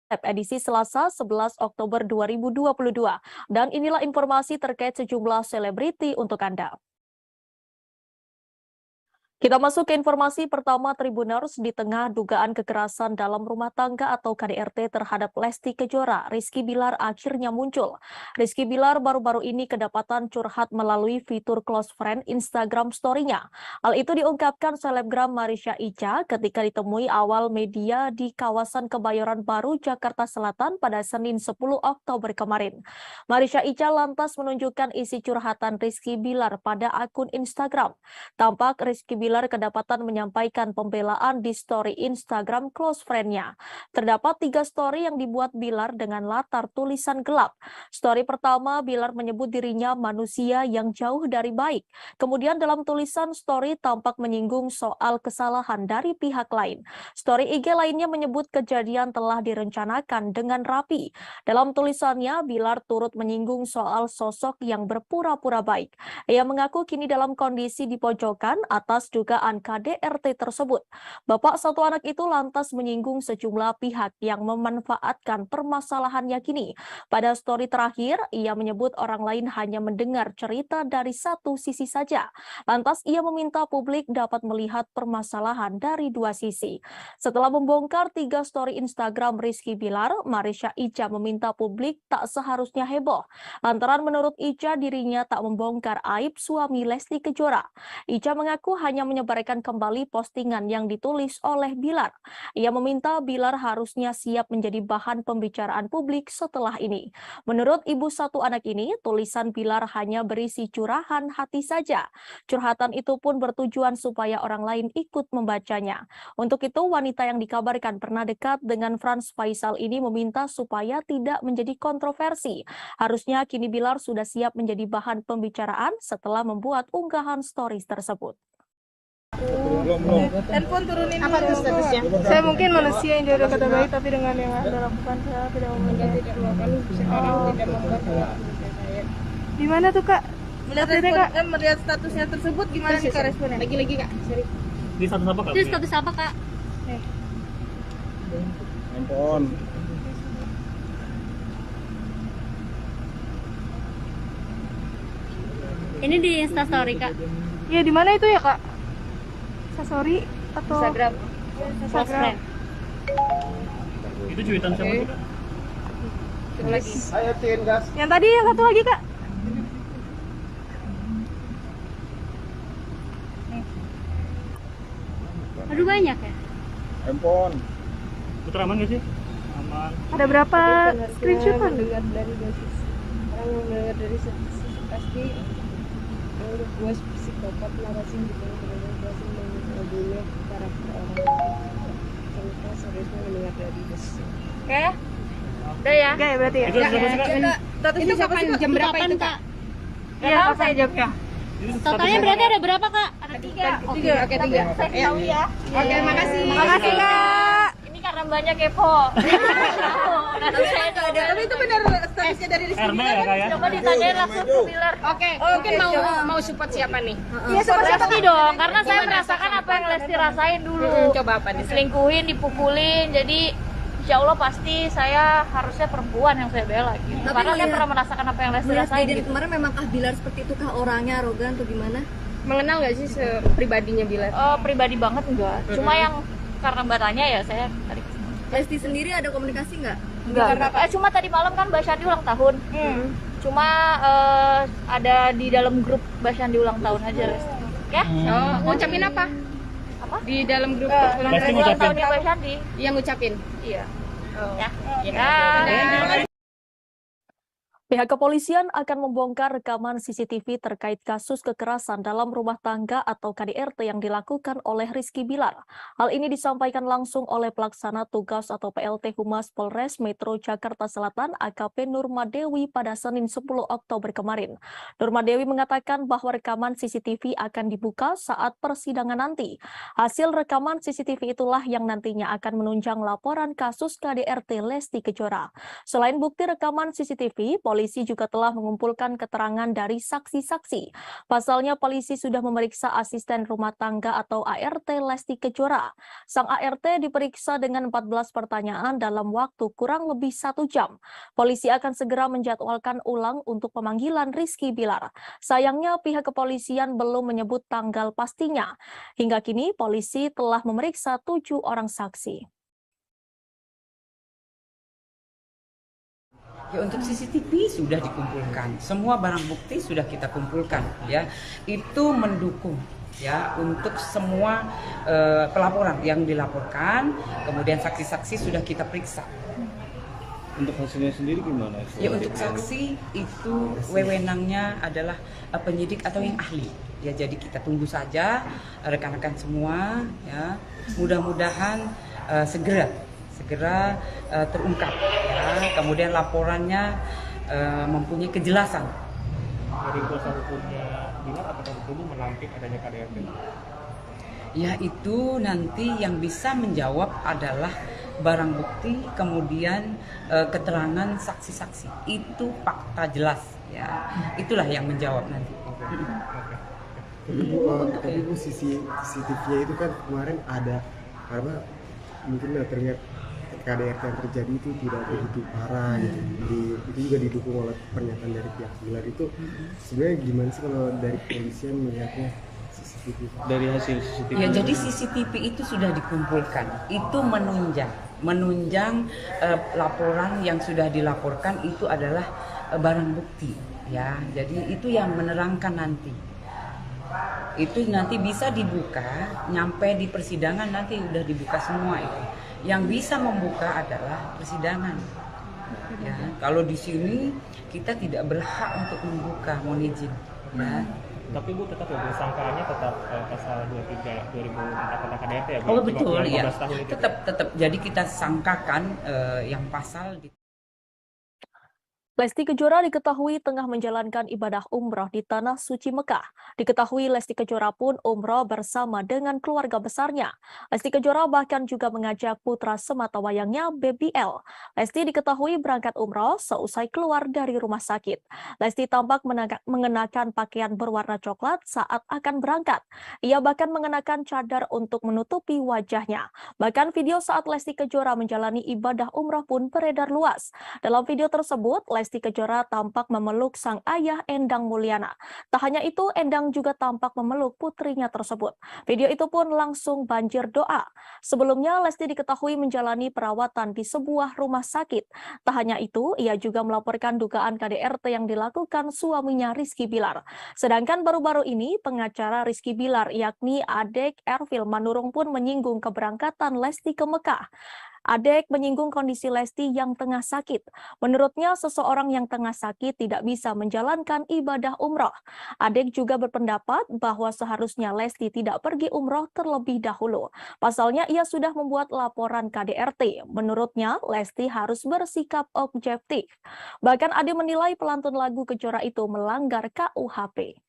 edisi Selasa 11 Oktober 2022. Dan inilah informasi terkait sejumlah selebriti untuk Anda. Kita masuk ke informasi pertama Tribuners. Di tengah dugaan kekerasan dalam rumah tangga atau KDRT terhadap Lesti Kejora, Rizky Bilar akhirnya muncul. Rizky Bilar baru-baru ini kedapatan curhat melalui fitur close friend Instagram story-nya. Hal itu diungkapkan selebgram Marisha Ica ketika ditemui awal media di kawasan Kebayoran Baru, Jakarta Selatan pada Senin 10 Oktober kemarin. Marisha Ica lantas menunjukkan isi curhatan Rizky Bilar pada akun Instagram. Tampak Rizky Bilar kedapatan menyampaikan pembelaan di story Instagram close friend-nya. Terdapat 3 story yang dibuat Bilar dengan latar tulisan gelap. Story pertama, Bilar menyebut dirinya manusia yang jauh dari baik. Kemudian dalam tulisan story tampak menyinggung soal kesalahan dari pihak lain. Story IG lainnya menyebut kejadian telah direncanakan dengan rapi. Dalam tulisannya, Bilar turut menyinggung soal sosok yang berpura-pura baik. Ia mengaku kini dalam kondisi di pojokan atas dugaan KDRT tersebut. Bapak satu anak itu lantas menyinggung sejumlah pihak yang memanfaatkan permasalahannya kini. Pada story terakhir, ia menyebut orang lain hanya mendengar cerita dari satu sisi saja. Lantas ia meminta publik dapat melihat permasalahan dari 2 sisi. Setelah membongkar 3 story Instagram Rizky Bilar, Marisha Ica meminta publik tak seharusnya heboh. Lantaran menurut Ica dirinya tak membongkar aib suami Lesti Kejora. Ica mengaku hanya menyebarkan kembali postingan yang ditulis oleh Bilar. Ia meminta Bilar harusnya siap menjadi bahan pembicaraan publik setelah ini. Menurut ibu satu anak ini, tulisan Bilar hanya berisi curahan hati saja. Curhatan itu pun bertujuan supaya orang lain ikut membacanya. Untuk itu, wanita yang dikabarkan pernah dekat dengan Frans Faisal ini meminta supaya tidak menjadi kontroversi. Harusnya kini Bilar sudah siap menjadi bahan pembicaraan setelah membuat unggahan stories tersebut. Handphone turunin apa tuh statusnya? Saya mungkin manusia yang jauh dari kata baik, tapi dengan yang Anda lakukan saya tidak Tidak melakukan sekarang tidak membuat saya. Di mana tuh Kak? Melihat statusnya tersebut gimana nih Kak responnya? Lagi Kak, sorry. Di status apa Kak? Di status apa Kak? Handphone. Ini di Instastory Kak. Iya, di mana itu ya Kak? Sorry atau Instagram. Close friend. Itu cuitan siapa sih Kak? Coba lagi. Ayo tin gas. Yang tadi yang satu lagi Kak? Aduh banyak ya. Handphone. Putra aman gak sih? Aman. Ada berapa screenshotan? Mendengar dari dosis. Orang yang mendengar dari sisi pasti gue psikopat narasi gitu membunuh karakter orang serta seharusnya mendengar dari dosis. Oke. Udah ya? Enggak ya berarti ya? Itu siapa sih Kak? Itu kapan jam berapa Kapan, itu Kak? Iya, saya jawabnya. Totalnya berarti ada berapa Kak? Ada 3. Oke, 3. Saya tahu ya. Oke, makasih. Makasih Kak. Ini karena banyak kepo. Tapi itu benar statusnya dari Rizky RB ya Kak ya? Coba ditanyain langsung ke Bilar. Oke, mungkin mau support siapa nih? Iya, Lesti dong, karena saya merasakan apa yang Lesti rasain dulu. Coba apa nih? Diselingkuhin, dipukulin, jadi insya Allah pasti saya harusnya perempuan yang saya bela gitu. Tapi Karena saya melihat- pernah merasakan apa yang Lesti Melihat rasain kejadian gitu. kemarin memangkah Bilar seperti itu kah orangnya arogan atau gimana? Mengenal nggak sih pribadinya Bilar? Pribadi banget enggak. Cuma yang karena Mbak tanya ya saya tarik ke sini. Lesti sendiri ada komunikasi nggak? Enggak. Cuma tadi malam kan Mbak Syandi ulang tahun. Cuma ada di dalam grup Mbak Syandi ulang tahun aja Lesti. Oke? Oh, ngucapin apa? Apa? Di dalam grup Lesti Ulang ngucapin. tahunnya Mbak Syandi. yang ngucapin. Iya. Ya. Dadah. Pihak kepolisian akan membongkar rekaman CCTV terkait kasus kekerasan dalam rumah tangga atau KDRT yang dilakukan oleh Rizky Bilar. Hal ini disampaikan langsung oleh Pelaksana Tugas atau PLT Humas Polres Metro Jakarta Selatan AKP Nurmadewi pada Senin 10 Oktober kemarin. Nurmadewi mengatakan bahwa rekaman CCTV akan dibuka saat persidangan nanti. Hasil rekaman CCTV itulah yang nantinya akan menunjang laporan kasus KDRT Lesti Kejora. Selain bukti rekaman CCTV, polisi polisi juga telah mengumpulkan keterangan dari saksi-saksi. Pasalnya, polisi sudah memeriksa asisten rumah tangga atau ART Lesti Kejora. Sang ART diperiksa dengan 14 pertanyaan dalam waktu kurang lebih 1 jam. Polisi akan segera menjadwalkan ulang untuk pemanggilan Rizky Bilar. Sayangnya, pihak kepolisian belum menyebut tanggal pastinya. Hingga kini, polisi telah memeriksa 7 orang saksi. Ya, untuk CCTV sudah dikumpulkan, semua barang bukti sudah kita kumpulkan, ya. Itu mendukung, ya, untuk semua pelaporan yang dilaporkan, kemudian saksi-saksi sudah kita periksa. Untuk hasilnya sendiri gimana? Ya, untuk saksi itu wewenangnya adalah penyidik atau yang ahli. Ya, jadi kita tunggu saja rekan-rekan semua, ya. Mudah-mudahan segera terungkap, ya. Kemudian laporannya mempunyai kejelasan. Dari kuasa hukumnya Bilar, apakah betul menampik adanya KDRT? Ya, itu nanti yang bisa menjawab adalah barang bukti, kemudian keterangan saksi-saksi. Itu fakta jelas, ya. Itulah yang menjawab nanti. Tapi Bu, CCTV-nya itu kan kemarin ada, karena mungkin terlihat KDRT yang terjadi itu tidak begitu parah gitu. Itu juga didukung oleh pernyataan dari pihak Bilar. Itu sebenarnya gimana sih kalau dari kepolisian melihatnya CCTV? Dari hasil CCTV. Ya, jadi CCTV itu sudah dikumpulkan. Itu menunjang laporan yang sudah dilaporkan itu adalah barang bukti, ya. Jadi itu yang menerangkan nanti. Itu nanti bisa dibuka, nyampe di persidangan nanti udah dibuka semua itu. Yang bisa membuka adalah persidangan. Ya, kalau di sini kita tidak berhak untuk membuka, mohon izin. Ya. Tapi Bu tetap ya, sangkaannya tetap pasal 23 2004 tentang KDRT ya Bu? Oh betul, Yang ya. 15 tahun itu. Tetap. Jadi kita sangkakan yang pasal di Lesti Kejora diketahui tengah menjalankan ibadah umroh di Tanah Suci Mekah. Diketahui Lesti Kejora pun umroh bersama dengan keluarga besarnya. Lesti Kejora bahkan juga mengajak putra sematawayangnya Baby L. Lesti diketahui berangkat umroh seusai keluar dari rumah sakit. Lesti tampak mengenakan pakaian berwarna coklat saat akan berangkat. Ia bahkan mengenakan cadar untuk menutupi wajahnya. Bahkan video saat Lesti Kejora menjalani ibadah umroh pun beredar luas. Dalam video tersebut, Lesti Kejora tampak memeluk sang ayah Endang Mulyana. Tak hanya itu, Endang juga tampak memeluk putrinya tersebut. Video itu pun langsung banjir doa. Sebelumnya, Lesti diketahui menjalani perawatan di sebuah rumah sakit. Tak hanya itu, ia juga melaporkan dugaan KDRT yang dilakukan suaminya Rizky Bilar. Sedangkan baru-baru ini, pengacara Rizky Bilar yakni Adek Ervil Manurung pun menyinggung keberangkatan Lesti ke Mekah. Adek menyinggung kondisi Lesti yang tengah sakit. Menurutnya, seseorang yang tengah sakit tidak bisa menjalankan ibadah umroh. Adek juga berpendapat bahwa seharusnya Lesti tidak pergi umroh terlebih dahulu. Pasalnya, ia sudah membuat laporan KDRT. Menurutnya, Lesti harus bersikap objektif. Bahkan Adek menilai pelantun lagu Kejora itu melanggar KUHP.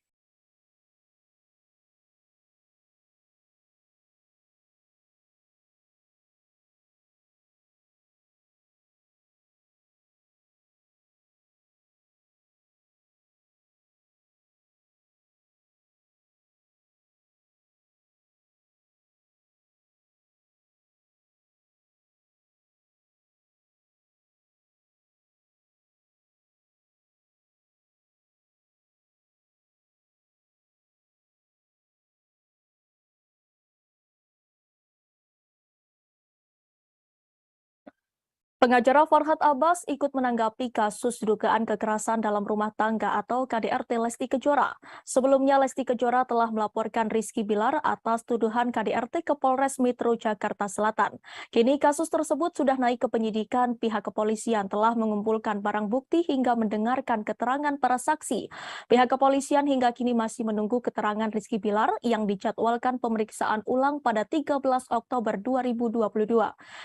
Pengacara Farhad Abbas ikut menanggapi kasus dugaan kekerasan dalam rumah tangga atau KDRT Lesti Kejora. Sebelumnya, Lesti Kejora telah melaporkan Rizky Bilar atas tuduhan KDRT ke Polres Metro Jakarta Selatan. Kini kasus tersebut sudah naik ke penyidikan. Pihak kepolisian telah mengumpulkan barang bukti hingga mendengarkan keterangan para saksi. Pihak kepolisian hingga kini masih menunggu keterangan Rizky Bilar yang dijadwalkan pemeriksaan ulang pada 13 Oktober 2022.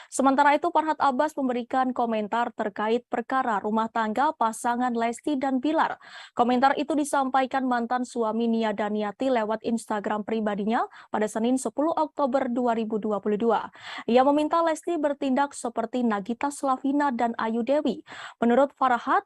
Sementara itu, Farhad Abbas memberikan komentar terkait perkara rumah tangga pasangan Lesti dan Bilar. Komentar itu disampaikan mantan suami Nia Daniati lewat Instagram pribadinya pada Senin 10 Oktober 2022. Ia meminta Lesti bertindak seperti Nagita Slavina dan Ayu Dewi. Menurut Farhad,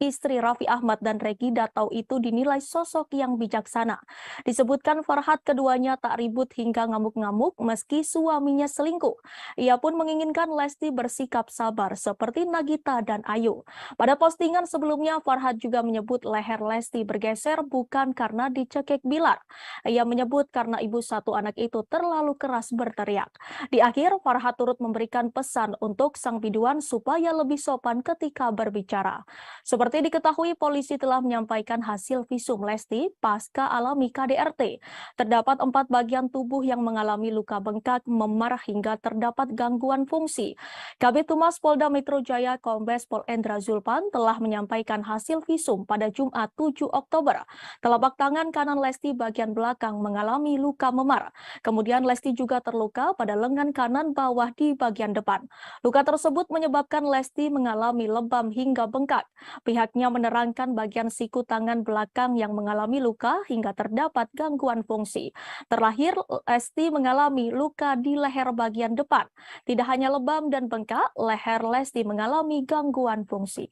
istri Raffi Ahmad dan Regida Taw itu dinilai sosok yang bijaksana. Disebutkan Farhad keduanya tak ribut hingga ngamuk-ngamuk meski suaminya selingkuh. Ia pun menginginkan Lesti bersikap sabar seperti Nagita dan Ayu. Pada postingan sebelumnya, Farhad juga menyebut leher Lesti bergeser bukan karena dicekik Bilar. Ia menyebut karena ibu satu anak itu terlalu keras berteriak. Di akhir, Farhad turut memberikan pesan untuk sang biduan supaya lebih sopan ketika berbicara. Seperti diketahui, polisi telah menyampaikan hasil visum Lesti pasca alami KDRT. Terdapat 4 bagian tubuh yang mengalami luka bengkak, memar hingga terdapat gangguan fungsi. Kabid Humas Polda Metro Jaya Kombes Pol Endra Zulpan telah menyampaikan hasil visum pada Jumat 7 Oktober. Telapak tangan kanan Lesti bagian belakang mengalami luka memar. Kemudian Lesti juga terluka pada lengan kanan bawah di bagian depan. Luka tersebut menyebabkan Lesti mengalami lebam hingga bengkak. Pihaknya menerangkan bagian siku tangan belakang yang mengalami luka hingga terdapat gangguan fungsi. Terlahir, Lesti mengalami luka di leher bagian depan. Tidak hanya lebam dan bengkak, leher Lesti mengalami gangguan fungsi.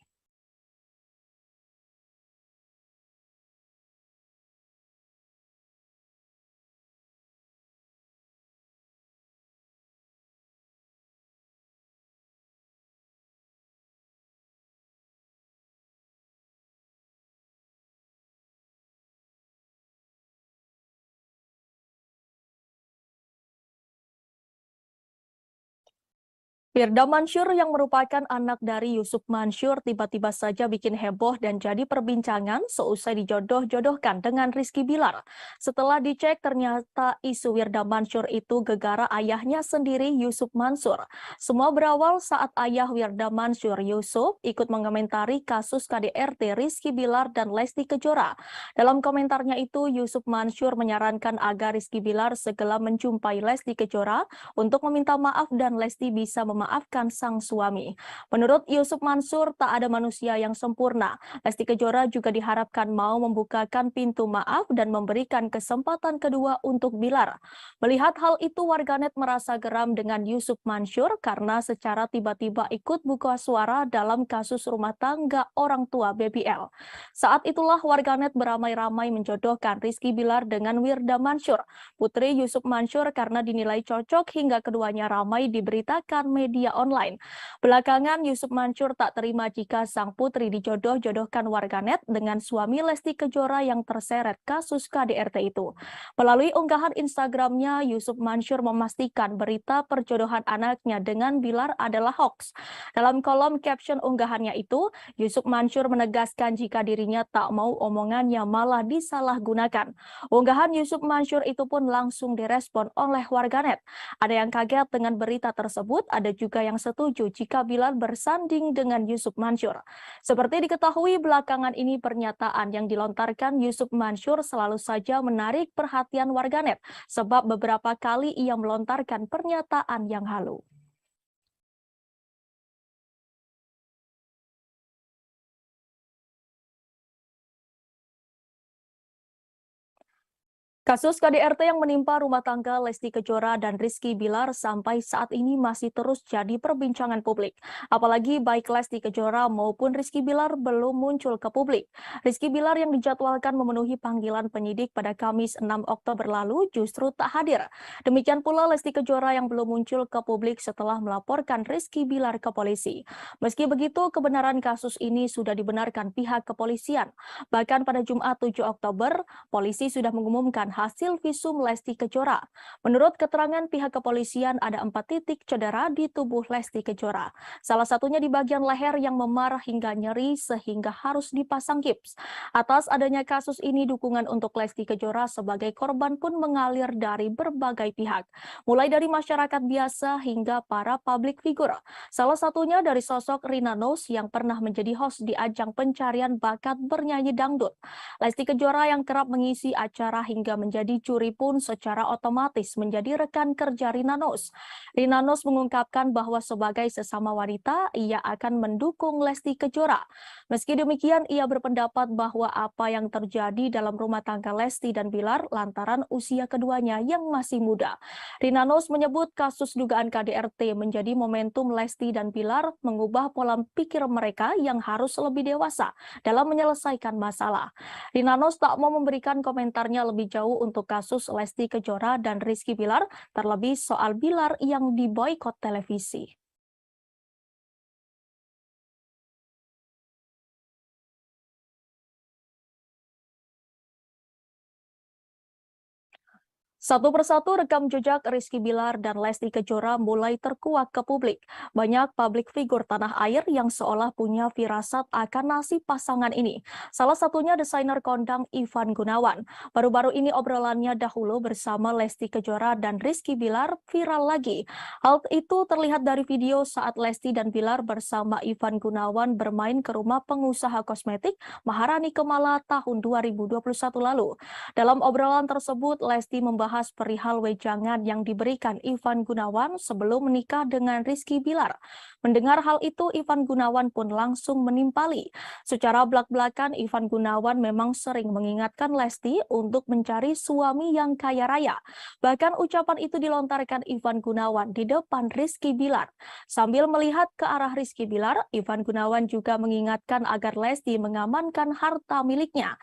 Firda Mansur yang merupakan anak dari Yusuf Mansur tiba-tiba saja bikin heboh dan jadi perbincangan seusai dijodoh-jodohkan dengan Rizky Bilar. Setelah dicek ternyata isu Firda Mansur itu gegara ayahnya sendiri Yusuf Mansur. Semua berawal saat ayah Firda Mansur, Yusuf, ikut mengomentari kasus KDRT Rizky Bilar dan Lesti Kejora. Dalam komentarnya itu, Yusuf Mansur menyarankan agar Rizky Bilar segera menjumpai Lesti Kejora untuk meminta maaf dan Lesti bisa memaafkan sang suami. Menurut Yusuf Mansur, tak ada manusia yang sempurna. Lesti Kejora juga diharapkan mau membukakan pintu maaf dan memberikan kesempatan kedua untuk Bilar. Melihat hal itu, warganet merasa geram dengan Yusuf Mansur karena secara tiba-tiba ikut buka suara dalam kasus rumah tangga orang tua BBL. Saat itulah warganet beramai-ramai menjodohkan Rizky Bilar dengan Firda Mansur, putri Yusuf Mansur, karena dinilai cocok hingga keduanya ramai diberitakan media online. Belakangan, Yusuf Mansur tak terima jika sang putri dijodoh-jodohkan warganet dengan suami Lesti Kejora yang terseret kasus KDRT itu. Melalui unggahan Instagramnya, Yusuf Mansur memastikan berita perjodohan anaknya dengan Bilar adalah hoax. Dalam kolom caption unggahannya itu, Yusuf Mansur menegaskan jika dirinya tak mau omongannya malah disalahgunakan. Unggahan Yusuf Mansur itu pun langsung direspon oleh warganet. Ada yang kaget dengan berita tersebut, ada juga yang setuju jika Bilar bersanding dengan Yusuf Mansur. Seperti diketahui, belakangan ini pernyataan yang dilontarkan Yusuf Mansur selalu saja menarik perhatian warganet, sebab beberapa kali ia melontarkan pernyataan yang halu. Kasus KDRT yang menimpa rumah tangga Lesti Kejora dan Rizky Bilar sampai saat ini masih terus jadi perbincangan publik. Apalagi baik Lesti Kejora maupun Rizky Bilar belum muncul ke publik. Rizky Bilar yang dijadwalkan memenuhi panggilan penyidik pada Kamis 6 Oktober lalu justru tak hadir. Demikian pula Lesti Kejora yang belum muncul ke publik setelah melaporkan Rizky Bilar ke polisi. Meski begitu, kebenaran kasus ini sudah dibenarkan pihak kepolisian. Bahkan pada Jumat 7 Oktober, polisi sudah mengumumkan hasil visum Lesti Kejora. Menurut keterangan pihak kepolisian, ada 4 titik cedera di tubuh Lesti Kejora. Salah satunya di bagian leher yang memar hingga nyeri sehingga harus dipasang gips. Atas adanya kasus ini, dukungan untuk Lesti Kejora sebagai korban pun mengalir dari berbagai pihak. Mulai dari masyarakat biasa hingga para public figure. Salah satunya dari sosok Rina Nose yang pernah menjadi host di ajang pencarian bakat bernyanyi dangdut. Lesti Kejora yang kerap mengisi acara hingga menjadi juri pun secara otomatis menjadi rekan kerja Rina Nose. Rina Nose mengungkapkan bahwa sebagai sesama wanita, ia akan mendukung Lesti Kejora. Meski demikian, ia berpendapat bahwa apa yang terjadi dalam rumah tangga Lesti dan Bilar lantaran usia keduanya yang masih muda. Rina Nose menyebut kasus dugaan KDRT menjadi momentum Lesti dan Bilar mengubah pola pikir mereka yang harus lebih dewasa dalam menyelesaikan masalah. Rina Nose tak mau memberikan komentarnya lebih jauh untuk kasus Lesti Kejora dan Rizky Bilar, terlebih soal Bilar yang diboikot televisi. Satu persatu rekam jejak Rizky Bilar dan Lesti Kejora mulai terkuak ke publik. Banyak publik figur tanah air yang seolah punya firasat akan nasib pasangan ini. Salah satunya desainer kondang Ivan Gunawan. Baru-baru ini obrolannya dahulu bersama Lesti Kejora dan Rizky Bilar viral lagi. Hal itu terlihat dari video saat Lesti dan Bilar bersama Ivan Gunawan bermain ke rumah pengusaha kosmetik Maharani Kemala tahun 2021 lalu. Dalam obrolan tersebut, Lesti membahas perihal wejangan yang diberikan Ivan Gunawan sebelum menikah dengan Rizky Bilar. Mendengar hal itu, Ivan Gunawan pun langsung menimpali. Secara belak-belakan, Ivan Gunawan memang sering mengingatkan Lesti untuk mencari suami yang kaya raya. Bahkan ucapan itu dilontarkan Ivan Gunawan di depan Rizky Bilar. Sambil melihat ke arah Rizky Bilar, Ivan Gunawan juga mengingatkan agar Lesti mengamankan harta miliknya.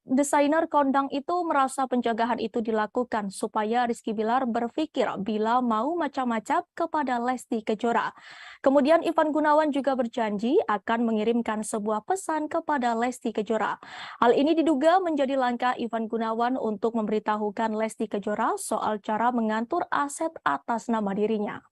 Desainer kondang itu merasa penjagaan itu dilakukan supaya Rizky Bilar berpikir bila mau macam-macam kepada Lesti Kejora. Kemudian Ivan Gunawan juga berjanji akan mengirimkan sebuah pesan kepada Lesti Kejora. Hal ini diduga menjadi langkah Ivan Gunawan untuk memberitahukan Lesti Kejora soal cara mengatur aset atas nama dirinya.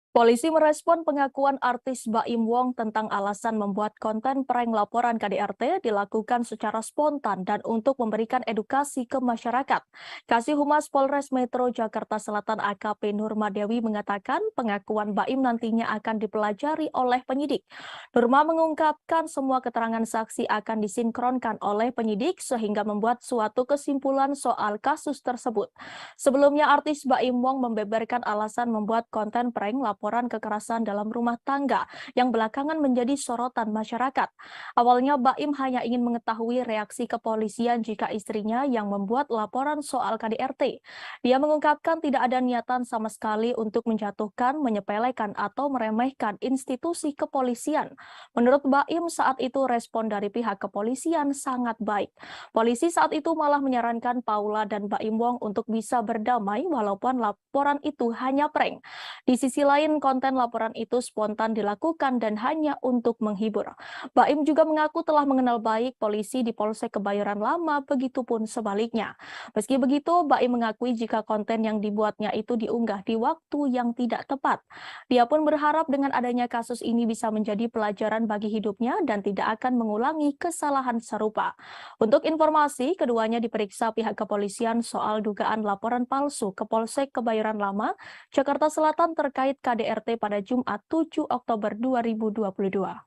Polisi merespon pengakuan artis Baim Wong tentang alasan membuat konten prank laporan KDRT dilakukan secara spontan dan untuk memberikan edukasi ke masyarakat. Kasih Humas Polres Metro Jakarta Selatan AKP Nurma Dewi mengatakan pengakuan Baim nantinya akan dipelajari oleh penyidik. Nurma mengungkapkan semua keterangan saksi akan disinkronkan oleh penyidik sehingga membuat suatu kesimpulan soal kasus tersebut. Sebelumnya artis Baim Wong membeberkan alasan membuat konten prank laporan kekerasan dalam rumah tangga yang belakangan menjadi sorotan masyarakat. Awalnya Baim hanya ingin mengetahui reaksi kepolisian jika istrinya yang membuat laporan soal KDRT. Dia mengungkapkan tidak ada niatan sama sekali untuk menjatuhkan, menyepelekan atau meremehkan institusi kepolisian. Menurut Baim saat itu respon dari pihak kepolisian sangat baik. Polisi saat itu malah menyarankan Paula dan Baim Wong untuk bisa berdamai walaupun laporan itu hanya prank. Di sisi lain, konten laporan itu spontan dilakukan dan hanya untuk menghibur. Baim juga mengaku telah mengenal baik polisi di Polsek Kebayoran Lama, begitupun sebaliknya. Meski begitu, Baim mengakui jika konten yang dibuatnya itu diunggah di waktu yang tidak tepat. Dia pun berharap dengan adanya kasus ini bisa menjadi pelajaran bagi hidupnya dan tidak akan mengulangi kesalahan serupa. Untuk informasi, keduanya diperiksa pihak kepolisian soal dugaan laporan palsu ke Polsek Kebayoran Lama, Jakarta Selatan terkait KDRT pada Jumat 7 Oktober 2022.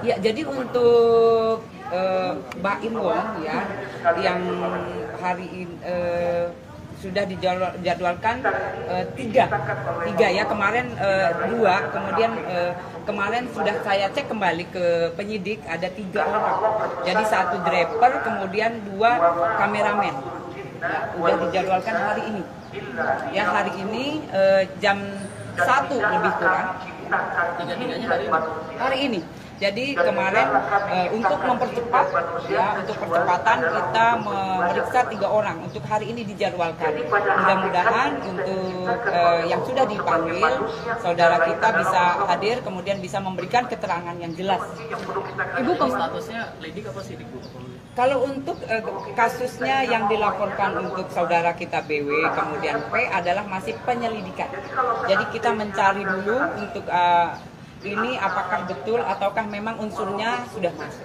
Ya, jadi untuk Baim Wong ya yang hari ini sudah dijadwalkan tiga ya, kemarin dua, kemudian kemarin sudah saya cek kembali ke penyidik ada 3 orang, jadi 1 driver kemudian 2 kameramen. Ya, sudah dijadwalkan hari ini. Ya, hari ini jam 1 lebih kurang. Hari ini. Jadi kemarin untuk mempercepat, ya untuk percepatan kita memeriksa 3 orang untuk hari ini dijadwalkan. Mudah-mudahan untuk yang sudah dipanggil, saudara kita bisa hadir kemudian bisa memberikan keterangan yang jelas. Ibu statusnya lidik apa sidik, Bu? Kalau untuk kasusnya yang dilaporkan untuk saudara kita BW kemudian P adalah masih penyelidikan. Jadi kita mencari dulu untuk ini apakah betul ataukah memang unsurnya sudah masuk.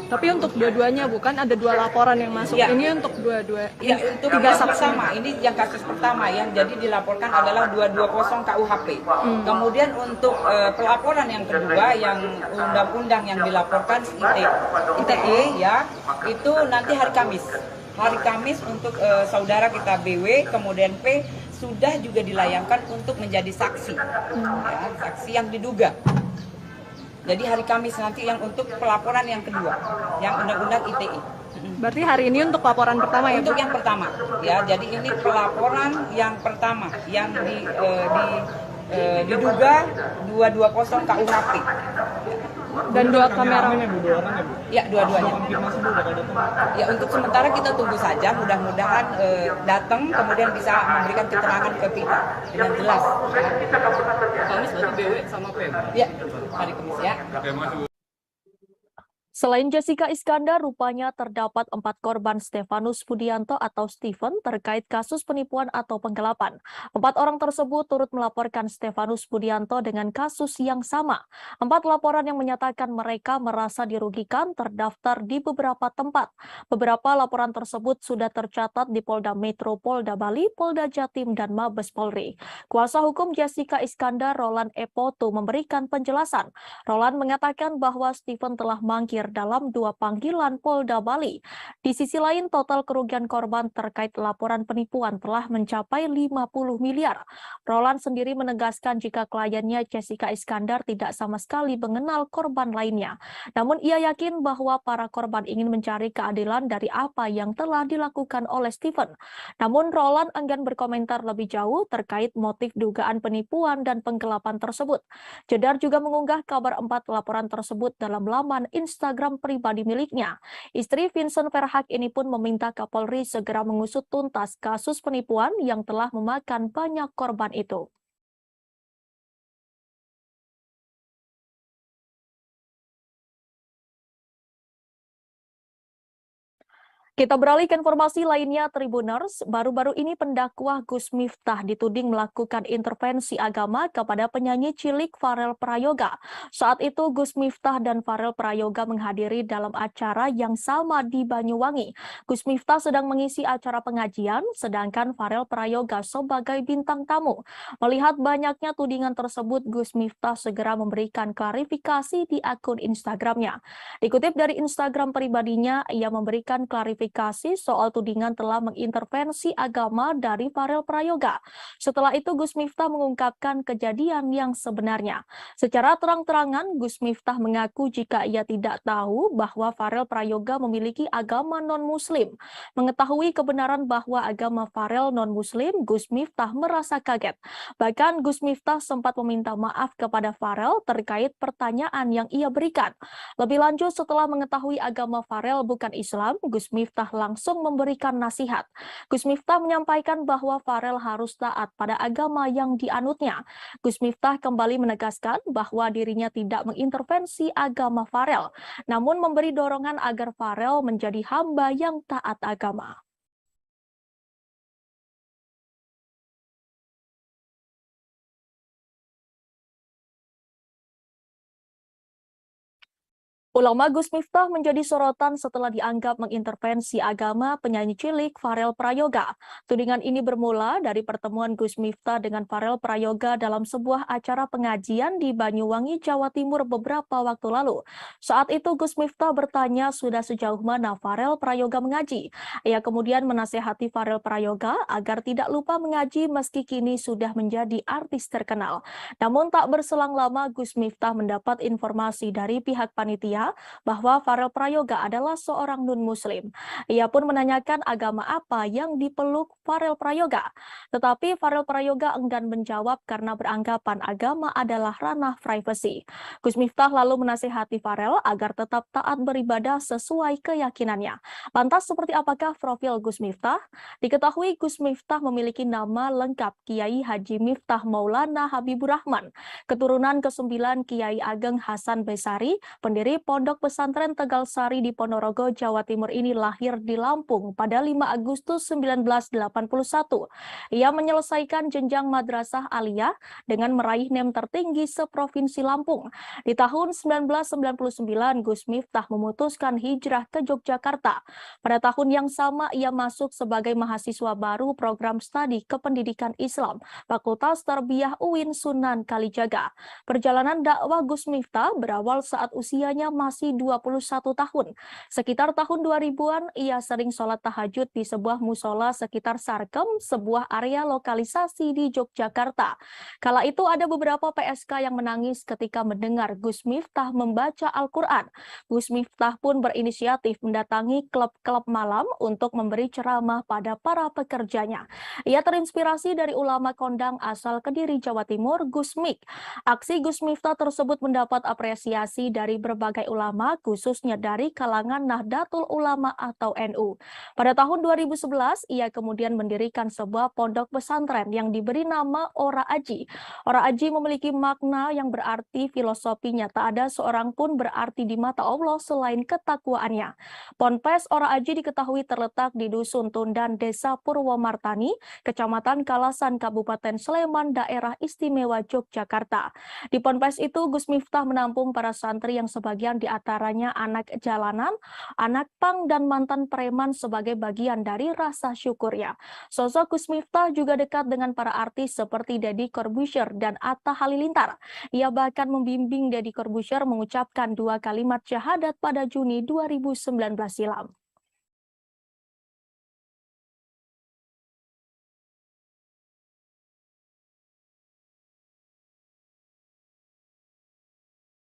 Tapi untuk dua-duanya bukan ada 2 laporan yang masuk. Ya. Ini untuk dua-dua. Ya, untuk yang pertama, ini yang kasus pertama yang jadi dilaporkan adalah 220 KUHP. Kemudian untuk pelaporan yang kedua yang undang-undang yang dilaporkan ITE ya, itu nanti hari Kamis. Hari Kamis untuk saudara kita BW kemudian P sudah juga dilayangkan untuk menjadi saksi, ya, saksi yang diduga. Jadi hari Kamis nanti yang untuk pelaporan yang kedua, yang undang-undang ITE. Berarti hari ini untuk laporan pertama ya, Bu? Untuk yang pertama, ya. Jadi ini pelaporan yang pertama yang diduga 220 KUHP. Dan 2 kamera. Ya, dua-duanya. Ya, untuk sementara kita tunggu saja, mudah-mudahan datang kemudian bisa memberikan keterangan ke kita dengan jelas. Kamis berarti BW sama P. Ya, hari Kamis ya. Selain Jessica Iskandar, rupanya terdapat 4 korban Stefanus Budianto atau Stephen terkait kasus penipuan atau penggelapan. 4 orang tersebut turut melaporkan Stefanus Budianto dengan kasus yang sama. 4 laporan yang menyatakan mereka merasa dirugikan terdaftar di beberapa tempat. Beberapa laporan tersebut sudah tercatat di Polda Metro, Polda Bali, Polda Jatim, dan Mabes Polri. Kuasa hukum Jessica Iskandar, Roland Epoto, memberikan penjelasan. Roland mengatakan bahwa Stephen telah mangkir dalam 2 panggilan Polda Bali. Di sisi lain, total kerugian korban terkait laporan penipuan telah mencapai 50 miliar. Roland sendiri menegaskan jika kliennya Jessica Iskandar tidak sama sekali mengenal korban lainnya. Namun ia yakin bahwa para korban ingin mencari keadilan dari apa yang telah dilakukan oleh Stephen. Namun Roland enggan berkomentar lebih jauh terkait motif dugaan penipuan dan penggelapan tersebut. Jedar juga mengunggah kabar 4 laporan tersebut dalam laman Instagram pribadi miliknya. Istri Vincent Verhaak ini pun meminta Kapolri segera mengusut tuntas kasus penipuan yang telah memakan banyak korban itu. Kita beralih ke informasi lainnya, Tribuners. Baru-baru ini pendakwah Gus Miftah dituding melakukan intervensi agama kepada penyanyi cilik Farel Prayoga. Saat itu Gus Miftah dan Farel Prayoga menghadiri dalam acara yang sama di Banyuwangi. Gus Miftah sedang mengisi acara pengajian, sedangkan Farel Prayoga sebagai bintang tamu. Melihat banyaknya tudingan tersebut, Gus Miftah segera memberikan klarifikasi di akun Instagramnya. Dikutip dari Instagram pribadinya, ia memberikan klarifikasi soal tudingan telah mengintervensi agama dari Farel Prayoga. Setelah itu Gus Miftah mengungkapkan kejadian yang sebenarnya. Secara terang-terangan, Gus Miftah mengaku jika ia tidak tahu bahwa Farel Prayoga memiliki agama non-Muslim. Mengetahui kebenaran bahwa agama Farel non-Muslim, Gus Miftah merasa kaget. Bahkan Gus Miftah sempat meminta maaf kepada Farel terkait pertanyaan yang ia berikan. Lebih lanjut, setelah mengetahui agama Farel bukan Islam, Gus Miftah langsung memberikan nasihat. Gus Miftah menyampaikan bahwa Farel harus taat pada agama yang dianutnya. Gus Miftah kembali menegaskan bahwa dirinya tidak mengintervensi agama Farel, namun memberi dorongan agar Farel menjadi hamba yang taat agama. Ulama Gus Miftah menjadi sorotan setelah dianggap mengintervensi agama penyanyi cilik Farel Prayoga. Tudingan ini bermula dari pertemuan Gus Miftah dengan Farel Prayoga dalam sebuah acara pengajian di Banyuwangi, Jawa Timur beberapa waktu lalu. Saat itu Gus Miftah bertanya sudah sejauh mana Farel Prayoga mengaji. Ia kemudian menasehati Farel Prayoga agar tidak lupa mengaji meski kini sudah menjadi artis terkenal. Namun tak berselang lama Gus Miftah mendapat informasi dari pihak panitia menyangka bahwa Farel Prayoga adalah seorang non-muslim. Ia pun menanyakan agama apa yang dipeluk Farel Prayoga. Tetapi Farel Prayoga enggan menjawab karena beranggapan agama adalah ranah privasi. Gus Miftah lalu menasihati Farel agar tetap taat beribadah sesuai keyakinannya. Lantas seperti apakah profil Gus Miftah? Diketahui Gus Miftah memiliki nama lengkap Kiai Haji Miftah Maulana Habibur Rahman, keturunan ke-9 Kiai Ageng Hasan Besari, pendiri Pondok Pesantren Tegal Sari di Ponorogo, Jawa Timur ini lahir di Lampung pada 5 Agustus 1981. Ia menyelesaikan jenjang madrasah aliyah dengan meraih NEM tertinggi seprovinsi Lampung. Di tahun 1999, Gus Miftah memutuskan hijrah ke Yogyakarta. Pada tahun yang sama, ia masuk sebagai mahasiswa baru program studi Kependidikan Islam, Fakultas Tarbiyah UIN Sunan Kalijaga. Perjalanan dakwah Gus Miftah berawal saat usianya masih 21 tahun. Sekitar tahun 2000-an, ia sering sholat tahajud di sebuah musola sekitar Sarkem, sebuah area lokalisasi di Yogyakarta. Kala itu ada beberapa PSK yang menangis ketika mendengar Gus Miftah membaca Al-Quran. Gus Miftah pun berinisiatif mendatangi klub-klub malam untuk memberi ceramah pada para pekerjanya. Ia terinspirasi dari ulama kondang asal Kediri, Jawa Timur, Gus Mik. Aksi Gus Miftah tersebut mendapat apresiasi dari berbagai ulama, khususnya dari kalangan Nahdlatul Ulama atau NU. Pada tahun 2011, ia kemudian mendirikan sebuah pondok pesantren yang diberi nama Ora Aji. Ora Aji memiliki makna yang berarti filosofinya tak ada seorang pun berarti di mata Allah selain ketakwaannya. Ponpes Ora Aji diketahui terletak di Dusun Tundan, Desa Purwomartani, Kecamatan Kalasan, Kabupaten Sleman, Daerah Istimewa Yogyakarta. Di ponpes itu, Gus Miftah menampung para santri yang sebagian diantaranya anak jalanan, anak pang, dan mantan preman sebagai bagian dari rasa syukurnya. Sosok Gus Miftah juga dekat dengan para artis seperti Deddy Corbuzier dan Atta Halilintar. Ia bahkan membimbing Deddy Corbuzier mengucapkan 2 kalimat syahadat pada Juni 2019 silam.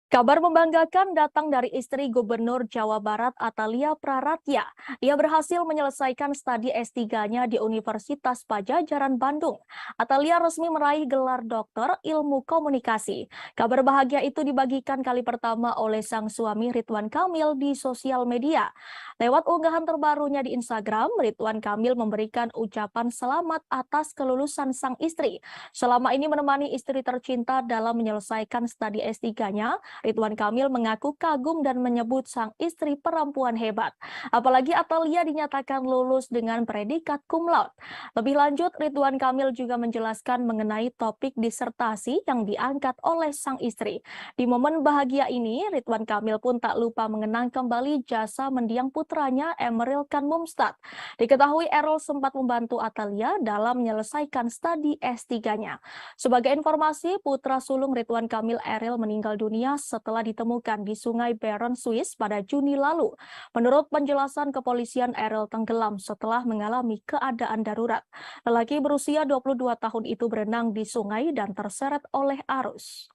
Kabar membanggakan datang dari istri Gubernur Jawa Barat Atalia Praratya. Ia berhasil menyelesaikan studi S3-nya di Universitas Padjadjaran Bandung. Atalia resmi meraih gelar doktor ilmu komunikasi. Kabar bahagia itu dibagikan kali pertama oleh sang suami Ridwan Kamil di sosial media. Lewat unggahan terbarunya di Instagram, Ridwan Kamil memberikan ucapan selamat atas kelulusan sang istri. Selama ini menemani istri tercinta dalam menyelesaikan studi S3-nya, Ridwan Kamil mengaku kagum dan menyebut sang istri perempuan hebat. Apalagi Atalia dinyatakan lulus dengan predikat cum laude. Lebih lanjut, Ridwan Kamil juga menjelaskan mengenai topik disertasi yang diangkat oleh sang istri. Di momen bahagia ini, Ridwan Kamil pun tak lupa mengenang kembali jasa mendiang putranya Emeril Khan Mumtaz. Diketahui Errol sempat membantu Atalia dalam menyelesaikan studi S3-nya. Sebagai informasi, putra sulung Ridwan Kamil, Errol, meninggal dunia setelah ditemukan di Sungai Bern, Swiss pada Juni lalu. Menurut penjelasan kepolisian, Errol tenggelam setelah mengalami keadaan darurat. Lelaki berusia 22 tahun itu berenang di sungai dan terseret oleh arus.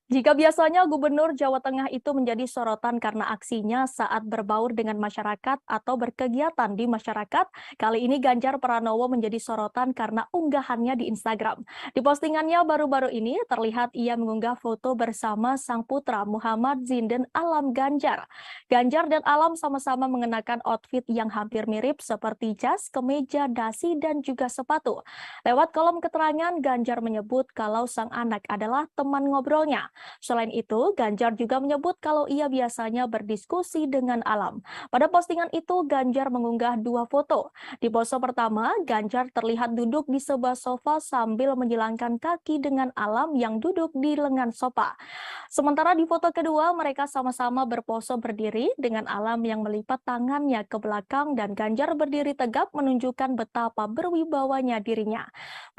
Jika biasanya Gubernur Jawa Tengah itu menjadi sorotan karena aksinya saat berbaur dengan masyarakat atau berkegiatan di masyarakat, kali ini Ganjar Pranowo menjadi sorotan karena unggahannya di Instagram. Di postingannya baru-baru ini terlihat ia mengunggah foto bersama sang putra Muhammad Zinden Alam Ganjar. Ganjar dan Alam sama-sama mengenakan outfit yang hampir mirip seperti jas, kemeja, dasi, dan juga sepatu. Lewat kolom keterangan, Ganjar menyebut kalau sang anak adalah teman ngobrolnya. Selain itu, Ganjar juga menyebut kalau ia biasanya berdiskusi dengan Alam. Pada postingan itu, Ganjar mengunggah 2 foto. Di pose pertama, Ganjar terlihat duduk di sebuah sofa sambil menjilangkan kaki dengan Alam yang duduk di lengan sofa. Sementara di foto kedua, mereka sama-sama berpose berdiri dengan Alam yang melipat tangannya ke belakang dan Ganjar berdiri tegap menunjukkan betapa berwibawanya dirinya.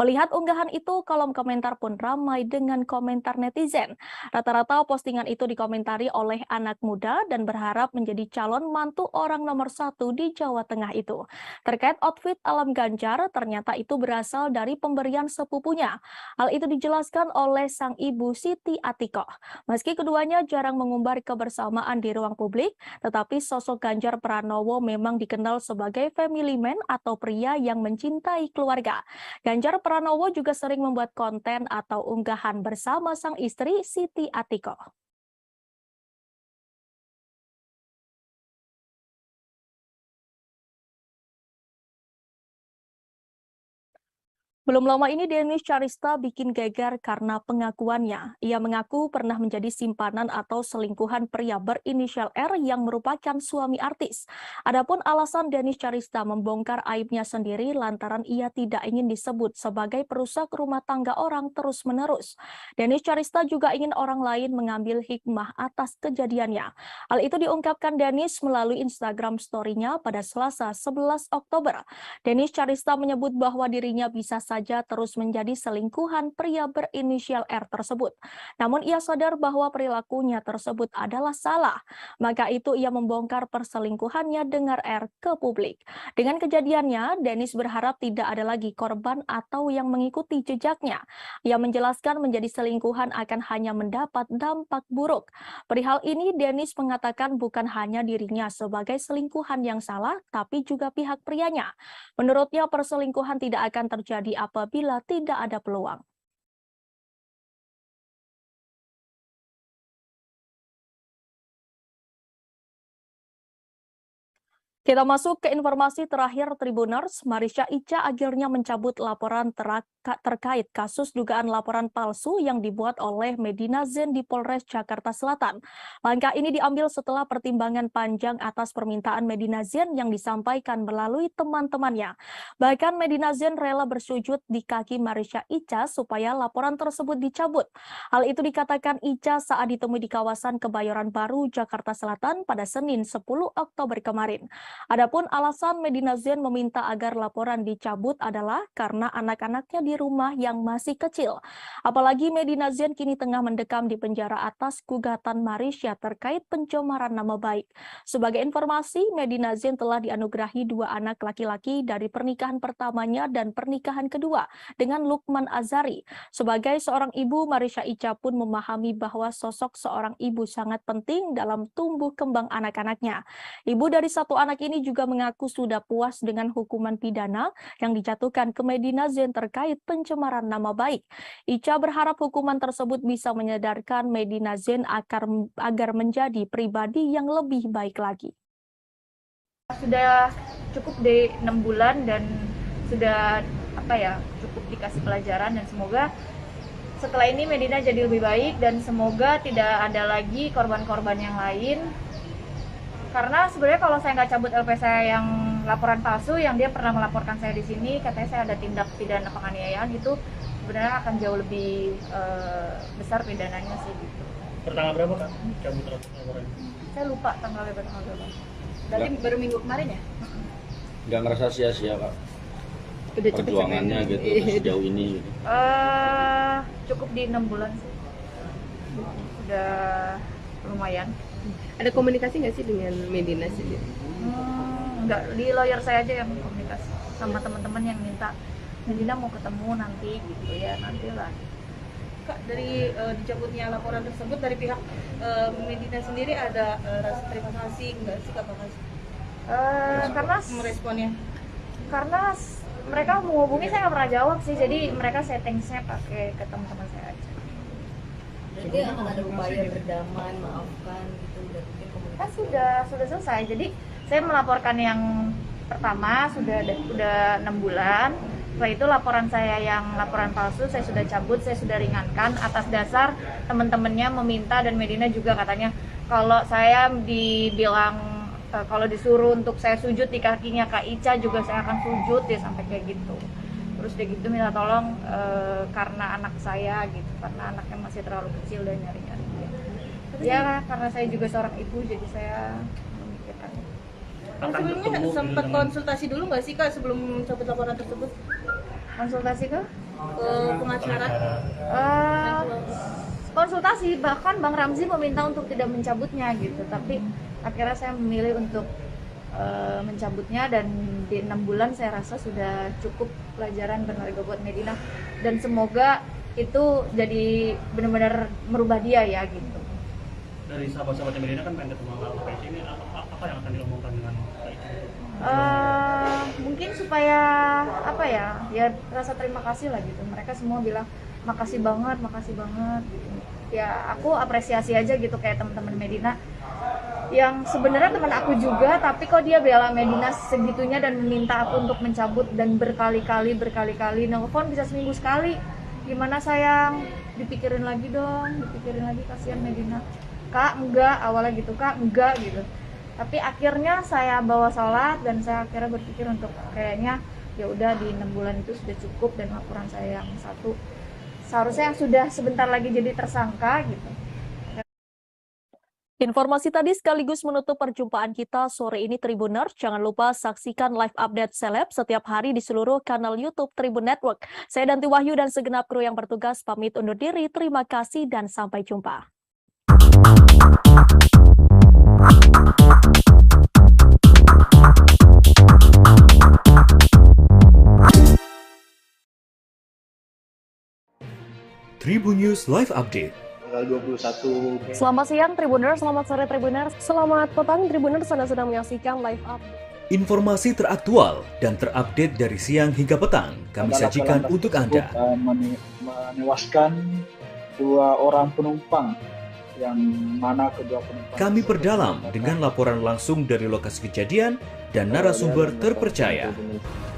Melihat unggahan itu, kolom komentar pun ramai dengan komentar netizen. Rata-rata postingan itu dikomentari oleh anak muda dan berharap menjadi calon mantu orang nomor 1 di Jawa Tengah itu. Terkait outfit alam Ganjar, ternyata itu berasal dari pemberian sepupunya. Hal itu dijelaskan oleh sang ibu Siti Atikoh. Meski keduanya jarang mengumbar kebersamaan di ruang publik, tetapi sosok Ganjar Pranowo memang dikenal sebagai family man atau pria yang mencintai keluarga. Ganjar Pranowo juga sering membuat konten atau unggahan bersama sang istri Siti Atikoh. Belum lama ini Denis Charista bikin geger karena pengakuannya. Ia mengaku pernah menjadi simpanan atau selingkuhan pria berinisial R yang merupakan suami artis. Adapun alasan Denis Charista membongkar aibnya sendiri lantaran ia tidak ingin disebut sebagai perusak rumah tangga orang terus-menerus. Denis Charista juga ingin orang lain mengambil hikmah atas kejadiannya. Hal itu diungkapkan Denis melalui Instagram story-nya pada Selasa 11 Oktober. Denis Charista menyebut bahwa dirinya bisa saja terus menjadi selingkuhan pria berinisial R tersebut. Namun ia sadar bahwa perilakunya tersebut adalah salah. Maka itu ia membongkar perselingkuhannya dengan R ke publik. Dengan kejadiannya, Denis berharap tidak ada lagi korban atau yang mengikuti jejaknya. Ia menjelaskan menjadi selingkuhan akan hanya mendapat dampak buruk. Perihal ini, Denis mengatakan bukan hanya dirinya sebagai selingkuhan yang salah, tapi juga pihak prianya. Menurutnya, perselingkuhan tidak akan terjadi apabila tidak ada peluang. Kita masuk ke informasi terakhir Tribuners. Marisha Ica akhirnya mencabut laporan terkait kasus dugaan laporan palsu yang dibuat oleh Medina Zain di Polres Jakarta Selatan. Langkah ini diambil setelah pertimbangan panjang atas permintaan Medina Zain yang disampaikan melalui teman-temannya. Bahkan Medina Zain rela bersujud di kaki Marisha Ica supaya laporan tersebut dicabut. Hal itu dikatakan Ica saat ditemui di kawasan Kebayoran Baru, Jakarta Selatan pada Senin 10 Oktober kemarin. Adapun alasan Medina Zain meminta agar laporan dicabut adalah karena anak-anaknya di rumah yang masih kecil. Apalagi Medina Zain kini tengah mendekam di penjara atas gugatan Marisha terkait pencemaran nama baik. Sebagai informasi, Medina Zain telah dianugerahi 2 anak laki-laki dari pernikahan pertamanya dan pernikahan kedua dengan Lukman Azari. Sebagai seorang ibu, Marisha Ica pun memahami bahwa sosok seorang ibu sangat penting dalam tumbuh kembang anak-anaknya. Ibu dari 1 anak ini juga mengaku sudah puas dengan hukuman pidana yang dijatuhkan ke Medina Zain terkait pencemaran nama baik. Ica berharap hukuman tersebut bisa menyadarkan Medina Zain agar menjadi pribadi yang lebih baik lagi. Sudah cukup di 6 bulan dan sudah cukup dikasih pelajaran, dan semoga setelah ini Medina jadi lebih baik dan semoga tidak ada lagi korban-korban yang lain. Karena sebenarnya kalau saya nggak cabut LP saya yang laporan palsu, yang dia pernah melaporkan saya di sini, katanya saya ada tindak pidana penganiayaan, itu sebenarnya akan jauh lebih besar pidananya sih gitu. Pertanggal berapa Kak cabut laporan? Saya lupa tanggalnya berapa. Berarti baru minggu kemarin ya? Nggak ngerasa sia-sia Kak perjuangannya gitu sejauh ini gitu. Cukup di 6 bulan sih. Udah lumayan. Ada komunikasi nggak sih dengan Medina sendiri? Enggak, di lawyer saya aja yang komunikasi sama teman-teman yang minta Medina mau ketemu nanti gitu ya, nantilah. Kak, dari dicabutnya laporan tersebut dari pihak Medina sendiri ada rasa terima kasih nggak sih Kak? Karena meresponnya? Karena mereka menghubungi saya nggak pernah jawab sih, jadi mereka settingnya pakai ke teman-teman saya aja. Jadi akan ada upaya berdamai, maafkan gitu, dan mungkin komunikasi. Sudah selesai. Jadi saya melaporkan yang pertama sudah 6 bulan. Setelah itu laporan saya yang laporan palsu saya sudah cabut, saya sudah ringankan atas dasar teman-temannya meminta, dan Medina juga katanya kalau saya dibilang kalau disuruh untuk saya sujud di kakinya Kak Ica juga saya akan sujud, ya sampai kayak gitu. Terus dia gitu minta tolong karena anak saya gitu, karena anaknya masih terlalu kecil dan nyari-nyari dia. Ya karena saya juga seorang ibu, jadi saya memikirkan. Sebelumnya sempat konsultasi dulu nggak sih Kak sebelum cabut laporan tersebut? Konsultasi ke? Pengacara? konsultasi, bahkan Bang Ramzi meminta untuk tidak mencabutnya gitu, tapi akhirnya saya memilih untuk mencabutnya, dan di 6 bulan saya rasa sudah cukup pelajaran berharga buat Medina, dan semoga itu jadi benar-benar merubah dia ya gitu. Dari sahabat-sahabatnya Medina kan pengen ketemu sama Kak Ici, ini apa yang akan diomongkan dengan Kak Ici? Mungkin supaya apa ya rasa terima kasih lah gitu. Mereka semua bilang makasih banget gitu. Ya aku apresiasi aja gitu kayak teman-teman Medina yang sebenarnya teman aku juga, tapi kok dia bela Medina segitunya dan meminta aku untuk mencabut, dan berkali-kali nelfon bisa seminggu sekali. Gimana sayang, dipikirin lagi dong, kasihan Medina. Kak enggak, awalnya gitu, Kak enggak gitu. Tapi akhirnya saya bawa sholat, dan saya akhirnya berpikir untuk kayaknya ya udah di 6 bulan itu sudah cukup, dan laporan saya yang satu seharusnya yang sudah sebentar lagi jadi tersangka gitu. Informasi tadi sekaligus menutup perjumpaan kita sore ini Tribuners. Jangan lupa saksikan live update seleb setiap hari di seluruh kanal YouTube Tribun Network. Saya Danti Wahyu dan segenap kru yang bertugas pamit undur diri. Terima kasih dan sampai jumpa. Tribun News Live Update. Tanggal 21. Selamat siang Tribuners, selamat sore Tribuners, selamat petang Tribuners, Anda sedang menyaksikan live update. Informasi teraktual dan terupdate dari siang hingga petang kami sajikan untuk Anda. Menewaskan 2 orang penumpang, yang mana kedua penumpang kami perdalam dengan laporan langsung dari lokasi kejadian dan narasumber terpercaya.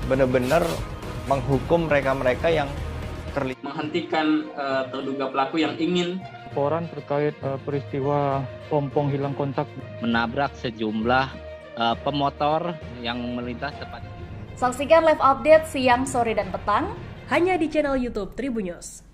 Benar-benar menghukum mereka-mereka yang terlibat, menghentikan terduga pelaku yang ingin Laporan terkait peristiwa pompong hilang kontak menabrak sejumlah pemotor yang melintas tepat. Saksikan live update siang, sore, dan petang hanya di channel YouTube Tribun News.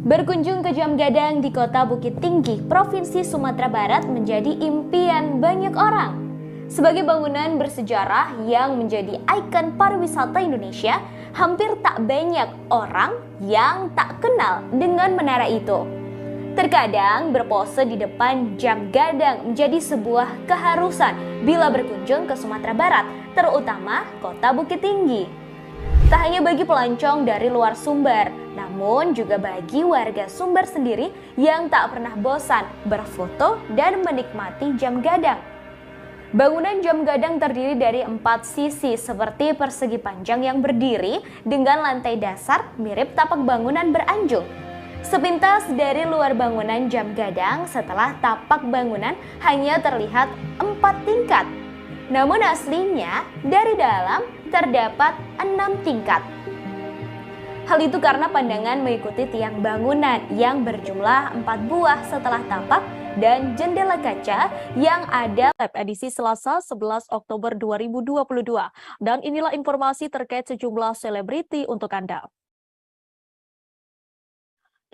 Berkunjung ke Jam Gadang di Kota Bukit Tinggi, Provinsi Sumatera Barat menjadi impian banyak orang. Sebagai bangunan bersejarah yang menjadi ikon pariwisata Indonesia, hampir tak banyak orang yang tak kenal dengan menara itu. Terkadang berpose di depan Jam Gadang menjadi sebuah keharusan bila berkunjung ke Sumatera Barat, terutama Kota Bukit Tinggi. Tak hanya bagi pelancong dari luar Sumber, namun juga bagi warga Sumber sendiri yang tak pernah bosan berfoto dan menikmati Jam Gadang. Bangunan Jam Gadang terdiri dari 4 sisi seperti persegi panjang yang berdiri dengan lantai dasar mirip tapak bangunan beranjung. Sepintas dari luar bangunan Jam Gadang, setelah tapak bangunan hanya terlihat 4 tingkat. Namun aslinya dari dalam terdapat 6 tingkat. Hal itu karena pandangan mengikuti tiang bangunan yang berjumlah 4 buah setelah tapak dan jendela kaca yang ada. Edisi Selasa 11 Oktober 2022. Dan inilah informasi terkait sejumlah selebriti untuk Anda.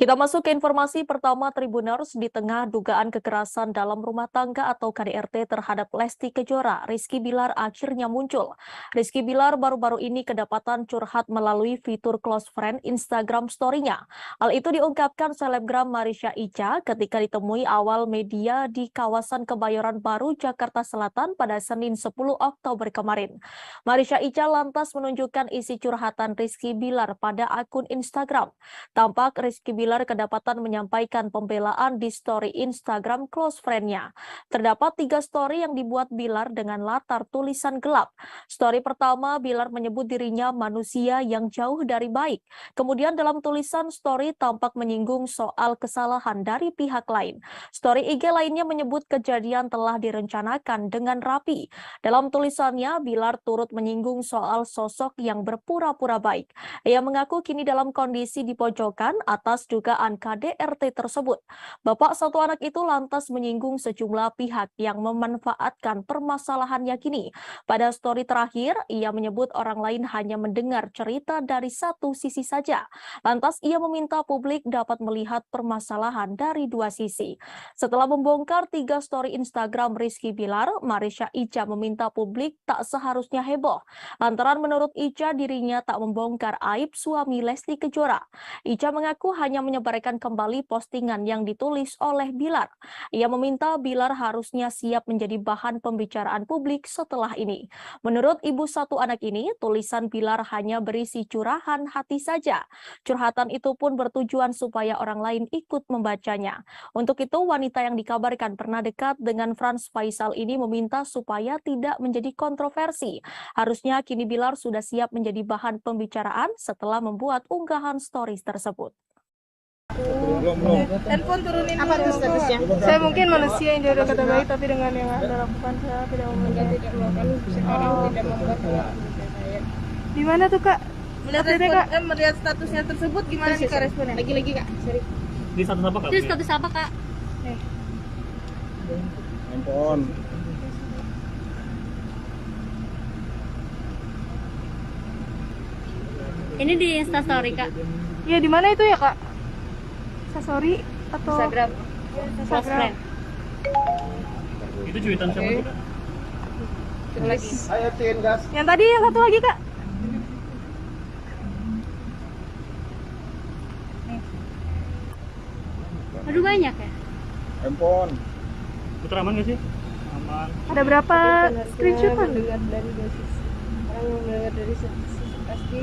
Kita masuk ke informasi pertama Tribuners. Di tengah dugaan kekerasan dalam rumah tangga atau KDRT terhadap Lesti Kejora, Rizky Bilar akhirnya muncul. Rizky Bilar baru-baru ini kedapatan curhat melalui fitur close friend Instagram story-nya. Hal itu diungkapkan selebgram Marisha Ica ketika ditemui awal media di kawasan Kebayoran Baru, Jakarta Selatan pada Senin 10 Oktober kemarin. Marisha Ica lantas menunjukkan isi curhatan Rizky Bilar pada akun Instagram. Tampak Rizky Bilar kedapatan menyampaikan pembelaan di story Instagram close friend-nya. Terdapat 3 story yang dibuat Bilar dengan latar tulisan gelap. Story pertama, Bilar menyebut dirinya manusia yang jauh dari baik. Kemudian dalam tulisan story tampak menyinggung soal kesalahan dari pihak lain. Story IG lainnya menyebut kejadian telah direncanakan dengan rapi. Dalam tulisannya, Bilar turut menyinggung soal sosok yang berpura-pura baik. Ia mengaku kini dalam kondisi di pojokan atas dugaan KDRT tersebut. Bapak satu anak itu lantas menyinggung sejumlah pihak yang memanfaatkan permasalahannya kini. Pada story terakhir, ia menyebut orang lain hanya mendengar cerita dari satu sisi saja. Lantas ia meminta publik dapat melihat permasalahan dari dua sisi. Setelah membongkar 3 story Instagram Rizky Bilar, Marisha Ica meminta publik tak seharusnya heboh. Lantaran menurut Ica dirinya tak membongkar aib suami Lesti Kejora. Ica mengaku hanya menyebarkan kembali postingan yang ditulis oleh Bilar. Ia meminta Bilar harusnya siap menjadi bahan pembicaraan publik setelah ini. Menurut ibu satu anak ini, tulisan Bilar hanya berisi curahan hati saja. Curhatan itu pun bertujuan supaya orang lain ikut membacanya. Untuk itu, wanita yang dikabarkan pernah dekat dengan Frans Faisal ini meminta supaya tidak menjadi kontroversi. Harusnya kini Bilar sudah siap menjadi bahan pembicaraan setelah membuat unggahan stories tersebut. Handphone turunin Apa tuh statusnya? Saya mungkin manusia yang jodoh kata baik, tapi dengan yang Anda lakukan saya tidak Anda tidak melakukan sekarang tidak membuat saya. Di mana tuh Kak? Melihat statusnya tersebut gimana nih Kak responnya? Lagi Kak, sorry. Di status apa Kak? Itu status apa Kak? Handphone. Ini di Instastory Kak. Iya, di mana itu ya Kak? Instastory atau Instagram. Instagram. Itu cuitan siapa tuh Kak? Lagi. Ayo tin gas. Yang tadi yang satu lagi Kak. Aduh banyak ya. Handphone. Putra aman gak sih? Aman. Ada berapa screenshotan? Mendengar dari dua sisi. Orang yang mendengar dari satu sisi pasti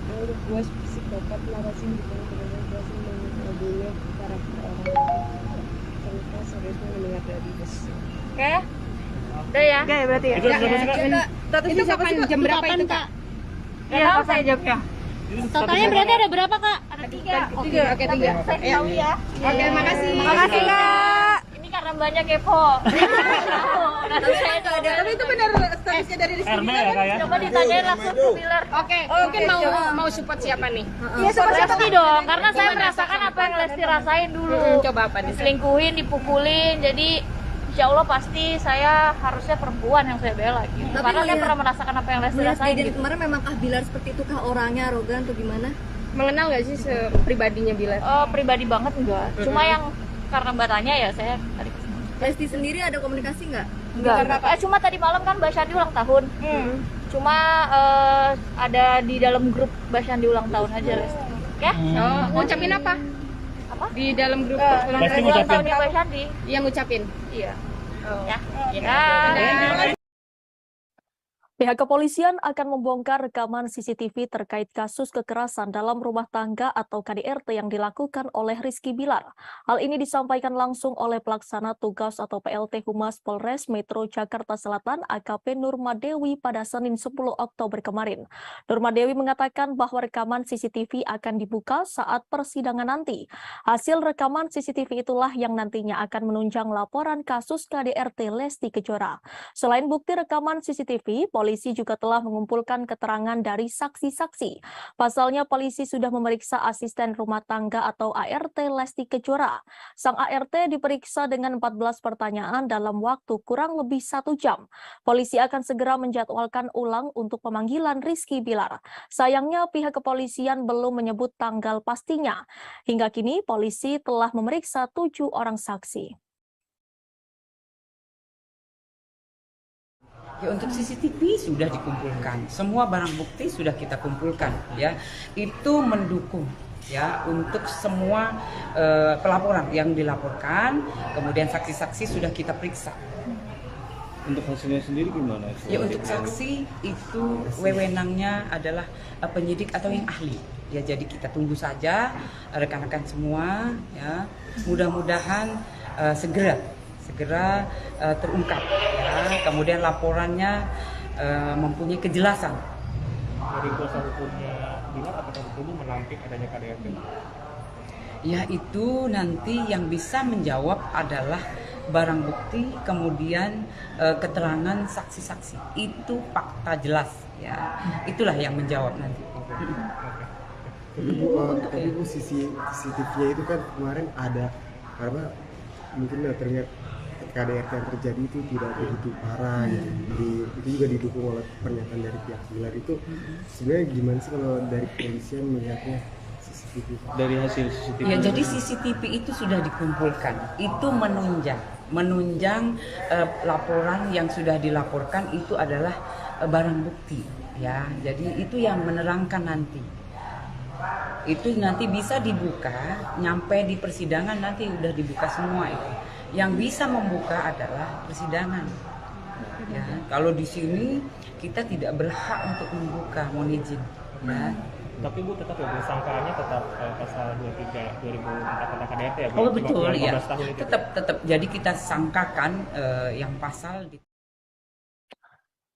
menurut gue psikopat narasi yang berhasil membunuh karakter orang. Ternyata seriusnya mendengar dari dua sisi. Oke. Udah ya? Oke, berarti ya. Itu status Kak? Itu kapan jam berapa itu Kak? Iya, saya jawabnya. Totalnya berarti ada berapa Kak? Ada 3. Oke, 3. Saya tahu ya. Oke, makasih. Makasih Kak. Ini karena banyak kepo. Tapi itu benar statusnya dari Rizky RB ya Kak ya? Coba ditanyain langsung ke Bilar. Oke, mungkin mau support siapa nih? Iya, pasti dong, karena saya merasakan apa yang Lesti rasain dulu. Coba apa nih? Diselingkuhin, dipukulin, jadi Insya Allah pasti saya harusnya perempuan yang saya bela gitu. Tapi Karena saya melihat- pernah merasakan apa yang Lesti Melihat rasain kejadian gitu. kemarin memangkah Bilar seperti itu kah orangnya, arogan atau gimana? Mengenal nggak sih pribadinya Bilar? Pribadi banget enggak. Cuma yang karena Mbak tanya ya saya tadi kesini. Lesti sendiri ada komunikasi nggak? Enggak. Cuma tadi malam kan Mbak Syandi ulang tahun. Cuma ada di dalam grup Mbak Syandi ulang tahun aja Lesti. Oke? Oh, ngucapin apa? Apa? Di dalam grup Lesti Ulang ngucapin. tahunnya Mbak Syandi. yang ngucapin. Iya. Oh. Ya. Ya. Pihak kepolisian akan membongkar rekaman CCTV terkait kasus kekerasan dalam rumah tangga atau KDRT yang dilakukan oleh Rizky Bilar. Hal ini disampaikan langsung oleh Pelaksana Tugas atau PLT Humas Polres Metro Jakarta Selatan AKP Nurmadewi pada Senin 10 Oktober kemarin. Nurmadewi mengatakan bahwa rekaman CCTV akan dibuka saat persidangan nanti. Hasil rekaman CCTV itulah yang nantinya akan menunjang laporan kasus KDRT Lesti Kejora. Selain bukti rekaman CCTV, polisi juga telah mengumpulkan keterangan dari saksi-saksi. Pasalnya, polisi sudah memeriksa asisten rumah tangga atau ART Lesti Kejora. Sang ART diperiksa dengan 14 pertanyaan dalam waktu kurang lebih 1 jam. Polisi akan segera menjadwalkan ulang untuk pemanggilan Rizky Bilar. Sayangnya, pihak kepolisian belum menyebut tanggal pastinya. Hingga kini, polisi telah memeriksa 7 orang saksi. Ya, untuk CCTV sudah dikumpulkan, semua barang bukti sudah kita kumpulkan, ya. Itu mendukung ya untuk semua pelaporan yang dilaporkan, kemudian saksi-saksi sudah kita periksa. Untuk hasilnya sendiri gimana? Ya, untuk saksi itu wewenangnya adalah penyidik atau yang ahli. Ya, jadi kita tunggu saja rekan-rekan semua, ya. Mudah-mudahan segera terungkap, ya. Kemudian laporannya mempunyai kejelasan. Dari kuasa hukumnya Bilar, apakah hukum menampik adanya KDRT? Ya, itu nanti yang bisa menjawab adalah barang bukti, kemudian keterangan saksi-saksi. Itu fakta jelas, ya. Itulah yang menjawab nanti. Tapi bu sisi CCTV-nya itu kan kemarin ada karena mungkin terlihat KDRT yang terjadi itu tidak begitu parah gitu. Itu juga didukung oleh pernyataan dari pihak Bilar itu. Sebenarnya gimana sih kalau dari kepolisian melihatnya CCTV? Dari hasil CCTV. Ya, jadi CCTV itu sudah dikumpulkan. Itu menunjang laporan yang sudah dilaporkan itu adalah barang bukti. Ya, jadi itu yang menerangkan nanti. Itu nanti bisa dibuka, nyampe di persidangan nanti udah dibuka semua itu. Yang bisa membuka adalah persidangan. Ya, kalau di sini kita tidak berhak untuk membuka, mohon izin. Ya. Tapi Bu tetap ya, sangkaannya tetap pasal 23 2004 tentang KDRT ya Bu? Oh betul ya, Tahun itu. tetap. Jadi kita sangkakan yang pasal di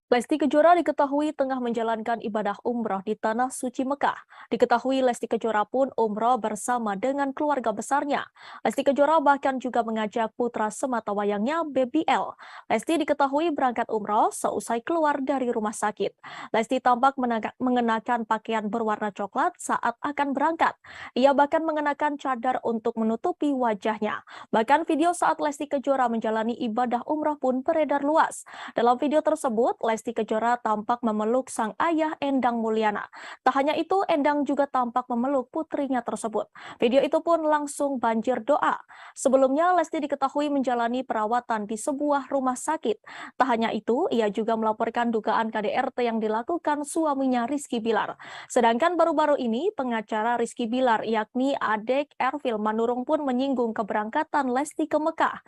Lesti Kejora diketahui tengah menjalankan ibadah umroh di Tanah Suci Mekah. Diketahui Lesti Kejora pun umroh bersama dengan keluarga besarnya. Lesti Kejora bahkan juga mengajak putra sematawayangnya Baby L. Lesti diketahui berangkat umroh seusai keluar dari rumah sakit. Lesti tampak mengenakan pakaian berwarna coklat saat akan berangkat. Ia bahkan mengenakan cadar untuk menutupi wajahnya. Bahkan video saat Lesti Kejora menjalani ibadah umroh pun beredar luas. Dalam video tersebut, Lesti Kejora tampak memeluk sang ayah Endang Mulyana. Tak hanya itu, Endang juga tampak memeluk putrinya tersebut. Video itu pun langsung banjir doa. Sebelumnya, Lesti diketahui menjalani perawatan di sebuah rumah sakit. Tak hanya itu, ia juga melaporkan dugaan KDRT yang dilakukan suaminya Rizky Bilar. Sedangkan baru-baru ini, pengacara Rizky Bilar yakni Adek Ervil Manurung pun menyinggung keberangkatan Lesti ke Mekah.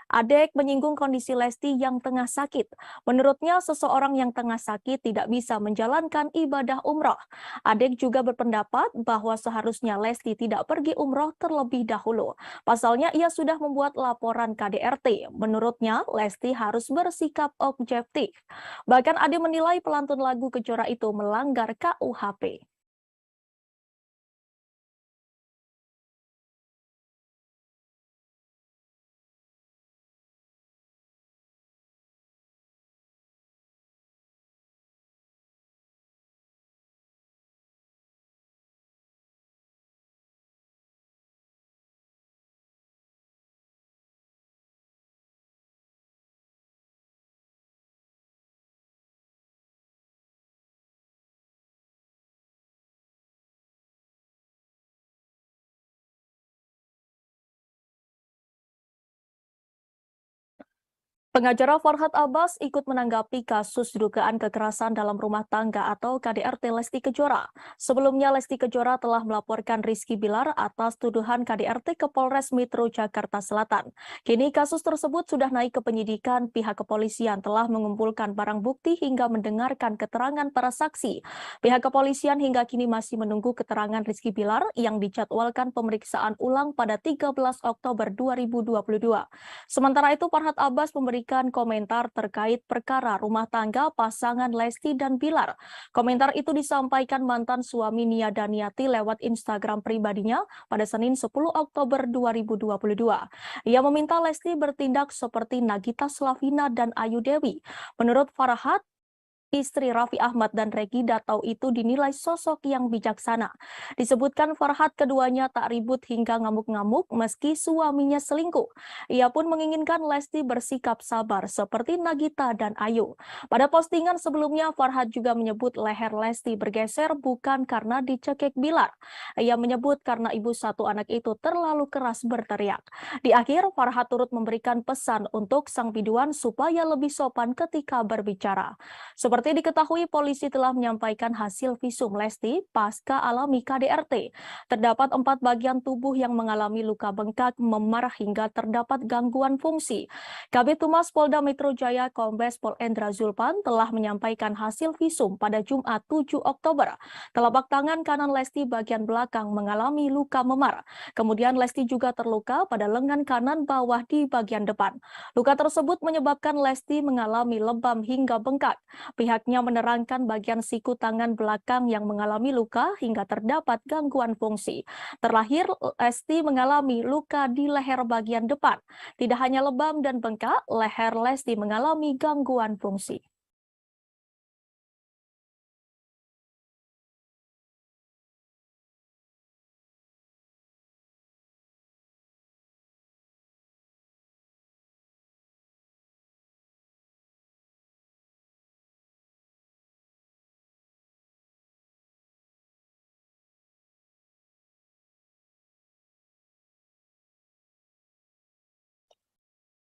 Adek menyinggung kondisi Lesti yang tengah sakit. Menurutnya, seseorang yang tengah sakit tidak bisa menjalankan ibadah umroh. Adek juga berpendapat bahwa seharusnya Lesti tidak pergi umroh terlebih dahulu. Pasalnya, ia sudah membuat laporan KDRT. Menurutnya, Lesti harus bersikap objektif. Bahkan Ade menilai pelantun lagu Kejora itu melanggar KUHP. Pengacara Farhad Abbas ikut menanggapi kasus dugaan kekerasan dalam rumah tangga atau KDRT Lesti Kejora. Sebelumnya, Lesti Kejora telah melaporkan Rizky Bilar atas tuduhan KDRT ke Polres Metro Jakarta Selatan. Kini kasus tersebut sudah naik ke penyidikan. Pihak kepolisian telah mengumpulkan barang bukti hingga mendengarkan keterangan para saksi. Pihak kepolisian hingga kini masih menunggu keterangan Rizky Bilar yang dijadwalkan pemeriksaan ulang pada 13 Oktober 2022. Sementara itu, Farhad Abbas memberikan komentar terkait perkara rumah tangga pasangan Lesti dan Bilar. Komentar itu disampaikan mantan suami Nia Daniati lewat Instagram pribadinya pada Senin 10 Oktober 2022. Ia meminta Lesti bertindak seperti Nagita Slavina dan Ayu Dewi. Menurut Farhad, istri Raffi Ahmad dan Reggy Datau itu dinilai sosok yang bijaksana. Disebutkan Farhad keduanya tak ribut hingga ngamuk-ngamuk meski suaminya selingkuh. Ia pun menginginkan Lesti bersikap sabar seperti Nagita dan Ayu. Pada postingan sebelumnya, Farhad juga menyebut leher Lesti bergeser bukan karena dicekik Bilar. Ia menyebut karena ibu satu anak itu terlalu keras berteriak. Di akhir, Farhad turut memberikan pesan untuk sang biduan supaya lebih sopan ketika berbicara. Seperti diketahui, polisi telah menyampaikan hasil visum Lesti pasca alami KDRT. Terdapat 4 bagian tubuh yang mengalami luka bengkak, memar hingga terdapat gangguan fungsi. Kabid Humas Polda Metro Jaya Kombes Pol Endra Zulpan telah menyampaikan hasil visum pada Jumat 7 Oktober. Telapak tangan kanan Lesti bagian belakang mengalami luka memar. Kemudian Lesti juga terluka pada lengan kanan bawah di bagian depan. Luka tersebut menyebabkan Lesti mengalami lebam hingga bengkak. Pihaknya menerangkan bagian siku tangan belakang yang mengalami luka hingga terdapat gangguan fungsi. Terlahir, Lesti mengalami luka di leher bagian depan. Tidak hanya lebam dan bengkak, leher Lesti mengalami gangguan fungsi.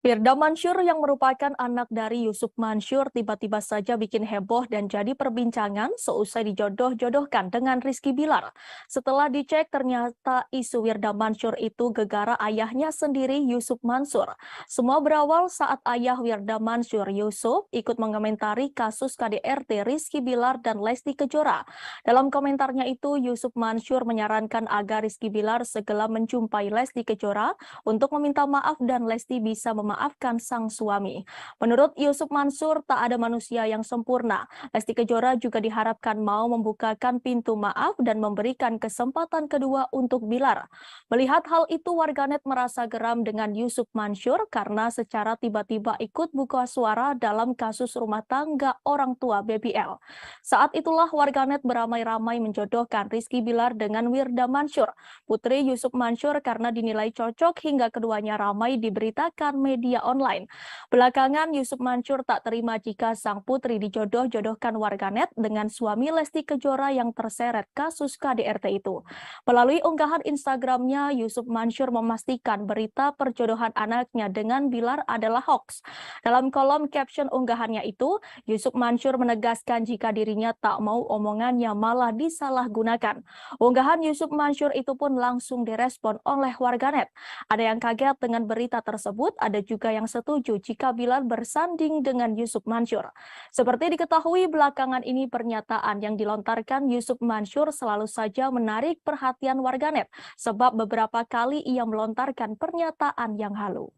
Firda Mansur yang merupakan anak dari Yusuf Mansur tiba-tiba saja bikin heboh dan jadi perbincangan seusai dijodoh-jodohkan dengan Rizky Bilar. Setelah dicek ternyata isu Firda Mansur itu gegara ayahnya sendiri Yusuf Mansur. Semua berawal saat ayah Firda Mansur Yusuf ikut mengomentari kasus KDRT Rizky Bilar dan Lesti Kejora. Dalam komentarnya itu Yusuf Mansur menyarankan agar Rizky Bilar segera menjumpai Lesti Kejora untuk meminta maaf dan Lesti bisa memaafkan sang suami. Menurut Yusuf Mansur, tak ada manusia yang sempurna. Lesti Kejora juga diharapkan mau membukakan pintu maaf dan memberikan kesempatan kedua untuk Bilar. Melihat hal itu, warganet merasa geram dengan Yusuf Mansur karena secara tiba-tiba ikut buka suara dalam kasus rumah tangga orang tua BBL. Saat itulah warganet beramai-ramai menjodohkan Rizky Bilar dengan Firda Mansur, putri Yusuf Mansur, karena dinilai cocok hingga keduanya ramai diberitakan media online. Belakangan Yusuf Mansur tak terima jika sang putri dijodoh-jodohkan warganet dengan suami Lesti Kejora yang terseret kasus KDRT itu. Melalui unggahan Instagramnya, Yusuf Mansur memastikan berita perjodohan anaknya dengan Bilar adalah hoax. Dalam kolom caption unggahannya itu, Yusuf Mansur menegaskan jika dirinya tak mau omongannya malah disalahgunakan. Unggahan Yusuf Mansur itu pun langsung direspon oleh warganet. Ada yang kaget dengan berita tersebut, ada juga yang setuju jika Bilar bersanding dengan Yusuf Mansur. Seperti diketahui belakangan ini pernyataan yang dilontarkan Yusuf Mansur selalu saja menarik perhatian warganet sebab beberapa kali ia melontarkan pernyataan yang halu.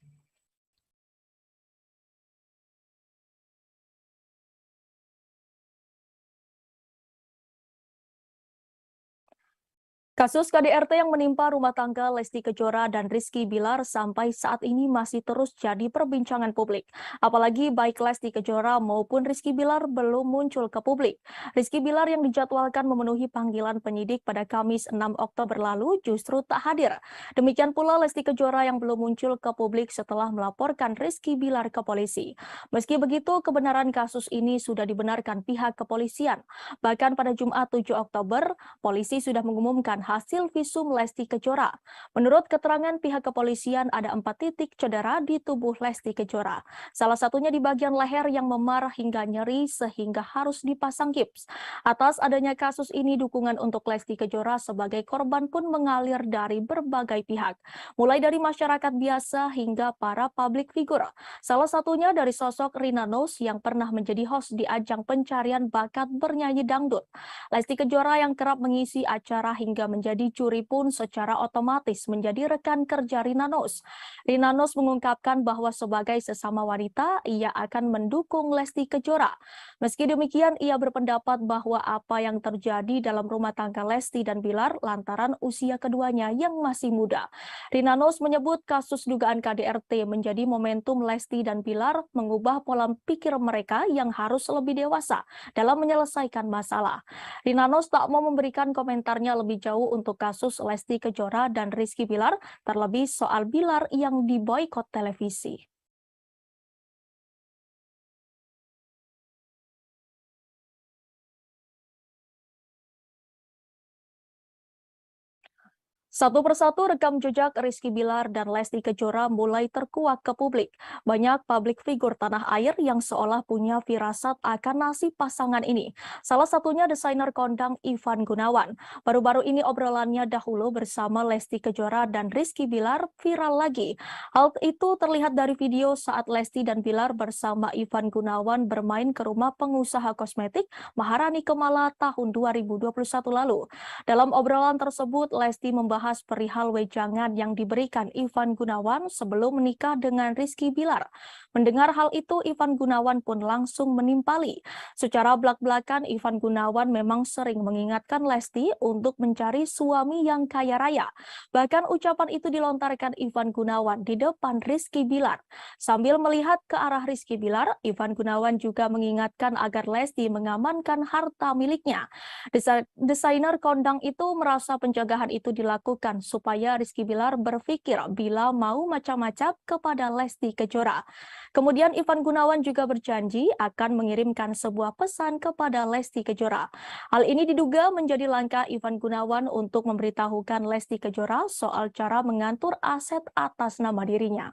Kasus KDRT yang menimpa rumah tangga Lesti Kejora dan Rizky Bilar sampai saat ini masih terus jadi perbincangan publik. Apalagi baik Lesti Kejora maupun Rizky Bilar belum muncul ke publik. Rizky Bilar yang dijadwalkan memenuhi panggilan penyidik pada Kamis 6 Oktober lalu justru tak hadir. Demikian pula Lesti Kejora yang belum muncul ke publik setelah melaporkan Rizky Bilar ke polisi. Meski begitu, kebenaran kasus ini sudah dibenarkan pihak kepolisian. Bahkan pada Jumat 7 Oktober, polisi sudah mengumumkan hasil visum Lesti Kejora. Menurut keterangan pihak kepolisian, ada 4 titik cedera di tubuh Lesti Kejora. Salah satunya di bagian leher yang memar hingga nyeri sehingga harus dipasang gips. Atas adanya kasus ini, dukungan untuk Lesti Kejora sebagai korban pun mengalir dari berbagai pihak. Mulai dari masyarakat biasa hingga para public figure. Salah satunya dari sosok Rina Nose yang pernah menjadi host di ajang pencarian bakat bernyanyi dangdut. Lesti Kejora yang kerap mengisi acara hingga menjadi juri pun secara otomatis menjadi rekan kerja Rina Nose. Rina Nose mengungkapkan bahwa sebagai sesama wanita, ia akan mendukung Lesti Kejora. Meski demikian, ia berpendapat bahwa apa yang terjadi dalam rumah tangga Lesti dan Bilar lantaran usia keduanya yang masih muda. Rina Nose menyebut kasus dugaan KDRT menjadi momentum Lesti dan Bilar mengubah pola pikir mereka yang harus lebih dewasa dalam menyelesaikan masalah. Rina Nose tak mau memberikan komentarnya lebih jauh untuk kasus Lesti Kejora dan Rizky Bilar, terlebih soal Bilar yang diboikot televisi. Satu persatu rekam jejak Rizky Bilar dan Lesti Kejora mulai terkuak ke publik. Banyak publik figur tanah air yang seolah punya firasat akan nasib pasangan ini. Salah satunya desainer kondang Ivan Gunawan. Baru-baru ini obrolannya dahulu bersama Lesti Kejora dan Rizky Bilar viral lagi. Hal itu terlihat dari video saat Lesti dan Bilar bersama Ivan Gunawan bermain ke rumah pengusaha kosmetik Maharani Kemala tahun 2021 lalu. Dalam obrolan tersebut, Lesti membahas perihal wejangan yang diberikan Ivan Gunawan sebelum menikah dengan Rizky Bilar. Mendengar hal itu, Ivan Gunawan pun langsung menimpali. Secara belak-belakan, Ivan Gunawan memang sering mengingatkan Lesti untuk mencari suami yang kaya raya. Bahkan ucapan itu dilontarkan Ivan Gunawan di depan Rizky Bilar. Sambil melihat ke arah Rizky Bilar, Ivan Gunawan juga mengingatkan agar Lesti mengamankan harta miliknya. Desainer kondang itu merasa penjagaan itu dilakukan supaya Rizky Bilar berpikir bila mau macam-macam kepada Lesti Kejora. Kemudian Ivan Gunawan juga berjanji akan mengirimkan sebuah pesan kepada Lesti Kejora. Hal ini diduga menjadi langkah Ivan Gunawan untuk memberitahukan Lesti Kejora soal cara mengatur aset atas nama dirinya.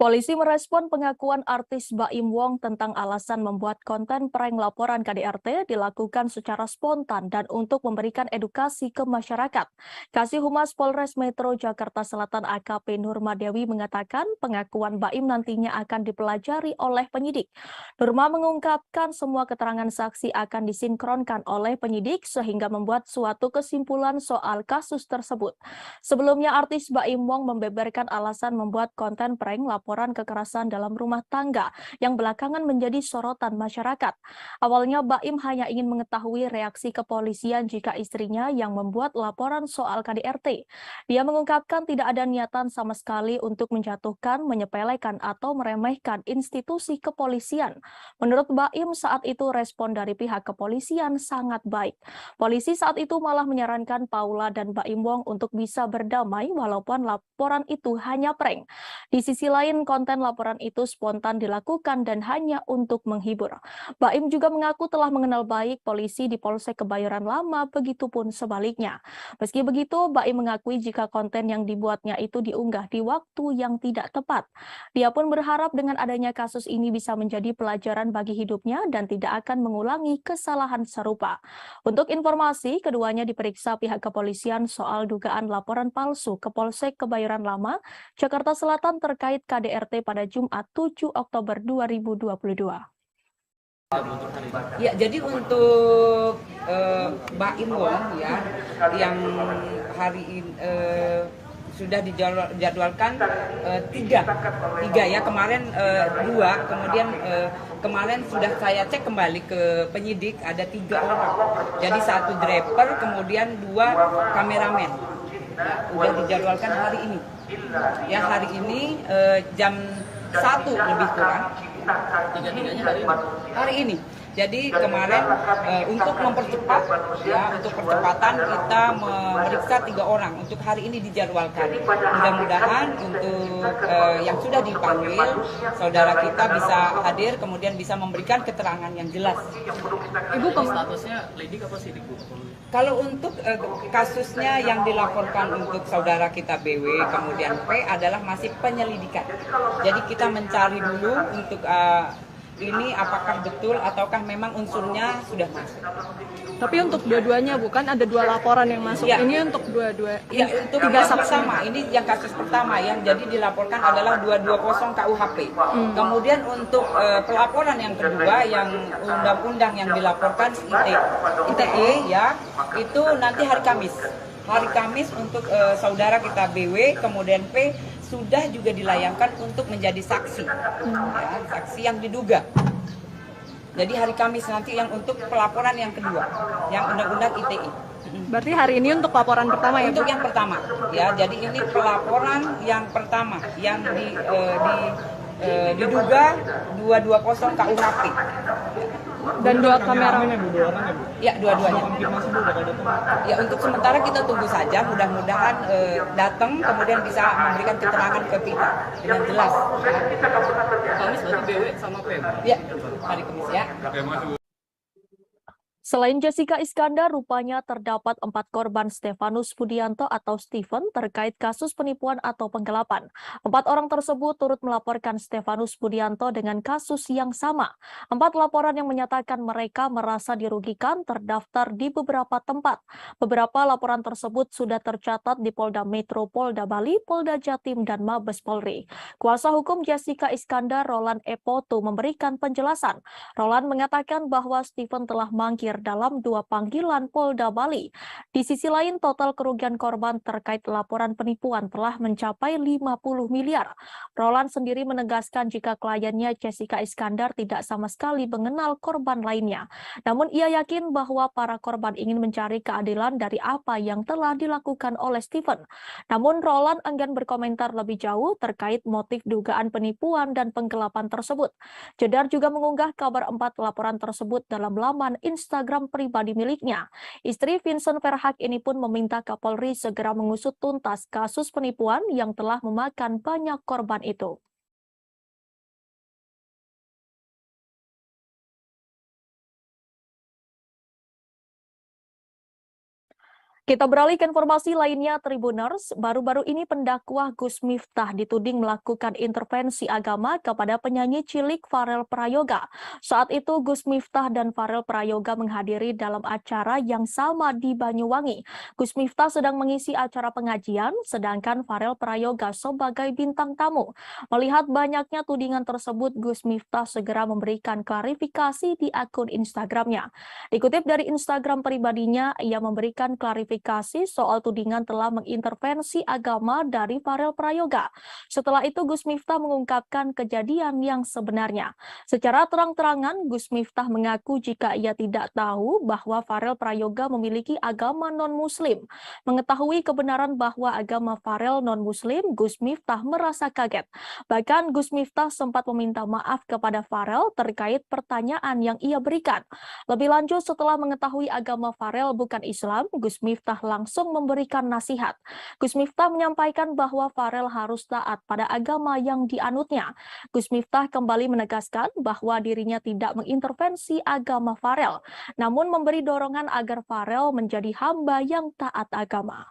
Polisi merespon pengakuan artis Baim Wong tentang alasan membuat konten prank laporan KDRT dilakukan secara spontan dan untuk memberikan edukasi ke masyarakat. Kasih Humas Polres Metro Jakarta Selatan AKP Nurma Dewi mengatakan pengakuan Baim nantinya akan dipelajari oleh penyidik. Nurma mengungkapkan semua keterangan saksi akan disinkronkan oleh penyidik sehingga membuat suatu kesimpulan soal kasus tersebut. Sebelumnya artis Baim Wong membeberkan alasan membuat konten prank laporan kekerasan dalam rumah tangga yang belakangan menjadi sorotan masyarakat. Awalnya Baim hanya ingin mengetahui reaksi kepolisian jika istrinya yang membuat laporan soal KDRT. Dia mengungkapkan tidak ada niatan sama sekali untuk menjatuhkan, menyepelekan atau meremehkan institusi kepolisian. Menurut Baim saat itu respon dari pihak kepolisian sangat baik. Polisi saat itu malah menyarankan Paula dan Baim Wong untuk bisa berdamai walaupun laporan itu hanya prank. Di sisi lain, konten laporan itu spontan dilakukan dan hanya untuk menghibur. Baim juga mengaku telah mengenal baik polisi di Polsek Kebayoran Lama, begitupun sebaliknya. Meski begitu, Baim mengakui jika konten yang dibuatnya itu diunggah di waktu yang tidak tepat. Dia pun berharap dengan adanya kasus ini bisa menjadi pelajaran bagi hidupnya dan tidak akan mengulangi kesalahan serupa. Untuk informasi, keduanya diperiksa pihak kepolisian soal dugaan laporan palsu ke Polsek Kebayoran Lama, Jakarta Selatan terkait KDRT pada Jumat 7 Oktober 2022. Ya, jadi untuk Baim Wong ya yang hari ini sudah dijadwalkan tiga ya, kemarin dua, kemudian kemarin sudah saya cek kembali ke penyidik ada 3 orang, jadi 1 driver kemudian 2 kameramen. Ya, udah dijadwalkan hari ini ya, hari ini jam 1 lebih kurang. Tiga-tiganya hari ini. Jadi kemarin untuk mempercepat ya, untuk percepatan kita memeriksa 3 orang untuk hari ini dijadwalkan. Mudah-mudahan untuk yang sudah dipanggil saudara kita bisa hadir kemudian bisa memberikan keterangan yang jelas. Ibu statusnya lidik apa sidik, Bu? Kalau untuk kasusnya yang dilaporkan untuk saudara kita BW kemudian P adalah masih penyelidikan. Jadi kita mencari dulu untuk ini apakah betul ataukah memang unsurnya sudah masuk. Tapi untuk dua-duanya bukan ada 2 laporan yang masuk. Ya. Ini untuk dua-dua. Ya, untuk yang pertama, ini yang kasus pertama yang jadi dilaporkan adalah 220 KUHP. Kemudian untuk pelaporan yang kedua yang undang-undang yang dilaporkan ITE ya, itu nanti hari Kamis. Hari Kamis untuk saudara kita BW kemudian P sudah juga dilayangkan untuk menjadi saksi, ya, saksi yang diduga. Jadi hari Kamis nanti yang untuk pelaporan yang kedua, yang undang-undang ITE. Berarti hari ini untuk laporan pertama ya? Untuk yang pertama, ya. Jadi ini pelaporan yang pertama yang diduga 220 KUHP. Dan 2 kamera. Ya, dua-duanya. Ya, untuk sementara kita tunggu saja, mudah-mudahan datang kemudian bisa memberikan keterangan ke kita dengan jelas. Kamis berarti BW sama PM? Ya, hari Kamis ya. Selain Jessica Iskandar, rupanya terdapat 4 korban Stefanus Budianto atau Stephen terkait kasus penipuan atau penggelapan. 4 orang tersebut turut melaporkan Stefanus Budianto dengan kasus yang sama. 4 laporan yang menyatakan mereka merasa dirugikan terdaftar di beberapa tempat. Beberapa laporan tersebut sudah tercatat di Polda Metro, Polda Bali, Polda Jatim, dan Mabes Polri. Kuasa hukum Jessica Iskandar, Roland Epoto, memberikan penjelasan. Roland mengatakan bahwa Stephen telah mangkir dalam 2 panggilan Polda Bali. Di sisi lain, total kerugian korban terkait laporan penipuan telah mencapai 50 miliar. Roland sendiri menegaskan jika kliennya Jessica Iskandar tidak sama sekali mengenal korban lainnya. Namun ia yakin bahwa para korban ingin mencari keadilan dari apa yang telah dilakukan oleh Stephen. Namun Roland enggan berkomentar lebih jauh terkait motif dugaan penipuan dan penggelapan tersebut. Jedar juga mengunggah kabar 4 laporan tersebut dalam laman Instagram pribadi miliknya. Istri Vincent Verhaak ini pun meminta Kapolri segera mengusut tuntas kasus penipuan yang telah memakan banyak korban itu. Kita beralih ke informasi lainnya, Tribuners. Baru-baru ini pendakwah Gus Miftah dituding melakukan intervensi agama kepada penyanyi cilik Farel Prayoga. Saat itu Gus Miftah dan Farel Prayoga menghadiri dalam acara yang sama di Banyuwangi. Gus Miftah sedang mengisi acara pengajian, sedangkan Farel Prayoga sebagai bintang tamu. Melihat banyaknya tudingan tersebut, Gus Miftah segera memberikan klarifikasi di akun Instagramnya. Dikutip dari Instagram pribadinya, ia memberikan klarifikasi soal tudingan telah mengintervensi agama dari Farel Prayoga. Setelah itu Gus Miftah mengungkapkan kejadian yang sebenarnya. Secara terang-terangan, Gus Miftah mengaku jika ia tidak tahu bahwa Farel Prayoga memiliki agama non-Muslim. Mengetahui kebenaran bahwa agama Farel non-Muslim, Gus Miftah merasa kaget. Bahkan Gus Miftah sempat meminta maaf kepada Farel terkait pertanyaan yang ia berikan. Lebih lanjut, setelah mengetahui agama Farel bukan Islam, Gus Miftah langsung memberikan nasihat. Gus Miftah menyampaikan bahwa Farel harus taat pada agama yang dianutnya. Gus Miftah kembali menegaskan bahwa dirinya tidak mengintervensi agama Farel, namun memberi dorongan agar Farel menjadi hamba yang taat agama.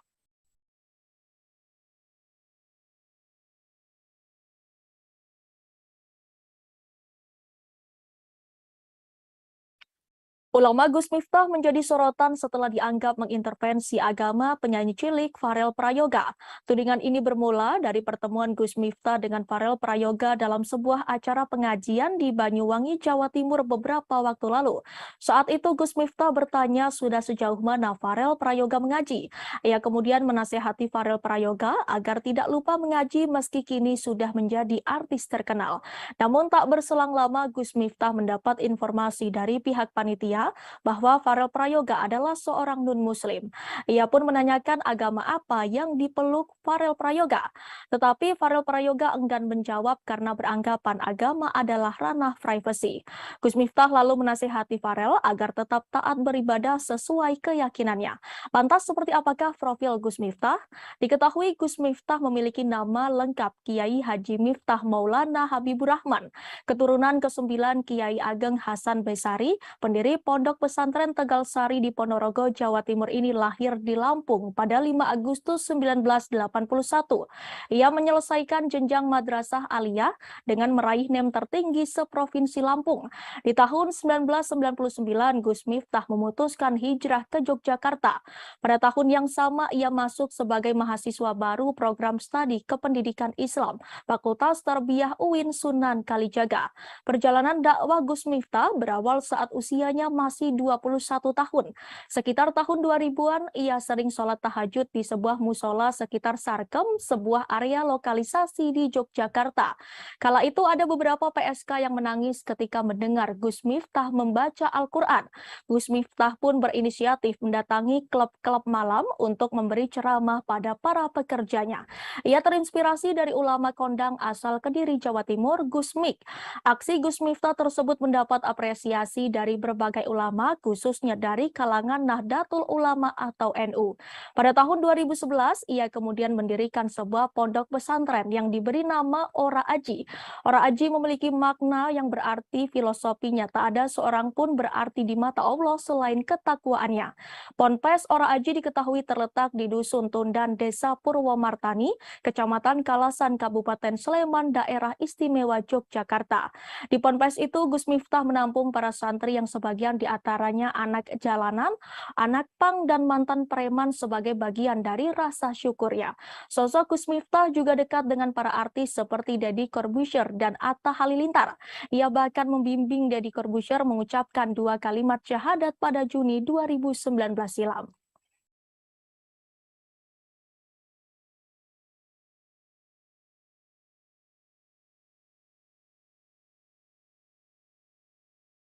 Ulama Gus Miftah menjadi sorotan setelah dianggap mengintervensi agama penyanyi cilik Farel Prayoga. Tudingan ini bermula dari pertemuan Gus Miftah dengan Farel Prayoga dalam sebuah acara pengajian di Banyuwangi, Jawa Timur beberapa waktu lalu. Saat itu Gus Miftah bertanya sudah sejauh mana Farel Prayoga mengaji. Ia kemudian menasehati Farel Prayoga agar tidak lupa mengaji meski kini sudah menjadi artis terkenal. Namun tak berselang lama Gus Miftah mendapat informasi dari pihak panitia bahwa Farel Prayoga adalah seorang non-Muslim. Ia pun menanyakan agama apa yang dipeluk Farel Prayoga. Tetapi Farel Prayoga enggan menjawab karena beranggapan agama adalah ranah privasi. Gus Miftah lalu menasihati Farel agar tetap taat beribadah sesuai keyakinannya. Lantas seperti apakah profil Gus Miftah? Diketahui Gus Miftah memiliki nama lengkap Kiai Haji Miftah Maulana Habibur Rahman, keturunan ke-9 Kiai Ageng Hasan Besari, pendiri Pondok Pesantren Tegal Sari di Ponorogo, Jawa Timur ini lahir di Lampung pada 5 Agustus 1981. Ia menyelesaikan jenjang madrasah aliyah dengan meraih NEM tertinggi seprovinsi Lampung. Di tahun 1999, Gus Miftah memutuskan hijrah ke Yogyakarta. Pada tahun yang sama, ia masuk sebagai mahasiswa baru program studi Kependidikan Islam, Fakultas Tarbiyah UIN Sunan Kalijaga. Perjalanan dakwah Gus Miftah berawal saat usianya masih 21 tahun. Sekitar tahun 2000-an, ia sering sholat tahajud di sebuah musola sekitar Sarkem, sebuah area lokalisasi di Yogyakarta. Kala itu ada beberapa PSK yang menangis ketika mendengar Gus Miftah membaca Al-Quran. Gus Miftah pun berinisiatif mendatangi klub-klub malam untuk memberi ceramah pada para pekerjanya. Ia terinspirasi dari ulama kondang asal Kediri, Jawa Timur, Gus Mik. Aksi Gus Miftah tersebut mendapat apresiasi dari berbagai ulama, khususnya dari kalangan Nahdlatul Ulama atau NU. Pada tahun 2011, ia kemudian mendirikan sebuah pondok pesantren yang diberi nama Ora Aji. Ora Aji memiliki makna yang berarti filosofinya tak ada seorang pun berarti di mata Allah selain ketakwaannya. Ponpes Ora Aji diketahui terletak di Dusun Tundan, Desa Purwomartani, Kecamatan Kalasan, Kabupaten Sleman, Daerah Istimewa Yogyakarta. Di ponpes itu, Gus Miftah menampung para santri yang sebagian di antaranya anak jalanan, anak pang, dan mantan preman sebagai bagian dari rasa syukurnya. Sosok Gus Miftah juga dekat dengan para artis seperti Deddy Corbuzier dan Atta Halilintar. Ia bahkan membimbing Deddy Corbuzier mengucapkan 2 kalimat syahadat pada Juni 2019 silam.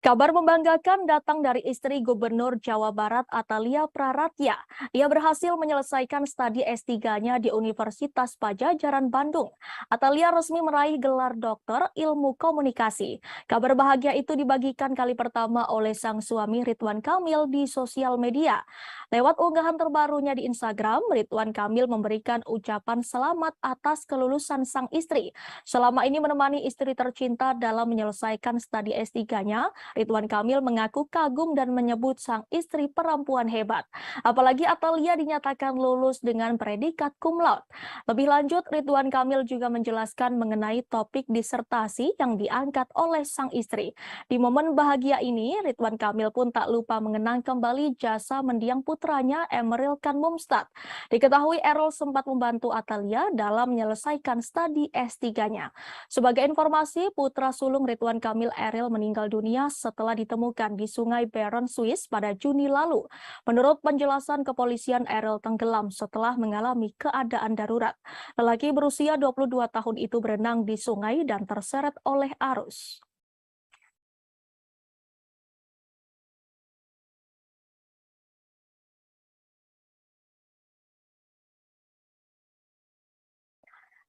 Kabar membanggakan datang dari istri Gubernur Jawa Barat Atalia Praratya. Ia berhasil menyelesaikan studi S3-nya di Universitas Padjadjaran Bandung. Atalia resmi meraih gelar doktor ilmu komunikasi. Kabar bahagia itu dibagikan kali pertama oleh sang suami Ridwan Kamil di sosial media. Lewat unggahan terbarunya di Instagram, Ridwan Kamil memberikan ucapan selamat atas kelulusan sang istri. Selama ini menemani istri tercinta dalam menyelesaikan studi S3-nya, Ridwan Kamil mengaku kagum dan menyebut sang istri perempuan hebat. Apalagi Atalia dinyatakan lulus dengan predikat cum laude. Lebih lanjut, Ridwan Kamil juga menjelaskan mengenai topik disertasi yang diangkat oleh sang istri. Di momen bahagia ini, Ridwan Kamil pun tak lupa mengenang kembali jasa mendiang putranya Emeril Khan Mumtaz. Diketahui Errol sempat membantu Atalia dalam menyelesaikan studi S3-nya. Sebagai informasi, putra sulung Ridwan Kamil Errol meninggal dunia setelah ditemukan di Sungai Bern, Swiss pada Juni lalu. Menurut penjelasan kepolisian, Errol tenggelam setelah mengalami keadaan darurat. Lelaki berusia 22 tahun itu berenang di sungai dan terseret oleh arus.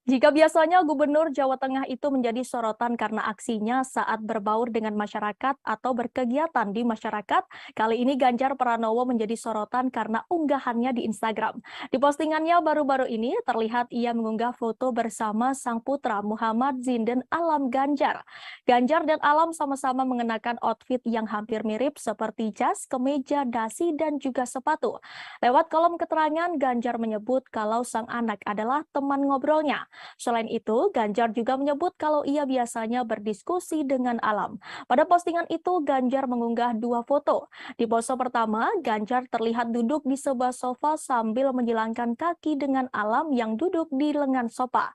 Jika biasanya Gubernur Jawa Tengah itu menjadi sorotan karena aksinya saat berbaur dengan masyarakat atau berkegiatan di masyarakat, kali ini Ganjar Pranowo menjadi sorotan karena unggahannya di Instagram. Di postingannya baru-baru ini terlihat ia mengunggah foto bersama sang putra Muhammad Zinden Alam Ganjar. Ganjar dan Alam sama-sama mengenakan outfit yang hampir mirip seperti jas, kemeja, dasi, dan juga sepatu. Lewat kolom keterangan, Ganjar menyebut kalau sang anak adalah teman ngobrolnya. Selain itu, Ganjar juga menyebut kalau ia biasanya berdiskusi dengan Alam. Pada postingan itu, Ganjar mengunggah dua foto. Di pose pertama, Ganjar terlihat duduk di sebuah sofa sambil menjilangkan kaki dengan Alam yang duduk di lengan sofa.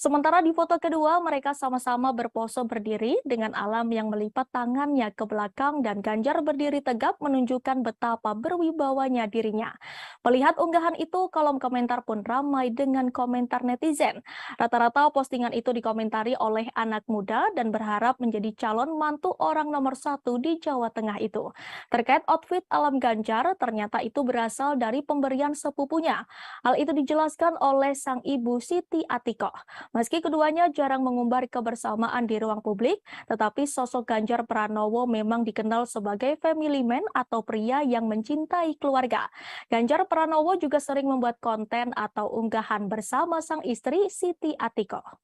Sementara di foto kedua, mereka sama-sama berpose berdiri dengan Alam yang melipat tangannya ke belakang dan Ganjar berdiri tegap menunjukkan betapa berwibawanya dirinya. Melihat unggahan itu, kolom komentar pun ramai dengan komentar netizen. Rata-rata postingan itu dikomentari oleh anak muda dan berharap menjadi calon mantu orang nomor 1 di Jawa Tengah itu. Terkait outfit Alam Ganjar, ternyata itu berasal dari pemberian sepupunya. Hal itu dijelaskan oleh sang ibu Siti Atikoh. Meski keduanya jarang mengumbar kebersamaan di ruang publik, tetapi sosok Ganjar Pranowo memang dikenal sebagai family man atau pria yang mencintai keluarga. Ganjar Pranowo juga sering membuat konten atau unggahan bersama sang istri Siti Atikoh.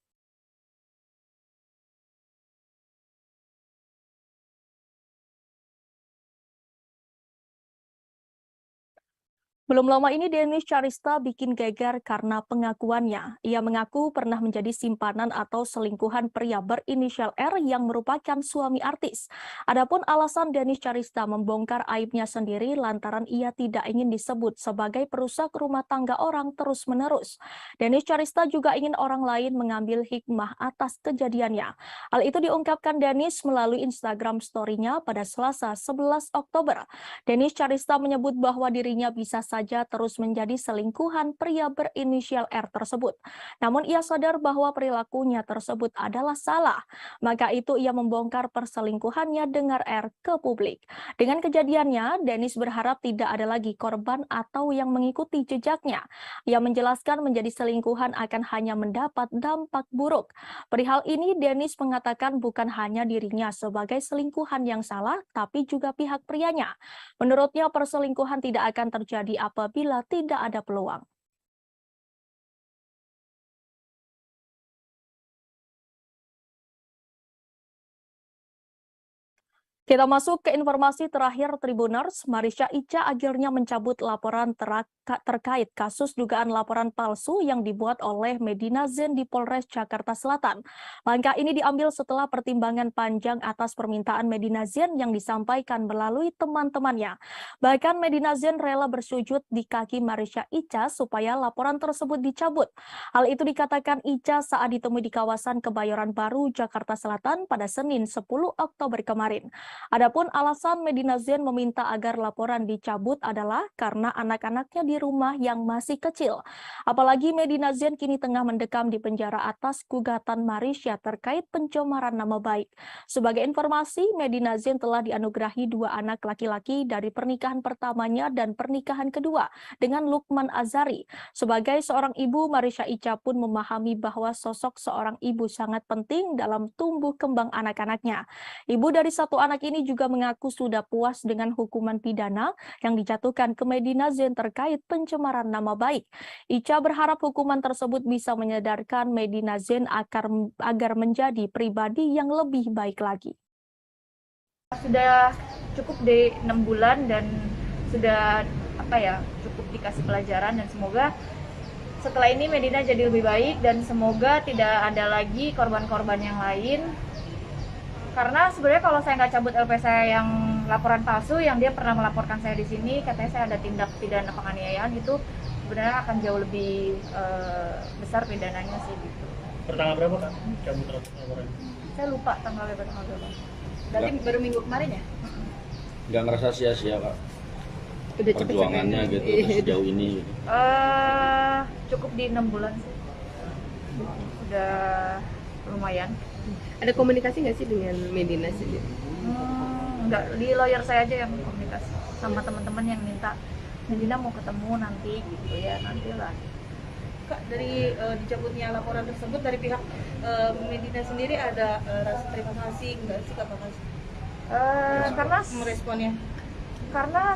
Belum lama ini Denis Charista bikin geger karena pengakuannya. Ia mengaku pernah menjadi simpanan atau selingkuhan pria berinisial R yang merupakan suami artis. Adapun alasan Denis Charista membongkar aibnya sendiri lantaran ia tidak ingin disebut sebagai perusak rumah tangga orang terus-menerus. Denis Charista juga ingin orang lain mengambil hikmah atas kejadiannya. Hal itu diungkapkan Denis melalui Instagram story-nya pada Selasa 11 Oktober. Denis Charista menyebut bahwa dirinya bisa saja terus menjadi selingkuhan pria berinisial R tersebut. Namun ia sadar bahwa perilakunya tersebut adalah salah. Maka itu ia membongkar perselingkuhannya dengan R ke publik. Dengan kejadiannya, Denis berharap tidak ada lagi korban atau yang mengikuti jejaknya. Ia menjelaskan menjadi selingkuhan akan hanya mendapat dampak buruk. Perihal ini, Denis mengatakan bukan hanya dirinya sebagai selingkuhan yang salah, tapi juga pihak prianya. Menurutnya, perselingkuhan tidak akan terjadi apabila tidak ada peluang. Kita masuk ke informasi terakhir Tribuners. Marisha Ica akhirnya mencabut laporan terkait kasus dugaan laporan palsu yang dibuat oleh Medina Zain di Polres Jakarta Selatan. Langkah ini diambil setelah pertimbangan panjang atas permintaan Medina Zain yang disampaikan melalui teman-temannya. Bahkan Medina Zain rela bersujud di kaki Marisha Ica supaya laporan tersebut dicabut. Hal itu dikatakan Ica saat ditemui di kawasan Kebayoran Baru, Jakarta Selatan pada Senin 10 Oktober kemarin. Adapun alasan Medina Zain meminta agar laporan dicabut adalah karena anak-anaknya di rumah yang masih kecil. Apalagi Medina Zain kini tengah mendekam di penjara atas gugatan Marisha terkait pencemaran nama baik. Sebagai informasi, Medina Zain telah dianugerahi 2 anak laki-laki dari pernikahan pertamanya dan pernikahan kedua dengan Lukman Azari. Sebagai seorang ibu, Marisha Ica pun memahami bahwa sosok seorang ibu sangat penting dalam tumbuh kembang anak-anaknya. Ibu dari 1 anak ini juga mengaku sudah puas dengan hukuman pidana yang dijatuhkan ke Medina Zain terkait pencemaran nama baik. Ica berharap hukuman tersebut bisa menyadarkan Medina Zain agar menjadi pribadi yang lebih baik lagi. Sudah cukup di 6 bulan dan sudah cukup dikasih pelajaran, dan semoga setelah ini Medina jadi lebih baik dan semoga tidak ada lagi korban-korban yang lain. Karena sebenarnya kalau saya nggak cabut LP saya yang laporan palsu, yang dia pernah melaporkan saya di sini, katanya saya ada tindak pidana penganiayaan, itu sebenarnya akan jauh lebih besar pidananya sih gitu. Pertanggal berapa Kak cabut laporan? Saya lupa tanggalnya berapa. Berarti baru minggu kemarin ya? Nggak ngerasa sia-sia Kak perjuangannya gitu sejauh ini gitu. Cukup di 6 bulan sih. Udah lumayan. Ada komunikasi nggak sih dengan Medina sendiri? Enggak, di lawyer saya aja yang komunikasi sama teman-teman yang minta Medina mau ketemu nanti gitu ya, nantilah. Kak, dari dicabutnya laporan tersebut dari pihak Medina sendiri ada rasa terima kasih nggak sih Kak Pak? Karena meresponnya? Karena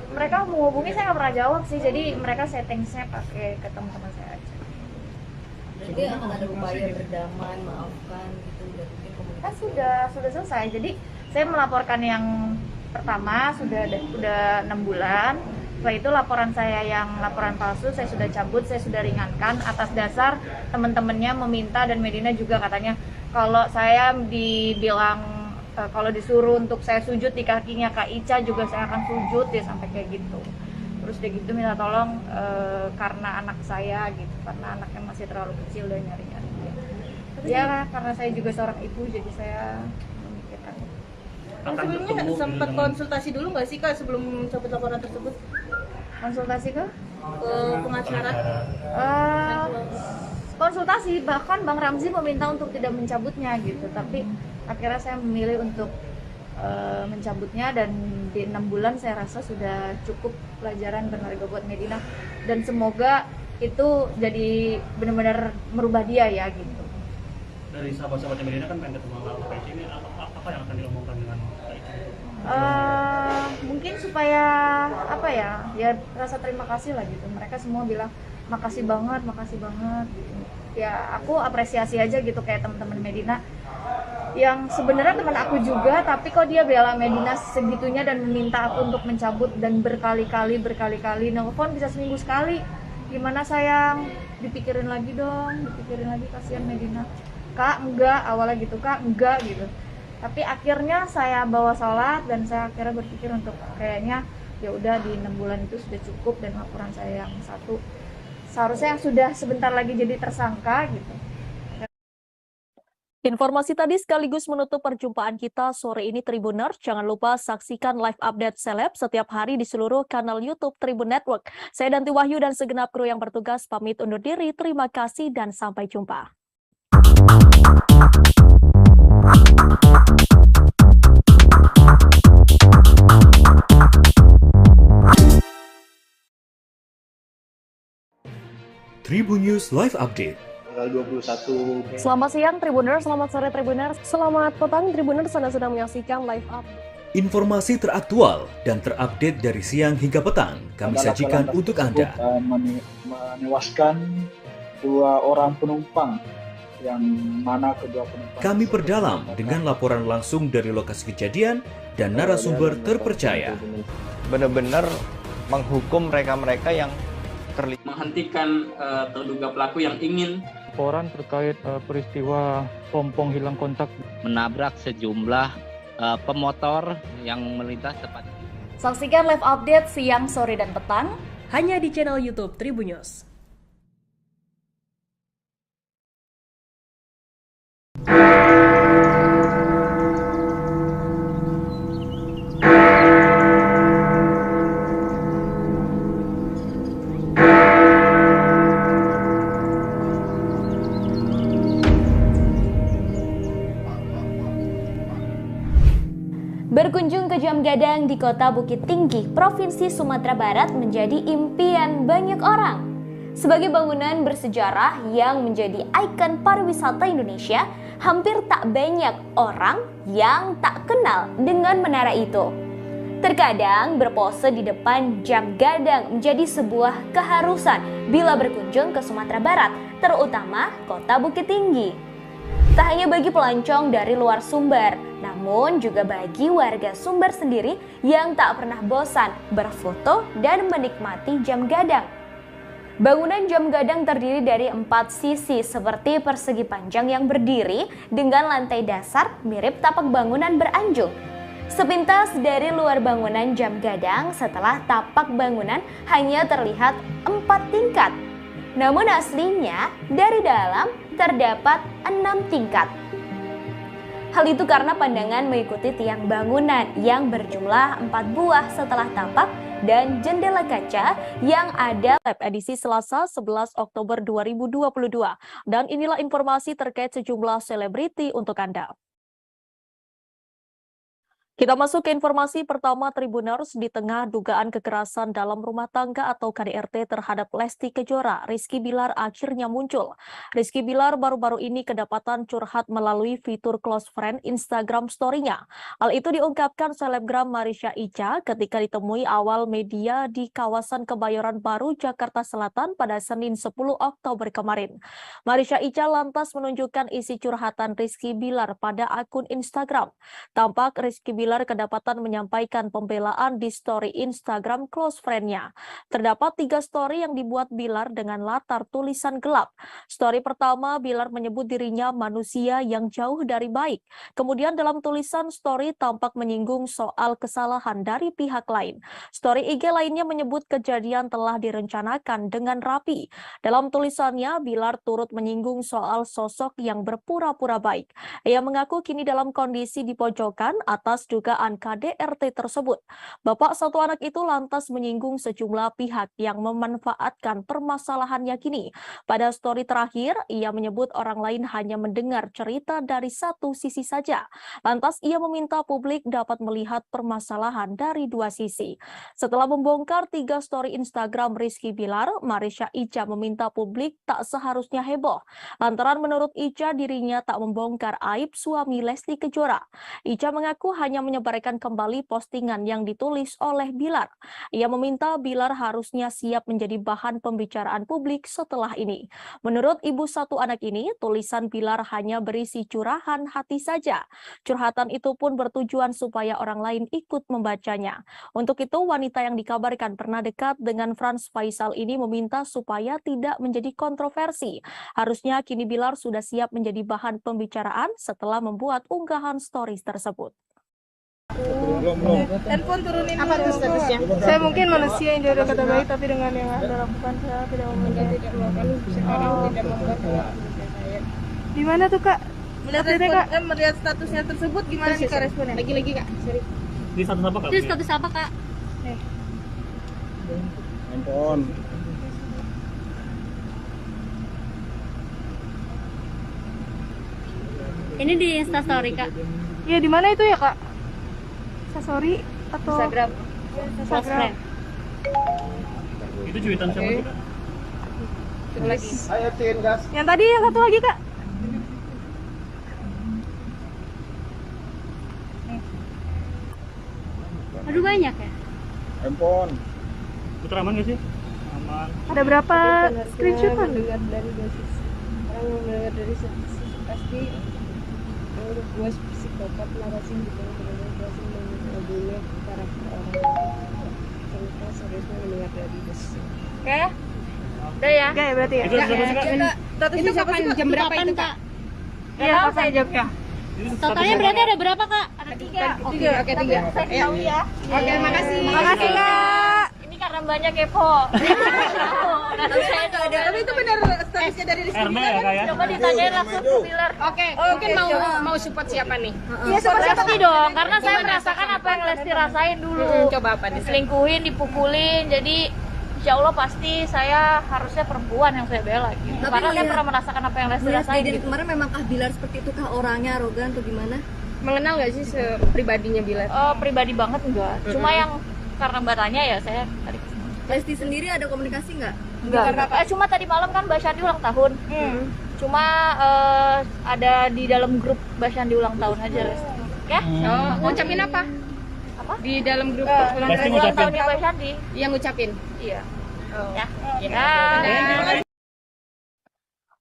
mereka menghubungi saya nggak pernah jawab sih, jadi mereka settingnya pakai ke teman-teman saya aja. Berarti akan ada upaya berdamai, maafkan gitu, berarti komunikasi. Sudah selesai. Jadi saya melaporkan yang pertama sudah 6 bulan. Setelah itu laporan saya yang laporan palsu saya sudah cabut, saya sudah ringankan atas dasar teman-temannya meminta, dan Medina juga katanya kalau saya dibilang kalau disuruh untuk saya sujud di kakinya Kak Ica juga saya akan sujud, ya sampai kayak gitu. Terus dia gitu minta tolong karena anak saya gitu, karena anaknya masih terlalu kecil dan nyari-nyari dia. Ya karena saya juga seorang ibu, jadi saya memikirkan. Sebelumnya sempat konsultasi dulu nggak sih Kak sebelum cabut laporan tersebut? Konsultasi ke pengacara? Konsultasi, bahkan Bang Ramzi meminta untuk tidak mencabutnya gitu, tapi akhirnya saya memilih untuk mencabutnya, dan di 6 bulan saya rasa sudah cukup pelajaran berharga buat Medina, dan semoga itu jadi benar-benar merubah dia ya gitu. Dari sahabat-sahabatnya Medina kan pengen ketemu Kak Ica, ini apa yang akan diomongkan dengan Kak Ica? Mungkin supaya ya rasa terima kasih lah gitu. Mereka semua bilang makasih banget gitu. Ya aku apresiasi aja gitu, kayak teman-teman Medina yang sebenarnya teman aku juga, tapi kok dia bela Medina segitunya dan meminta aku untuk mencabut, dan berkali-kali nelfon bisa seminggu sekali. Gimana sayang, dipikirin lagi dong, kasihan Medina. Kak enggak, awalnya gitu, Kak enggak gitu. Tapi akhirnya saya bawa sholat dan saya akhirnya berpikir untuk kayaknya ya udah di 6 bulan itu sudah cukup, dan laporan saya yang satu seharusnya yang sudah sebentar lagi jadi tersangka gitu. Informasi tadi sekaligus menutup perjumpaan kita sore ini Tribuners. Jangan lupa saksikan live update seleb setiap hari di seluruh kanal YouTube Tribun Network. Saya Danti Wahyu dan segenap kru yang bertugas pamit undur diri. Terima kasih dan sampai jumpa. Tribun News Live Update. Tanggal 21. Selamat siang Tribuners, selamat sore Tribuners, selamat petang Tribuners, Anda sedang menyaksikan live update. Informasi teraktual dan terupdate dari siang hingga petang kami sajikan untuk Anda. Menewaskan 2 orang penumpang, yang mana kedua penumpang. Kami perdalam dengan laporan langsung dari lokasi kejadian dan narasumber terpercaya. Benar-benar menghukum mereka-mereka yang terlibat, menghentikan terduga pelaku yang ingin laporan terkait peristiwa pompong hilang kontak menabrak sejumlah pemotor yang melintas tepat. Saksikan live update siang, sore, dan petang hanya di channel YouTube Tribun News. Berkunjung ke Jam Gadang di Kota Bukit Tinggi, Provinsi Sumatera Barat menjadi impian banyak orang. Sebagai bangunan bersejarah yang menjadi ikon pariwisata Indonesia, hampir tak banyak orang yang tak kenal dengan menara itu. Terkadang berpose di depan Jam Gadang menjadi sebuah keharusan bila berkunjung ke Sumatera Barat, terutama Kota Bukit Tinggi. Tak hanya bagi pelancong dari luar Sumber, namun juga bagi warga Sumber sendiri yang tak pernah bosan berfoto dan menikmati Jam Gadang. Bangunan Jam Gadang terdiri dari 4 sisi seperti persegi panjang yang berdiri dengan lantai dasar mirip tapak bangunan beranjung. Sepintas dari luar bangunan Jam Gadang, setelah tapak bangunan hanya terlihat 4 tingkat. Namun aslinya dari dalam terdapat 6 tingkat. Hal itu karena pandangan mengikuti tiang bangunan yang berjumlah 4 buah setelah tapak dan jendela kaca yang ada. Edisi Selasa 11 Oktober 2022. Dan inilah informasi terkait sejumlah selebriti untuk Anda. Kita masuk ke informasi pertama. Tribuners, di tengah dugaan kekerasan dalam rumah tangga atau KDRT terhadap Lesti Kejora, Rizky Bilar akhirnya muncul. Rizky Bilar baru-baru ini kedapatan curhat melalui fitur close friend Instagram story-nya. Hal itu diungkapkan selebgram Marisha Ica ketika ditemui awal media di kawasan Kebayoran Baru, Jakarta Selatan pada Senin 10 Oktober kemarin. Marisha Ica lantas menunjukkan isi curhatan Rizky Bilar pada akun Instagram. Tampak Rizky Bilar kedapatan menyampaikan pembelaan di story Instagram close friend-nya. Terdapat 3 story yang dibuat Bilar dengan latar tulisan gelap. Story pertama, Bilar menyebut dirinya manusia yang jauh dari baik. Kemudian dalam tulisan story tampak menyinggung soal kesalahan dari pihak lain. Story IG lainnya menyebut kejadian telah direncanakan dengan rapi. Dalam tulisannya, Bilar turut menyinggung soal sosok yang berpura-pura baik. Ia mengaku kini dalam kondisi di pojokan atas dugaan KDRT tersebut. Bapak satu anak itu lantas menyinggung sejumlah pihak yang memanfaatkan permasalahannya kini. Pada story terakhir, ia menyebut orang lain hanya mendengar cerita dari satu sisi saja. Lantas ia meminta publik dapat melihat permasalahan dari 2 sisi. Setelah membongkar 3 story Instagram Rizky Bilar, Marisha Ica meminta publik tak seharusnya heboh. Lantaran menurut Ica dirinya tak membongkar aib suami Lesti Kejora. Ica mengaku hanya menyebarkan kembali postingan yang ditulis oleh Bilar. Ia meminta Bilar harusnya siap menjadi bahan pembicaraan publik setelah ini. Menurut ibu satu anak ini, tulisan Bilar hanya berisi curahan hati saja. Curhatan itu pun bertujuan supaya orang lain ikut membacanya. Untuk itu, wanita yang dikabarkan pernah dekat dengan Frans Faisal ini meminta supaya tidak menjadi kontroversi. Harusnya kini Bilar sudah siap menjadi bahan pembicaraan setelah membuat unggahan stories tersebut. Handphone turunin Apa tuh statusnya? Saya mungkin manusia yang jauh dari kata baik, tapi dengan yang Anda lakukan saya tidak memiliki. Di mana tuh Kak? Melihat statusnya tersebut gimana nih Kak responnya? Lagi Kak. Sorry. Di status apa Kak? Itu status apa Kak? Handphone. Ini di Instastory Kak. Iya, di mana itu ya Kak? Instastory atau Instagram? Instagram. Itu cuitan siapa tuh Kak? Coba lagi. Ayo tin gas. Yang tadi yang satu lagi Kak. Aduh banyak ya. Handphone. Putra aman gak sih? Aman. Ada berapa screenshotan? Dengar dari dosis. Orang yang mendengar dari sisi pasti menurut gue psikopat narasi gitu berarti membunuh karakter orang cerita seriusnya mendengar dari dosis. Oke. Udah ya? Oke berarti ya. Itu kapan jam berapa itu Kak? Iya, saya jawabnya. Totalnya berarti ada berapa Kak? Ada 3. Oke, 3. Saya tahu ya. Oke, makasih. Makasih Kak. Ini karena banyak kepo. Tapi itu benar statusnya dari Rizky Bilar ya, Kak, ya? Coba ditanyain langsung ke Bilar. Oke, mungkin mau support siapa nih? Iya, support Lesti dong, karena saya merasakan apa yang Lesti rasain dulu. Coba apa nih? Diselingkuhin, dipukulin, jadi insya Allah pasti saya harusnya perempuan yang saya bela gitu. Tapi Karena saya pernah merasakan apa yang Lesti rasain Kejadian gitu. kemarin memangkah Bilar seperti itu kah orangnya arogan atau gimana? Mengenal nggak sih pribadinya Bilar? Pribadi banget enggak. Cuma yang karena Mbak tanya ya saya tadi kesini. Lesti sendiri ada komunikasi nggak? Enggak. Cuma tadi malam kan Mbak Syandi ulang tahun. Cuma ada di dalam grup Mbak Syandi ulang tahun aja Lesti. Ya? Ngucapin apa? Apa? Di dalam grup ulang tahunnya Mbak Syandi. Yang ngucapin? Iya. Oh. Ya.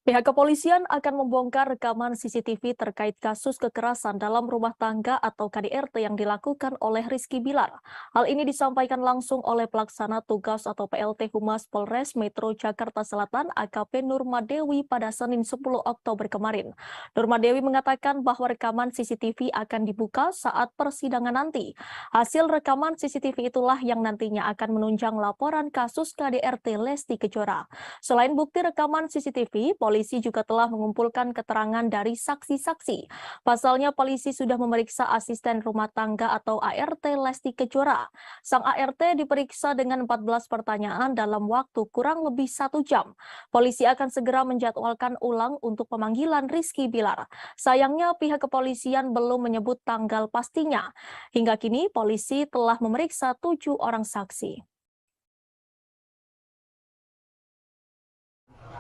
Pihak kepolisian akan membongkar rekaman CCTV terkait kasus kekerasan dalam rumah tangga atau KDRT yang dilakukan oleh Rizky Bilar. Hal ini disampaikan langsung oleh Pelaksana Tugas atau PLT Humas Polres Metro Jakarta Selatan AKP Nurmadewi pada Senin 10 Oktober kemarin. Nurmadewi mengatakan bahwa rekaman CCTV akan dibuka saat persidangan nanti. Hasil rekaman CCTV itulah yang nantinya akan menunjang laporan kasus KDRT Lesti Kejora. Selain bukti rekaman CCTV, polisi juga telah mengumpulkan keterangan dari saksi-saksi. Pasalnya, polisi sudah memeriksa asisten rumah tangga atau ART Lesti Kejora. Sang ART diperiksa dengan 14 pertanyaan dalam waktu kurang lebih 1 jam. Polisi akan segera menjadwalkan ulang untuk pemanggilan Rizky Bilar. Sayangnya, pihak kepolisian belum menyebut tanggal pastinya. Hingga kini, polisi telah memeriksa 7 orang saksi.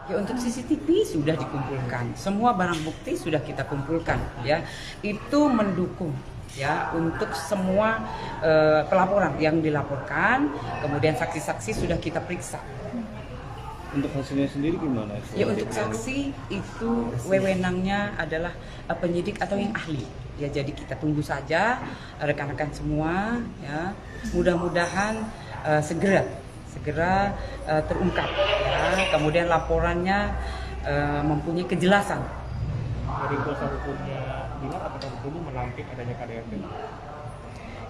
Ya, untuk CCTV sudah dikumpulkan, semua barang bukti sudah kita kumpulkan, ya. Itu mendukung, ya, untuk semua pelaporan yang dilaporkan, kemudian saksi-saksi sudah kita periksa. Untuk hasilnya sendiri gimana? Ya, untuk saksi itu wewenangnya adalah penyidik atau yang ahli. Ya, jadi kita tunggu saja rekan-rekan semua, ya. Mudah-mudahan segera terungkap, ya. Kemudian laporannya mempunyai kejelasan. Dari kuasa hukumnya Bilar, apakah hukumnya menampik adanya KDRT?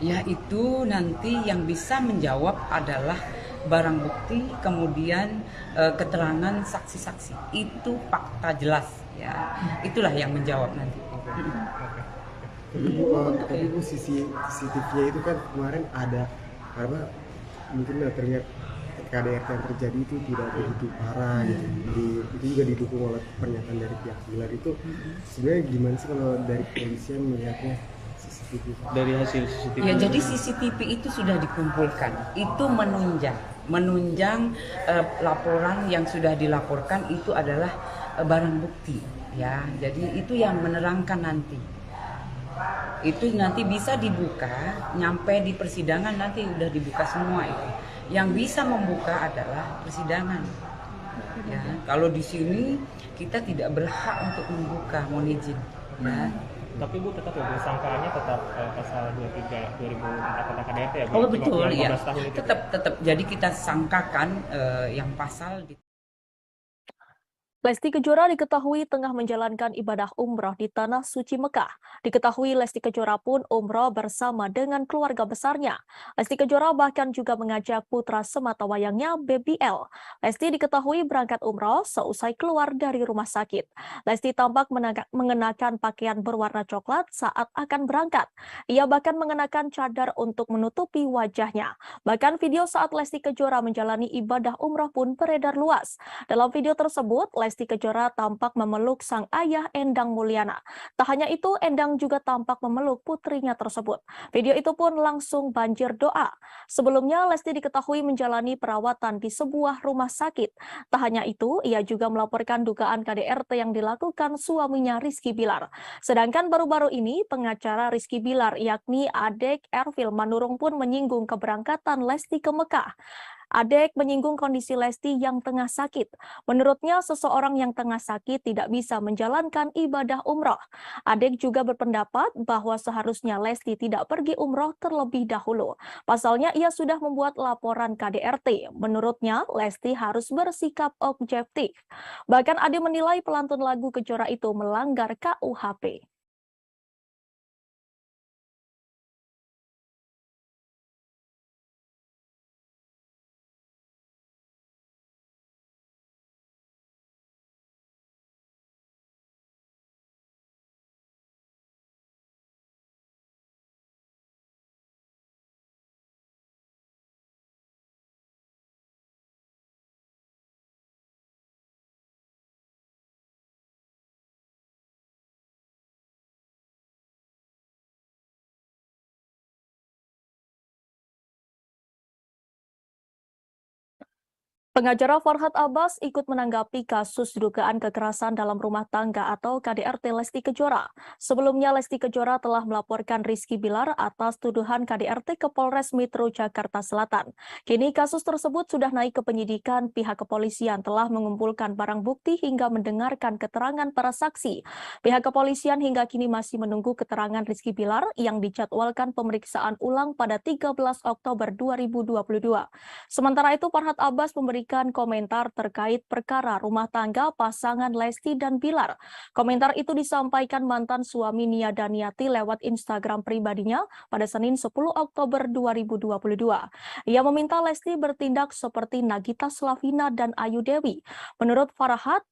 Ya, itu nanti yang bisa menjawab adalah barang bukti, kemudian keterangan saksi-saksi. Itu fakta jelas, ya. Itulah yang menjawab nanti. Tapi Bu, CCTV-nya itu kan kemarin ada apa? Mungkin terlihat KDRT yang terjadi itu tidak begitu parah gitu. Itu juga didukung oleh pernyataan dari pihak Bilar. Itu sebenarnya gimana sih kalau dari kepolisian melihatnya CCTV? Dari hasil CCTV. Ya, jadi CCTV itu sudah dikumpulkan. Itu menunjang laporan yang sudah dilaporkan itu adalah barang bukti, ya. Jadi itu yang menerangkan nanti. Itu nanti bisa dibuka, nyampe di persidangan nanti udah dibuka semua itu. Yang bisa membuka adalah persidangan. Ya, kalau di sini kita tidak berhak untuk membuka, mohon izin. Ya. Tapi Bu tetap ya, sangkaannya tetap pasal 23 2004 tentang KDRT ya Bu? Oh betul, ya. Itu. Tetap. Jadi kita sangkakan yang pasal di Lesti Kejora diketahui tengah menjalankan ibadah umroh di Tanah Suci Mekah. Diketahui Lesti Kejora pun umroh bersama dengan keluarga besarnya. Lesti Kejora bahkan juga mengajak putra sematawayangnya Baby L. Lesti diketahui berangkat umroh seusai keluar dari rumah sakit. Lesti tampak mengenakan pakaian berwarna coklat saat akan berangkat. Ia bahkan mengenakan cadar untuk menutupi wajahnya. Bahkan video saat Lesti Kejora menjalani ibadah umroh pun beredar luas. Dalam video tersebut, Lesti Kejora tampak memeluk sang ayah Endang Mulyana. Tak hanya itu, Endang juga tampak memeluk putrinya tersebut. Video itu pun langsung banjir doa. Sebelumnya, Lesti diketahui menjalani perawatan di sebuah rumah sakit. Tak hanya itu, ia juga melaporkan dugaan KDRT yang dilakukan suaminya Rizky Bilar. Sedangkan baru-baru ini, pengacara Rizky Bilar yakni Adek Ervil Manurung pun menyinggung keberangkatan Lesti ke Mekah. Adek menyinggung kondisi Lesti yang tengah sakit. Menurutnya, seseorang yang tengah sakit tidak bisa menjalankan ibadah umroh. Adek juga berpendapat bahwa seharusnya Lesti tidak pergi umroh terlebih dahulu. Pasalnya, ia sudah membuat laporan KDRT. Menurutnya, Lesti harus bersikap objektif. Bahkan Ade menilai pelantun lagu Kejora itu melanggar KUHP. Pengacara Farhad Abbas ikut menanggapi kasus dugaan kekerasan dalam rumah tangga atau KDRT Lesti Kejora. Sebelumnya, Lesti Kejora telah melaporkan Rizky Bilar atas tuduhan KDRT ke Polres Metro Jakarta Selatan. Kini kasus tersebut sudah naik ke penyidikan. Pihak kepolisian telah mengumpulkan barang bukti hingga mendengarkan keterangan para saksi. Pihak kepolisian hingga kini masih menunggu keterangan Rizky Bilar yang dijadwalkan pemeriksaan ulang pada 13 Oktober 2022. Sementara itu, Farhad Abbas memberikan komentar terkait perkara rumah tangga pasangan Lesti dan Bilar. Komentar itu disampaikan mantan suami Nia Daniati lewat Instagram pribadinya pada Senin 10 Oktober 2022. Ia meminta Lesti bertindak seperti Nagita Slavina dan Ayu Dewi. Menurut Farhad,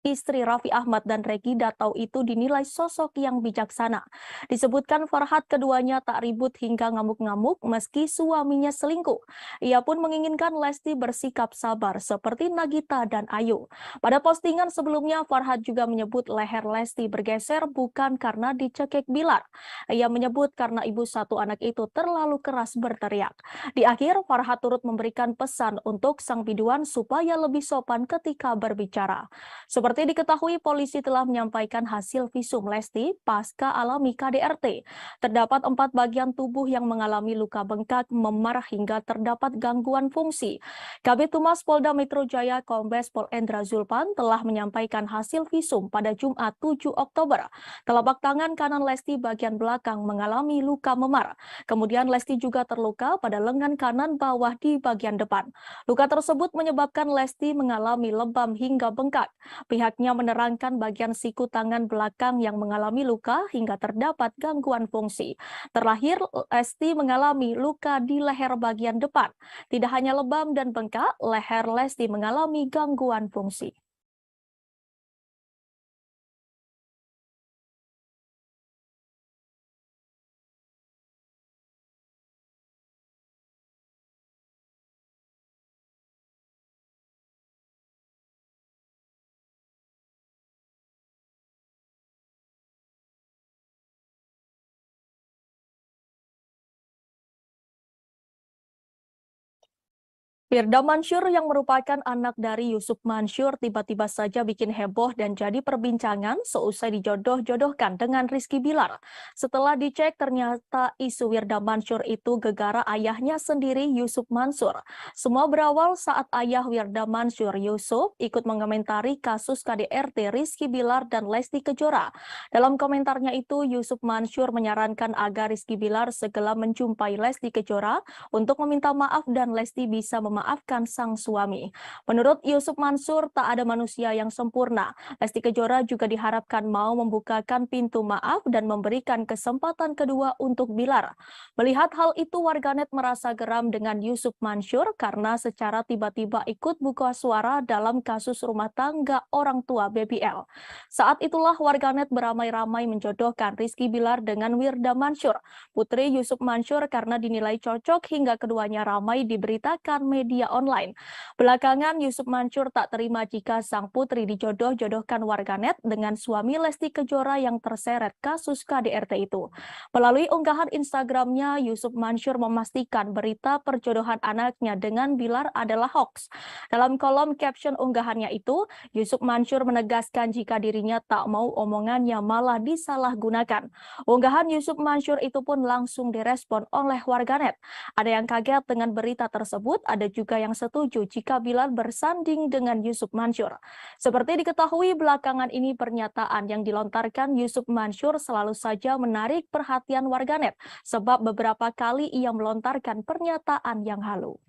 istri Raffi Ahmad dan Regi Datau itu dinilai sosok yang bijaksana. Disebutkan Farhad keduanya tak ribut hingga ngamuk-ngamuk meski suaminya selingkuh. Ia pun menginginkan Lesti bersikap sabar seperti Nagita dan Ayu. Pada postingan sebelumnya, Farhad juga menyebut leher Lesti bergeser bukan karena dicekik Bilar. Ia menyebut karena ibu satu anak itu terlalu keras berteriak. Di akhir, Farhad turut memberikan pesan untuk sang biduan supaya lebih sopan ketika berbicara. Seperti diketahui, polisi telah menyampaikan hasil visum Lesti pasca alami KDRT. Terdapat 4 bagian tubuh yang mengalami luka bengkak, memar hingga terdapat gangguan fungsi. Kabid Humas Polda Metro Jaya Kombes Pol Endra Zulpan telah menyampaikan hasil visum pada Jumat 7 Oktober. Telapak tangan kanan Lesti bagian belakang mengalami luka memar. Kemudian Lesti juga terluka pada lengan kanan bawah di bagian depan. Luka tersebut menyebabkan Lesti mengalami lebam hingga bengkak. Pihaknya menerangkan bagian siku tangan belakang yang mengalami luka hingga terdapat gangguan fungsi. Terlahir, Lesti mengalami luka di leher bagian depan. Tidak hanya lebam dan bengkak, leher Lesti mengalami gangguan fungsi. Firda Mansur yang merupakan anak dari Yusuf Mansur tiba-tiba saja bikin heboh dan jadi perbincangan seusai dijodoh-jodohkan dengan Rizky Bilar. Setelah dicek, ternyata isu Firda Mansur itu gegara ayahnya sendiri, Yusuf Mansur. Semua berawal saat ayah Firda Mansur, Yusuf, ikut mengomentari kasus KDRT Rizky Bilar dan Lesti Kejora. Dalam komentarnya itu, Yusuf Mansur menyarankan agar Rizky Bilar segera menjumpai Lesti Kejora untuk meminta maaf dan Lesti bisa memaafkan sang suami. Menurut Yusuf Mansur, tak ada manusia yang sempurna. Lesti Kejora juga diharapkan mau membukakan pintu maaf dan memberikan kesempatan kedua untuk Bilar. Melihat hal itu, warganet merasa geram dengan Yusuf Mansur karena secara tiba-tiba ikut buka suara dalam kasus rumah tangga orang tua BBL. Saat itulah warganet beramai-ramai menjodohkan Rizky Bilar dengan Firda Mansur, putri Yusuf Mansur, karena dinilai cocok hingga keduanya ramai diberitakan media online. Belakangan, Yusuf Mansur tak terima jika sang putri dijodoh-jodohkan warganet dengan suami Lesti Kejora yang terseret kasus KDRT itu. Melalui unggahan Instagramnya, Yusuf Mansur memastikan berita perjodohan anaknya dengan Bilar adalah hoax. Dalam kolom caption unggahannya itu, Yusuf Mansur menegaskan jika dirinya tak mau omongannya malah disalahgunakan. Unggahan Yusuf Mansur itu pun langsung direspon oleh warganet. Ada yang kaget dengan berita tersebut, ada juga yang setuju jika Bilar bersanding dengan Yusuf Mansur. Seperti diketahui, belakangan ini pernyataan yang dilontarkan Yusuf Mansur selalu saja menarik perhatian warganet, sebab beberapa kali ia melontarkan pernyataan yang halu.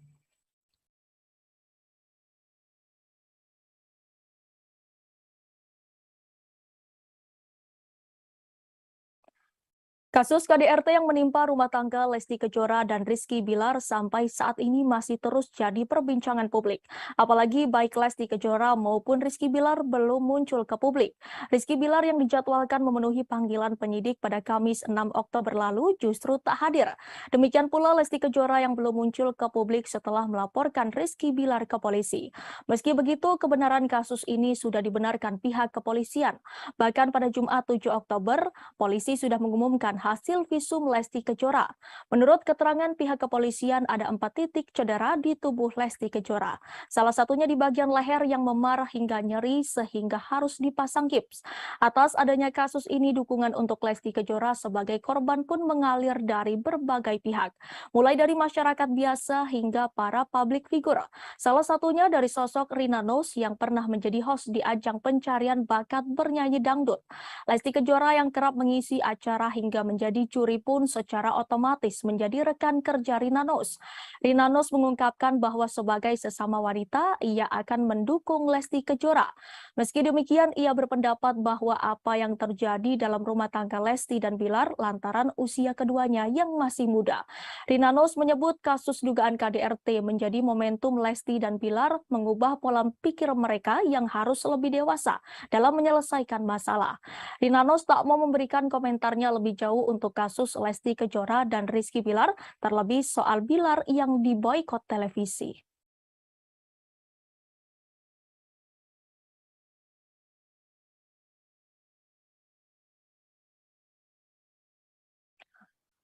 Kasus KDRT yang menimpa rumah tangga Lesti Kejora dan Rizky Bilar sampai saat ini masih terus jadi perbincangan publik. Apalagi baik Lesti Kejora maupun Rizky Bilar belum muncul ke publik. Rizky Bilar yang dijadwalkan memenuhi panggilan penyidik pada Kamis 6 Oktober lalu justru tak hadir. Demikian pula Lesti Kejora yang belum muncul ke publik setelah melaporkan Rizky Bilar ke polisi. Meski begitu, kebenaran kasus ini sudah dibenarkan pihak kepolisian. Bahkan pada Jumat 7 Oktober, polisi sudah mengumumkan hasil visum Lesti Kejora. Menurut keterangan pihak kepolisian, ada 4 titik cedera di tubuh Lesti Kejora. Salah satunya di bagian leher yang memar hingga nyeri sehingga harus dipasang gips. Atas adanya kasus ini, dukungan untuk Lesti Kejora sebagai korban pun mengalir dari berbagai pihak, mulai dari masyarakat biasa hingga para publik figur. Salah satunya dari sosok Rina Nose yang pernah menjadi host di ajang pencarian bakat bernyanyi dangdut. Lesti Kejora yang kerap mengisi acara hingga menjadi juri pun secara otomatis menjadi rekan kerja Rina Nose. Rina Nose mengungkapkan bahwa sebagai sesama wanita, ia akan mendukung Lesti Kejora. Meski demikian, ia berpendapat bahwa apa yang terjadi dalam rumah tangga Lesti dan Bilar lantaran usia keduanya yang masih muda. Rina Nose menyebut kasus dugaan KDRT menjadi momentum Lesti dan Bilar mengubah pola pikir mereka yang harus lebih dewasa dalam menyelesaikan masalah. Rina Nose tak mau memberikan komentarnya lebih jauh untuk kasus Lesti Kejora dan Rizky Bilar, terlebih soal Bilar yang diboikot televisi.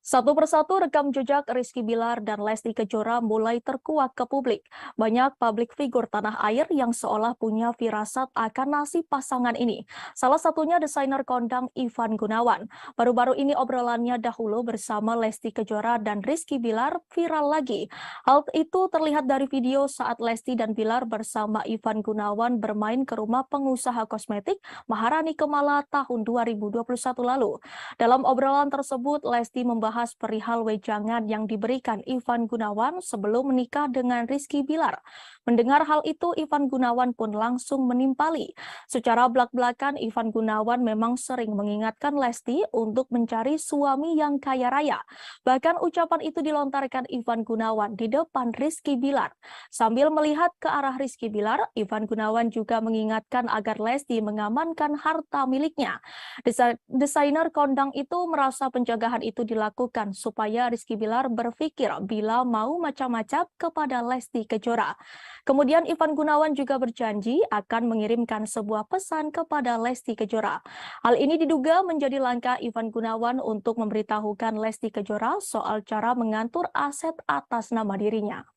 Satu persatu rekam jejak Rizky Bilar dan Lesti Kejora mulai terkuak ke publik. Banyak publik figur tanah air yang seolah punya firasat akan nasib pasangan ini. Salah satunya desainer kondang Ivan Gunawan. Baru-baru ini obrolannya dahulu bersama Lesti Kejora dan Rizky Bilar viral lagi. Hal itu terlihat dari video saat Lesti dan Bilar bersama Ivan Gunawan bermain ke rumah pengusaha kosmetik Maharani Kemala tahun 2021 lalu. Dalam obrolan tersebut, Lesti membahas perihal wejangan yang diberikan Ivan Gunawan sebelum menikah dengan Rizky Bilar. Mendengar hal itu, Ivan Gunawan pun langsung menimpali. Secara belak-belakan, Ivan Gunawan memang sering mengingatkan Lesti untuk mencari suami yang kaya raya. Bahkan ucapan itu dilontarkan Ivan Gunawan di depan Rizky Bilar. Sambil melihat ke arah Rizky Bilar, Ivan Gunawan juga mengingatkan agar Lesti mengamankan harta miliknya. Desainer kondang itu merasa penjagaan itu dilakukan supaya Rizky Bilar berpikir bila mau macam-macam kepada Lesti Kejora. Kemudian Ivan Gunawan juga berjanji akan mengirimkan sebuah pesan kepada Lesti Kejora. Hal ini diduga menjadi langkah Ivan Gunawan untuk memberitahukan Lesti Kejora soal cara mengatur aset atas nama dirinya.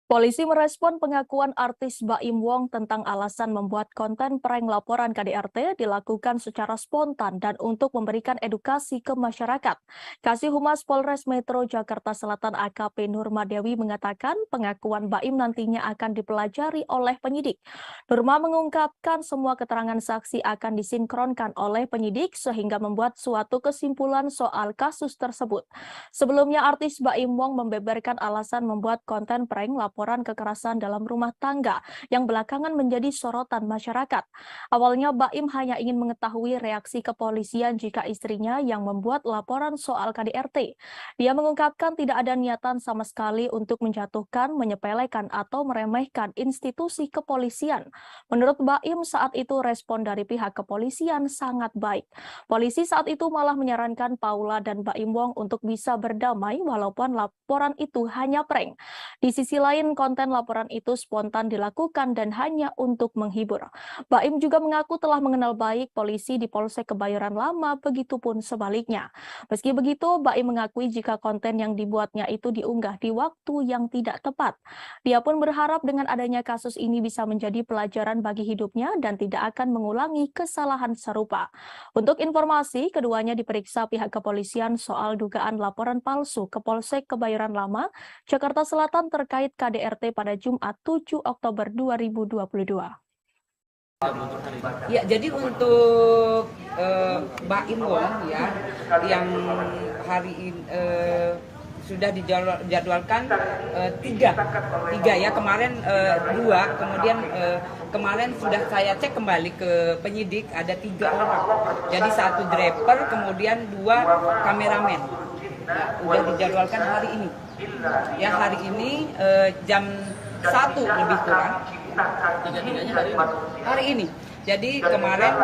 Polisi merespon pengakuan artis Baim Wong tentang alasan membuat konten prank laporan KDRT dilakukan secara spontan dan untuk memberikan edukasi ke masyarakat. Kasih Humas Polres Metro Jakarta Selatan AKP Nurma Dewi mengatakan pengakuan Baim nantinya akan dipelajari oleh penyidik. Nurma mengungkapkan semua keterangan saksi akan disinkronkan oleh penyidik sehingga membuat suatu kesimpulan soal kasus tersebut. Sebelumnya artis Baim Wong membeberkan alasan membuat konten prank laporan kekerasan dalam rumah tangga yang belakangan menjadi sorotan masyarakat. Awalnya Baim hanya ingin mengetahui reaksi kepolisian jika istrinya yang membuat laporan soal KDRT. Dia mengungkapkan tidak ada niatan sama sekali untuk menjatuhkan, menyepelekan atau meremehkan institusi kepolisian. Menurut Baim saat itu respon dari pihak kepolisian sangat baik. Polisi saat itu malah menyarankan Paula dan Baim Wong untuk bisa berdamai walaupun laporan itu hanya prank. Di sisi lain, konten laporan itu spontan dilakukan dan hanya untuk menghibur. Baim juga mengaku telah mengenal baik polisi di Polsek Kebayoran Lama, begitupun sebaliknya. Meski begitu, Baim mengakui jika konten yang dibuatnya itu diunggah di waktu yang tidak tepat. Dia pun berharap dengan adanya kasus ini bisa menjadi pelajaran bagi hidupnya dan tidak akan mengulangi kesalahan serupa. Untuk informasi, keduanya diperiksa pihak kepolisian soal dugaan laporan palsu ke Polsek Kebayoran Lama, Jakarta Selatan terkait KDRT pada Jumat 7 Oktober 2022. Ya, jadi untuk Baim Wong ya yang hari ini sudah dijadwalkan tiga ya, kemarin 2, kemudian kemarin sudah saya cek kembali ke penyidik ada 3 orang, jadi 1 driver kemudian 2 kameramen. Sudah dijadwalkan hari ini. Ya, hari ini jam 1 lebih kurang. Hari ini. Jadi kemarin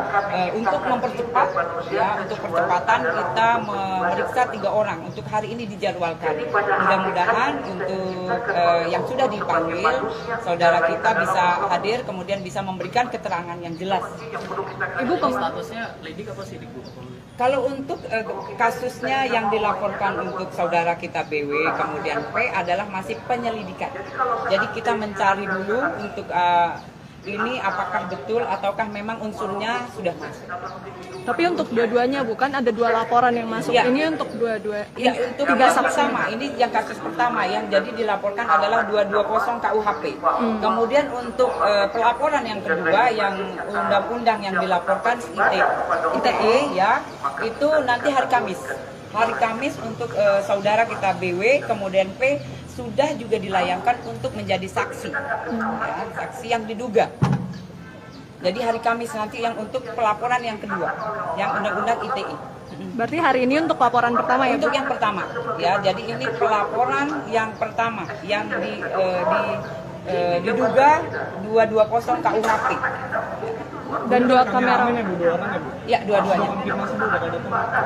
untuk mempercepat, ya, untuk percepatan kita memeriksa 3 orang. Untuk hari ini dijadwalkan. Mudah-mudahan untuk yang sudah dipanggil, saudara kita bisa hadir, kemudian bisa memberikan keterangan yang jelas. Ibu statusnya lidik apa sidik, Bu? Kalau untuk kasusnya yang dilaporkan untuk saudara kita BW kemudian P adalah masih penyelidikan. Jadi kita mencari dulu untuk ini apakah betul ataukah memang unsurnya sudah masuk. Tapi untuk dua-duanya bukan ada 2 laporan yang masuk. Ya. Ini untuk dua-dua. Ya, untuk kasus pertama, ini yang kasus pertama yang jadi dilaporkan adalah 220 KUHP. Kemudian untuk pelaporan yang kedua yang undang-undang yang dilaporkan ITE ya, itu nanti hari Kamis. Hari Kamis untuk saudara kita BW kemudian P sudah juga dilayangkan untuk menjadi saksi, ya, saksi yang diduga. Jadi hari Kamis nanti yang untuk pelaporan yang kedua, yang undang-undang ITE. Berarti hari ini untuk laporan pertama ya? Untuk yang pertama, ya. Jadi ini pelaporan yang pertama yang diduga 220 KUHP. Dan 2 kamera. Ya, dua-duanya.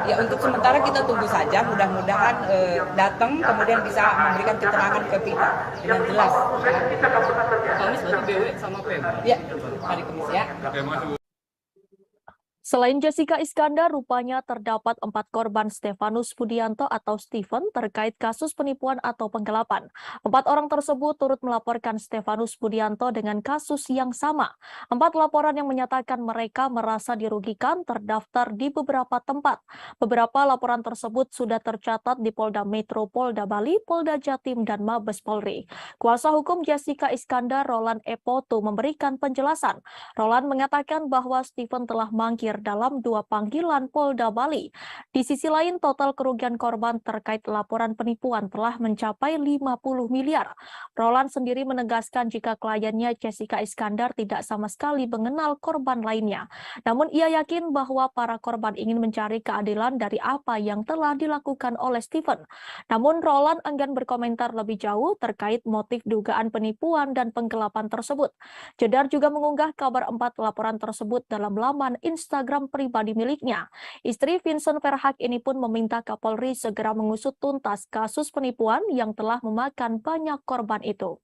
Ya, untuk sementara kita tunggu saja, mudah-mudahan datang kemudian bisa memberikan keterangan ke kita dengan jelas. Kamis berarti BW sama P? Ya, hari Kamis ya. Selain Jessica Iskandar, rupanya terdapat 4 korban Stefanus Budianto atau Stephen terkait kasus penipuan atau penggelapan. 4 orang tersebut turut melaporkan Stefanus Budianto dengan kasus yang sama. 4 laporan yang menyatakan mereka merasa dirugikan terdaftar di beberapa tempat. Beberapa laporan tersebut sudah tercatat di Polda Metro, Polda Bali, Polda Jatim, dan Mabes Polri. Kuasa hukum Jessica Iskandar, Roland Epoto, memberikan penjelasan. Roland mengatakan bahwa Stephen telah mangkir dalam 2 panggilan Polda Bali. Di sisi lain, total kerugian korban terkait laporan penipuan telah mencapai 50 miliar. Roland sendiri menegaskan jika kliennya Jessica Iskandar tidak sama sekali mengenal korban lainnya. Namun ia yakin bahwa para korban ingin mencari keadilan dari apa yang telah dilakukan oleh Stephen. Namun Roland enggan berkomentar lebih jauh terkait motif dugaan penipuan dan penggelapan tersebut. Jedar juga mengunggah kabar 4 laporan tersebut dalam laman Instagram pribadi miliknya. Istri Vincent Verhaak ini pun meminta Kapolri segera mengusut tuntas kasus penipuan yang telah memakan banyak korban itu.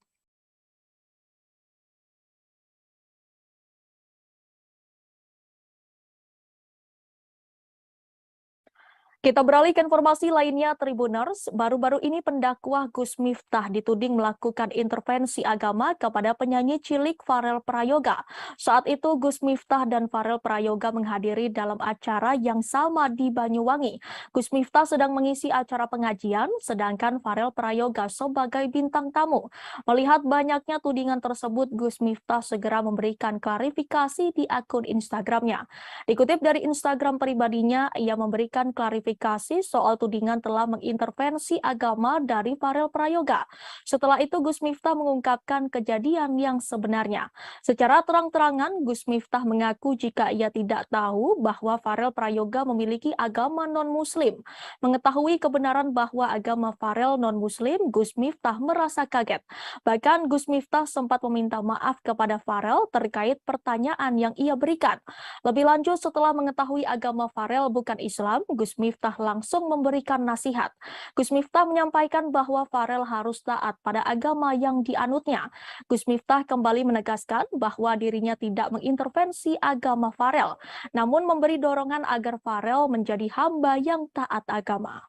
Kita beralih ke informasi lainnya, Tribuners. Baru-baru ini pendakwah Gus Miftah dituding melakukan intervensi agama kepada penyanyi cilik Farel Prayoga. Saat itu Gus Miftah dan Farel Prayoga menghadiri dalam acara yang sama di Banyuwangi. Gus Miftah sedang mengisi acara pengajian, sedangkan Farel Prayoga sebagai bintang tamu. Melihat banyaknya tudingan tersebut, Gus Miftah segera memberikan klarifikasi di akun Instagramnya. Dikutip dari Instagram pribadinya, ia memberikan klarifikasi soal tudingan telah mengintervensi agama dari Farel Prayoga. Setelah itu Gus Miftah mengungkapkan kejadian yang sebenarnya. Secara terang-terangan Gus Miftah mengaku jika ia tidak tahu bahwa Farel Prayoga memiliki agama non-muslim. Mengetahui kebenaran bahwa agama Farel non-muslim, Gus Miftah merasa kaget. Bahkan Gus Miftah sempat meminta maaf kepada Farel terkait pertanyaan yang ia berikan. Lebih lanjut, setelah mengetahui agama Farel bukan Islam, Gus Miftah langsung memberikan nasihat. Gus Miftah menyampaikan bahwa Farel harus taat pada agama yang dianutnya. Gus Miftah kembali menegaskan bahwa dirinya tidak mengintervensi agama Farel, namun memberi dorongan agar Farel menjadi hamba yang taat agama.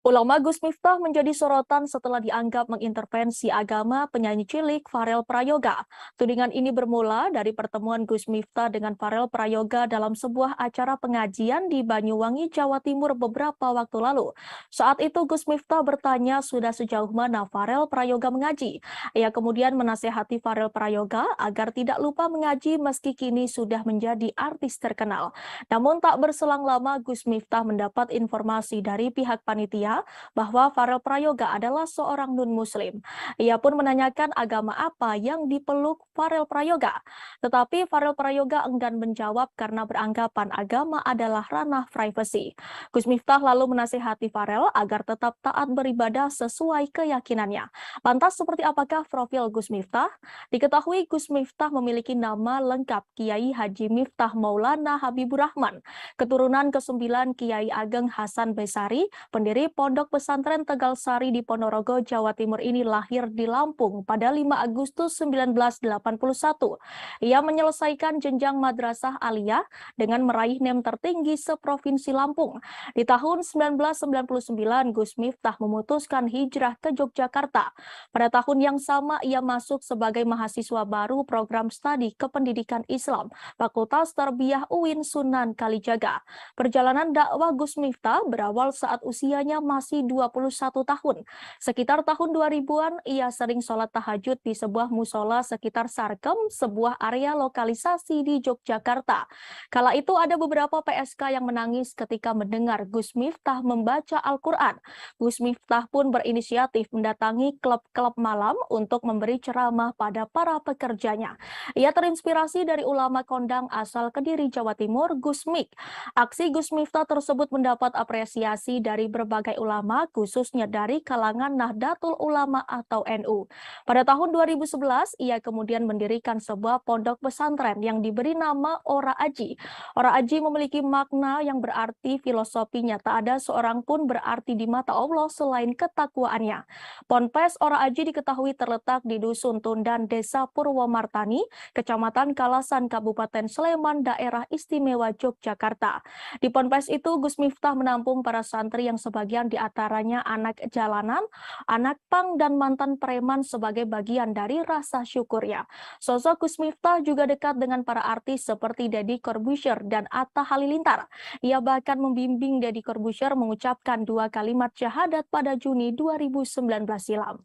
Ulama Gus Miftah menjadi sorotan setelah dianggap mengintervensi agama penyanyi cilik Farel Prayoga. Tudingan ini bermula dari pertemuan Gus Miftah dengan Farel Prayoga dalam sebuah acara pengajian di Banyuwangi, Jawa Timur beberapa waktu lalu. Saat itu Gus Miftah bertanya sudah sejauh mana Farel Prayoga mengaji. Ia kemudian menasehati Farel Prayoga agar tidak lupa mengaji meski kini sudah menjadi artis terkenal. Namun tak berselang lama Gus Miftah mendapat informasi dari pihak panitia menyangka bahwa Farel Prayoga adalah seorang non-muslim. Ia pun menanyakan agama apa yang dipeluk Farel Prayoga. Tetapi Farel Prayoga enggan menjawab karena beranggapan agama adalah ranah privasi. Gus Miftah lalu menasihati Farel agar tetap taat beribadah sesuai keyakinannya. Lantas seperti apakah profil Gus Miftah? Diketahui Gus Miftah memiliki nama lengkap Kiai Haji Miftah Maulana Habibur Rahman, keturunan ke-9 Kiai Ageng Hasan Besari, pendiri Pondok Pesantren Tegal Sari di Ponorogo, Jawa Timur ini lahir di Lampung pada 5 Agustus 1981. Ia menyelesaikan jenjang madrasah aliyah dengan meraih NEM tertinggi seprovinsi Lampung. Di tahun 1999, Gus Miftah memutuskan hijrah ke Yogyakarta. Pada tahun yang sama, ia masuk sebagai mahasiswa baru program studi kependidikan Islam, Fakultas Tarbiyah UIN Sunan Kalijaga. Perjalanan dakwah Gus Miftah berawal saat usianya masih 21 tahun. Sekitar tahun 2000-an, ia sering sholat tahajud di sebuah musola sekitar Sarkem, sebuah area lokalisasi di Yogyakarta. Kala itu ada beberapa PSK yang menangis ketika mendengar Gus Miftah membaca Al-Quran. Gus Miftah pun berinisiatif mendatangi klub-klub malam untuk memberi ceramah pada para pekerjanya. Ia terinspirasi dari ulama kondang asal Kediri, Jawa Timur, Gus Mik. Aksi Gus Miftah tersebut mendapat apresiasi dari berbagai ulama, khususnya dari kalangan Nahdlatul Ulama atau NU. Pada tahun 2011, ia kemudian mendirikan sebuah pondok pesantren yang diberi nama Ora Aji. Ora Aji memiliki makna yang berarti filosofinya tak ada seorang pun berarti di mata Allah selain ketakwaannya. Ponpes Ora Aji diketahui terletak di Dusun Tundan, Desa Purwomartani, Kecamatan Kalasan, Kabupaten Sleman, Daerah Istimewa Yogyakarta. Di ponpes itu, Gus Miftah menampung para santri yang sebagian diantaranya anak jalanan, anak pang, dan mantan preman sebagai bagian dari rasa syukurnya. Sosok Gus Miftah juga dekat dengan para artis seperti Deddy Corbuzier dan Atta Halilintar. Ia bahkan membimbing Deddy Corbuzier mengucapkan 2 kalimat syahadat pada Juni 2019 silam.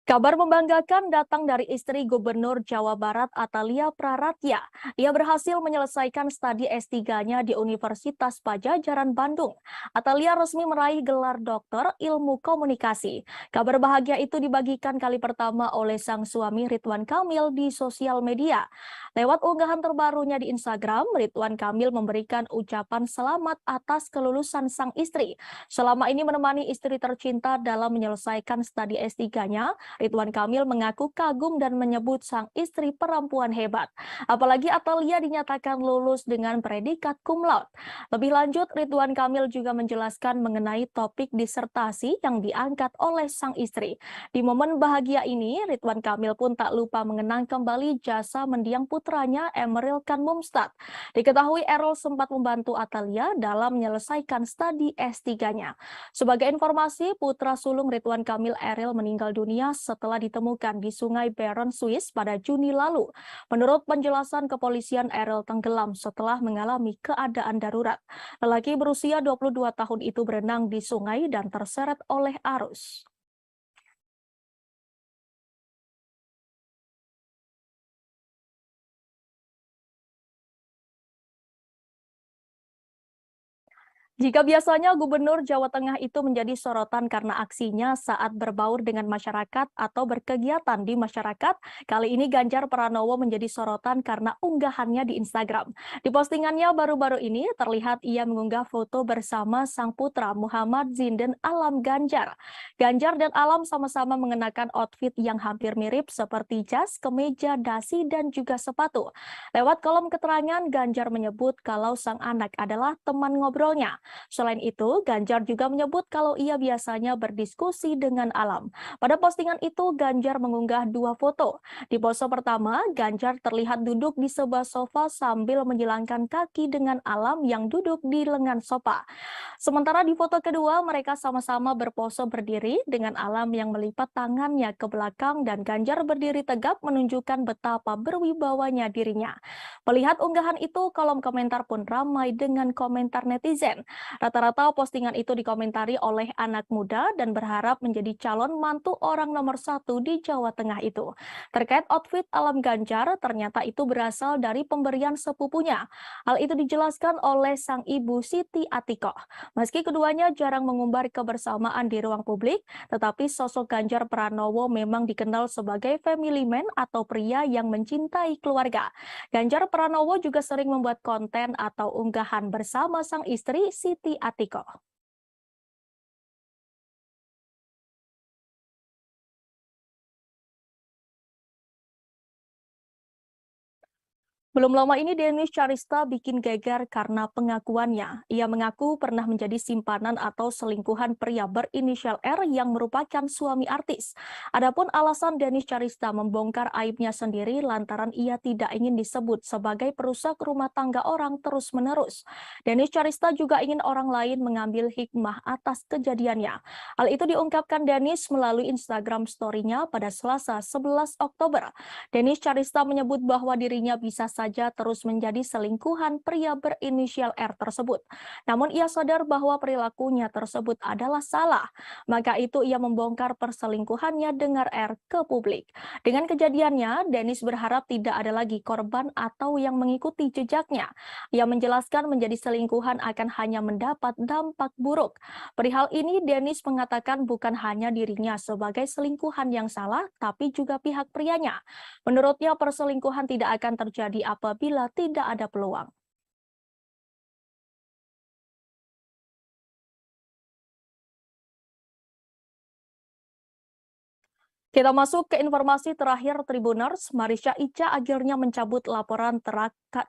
Kabar membanggakan datang dari istri Gubernur Jawa Barat Atalia Praratya. Ia berhasil menyelesaikan studi S3-nya di Universitas Padjadjaran Bandung. Atalia resmi meraih gelar doktor ilmu komunikasi. Kabar bahagia itu dibagikan kali pertama oleh sang suami Ridwan Kamil di sosial media. Lewat unggahan terbarunya di Instagram, Ridwan Kamil memberikan ucapan selamat atas kelulusan sang istri. Selama ini menemani istri tercinta dalam menyelesaikan studi S3-nya, Ridwan Kamil mengaku kagum dan menyebut sang istri perempuan hebat. Apalagi Atalia dinyatakan lulus dengan predikat cum laude. Lebih lanjut, Ridwan Kamil juga menjelaskan mengenai topik disertasi yang diangkat oleh sang istri. Di momen bahagia ini, Ridwan Kamil pun tak lupa mengenang kembali jasa mendiang putranya Emeril Khan Mumtaz. Diketahui Errol sempat membantu Atalia dalam menyelesaikan studi S3-nya. Sebagai informasi, putra sulung Ridwan Kamil, Errol, meninggal dunia setelah ditemukan di Sungai Bern, Swiss pada Juni lalu. Menurut penjelasan kepolisian, Errol tenggelam setelah mengalami keadaan darurat. Lelaki berusia 22 tahun itu berenang di sungai dan terseret oleh arus. Jika biasanya Gubernur Jawa Tengah itu menjadi sorotan karena aksinya saat berbaur dengan masyarakat atau berkegiatan di masyarakat, kali ini Ganjar Pranowo menjadi sorotan karena unggahannya di Instagram. Di postingannya baru-baru ini terlihat ia mengunggah foto bersama sang putra Muhammad Zinden Alam Ganjar. Ganjar dan Alam sama-sama mengenakan outfit yang hampir mirip seperti jas, kemeja, dasi, dan juga sepatu. Lewat kolom keterangan, Ganjar menyebut kalau sang anak adalah teman ngobrolnya. Selain itu, Ganjar juga menyebut kalau ia biasanya berdiskusi dengan Alam. Pada postingan itu, Ganjar mengunggah 2 foto. Di pose pertama, Ganjar terlihat duduk di sebuah sofa sambil menjilangkan kaki dengan Alam yang duduk di lengan sofa. Sementara di foto kedua, mereka sama-sama berpose berdiri dengan Alam yang melipat tangannya ke belakang dan Ganjar berdiri tegap menunjukkan betapa berwibawanya dirinya. Melihat unggahan itu, kolom komentar pun ramai dengan komentar netizen. Rata-rata postingan itu dikomentari oleh anak muda dan berharap menjadi calon mantu orang nomor 1 di Jawa Tengah itu. Terkait outfit alam Ganjar, ternyata itu berasal dari pemberian sepupunya. Hal itu dijelaskan oleh sang ibu Siti Atikoh. Meski keduanya jarang mengumbar kebersamaan di ruang publik, tetapi sosok Ganjar Pranowo memang dikenal sebagai family man atau pria yang mencintai keluarga. Ganjar Pranowo juga sering membuat konten atau unggahan bersama sang istri Siti Atikoh. Belum lama ini Denis Charista bikin geger karena pengakuannya. Ia mengaku pernah menjadi simpanan atau selingkuhan pria berinisial R yang merupakan suami artis. Adapun alasan Denis Charista membongkar aibnya sendiri lantaran ia tidak ingin disebut sebagai perusak rumah tangga orang terus-menerus. Denis Charista juga ingin orang lain mengambil hikmah atas kejadiannya. Hal itu diungkapkan Denis melalui Instagram story-nya pada Selasa 11 Oktober. Denis Charista menyebut bahwa dirinya bisa saja terus menjadi selingkuhan pria berinisial R tersebut. Namun ia sadar bahwa perilakunya tersebut adalah salah. Maka itu ia membongkar perselingkuhannya dengan R ke publik. Dengan kejadiannya, Denis berharap tidak ada lagi korban atau yang mengikuti jejaknya. Ia menjelaskan menjadi selingkuhan akan hanya mendapat dampak buruk. Perihal ini, Denis mengatakan bukan hanya dirinya sebagai selingkuhan yang salah, tapi juga pihak prianya. Menurutnya, perselingkuhan tidak akan terjadi apabila tidak ada peluang. Kita masuk ke informasi terakhir Tribuners. Marisha Ica akhirnya mencabut laporan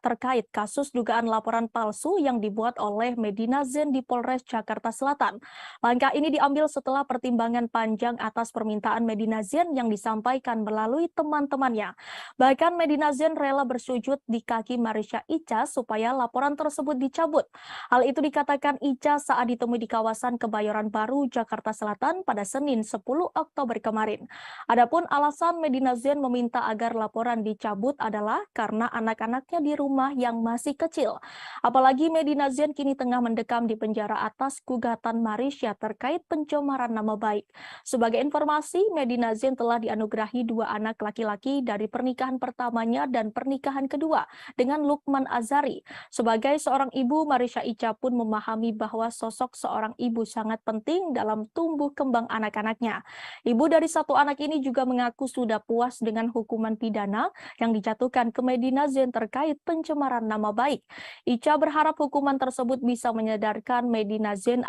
terkait kasus dugaan laporan palsu yang dibuat oleh Medina Zain di Polres Jakarta Selatan. Langkah ini diambil setelah pertimbangan panjang atas permintaan Medina Zain yang disampaikan melalui teman-temannya. Bahkan Medina Zain rela bersujud di kaki Marisha Ica supaya laporan tersebut dicabut. Hal itu dikatakan Ica saat ditemui di kawasan Kebayoran Baru, Jakarta Selatan pada Senin 10 Oktober kemarin. Adapun alasan Medina Zain meminta agar laporan dicabut adalah karena anak-anaknya di rumah yang masih kecil. Apalagi Medina Zain kini tengah mendekam di penjara atas gugatan Marisha terkait pencemaran nama baik. Sebagai informasi, Medina Zain telah dianugerahi 2 anak laki-laki dari pernikahan pertamanya dan pernikahan kedua dengan Lukman Azari. Sebagai seorang ibu, Marisha Ica pun memahami bahwa sosok seorang ibu sangat penting dalam tumbuh kembang anak-anaknya. Ibu dari 1 anak ini juga mengaku sudah puas dengan hukuman pidana yang dijatuhkan ke Medina Zain terkait pencemaran nama baik. Ica berharap hukuman tersebut bisa menyadarkan Medina Zain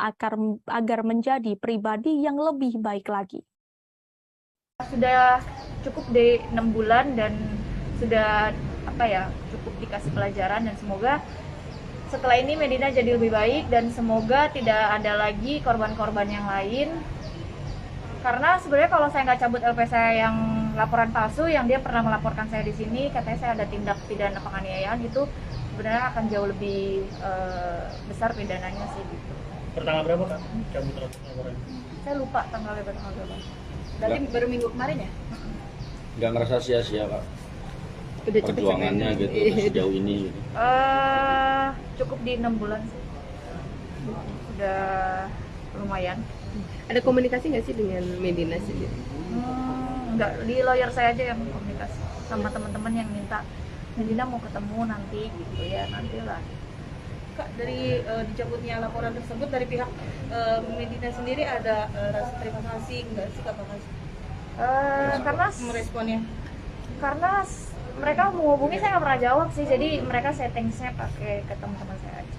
agar menjadi pribadi yang lebih baik lagi. Sudah cukup di 6 bulan dan sudah cukup dikasih pelajaran, dan semoga setelah ini Medina jadi lebih baik dan semoga tidak ada lagi korban-korban yang lain. Karena sebenarnya kalau saya nggak cabut LP saya yang laporan palsu, yang dia pernah melaporkan saya di sini, katanya saya ada tindak pidana penganiayaan gitu, sebenarnya akan jauh lebih besar pidananya sih gitu. Pertanggal berapa Kak cabut laporan? Saya lupa tanggalnya berapa. Berarti baru minggu kemarin ya? Nggak ngerasa sia-sia Kak perjuangannya gitu sejauh ini gitu. Cukup di 6 bulan sih. Udah lumayan. Ada komunikasi nggak sih dengan Medina sendiri? Enggak, di lawyer saya aja yang komunikasi sama teman-teman yang minta Medina mau ketemu nanti gitu ya, nantilah. Kak, dari dicabutnya laporan tersebut dari pihak Medina sendiri ada rasa terima kasih nggak sih Kak? Karena meresponnya? Karena mereka menghubungi saya nggak pernah jawab sih, jadi mereka settingsnya pakai ke teman-teman saya aja.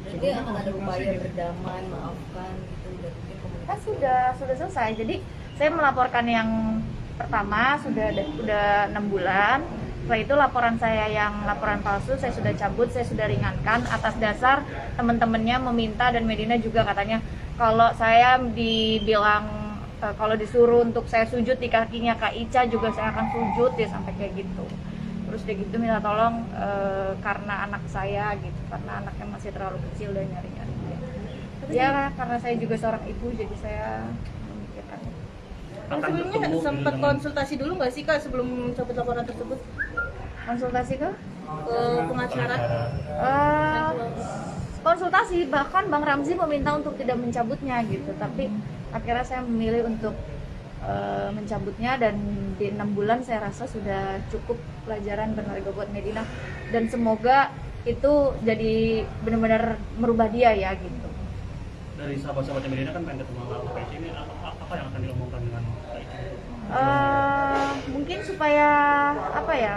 Jadi akan ada upaya berdamai, maafkan gitu, Sudah selesai. Jadi saya melaporkan yang pertama sudah 6 bulan. Setelah itu laporan saya yang laporan palsu saya sudah cabut, saya sudah ringankan atas dasar teman-temannya meminta, dan Medina juga katanya kalau saya dibilang kalau disuruh untuk saya sujud di kakinya Kak Ica juga saya akan sujud ya, sampai kayak gitu. Terus dia gitu minta tolong karena anak saya gitu, karena anaknya masih terlalu kecil dan nyari-nyari dia. Ya karena saya juga seorang ibu, jadi saya memikirkan. Sebelumnya sempat konsultasi dulu nggak sih Kak sebelum cabut laporan tersebut? Konsultasi ke? Pengacara? konsultasi, bahkan Bang Ramzi meminta untuk tidak mencabutnya gitu, tapi akhirnya saya memilih untuk mencabutnya, dan di 6 bulan saya rasa sudah cukup pelajaran berharga buat Medina, dan semoga itu jadi benar-benar merubah dia ya gitu. Dari sahabat-sahabatnya Medina kan pengen ketemu sama PIC ini, apa yang akan diomongkan dengan PIC? Mungkin supaya apa ya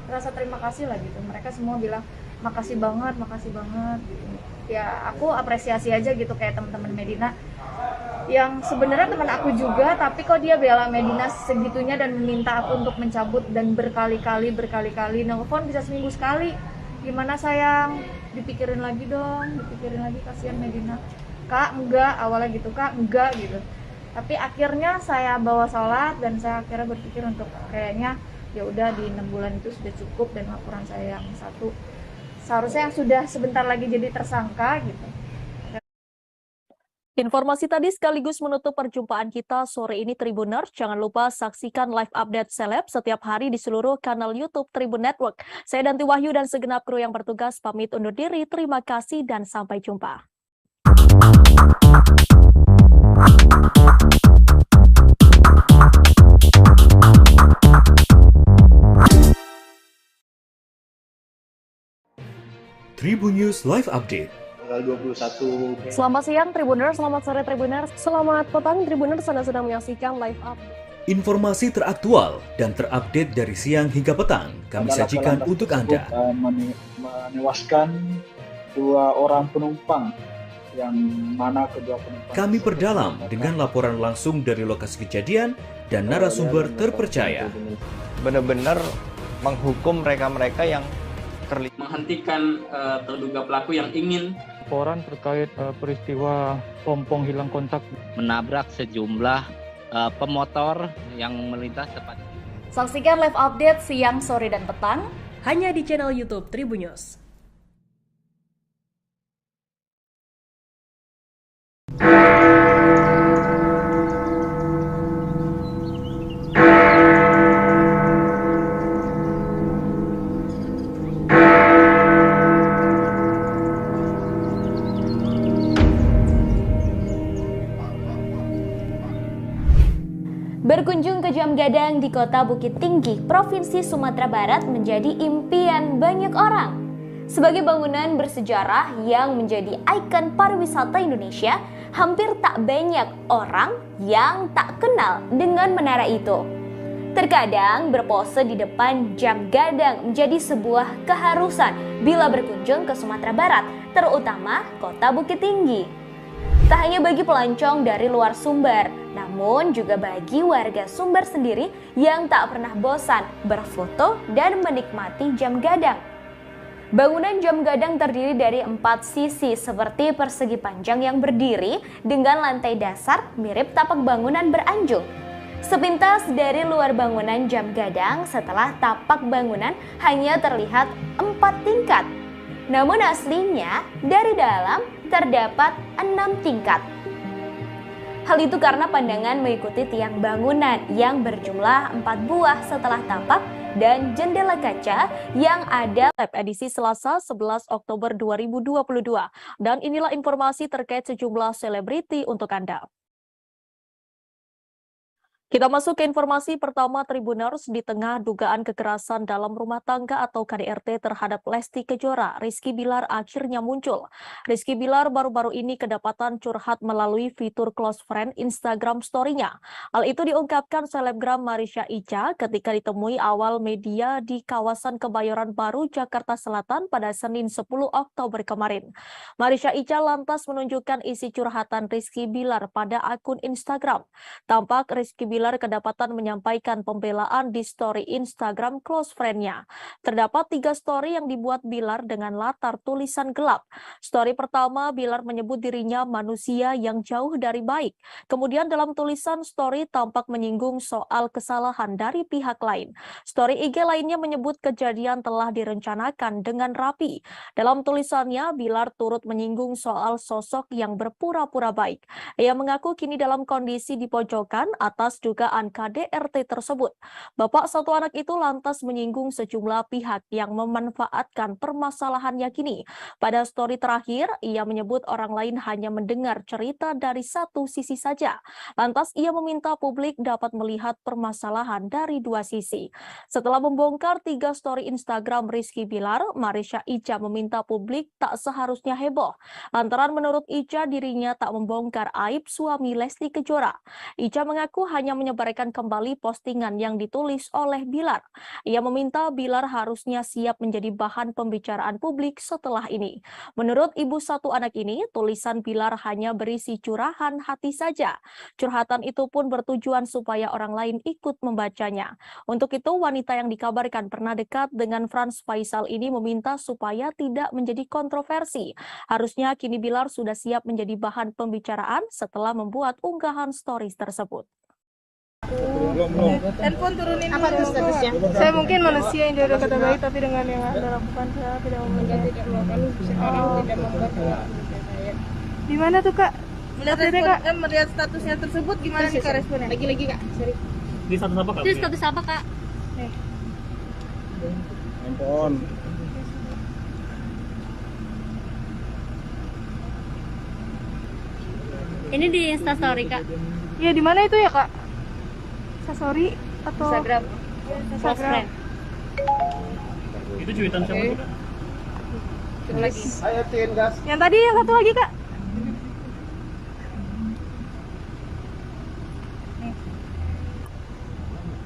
rasa terima kasih lah gitu. Mereka semua bilang makasih banget gitu. Ya aku apresiasi aja gitu, kayak teman-teman Medina yang sebenarnya teman aku juga, tapi kok dia bela Medina segitunya dan meminta aku untuk mencabut, dan berkali-kali nelfon bisa seminggu sekali. Gimana sayang, dipikirin lagi dong, kasihan Medina. Kak enggak, awalnya gitu, Kak enggak gitu. Tapi akhirnya saya bawa sholat, dan saya akhirnya berpikir untuk kayaknya ya udah di 6 bulan itu sudah cukup, dan laporan saya yang satu seharusnya yang sudah sebentar lagi jadi tersangka gitu. Informasi tadi sekaligus menutup perjumpaan kita sore ini Tribuners. Jangan lupa saksikan live update seleb setiap hari di seluruh kanal YouTube Tribun Network. Saya Danti Wahyu dan segenap kru yang bertugas pamit undur diri. Terima kasih dan sampai jumpa. Tribun News Live Update. Tanggal 21. Selamat siang Tribuners, selamat sore Tribuners, selamat petang Tribuners, Anda sedang menyaksikan live update. Informasi teraktual dan terupdate dari siang hingga petang kami sajikan untuk Anda. Menewaskan 2 orang penumpang, yang mana kedua penumpang Kami perdalam dengan laporan langsung dari lokasi kejadian dan narasumber terpercaya. Benar-benar menghukum mereka-mereka yang terlibat, menghentikan terduga pelaku yang ingin Laporan terkait peristiwa pompong hilang kontak menabrak sejumlah pemotor yang melintas tepat. Saksikan live update siang, sore, dan petang hanya di channel YouTube Tribun News. Berkunjung ke Jam Gadang di Kota Bukit Tinggi, Provinsi Sumatera Barat menjadi impian banyak orang. Sebagai bangunan bersejarah yang menjadi ikon pariwisata Indonesia, hampir tak banyak orang yang tak kenal dengan menara itu. Terkadang berpose di depan Jam Gadang menjadi sebuah keharusan bila berkunjung ke Sumatera Barat, terutama Kota Bukit Tinggi. Tak hanya bagi pelancong dari luar Sumber, namun juga bagi warga Sumber sendiri yang tak pernah bosan berfoto dan menikmati Jam Gadang. Bangunan Jam Gadang terdiri dari 4 sisi seperti persegi panjang yang berdiri dengan lantai dasar mirip tapak bangunan beranjung. Sepintas dari luar bangunan Jam Gadang, setelah tapak bangunan hanya terlihat 4 tingkat. Namun aslinya dari dalam terdapat 6 tingkat. Hal itu karena pandangan mengikuti tiang bangunan yang berjumlah 4 buah setelah tapak dan jendela kaca yang ada. Edisi Selasa 11 Oktober 2022. Dan inilah informasi terkait sejumlah selebriti untuk Anda. Kita masuk ke informasi pertama Tribuners. Di tengah dugaan kekerasan dalam rumah tangga atau KDRT terhadap Lesti Kejora, Rizky Bilar akhirnya muncul. Rizky Bilar baru-baru ini kedapatan curhat melalui fitur close friend Instagram story-nya. Hal itu diungkapkan selebgram Marisha Ica ketika ditemui awal media di kawasan Kebayoran Baru, Jakarta Selatan pada Senin 10 Oktober kemarin. Marisha Ica lantas menunjukkan isi curhatan Rizky Bilar pada akun Instagram. Tampak Rizky Bilar kedapatan menyampaikan pembelaan di story Instagram close friend-nya. Terdapat 3 story yang dibuat Bilar dengan latar tulisan gelap. Story pertama, Bilar menyebut dirinya manusia yang jauh dari baik. Kemudian dalam tulisan story tampak menyinggung soal kesalahan dari pihak lain. Story IG lainnya menyebut kejadian telah direncanakan dengan rapi. Dalam tulisannya, Bilar turut menyinggung soal sosok yang berpura-pura baik. Ia mengaku kini dalam kondisi di pojokan atas dugaan KDRT tersebut. Bapak satu anak itu lantas menyinggung sejumlah pihak yang memanfaatkan permasalahannya kini. Pada story terakhir, ia menyebut orang lain hanya mendengar cerita dari satu sisi saja. Lantas ia meminta publik dapat melihat permasalahan dari dua sisi. Setelah membongkar 3 story Instagram Rizky Bilar, Marisha Ica meminta publik tak seharusnya heboh. Lantaran menurut Ica dirinya tak membongkar aib suami Lesti Kejora. Ica mengaku hanya menyebarkan kembali postingan yang ditulis oleh Bilar. Ia meminta Bilar harusnya siap menjadi bahan pembicaraan publik setelah ini. Menurut ibu satu anak ini, tulisan Bilar hanya berisi curahan hati saja. Curhatan itu pun bertujuan supaya orang lain ikut membacanya. Untuk itu, wanita yang dikabarkan pernah dekat dengan Frans Faisal ini meminta supaya tidak menjadi kontroversi. Harusnya kini Bilar sudah siap menjadi bahan pembicaraan setelah membuat unggahan stories tersebut. Handphone turunin Apa tuh statusnya? Saya mungkin manusia yang jodoh kata baik, tapi dengan yang Anda lakukan saya tidak mau menjadi. Tidak melakukan sekarang tidak membuat saya. Di mana tuh Kak? Melihat statusnya tersebut gimana nih Kak responnya? Lagi-lagi Kak, sorry. Di status apa Kak? Di status apa Kak? Handphone. Ini di Instastory Kak. Iya, di mana itu ya Kak? Instastory atau Instagram. Instagram. Itu cuitan siapa tuh Kak? Lagi. Ayo Tin, gas. Yang tadi yang satu lagi Kak.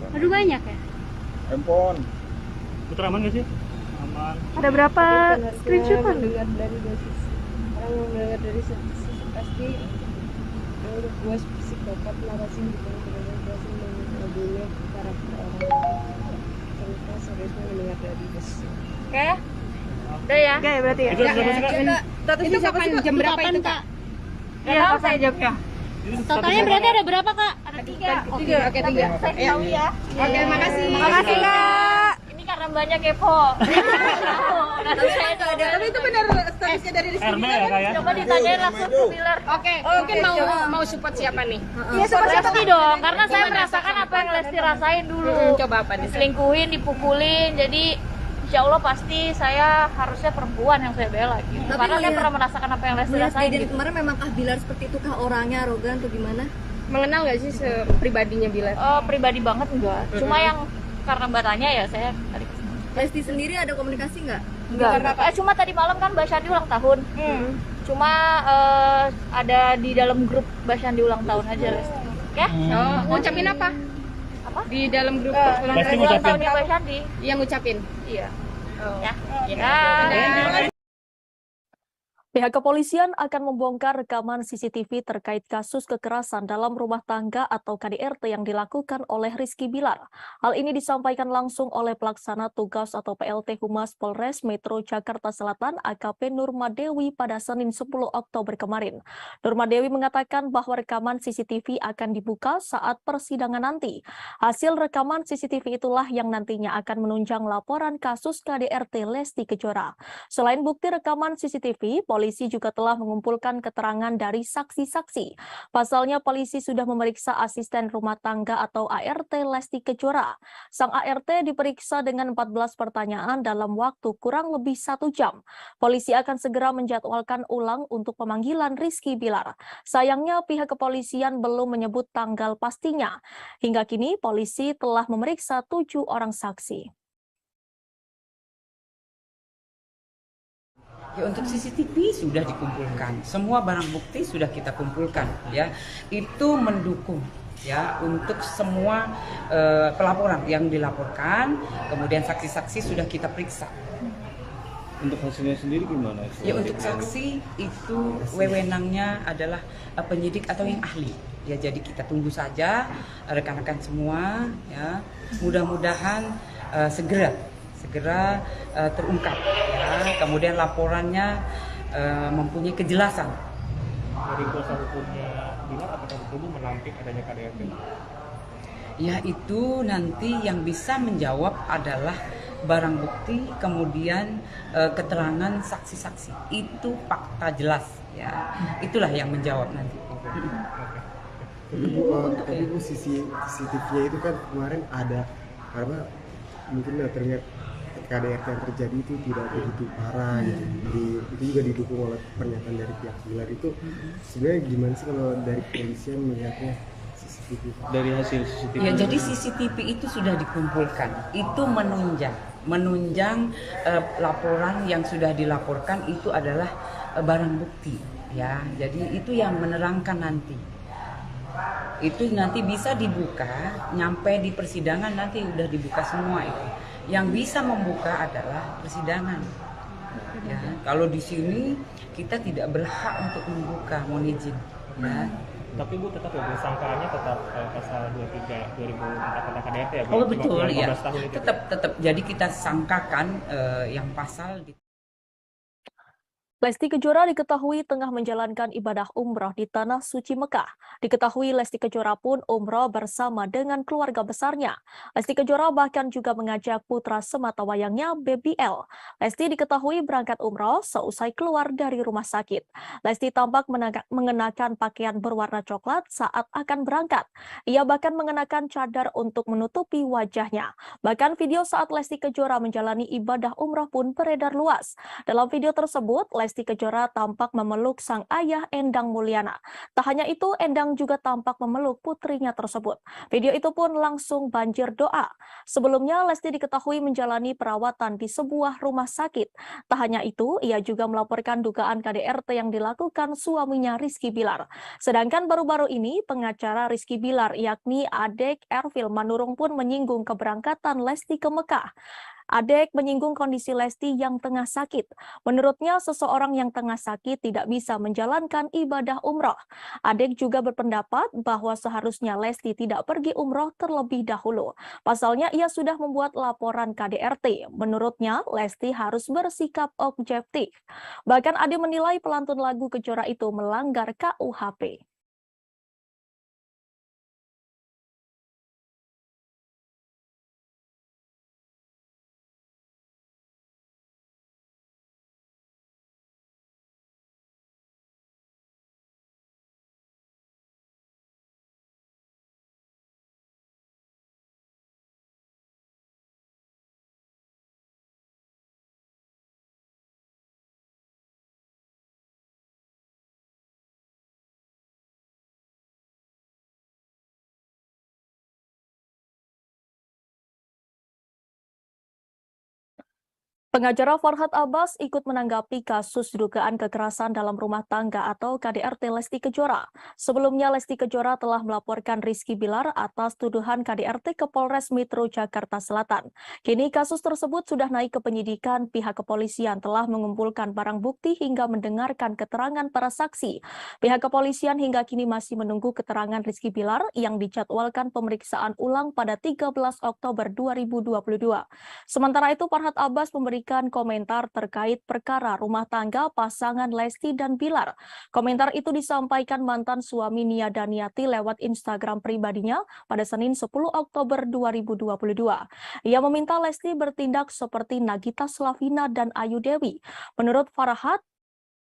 Aduh banyak ya. Handphone. Putra aman nggak sih? Aman. Ada berapa screenshot kan? Mendengar dari dua sisi. Orang yang mendengar dari satu sisi pasti menurut gue psikopat, narasi gitu, berarti membunuh karakter orang. Kita seriusnya mendengar dari dua sisi. Oke. Udah ya? Oke, berarti ya. Itu siapa sih Kak? Itu kapan jam berapa itu Kak? Ya, saya jawabnya. Totalnya berarti ada berapa Kak? Ada 3. Oke, 3. Saya tahu ya. Oke, makasih. Makasih Kak. Ini karena banyak kepo. Tapi itu benar statusnya dari Rizky RB ya Kak ya? Coba ditanyain langsung ke Bilar. Oke, mungkin mau support siapa nih? Iya, Lesti dong, karena saya merasakan apa yang Lesti rasain dulu. Coba apa nih? Diselingkuhin, dipukulin, jadi insya Allah pasti saya harusnya perempuan yang saya bela gitu. Karena saya pernah merasakan apa yang Lesti rasain Kejadian gitu. kemarin memangkah Bilar seperti itu kah orangnya, arogan atau gimana? Mengenal nggak sih pribadinya Bilar? Pribadi banget enggak. Cuma yang karena Mbak tanya ya saya tadi kesini. Lesti sendiri ada komunikasi nggak? Enggak. Cuma tadi malam kan Mbak Syandi ulang tahun. Cuma ada di dalam grup Mbak Syandi ulang tahun aja Lesti. Oke? Ngucapin apa? Apa? Di dalam grup Lesti ulang ngucapin. tahunnya Mbak Syandi. yang ngucapin. Iya. Ya. Pihak kepolisian akan membongkar rekaman CCTV terkait kasus kekerasan dalam rumah tangga atau KDRT yang dilakukan oleh Rizky Bilar. Hal ini disampaikan langsung oleh Pelaksana Tugas atau PLT Humas Polres Metro Jakarta Selatan AKP Nurmadewi pada Senin 10 Oktober kemarin. Nurmadewi mengatakan bahwa rekaman CCTV akan dibuka saat persidangan nanti. Hasil rekaman CCTV itulah yang nantinya akan menunjang laporan kasus KDRT Lesti Kejora. Selain bukti rekaman CCTV, polisi juga telah mengumpulkan keterangan dari saksi-saksi. Pasalnya, polisi sudah memeriksa asisten rumah tangga atau ART Lesti Kejora. Sang ART diperiksa dengan 14 pertanyaan dalam waktu kurang lebih 1 jam. Polisi akan segera menjadwalkan ulang untuk pemanggilan Rizky Bilar. Sayangnya, pihak kepolisian belum menyebut tanggal pastinya. Hingga kini, polisi telah memeriksa 7 orang saksi. Ya, untuk CCTV sudah dikumpulkan, semua barang bukti sudah kita kumpulkan, ya itu mendukung ya untuk semua pelaporan yang dilaporkan, kemudian saksi-saksi sudah kita periksa. Untuk hasilnya sendiri gimana? Ya untuk saksi itu wewenangnya adalah penyidik atau yang ahli. Ya jadi kita tunggu saja rekan-rekan semua, ya mudah-mudahan segera terungkap, ya. Kemudian laporannya mempunyai kejelasan. Dari kuasa hukumnya Bilar, apakah hukum menampik adanya KDRT? Ya itu nanti yang bisa menjawab adalah barang bukti, kemudian keterangan saksi-saksi. Itu fakta jelas, ya. Itulah yang menjawab nanti. Tapi Bu, sisi CCTV-nya itu kan kemarin ada karena mungkin terlihat KDRT yang terjadi itu tidak begitu parah gitu. Itu juga didukung oleh pernyataan dari pihak Bilar. Itu sebenarnya gimana sih kalau dari kepolisian melihatnya CCTV? Dari hasil CCTV. Ya, jadi CCTV itu sudah dikumpulkan. Itu menunjang laporan yang sudah dilaporkan itu adalah barang bukti. Ya, jadi itu yang menerangkan nanti. Itu nanti bisa dibuka, nyampe di persidangan nanti udah dibuka semua itu. Yang bisa membuka adalah persidangan. Ya, kalau di sini kita tidak berhak untuk membuka, mohon izin. Ya. Tapi Bu tetap ya, sangkaannya tetap pasal 23 2004 tentang KDRT ya Bu? Oh betul ya, itu. tetap. Jadi kita sangkakan yang pasal di Lesti Kejora diketahui tengah menjalankan ibadah umroh di Tanah Suci Mekah. Diketahui Lesti Kejora pun umroh bersama dengan keluarga besarnya. Lesti Kejora bahkan juga mengajak putra sematawayangnya Baby L. Lesti diketahui berangkat umroh seusai keluar dari rumah sakit. Lesti tampak mengenakan pakaian berwarna coklat saat akan berangkat. Ia bahkan mengenakan cadar untuk menutupi wajahnya. Bahkan video saat Lesti Kejora menjalani ibadah umroh pun beredar luas. Dalam video tersebut, Lesti Kejora tampak memeluk sang ayah Endang Mulyana. Tak hanya itu, Endang juga tampak memeluk putrinya tersebut. Video itu pun langsung banjir doa. Sebelumnya, Lesti diketahui menjalani perawatan di sebuah rumah sakit. Tak hanya itu, ia juga melaporkan dugaan KDRT yang dilakukan suaminya Rizky Bilar. Sedangkan baru-baru ini, pengacara Rizky Bilar yakni Adek Ervil Manurung pun menyinggung keberangkatan Lesti ke Mekah. Adek menyinggung kondisi Lesti yang tengah sakit. Menurutnya, seseorang yang tengah sakit tidak bisa menjalankan ibadah umroh. Adek juga berpendapat bahwa seharusnya Lesti tidak pergi umroh terlebih dahulu. Pasalnya, ia sudah membuat laporan KDRT. Menurutnya, Lesti harus bersikap objektif. Bahkan Adek menilai pelantun lagu Kejora itu melanggar KUHP. Pengacara Farhad Abbas ikut menanggapi kasus dugaan kekerasan dalam rumah tangga atau KDRT Lesti Kejora. Sebelumnya, Lesti Kejora telah melaporkan Rizky Bilar atas tuduhan KDRT ke Polres Metro Jakarta Selatan. Kini kasus tersebut sudah naik ke penyidikan. Pihak kepolisian telah mengumpulkan barang bukti hingga mendengarkan keterangan para saksi. Pihak kepolisian hingga kini masih menunggu keterangan Rizky Bilar yang dijadwalkan pemeriksaan ulang pada 13 Oktober 2022. Sementara itu, Farhad Abbas memberikan komentar terkait perkara rumah tangga pasangan Lesti dan Bilar. Komentar itu disampaikan mantan suami Nia Daniati lewat Instagram pribadinya pada Senin 10 Oktober 2022. Ia meminta Lesti bertindak seperti Nagita Slavina dan Ayu Dewi. Menurut Farhad,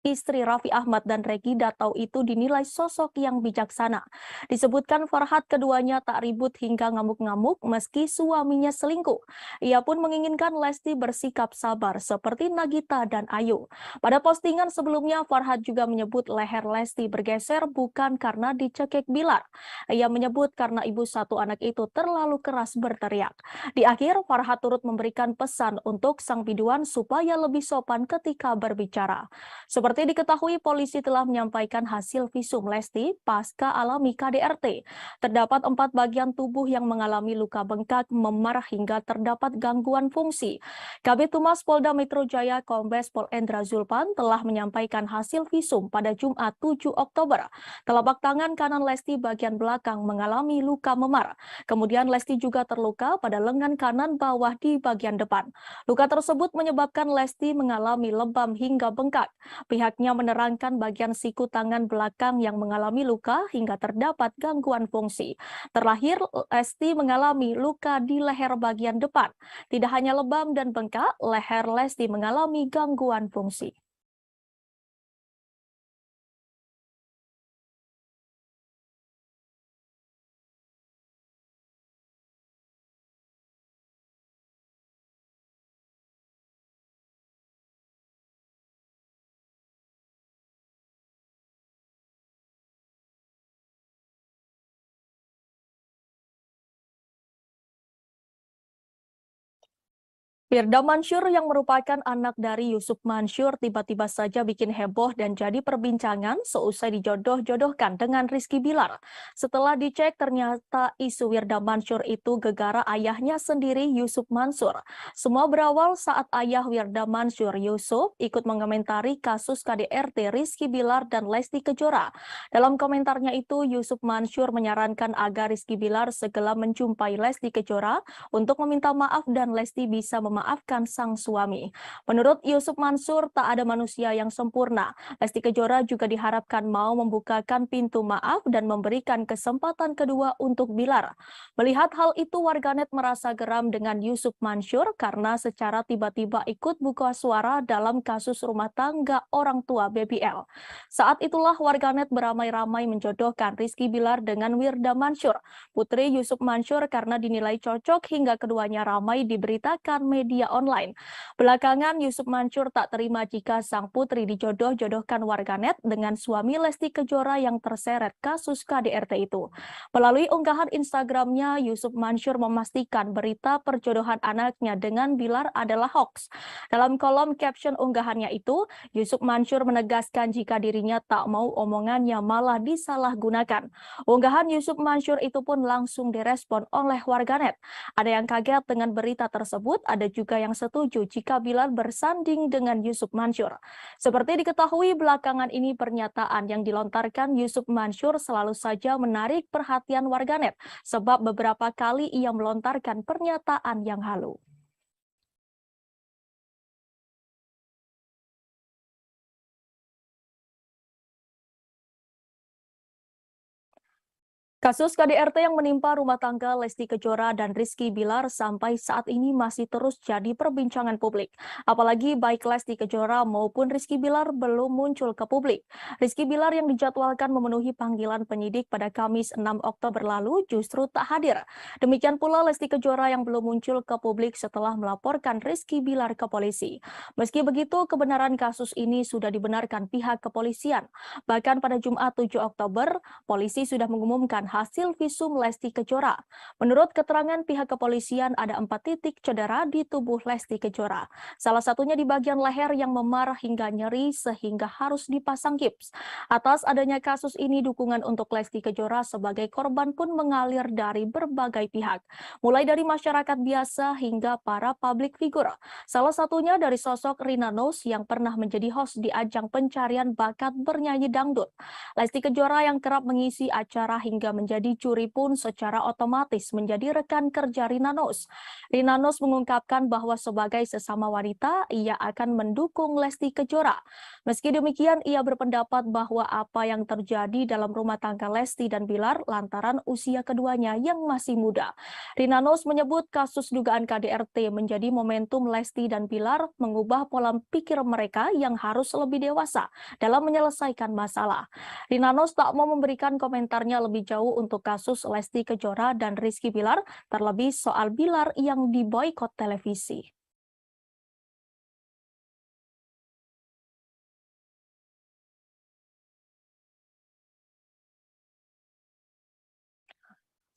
istri Raffi Ahmad dan Regi Datau itu dinilai sosok yang bijaksana. Disebutkan Farhad keduanya tak ribut hingga ngamuk-ngamuk meski suaminya selingkuh. Ia pun menginginkan Lesti bersikap sabar seperti Nagita dan Ayu. Pada postingan sebelumnya, Farhad juga menyebut leher Lesti bergeser bukan karena dicekik Bilar. Ia menyebut karena ibu satu anak itu terlalu keras berteriak. Di akhir, Farhad turut memberikan pesan untuk sang biduan supaya lebih sopan ketika berbicara. Seperti diketahui, polisi telah menyampaikan hasil visum Lesti pasca alami KDRT. Terdapat 4 bagian tubuh yang mengalami luka bengkak, memar hingga terdapat gangguan fungsi. Kabid Humas Polda Metro Jaya Kombes Pol Endra Zulpan telah menyampaikan hasil visum pada Jumat 7 Oktober. Telapak tangan kanan Lesti bagian belakang mengalami luka memar. Kemudian Lesti juga terluka pada lengan kanan bawah di bagian depan. Luka tersebut menyebabkan Lesti mengalami lebam hingga bengkak. Pihaknya menerangkan bagian siku tangan belakang yang mengalami luka hingga terdapat gangguan fungsi. Terlahir, Lesti mengalami luka di leher bagian depan. Tidak hanya lebam dan bengkak, leher Lesti mengalami gangguan fungsi. Firda Mansur yang merupakan anak dari Yusuf Mansur tiba-tiba saja bikin heboh dan jadi perbincangan seusai dijodoh-jodohkan dengan Rizky Bilar. Setelah dicek ternyata isu Firda Mansur itu gegara ayahnya sendiri Yusuf Mansur. Semua berawal saat ayah Firda Mansur Yusuf ikut mengomentari kasus KDRT Rizky Bilar dan Lesti Kejora. Dalam komentarnya itu Yusuf Mansur menyarankan agar Rizky Bilar segera menjumpai Lesti Kejora untuk meminta maaf dan Lesti bisa memaafkan sang suami. Menurut Yusuf Mansur, tak ada manusia yang sempurna. Lesti Kejora juga diharapkan mau membukakan pintu maaf dan memberikan kesempatan kedua untuk Bilar. Melihat hal itu, warganet merasa geram dengan Yusuf Mansur karena secara tiba-tiba ikut buka suara dalam kasus rumah tangga orang tua BBL. Saat itulah warganet beramai-ramai menjodohkan Rizky Bilar dengan Firda Mansur, putri Yusuf Mansur, karena dinilai cocok hingga keduanya ramai diberitakan media online. Belakangan Yusuf Mansur tak terima jika sang putri dijodoh-jodohkan warganet dengan suami Lesti Kejora yang terseret kasus KDRT itu. Melalui unggahan Instagramnya, Yusuf Mansur memastikan berita perjodohan anaknya dengan Bilar adalah hoax. Dalam kolom caption unggahannya itu, Yusuf Mansur menegaskan jika dirinya tak mau omongannya malah disalahgunakan. Unggahan Yusuf Mansur itu pun langsung direspon oleh warganet. Ada yang kaget dengan berita tersebut, ada juga yang setuju jika Bilar bersanding dengan Yusuf Mansur. Seperti diketahui belakangan ini, pernyataan yang dilontarkan Yusuf Mansur selalu saja menarik perhatian warganet sebab beberapa kali ia melontarkan pernyataan yang halu. Kasus KDRT yang menimpa rumah tangga Lesti Kejora dan Rizky Bilar sampai saat ini masih terus jadi perbincangan publik. Apalagi baik Lesti Kejora maupun Rizky Bilar belum muncul ke publik. Rizky Bilar yang dijadwalkan memenuhi panggilan penyidik pada Kamis 6 Oktober lalu justru tak hadir. Demikian pula Lesti Kejora yang belum muncul ke publik setelah melaporkan Rizky Bilar ke polisi. Meski begitu, kebenaran kasus ini sudah dibenarkan pihak kepolisian. Bahkan pada Jumat 7 Oktober, polisi sudah mengumumkan hasil visum Lesti Kejora. Menurut keterangan pihak kepolisian, ada 4 titik cedera di tubuh Lesti Kejora. Salah satunya di bagian leher yang memar hingga nyeri sehingga harus dipasang gips. Atas adanya kasus ini, dukungan untuk Lesti Kejora sebagai korban pun mengalir dari berbagai pihak. Mulai dari masyarakat biasa hingga para public figure. Salah satunya dari sosok Rina Nose yang pernah menjadi host di ajang pencarian bakat bernyanyi dangdut. Lesti Kejora yang kerap mengisi acara hingga menjadi juri pun secara otomatis menjadi rekan kerja Rina Nose. Rina Nose mengungkapkan bahwa sebagai sesama wanita, ia akan mendukung Lesti Kejora. Meski demikian, ia berpendapat bahwa apa yang terjadi dalam rumah tangga Lesti dan Bilar lantaran usia keduanya yang masih muda. Rina Nose menyebut kasus dugaan KDRT menjadi momentum Lesti dan Bilar mengubah pola pikir mereka yang harus lebih dewasa dalam menyelesaikan masalah. Rina Nose tak mau memberikan komentarnya lebih jauh untuk kasus Lesti Kejora dan Rizky Bilar, terlebih soal Bilar yang diboikot televisi.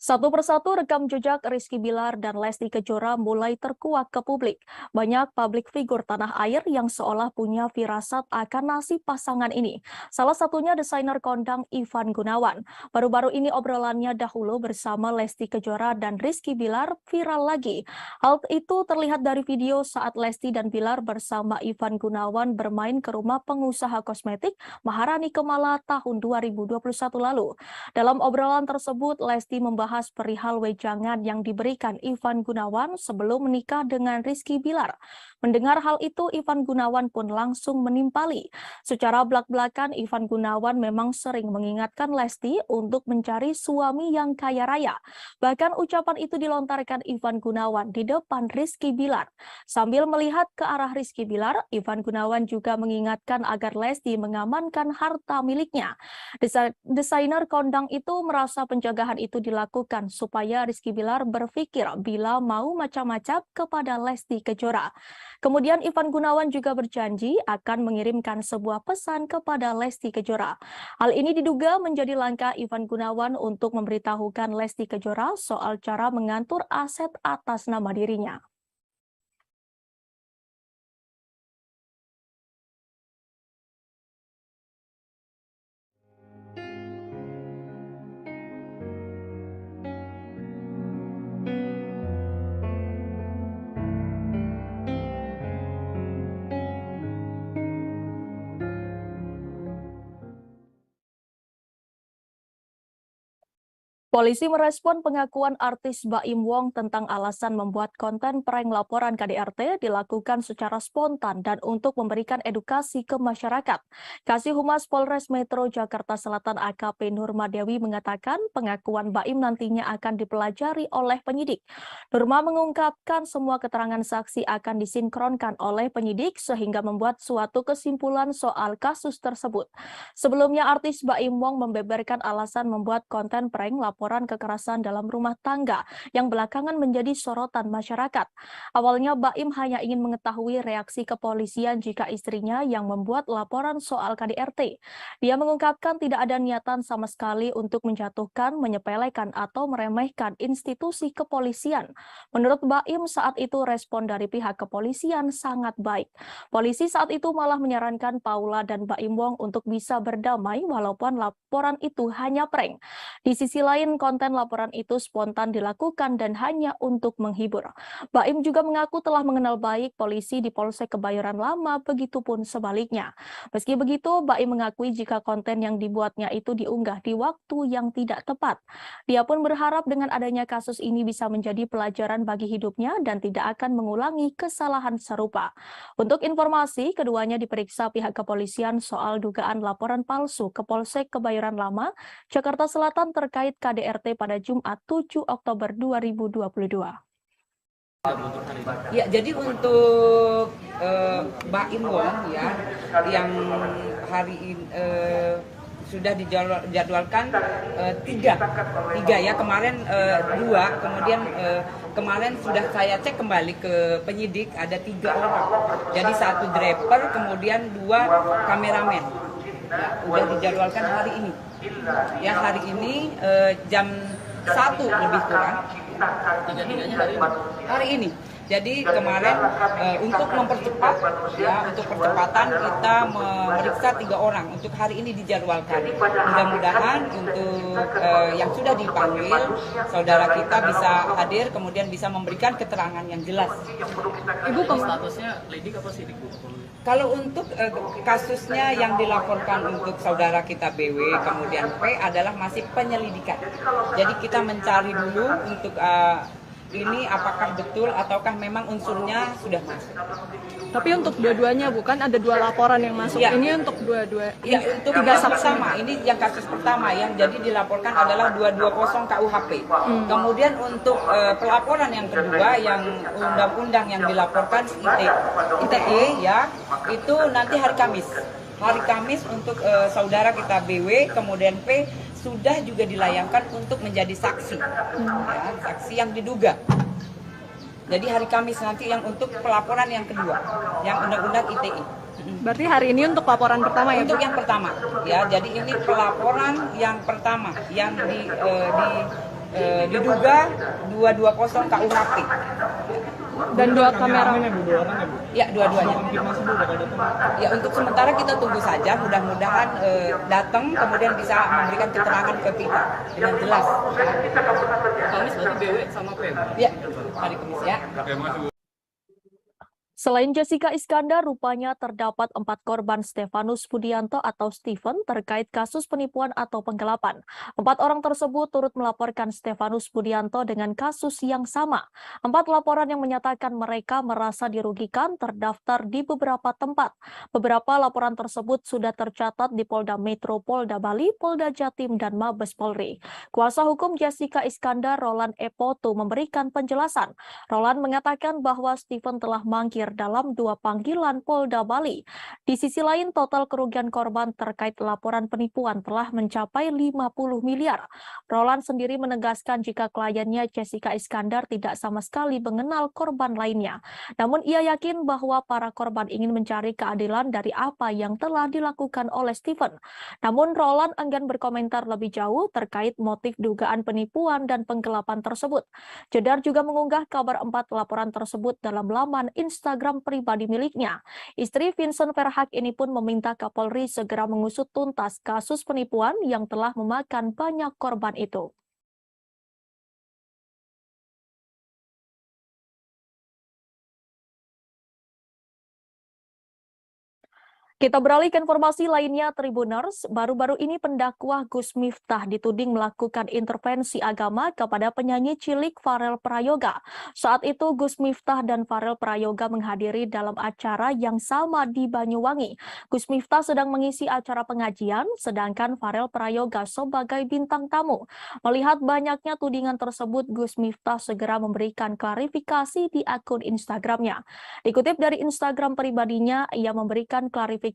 Satu persatu rekam jejak Rizky Bilar dan Lesti Kejora mulai terkuak ke publik. Banyak publik figur tanah air yang seolah punya firasat akan nasib pasangan ini. Salah satunya desainer kondang Ivan Gunawan. Baru-baru ini obrolannya dahulu bersama Lesti Kejora dan Rizky Bilar viral lagi. Hal itu terlihat dari video saat Lesti dan Bilar bersama Ivan Gunawan bermain ke rumah pengusaha kosmetik Maharani Kemala tahun 2021 lalu. Dalam obrolan tersebut, Lesti membahas perihal wejangan yang diberikan Ivan Gunawan sebelum menikah dengan Rizky Bilar. Mendengar hal itu, Ivan Gunawan pun langsung menimpali. Secara belak-belakan, Ivan Gunawan memang sering mengingatkan Lesti untuk mencari suami yang kaya raya. Bahkan ucapan itu dilontarkan Ivan Gunawan di depan Rizky Bilar. Sambil melihat ke arah Rizky Bilar, Ivan Gunawan juga mengingatkan agar Lesti mengamankan harta miliknya. Desainer kondang itu merasa penjagaan itu dilakukan supaya Rizky Bilar berpikir bila mau macam-macam kepada Lesti Kejora. Kemudian Ivan Gunawan juga berjanji akan mengirimkan sebuah pesan kepada Lesti Kejora. Hal ini diduga menjadi langkah Ivan Gunawan untuk memberitahukan Lesti Kejora soal cara mengatur aset atas nama dirinya. Polisi merespon pengakuan artis Baim Wong tentang alasan membuat konten prank laporan KDRT dilakukan secara spontan dan untuk memberikan edukasi ke masyarakat. Kasih Humas Polres Metro Jakarta Selatan AKP Nurma Dewi mengatakan pengakuan Baim nantinya akan dipelajari oleh penyidik. Nurma mengungkapkan semua keterangan saksi akan disinkronkan oleh penyidik sehingga membuat suatu kesimpulan soal kasus tersebut. Sebelumnya artis Baim Wong membeberkan alasan membuat konten prank laporan kekerasan dalam rumah tangga yang belakangan menjadi sorotan masyarakat. Awalnya Baim hanya ingin mengetahui reaksi kepolisian jika istrinya yang membuat laporan soal KDRT. Dia mengungkapkan tidak ada niatan sama sekali untuk menjatuhkan, menyepelekan atau meremehkan institusi kepolisian. Menurut Baim saat itu respon dari pihak kepolisian sangat baik. Polisi saat itu malah menyarankan Paula dan Baim Wong untuk bisa berdamai walaupun laporan itu hanya prank. Di sisi lain, konten laporan itu spontan dilakukan dan hanya untuk menghibur. Baim juga mengaku telah mengenal baik polisi di Polsek Kebayoran Lama, begitupun sebaliknya. Meski begitu, Baim mengakui jika konten yang dibuatnya itu diunggah di waktu yang tidak tepat. Dia pun berharap dengan adanya kasus ini bisa menjadi pelajaran bagi hidupnya dan tidak akan mengulangi kesalahan serupa. Untuk informasi, keduanya diperiksa pihak kepolisian soal dugaan laporan palsu ke Polsek Kebayoran Lama, Jakarta Selatan terkait KDRT pada Jumat 7 Oktober 2022. Ya, jadi untuk Baim Wong ya yang hari ini sudah dijadwalkan tiga ya, kemarin dua, kemudian kemarin sudah saya cek kembali ke penyidik ada 3 orang, jadi 1 driver kemudian 2 kameramen. Ya, udah dijadwalkan hari ini. Ya, hari ini jam 1 lebih kurang. Hari ini. Jadi kemarin untuk mempercepat ya, untuk percepatan kita memeriksa 3 orang untuk hari ini dijadwalkan. Mudah-mudahan untuk yang sudah dipanggil saudara kita bisa hadir kemudian bisa memberikan keterangan yang jelas. Ibu statusnya lidik apa sidik, Bu? Kalau untuk kasusnya yang dilaporkan untuk saudara kita BW kemudian P adalah masih penyelidikan. Jadi kita mencari dulu untuk ini apakah betul ataukah memang unsurnya sudah masuk. Tapi untuk dua-duanya bukan ada 2 laporan yang masuk. Ya. Ini untuk dua-dua. Ya, untuk yang pertama, ini yang kasus pertama yang jadi dilaporkan adalah 220 KUHP. Kemudian untuk pelaporan yang kedua yang undang-undang yang dilaporkan ITE ya, itu nanti hari Kamis. Hari Kamis untuk saudara kita BW kemudian P sudah juga dilayangkan untuk menjadi saksi, ya, saksi yang diduga. Jadi hari Kamis nanti yang untuk pelaporan yang kedua, yang undang-undang ITE. Berarti hari ini untuk laporan pertama ya? Untuk yang pertama, ya. Jadi ini pelaporan yang pertama yang diduga 220 KUHP. Dan 2 kamera. Ya, dua-duanya. Ya, untuk sementara kita tunggu saja, mudah-mudahan datang kemudian bisa memberikan keterangan ke kita dengan jelas. Kamis berarti BW sama PM? Ya, hari Kamis ya. Selain Jessica Iskandar, rupanya terdapat 4 korban Stefanus Budianto atau Stephen terkait kasus penipuan atau penggelapan. 4 orang tersebut turut melaporkan Stefanus Budianto dengan kasus yang sama. 4 laporan yang menyatakan mereka merasa dirugikan terdaftar di beberapa tempat. Beberapa laporan tersebut sudah tercatat di Polda Metro, Polda Bali, Polda Jatim, dan Mabes Polri. Kuasa hukum Jessica Iskandar, Roland Epoto, memberikan penjelasan. Roland mengatakan bahwa Stephen telah mangkir dalam 2 panggilan Polda Bali. Di sisi lain, total kerugian korban terkait laporan penipuan telah mencapai 50 miliar. Roland sendiri menegaskan jika kliennya Jessica Iskandar tidak sama sekali mengenal korban lainnya. Namun ia yakin bahwa para korban ingin mencari keadilan dari apa yang telah dilakukan oleh Stephen. Namun Roland enggan berkomentar lebih jauh terkait motif dugaan penipuan dan penggelapan tersebut. Jedar juga mengunggah kabar 4 laporan tersebut dalam laman Instagram pribadi miliknya. Istri Vincent Verhaak ini pun meminta Kapolri segera mengusut tuntas kasus penipuan yang telah memakan banyak korban itu. Kita beralih ke informasi lainnya, Tribuners. Baru-baru ini pendakwah Gus Miftah dituding melakukan intervensi agama kepada penyanyi cilik Farel Prayoga. Saat itu Gus Miftah dan Farel Prayoga menghadiri dalam acara yang sama di Banyuwangi. Gus Miftah sedang mengisi acara pengajian, sedangkan Farel Prayoga sebagai bintang tamu. Melihat banyaknya tudingan tersebut, Gus Miftah segera memberikan klarifikasi di akun Instagramnya. Dikutip dari Instagram pribadinya, ia memberikan klarifikasi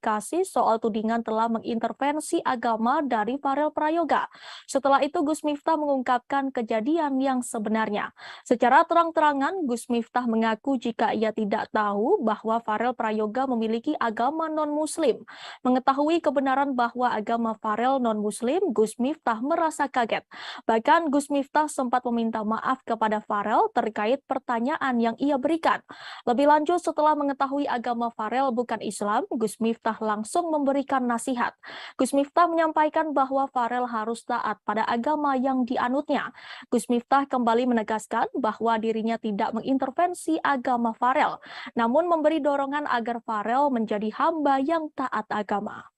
soal tudingan telah mengintervensi agama dari Farel Prayoga. Setelah itu Gus Miftah mengungkapkan kejadian yang sebenarnya. Secara terang-terangan Gus Miftah mengaku jika ia tidak tahu bahwa Farel Prayoga memiliki agama non-muslim. Mengetahui kebenaran bahwa agama Farel non-muslim, Gus Miftah merasa kaget. Bahkan Gus Miftah sempat meminta maaf kepada Farel terkait pertanyaan yang ia berikan. Lebih lanjut, setelah mengetahui agama Farel bukan Islam, Gus Miftah langsung memberikan nasihat. Gus Miftah menyampaikan bahwa Farel harus taat pada agama yang dianutnya. Gus Miftah kembali menegaskan bahwa dirinya tidak mengintervensi agama Farel, namun memberi dorongan agar Farel menjadi hamba yang taat agama.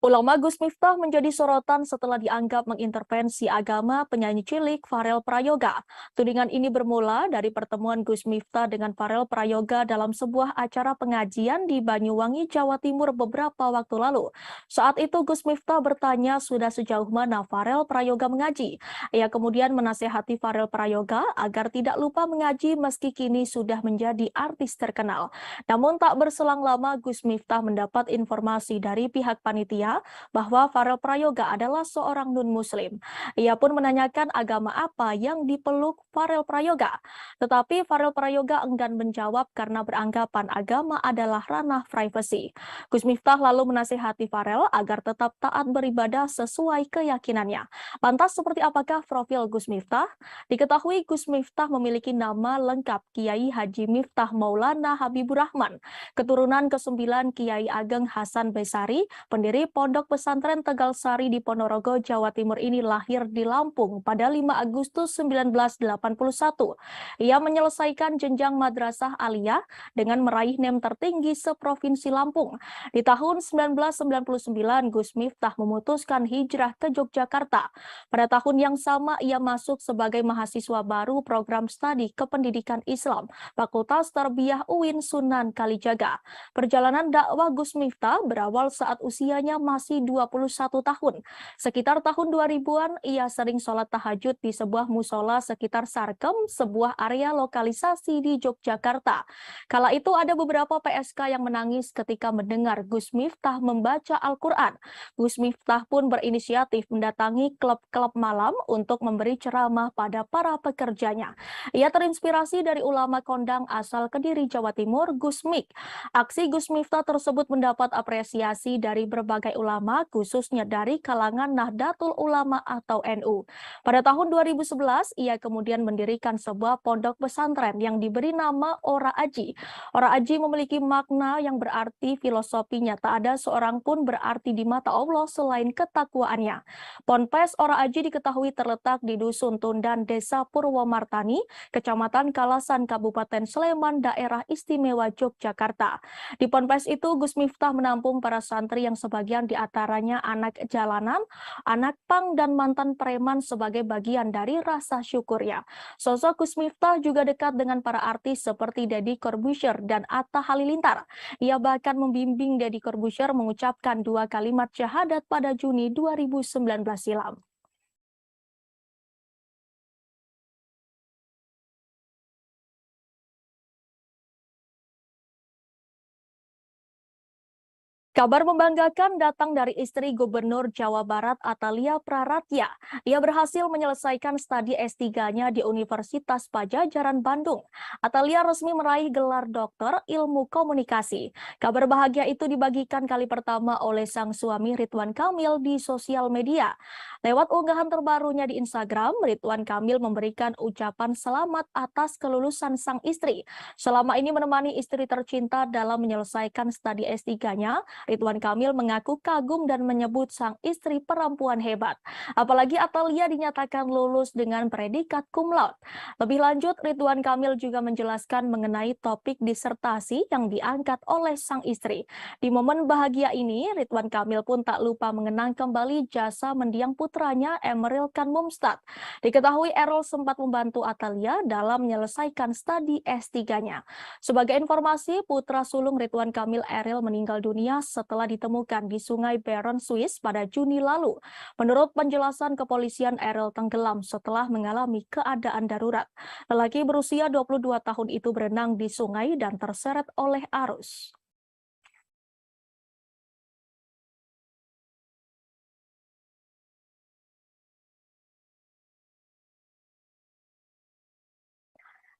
Ulama Gus Miftah menjadi sorotan setelah dianggap mengintervensi agama penyanyi cilik Farel Prayoga. Tudingan ini bermula dari pertemuan Gus Miftah dengan Farel Prayoga dalam sebuah acara pengajian di Banyuwangi, Jawa Timur beberapa waktu lalu. Saat itu Gus Miftah bertanya sudah sejauh mana Farel Prayoga mengaji. Ia kemudian menasehati Farel Prayoga agar tidak lupa mengaji meski kini sudah menjadi artis terkenal. Namun tak berselang lama Gus Miftah mendapat informasi dari pihak panitia bahwa Farel Prayoga adalah seorang non-muslim. Ia pun menanyakan agama apa yang dipeluk Farel Prayoga. Tetapi Farel Prayoga enggan menjawab karena beranggapan agama adalah ranah privasi. Gus Miftah lalu menasihati Farel agar tetap taat beribadah sesuai keyakinannya. Lantas seperti apakah profil Gus Miftah? Diketahui Gus Miftah memiliki nama lengkap Kiai Haji Miftah Maulana Habibur Rahman, keturunan ke-9 Kiai Ageng Hasan Besari, pendiri Pondok Pesantren Tegal Sari di Ponorogo, Jawa Timur ini lahir di Lampung pada 5 Agustus 1981. Ia menyelesaikan jenjang madrasah aliyah dengan meraih NEM tertinggi seprovinsi Lampung. Di tahun 1999, Gus Miftah memutuskan hijrah ke Yogyakarta. Pada tahun yang sama, ia masuk sebagai mahasiswa baru program studi kependidikan Islam, Fakultas Tarbiyah UIN Sunan Kalijaga. Perjalanan dakwah Gus Miftah berawal saat usianya masih 21 tahun. Sekitar tahun 2000-an, ia sering sholat tahajud di sebuah musola sekitar Sarkem, sebuah area lokalisasi di Yogyakarta. Kala itu ada beberapa PSK yang menangis ketika mendengar Gus Miftah membaca Al-Quran. Gus Miftah pun berinisiatif mendatangi klub-klub malam untuk memberi ceramah pada para pekerjanya. Ia terinspirasi dari ulama kondang asal Kediri, Jawa Timur, Gus Mik. Aksi Gus Miftah tersebut mendapat apresiasi dari berbagai ulama, khususnya dari kalangan Nahdlatul Ulama atau NU. Pada tahun 2011, ia kemudian mendirikan sebuah pondok pesantren yang diberi nama Ora Aji. Ora Aji memiliki makna yang berarti filosofinya tak ada seorang pun berarti di mata Allah selain ketakwaannya. Ponpes Ora Aji diketahui terletak di Dusun Tundan, Desa Purwomartani, Kecamatan Kalasan, Kabupaten Sleman, Daerah Istimewa Yogyakarta. Di ponpes itu, Gus Miftah menampung para santri yang sebagian di antaranya anak jalanan, anak pang, dan mantan preman sebagai bagian dari rasa syukurnya. Sosok Gus Miftah juga dekat dengan para artis seperti Deddy Corbuzier dan Atta Halilintar. Ia bahkan membimbing Deddy Corbuzier mengucapkan 2 kalimat syahadat pada Juni 2019 silam. Kabar membanggakan datang dari istri Gubernur Jawa Barat Atalia Praratya. Ia berhasil menyelesaikan studi S3-nya di Universitas Padjadjaran Bandung. Atalia resmi meraih gelar doktor ilmu komunikasi. Kabar bahagia itu dibagikan kali pertama oleh sang suami Ridwan Kamil di sosial media. Lewat unggahan terbarunya di Instagram, Ridwan Kamil memberikan ucapan selamat atas kelulusan sang istri. Selama ini menemani istri tercinta dalam menyelesaikan studi S3-nya, Ridwan Kamil mengaku kagum dan menyebut sang istri perempuan hebat. Apalagi Atalia dinyatakan lulus dengan predikat cum laude. Lebih lanjut, Ridwan Kamil juga menjelaskan mengenai topik disertasi yang diangkat oleh sang istri. Di momen bahagia ini, Ridwan Kamil pun tak lupa mengenang kembali jasa mendiang putranya Emeril Khan Mumtaz. Diketahui Errol sempat membantu Atalia dalam menyelesaikan studi S3-nya. Sebagai informasi, putra sulung Ridwan Kamil Errol meninggal dunia setelah ditemukan di Sungai Bern, Swiss pada Juni lalu. Menurut penjelasan kepolisian, Errol tenggelam setelah mengalami keadaan darurat. Lelaki berusia 22 tahun itu berenang di sungai dan terseret oleh arus.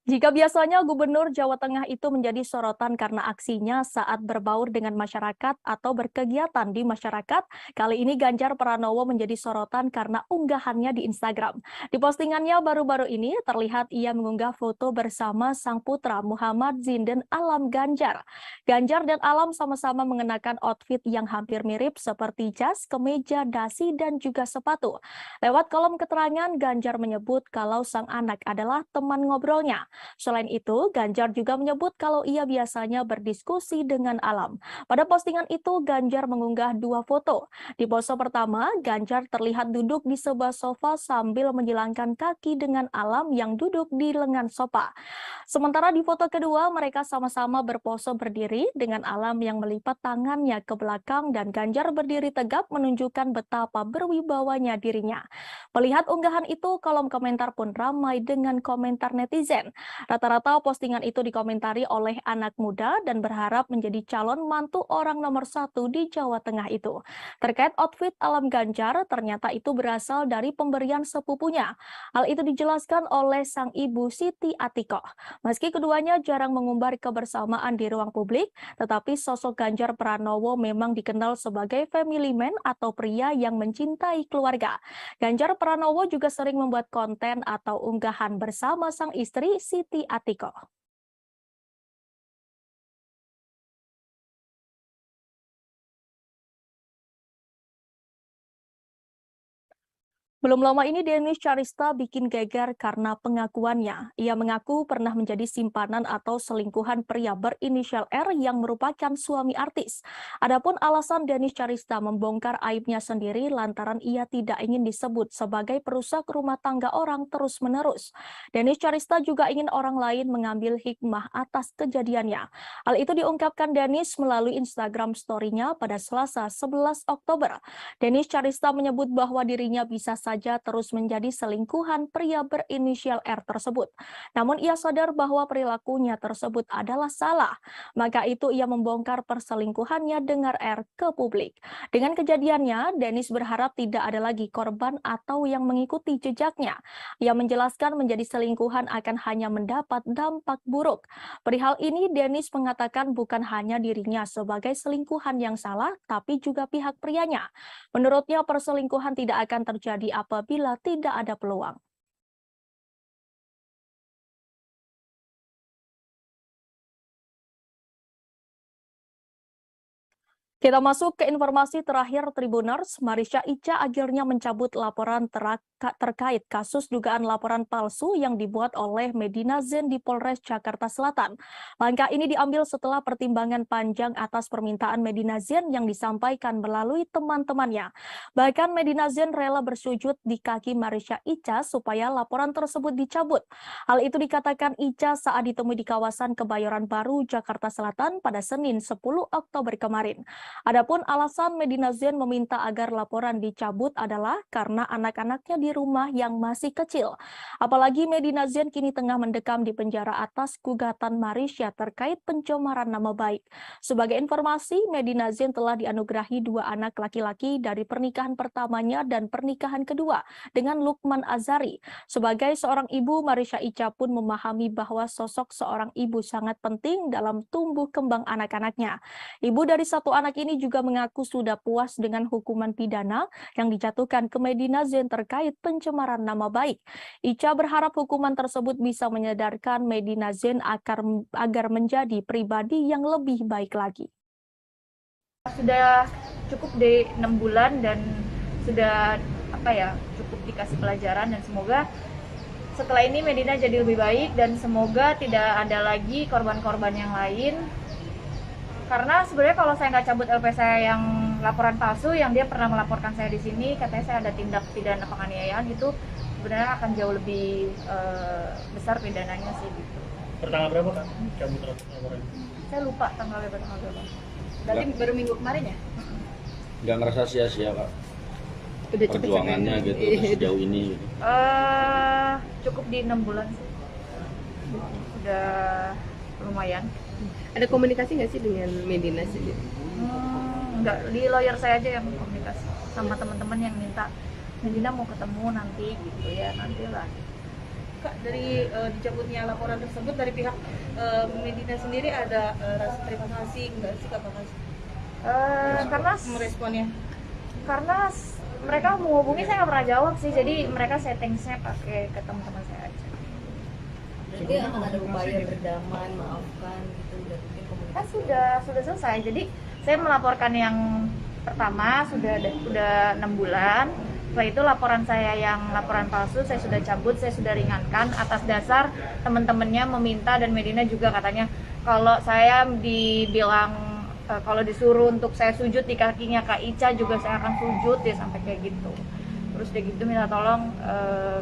Jika biasanya Gubernur Jawa Tengah itu menjadi sorotan karena aksinya saat berbaur dengan masyarakat atau berkegiatan di masyarakat, kali ini Ganjar Pranowo menjadi sorotan karena unggahannya di Instagram. Di postingannya baru-baru ini terlihat ia mengunggah foto bersama sang putra Muhammad Zinden Alam Ganjar. Ganjar dan Alam sama-sama mengenakan outfit yang hampir mirip seperti jas, kemeja, dasi, dan juga sepatu. Lewat kolom keterangan, Ganjar menyebut kalau sang anak adalah teman ngobrolnya. Selain itu, Ganjar juga menyebut kalau ia biasanya berdiskusi dengan Alam. Pada postingan itu, Ganjar mengunggah dua foto. Di pose pertama, Ganjar terlihat duduk di sebuah sofa sambil menjilangkan kaki dengan Alam yang duduk di lengan sofa. Sementara di foto kedua, mereka sama-sama berpose berdiri dengan Alam yang melipat tangannya ke belakang dan Ganjar berdiri tegap menunjukkan betapa berwibawanya dirinya. Melihat unggahan itu, kolom komentar pun ramai dengan komentar netizen. Rata-rata postingan itu dikomentari oleh anak muda dan berharap menjadi calon mantu orang nomor 1 di Jawa Tengah itu. Terkait outfit Alam Ganjar, ternyata itu berasal dari pemberian sepupunya. Hal itu dijelaskan oleh sang ibu Siti Atikoh. Meski keduanya jarang mengumbar kebersamaan di ruang publik, tetapi sosok Ganjar Pranowo memang dikenal sebagai family man atau pria yang mencintai keluarga. Ganjar Pranowo juga sering membuat konten atau unggahan bersama sang istri Siti Atikoh. Belum lama ini Denis Charista bikin geger karena pengakuannya. Ia mengaku pernah menjadi simpanan atau selingkuhan pria berinisial R yang merupakan suami artis. Adapun alasan Denis Charista membongkar aibnya sendiri lantaran ia tidak ingin disebut sebagai perusak rumah tangga orang terus-menerus. Denis Charista juga ingin orang lain mengambil hikmah atas kejadiannya. Hal itu diungkapkan Denis melalui Instagram story-nya pada Selasa 11 Oktober. Denis Charista menyebut bahwa dirinya bisa saja terus menjadi selingkuhan pria berinisial R tersebut. Namun ia sadar bahwa perilakunya tersebut adalah salah. Maka itu ia membongkar perselingkuhannya dengan R ke publik. Dengan kejadiannya, Denis berharap tidak ada lagi korban atau yang mengikuti jejaknya. Ia menjelaskan menjadi selingkuhan akan hanya mendapat dampak buruk. Perihal ini, Denis mengatakan bukan hanya dirinya sebagai selingkuhan yang salah, tapi juga pihak prianya. Menurutnya, perselingkuhan tidak akan terjadi apabila tidak ada peluang. Kita masuk ke informasi terakhir Tribuners. Marisha Ica akhirnya mencabut laporan terkait kasus dugaan laporan palsu yang dibuat oleh Medina Zain di Polres Jakarta Selatan. Langkah ini diambil setelah pertimbangan panjang atas permintaan Medina Zain yang disampaikan melalui teman-temannya. Bahkan Medina Zain rela bersujud di kaki Marisha Ica supaya laporan tersebut dicabut. Hal itu dikatakan Ica saat ditemui di kawasan Kebayoran Baru, Jakarta Selatan pada Senin 10 Oktober kemarin. Adapun alasan Medina Zain meminta agar laporan dicabut adalah karena anak-anaknya di rumah yang masih kecil. Apalagi Medina Zain kini tengah mendekam di penjara atas gugatan Marisha terkait pencemaran nama baik. Sebagai informasi, Medina Zain telah dianugerahi 2 anak laki-laki dari pernikahan pertamanya dan pernikahan kedua dengan Lukman Azari. Sebagai seorang ibu, Marisha Ica pun memahami bahwa sosok seorang ibu sangat penting dalam tumbuh kembang anak-anaknya. Ibu dari satu anak ini juga mengaku sudah puas dengan hukuman pidana yang dijatuhkan ke Medina Zain terkait pencemaran nama baik. Ica berharap hukuman tersebut bisa menyadarkan Medina Zain agar menjadi pribadi yang lebih baik lagi. Sudah cukup di 6 bulan dan sudah cukup dikasih pelajaran, dan semoga setelah ini Medina jadi lebih baik dan semoga tidak ada lagi korban-korban yang lain. Karena sebenarnya kalau saya nggak cabut LP saya yang laporan palsu, yang dia pernah melaporkan saya di sini, katanya saya ada tindak pidana penganiayaan, itu sebenarnya akan jauh lebih besar pidananya sih gitu. Pertanggal berapa Kak cabut laporan? Saya lupa tanggalnya berapa. Berarti baru minggu kemarin ya? Nggak ngerasa sia-sia Kak perjuangannya gitu sejauh ini gitu. Cukup di 6 bulan sih. Udah lumayan. Ada komunikasi nggak sih dengan Medina sendiri? Enggak, di lawyer saya aja yang komunikasi sama teman-teman yang minta Medina mau ketemu nanti gitu ya, nantilah. Kak, dari dicabutnya laporan tersebut dari pihak Medina sendiri ada rasa terima kasih nggak sih Kak? Karena meresponnya? Karena mereka menghubungi saya nggak pernah jawab sih, jadi mereka settingnya pakai ke teman-teman saya aja. Berarti akan ada upaya berdamai, maafkan gitu, udah bikin komunikasi? Sudah selesai. Jadi saya melaporkan yang pertama sudah 6 bulan. Setelah itu laporan saya yang laporan palsu saya sudah cabut, saya sudah ringankan atas dasar teman-temannya meminta, dan Medina juga katanya kalau saya dibilang kalau disuruh untuk saya sujud di kakinya Kak Ica juga saya akan sujud, ya sampai kayak gitu. Terus dia gitu minta tolong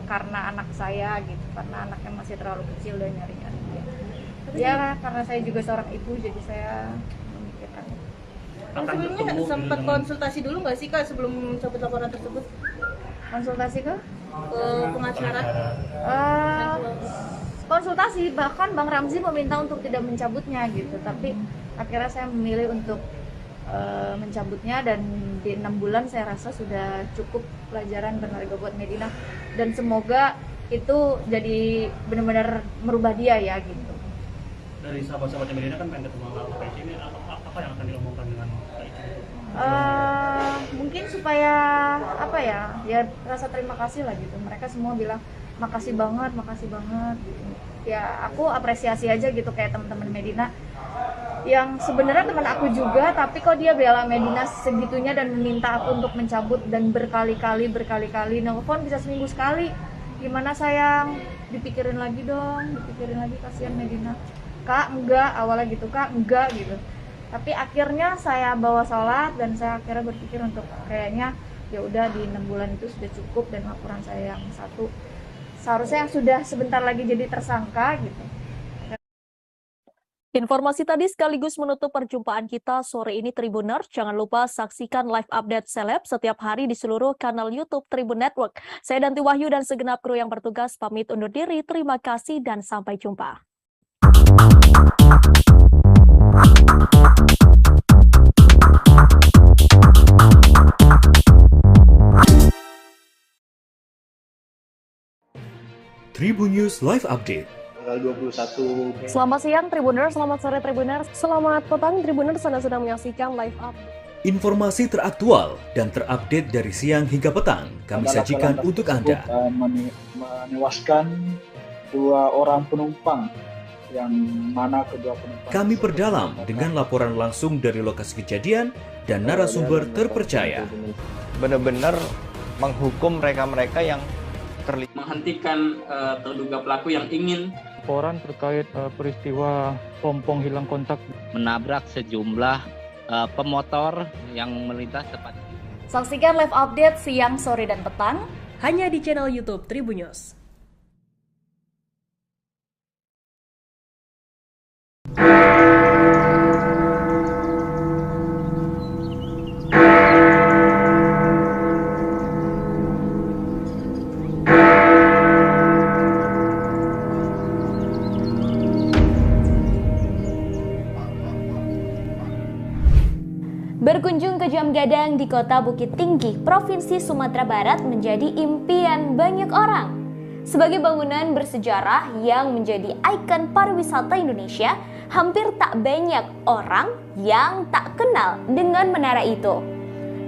karena anak saya gitu, karena anaknya masih terlalu kecil dan nyari-nyari dia. Ya karena saya juga seorang ibu, jadi saya memikirkan. Sebelumnya sempat konsultasi dulu nggak sih Kak sebelum cabut laporan tersebut? Konsultasi ke pengacara? Konsultasi, bahkan Bang Ramzi meminta untuk tidak mencabutnya gitu, tapi akhirnya saya memilih untuk mencabutnya, dan di 6 bulan saya rasa sudah cukup pelajaran berharga buat Medina, dan semoga itu jadi benar-benar merubah dia ya gitu. Dari sahabat-sahabatnya Medina kan pengen ketemu LPC ini, apa yang akan diomongkan dengan Kak Ica? Mungkin supaya ya rasa terima kasih lah gitu. Mereka semua bilang makasih banget gitu. Ya aku apresiasi aja gitu, kayak teman-teman Medina yang sebenarnya teman aku juga, tapi kok dia bela Medina segitunya dan meminta aku untuk mencabut, dan berkali-kali nelfon bisa seminggu sekali. Gimana sayang, dipikirin lagi dong, kasihan Medina. Kak enggak, awalnya gitu, Kak enggak gitu. Tapi akhirnya saya bawa sholat, dan saya akhirnya berpikir untuk kayaknya ya udah di 6 bulan itu sudah cukup, dan laporan saya yang satu seharusnya yang sudah sebentar lagi jadi tersangka gitu. Informasi tadi sekaligus menutup perjumpaan kita sore ini Tribuners. Jangan lupa saksikan live update seleb setiap hari di seluruh kanal YouTube Tribun Network. Saya Danti Wahyu dan segenap kru yang bertugas pamit undur diri. Terima kasih dan sampai jumpa. Tribun News Live Update. Tanggal 21. Selamat siang Tribuners, selamat sore Tribuners, selamat petang Tribuners, Anda sedang menyaksikan live update. Informasi teraktual dan terupdate dari siang hingga petang kami sajikan untuk Anda. Menewaskan 2 orang penumpang, yang mana kedua penumpang. Kami perdalam dengan laporan langsung dari lokasi kejadian dan narasumber terpercaya. Benar-benar menghukum mereka-mereka yang menghentikan terduga pelaku yang ingin laporan terkait peristiwa pompong hilang kontak menabrak sejumlah pemotor yang melintas tepat. Saksikan live update siang, sore, dan petang hanya di channel YouTube Tribun News. Berkunjung ke Jam Gadang di Kota Bukit Tinggi, Provinsi Sumatera Barat menjadi impian banyak orang. Sebagai bangunan bersejarah yang menjadi ikon pariwisata Indonesia, hampir tak banyak orang yang tak kenal dengan menara itu.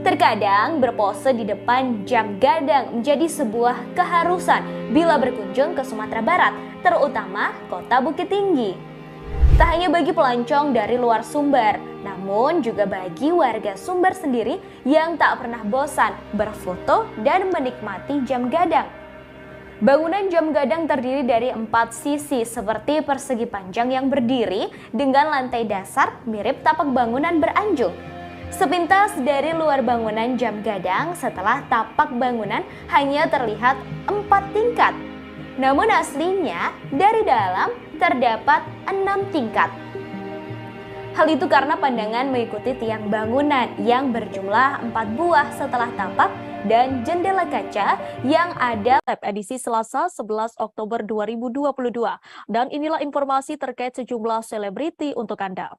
Terkadang berpose di depan Jam Gadang menjadi sebuah keharusan bila berkunjung ke Sumatera Barat, terutama Kota Bukit Tinggi. Tak hanya bagi pelancong dari luar Sumber, namun juga bagi warga Sumber sendiri yang tak pernah bosan berfoto dan menikmati Jam Gadang. Bangunan Jam Gadang terdiri dari 4 sisi seperti persegi panjang yang berdiri dengan lantai dasar mirip tapak bangunan beranjung. Sepintas dari luar bangunan Jam Gadang, setelah tapak bangunan hanya terlihat 4 tingkat. Namun aslinya dari dalam terdapat 6 tingkat. Hal itu karena pandangan mengikuti tiang bangunan yang berjumlah 4 buah setelah tapak dan jendela kaca yang ada. Edisi Selasa 11 Oktober 2022. Dan inilah informasi terkait sejumlah selebriti untuk Anda.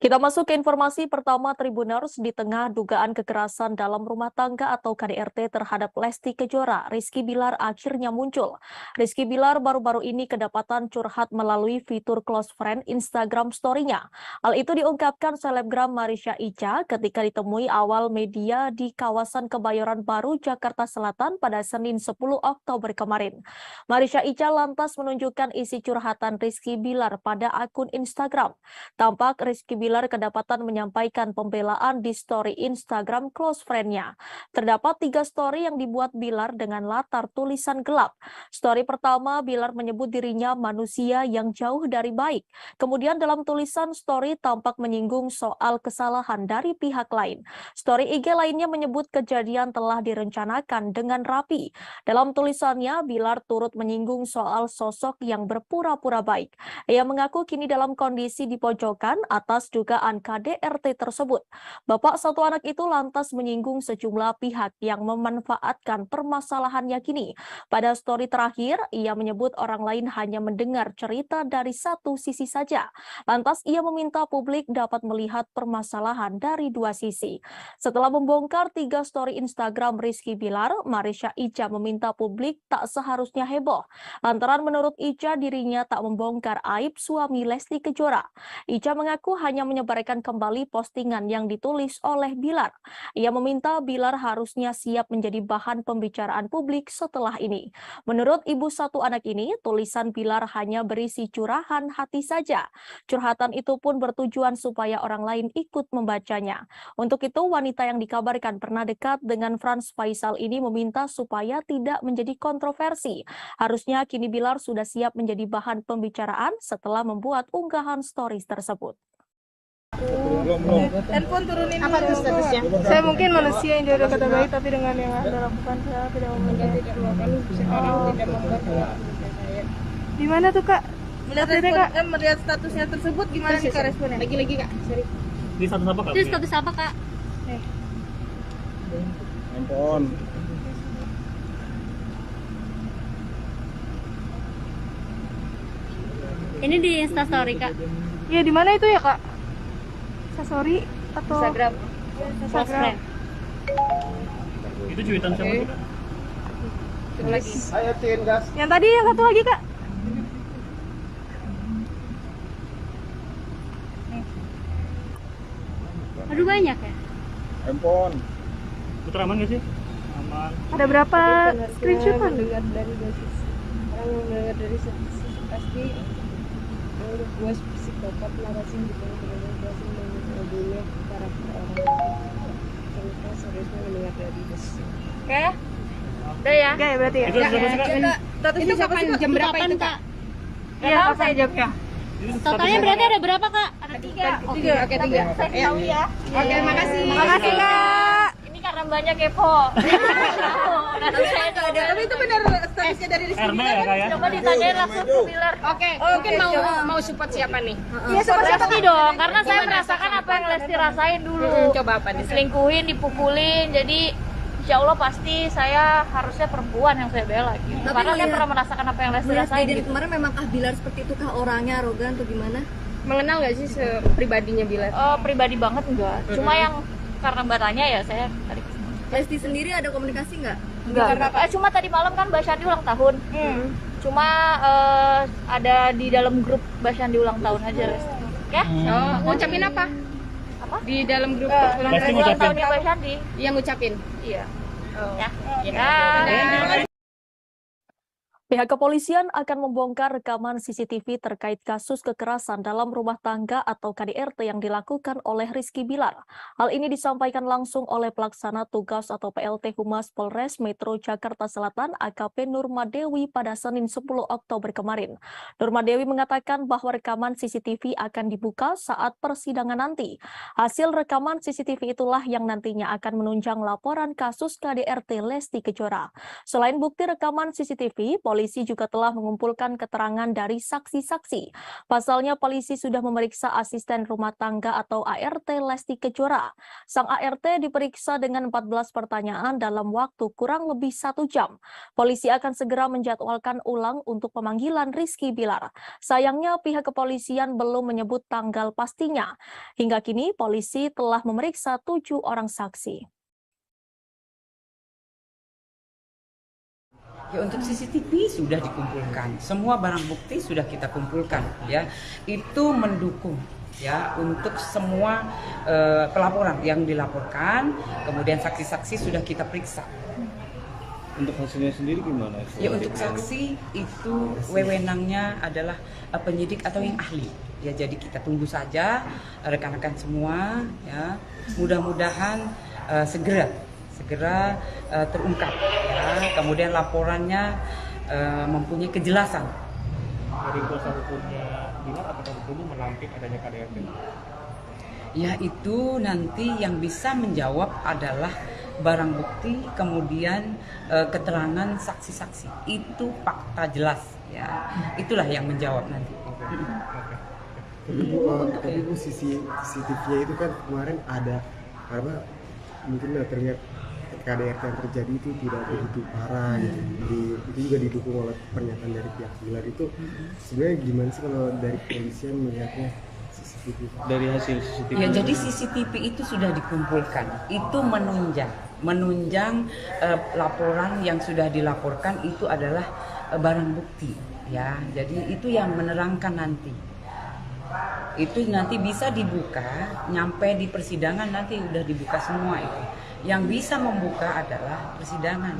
Kita masuk ke informasi pertama Tribuners. Di tengah dugaan kekerasan dalam rumah tangga atau KDRT terhadap Lesti Kejora, Rizky Bilar akhirnya muncul. Rizky Bilar baru-baru ini kedapatan curhat melalui fitur close friend Instagram story-nya. Hal itu diungkapkan selebgram Marisha Ica ketika ditemui awal media di kawasan Kebayoran Baru, Jakarta Selatan pada Senin 10 Oktober kemarin. Marisha Ica lantas menunjukkan isi curhatan Rizky Bilar pada akun Instagram. Tampak Rizky Bilar kedapatan menyampaikan pembelaan di story Instagram close friend-nya. Terdapat 3 story yang dibuat Bilar dengan latar tulisan gelap. Story pertama, Bilar menyebut dirinya manusia yang jauh dari baik. Kemudian dalam tulisan story tampak menyinggung soal kesalahan dari pihak lain. Story IG lainnya menyebut kejadian telah direncanakan dengan rapi. Dalam tulisannya, Bilar turut menyinggung soal sosok yang berpura-pura baik. Ia mengaku kini dalam kondisi di pojokan atas dugaan KDRT tersebut. Bapak satu anak itu lantas menyinggung sejumlah pihak yang memanfaatkan permasalahannya kini. Pada story terakhir, ia menyebut orang lain hanya mendengar cerita dari satu sisi saja. Lantas ia meminta publik dapat melihat permasalahan dari 2 sisi. Setelah membongkar 3 story Instagram Rizky Bilar, Marisha Ica meminta publik tak seharusnya heboh. Lantaran menurut Ica dirinya tak membongkar aib suami Lesti Kejora. Ica mengaku hanya menyebarkan kembali postingan yang ditulis oleh Bilar. Ia meminta Bilar harusnya siap menjadi bahan pembicaraan publik setelah ini. Menurut ibu satu anak ini, tulisan Bilar hanya berisi curahan hati saja. Curhatan itu pun bertujuan supaya orang lain ikut membacanya. Untuk itu, wanita yang dikabarkan pernah dekat dengan Frans Faisal ini meminta supaya tidak menjadi kontroversi. Harusnya kini Bilar sudah siap menjadi bahan pembicaraan setelah membuat unggahan stories tersebut. Handphone turunin apa tuh statusnya? Saya mungkin manusia yang jodoh kata baik, tapi dengan yang Anda lakukan saya tidak mau menjadi sekarang tidak membuat saya. Di mana tuh Kak? Melihat statusnya tersebut gimana nih Kak responnya? Lagi Kak, sorry. Ini status apa Kak? Itu status apa Kak? Handphone. Ini di Instastory Kak. Iya, di mana itu ya Kak? Instastory atau Instagram? Instagram. Itu cuitan siapa tuh Kak? Coba lagi. Ayo tin gas. Yang tadi yang satu lagi Kak. Aduh banyak ya. Handphone. Putra aman gak sih? Aman. Ada berapa screenshotan? Dengar dari dosis. Orang yang mendengar dari sisi pasti menurut gue psikopat narasi yang berhasil menghubungi karakter orang tanpa seharusnya mendengar dari dosis. Oke. Udah ya? Oke, berarti ya. Itu kapan jam berapa itu Kak? Iya, pas saya jawabnya. Totalnya berarti ada berapa Kak? Ada 3. Oke, 3. Saya tahu ya. Oke, makasih. Makasih Kak. Ini karena banyak kepo. Tapi itu benar statusnya dari Rizky RB ya Kak ya? Coba ditanyain langsung ke Bilar. Oke, mungkin mau support siapa nih? Iya, support Lesti dong, karena saya merasakan apa yang Lesti rasain dulu. Coba apa nih? Diselingkuhin, dipukulin, jadi Insya Allah pasti saya harusnya perempuan yang saya bela gitu. Tapi Karena saya pernah merasakan apa yang Lesti rasain Dari gitu. kemarin memangkah Bilar seperti itu kah orangnya arogan atau gimana? Mengenal nggak sih pribadinya Bilar? Pribadi banget enggak. Cuma yang karena Mbak tanya ya saya tadi kesini. Lesti sendiri ada komunikasi nggak? Enggak. Cuma tadi malam kan Mbak Syandi ulang tahun. Cuma ada di dalam grup Mbak Syandi ulang tahun aja Lesti. Ya? Ngucapin apa? Apa? Di dalam grup ulang tahunnya Mbak Syandi. Yang ngucapin? Iya. Oh. Ya. Pihak kepolisian akan membongkar rekaman CCTV terkait kasus kekerasan dalam rumah tangga atau KDRT yang dilakukan oleh Rizky Bilar. Hal ini disampaikan langsung oleh Pelaksana Tugas atau PLT Humas Polres Metro Jakarta Selatan AKP Nurmadewi pada Senin 10 Oktober kemarin. Nurmadewi mengatakan bahwa rekaman CCTV akan dibuka saat persidangan nanti. Hasil rekaman CCTV itulah yang nantinya akan menunjang laporan kasus KDRT Lesti Kejora. Selain bukti rekaman CCTV, polisi juga telah mengumpulkan keterangan dari saksi-saksi. Pasalnya, polisi sudah memeriksa asisten rumah tangga atau ART Lesti Kejora. Sang ART diperiksa dengan 14 pertanyaan dalam waktu kurang lebih 1 jam. Polisi akan segera menjadwalkan ulang untuk pemanggilan Rizky Bilar. Sayangnya, pihak kepolisian belum menyebut tanggal pastinya. Hingga kini, polisi telah memeriksa 7 orang saksi. Ya, untuk CCTV sudah dikumpulkan, semua barang bukti sudah kita kumpulkan, ya. Itu mendukung, ya, untuk semua pelaporan yang dilaporkan, kemudian saksi-saksi sudah kita periksa. Untuk hasilnya sendiri gimana? Ya, untuk saksi itu wewenangnya adalah penyidik atau yang ahli. Ya, jadi kita tunggu saja rekan-rekan semua, ya. Mudah-mudahan segera terungkap, ya. Kemudian laporannya mempunyai kejelasan. Dari kuasa hukumnya Bilar, apakah betul menampik adanya KDRT? Ya, itu nanti yang bisa menjawab adalah barang bukti, kemudian keterangan saksi-saksi. Itu fakta jelas, ya. Itulah yang menjawab nanti. Tapi Bu, CCTV-nya itu kan kemarin ada apa? Mungkin terlihat KDRT yang terjadi itu tidak begitu parah gitu. Itu juga didukung oleh pernyataan dari pihak Bilar. Itu sebenarnya gimana sih kalau dari kepolisian melihatnya CCTV? Dari hasil CCTV. Ya, jadi CCTV itu sudah dikumpulkan. Itu menunjang laporan yang sudah dilaporkan itu adalah barang bukti, ya. Jadi itu yang menerangkan nanti. Itu nanti bisa dibuka, nyampe di persidangan nanti udah dibuka semua itu. Yang bisa membuka adalah persidangan.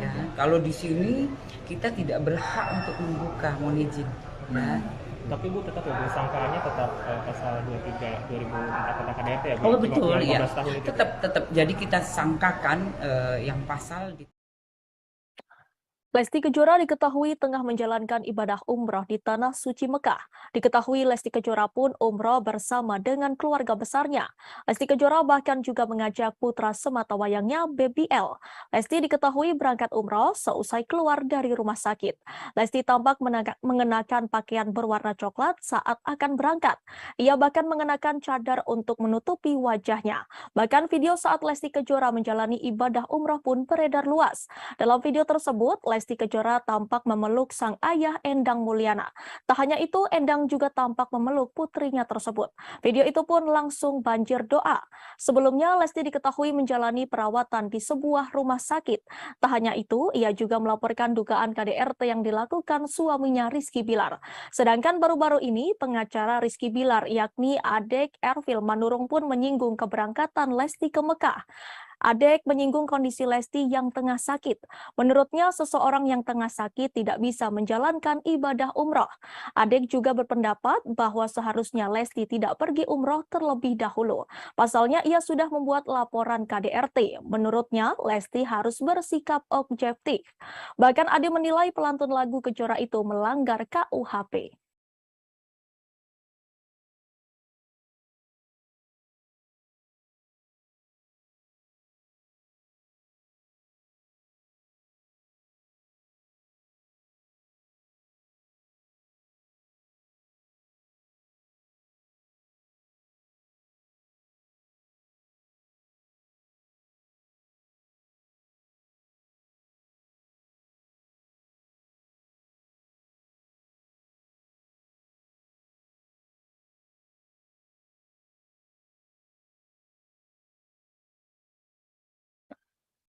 Ya, kalau di sini kita tidak berhak untuk membuka, mohon izin. Ya. Tapi Bu, tetap ya, sangkaannya tetap pasal 23 2004 tentang KDRT ya Bu? Oh betul, ya. Itu. Tetap. Jadi kita sangkakan yang pasal Lesti Kejora diketahui tengah menjalankan ibadah umroh di Tanah Suci Mekah. Diketahui Lesti Kejora pun umroh bersama dengan keluarga besarnya. Lesti Kejora bahkan juga mengajak putra sematawayangnya Baby L. Lesti diketahui berangkat umroh seusai keluar dari rumah sakit. Lesti tampak mengenakan pakaian berwarna coklat saat akan berangkat. Ia bahkan mengenakan cadar untuk menutupi wajahnya. Bahkan video saat Lesti Kejora menjalani ibadah umroh pun beredar luas. Dalam video tersebut, Lesti Kejora tampak memeluk sang ayah Endang Mulyana. Tak hanya itu, Endang juga tampak memeluk putrinya tersebut. Video itu pun langsung banjir doa. Sebelumnya, Lesti diketahui menjalani perawatan di sebuah rumah sakit. Tak hanya itu, ia juga melaporkan dugaan KDRT yang dilakukan suaminya Rizky Bilar. Sedangkan baru-baru ini, pengacara Rizky Bilar yakni Adek Ervil Manurung pun menyinggung keberangkatan Lesti ke Mekah. Adek menyinggung kondisi Lesti yang tengah sakit. Menurutnya, seseorang yang tengah sakit tidak bisa menjalankan ibadah umroh. Adek juga berpendapat bahwa seharusnya Lesti tidak pergi umroh terlebih dahulu. Pasalnya, ia sudah membuat laporan KDRT. Menurutnya, Lesti harus bersikap objektif. Bahkan Ade menilai pelantun lagu Kejora itu melanggar KUHP.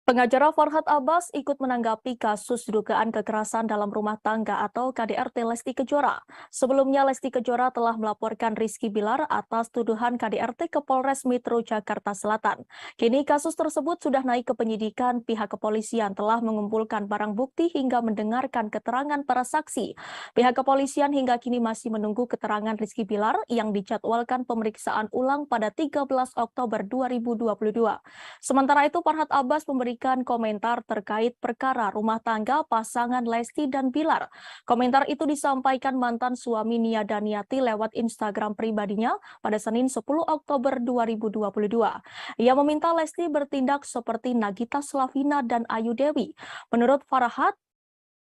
Pengacara Farhad Abbas ikut menanggapi kasus dugaan kekerasan dalam rumah tangga atau KDRT Lesti Kejora. Sebelumnya Lesti Kejora telah melaporkan Rizky Bilar atas tuduhan KDRT ke Polres Metro Jakarta Selatan. Kini kasus tersebut sudah naik ke penyidikan. Pihak kepolisian telah mengumpulkan barang bukti hingga mendengarkan keterangan para saksi. Pihak kepolisian hingga kini masih menunggu keterangan Rizky Bilar yang dijadwalkan pemeriksaan ulang pada 13 Oktober 2022. Sementara itu Farhad Abbas memberikan komentar terkait perkara rumah tangga pasangan Lesti dan Bilar. Komentar itu disampaikan mantan suami Nia Daniati lewat Instagram pribadinya pada Senin 10 Oktober 2022. Ia meminta Lesti bertindak seperti Nagita Slavina dan Ayu Dewi. Menurut Farhad,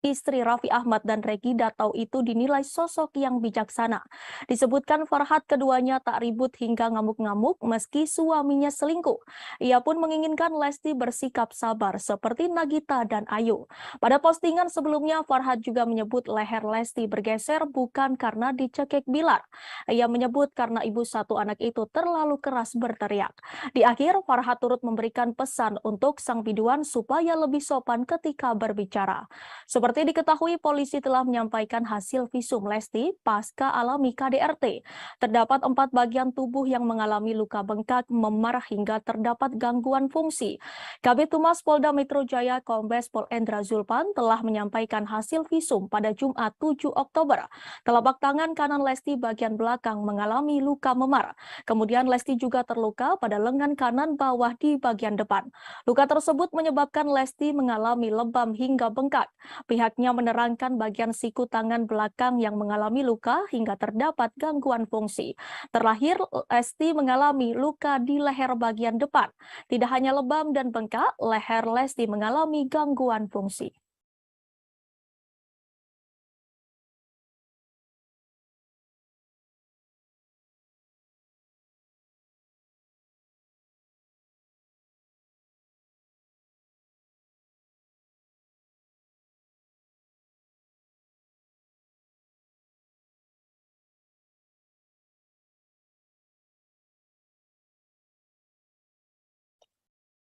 istri Raffi Ahmad dan Regida Tau itu dinilai sosok yang bijaksana. Disebutkan Farhad keduanya tak ribut hingga ngamuk-ngamuk meski suaminya selingkuh. Ia pun menginginkan Lesti bersikap sabar seperti Nagita dan Ayu. Pada postingan sebelumnya Farhad juga menyebut leher Lesti bergeser bukan karena dicekik Bilar. Ia menyebut karena ibu satu anak itu terlalu keras berteriak. Di akhir Farhad turut memberikan pesan untuk sang biduan supaya lebih sopan ketika berbicara. Seperti diketahui, polisi telah menyampaikan hasil visum Lesti pasca alami KDRT. Terdapat 4 bagian tubuh yang mengalami luka bengkak, memar hingga terdapat gangguan fungsi. Kabid Humas Polda Metro Jaya Kombes Pol Endra Zulpan telah menyampaikan hasil visum pada Jumat 7 Oktober. Telapak tangan kanan Lesti bagian belakang mengalami luka memar. Kemudian Lesti juga terluka pada lengan kanan bawah di bagian depan. Luka tersebut menyebabkan Lesti mengalami lebam hingga bengkak. Pihaknya menerangkan bagian siku tangan belakang yang mengalami luka hingga terdapat gangguan fungsi. Terlahir, Lesti mengalami luka di leher bagian depan. Tidak hanya lebam dan bengkak, leher Lesti mengalami gangguan fungsi.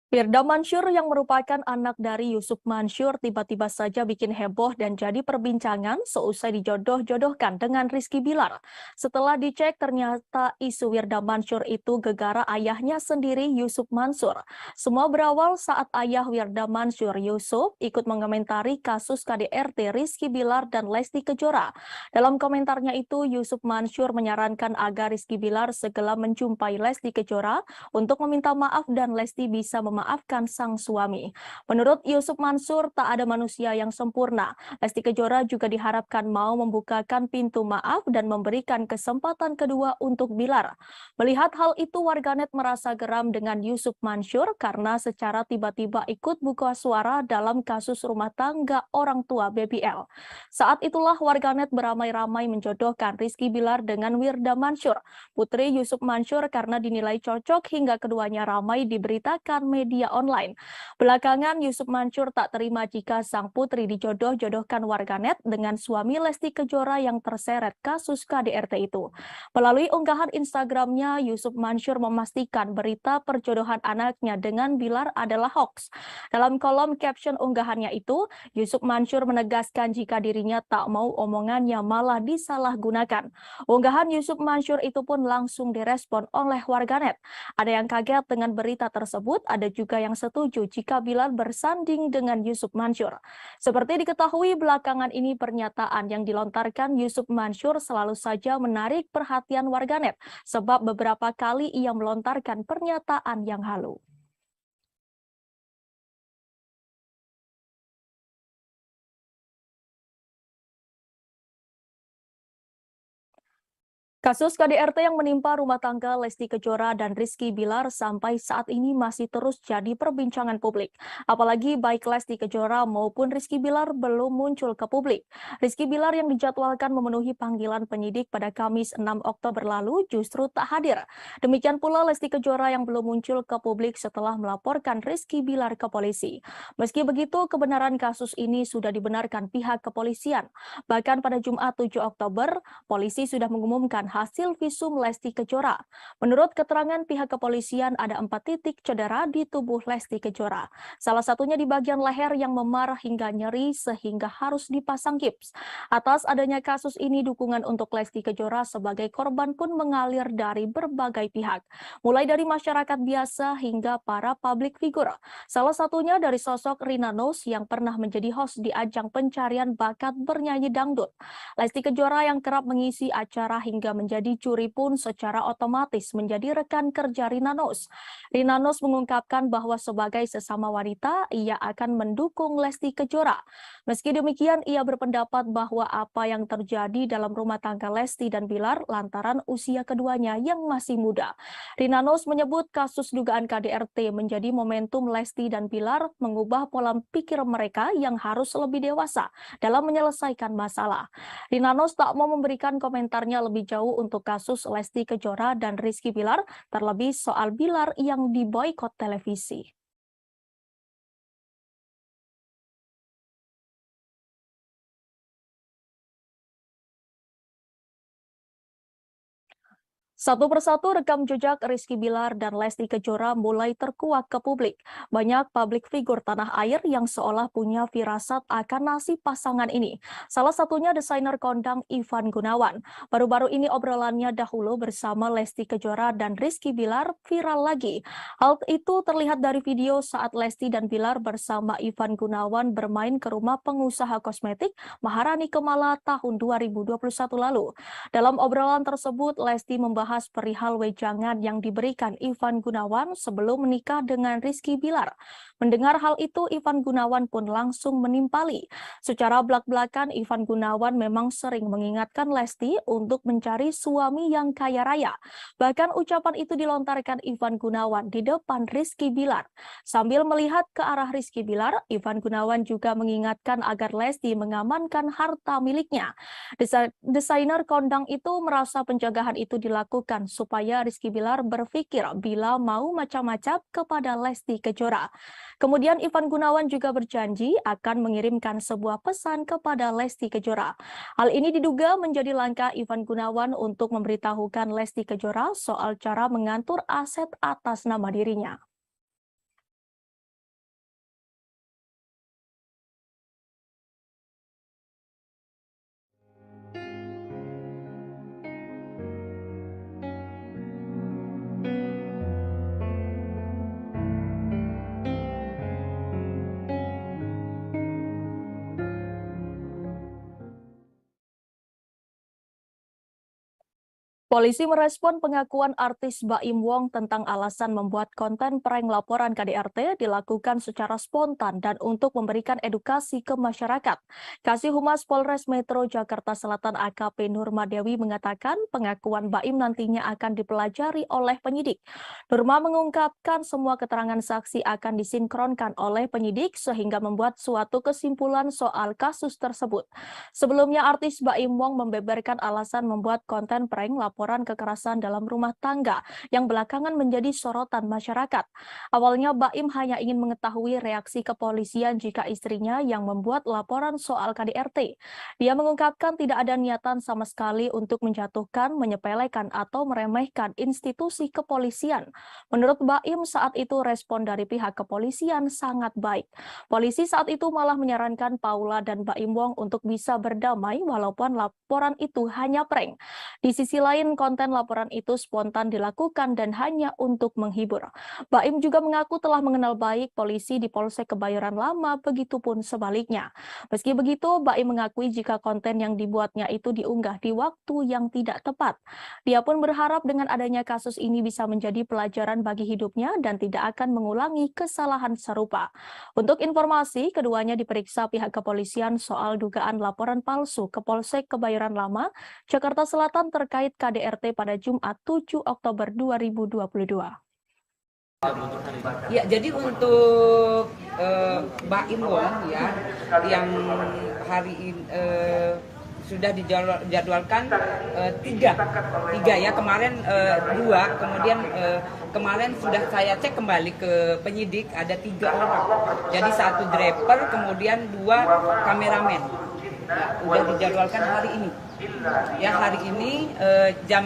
Firda Mansur yang merupakan anak dari Yusuf Mansur tiba-tiba saja bikin heboh dan jadi perbincangan seusai dijodoh-jodohkan dengan Rizky Bilar. Setelah dicek ternyata isu Firda Mansur itu gegara ayahnya sendiri Yusuf Mansur. Semua berawal saat ayah Firda Mansur Yusuf ikut mengomentari kasus KDRT Rizky Bilar dan Lesti Kejora. Dalam komentarnya itu Yusuf Mansur menyarankan agar Rizky Bilar segera menjumpai Lesti Kejora untuk meminta maaf dan Lesti bisa memaafkan sang suami. Menurut Yusuf Mansur, tak ada manusia yang sempurna. Lesti Kejora juga diharapkan mau membukakan pintu maaf dan memberikan kesempatan kedua untuk Bilar. Melihat hal itu, warganet merasa geram dengan Yusuf Mansur karena secara tiba-tiba ikut buka suara dalam kasus rumah tangga orang tua BBL. Saat itulah warganet beramai-ramai menjodohkan Rizky Bilar dengan Firda Mansur, putri Yusuf Mansur, karena dinilai cocok hingga keduanya ramai diberitakan media online. Belakangan Yusuf Mansur tak terima jika sang putri dijodoh-jodohkan warganet dengan suami Lesti Kejora yang terseret kasus KDRT itu. Melalui unggahan Instagramnya, Yusuf Mansur memastikan berita perjodohan anaknya dengan Bilar adalah hoax. Dalam kolom caption unggahannya itu, Yusuf Mansur menegaskan jika dirinya tak mau omongannya malah disalahgunakan. Unggahan Yusuf Mansur itu pun langsung direspon oleh warganet. Ada yang kaget dengan berita tersebut, ada juga yang setuju jika Bilar bersanding dengan Yusuf Mansur. Seperti diketahui belakangan ini pernyataan yang dilontarkan Yusuf Mansur selalu saja menarik perhatian warganet sebab beberapa kali ia melontarkan pernyataan yang halu. Kasus KDRT yang menimpa rumah tangga Lesti Kejora dan Rizky Bilar sampai saat ini masih terus jadi perbincangan publik. Apalagi baik Lesti Kejora maupun Rizky Bilar belum muncul ke publik. Rizky Bilar yang dijadwalkan memenuhi panggilan penyidik pada Kamis 6 Oktober lalu justru tak hadir. Demikian pula Lesti Kejora yang belum muncul ke publik setelah melaporkan Rizky Bilar ke polisi. Meski begitu, kebenaran kasus ini sudah dibenarkan pihak kepolisian. Bahkan pada Jumat 7 Oktober, polisi sudah mengumumkan hasil visum Lesti Kejora. Menurut keterangan pihak kepolisian, ada 4 titik cedera di tubuh Lesti Kejora. Salah satunya di bagian leher yang memar hingga nyeri sehingga harus dipasang gips. Atas adanya kasus ini, dukungan untuk Lesti Kejora sebagai korban pun mengalir dari berbagai pihak, mulai dari masyarakat biasa hingga para publik figur. Salah satunya dari sosok Rina Nose yang pernah menjadi host di ajang pencarian bakat bernyanyi dangdut. Lesti Kejora yang kerap mengisi acara hingga menjadi juri pun secara otomatis menjadi rekan kerja Rina Nose. Rina Nose mengungkapkan bahwa sebagai sesama wanita, ia akan mendukung Lesti Kejora. Meski demikian, ia berpendapat bahwa apa yang terjadi dalam rumah tangga Lesti dan Bilar lantaran usia keduanya yang masih muda. Rina Nose menyebut kasus dugaan KDRT menjadi momentum Lesti dan Bilar mengubah pola pikir mereka yang harus lebih dewasa dalam menyelesaikan masalah. Rina Nose tak mau memberikan komentarnya lebih jauh untuk kasus Lesti Kejora dan Rizky Bilar, terlebih soal Bilar yang diboikot televisi. Satu persatu rekam jejak Rizky Bilar dan Lesti Kejora mulai terkuak ke publik. Banyak publik figur tanah air yang seolah punya firasat akan nasib pasangan ini. Salah satunya desainer kondang Ivan Gunawan. Baru-baru ini obrolannya dahulu bersama Lesti Kejora dan Rizky Bilar viral lagi. Hal itu terlihat dari video saat Lesti dan Bilar bersama Ivan Gunawan bermain ke rumah pengusaha kosmetik Maharani Kemala tahun 2021 lalu. Dalam obrolan tersebut, Lesti membahas perihal wejangan yang diberikan Ivan Gunawan sebelum menikah dengan Rizky Bilar. Mendengar hal itu, Ivan Gunawan pun langsung menimpali. Secara belak-belakan, Ivan Gunawan memang sering mengingatkan Lesti untuk mencari suami yang kaya raya. Bahkan ucapan itu dilontarkan Ivan Gunawan di depan Rizky Bilar. Sambil melihat ke arah Rizky Bilar, Ivan Gunawan juga mengingatkan agar Lesti mengamankan harta miliknya. Desainer kondang itu merasa penjagaan itu dilakukan supaya Rizky Bilar berpikir bila mau macam-macam kepada Lesti Kejora. Kemudian Ivan Gunawan juga berjanji akan mengirimkan sebuah pesan kepada Lesti Kejora. Hal ini diduga menjadi langkah Ivan Gunawan untuk memberitahukan Lesti Kejora soal cara mengatur aset atas nama dirinya. Polisi merespon pengakuan artis Baim Wong tentang alasan membuat konten prank laporan KDRT dilakukan secara spontan dan untuk memberikan edukasi ke masyarakat. Kasih Humas Polres Metro Jakarta Selatan AKP Nurma Dewi mengatakan pengakuan Baim nantinya akan dipelajari oleh penyidik. Nurma mengungkapkan semua keterangan saksi akan disinkronkan oleh penyidik sehingga membuat suatu kesimpulan soal kasus tersebut. Sebelumnya artis Baim Wong membeberkan alasan membuat konten prank laporan kekerasan dalam rumah tangga yang belakangan menjadi sorotan masyarakat. Awalnya Baim hanya ingin mengetahui reaksi kepolisian jika istrinya yang membuat laporan soal KDRT. Dia mengungkapkan tidak ada niatan sama sekali untuk menjatuhkan, menyepelekan atau meremehkan institusi kepolisian. Menurut Baim saat itu respon dari pihak kepolisian sangat baik. Polisi saat itu malah menyarankan Paula dan Baim Wong untuk bisa berdamai walaupun laporan itu hanya prank. Di sisi lain, konten laporan itu spontan dilakukan dan hanya untuk menghibur. Baim juga mengaku telah mengenal baik polisi di Polsek Kebayoran Lama, begitupun sebaliknya. Meski begitu, Baim mengakui jika konten yang dibuatnya itu diunggah di waktu yang tidak tepat. Dia pun berharap dengan adanya kasus ini bisa menjadi pelajaran bagi hidupnya dan tidak akan mengulangi kesalahan serupa. Untuk informasi, keduanya diperiksa pihak kepolisian soal dugaan laporan palsu ke Polsek Kebayoran Lama, Jakarta Selatan terkait KDRT pada Jumat 7 Oktober 2022. Ya, jadi untuk Baim Wong ya yang hari ini sudah dijadwalkan tiga ya, kemarin 2, kemudian kemarin sudah saya cek kembali ke penyidik ada 3 orang, jadi 1 driver kemudian 2 kameramen Ya, udah dijadwalkan hari ini. Ya, hari ini jam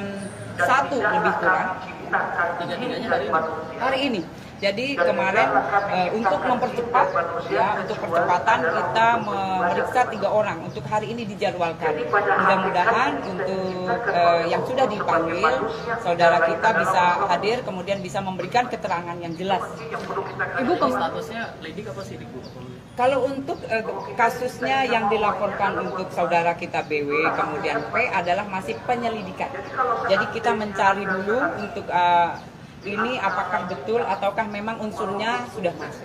1 lebih kurang. Hari ini. Jadi kemarin untuk mempercepat, ya, untuk percepatan kita memeriksa 3 orang. Untuk hari ini dijadwalkan. Mudah-mudahan untuk yang sudah dipanggil, saudara kita bisa hadir, kemudian bisa memberikan keterangan yang jelas. Ibu statusnya lidik apa sidik, Bu? Kalau untuk kasusnya yang dilaporkan untuk saudara kita BW kemudian P adalah masih penyelidikan. Jadi kita mencari dulu untuk ini apakah betul ataukah memang unsurnya sudah masuk.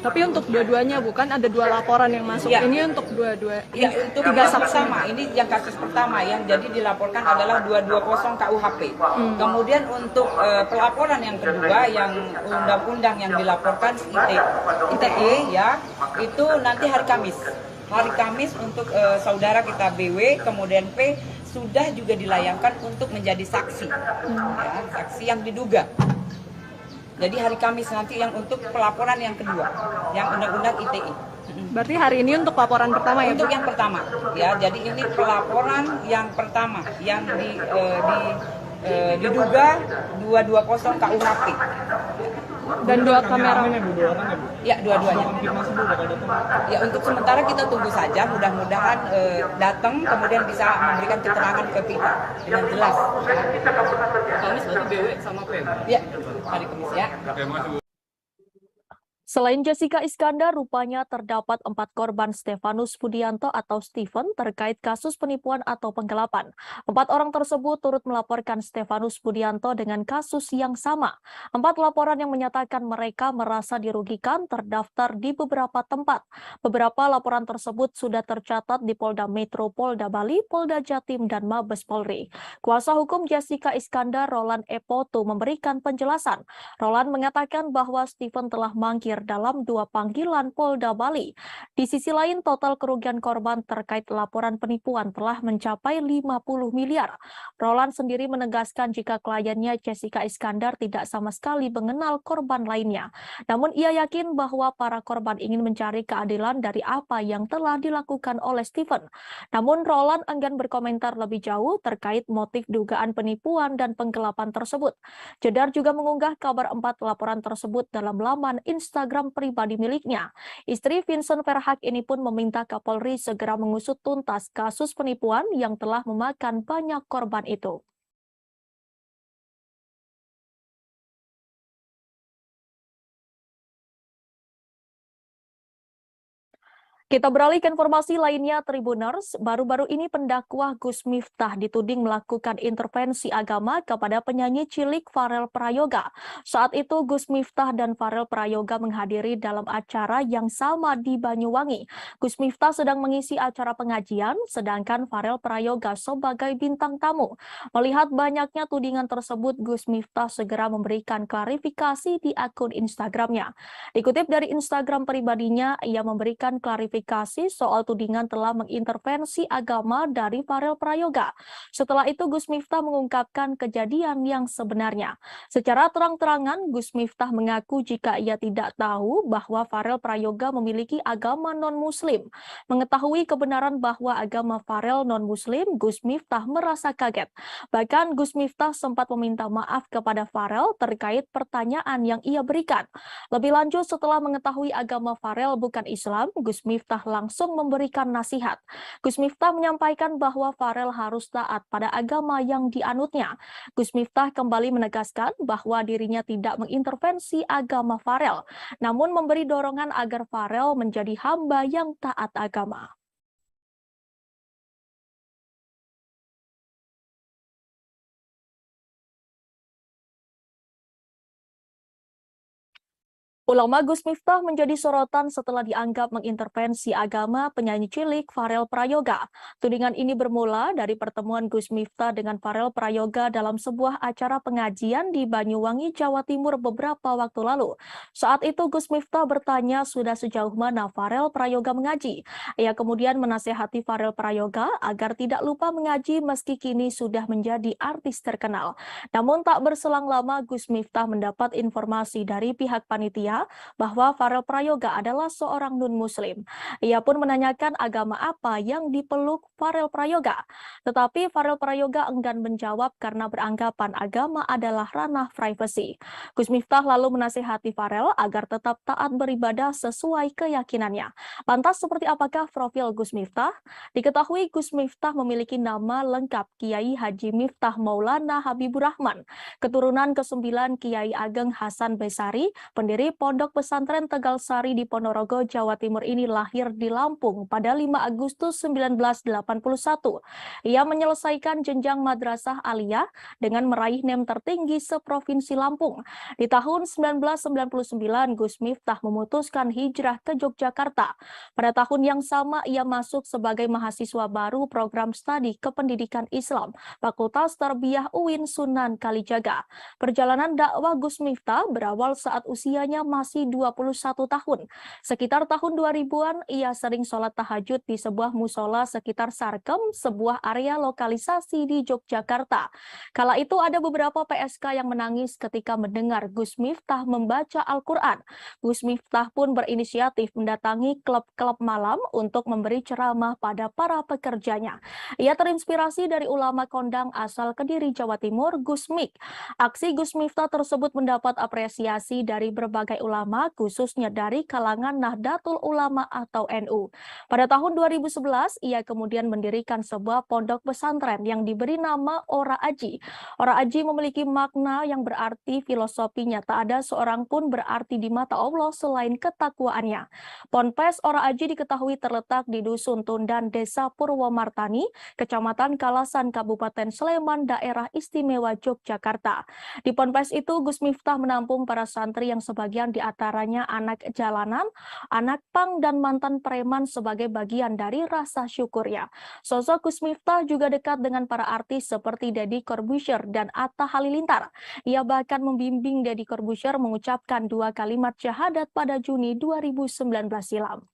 Tapi untuk dua-duanya bukan ada 2 laporan yang masuk. Ya. Ini untuk dua-dua. Ya, untuk yang pertama, ini yang kasus pertama yang jadi dilaporkan adalah 220 KUHP. Kemudian untuk pelaporan yang kedua yang undang-undang yang dilaporkan ITE ya, itu nanti hari Kamis. Hari Kamis untuk saudara kita BW kemudian P sudah juga dilayangkan untuk menjadi saksi, ya, saksi yang diduga. Jadi hari Kamis nanti yang untuk pelaporan yang kedua, yang undang-undang ITE. Berarti hari ini untuk laporan pertama ya? Untuk yang pertama, ya. Jadi ini pelaporan yang pertama yang diduga 220 KUHP. Dan 2 kamera. Ya, dua-duanya. Ya, untuk sementara kita tunggu saja, mudah-mudahan datang kemudian bisa memberikan keterangan ke kita dengan jelas. Kamis berarti BW sama P? Ya, hari Kamis ya. Selain Jessica Iskandar, rupanya terdapat 4 korban Stefanus Budianto atau Stephen terkait kasus penipuan atau penggelapan. 4 orang tersebut turut melaporkan Stefanus Budianto dengan kasus yang sama. 4 laporan yang menyatakan mereka merasa dirugikan terdaftar di beberapa tempat. Beberapa laporan tersebut sudah tercatat di Polda Metro, Polda Bali, Polda Jatim, dan Mabes Polri. Kuasa hukum Jessica Iskandar, Roland Epoto, memberikan penjelasan. Roland mengatakan bahwa Stephen telah mangkir dalam 2 panggilan Polda Bali. Di sisi lain, total kerugian korban terkait laporan penipuan telah mencapai 50 miliar. Roland sendiri menegaskan jika kliennya Jessica Iskandar tidak sama sekali mengenal korban lainnya. Namun ia yakin bahwa para korban ingin mencari keadilan dari apa yang telah dilakukan oleh Stephen. Namun Roland enggan berkomentar lebih jauh terkait motif dugaan penipuan dan penggelapan tersebut. Jedar juga mengunggah kabar 4 laporan tersebut dalam laman Instagram pribadi miliknya. Istri Vincent Verhaak ini pun meminta Kapolri segera mengusut tuntas kasus penipuan yang telah memakan banyak korban itu. Kita beralih ke informasi lainnya, Tribuners. Baru-baru ini pendakwah Gus Miftah dituding melakukan intervensi agama kepada penyanyi cilik Farel Prayoga. Saat itu Gus Miftah dan Farel Prayoga menghadiri dalam acara yang sama di Banyuwangi. Gus Miftah sedang mengisi acara pengajian, sedangkan Farel Prayoga sebagai bintang tamu. Melihat banyaknya tudingan tersebut, Gus Miftah segera memberikan klarifikasi di akun Instagramnya. Dikutip dari Instagram pribadinya, ia memberikan klarifikasi soal tudingan telah mengintervensi agama dari Farel Prayoga. Setelah itu Gus Miftah mengungkapkan kejadian yang sebenarnya. Secara terang-terangan Gus Miftah mengaku jika ia tidak tahu bahwa Farel Prayoga memiliki agama non-muslim. Mengetahui kebenaran bahwa agama Farel non-muslim, Gus Miftah merasa kaget. Bahkan Gus Miftah sempat meminta maaf kepada Farel terkait pertanyaan yang ia berikan. Lebih lanjut, setelah mengetahui agama Farel bukan Islam, Gus Miftah langsung memberikan nasihat. Gus Miftah menyampaikan bahwa Farel harus taat pada agama yang dianutnya. Gus Miftah kembali menegaskan bahwa dirinya tidak mengintervensi agama Farel, namun memberi dorongan agar Farel menjadi hamba yang taat agama. Ulama Gus Miftah menjadi sorotan setelah dianggap mengintervensi agama penyanyi cilik Farel Prayoga. Tudingan ini bermula dari pertemuan Gus Miftah dengan Farel Prayoga dalam sebuah acara pengajian di Banyuwangi, Jawa Timur beberapa waktu lalu. Saat itu Gus Miftah bertanya sudah sejauh mana Farel Prayoga mengaji. Ia kemudian menasehati Farel Prayoga agar tidak lupa mengaji meski kini sudah menjadi artis terkenal. Namun tak berselang lama Gus Miftah mendapat informasi dari pihak panitia menyangka bahwa Farel Prayoga adalah seorang non-muslim. Ia pun menanyakan agama apa yang dipeluk Farel Prayoga. Tetapi Farel Prayoga enggan menjawab karena beranggapan agama adalah ranah privasi. Gus Miftah lalu menasihati Farel agar tetap taat beribadah sesuai keyakinannya. Lantas seperti apakah profil Gus Miftah? Diketahui Gus Miftah memiliki nama lengkap Kiai Haji Miftah Maulana Habibur Rahman, keturunan ke-9 Kiai Ageng Hasan Besari, pendiri Pondok Pesantren Tegal Sari di Ponorogo, Jawa Timur ini lahir di Lampung pada 5 Agustus 1981. Ia menyelesaikan jenjang madrasah aliyah dengan meraih NEM tertinggi seprovinsi Lampung. Di tahun 1999, Gus Miftah memutuskan hijrah ke Yogyakarta. Pada tahun yang sama, ia masuk sebagai mahasiswa baru program studi kependidikan Islam, Fakultas Tarbiyah UIN Sunan Kalijaga. Perjalanan dakwah Gus Miftah berawal saat usianya masih 21 tahun. Sekitar tahun 2000-an, ia sering sholat tahajud di sebuah musola sekitar Sarkem, sebuah area lokalisasi di Yogyakarta. Kala itu ada beberapa PSK yang menangis ketika mendengar Gus Miftah membaca Al-Quran. Gus Miftah pun berinisiatif mendatangi klub-klub malam untuk memberi ceramah pada para pekerjanya. Ia terinspirasi dari ulama kondang asal Kediri, Jawa Timur, Gus Mik. Aksi Gus Miftah tersebut mendapat apresiasi dari berbagai ulama, khususnya dari kalangan Nahdlatul Ulama atau NU. Pada tahun 2011, ia kemudian mendirikan sebuah pondok pesantren yang diberi nama Ora Aji. Ora Aji memiliki makna yang berarti filosofinya tak ada seorang pun berarti di mata Allah selain ketakwaannya. Ponpes Ora Aji diketahui terletak di Dusun Tundan, Desa Purwomartani, Kecamatan Kalasan, Kabupaten Sleman, Daerah Istimewa Yogyakarta. Di ponpes itu, Gus Miftah menampung para santri yang sebagian diantaranya anak jalanan, anak pang, dan mantan preman sebagai bagian dari rasa syukurnya. Sosok Gus Miftah juga dekat dengan para artis seperti Deddy Corbuzier dan Atta Halilintar. Ia bahkan membimbing Deddy Corbuzier mengucapkan 2 kalimat syahadat pada Juni 2019 silam.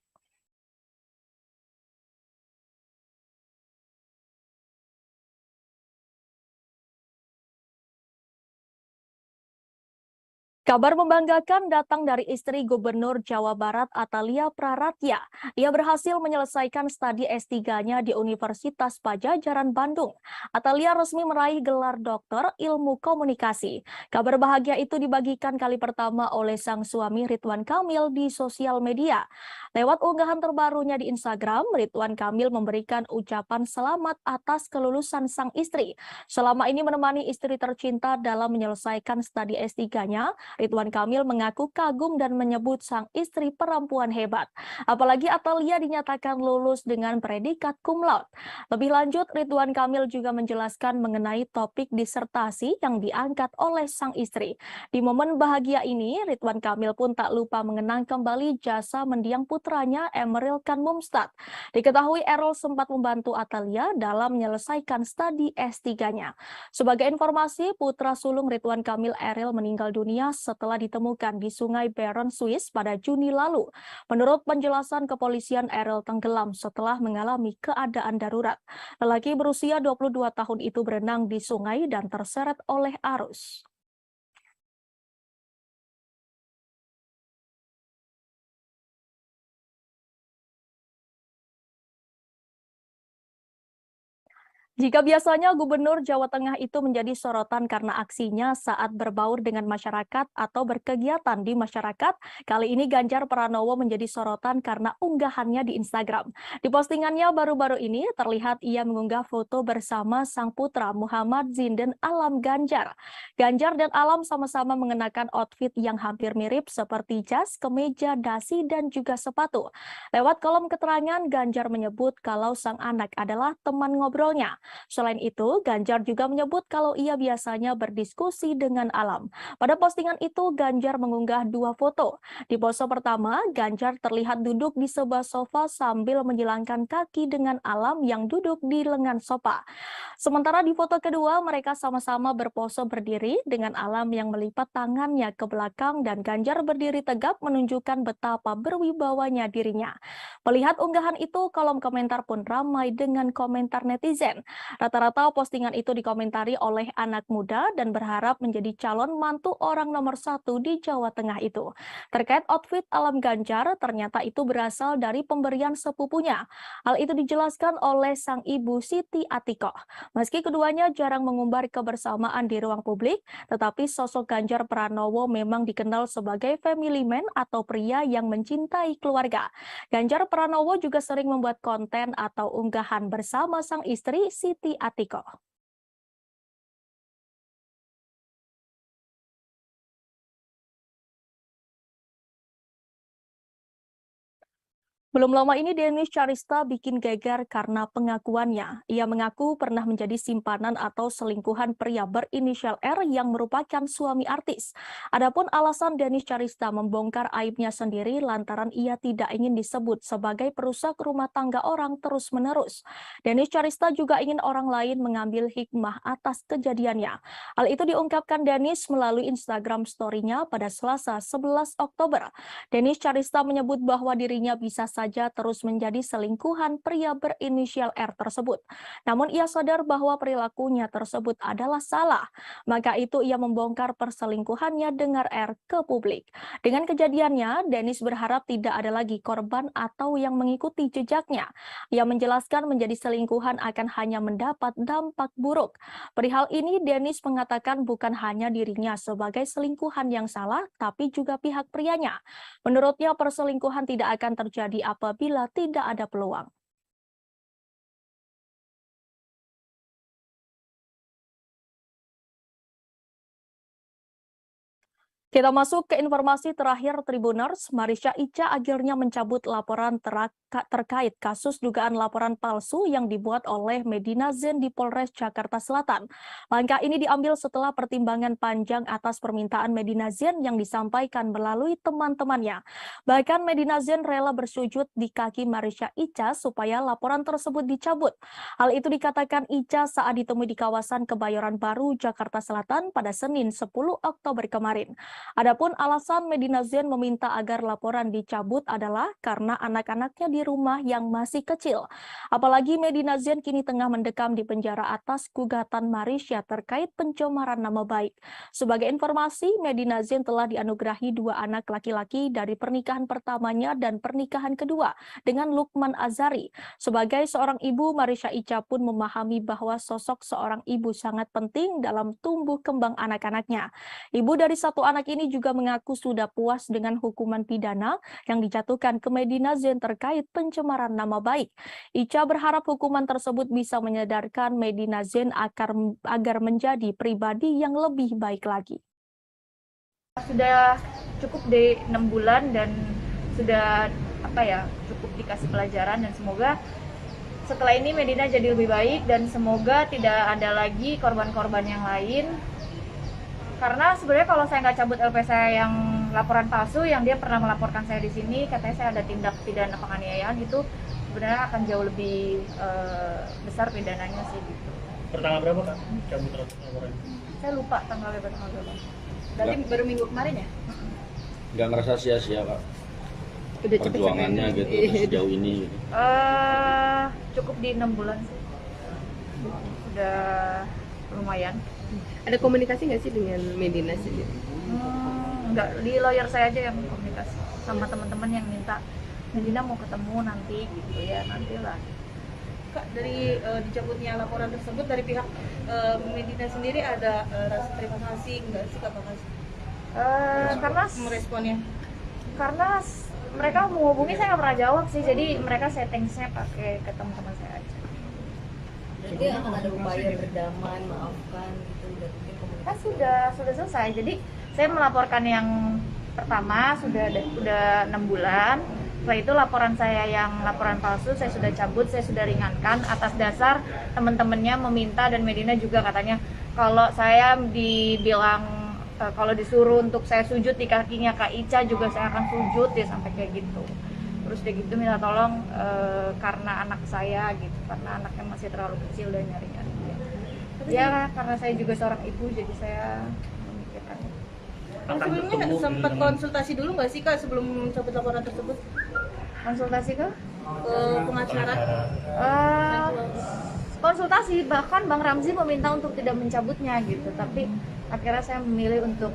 Kabar membanggakan datang dari istri Gubernur Jawa Barat Atalia Praratya. Ia berhasil menyelesaikan studi S3-nya di Universitas Padjadjaran Bandung. Atalia resmi meraih gelar doktor ilmu komunikasi. Kabar bahagia itu dibagikan kali pertama oleh sang suami Ridwan Kamil di sosial media. Lewat unggahan terbarunya di Instagram, Ridwan Kamil memberikan ucapan selamat atas kelulusan sang istri. Selama ini menemani istri tercinta dalam menyelesaikan studi S3-nya, Ridwan Kamil mengaku kagum dan menyebut sang istri perempuan hebat. Apalagi Atalia dinyatakan lulus dengan predikat cum laude. Lebih lanjut, Ridwan Kamil juga menjelaskan mengenai topik disertasi yang diangkat oleh sang istri. Di momen bahagia ini, Ridwan Kamil pun tak lupa mengenang kembali jasa mendiang putranya Emeril Khan Mumtaz. Diketahui Errol sempat membantu Atalia dalam menyelesaikan studi S3-nya. Sebagai informasi, putra sulung Ridwan Kamil, Errol, meninggal dunia setelah ditemukan di Sungai Bern, Swiss pada Juni lalu. Menurut penjelasan kepolisian, Errol tenggelam setelah mengalami keadaan darurat. Lelaki berusia 22 tahun itu berenang di sungai dan terseret oleh arus. Jika biasanya Gubernur Jawa Tengah itu menjadi sorotan karena aksinya saat berbaur dengan masyarakat atau berkegiatan di masyarakat, kali ini Ganjar Pranowo menjadi sorotan karena unggahannya di Instagram. Di postingannya baru-baru ini terlihat ia mengunggah foto bersama sang putra Muhammad Zinden Alam Ganjar. Ganjar dan Alam sama-sama mengenakan outfit yang hampir mirip seperti jas, kemeja, dasi, dan juga sepatu. Lewat kolom keterangan, Ganjar menyebut kalau sang anak adalah teman ngobrolnya. Selain itu, Ganjar juga menyebut kalau ia biasanya berdiskusi dengan Alam. Pada postingan itu, Ganjar mengunggah 2 foto. Di pose pertama, Ganjar terlihat duduk di sebuah sofa sambil menjilangkan kaki dengan Alam yang duduk di lengan sofa. Sementara di foto kedua, mereka sama-sama berpose berdiri dengan Alam yang melipat tangannya ke belakang dan Ganjar berdiri tegap menunjukkan betapa berwibawanya dirinya. Melihat unggahan itu, kolom komentar pun ramai dengan komentar netizen. Rata-rata postingan itu dikomentari oleh anak muda dan berharap menjadi calon mantu orang nomor 1 di Jawa Tengah itu. Terkait outfit alam Ganjar, ternyata itu berasal dari pemberian sepupunya. Hal itu dijelaskan oleh sang ibu Siti Atikoh. Meski keduanya jarang mengumbar kebersamaan di ruang publik, tetapi sosok Ganjar Pranowo memang dikenal sebagai family man atau pria yang mencintai keluarga. Ganjar Pranowo juga sering membuat konten atau unggahan bersama sang istri Siti Atikoh. Belum lama ini Denis Charista bikin geger karena pengakuannya. Ia mengaku pernah menjadi simpanan atau selingkuhan pria berinisial R yang merupakan suami artis. Adapun alasan Denis Charista membongkar aibnya sendiri lantaran ia tidak ingin disebut sebagai perusak rumah tangga orang terus-menerus. Denis Charista juga ingin orang lain mengambil hikmah atas kejadiannya. Hal itu diungkapkan Denis melalui Instagram story-nya pada Selasa 11 Oktober. Denis Charista menyebut bahwa dirinya bisa saja terus menjadi selingkuhan pria berinisial R tersebut. Namun ia sadar bahwa perilakunya tersebut adalah salah. Maka itu ia membongkar perselingkuhannya dengan R ke publik. Dengan kejadiannya, Denis berharap tidak ada lagi korban atau yang mengikuti jejaknya. Ia menjelaskan menjadi selingkuhan akan hanya mendapat dampak buruk. Perihal ini, Denis mengatakan bukan hanya dirinya sebagai selingkuhan yang salah, tapi juga pihak prianya. Menurutnya perselingkuhan tidak akan terjadi apabila tidak ada peluang. Kita masuk ke informasi terakhir Tribuners. Marisha Icha akhirnya mencabut laporan terkait kasus dugaan laporan palsu yang dibuat oleh Medina Zain di Polres Jakarta Selatan. Langkah ini diambil setelah pertimbangan panjang atas permintaan Medina Zain yang disampaikan melalui teman-temannya. Bahkan Medina Zain rela bersujud di kaki Marisha Icha supaya laporan tersebut dicabut. Hal itu dikatakan Icha saat ditemui di kawasan Kebayoran Baru, Jakarta Selatan pada Senin 10 Oktober kemarin. Adapun alasan Medina Zain meminta agar laporan dicabut adalah karena anak-anaknya di rumah yang masih kecil. Apalagi Medina Zain kini tengah mendekam di penjara atas gugatan Marisha terkait pencemaran nama baik. Sebagai informasi, Medina Zain telah dianugerahi 2 anak laki-laki dari pernikahan pertamanya dan pernikahan kedua dengan Lukman Azari. Sebagai seorang ibu, Marisha Icha pun memahami bahwa sosok seorang ibu sangat penting dalam tumbuh kembang anak-anaknya. Ibu dari 1 anak ini juga mengaku sudah puas dengan hukuman pidana yang dijatuhkan ke Medina Zain terkait pencemaran nama baik. Icha berharap hukuman tersebut bisa menyadarkan Medina Zain agar menjadi pribadi yang lebih baik lagi. Sudah cukup di 6 bulan dan sudah cukup dikasih pelajaran, dan semoga setelah ini Medina jadi lebih baik dan semoga tidak ada lagi korban-korban yang lain. Karena sebenarnya kalau saya nggak cabut LP saya yang laporan palsu, yang dia pernah melaporkan saya di sini, katanya saya ada tindak pidana penganiayaan, itu sebenarnya akan jauh lebih besar pidananya sih gitu. Pertanggal berapa Kak cabut laporan? Saya lupa tanggalnya berapa. Berarti baru minggu kemarin ya? Nggak ngerasa sia-sia Kak Udah perjuangannya gitu sejauh ini gitu. Cukup di 6 bulan sih. Udah lumayan. Ada komunikasi nggak sih dengan Medina sendiri? Enggak, di lawyer saya aja yang komunikasi sama teman-teman yang minta Medina mau ketemu nanti gitu ya, nantilah. Kak, dari dicabutnya laporan tersebut dari pihak Medina sendiri ada rasa terima kasih nggak sih Kak? Karena meresponnya? Karena mereka menghubungi saya nggak pernah jawab sih, jadi mereka setting-nya pakai ke teman-teman saya aja. Jadi akan ada upaya berdamai, maafkan gitu, Kan sudah selesai. Jadi saya melaporkan yang pertama sudah 6 bulan. Setelah itu laporan saya yang laporan palsu saya sudah cabut, saya sudah ringankan atas dasar teman-temannya meminta, dan Medina juga katanya kalau saya dibilang kalau disuruh untuk saya sujud di kakinya Kak Icha juga saya akan sujud ya, sampai kayak gitu. Terus dia gitu minta tolong karena anak saya gitu, karena anaknya masih terlalu kecil dan nyari-nyari dia. Ya karena saya juga seorang ibu, jadi saya memikirkan. Sebelumnya sempat konsultasi dulu nggak sih Kak sebelum mencabut laporan tersebut? Konsultasi ke pengacara? konsultasi, bahkan Bang Ramzi meminta untuk tidak mencabutnya gitu, tapi akhirnya saya memilih untuk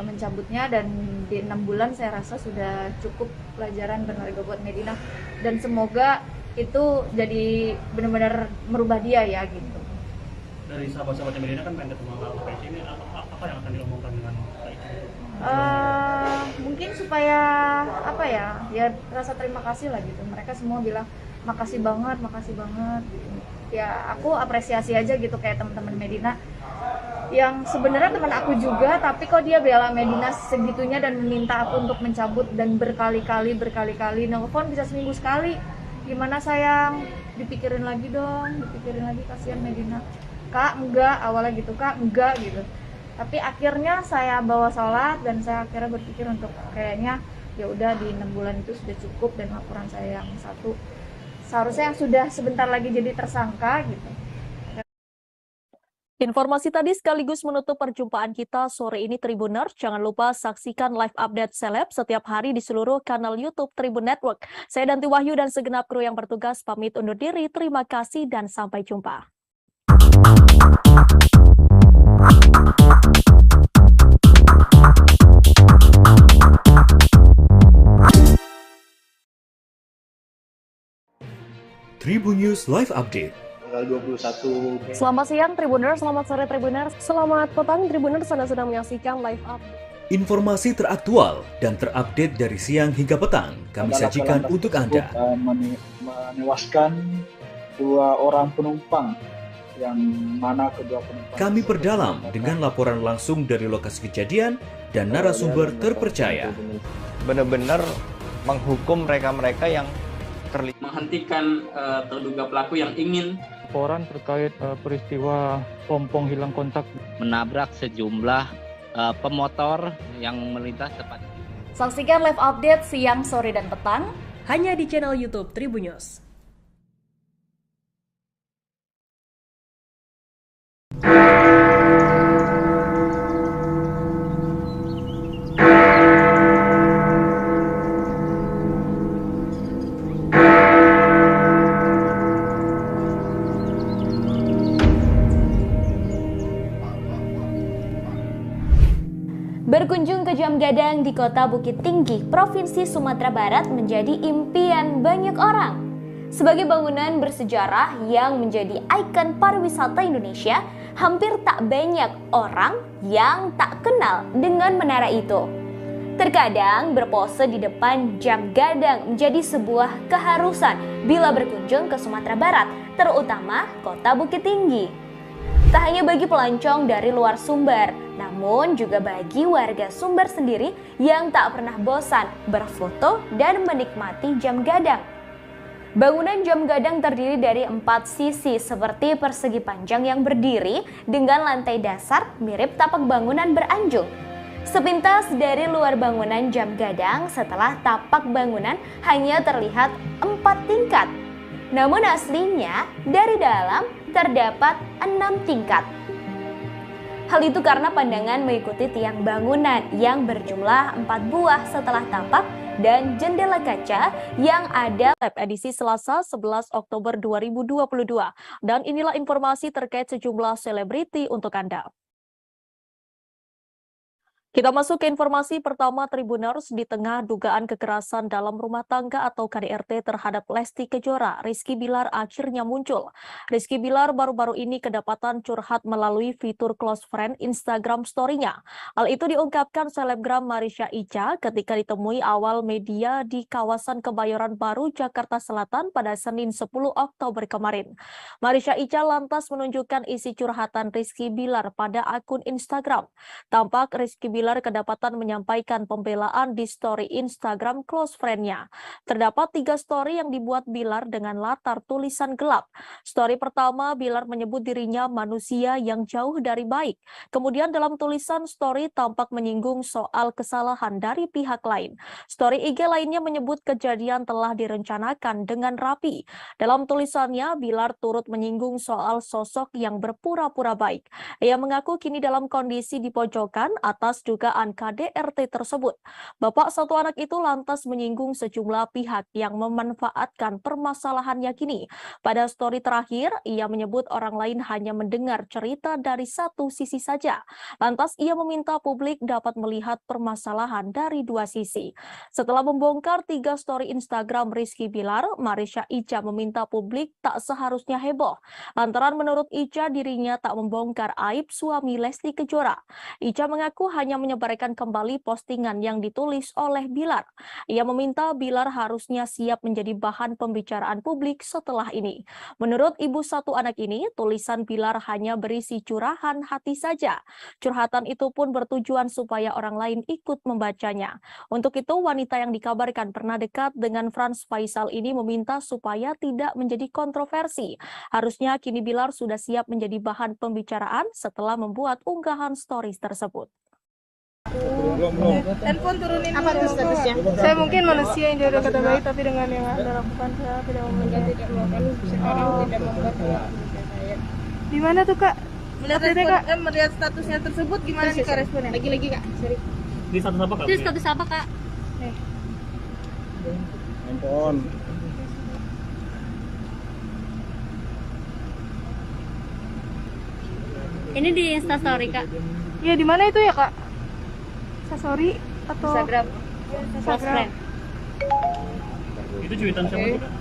mencabutnya, dan di 6 bulan saya rasa sudah cukup pelajaran berharga buat Medina, dan semoga itu jadi benar-benar merubah dia ya gitu. Dari sahabat-sahabatnya Medina kan pengen ketemu sama Kak Ica ini, apa yang akan diomongkan dengan Kak Ica? Mungkin supaya apa ya rasa terima kasih lah gitu. Mereka semua bilang makasih banget gitu. Ya aku apresiasi aja gitu, kayak teman-teman Medina yang sebenarnya teman aku juga, tapi kok dia bela Medina segitunya dan meminta aku untuk mencabut, dan berkali-kali nelfon bisa seminggu sekali. Gimana sayang, dipikirin lagi dong, kasihan Medina. Kak enggak, awalnya gitu, Kak enggak gitu. Tapi akhirnya saya bawa sholat, dan saya akhirnya berpikir untuk kayaknya ya udah di 6 bulan itu sudah cukup, dan laporan saya yang satu seharusnya yang sudah sebentar lagi jadi tersangka gitu. Informasi tadi sekaligus menutup perjumpaan kita sore ini Tribuners. Jangan lupa saksikan live update seleb setiap hari di seluruh kanal YouTube Tribun Network. Saya Danti Wahyu dan segenap kru yang bertugas pamit undur diri. Terima kasih dan sampai jumpa. Tribun News Live Update. Tanggal 21. Selamat siang Tribuners, selamat sore Tribuners, selamat petang Tribuners, Anda sedang menyaksikan live update. Informasi teraktual dan terupdate dari siang hingga petang kami sajikan untuk Anda. Menewaskan 2 orang penumpang, yang mana kedua penumpang Kami perdalam dengan laporan langsung dari lokasi kejadian dan narasumber terpercaya. Benar-benar menghukum mereka-mereka yang terlibat, menghentikan terduga pelaku yang ingin Laporan terkait peristiwa pompong hilang kontak menabrak sejumlah pemotor yang melintas tepat. Saksikan live update siang, sore, dan petang hanya di channel YouTube Tribun News. Berkunjung ke Jam Gadang di Kota Bukit Tinggi, Provinsi Sumatera Barat menjadi impian banyak orang. Sebagai bangunan bersejarah yang menjadi ikon pariwisata Indonesia, hampir tak banyak orang yang tak kenal dengan menara itu. Terkadang berpose di depan Jam Gadang menjadi sebuah keharusan bila berkunjung ke Sumatera Barat, terutama Kota Bukit Tinggi. Tak hanya bagi pelancong dari luar Sumber, namun juga bagi warga Sumber sendiri yang tak pernah bosan berfoto dan menikmati Jam Gadang. Bangunan Jam Gadang terdiri dari 4 sisi seperti persegi panjang yang berdiri dengan lantai dasar mirip tapak bangunan beranjung. Sepintas dari luar bangunan Jam Gadang, setelah tapak bangunan hanya terlihat 4 tingkat. Namun aslinya dari dalam terdapat 6 tingkat. Hal itu karena pandangan mengikuti tiang bangunan yang berjumlah 4 buah setelah tapak dan jendela kaca yang ada. Edisi Selasa 11 Oktober 2022. Dan inilah informasi terkait sejumlah selebriti untuk Anda. Kita masuk ke informasi pertama Tribuners. Di tengah dugaan kekerasan dalam rumah tangga atau KDRT terhadap Lesti Kejora, Rizky Bilar akhirnya muncul. Rizky Bilar baru-baru ini kedapatan curhat melalui fitur close friend Instagram story-nya. Hal itu diungkapkan selebgram Marisha Ica ketika ditemui awal media di kawasan Kebayoran Baru, Jakarta Selatan pada Senin 10 Oktober kemarin. Marisha Ica lantas menunjukkan isi curhatan Rizky Bilar pada akun Instagram. Tampak Rizky Bilar kedapatan menyampaikan pembelaan di story Instagram close friend-nya. Terdapat 3 story yang dibuat Bilar dengan latar tulisan gelap. Story pertama, Bilar menyebut dirinya manusia yang jauh dari baik. Kemudian dalam tulisan story tampak menyinggung soal kesalahan dari pihak lain. Story IG lainnya menyebut kejadian telah direncanakan dengan rapi. Dalam tulisannya, Bilar turut menyinggung soal sosok yang berpura-pura baik. Ia mengaku kini dalam kondisi di pojokan atas dugaan KDRT tersebut. Bapak satu anak itu lantas menyinggung sejumlah pihak yang memanfaatkan permasalahannya kini. Pada story terakhir, ia menyebut orang lain hanya mendengar cerita dari satu sisi saja. Lantas ia meminta publik dapat melihat permasalahan dari dua sisi. Setelah membongkar 3 story Instagram Rizky Bilar, Marisha Ica meminta publik tak seharusnya heboh. Lantaran menurut Ica dirinya tak membongkar aib suami Lesti Kejora. Ica mengaku hanya menyebarkan kembali postingan yang ditulis oleh Bilar. Ia meminta Bilar harusnya siap menjadi bahan pembicaraan publik setelah ini. Menurut ibu satu anak ini, tulisan Bilar hanya berisi curahan hati saja. Curhatan itu pun bertujuan supaya orang lain ikut membacanya. Untuk itu, wanita yang dikabarkan pernah dekat dengan Frans Faisal ini meminta supaya tidak menjadi kontroversi. Harusnya kini Bilar sudah siap menjadi bahan pembicaraan setelah membuat unggahan stories tersebut. Handphone turunin Apa tuh statusnya? Saya mungkin manusia yang jodoh kata baik, tapi dengan yang Anda lakukan saya tidak Anda tidak melakukan sekarang tidak membuat saya. Di mana tuh Kak? Melihat statusnya tersebut gimana nih Kak responnya? Lagi Kak, sorry. Di status apa Kak? Di status apa Kak? Handphone. Ini di Instastory Kak. Iya, di mana itu ya Kak? Instastory atau Instagram. Instagram. Itu cuitan siapa tuh Kak?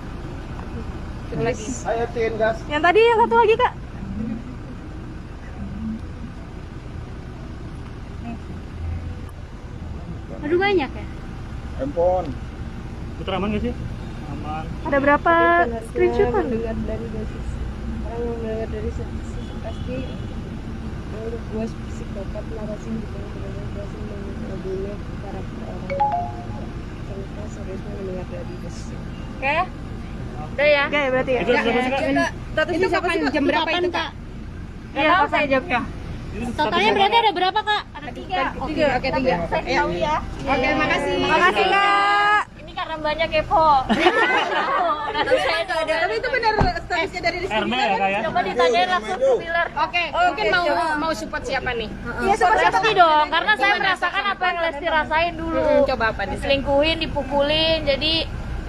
Coba lagi. Ayo tin gas. Yang tadi yang satu lagi Kak. Aduh banyak ya. Handphone. Putra aman gak sih? Aman. Ada berapa screenshotan? Mendengar dari dosis. Orang yang mendengar dari sisi pasti gue psikopat narasi gitu, benar-benar membunuh karakter orang. Ternyata seriusnya mendengar dari dosis. Oke. Udah ya? Enggak ya berarti ya? Itu Kak. Itu kapan jam berapa itu Kak? Iya, saya jawabnya. Totalnya berarti ada berapa Kak? Ada 3. Oke, 3. Saya tahu ya. Oke, makasih. Makasih Kak. Ini karena banyak kepo. Tapi itu benar statusnya dari Rizky RB ya Kak ya? Coba ditanyain langsung ke Bilar. Oke, mungkin mau support siapa nih? Iya, Lesti dong, karena saya merasakan apa yang Lesti rasain dulu. Coba apa nih? Diselingkuhin, dipukulin, jadi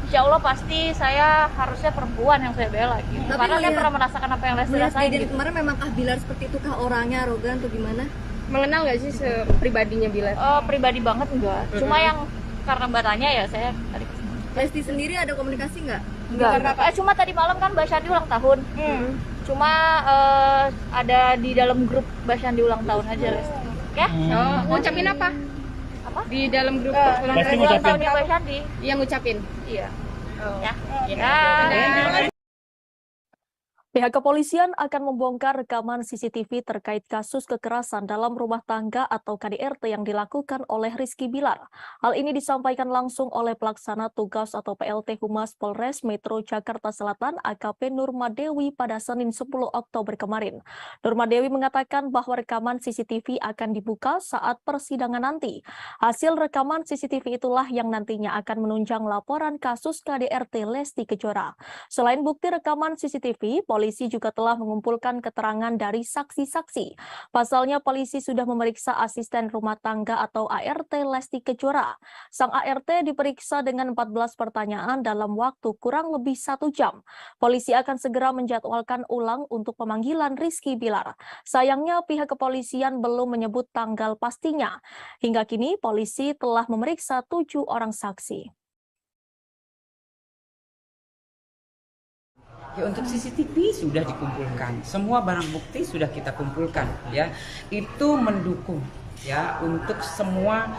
insya Allah pasti saya harusnya perempuan yang saya bela gitu. Tapi Karena saya melihat- pernah merasakan apa yang Lesti Melihat rasain kejadian gitu. kemarin memangkah Bilar seperti itu kah orangnya arogan atau gimana? Mengenal nggak sih pribadinya Bilar? Pribadi banget enggak. Cuma yang karena Mbak tanya ya saya tadi Lesti sendiri ada komunikasi nggak? enggak. Cuma tadi malam kan Mbak Syandi ulang tahun. Cuma ada di dalam grup Mbak Syandi ulang tahun aja Lesti. Oke? Oh, ngucapin apa? Apa? Di dalam grup Ulang tahunnya Mbak Syandi. Yang ngucapin? Iya. Ya. Pihak kepolisian akan membongkar rekaman CCTV terkait kasus kekerasan dalam rumah tangga atau KDRT yang dilakukan oleh Rizky Bilar. Hal ini disampaikan langsung oleh pelaksana tugas atau PLT Humas Polres Metro Jakarta Selatan AKP Nurmadewi pada Senin 10 Oktober kemarin. Nurmadewi mengatakan bahwa rekaman CCTV akan dibuka saat persidangan nanti. Hasil rekaman CCTV itulah yang nantinya akan menunjang laporan kasus KDRT Lesti Kejora. Selain bukti rekaman CCTV, polisi juga telah mengumpulkan keterangan dari saksi-saksi. Pasalnya, polisi sudah memeriksa asisten rumah tangga atau ART Lesti Kejora. Sang ART diperiksa dengan 14 pertanyaan dalam waktu kurang lebih 1 jam. Polisi akan segera menjadwalkan ulang untuk pemanggilan Rizky Bilar. Sayangnya, pihak kepolisian belum menyebut tanggal pastinya. Hingga kini, polisi telah memeriksa 7 orang saksi. Ya, untuk CCTV sudah dikumpulkan, semua barang bukti sudah kita kumpulkan, ya. Itu mendukung, ya, untuk semua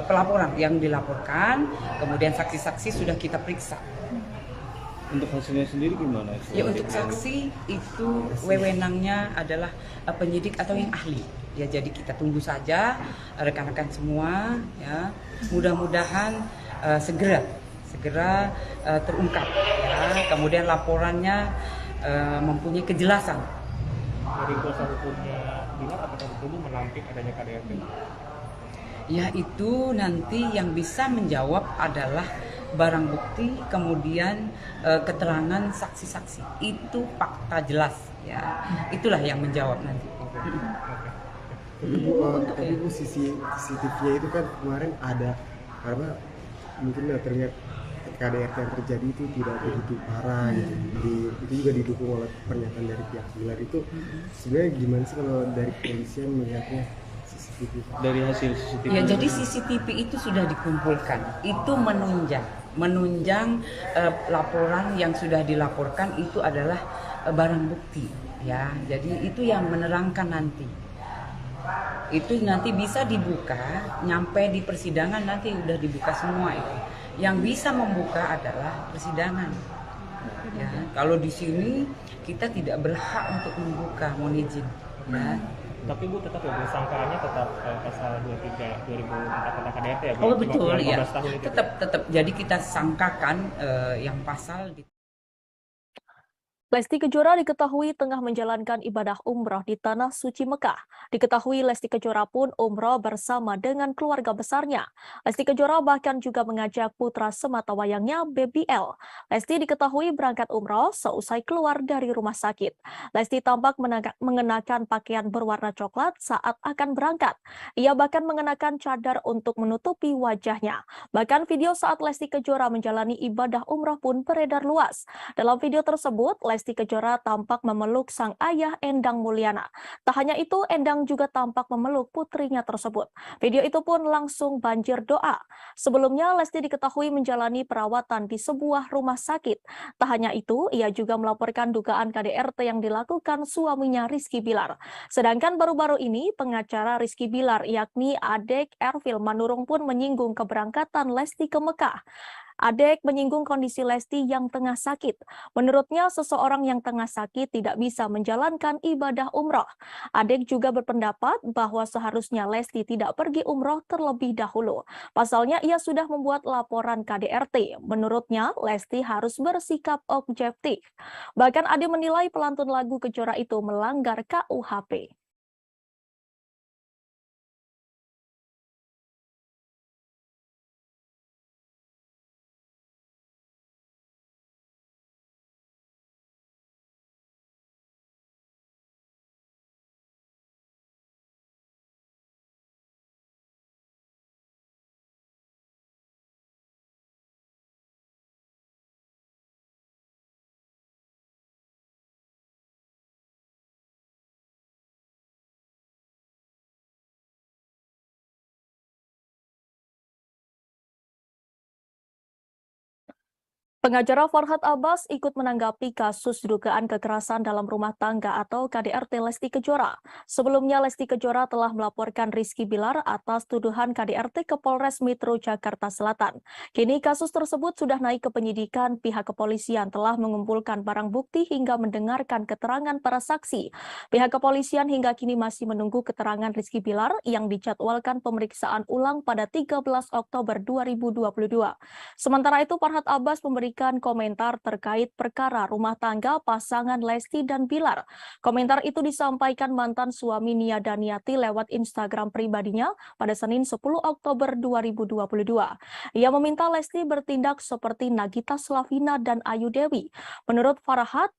pelaporan yang dilaporkan, kemudian saksi-saksi sudah kita periksa. Untuk hasilnya sendiri gimana? Ya, untuk saksi itu wewenangnya adalah penyidik atau yang ahli. Ya, jadi kita tunggu saja rekan-rekan semua, ya. Mudah-mudahan segera terungkap, ya. Kemudian laporannya mempunyai kejelasan. Dari kuasa hukumnya Bilar, apakah betul menampik adanya KDRT? Ya, itu nanti yang bisa menjawab adalah barang bukti, kemudian keterangan saksi-saksi. Itu fakta jelas, ya. Itulah yang menjawab nanti. Tapi Bu, sisi CCTV-nya itu kan kemarin ada karena mungkin terlihat KDRT yang terjadi itu tidak begitu parah gitu. Itu juga didukung oleh pernyataan dari pihak Bilar. Itu sebenarnya gimana sih kalau dari kepolisian melihatnya CCTV? Dari hasil CCTV. Ya, jadi CCTV itu sudah dikumpulkan. Itu menunjang laporan yang sudah dilaporkan itu adalah barang bukti. Ya, jadi itu yang menerangkan nanti. Itu nanti bisa dibuka, nyampe di persidangan nanti udah dibuka semua itu. Yang bisa membuka adalah persidangan. Ya, kalau di sini kita tidak berhak untuk membuka, mohon izin. Ya. Tapi Bu tetap ya, Bu, sangkaannya tetap pasal 23 2004 tentang KDRT ya, Bu? Oh betul ya. 15 tahun itu. Tetap. Jadi kita sangkakan yang pasal di Lesti Kejora diketahui tengah menjalankan ibadah umroh di Tanah Suci Mekah. Diketahui Lesti Kejora pun umroh bersama dengan keluarga besarnya. Lesti Kejora bahkan juga mengajak putra sematawayangnya Baby L. Lesti diketahui berangkat umroh seusai keluar dari rumah sakit. Lesti tampak mengenakan pakaian berwarna coklat saat akan berangkat. Ia bahkan mengenakan cadar untuk menutupi wajahnya. Bahkan video saat Lesti Kejora menjalani ibadah umroh pun beredar luas. Dalam video tersebut, Lesti Kejora tampak memeluk sang ayah Endang Mulyana. Tak hanya itu, Endang juga tampak memeluk putrinya tersebut. Video itu pun langsung banjir doa. Sebelumnya, Lesti diketahui menjalani perawatan di sebuah rumah sakit. Tak hanya itu, ia juga melaporkan dugaan KDRT yang dilakukan suaminya Rizky Bilar. Sedangkan baru-baru ini, pengacara Rizky Bilar yakni Adek Ervil Manurung pun menyinggung keberangkatan Lesti ke Mekah. Adek menyinggung kondisi Lesti yang tengah sakit. Menurutnya, seseorang yang tengah sakit tidak bisa menjalankan ibadah umroh. Adek juga berpendapat bahwa seharusnya Lesti tidak pergi umroh terlebih dahulu. Pasalnya, ia sudah membuat laporan KDRT. Menurutnya, Lesti harus bersikap objektif. Bahkan Adek menilai pelantun lagu Kejora itu melanggar KUHP. Pengacara Farhad Abbas ikut menanggapi kasus dugaan kekerasan dalam rumah tangga atau KDRT Lesti Kejora. Sebelumnya, Lesti Kejora telah melaporkan Rizky Bilar atas tuduhan KDRT ke Polres Metro Jakarta Selatan. Kini kasus tersebut sudah naik ke penyidikan. Pihak kepolisian telah mengumpulkan barang bukti hingga mendengarkan keterangan para saksi. Pihak kepolisian hingga kini masih menunggu keterangan Rizky Bilar yang dijadwalkan pemeriksaan ulang pada 13 Oktober 2022. Sementara itu, Farhad Abbas memberikan komentar terkait perkara rumah tangga pasangan Lesti dan Bilar. Komentar itu disampaikan mantan suami Nia Daniati lewat Instagram pribadinya pada Senin 10 Oktober 2022. Ia meminta Lesti bertindak seperti Nagita Slavina dan Ayu Dewi. Menurut Farhad,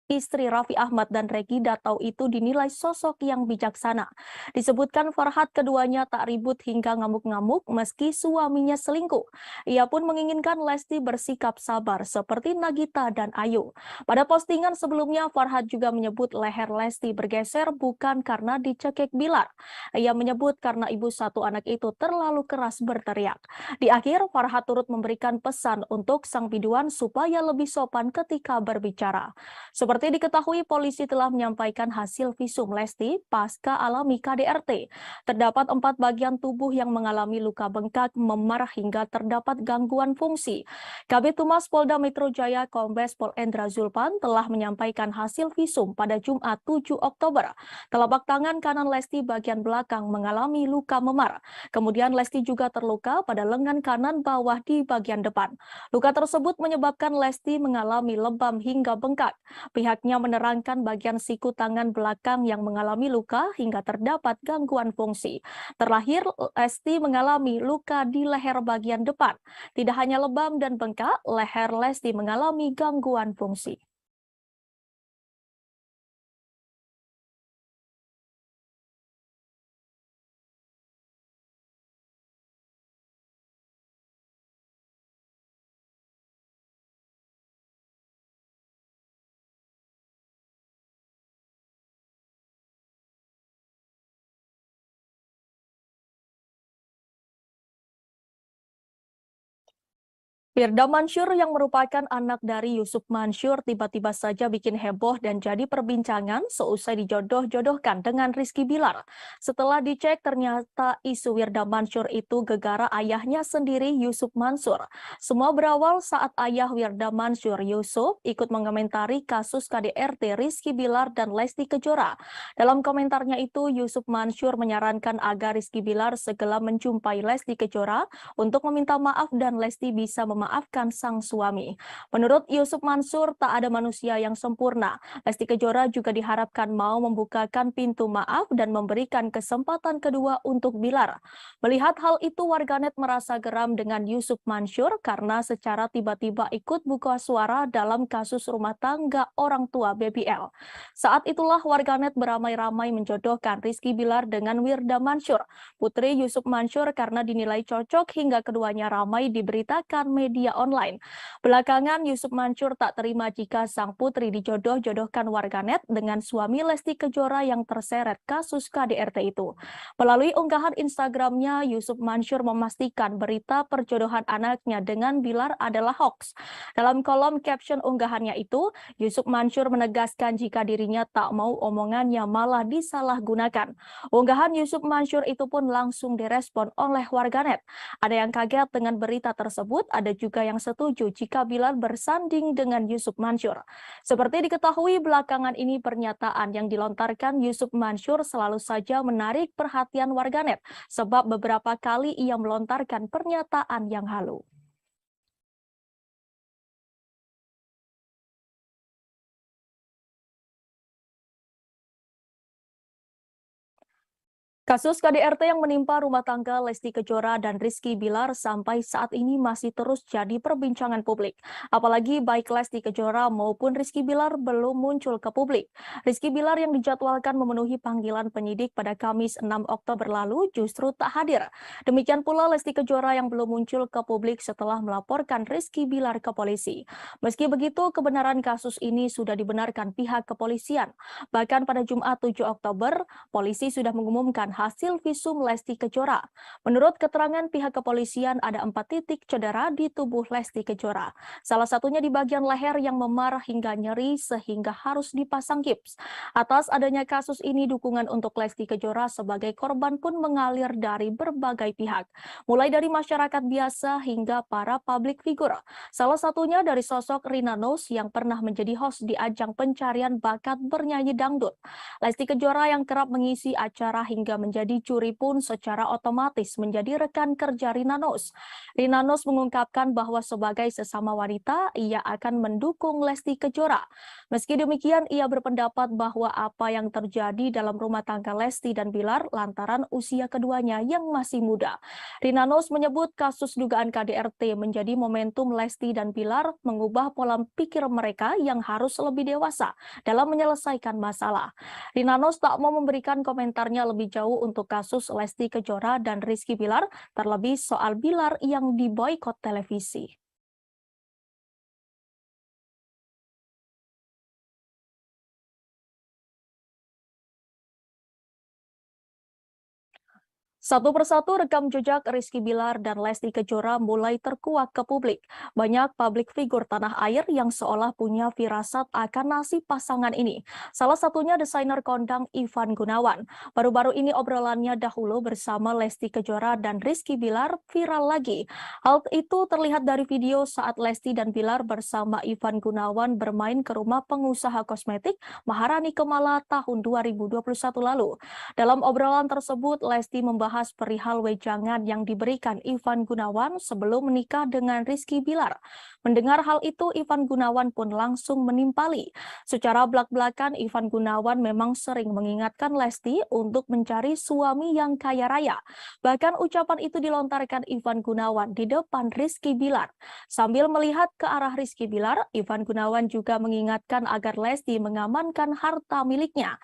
istri Raffi Ahmad dan Reggy Datau itu dinilai sosok yang bijaksana. Disebutkan Farhad keduanya tak ribut hingga ngamuk-ngamuk meski suaminya selingkuh. Ia pun menginginkan Lesti bersikap sabar seperti Nagita dan Ayu. Pada postingan sebelumnya, Farhad juga menyebut leher Lesti bergeser bukan karena dicekik Bilar. Ia menyebut karena ibu satu anak itu terlalu keras berteriak. Di akhir, Farhad turut memberikan pesan untuk sang biduan supaya lebih sopan ketika berbicara. Seperti diketahui, polisi telah menyampaikan hasil visum Lesti pasca alami KDRT. Terdapat 4 bagian tubuh yang mengalami luka bengkak, memar hingga terdapat gangguan fungsi. Kabid Humas Polda Metro Jaya Kombes Pol Endra Zulpan telah menyampaikan hasil visum pada Jumat 7 Oktober. Telapak tangan kanan Lesti bagian belakang mengalami luka memar. Kemudian Lesti juga terluka pada lengan kanan bawah di bagian depan. Luka tersebut menyebabkan Lesti mengalami lebam hingga bengkak. Pihaknya menerangkan bagian siku tangan belakang yang mengalami luka hingga terdapat gangguan fungsi. Terlahir, Lesti mengalami luka di leher bagian depan. Tidak hanya lebam dan bengkak, leher Lesti mengalami gangguan fungsi. Firda Mansur yang merupakan anak dari Yusuf Mansur tiba-tiba saja bikin heboh dan jadi perbincangan seusai dijodoh-jodohkan dengan Rizky Bilar. Setelah dicek ternyata isu Firda Mansur itu gegara ayahnya sendiri Yusuf Mansur. Semua berawal saat ayah Firda Mansur Yusuf ikut mengomentari kasus KDRT Rizky Bilar dan Lesti Kejora. Dalam komentarnya itu Yusuf Mansur menyarankan agar Rizky Bilar segera menjumpai Lesti Kejora untuk meminta maaf dan Lesti bisa memaafkan sang suami. Menurut Yusuf Mansur, tak ada manusia yang sempurna. Lesti Kejora juga diharapkan mau membukakan pintu maaf dan memberikan kesempatan kedua untuk Bilar. Melihat hal itu, warganet merasa geram dengan Yusuf Mansur karena secara tiba-tiba ikut buka suara dalam kasus rumah tangga orang tua BBL. Saat itulah warganet beramai-ramai menjodohkan Rizky Bilar dengan Firda Mansur, putri Yusuf Mansur, karena dinilai cocok hingga keduanya ramai diberitakan media online. Belakangan Yusuf Mansur tak terima jika sang putri dijodoh-jodohkan warganet dengan suami Lesti Kejora yang terseret kasus KDRT itu. Melalui unggahan Instagramnya, Yusuf Mansur memastikan berita perjodohan anaknya dengan Bilar adalah hoax. Dalam kolom caption unggahannya itu, Yusuf Mansur menegaskan jika dirinya tak mau omongannya malah disalahgunakan. Unggahan Yusuf Mansur itu pun langsung direspon oleh warganet. Ada yang kaget dengan berita tersebut, ada juga yang setuju jika Bilar bersanding dengan Yusuf Mansur. Seperti diketahui belakangan ini, pernyataan yang dilontarkan Yusuf Mansur selalu saja menarik perhatian warganet, sebab beberapa kali ia melontarkan pernyataan yang halu. Kasus KDRT yang menimpa rumah tangga Lesti Kejora dan Rizky Bilar sampai saat ini masih terus jadi perbincangan publik. Apalagi baik Lesti Kejora maupun Rizky Bilar belum muncul ke publik. Rizky Bilar yang dijadwalkan memenuhi panggilan penyidik pada Kamis 6 Oktober lalu justru tak hadir. Demikian pula Lesti Kejora yang belum muncul ke publik setelah melaporkan Rizky Bilar ke polisi. Meski begitu, kebenaran kasus ini sudah dibenarkan pihak kepolisian. Bahkan pada Jumat 7 Oktober, polisi sudah mengumumkan hasil visum Lesti Kejora. Menurut keterangan pihak kepolisian, ada 4 titik cedera di tubuh Lesti Kejora. Salah satunya di bagian leher yang memar hingga nyeri sehingga harus dipasang gips. Atas adanya kasus ini, dukungan untuk Lesti Kejora sebagai korban pun mengalir dari berbagai pihak. Mulai dari masyarakat biasa hingga para public figure. Salah satunya dari sosok Rina Nose yang pernah menjadi host di ajang pencarian bakat bernyanyi dangdut. Lesti Kejora yang kerap mengisi acara hingga menjadi juri pun secara otomatis menjadi rekan kerja Rina Nose. Rina Nose mengungkapkan bahwa sebagai sesama wanita, ia akan mendukung Lesti Kejora. Meski demikian, ia berpendapat bahwa apa yang terjadi dalam rumah tangga Lesti dan Bilar lantaran usia keduanya yang masih muda. Rina Nose menyebut kasus dugaan KDRT menjadi momentum Lesti dan Bilar mengubah pola pikir mereka yang harus lebih dewasa dalam menyelesaikan masalah. Rina Nose tak mau memberikan komentarnya lebih jauh untuk kasus Lesti Kejora dan Rizky Bilar, terlebih soal Bilar yang diboikot televisi. Satu persatu rekam jejak Rizky Bilar dan Lesti Kejora mulai terkuak ke publik. Banyak publik figur tanah air yang seolah punya firasat akan nasib pasangan ini. Salah satunya desainer kondang Ivan Gunawan. Baru-baru ini obrolannya dahulu bersama Lesti Kejora dan Rizky Bilar viral lagi. Hal itu terlihat dari video saat Lesti dan Bilar bersama Ivan Gunawan bermain ke rumah pengusaha kosmetik Maharani Kemala tahun 2021 lalu. Dalam obrolan tersebut, Lesti membahas perihal wejangan yang diberikan Ivan Gunawan sebelum menikah dengan Rizky Bilar. Mendengar hal itu, Ivan Gunawan pun langsung menimpali. Secara belak-belakan, Ivan Gunawan memang sering mengingatkan Lesti untuk mencari suami yang kaya raya. Bahkan ucapan itu dilontarkan Ivan Gunawan di depan Rizky Bilar. Sambil melihat ke arah Rizky Bilar, Ivan Gunawan juga mengingatkan agar Lesti mengamankan harta miliknya.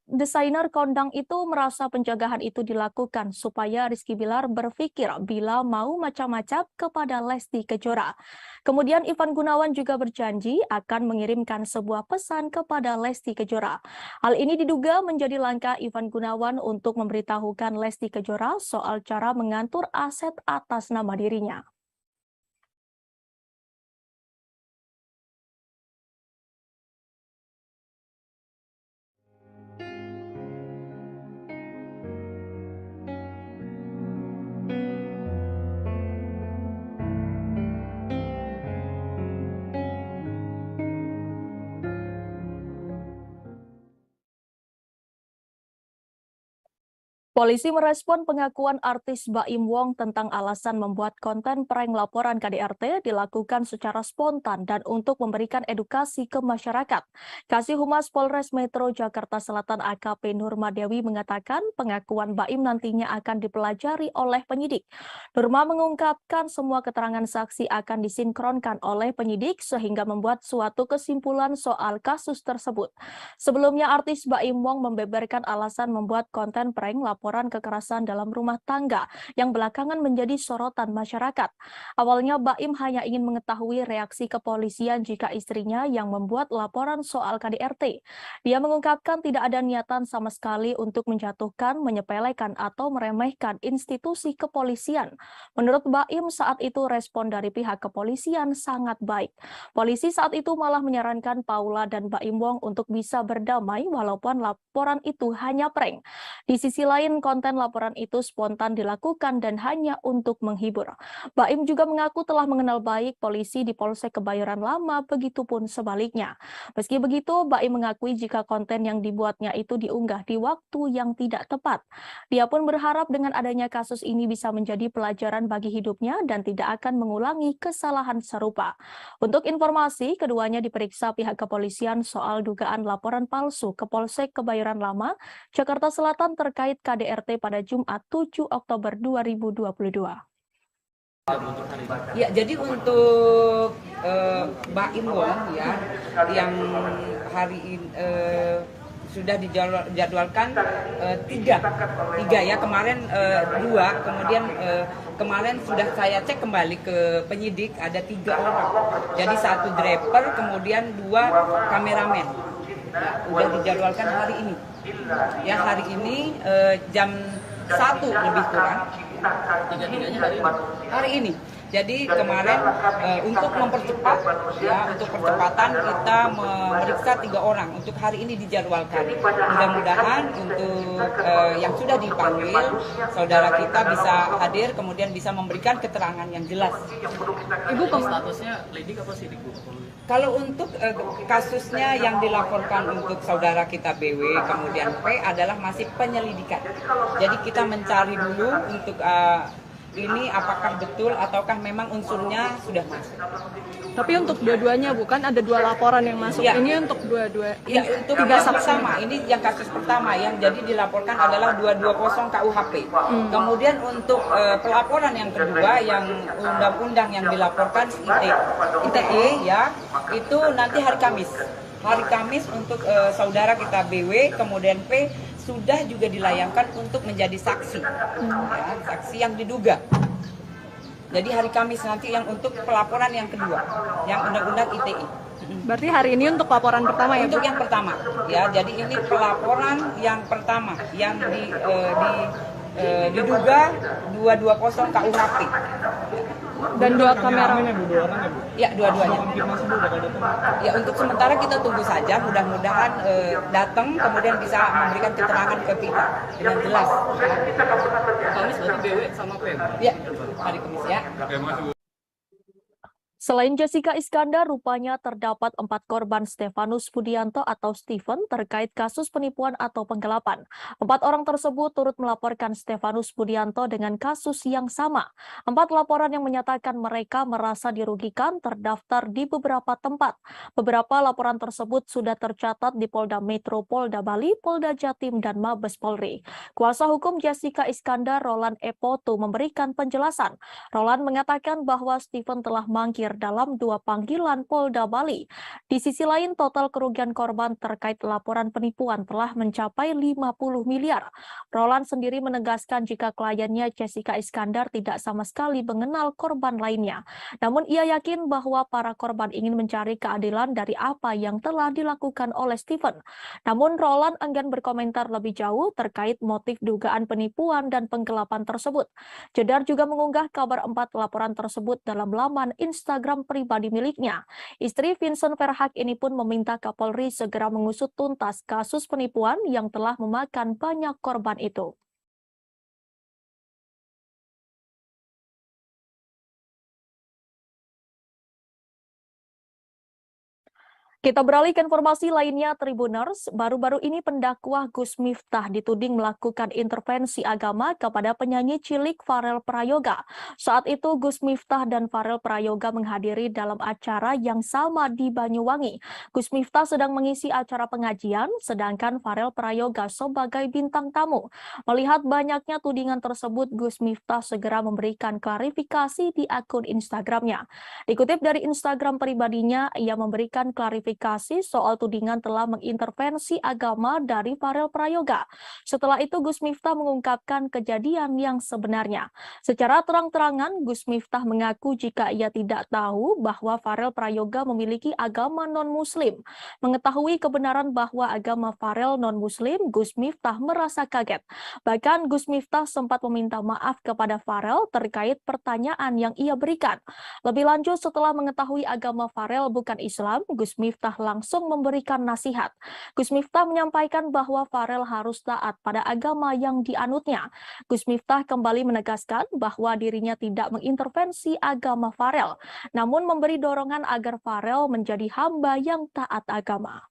Desainer kondang itu merasa penjagaan itu dilakukan supaya Rizky Bilar berpikir bila mau macam-macam kepada Lesti Kejora. Kemudian Ivan Gunawan juga berjanji akan mengirimkan sebuah pesan kepada Lesti Kejora. Hal ini diduga menjadi langkah Ivan Gunawan untuk memberitahukan Lesti Kejora soal cara mengatur aset atas nama dirinya. Polisi merespon pengakuan artis Baim Wong tentang alasan membuat konten prank laporan KDRT dilakukan secara spontan dan untuk memberikan edukasi ke masyarakat. Kasih Humas Polres Metro Jakarta Selatan AKP Nurma Dewi mengatakan pengakuan Baim nantinya akan dipelajari oleh penyidik. Nurma mengungkapkan semua keterangan saksi akan disinkronkan oleh penyidik sehingga membuat suatu kesimpulan soal kasus tersebut. Sebelumnya artis Baim Wong membeberkan alasan membuat konten prank laporan kekerasan dalam rumah tangga yang belakangan menjadi sorotan masyarakat. Awalnya Baim hanya ingin mengetahui reaksi kepolisian jika istrinya yang membuat laporan soal KDRT. Dia mengungkapkan tidak ada niatan sama sekali untuk menjatuhkan, menyepelekan atau meremehkan institusi kepolisian. Menurut Baim saat itu respon dari pihak kepolisian sangat baik. Polisi saat itu malah menyarankan Paula dan Baim Wong untuk bisa berdamai walaupun laporan itu hanya prank. Di sisi lain, konten laporan itu spontan dilakukan dan hanya untuk menghibur. Baim juga mengaku telah mengenal baik polisi di Polsek Kebayoran Lama, begitupun sebaliknya. Meski begitu, Baim mengakui jika konten yang dibuatnya itu diunggah di waktu yang tidak tepat. Dia pun berharap dengan adanya kasus ini bisa menjadi pelajaran bagi hidupnya dan tidak akan mengulangi kesalahan serupa. Untuk informasi, keduanya diperiksa pihak kepolisian soal dugaan laporan palsu ke Polsek Kebayoran Lama, Jakarta Selatan terkait KDRT pada Jumat 7 Oktober 2022. Ya, jadi untuk Baim Wong ya yang hari ini sudah dijadwalkan tiga ya, kemarin dua, kemudian kemarin sudah saya cek kembali ke penyidik ada 3 orang, jadi 1 driver kemudian 2 kameramen. Ya, udah dijadwalkan hari ini ya, hari ini jam 1 lebih kurang hari ini. Jadi kemarin untuk mempercepat ya, untuk percepatan kita memeriksa 3 orang untuk hari ini dijadwalkan. Mudah-mudahan untuk yang sudah dipanggil saudara kita bisa hadir kemudian bisa memberikan keterangan yang jelas. Ibu statusnya lidik apa sidik, Bu? Kalau untuk kasusnya yang dilaporkan untuk saudara kita BW kemudian P adalah masih penyelidikan. Jadi kita mencari dulu untuk ini apakah betul ataukah memang unsurnya sudah masuk. Tapi untuk dua-duanya bukan ada 2 laporan yang masuk. Ya. Ini untuk dua-dua. Ya, untuk yang pertama, ini yang kasus pertama yang jadi dilaporkan adalah 220 KUHP. Kemudian untuk pelaporan yang kedua yang undang-undang yang dilaporkan ITE ya, itu nanti hari Kamis. Hari Kamis untuk saudara kita BW kemudian P sudah juga dilayangkan untuk menjadi saksi, ya, saksi yang diduga. Jadi hari Kamis nanti yang untuk pelaporan yang kedua, yang undang-undang ITE. Berarti hari ini untuk laporan pertama ya? Untuk yang pertama, ya. Jadi ini pelaporan yang pertama yang diduga 220 KUHP. Dan 2 kamera. Ya, dua-duanya. Ya, untuk sementara kita tunggu saja, mudah-mudahan datang kemudian bisa memberikan keterangan ke kita dengan jelas. Kamis berarti BW sama P? Ya, hari Kamis ya. Selain Jessica Iskandar, rupanya terdapat 4 korban Stefanus Budianto atau Stephen terkait kasus penipuan atau penggelapan. 4 orang tersebut turut melaporkan Stefanus Budianto dengan kasus yang sama. 4 laporan yang menyatakan mereka merasa dirugikan terdaftar di beberapa tempat. Beberapa laporan tersebut sudah tercatat di Polda Metro, Polda Bali, Polda Jatim, dan Mabes Polri. Kuasa hukum Jessica Iskandar, Roland Epoto, memberikan penjelasan. Roland mengatakan bahwa Stephen telah mangkir dalam 2 panggilan Polda Bali. Di sisi lain, total kerugian korban terkait laporan penipuan telah mencapai 50 miliar. Roland sendiri menegaskan jika kliennya Jessica Iskandar tidak sama sekali mengenal korban lainnya. Namun ia yakin bahwa para korban ingin mencari keadilan dari apa yang telah dilakukan oleh Stephen. Namun Roland enggan berkomentar lebih jauh terkait motif dugaan penipuan dan penggelapan tersebut. Jedar juga mengunggah kabar 4 laporan tersebut dalam laman Instagram pribadi miliknya. Istri Vincent Verhaak ini pun meminta Kapolri segera mengusut tuntas kasus penipuan yang telah memakan banyak korban itu. Kita beralih ke informasi lainnya, Tribuners. Baru-baru ini pendakwah Gus Miftah dituding melakukan intervensi agama kepada penyanyi cilik Farel Prayoga. Saat itu Gus Miftah dan Farel Prayoga menghadiri dalam acara yang sama di Banyuwangi. Gus Miftah sedang mengisi acara pengajian, sedangkan Farel Prayoga sebagai bintang tamu. Melihat banyaknya tudingan tersebut, Gus Miftah segera memberikan klarifikasi di akun Instagramnya. Dikutip dari Instagram pribadinya, ia memberikan klarifikasi soal tudingan telah mengintervensi agama dari Farel Prayoga. Setelah itu Gus Miftah mengungkapkan kejadian yang sebenarnya. Secara terang-terangan, Gus Miftah mengaku jika ia tidak tahu bahwa Farel Prayoga memiliki agama non-Muslim. Mengetahui kebenaran bahwa agama Farel non-Muslim, Gus Miftah merasa kaget. Bahkan Gus Miftah sempat meminta maaf kepada Farel terkait pertanyaan yang ia berikan. Lebih lanjut, setelah mengetahui agama Farel bukan Islam, Gus Miftah langsung memberikan nasihat. Gus Miftah menyampaikan bahwa Farel harus taat pada agama yang dianutnya. Gus Miftah kembali menegaskan bahwa dirinya tidak mengintervensi agama Farel, namun memberi dorongan agar Farel menjadi hamba yang taat agama.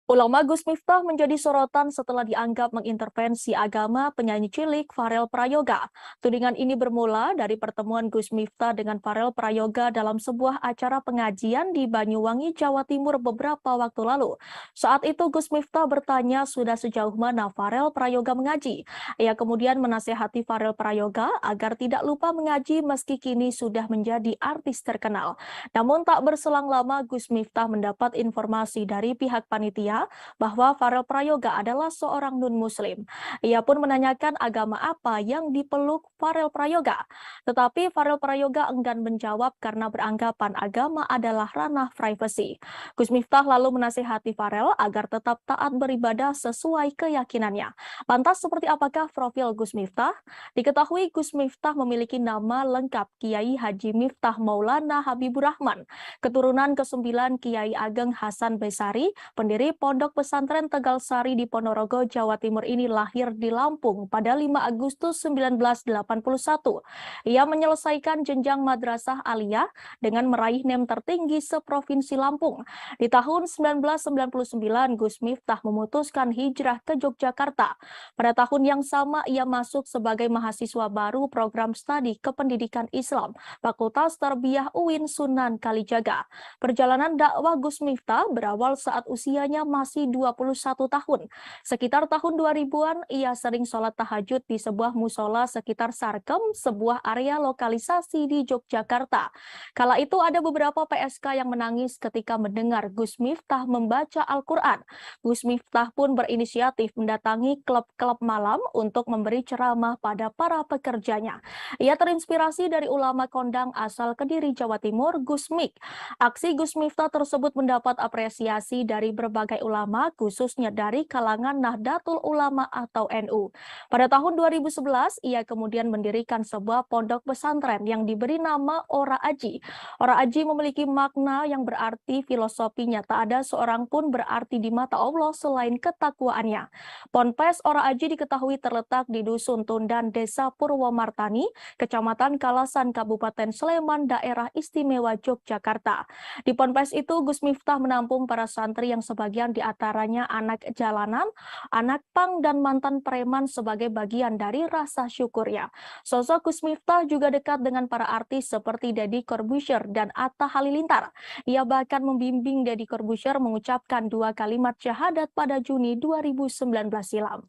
Ulama Gus Miftah menjadi sorotan setelah dianggap mengintervensi agama penyanyi cilik Farel Prayoga. Tudingan ini bermula dari pertemuan Gus Miftah dengan Farel Prayoga dalam sebuah acara pengajian di Banyuwangi, Jawa Timur beberapa waktu lalu. Saat itu Gus Miftah bertanya sudah sejauh mana Farel Prayoga mengaji. Ia kemudian menasehati Farel Prayoga agar tidak lupa mengaji meski kini sudah menjadi artis terkenal. Namun tak berselang lama Gus Miftah mendapat informasi dari pihak panitia bahwa Farel Prayoga adalah seorang non-Muslim. Ia pun menanyakan agama apa yang dipeluk Farel Prayoga. Tetapi Farel Prayoga enggan menjawab karena beranggapan agama adalah ranah privasi. Gus Miftah lalu menasihati Farel agar tetap taat beribadah sesuai keyakinannya. Lantas seperti apakah profil Gus Miftah? Diketahui Gus Miftah memiliki nama lengkap Kiai Haji Miftah Maulana Habibur Rahman, keturunan ke-9 Kiai Ageng Hasan Besari, pendiri Pondok Pesantren Tegal Sari di Ponorogo, Jawa Timur ini lahir di Lampung pada 5 Agustus 1981. Ia menyelesaikan jenjang madrasah aliyah dengan meraih NEM tertinggi seprovinsi Lampung. Di tahun 1999, Gus Miftah memutuskan hijrah ke Yogyakarta. Pada tahun yang sama, ia masuk sebagai mahasiswa baru program studi kependidikan Islam, Fakultas Tarbiyah UIN Sunan Kalijaga. Perjalanan dakwah Gus Miftah berawal saat usianya masih 21 tahun. Sekitar tahun 2000-an, ia sering sholat tahajud di sebuah musola sekitar Sarkem, sebuah area lokalisasi di Yogyakarta. Kala itu ada beberapa PSK yang menangis ketika mendengar Gus Miftah membaca Al-Quran. Gus Miftah pun berinisiatif mendatangi klub-klub malam untuk memberi ceramah pada para pekerjanya. Ia terinspirasi dari ulama kondang asal Kediri, Jawa Timur, Gus Mik. Aksi Gus Miftah tersebut mendapat apresiasi dari berbagai ulama, khususnya dari kalangan Nahdlatul Ulama atau NU. Pada tahun 2011, ia kemudian mendirikan sebuah pondok pesantren yang diberi nama Ora Aji. Ora Aji memiliki makna yang berarti filosofinya tak ada seorang pun berarti di mata Allah selain ketakwaannya. Ponpes Ora Aji diketahui terletak di Dusun Tundan, Desa Purwomartani, Kecamatan Kalasan, Kabupaten Sleman, Daerah Istimewa Yogyakarta. Di ponpes itu, Gus Miftah menampung para santri yang sebagian di antaranya anak jalanan, anak pang, dan mantan preman sebagai bagian dari rasa syukurnya. Sosok Gus Miftah juga dekat dengan para artis seperti Deddy Corbuzier dan Atta Halilintar. Ia bahkan membimbing Deddy Corbuzier mengucapkan 2 kalimat syahadat pada Juni 2019 silam.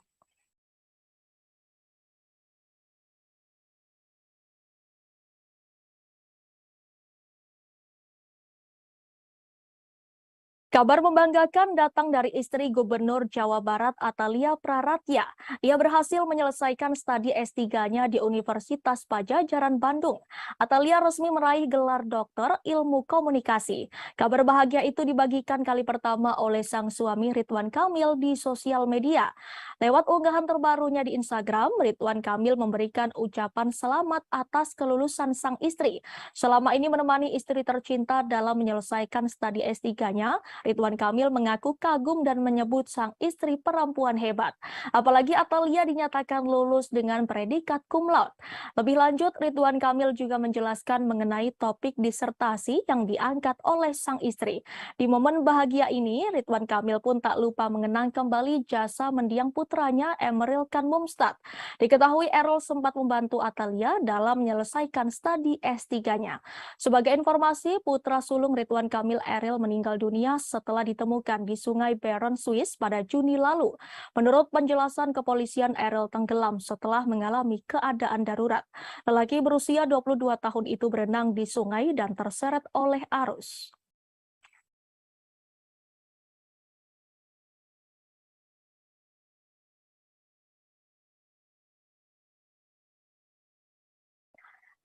Kabar membanggakan datang dari istri Gubernur Jawa Barat Atalia Praratya. Ia berhasil menyelesaikan studi S3-nya di Universitas Padjadjaran Bandung. Atalia resmi meraih gelar doktor ilmu komunikasi. Kabar bahagia itu dibagikan kali pertama oleh sang suami Ridwan Kamil di sosial media. Lewat unggahan terbarunya di Instagram, Ridwan Kamil memberikan ucapan selamat atas kelulusan sang istri. Selama ini menemani istri tercinta dalam menyelesaikan studi S3-nya, Ridwan Kamil mengaku kagum dan menyebut sang istri perempuan hebat. Apalagi Atalia dinyatakan lulus dengan predikat cum laude. Lebih lanjut, Ridwan Kamil juga menjelaskan mengenai topik disertasi yang diangkat oleh sang istri. Di momen bahagia ini, Ridwan Kamil pun tak lupa mengenang kembali jasa mendiang putranya Emeril Khan Mumtaz. Diketahui Errol sempat membantu Atalia dalam menyelesaikan studi S3-nya. Sebagai informasi, putra sulung Ridwan Kamil, Errol, meninggal dunia setelah ditemukan di Sungai Bern, Swiss pada Juni lalu. Menurut penjelasan kepolisian, Errol tenggelam setelah mengalami keadaan darurat. Lelaki berusia 22 tahun itu berenang di sungai dan terseret oleh arus.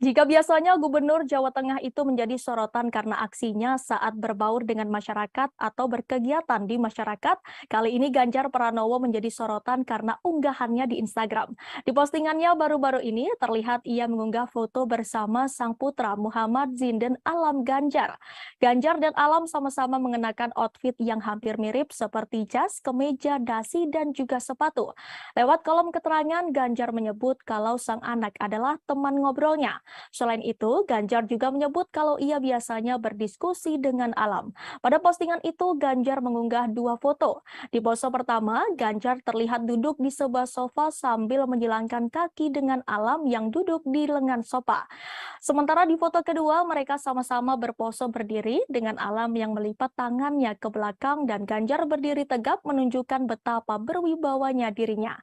Jika biasanya Gubernur Jawa Tengah itu menjadi sorotan karena aksinya saat berbaur dengan masyarakat atau berkegiatan di masyarakat, kali ini Ganjar Pranowo menjadi sorotan karena unggahannya di Instagram. Di postingannya baru-baru ini terlihat ia mengunggah foto bersama sang putra Muhammad Zinden Alam Ganjar. Ganjar dan Alam sama-sama mengenakan outfit yang hampir mirip seperti jas, kemeja, dasi, dan juga sepatu. Lewat kolom keterangan, Ganjar menyebut kalau sang anak adalah teman ngobrolnya. Selain itu, Ganjar juga menyebut kalau ia biasanya berdiskusi dengan Alam. Pada postingan itu, Ganjar mengunggah dua foto. Di pose pertama, Ganjar terlihat duduk di sebuah sofa sambil menjilangkan kaki dengan Alam yang duduk di lengan sofa. Sementara di foto kedua, mereka sama-sama berpose berdiri dengan Alam yang melipat tangannya ke belakang dan Ganjar berdiri tegap menunjukkan betapa berwibawanya dirinya.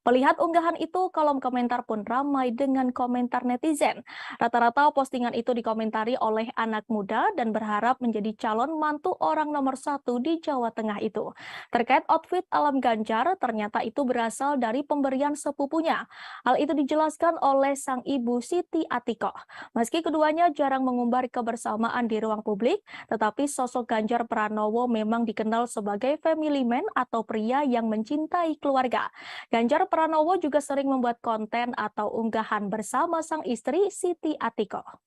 Melihat unggahan itu, kolom komentar pun ramai dengan komentar netizen. Rata-rata postingan itu dikomentari oleh anak muda dan berharap menjadi calon mantu orang nomor 1 di Jawa Tengah itu. Terkait outfit Alam Ganjar, ternyata itu berasal dari pemberian sepupunya. Hal itu dijelaskan oleh sang ibu Siti Atikoh. Meski keduanya jarang mengumbar kebersamaan di ruang publik, tetapi sosok Ganjar Pranowo memang dikenal sebagai family man atau pria yang mencintai keluarga. Ganjar Pranowo juga sering membuat konten atau unggahan bersama sang istri Siti Atikoh.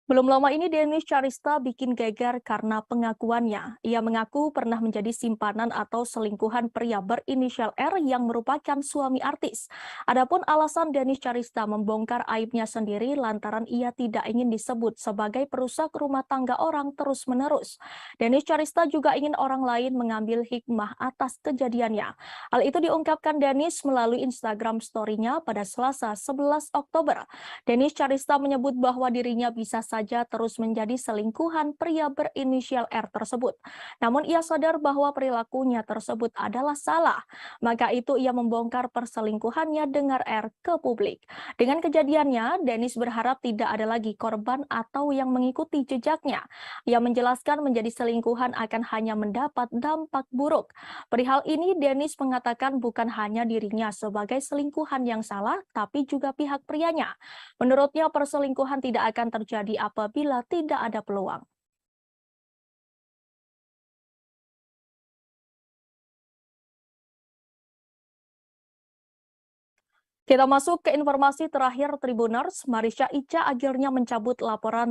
Belum lama ini Denis Charista bikin geger karena pengakuannya. Ia mengaku pernah menjadi simpanan atau selingkuhan pria berinisial R yang merupakan suami artis. Adapun alasan Denis Charista membongkar aibnya sendiri lantaran ia tidak ingin disebut sebagai perusak rumah tangga orang terus-menerus. Denis Charista juga ingin orang lain mengambil hikmah atas kejadiannya. Hal itu diungkapkan Denis melalui Instagram story-nya pada Selasa 11 Oktober. Denis Charista menyebut bahwa dirinya bisa saja terus menjadi selingkuhan pria berinisial R tersebut. Namun ia sadar bahwa perilakunya tersebut adalah salah. Maka itu ia membongkar perselingkuhannya dengan R ke publik. Dengan kejadiannya, Denis berharap tidak ada lagi korban atau yang mengikuti jejaknya. Ia menjelaskan menjadi selingkuhan akan hanya mendapat dampak buruk. Perihal ini, Denis mengatakan bukan hanya dirinya sebagai selingkuhan yang salah, tapi juga pihak prianya. Menurutnya, perselingkuhan tidak akan terjadi apabila tidak ada peluang. Kita masuk ke informasi terakhir Tribuners. Marisha Ica akhirnya mencabut laporan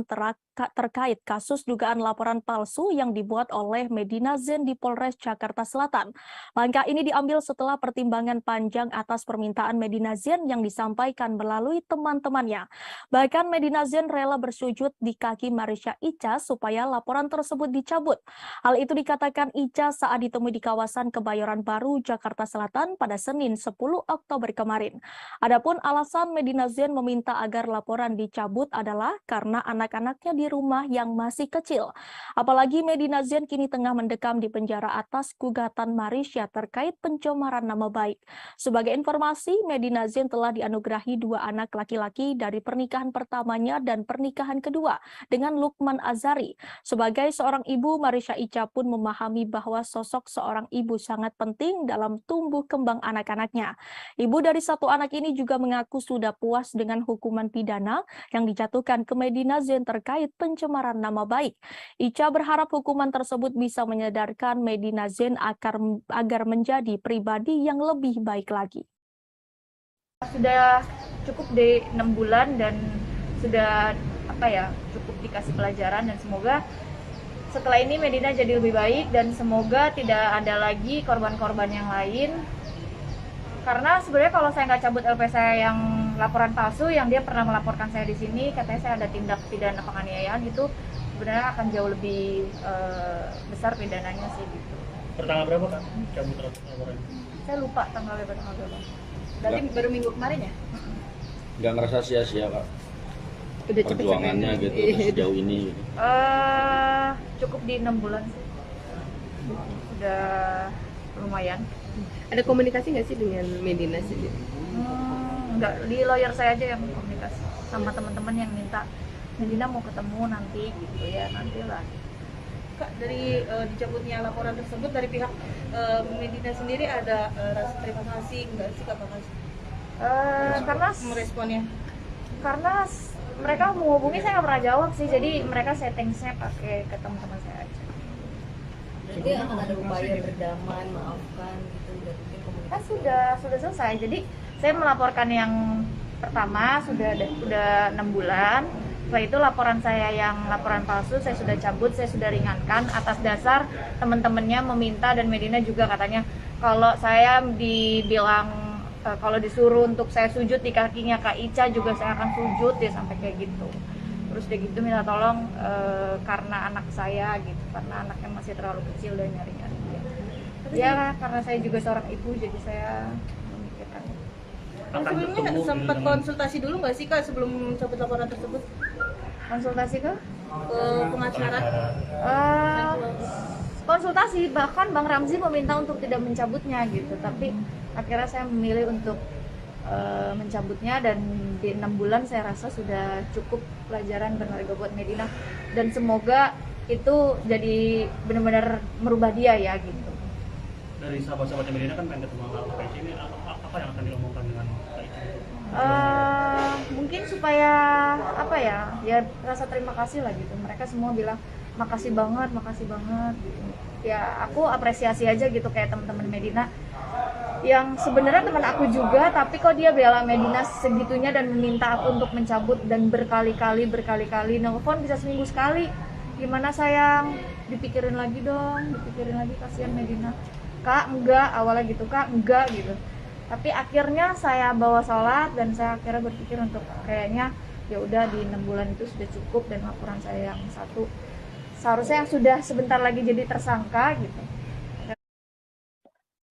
terkait kasus dugaan laporan palsu yang dibuat oleh Medina Zain di Polres Jakarta Selatan. Langkah ini diambil setelah pertimbangan panjang atas permintaan Medina Zain yang disampaikan melalui teman-temannya. Bahkan Medina Zain rela bersujud di kaki Marisha Ica supaya laporan tersebut dicabut. Hal itu dikatakan Ica saat ditemui di kawasan Kebayoran Baru, Jakarta Selatan pada Senin 10 Oktober kemarin. Adapun alasan Medina Zain meminta agar laporan dicabut adalah karena anak-anaknya di rumah yang masih kecil. Apalagi Medina Zain kini tengah mendekam di penjara atas gugatan Marisha terkait pencemaran nama baik. Sebagai informasi, Medina Zain telah dianugerahi 2 anak laki-laki dari pernikahan pertamanya dan pernikahan kedua dengan Lukman Azari. Sebagai seorang ibu, Marisha Ica pun memahami bahwa sosok seorang ibu sangat penting dalam tumbuh kembang anak-anaknya. Ibu dari satu anak ini juga mengaku sudah puas dengan hukuman pidana yang dijatuhkan ke Medina Zain terkait pencemaran nama baik. Ica berharap hukuman tersebut bisa menyadarkan Medina Zain agar menjadi pribadi yang lebih baik lagi. Sudah cukup di 6 bulan dan sudah cukup dikasih pelajaran, dan semoga setelah ini Medina jadi lebih baik dan semoga tidak ada lagi korban-korban yang lain. Karena sebenarnya kalau saya nggak cabut LP saya yang laporan palsu, yang dia pernah melaporkan saya di sini, katanya saya ada tindak pidana penganiayaan, itu sebenarnya akan jauh lebih besar pidananya sih gitu. Pertanggal berapa Kak cabut laporan? Saya lupa tanggalnya berapa. Berarti baru minggu kemarin ya? Nggak ngerasa sia-sia Kak Udah cepet perjuangannya sampai. gitu sejauh ini gitu. Cukup di 6 bulan sih. Udah lumayan. Ada komunikasi nggak sih dengan Medina sendiri? Enggak, di lawyer saya aja yang komunikasi sama teman-teman yang minta Medina mau ketemu nanti gitu ya, nantilah. Kak, dari dicabutnya laporan tersebut dari pihak Medina sendiri ada rasa terima kasih nggak sih Kak? Karena meresponnya? Karena mereka menghubungi saya nggak pernah jawab sih, jadi mereka setting-nya pakai ke teman-teman saya aja. Berarti akan ada upaya berdamai, maafkan gitu, berarti komunikasi. Sudah selesai. Jadi saya melaporkan yang pertama sudah 6 bulan. Setelah itu laporan saya yang laporan palsu saya sudah cabut, saya sudah ringankan atas dasar teman-temannya meminta, dan Medina juga katanya kalau saya dibilang kalau disuruh untuk saya sujud di kakinya Kak Ica juga saya akan sujud, dia sampai kayak gitu. Terus dia gitu minta tolong karena anak saya gitu, karena anaknya masih terlalu kecil dan nyari-nyari dia. Ya karena saya juga seorang ibu, jadi saya memikirkan. Sebelumnya sempat konsultasi dulu nggak sih Kak sebelum cabut laporan tersebut? Konsultasi ke pengacara? Konsultasi, bahkan Bang Ramzi meminta untuk tidak mencabutnya gitu, tapi akhirnya saya memilih untuk mencabutnya, dan di 6 bulan saya rasa sudah cukup pelajaran berharga buat Medina, dan semoga itu jadi benar-benar merubah dia ya gitu. Dari sahabat-sahabatnya Medina kan pengen ketemu LPC ini, apa yang akan diomongkan dengan Kak Ica? Mungkin supaya ya rasa terima kasih lah gitu. Mereka semua bilang makasih banget gitu. Ya aku apresiasi aja gitu kayak teman-teman Medina yang sebenarnya teman aku juga, tapi kok dia bela Medina segitunya dan meminta aku untuk mencabut, dan berkali-kali nelfon bisa seminggu sekali. Gimana sayang, dipikirin lagi dong, kasihan Medina. Kak enggak, awalnya gitu, Kak enggak gitu. Tapi akhirnya saya bawa sholat dan saya akhirnya berpikir untuk kayaknya ya udah di 6 bulan itu sudah cukup, dan laporan saya yang satu seharusnya yang sudah sebentar lagi jadi tersangka gitu.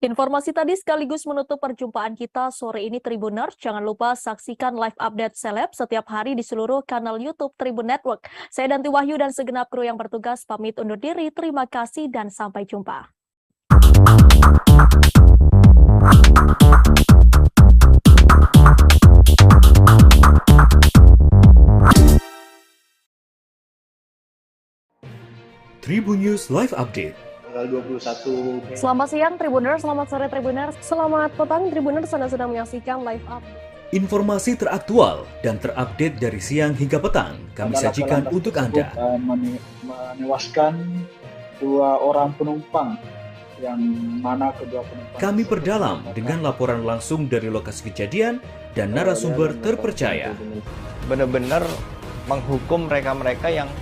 Informasi tadi sekaligus menutup perjumpaan kita sore ini Tribuners. Jangan lupa saksikan live update seleb setiap hari di seluruh kanal YouTube Tribun Network. Saya Danti Wahyu dan segenap kru yang bertugas pamit undur diri. Terima kasih dan sampai jumpa. Tribun News Live Update. Tanggal 21. Selamat siang Tribuners, selamat sore Tribuners, selamat petang Tribuners, Anda sedang menyaksikan live update. Informasi teraktual dan terupdate dari siang hingga petang kami sajikan untuk Anda. Menewaskan 2 orang penumpang, yang mana kedua penumpang. Kami perdalam dengan laporan langsung dari lokasi kejadian dan narasumber terpercaya. Benar-benar menghukum mereka-mereka yang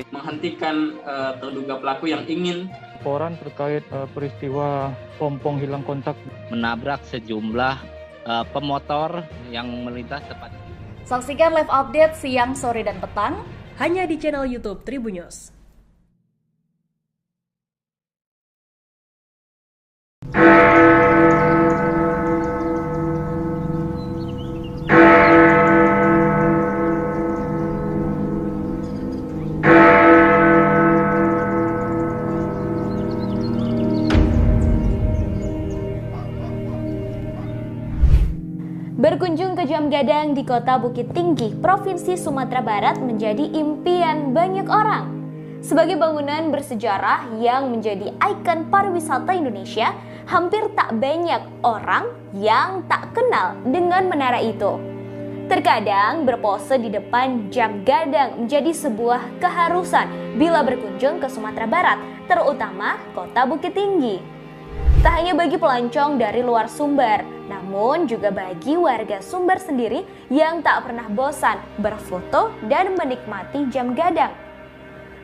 menghentikan terduga pelaku yang ingin Laporan terkait peristiwa pompong hilang kontak menabrak sejumlah pemotor yang melintas tepat. Saksikan live update siang, sore, dan petang hanya di channel YouTube Tribun News. Berkunjung ke Jam Gadang di kota Bukit Tinggi, Provinsi Sumatera Barat menjadi impian banyak orang. Sebagai bangunan bersejarah yang menjadi ikon pariwisata Indonesia, hampir tak banyak orang yang tak kenal dengan menara itu. Terkadang berpose di depan Jam Gadang menjadi sebuah keharusan bila berkunjung ke Sumatera Barat, terutama kota Bukit Tinggi. Tak hanya bagi pelancong dari luar Sumbar, namun juga bagi warga Sumber sendiri yang tak pernah bosan berfoto dan menikmati jam gadang.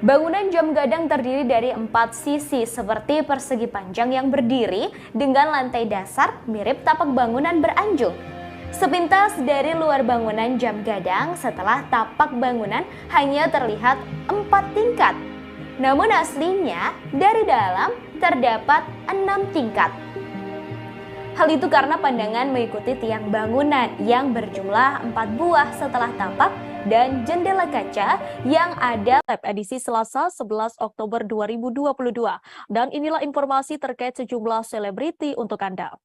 Bangunan jam gadang terdiri dari 4 sisi seperti persegi panjang yang berdiri dengan lantai dasar mirip tapak bangunan beranjung. Sepintas dari luar bangunan jam gadang, setelah tapak bangunan hanya terlihat 4 tingkat. Namun aslinya dari dalam terdapat 6 tingkat. Hal itu karena pandangan mengikuti tiang bangunan yang berjumlah 4 buah setelah tapak dan jendela kaca yang ada. Edisi Selasa 11 Oktober 2022. Dan inilah informasi terkait sejumlah selebriti untuk Anda.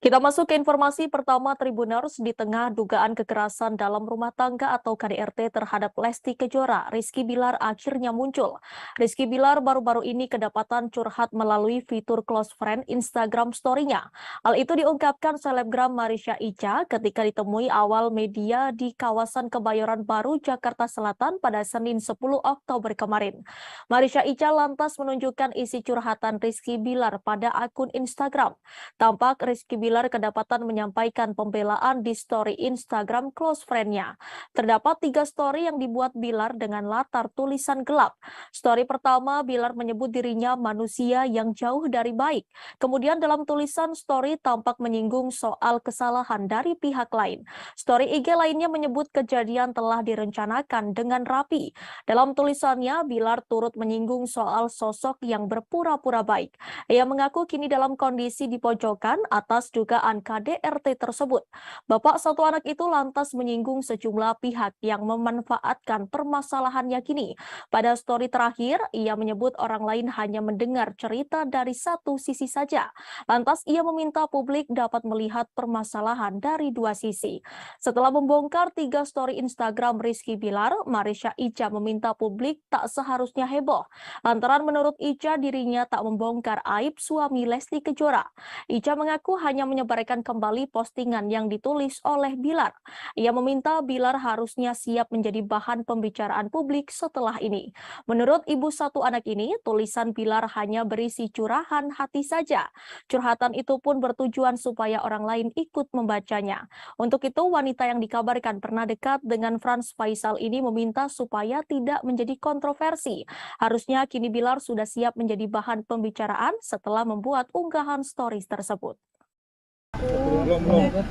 Kita masuk ke informasi pertama Tribuners. Di tengah dugaan kekerasan dalam rumah tangga atau KDRT terhadap Lesti Kejora, Rizky Bilar akhirnya muncul. Rizky Bilar baru-baru ini kedapatan curhat melalui fitur close friend Instagram story-nya. Hal itu diungkapkan selebgram Marisha Ica ketika ditemui awal media di kawasan Kebayoran Baru, Jakarta Selatan pada Senin 10 Oktober kemarin. Marisha Ica lantas menunjukkan isi curhatan Rizky Bilar pada akun Instagram. Tampak Rizky Bilar kedapatan menyampaikan pembelaan di story Instagram close friend-nya. Terdapat 3 story yang dibuat Bilar dengan latar tulisan gelap. Story pertama, Bilar menyebut dirinya manusia yang jauh dari baik. Kemudian dalam tulisan story tampak menyinggung soal kesalahan dari pihak lain. Story IG lainnya menyebut kejadian telah direncanakan dengan rapi. Dalam tulisannya, Bilar turut menyinggung soal sosok yang berpura-pura baik. Ia mengaku kini dalam kondisi di pojokan atas dugaan KDRT tersebut. Bapak satu anak itu lantas menyinggung sejumlah pihak yang memanfaatkan permasalahannya kini. Pada story terakhir, ia menyebut orang lain hanya mendengar cerita dari satu sisi saja. Lantas ia meminta publik dapat melihat permasalahan dari 2 sisi. Setelah membongkar 3 story Instagram Rizky Bilar, Marisha Ica meminta publik tak seharusnya heboh. Lantaran menurut Ica dirinya tak membongkar aib suami Lesti Kejora. Ica mengaku hanya menyebarkan kembali postingan yang ditulis oleh Bilar. Ia meminta Bilar harusnya siap menjadi bahan pembicaraan publik setelah ini. Menurut ibu satu anak ini, tulisan Bilar hanya berisi curahan hati saja. Curhatan itu pun bertujuan supaya orang lain ikut membacanya. Untuk itu, wanita yang dikabarkan pernah dekat dengan Frans Faisal ini meminta supaya tidak menjadi kontroversi. Harusnya kini Bilar sudah siap menjadi bahan pembicaraan setelah membuat unggahan stories tersebut.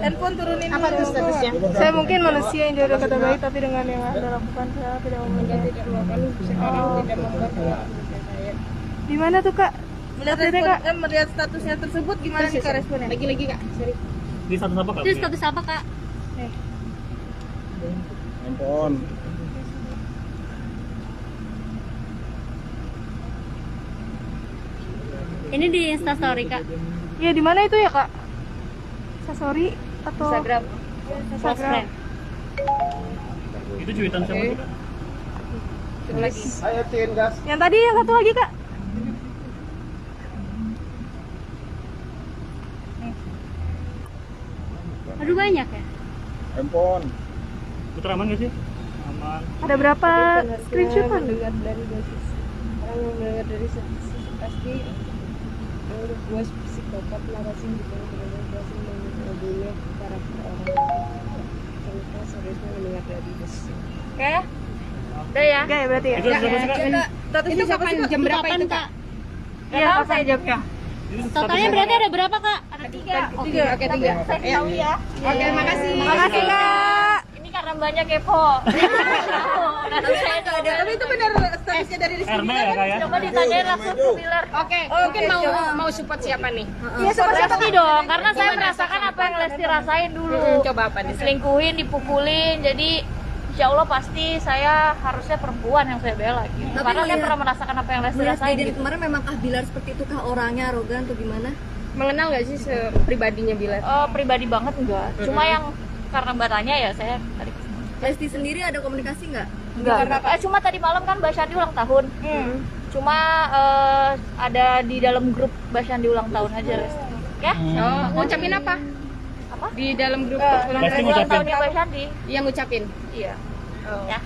Handphone turunin apa tuh statusnya? Saya mungkin manusia yang jodoh kata baik, tapi dengan yang Anda lakukan saya tidak mau menjadi sekarang tidak membuat saya. Di mana tuh Kak? Melihat statusnya tersebut gimana nih Kak responnya? Lagi Kak, sorry. Di status apa Kak? Itu status apa Kak? Handphone. Ini di Instastory Kak. Iya, di mana itu ya Kak? Instastory atau Instagram? Instagram. Itu cuitan siapa tuh Kak? Coba lagi. Ayo tin gas. Yang tadi yang satu lagi Kak. Aduh banyak ya. Handphone. Putra aman nggak sih? Aman. Ada berapa screenshotan? Dengar dari dosis. Orang yang mendengar dari sisi pasti menurut gue psikopat narasi gitu berhasil membunuh para orang tanpa seharusnya mendengar dari dosis. Oke. Udah ya? Oke, berarti ya. Itu kapan jam berapa itu Kak? Iya, saya jawabnya. Totalnya berarti ada berapa Kak? Ada 3. Oke, 3. Saya tahu ya. Oke, makasih. Makasih Kak. Ini karena banyak kepo. Tapi itu benar statusnya dari Rizky RB ya Kak ya? Coba ditanyain langsung ke Bilar. Oke, mungkin mau support siapa nih? Iya, pasti dong, karena saya merasakan apa yang Lesti rasain dulu. Coba apa nih? Diselingkuhin, dipukulin, jadi Insya Allah pasti saya harusnya perempuan yang saya bela gitu. Tapi Karena saya pernah merasakan apa yang Lesti rasain Dari gitu. kemarin memangkah Bilar seperti itu kah orangnya arogan atau gimana? Mengenal nggak sih pribadinya Bilar? Pribadi banget enggak. Cuma yang karena Mbak tanya ya saya tadi kesini. Lesti sendiri ada komunikasi nggak? Enggak. Cuma tadi malam kan Mbak Syandi ulang tahun. Cuma ada di dalam grup Mbak Syandi ulang tahun aja Lesti. Ya? Ngucapin apa? Apa? Di dalam grup ulang tahunnya Mbak Syandi. Yang ngucapin? Iya. Oh. Ya.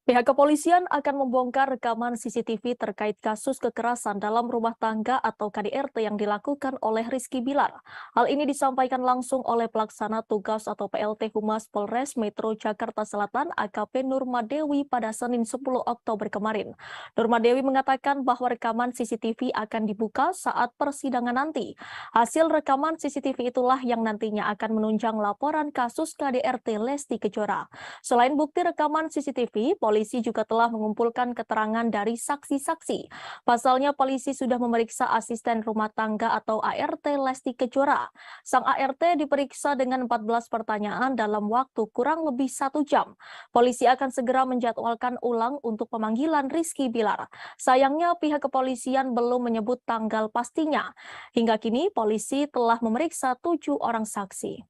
Pihak kepolisian akan membongkar rekaman CCTV terkait kasus kekerasan dalam rumah tangga atau KDRT yang dilakukan oleh Rizky Bilar. Hal ini disampaikan langsung oleh Pelaksana Tugas atau PLT Humas Polres Metro Jakarta Selatan AKP Nurmadewi pada Senin 10 Oktober kemarin. Nurmadewi mengatakan bahwa rekaman CCTV akan dibuka saat persidangan nanti. Hasil rekaman CCTV itulah yang nantinya akan menunjang laporan kasus KDRT Lesti Kejora. Selain bukti rekaman CCTV, polisi juga telah mengumpulkan keterangan dari saksi-saksi. Pasalnya, polisi sudah memeriksa asisten rumah tangga atau ART Lesti Kejora. Sang ART diperiksa dengan 14 pertanyaan dalam waktu kurang lebih 1 jam. Polisi akan segera menjadwalkan ulang untuk pemanggilan Rizky Bilar. Sayangnya, pihak kepolisian belum menyebut tanggal pastinya. Hingga kini, polisi telah memeriksa 7 orang saksi.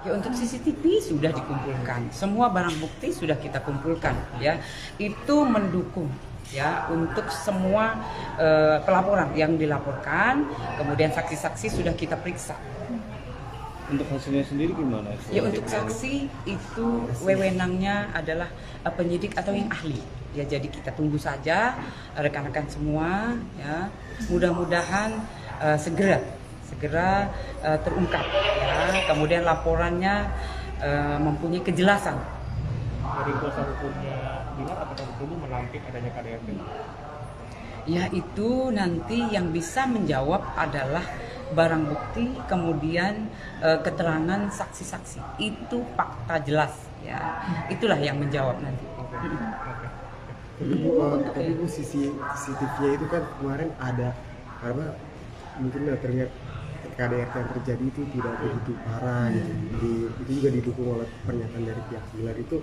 Ya, untuk CCTV sudah dikumpulkan, semua barang bukti sudah kita kumpulkan, ya. Itu mendukung, ya, untuk semua pelaporan yang dilaporkan, kemudian saksi-saksi sudah kita periksa. Untuk hasilnya sendiri gimana? Ya, untuk saksi itu wewenangnya adalah penyidik atau yang ahli. Ya, jadi kita tunggu saja rekan-rekan semua, ya. Mudah-mudahan segera terungkap, ya. Kemudian laporannya mempunyai kejelasan. Dari kuasa hukumnya Bilar, apakah betul menampik adanya KDRT? Ya, itu nanti yang bisa menjawab adalah barang bukti, kemudian keterangan saksi-saksi. Itu fakta jelas, ya. Itulah yang menjawab nanti. Tapi Bu, CCTV-nya itu kan kemarin ada apa? Mungkin terlihat KDRT yang terjadi itu tidak begitu parah gitu. Itu juga didukung oleh pernyataan dari pihak Bilar. Itu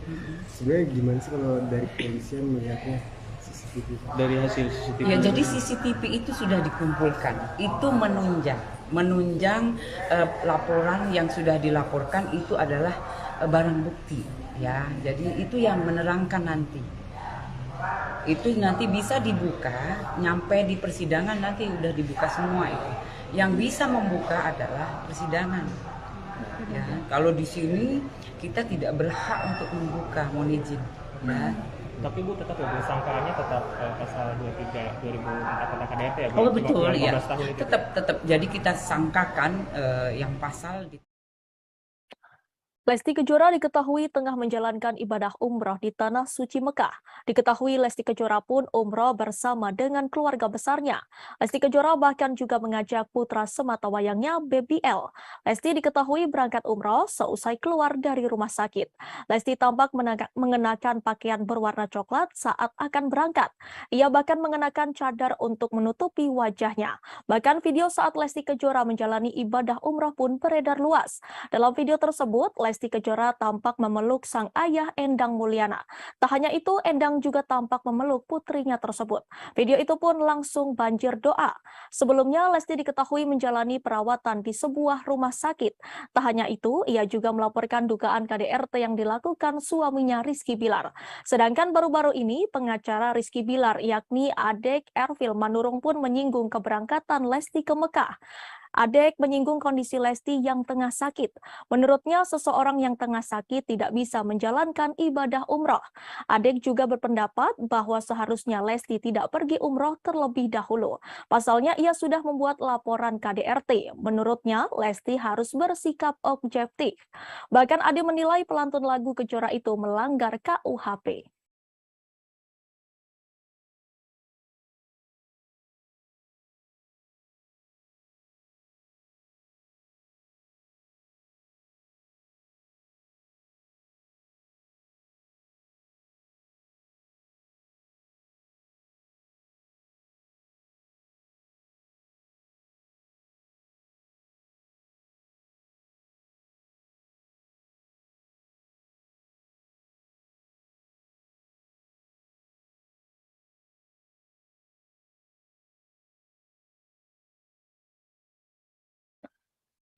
sebenarnya gimana sih kalau dari kepolisian melihatnya CCTV? Dari hasil CCTV. Ya, jadi CCTV itu sudah dikumpulkan. Itu menunjang laporan yang sudah dilaporkan itu adalah barang bukti, ya. Jadi itu yang menerangkan nanti. Itu nanti bisa dibuka, nyampe di persidangan nanti udah dibuka semua itu. Yang bisa membuka adalah persidangan. Ya, kalau di sini kita tidak berhak untuk membuka, mohon izin. Ya. Tapi Bu, tetap ya, Bu, sangkaannya tetap pasal 23 2004 tentang KDRT ya, Bu? Oh betul, ya. Tahun itu. Tetap. Jadi kita sangkakan yang pasal di Lesti Kejora diketahui tengah menjalankan ibadah umroh di Tanah Suci Mekah. Diketahui Lesti Kejora pun umroh bersama dengan keluarga besarnya. Lesti Kejora bahkan juga mengajak putra sematawayangnya Baby L. Lesti diketahui berangkat umroh seusai keluar dari rumah sakit. Lesti tampak mengenakan pakaian berwarna coklat saat akan berangkat. Ia bahkan mengenakan cadar untuk menutupi wajahnya. Bahkan video saat Lesti Kejora menjalani ibadah umroh pun beredar luas. Dalam video tersebut, Lesti Kejora tampak memeluk sang ayah Endang Mulyana. Tak hanya itu, Endang juga tampak memeluk putrinya tersebut. Video itu pun langsung banjir doa. Sebelumnya, Lesti diketahui menjalani perawatan di sebuah rumah sakit. Tak hanya itu, ia juga melaporkan dugaan KDRT yang dilakukan suaminya Rizky Bilar. Sedangkan baru-baru ini, pengacara Rizky Bilar yakni Adek Ervil Manurung pun menyinggung keberangkatan Lesti ke Mekah. Adek menyinggung kondisi Lesti yang tengah sakit. Menurutnya, seseorang yang tengah sakit tidak bisa menjalankan ibadah umroh. Adek juga berpendapat bahwa seharusnya Lesti tidak pergi umroh terlebih dahulu. Pasalnya, ia sudah membuat laporan KDRT. Menurutnya, Lesti harus bersikap objektif. Bahkan Ade menilai pelantun lagu Kejora itu melanggar KUHP.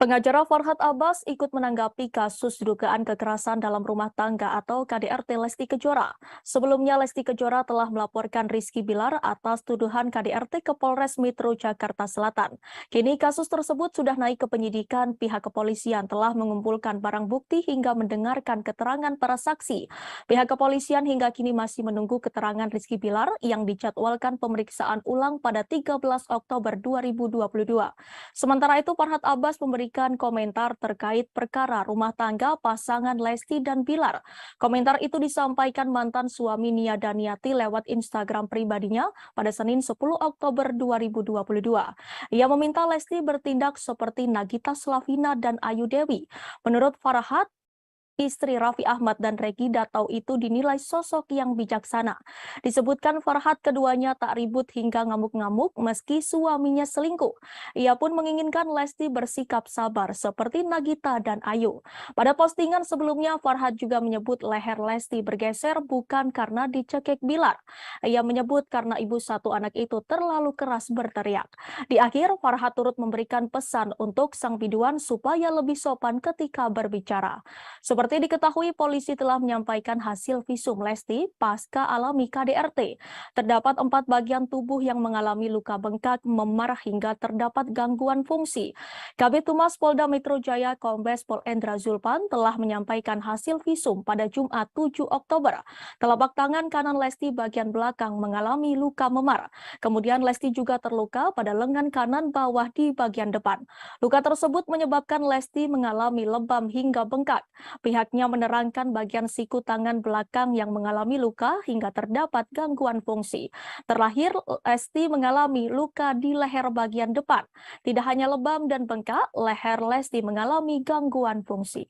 Pengacara Farhad Abbas ikut menanggapi kasus dugaan kekerasan dalam rumah tangga atau KDRT Lesti Kejora. Sebelumnya Lesti Kejora telah melaporkan Rizky Bilar atas tuduhan KDRT ke Polres Metro Jakarta Selatan. Kini kasus tersebut sudah naik ke penyidikan. Pihak kepolisian telah mengumpulkan barang bukti hingga mendengarkan keterangan para saksi. Pihak kepolisian hingga kini masih menunggu keterangan Rizky Bilar yang dijadwalkan pemeriksaan ulang pada 13 Oktober 2022. Sementara itu Farhad Abbas memberikan komentar terkait perkara rumah tangga pasangan Lesti dan Bilar. Komentar itu disampaikan mantan suami Nia Daniati lewat Instagram pribadinya pada Senin 10 Oktober 2022. Ia meminta Lesti bertindak seperti Nagita Slavina dan Ayu Dewi. Menurut Farhad, istri Raffi Ahmad dan Regida Tau itu dinilai sosok yang bijaksana. Disebutkan Farhad keduanya tak ribut hingga ngamuk-ngamuk meski suaminya selingkuh. Ia pun menginginkan Lesti bersikap sabar seperti Nagita dan Ayu. Pada postingan sebelumnya Farhad juga menyebut leher Lesti bergeser bukan karena dicekik Bilar. Ia menyebut karena ibu satu anak itu terlalu keras berteriak. Di akhir Farhad turut memberikan pesan untuk sang biduan supaya lebih sopan ketika berbicara. Seperti diketahui, polisi telah menyampaikan hasil visum Lesti pasca alami KDRT. Terdapat 4 bagian tubuh yang mengalami luka bengkak, memar hingga terdapat gangguan fungsi. Kabid Humas Polda Metro Jaya Kombes Pol Endra Zulpan telah menyampaikan hasil visum pada Jumat 7 Oktober. Telapak tangan kanan Lesti bagian belakang mengalami luka memar. Kemudian Lesti juga terluka pada lengan kanan bawah di bagian depan. Luka tersebut menyebabkan Lesti mengalami lebam hingga bengkak. Pihaknya menerangkan bagian siku tangan belakang yang mengalami luka hingga terdapat gangguan fungsi. Terlahir, Lesti mengalami luka di leher bagian depan. Tidak hanya lebam dan bengkak, leher Lesti mengalami gangguan fungsi.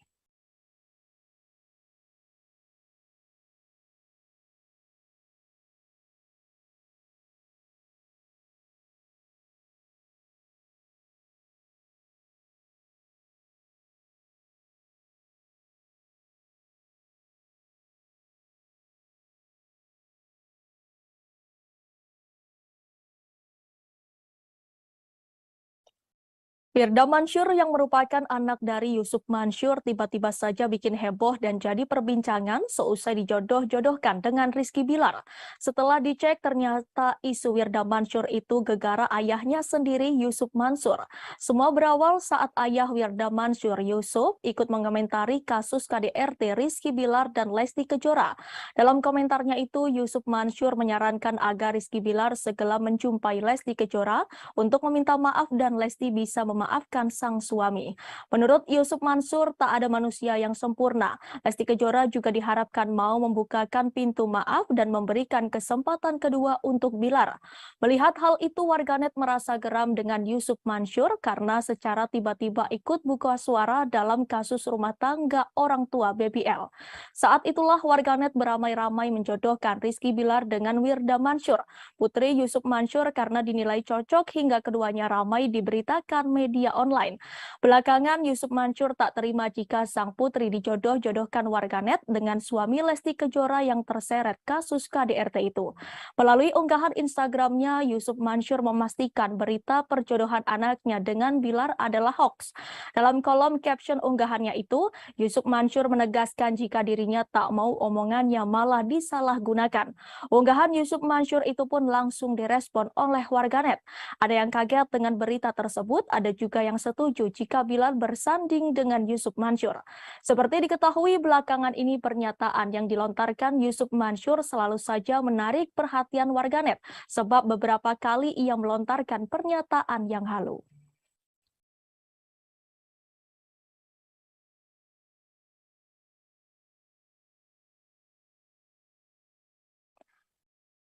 Firda Mansur yang merupakan anak dari Yusuf Mansur tiba-tiba saja bikin heboh dan jadi perbincangan seusai dijodoh-jodohkan dengan Rizky Bilar. Setelah dicek ternyata isu Firda Mansur itu gegara ayahnya sendiri Yusuf Mansur. Semua berawal saat ayah Firda Mansur Yusuf ikut mengomentari kasus KDRT Rizky Bilar dan Lesti Kejora. Dalam komentarnya itu Yusuf Mansur menyarankan agar Rizky Bilar segera menjumpai Lesti Kejora untuk meminta maaf dan Lesti bisa memaafkan sang suami. Menurut Yusuf Mansur, tak ada manusia yang sempurna. Lesti Kejora juga diharapkan mau membukakan pintu maaf dan memberikan kesempatan kedua untuk Bilar. Melihat hal itu, warganet merasa geram dengan Yusuf Mansur karena secara tiba-tiba ikut buka suara dalam kasus rumah tangga orang tua BBL. Saat itulah warganet beramai-ramai menjodohkan Rizky Bilar dengan Firda Mansur, putri Yusuf Mansur, karena dinilai cocok hingga keduanya ramai diberitakan media online. Belakangan Yusuf Mansur tak terima jika sang putri dijodoh-jodohkan warganet dengan suami Lesti Kejora yang terseret kasus KDRT itu. Melalui unggahan Instagramnya, Yusuf Mansur memastikan berita perjodohan anaknya dengan Bilar adalah hoax. Dalam kolom caption unggahannya itu, Yusuf Mansur menegaskan jika dirinya tak mau omongannya malah disalahgunakan. Unggahan Yusuf Mansur itu pun langsung direspon oleh warganet. Ada yang kaget dengan berita tersebut, ada juga yang setuju jika Bilar bersanding dengan Yusuf Mansur. Seperti diketahui belakangan ini pernyataan yang dilontarkan Yusuf Mansur selalu saja menarik perhatian warganet sebab beberapa kali ia melontarkan pernyataan yang halu.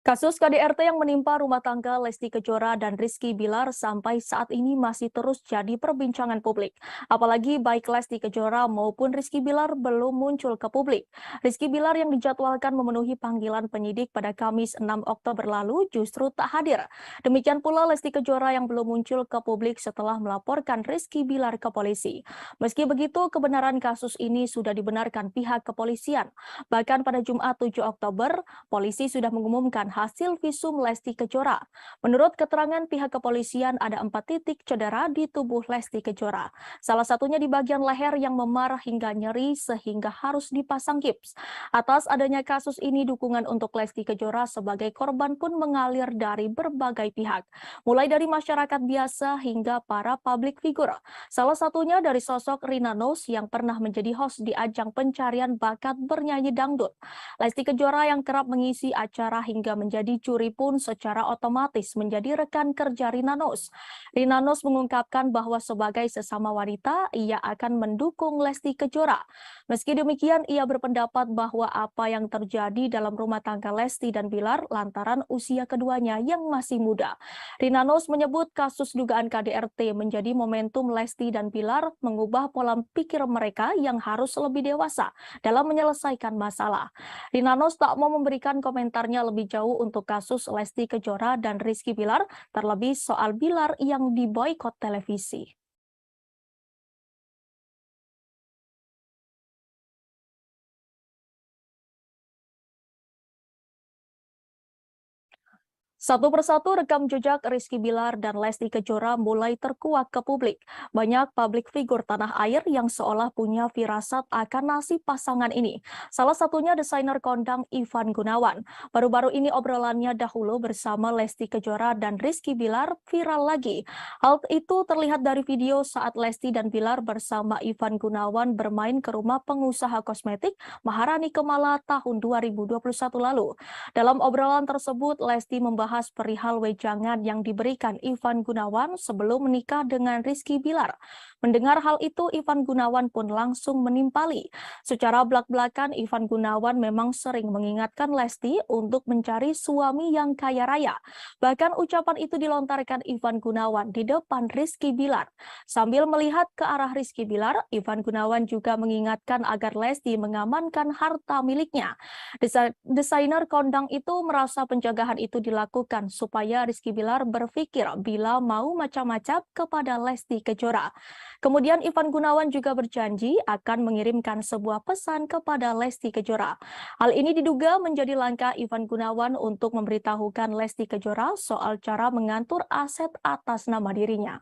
Kasus KDRT yang menimpa rumah tangga Lesti Kejora dan Rizky Bilar sampai saat ini masih terus jadi perbincangan publik. Apalagi baik Lesti Kejora maupun Rizky Bilar belum muncul ke publik. Rizky Bilar yang dijadwalkan memenuhi panggilan penyidik pada Kamis 6 Oktober lalu justru tak hadir. Demikian pula Lesti Kejora yang belum muncul ke publik setelah melaporkan Rizky Bilar ke polisi. Meski begitu, kebenaran kasus ini sudah dibenarkan pihak kepolisian. Bahkan pada Jumat 7 Oktober, polisi sudah mengumumkan hasil visum Lesti Kejora. Menurut keterangan pihak kepolisian, ada 4 titik cedera di tubuh Lesti Kejora. Salah satunya di bagian leher yang memar hingga nyeri sehingga harus dipasang gips. Atas adanya kasus ini, dukungan untuk Lesti Kejora sebagai korban pun mengalir dari berbagai pihak, mulai dari masyarakat biasa hingga para public figure. Salah satunya dari sosok Rina Nose yang pernah menjadi host di ajang pencarian bakat bernyanyi dangdut. Lesti Kejora yang kerap mengisi acara hingga menjadi juri pun secara otomatis menjadi rekan kerja Rina Nose. Rina Nose mengungkapkan bahwa sebagai sesama wanita, ia akan mendukung Lesti Kejora. Meski demikian, ia berpendapat bahwa apa yang terjadi dalam rumah tangga Lesti dan Bilar lantaran usia keduanya yang masih muda. Rina Nose menyebut kasus dugaan KDRT menjadi momentum Lesti dan Bilar mengubah pola pikir mereka yang harus lebih dewasa dalam menyelesaikan masalah. Rina Nose tak mau memberikan komentarnya lebih jauh untuk kasus Lesti Kejora dan Rizky Bilar, terlebih soal Bilar yang diboikot televisi. Satu persatu rekam jejak Rizky Bilar dan Lesti Kejora mulai terkuak ke publik. Banyak publik figur tanah air yang seolah punya firasat akan nasib pasangan ini. Salah satunya desainer kondang Ivan Gunawan. Baru-baru ini obrolannya dahulu bersama Lesti Kejora dan Rizky Bilar viral lagi. Hal itu terlihat dari video saat Lesti dan Bilar bersama Ivan Gunawan bermain ke rumah pengusaha kosmetik Maharani Kemala tahun 2021 lalu. Dalam obrolan tersebut, Lesti membahas perihal wejangan yang diberikan Ivan Gunawan sebelum menikah dengan Rizky Bilar. Mendengar hal itu, Ivan Gunawan pun langsung menimpali. Secara belak-belakan, Ivan Gunawan memang sering mengingatkan Lesti untuk mencari suami yang kaya raya. Bahkan ucapan itu dilontarkan Ivan Gunawan di depan Rizky Bilar. Sambil melihat ke arah Rizky Bilar, Ivan Gunawan juga mengingatkan agar Lesti mengamankan harta miliknya. Desainer kondang itu merasa penjagaan itu dilakukan supaya Rizky Bilar berpikir bila mau macam-macam kepada Lesti Kejora. Kemudian Ivan Gunawan juga berjanji akan mengirimkan sebuah pesan kepada Lesti Kejora. Hal ini diduga menjadi langkah Ivan Gunawan untuk memberitahukan Lesti Kejora soal cara mengatur aset atas nama dirinya.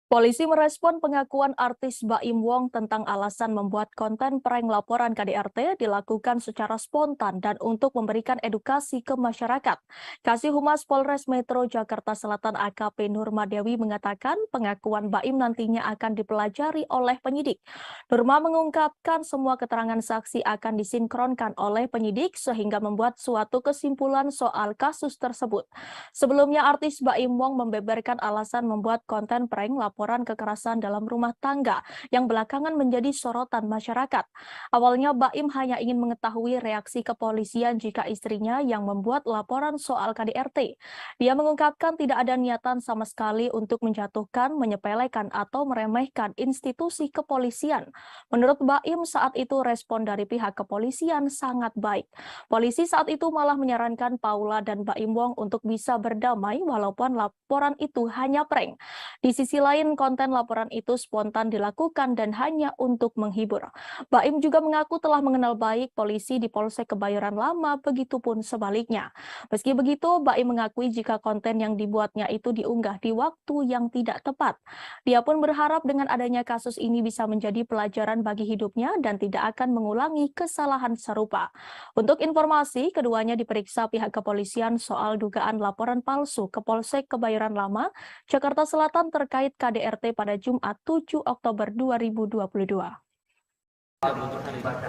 Polisi merespon pengakuan artis Baim Wong tentang alasan membuat konten prank laporan KDRT dilakukan secara spontan dan untuk memberikan edukasi ke masyarakat. Kasih Humas Polres Metro Jakarta Selatan AKP Nurma Dewi mengatakan pengakuan Baim nantinya akan dipelajari oleh penyidik. Nurma mengungkapkan semua keterangan saksi akan disinkronkan oleh penyidik sehingga membuat suatu kesimpulan soal kasus tersebut. Sebelumnya artis Baim Wong membeberkan alasan membuat konten prank laporan kekerasan dalam rumah tangga yang belakangan menjadi sorotan masyarakat. Awalnya Baim hanya ingin mengetahui reaksi kepolisian jika istrinya yang membuat laporan soal KDRT. Dia mengungkapkan tidak ada niatan sama sekali untuk menjatuhkan, menyepelekan atau meremehkan institusi kepolisian. Menurut Baim saat itu respon dari pihak kepolisian sangat baik. Polisi saat itu malah menyarankan Paula dan Baim Wong untuk bisa berdamai walaupun laporan itu hanya prank. Di sisi lain, konten laporan itu spontan dilakukan dan hanya untuk menghibur. Baim juga mengaku telah mengenal baik polisi di Polsek Kebayoran Lama, begitupun sebaliknya. Meski begitu, Baim mengakui jika konten yang dibuatnya itu diunggah di waktu yang tidak tepat. Dia pun berharap dengan adanya kasus ini bisa menjadi pelajaran bagi hidupnya dan tidak akan mengulangi kesalahan serupa. Untuk informasi, keduanya diperiksa pihak kepolisian soal dugaan laporan palsu ke Polsek Kebayoran Lama, Jakarta Selatan terkait KDRT pada Jumat 7 Oktober 2022.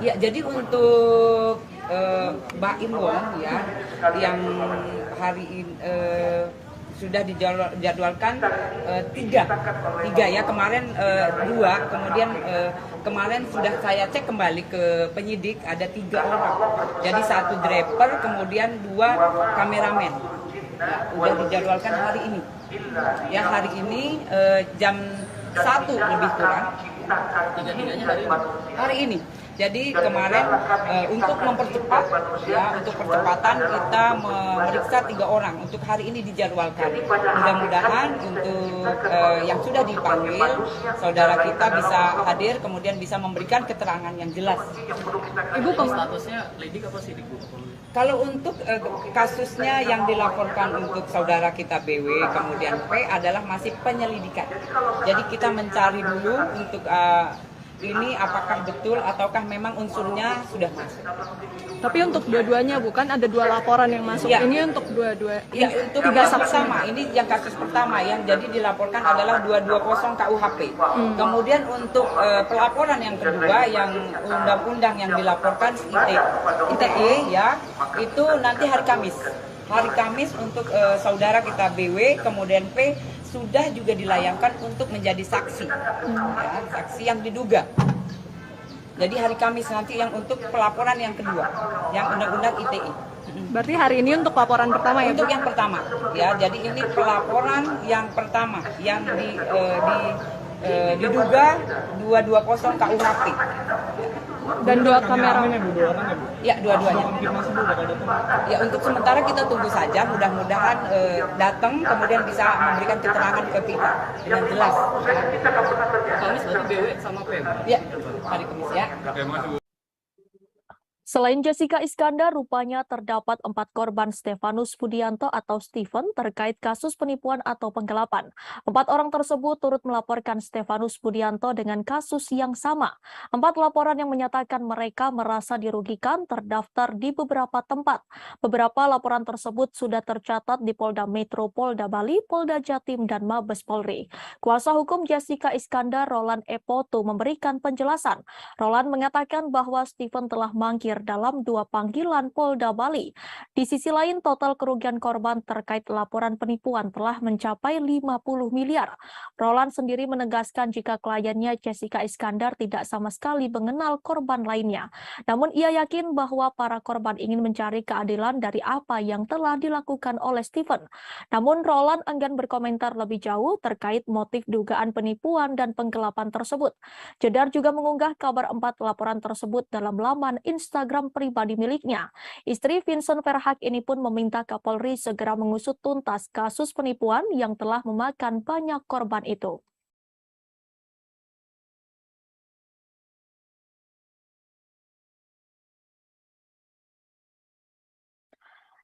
Ya, jadi untuk Baim Wong ya yang hari ini sudah dijadwalkan tiga ya, kemarin 2, kemudian kemarin sudah saya cek kembali ke penyidik ada 3 orang, jadi 1 driver kemudian 2 kameramen. Sudah dijadwalkan hari ini. Ya, hari ini jam 1 lebih kurang. Kejadiannya hari ini? Hari ini. Jadi kemarin untuk mempercepat, ya, untuk percepatan kita memeriksa 3 orang. Untuk hari ini dijadwalkan. Mudah-mudahan untuk yang sudah dipanggil, saudara kita bisa hadir, kemudian bisa memberikan keterangan yang jelas. Ibu statusnya lidik apa sidik, Bu? Kalau untuk kasusnya yang dilaporkan untuk saudara kita BW kemudian P adalah masih penyelidikan. Jadi kita mencari dulu untuk ini apakah betul ataukah memang unsurnya sudah masuk. Tapi untuk dua-duanya bukan ada 2 laporan yang masuk. Ya. Ini untuk dua-dua. Ya, untuk 3 yang saksi. pertama, ini yang kasus pertama yang jadi dilaporkan adalah 220 KUHP. Kemudian untuk pelaporan yang kedua yang undang-undang yang dilaporkan ITE ya, itu nanti hari Kamis. Hari Kamis untuk saudara kita BW kemudian P sudah juga dilayangkan untuk menjadi saksi, ya, saksi yang diduga. Jadi hari Kamis nanti yang untuk pelaporan yang kedua, yang undang-undang ITE. Berarti hari ini untuk laporan pertama ya? Untuk yang pertama, ya. Jadi ini pelaporan yang pertama yang diduga 220 KUHP. Dan 2 kamera. Ya, dua-duanya. Ya, untuk sementara kita tunggu saja, mudah-mudahan datang kemudian bisa memberikan keterangan ke kita dengan jelas. Kamis berarti BW sama P? Ya, hari Kamis ya. Selain Jessica Iskandar, rupanya terdapat 4 korban Stefanus Budianto atau Stephen terkait kasus penipuan atau penggelapan. 4 orang tersebut turut melaporkan Stefanus Budianto dengan kasus yang sama. 4 laporan yang menyatakan mereka merasa dirugikan terdaftar di beberapa tempat. Beberapa laporan tersebut sudah tercatat di Polda Metro, Polda Bali, Polda Jatim, dan Mabes Polri. Kuasa hukum Jessica Iskandar, Roland Epoto, memberikan penjelasan. Roland mengatakan bahwa Stephen telah mangkir dalam 2 panggilan Polda Bali. Di sisi lain, total kerugian korban terkait laporan penipuan telah mencapai 50 miliar. Roland sendiri menegaskan jika kliennya Jessica Iskandar tidak sama sekali mengenal korban lainnya. Namun ia yakin bahwa para korban ingin mencari keadilan dari apa yang telah dilakukan oleh Stephen. Namun Roland enggan berkomentar lebih jauh terkait motif dugaan penipuan dan penggelapan tersebut. Jedar juga mengunggah kabar 4 laporan tersebut dalam laman Instagram pribadi miliknya. Istri Vincent Verhaak ini pun meminta Kapolri segera mengusut tuntas kasus penipuan yang telah memakan banyak korban itu.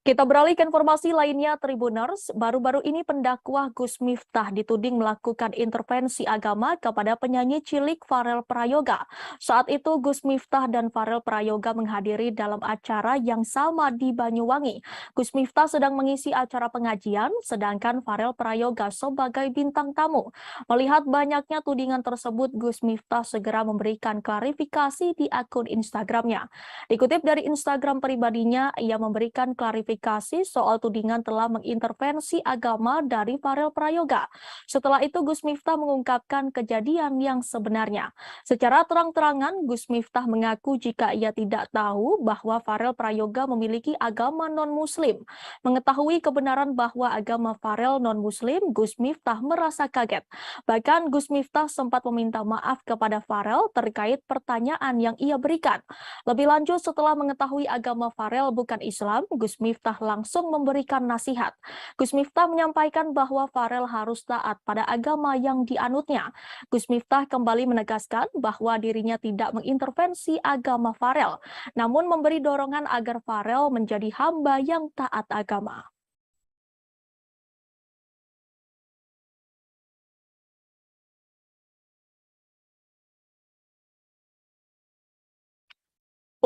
Kita beralih ke informasi lainnya, Tribuners. Baru-baru ini pendakwah Gus Miftah dituding melakukan intervensi agama kepada penyanyi cilik Farel Prayoga. Saat itu Gus Miftah dan Farel Prayoga menghadiri dalam acara yang sama di Banyuwangi. Gus Miftah sedang mengisi acara pengajian, sedangkan Farel Prayoga sebagai bintang tamu. Melihat banyaknya tudingan tersebut, Gus Miftah segera memberikan klarifikasi di akun Instagramnya. Dikutip dari Instagram pribadinya, ia memberikan klarifikasi soal tudingan telah mengintervensi agama dari Farel Prayoga. Setelah itu Gus Miftah mengungkapkan kejadian yang sebenarnya. Secara terang-terangan Gus Miftah mengaku jika ia tidak tahu bahwa Farel Prayoga memiliki agama non-muslim. Mengetahui kebenaran bahwa agama Farel non-muslim, Gus Miftah merasa kaget. Bahkan Gus Miftah sempat meminta maaf kepada Farel terkait pertanyaan yang ia berikan. Lebih lanjut, setelah mengetahui agama Farel bukan Islam, Gus Miftah langsung memberikan nasihat. Gus Miftah menyampaikan bahwa Farel harus taat pada agama yang dianutnya. Gus Miftah kembali menegaskan bahwa dirinya tidak mengintervensi agama Farel, namun memberi dorongan agar Farel menjadi hamba yang taat agama.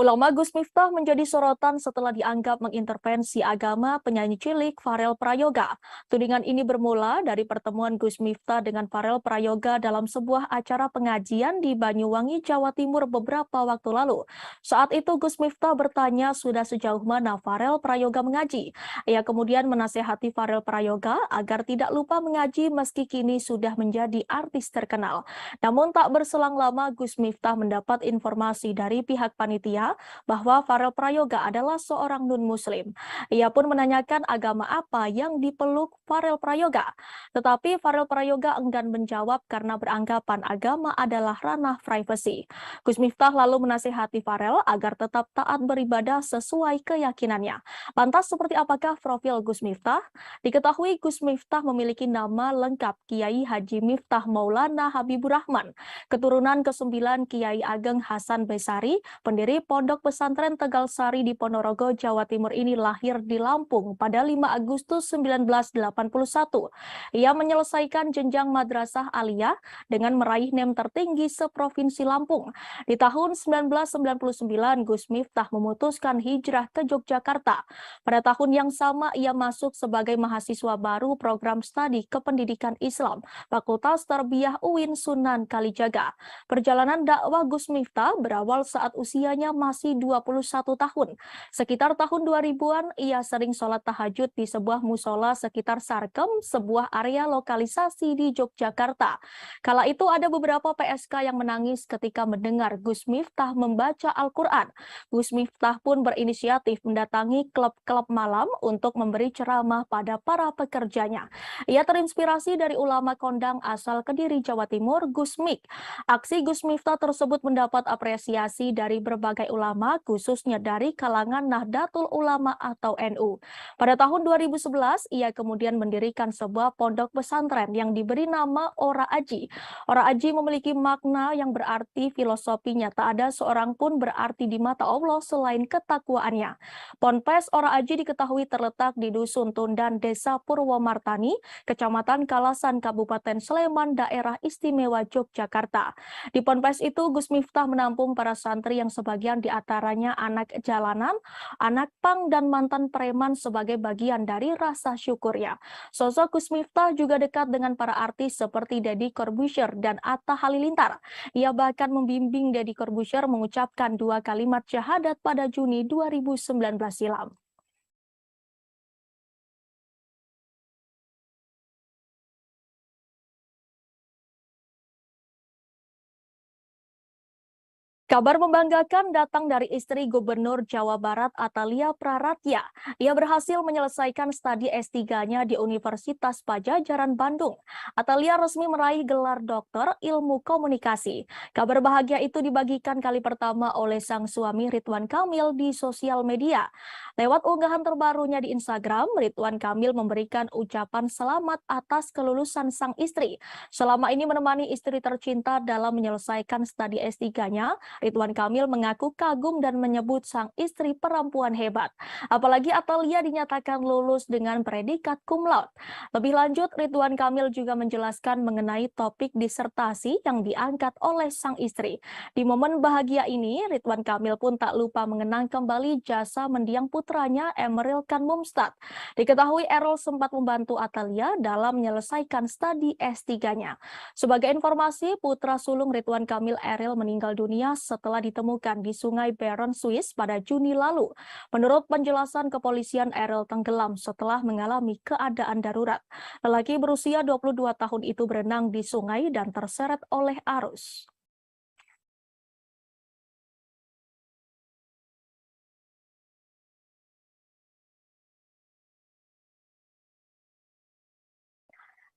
Ulama Gus Miftah menjadi sorotan setelah dianggap mengintervensi agama penyanyi cilik Farel Prayoga. Tudingan ini bermula dari pertemuan Gus Miftah dengan Farel Prayoga dalam sebuah acara pengajian di Banyuwangi, Jawa Timur beberapa waktu lalu. Saat itu Gus Miftah bertanya sudah sejauh mana Farel Prayoga mengaji. Ia kemudian menasehati Farel Prayoga agar tidak lupa mengaji meski kini sudah menjadi artis terkenal. Namun tak berselang lama Gus Miftah mendapat informasi dari pihak panitia menyangka bahwa Farel Prayoga adalah seorang non-muslim. Ia pun menanyakan agama apa yang dipeluk Farel Prayoga. Tetapi Farel Prayoga enggan menjawab karena beranggapan agama adalah ranah privasi. Gus Miftah lalu menasihati Farel agar tetap taat beribadah sesuai keyakinannya. Lantas seperti apakah profil Gus Miftah? Diketahui Gus Miftah memiliki nama lengkap Kiai Haji Miftah Maulana Habibur Rahman, keturunan ke-9 Kiai Ageng Hasan Besari, pendiri Pondok Pesantren Tegal Sari di Ponorogo, Jawa Timur ini lahir di Lampung pada 5 Agustus 1981. Ia menyelesaikan jenjang madrasah aliyah dengan meraih NEM tertinggi seprovinsi Lampung. Di tahun 1999, Gus Miftah memutuskan hijrah ke Yogyakarta. Pada tahun yang sama, ia masuk sebagai mahasiswa baru program studi kependidikan Islam, Fakultas Tarbiyah UIN Sunan Kalijaga. Perjalanan dakwah Gus Miftah berawal saat usianya masih 21 tahun. Sekitar tahun 2000-an, ia sering sholat tahajud di sebuah musola sekitar Sarkem, sebuah area lokalisasi di Yogyakarta. Kala itu ada beberapa PSK yang menangis ketika mendengar Gus Miftah membaca Al-Quran. Gus Miftah pun berinisiatif mendatangi klub-klub malam untuk memberi ceramah pada para pekerjanya. Ia terinspirasi dari ulama kondang asal Kediri, Jawa Timur, Gus Mik. Aksi Gus Miftah tersebut mendapat apresiasi dari berbagai ulama, khususnya dari kalangan Nahdlatul Ulama atau NU. Pada tahun 2011, ia kemudian mendirikan sebuah pondok pesantren yang diberi nama Ora Aji. Ora Aji memiliki makna yang berarti filosofinya tak ada seorang pun berarti di mata Allah selain ketakwaannya. Ponpes Ora Aji diketahui terletak di Dusun Tundan, Desa Purwomartani, Kecamatan Kalasan, Kabupaten Sleman, Daerah Istimewa Yogyakarta. Di ponpes itu, Gus Miftah menampung para santri yang sebagian diantaranya anak jalanan, anak pang, dan mantan preman sebagai bagian dari rasa syukurnya. Sosok Gus Miftah juga dekat dengan para artis seperti Deddy Corbuzier dan Atta Halilintar. Ia bahkan membimbing Deddy Corbuzier mengucapkan 2 kalimat syahadat pada Juni 2019 silam. Kabar membanggakan datang dari istri Gubernur Jawa Barat Atalia Praratya. Ia berhasil menyelesaikan studi S3-nya di Universitas Padjadjaran Bandung. Atalia resmi meraih gelar doktor ilmu komunikasi. Kabar bahagia itu dibagikan kali pertama oleh sang suami Ridwan Kamil di sosial media. Lewat unggahan terbarunya di Instagram, Ridwan Kamil memberikan ucapan selamat atas kelulusan sang istri. Selama ini menemani istri tercinta dalam menyelesaikan studi S3-nya, Ridwan Kamil mengaku kagum dan menyebut sang istri perempuan hebat. Apalagi Atalia dinyatakan lulus dengan predikat cum laude. Lebih lanjut, Ridwan Kamil juga menjelaskan mengenai topik disertasi yang diangkat oleh sang istri. Di momen bahagia ini, Ridwan Kamil pun tak lupa mengenang kembali jasa mendiang putranya Emeril Khan Mumtaz. Diketahui Errol sempat membantu Atalia dalam menyelesaikan studi S3-nya. Sebagai informasi, putra sulung Ridwan Kamil, Errol, meninggal dunia setelah ditemukan di Sungai Bern, Swiss pada Juni lalu. Menurut penjelasan kepolisian, Errol tenggelam setelah mengalami keadaan darurat. Lelaki berusia 22 tahun itu berenang di sungai dan terseret oleh arus.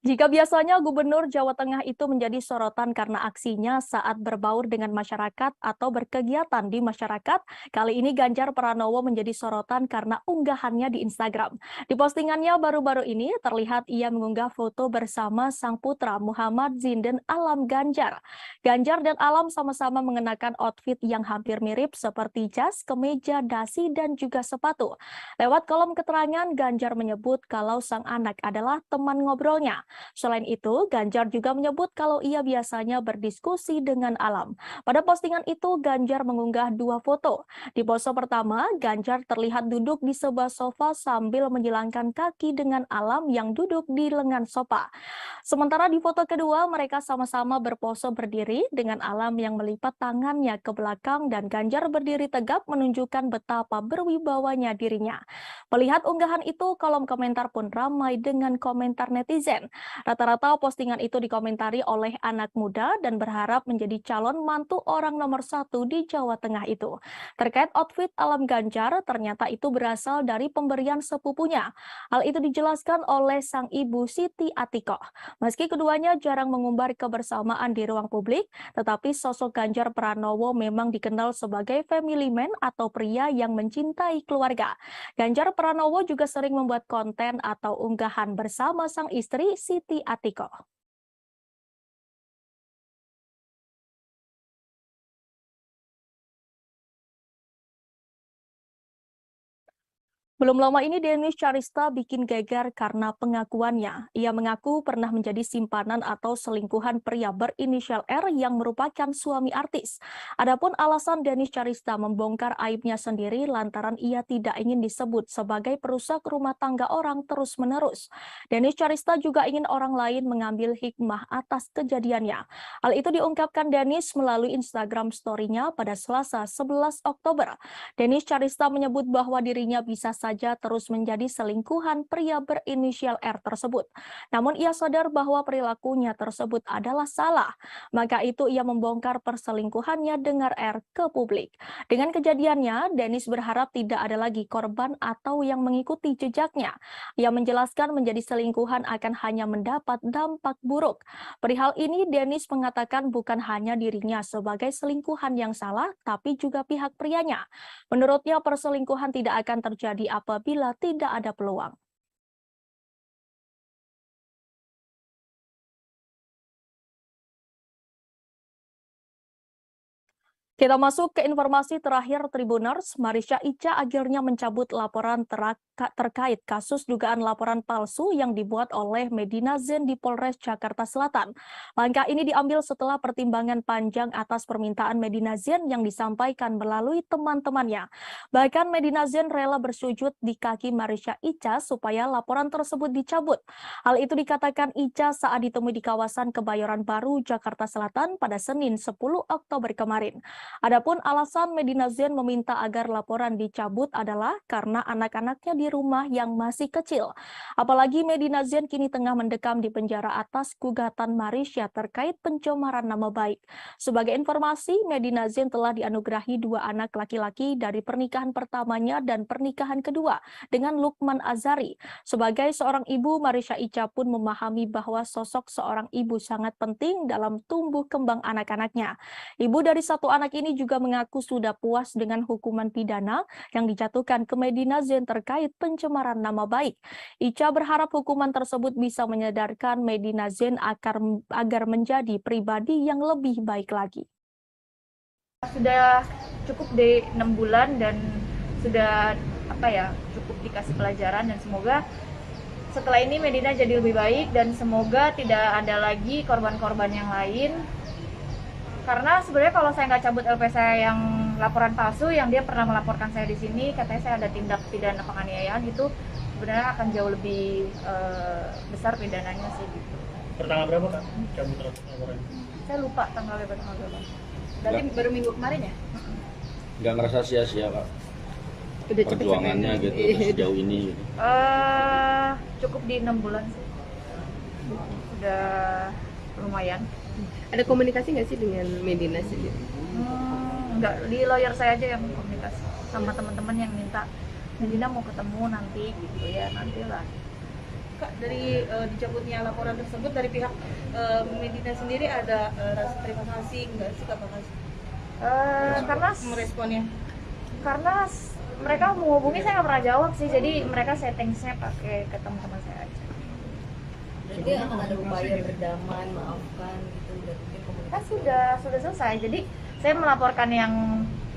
Jika biasanya Gubernur Jawa Tengah itu menjadi sorotan karena aksinya saat berbaur dengan masyarakat atau berkegiatan di masyarakat, kali ini Ganjar Pranowo menjadi sorotan karena unggahannya di Instagram. Di postingannya baru-baru ini terlihat ia mengunggah foto bersama sang putra Muhammad Zinden Alam Ganjar. Ganjar dan Alam sama-sama mengenakan outfit yang hampir mirip seperti jas, kemeja, dasi, dan juga sepatu. Lewat kolom keterangan, Ganjar menyebut kalau sang anak adalah teman ngobrolnya. Selain itu, Ganjar juga menyebut kalau ia biasanya berdiskusi dengan Alam. Pada postingan itu, Ganjar mengunggah 2 foto. Di pose pertama, Ganjar terlihat duduk di sebuah sofa sambil menjilangkan kaki dengan Alam yang duduk di lengan sofa. Sementara di foto kedua, mereka sama-sama berpose berdiri dengan Alam yang melipat tangannya ke belakang dan Ganjar berdiri tegap menunjukkan betapa berwibawanya dirinya. Melihat unggahan itu, kolom komentar pun ramai dengan komentar netizen. Rata-rata postingan itu dikomentari oleh anak muda dan berharap menjadi calon mantu orang nomor 1 di Jawa Tengah itu. Terkait outfit alam Ganjar, ternyata itu berasal dari pemberian sepupunya. Hal itu dijelaskan oleh sang ibu Siti Atikoh. Meski keduanya jarang mengumbar kebersamaan di ruang publik, tetapi sosok Ganjar Pranowo memang dikenal sebagai family man atau pria yang mencintai keluarga. Ganjar Pranowo juga sering membuat konten atau unggahan bersama sang istri Siti Atikoh. Belum lama ini Denis Charista bikin geger karena pengakuannya. Ia mengaku pernah menjadi simpanan atau selingkuhan pria berinisial R yang merupakan suami artis. Adapun alasan Denis Charista membongkar aibnya sendiri lantaran ia tidak ingin disebut sebagai perusak rumah tangga orang terus-menerus. Denis Charista juga ingin orang lain mengambil hikmah atas kejadiannya. Hal itu diungkapkan Denis melalui Instagram story-nya pada Selasa 11 Oktober. Denis Charista menyebut bahwa dirinya bisa saja terus menjadi selingkuhan pria berinisial R tersebut. Namun ia sadar bahwa perilakunya tersebut adalah salah. Maka itu ia membongkar perselingkuhannya dengan R ke publik. Dengan kejadiannya, Denis berharap tidak ada lagi korban atau yang mengikuti jejaknya. Ia menjelaskan menjadi selingkuhan akan hanya mendapat dampak buruk. Perihal ini, Denis mengatakan bukan hanya dirinya sebagai selingkuhan yang salah, tapi juga pihak prianya. Menurutnya perselingkuhan tidak akan terjadi apabila tidak ada peluang. Kita masuk ke informasi terakhir Tribuners. Marisha Ica akhirnya mencabut laporan terkait kasus dugaan laporan palsu yang dibuat oleh Medina Zain di Polres Jakarta Selatan. Langkah ini diambil setelah pertimbangan panjang atas permintaan Medina Zain yang disampaikan melalui teman-temannya. Bahkan Medina Zain rela bersujud di kaki Marisha Ica supaya laporan tersebut dicabut. Hal itu dikatakan Ica saat ditemui di kawasan Kebayoran Baru, Jakarta Selatan pada Senin 10 Oktober kemarin. Adapun alasan Medina Zain meminta agar laporan dicabut adalah karena anak-anaknya di rumah yang masih kecil. Apalagi Medina Zain kini tengah mendekam di penjara atas gugatan Marisha terkait pencemaran nama baik. Sebagai informasi, Medina Zain telah dianugerahi 2 anak laki-laki dari pernikahan pertamanya dan pernikahan kedua dengan Lukman Azari. Sebagai seorang ibu, Marisha Ica pun memahami bahwa sosok seorang ibu sangat penting dalam tumbuh kembang anak-anaknya. Ibu dari 1 anak ini juga mengaku sudah puas dengan hukuman pidana yang dijatuhkan ke Medina Zain terkait pencemaran nama baik. Ica berharap hukuman tersebut bisa menyadarkan Medina Zain agar menjadi pribadi yang lebih baik lagi. Sudah cukup di 6 bulan dan sudah cukup dikasih pelajaran, dan semoga setelah ini Medina jadi lebih baik dan semoga tidak ada lagi korban-korban yang lain. Karena sebenarnya kalau saya nggak cabut LP saya yang laporan palsu, yang dia pernah melaporkan saya di sini, katanya saya ada tindak pidana penganiayaan, itu sebenarnya akan jauh lebih besar pidananya sih gitu. Pertanggal berapa Kak cabut laporan? Saya lupa tanggalnya berapa. Berarti baru minggu kemarin ya? Nggak ngerasa sia-sia Kak? Udah perjuangannya gitu sejauh ini gitu. Cukup di 6 bulan sih. Udah lumayan. Ada komunikasi nggak sih dengan Medina sendiri? Enggak, di lawyer saya aja yang komunikasi sama teman-teman yang minta Medina mau ketemu nanti gitu ya, nantilah. Kak, dari dicabutnya laporan tersebut dari pihak Medina sendiri ada rasa terima kasih nggak sih Kak? Karena meresponnya? Karena mereka menghubungi saya nggak pernah jawab sih, jadi mereka setting-nya pakai ke teman-teman saya aja. Jadi akan ada upaya berdamai, maafkan gitu, Sudah selesai. Jadi saya melaporkan yang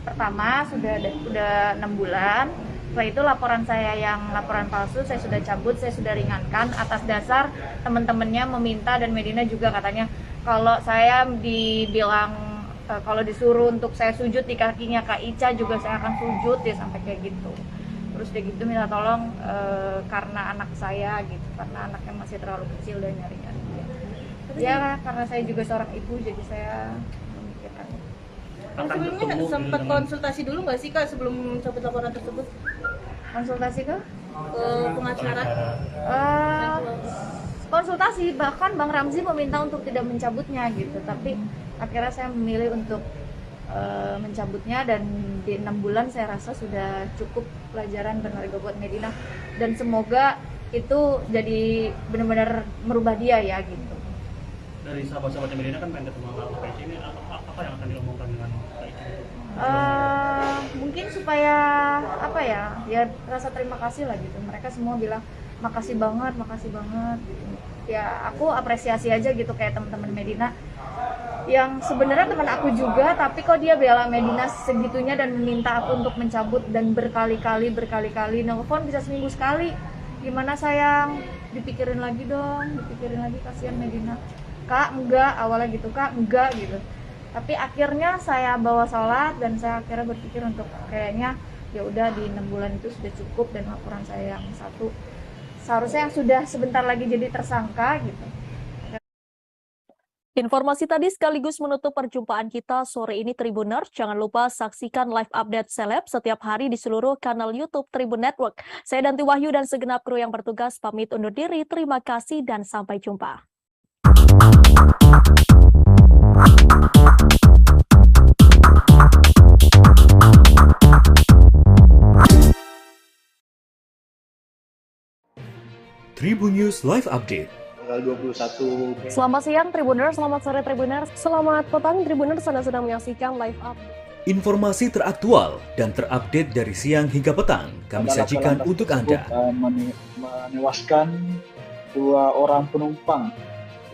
pertama sudah 6 bulan. Setelah itu laporan saya yang laporan palsu saya sudah cabut, saya sudah ringankan atas dasar teman-temannya meminta, dan Medina juga katanya kalau saya dibilang kalau disuruh untuk saya sujud di kakinya Kak Ica juga saya akan sujud ya, sampai kayak gitu. Terus dia gitu minta tolong karena anak saya gitu, karena anaknya masih terlalu kecil dan nyari-nyari dia. Ya karena saya juga seorang ibu, jadi saya memikirkan. Sebelumnya sempat konsultasi dulu nggak sih Kak sebelum cabut laporan tersebut? Konsultasi ke pengacara? konsultasi, bahkan Bang Ramzi meminta untuk tidak mencabutnya gitu, tapi akhirnya saya memilih untuk mencabutnya, dan di 6 bulan saya rasa sudah cukup pelajaran berharga buat Medina, dan semoga itu jadi benar-benar merubah dia ya gitu. Dari sahabat-sahabatnya Medina kan pengen ketemu sama Kak Ici, ini apa yang akan diomongkan dengan Kak Ici? Mungkin supaya apa ya rasa terima kasih lah gitu. Mereka semua bilang makasih banget gitu. Ya aku apresiasi aja gitu kayak teman-teman Medina yang sebenarnya teman aku juga, tapi kok dia bela Medina segitunya dan meminta aku untuk mencabut, dan berkali-kali nelfon bisa seminggu sekali. Gimana sayang, dipikirin lagi dong, kasihan Medina. Kak enggak, awalnya gitu, Kak enggak gitu. Tapi akhirnya saya bawa sholat, dan saya akhirnya berpikir untuk kayaknya ya udah di 6 bulan itu sudah cukup, dan laporan saya yang satu seharusnya yang sudah sebentar lagi jadi tersangka gitu. Informasi tadi sekaligus menutup perjumpaan kita sore ini Tribuners. Jangan lupa saksikan live update seleb setiap hari di seluruh kanal YouTube Tribun Network. Saya Danti Wahyu dan segenap kru yang bertugas pamit undur diri. Terima kasih dan sampai jumpa. Tribun News Live Update. Tanggal 21. Selamat siang Tribuners, selamat sore Tribuners, selamat petang Tribuners, Anda sedang menyaksikan live update. Informasi teraktual dan terupdate dari siang hingga petang kami sajikan untuk Anda. Menewaskan 2 orang penumpang,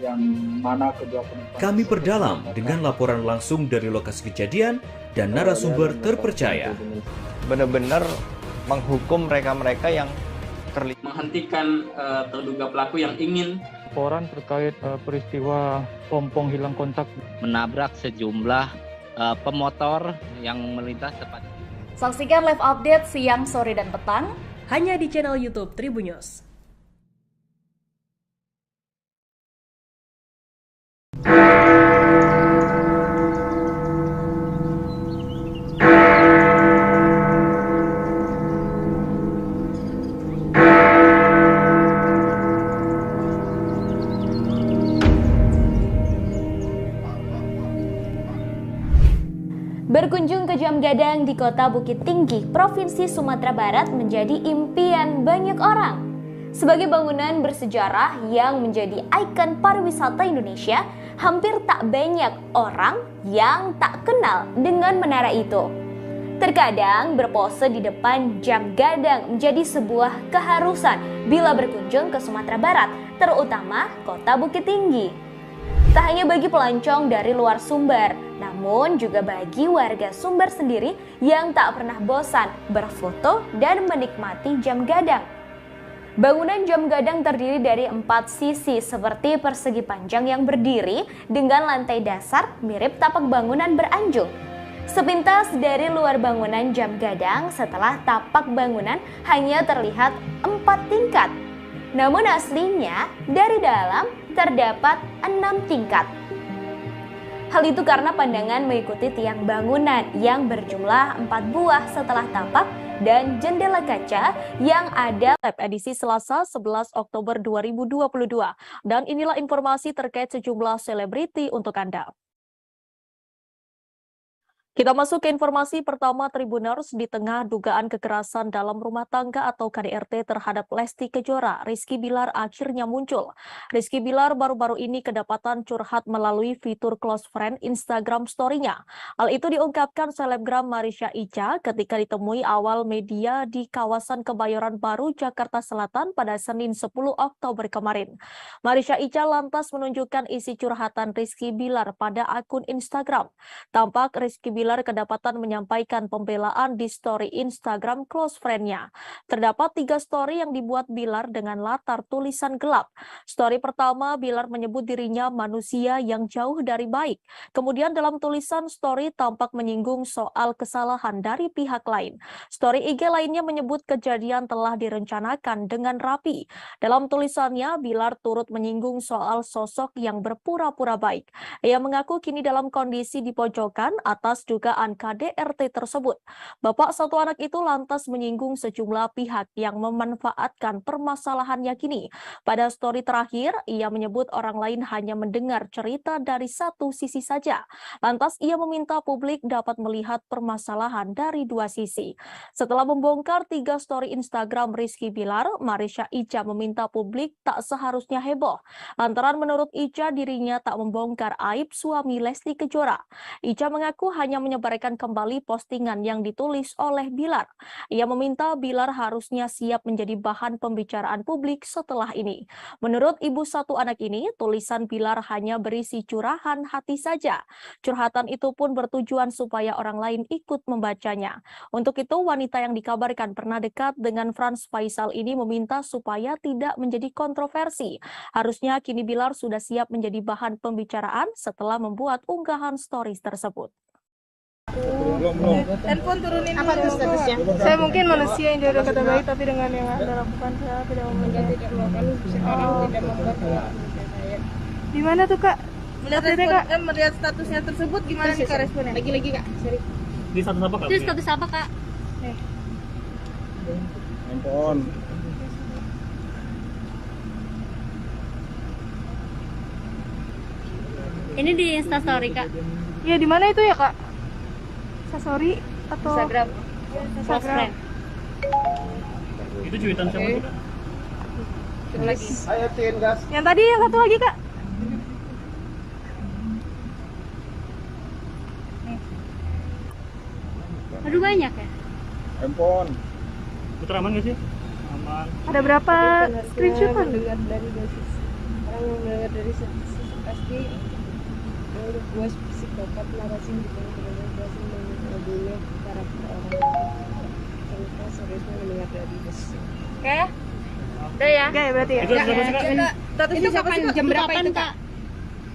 yang mana kedua penumpang Kami perdalam dengan laporan langsung dari lokasi kejadian dan narasumber terpercaya. Benar-benar menghukum mereka-mereka yang terlibat, menghentikan terduga pelaku yang ingin Laporan terkait peristiwa pompong hilang kontak menabrak sejumlah pemotor yang melintas tepat. Saksikan live update siang, sore, dan petang hanya di channel YouTube Tribun News. Berkunjung ke Jam Gadang di Kota Bukit Tinggi, Provinsi Sumatera Barat menjadi impian banyak orang. Sebagai bangunan bersejarah yang menjadi ikon pariwisata Indonesia, hampir tak banyak orang yang tak kenal dengan menara itu. Terkadang berpose di depan Jam Gadang menjadi sebuah keharusan bila berkunjung ke Sumatera Barat, terutama Kota Bukit Tinggi. Tak hanya bagi pelancong dari luar Sumber, namun juga bagi warga Sumber sendiri yang tak pernah bosan berfoto dan menikmati Jam Gadang. Bangunan Jam Gadang terdiri dari 4 sisi seperti persegi panjang yang berdiri dengan lantai dasar mirip tapak bangunan beranjung. Sepintas dari luar bangunan Jam Gadang, setelah tapak bangunan hanya terlihat 4 tingkat. Namun aslinya dari dalam terdapat 6 tingkat. Hal itu karena pandangan mengikuti tiang bangunan yang berjumlah 4 buah setelah tapak dan jendela kaca yang ada. Edisi Selasa 11 Oktober 2022. Dan inilah informasi terkait sejumlah selebriti untuk Anda. Kita masuk ke informasi pertama Tribuners. Di tengah dugaan kekerasan dalam rumah tangga atau KDRT terhadap Lesti Kejora, Rizky Bilar akhirnya muncul. Rizky Bilar baru-baru ini kedapatan curhat melalui fitur close friend Instagram story-nya. Hal itu diungkapkan selebgram Marisha Ica ketika ditemui awal media di kawasan Kebayoran Baru, Jakarta Selatan pada Senin 10 Oktober kemarin. Marisha Ica lantas menunjukkan isi curhatan Rizky Bilar pada akun Instagram. Tampak Rizky Bilar kedapatan menyampaikan pembelaan di story Instagram close friend-nya. Terdapat 3 story yang dibuat Bilar dengan latar tulisan gelap. Story pertama, Bilar menyebut dirinya manusia yang jauh dari baik. Kemudian dalam tulisan story tampak menyinggung soal kesalahan dari pihak lain. Story IG lainnya menyebut kejadian telah direncanakan dengan rapi. Dalam tulisannya, Bilar turut menyinggung soal sosok yang berpura-pura baik. Ia mengaku kini dalam kondisi di pojokan atas dugaan KDRT tersebut. Bapak satu anak itu lantas menyinggung sejumlah pihak yang memanfaatkan permasalahannya kini. Pada story terakhir, ia menyebut orang lain hanya mendengar cerita dari satu sisi saja. Lantas ia meminta publik dapat melihat permasalahan dari dua sisi. Setelah membongkar 3 story Instagram Rizky Bilar, Marisha Ica meminta publik tak seharusnya heboh. Lantaran menurut Ica dirinya tak membongkar aib suami Lesti Kejora. Ica mengaku hanya menyebarkan kembali postingan yang ditulis oleh Bilar. Ia meminta Bilar harusnya siap menjadi bahan pembicaraan publik setelah ini. Menurut ibu satu anak ini, tulisan Bilar hanya berisi curahan hati saja. Curhatan itu pun bertujuan supaya orang lain ikut membacanya. Untuk itu, wanita yang dikabarkan pernah dekat dengan Frans Faisal ini meminta supaya tidak menjadi kontroversi. Harusnya kini Bilar sudah siap menjadi bahan pembicaraan setelah membuat unggahan stories tersebut. Handphone turunin Apa tuh statusnya? Saya mungkin manusia yang jodoh kata baik, tapi dengan yang Anda lakukan saya tidak Anda tidak melakukan sekarang tidak membuat saya. Di mana tuh Kak? Melihat statusnya tersebut gimana nih Kak responnya? Lagi Kak, sorry. Di status apa Kak? Itu status apa Kak? Handphone. Ini di Instastory Kak. Iya, di mana itu ya Kak? Instastory atau Instagram. Instagram. Itu cuitan siapa sih Kak? Coba lagi. Ayo tin gas. Yang tadi yang satu lagi Kak. Aduh banyak ya. Handphone. Putra aman nggak sih? Aman. Ada berapa screenshotan? Dengar dari dosis. Orang yang mendengar dari sisi pasti menurut gue psikopat narasi gitu membunuh karakter orang cerita seriusnya mendengar dari dosis. Oke. Udah ya? Enggak ya berarti ya? Itu kapan jam berapa itu Kak?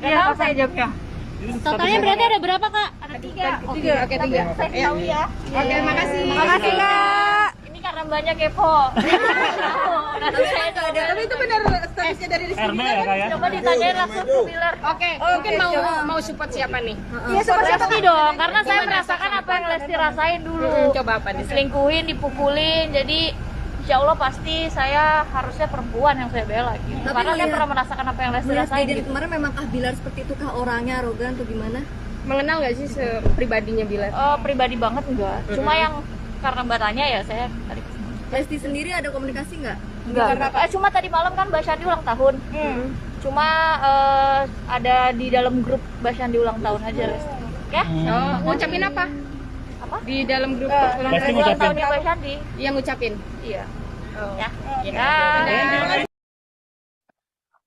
Iya, saya jawabnya. Totalnya berarti ada berapa Kak? Ada 3. Oke, 3. Saya tahu ya. Oke, makasih. Makasih Kak. Ini karena banyak kepo. Tapi itu benar statusnya dari Rizky RB ya Kak ya? Coba ditanyain langsung ke Bilar. Oke, mungkin mau support siapa nih? Iya, support Lesti dong, karena saya merasakan apa yang Lesti rasain dulu. Coba apa nih? Diselingkuhin, dipukulin, jadi insya Allah pasti saya harusnya perempuan yang saya bela gitu. Tapi Karena saya pernah merasakan apa yang Lesti rasain kejadian gitu. kemarin memang Bilar seperti itu kah orangnya, arogan atau gimana? Mengenal nggak sih pribadinya Bilar? Pribadi banget enggak. Cuma yang karena Mbak tanya ya saya tadi. Lesti sendiri ada komunikasi nggak? Enggak. Cuma tadi malam kan Mbak Syandi ulang tahun. Cuma ada di dalam grup Mbak Syandi ulang tahun aja Lesti. Oke? Ngucapin apa? Apa? Di dalam grup ulang tahunnya Mbak Syandi. Yang ngucapin? Iya. Ya.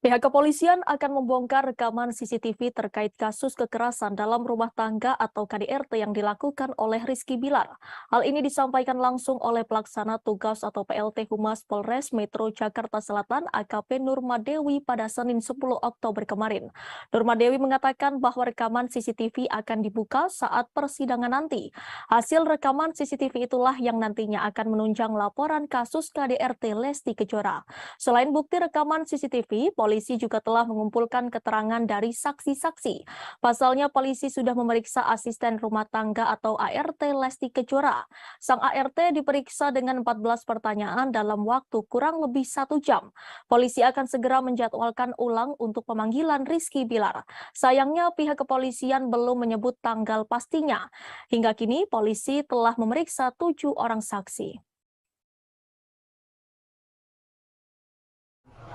Pihak kepolisian akan membongkar rekaman CCTV terkait kasus kekerasan dalam rumah tangga atau KDRT yang dilakukan oleh Rizky Bilar. Hal ini disampaikan langsung oleh Pelaksana Tugas atau PLT Humas Polres Metro Jakarta Selatan AKP Nurmadewi pada Senin 10 Oktober kemarin. Nurmadewi mengatakan bahwa rekaman CCTV akan dibuka saat persidangan nanti. Hasil rekaman CCTV itulah yang nantinya akan menunjang laporan kasus KDRT Lesti Kejora. Selain bukti rekaman CCTV, polisi juga telah mengumpulkan keterangan dari saksi-saksi. Pasalnya, polisi sudah memeriksa asisten rumah tangga atau ART Lesti Kejora. Sang ART diperiksa dengan 14 pertanyaan dalam waktu kurang lebih 1 jam. Polisi akan segera menjadwalkan ulang untuk pemanggilan Rizky Bilar. Sayangnya, pihak kepolisian belum menyebut tanggal pastinya. Hingga kini, polisi telah memeriksa 7 orang saksi.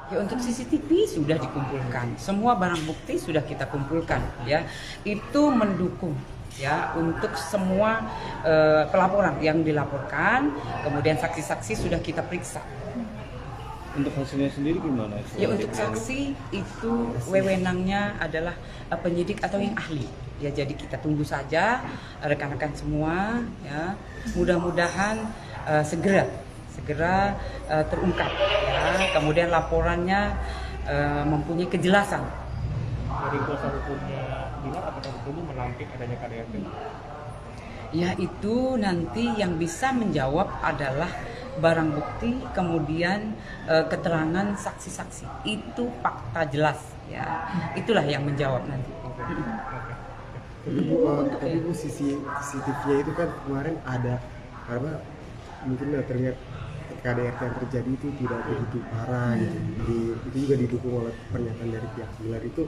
Ya, untuk CCTV sudah dikumpulkan, semua barang bukti sudah kita kumpulkan, ya. Itu mendukung, ya, untuk semua pelaporan yang dilaporkan, kemudian saksi-saksi sudah kita periksa. Untuk hasilnya sendiri gimana? Ya, untuk saksi itu wewenangnya adalah penyidik atau yang ahli. Ya, jadi kita tunggu saja rekan-rekan semua, ya. Mudah-mudahan segera terungkap, ya. Kemudian laporannya mempunyai kejelasan. Dari kuasa hukumnya Bilar, apakah hukumnya menampik adanya KDRT? Ya, itu nanti yang bisa menjawab adalah barang bukti, kemudian keterangan saksi-saksi. Itu fakta jelas, ya. Itulah yang menjawab nanti. Tapi Bu, sisi CCTV-nya itu kan kemarin ada karena mungkin terlihat KDRT yang terjadi itu tidak begitu parah gitu. Itu juga didukung oleh pernyataan dari pihak Bilar. Itu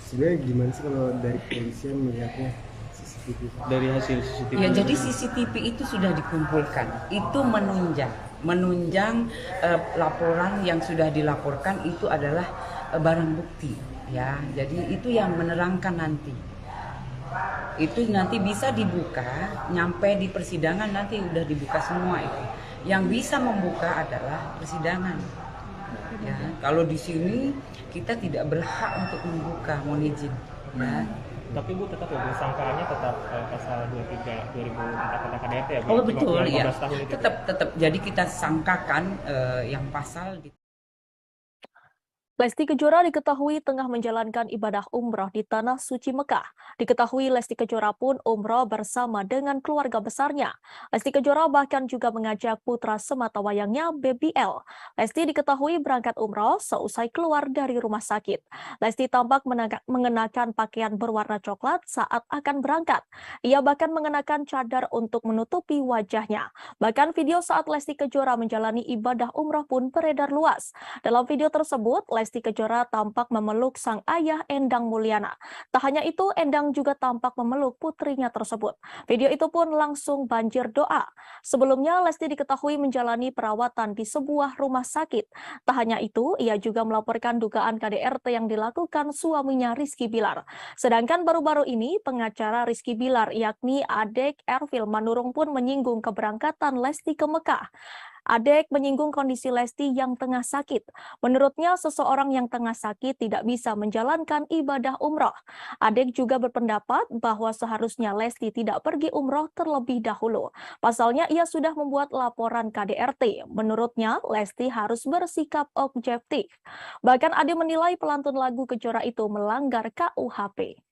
sebenarnya gimana sih kalau dari kepolisian melihatnya CCTV? Dari hasil CCTV. Ya, jadi CCTV itu sudah dikumpulkan. Itu menunjang laporan yang sudah dilaporkan itu adalah barang bukti. Ya, jadi itu yang menerangkan nanti. Itu nanti bisa dibuka, nyampe di persidangan nanti udah dibuka semua itu. Yang bisa membuka adalah persidangan. Ya, kalau di sini kita tidak berhak untuk membuka, mohon izin. Ya. Tapi Bu tetap ya, Bu, sangkaannya tetap pasal 23 2004 tentang KDRT ya, Bu? Oh betul ya. 15 tahun itu. Tetap. Jadi kita sangkakan yang pasal di Lesti Kejora diketahui tengah menjalankan ibadah umroh di Tanah Suci Mekah. Diketahui Lesti Kejora pun umroh bersama dengan keluarga besarnya. Lesti Kejora bahkan juga mengajak putra sematawayangnya Baby L. Lesti diketahui berangkat umroh seusai keluar dari rumah sakit. Lesti tampak mengenakan pakaian berwarna coklat saat akan berangkat. Ia bahkan mengenakan cadar untuk menutupi wajahnya. Bahkan video saat Lesti Kejora menjalani ibadah umroh pun beredar luas. Dalam video tersebut, Lesti Kejora tampak memeluk sang ayah Endang Mulyana. Tak hanya itu, Endang juga tampak memeluk putrinya tersebut. Video itu pun langsung banjir doa. Sebelumnya, Lesti diketahui menjalani perawatan di sebuah rumah sakit. Tak hanya itu, ia juga melaporkan dugaan KDRT yang dilakukan suaminya Rizky Bilar. Sedangkan baru-baru ini, pengacara Rizky Bilar yakni Adek Ervil Manurung pun menyinggung keberangkatan Lesti ke Mekah. Adek menyinggung kondisi Lesti yang tengah sakit. Menurutnya, seseorang yang tengah sakit tidak bisa menjalankan ibadah umroh. Adek juga berpendapat bahwa seharusnya Lesti tidak pergi umroh terlebih dahulu. Pasalnya, ia sudah membuat laporan KDRT. Menurutnya, Lesti harus bersikap objektif. Bahkan Adek menilai pelantun lagu Kejora itu melanggar KUHP.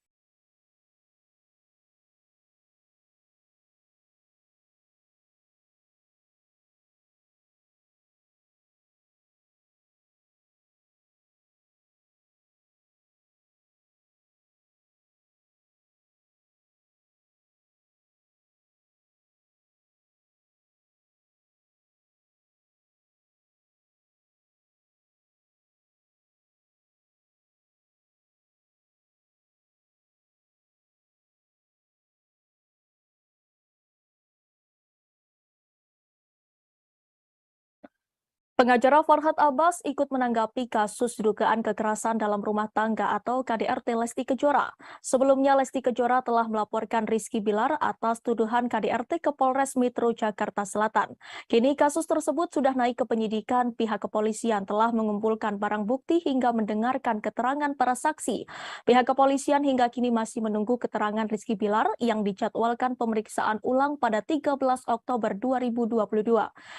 Pengacara Farhad Abbas ikut menanggapi kasus dugaan kekerasan dalam rumah tangga atau KDRT Lesti Kejora. Sebelumnya, Lesti Kejora telah melaporkan Rizky Bilar atas tuduhan KDRT ke Polres Metro Jakarta Selatan. Kini kasus tersebut sudah naik ke penyidikan. Pihak kepolisian telah mengumpulkan barang bukti hingga mendengarkan keterangan para saksi. Pihak kepolisian hingga kini masih menunggu keterangan Rizky Bilar yang dijadwalkan pemeriksaan ulang pada 13 Oktober 2022.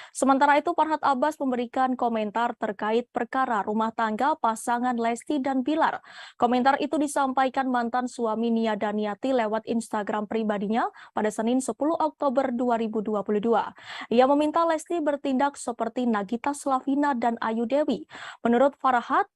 Sementara itu, Farhad Abbas memberikan komentar terkait perkara rumah tangga pasangan Lesti dan Bilar. Komentar itu disampaikan mantan suami Nia Daniati lewat Instagram pribadinya pada Senin 10 Oktober 2022. Ia meminta Lesti bertindak seperti Nagita Slavina dan Ayu Dewi. Menurut Farhad,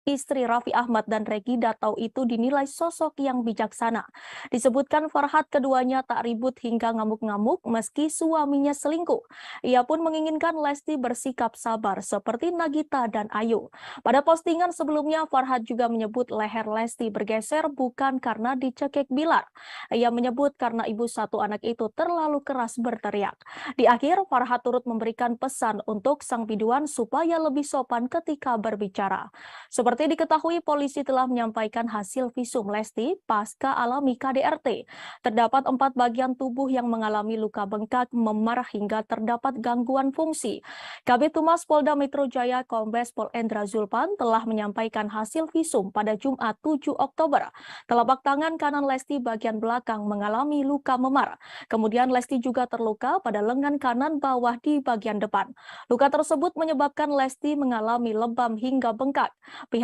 istri Raffi Ahmad dan Reggy Datau itu dinilai sosok yang bijaksana. Disebutkan Farhad keduanya tak ribut hingga ngamuk-ngamuk meski suaminya selingkuh. Ia pun menginginkan Lesti bersikap sabar seperti Nagita dan Ayu. Pada postingan sebelumnya, Farhad juga menyebut leher Lesti bergeser bukan karena dicekik Bilar. Ia menyebut karena ibu satu anak itu terlalu keras berteriak. Di akhir, Farhad turut memberikan pesan untuk sang biduan supaya lebih sopan ketika berbicara. Seperti diketahui, polisi telah menyampaikan hasil visum Lesti pasca alami KDRT. Terdapat 4 bagian tubuh yang mengalami luka bengkak, memar hingga terdapat gangguan fungsi. Kabid Humas Polda Metro Jaya Kombes Pol Endra Zulpan telah menyampaikan hasil visum pada Jumat 7 Oktober. Telapak tangan kanan Lesti bagian belakang mengalami luka memar. Kemudian Lesti juga terluka pada lengan kanan bawah di bagian depan. Luka tersebut menyebabkan Lesti mengalami lebam hingga bengkak.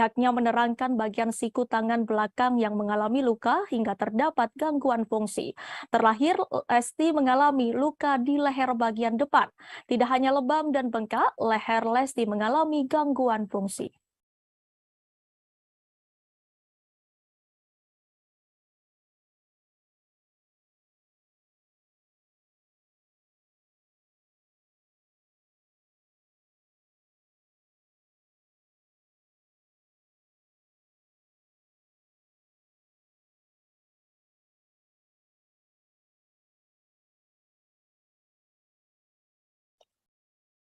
Pihaknya menerangkan bagian siku tangan belakang yang mengalami luka hingga terdapat gangguan fungsi. Terlahir, Lesti mengalami luka di leher bagian depan. Tidak hanya lebam dan bengkak, leher Lesti mengalami gangguan fungsi.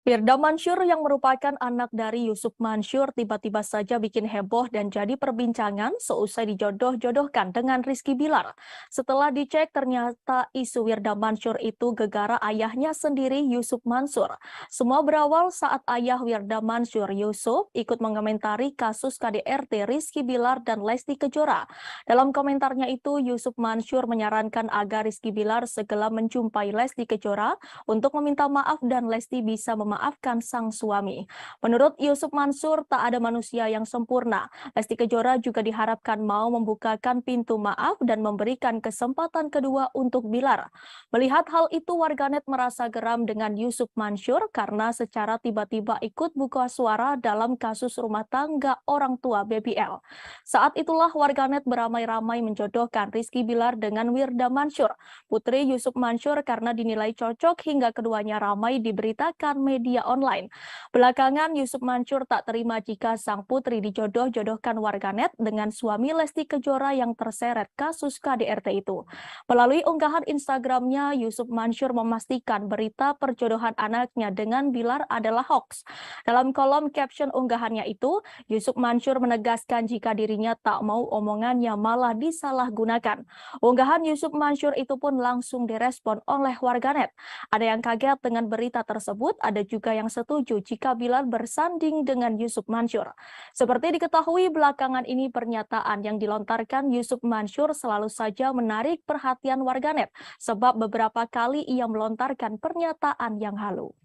Firda Mansur yang merupakan anak dari Yusuf Mansur tiba-tiba saja bikin heboh dan jadi perbincangan seusai dijodoh-jodohkan dengan Rizky Bilar. Setelah dicek ternyata isu Firda Mansur itu gegara ayahnya sendiri Yusuf Mansur. Semua berawal saat ayah Firda Mansur Yusuf ikut mengomentari kasus KDRT Rizky Bilar dan Lesti Kejora. Dalam komentarnya itu Yusuf Mansur menyarankan agar Rizky Bilar segera menjumpai Lesti Kejora untuk meminta maaf dan Lesti bisa memaafkan sang suami. Menurut Yusuf Mansur, tak ada manusia yang sempurna. Lesti Kejora juga diharapkan mau membukakan pintu maaf dan memberikan kesempatan kedua untuk Bilar. Melihat hal itu, warganet merasa geram dengan Yusuf Mansur karena secara tiba-tiba ikut buka suara dalam kasus rumah tangga orang tua BBL. Saat itulah warganet beramai-ramai menjodohkan Rizky Bilar dengan Firda Mansur, putri Yusuf Mansur, karena dinilai cocok hingga keduanya ramai diberitakan media online. Belakangan Yusuf Mansur tak terima jika sang putri dijodoh-jodohkan warganet dengan suami Lesti Kejora yang terseret kasus KDRT itu. Melalui unggahan Instagramnya, Yusuf Mansur memastikan berita perjodohan anaknya dengan Bilar adalah hoax. Dalam kolom caption unggahannya itu, Yusuf Mansur menegaskan jika dirinya tak mau omongannya malah disalahgunakan. Unggahan Yusuf Mansur itu pun langsung direspon oleh warganet. Ada yang kaget dengan berita tersebut, ada juga yang setuju jika Bilar bersanding dengan Yusuf Mansur. Seperti diketahui belakangan ini, pernyataan yang dilontarkan Yusuf Mansur selalu saja menarik perhatian warganet sebab beberapa kali ia melontarkan pernyataan yang halu.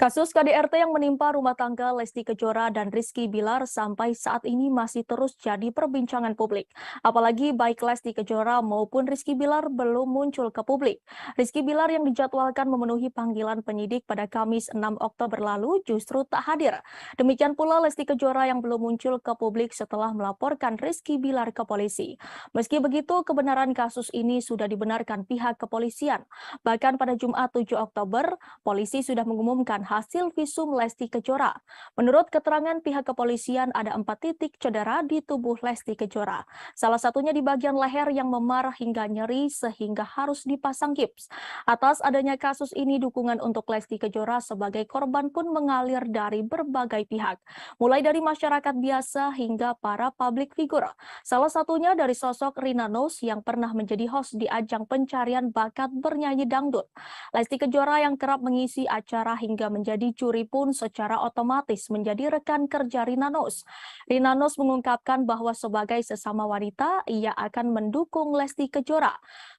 Kasus KDRT yang menimpa rumah tangga Lesti Kejora dan Rizky Bilar sampai saat ini masih terus jadi perbincangan publik. Apalagi baik Lesti Kejora maupun Rizky Bilar belum muncul ke publik. Rizky Bilar yang dijadwalkan memenuhi panggilan penyidik pada Kamis 6 Oktober lalu justru tak hadir. Demikian pula Lesti Kejora yang belum muncul ke publik setelah melaporkan Rizky Bilar ke polisi. Meski begitu, kebenaran kasus ini sudah dibenarkan pihak kepolisian. Bahkan pada Jumat 7 Oktober, polisi sudah mengumumkan hasil visum Lesti Kejora. Menurut keterangan pihak kepolisian, ada 4 titik cedera di tubuh Lesti Kejora. Salah satunya di bagian leher yang memar hingga nyeri sehingga harus dipasang gips. Atas adanya kasus ini, dukungan untuk Lesti Kejora sebagai korban pun mengalir dari berbagai pihak. Mulai dari masyarakat biasa hingga para public figure. Salah satunya dari sosok Rina Nose yang pernah menjadi host di ajang pencarian bakat bernyanyi dangdut. Lesti Kejora yang kerap mengisi acara hingga menjadi juri pun secara otomatis menjadi rekan kerja Rina Nose. Rina Nose mengungkapkan bahwa sebagai sesama wanita, ia akan mendukung Lesti Kejora.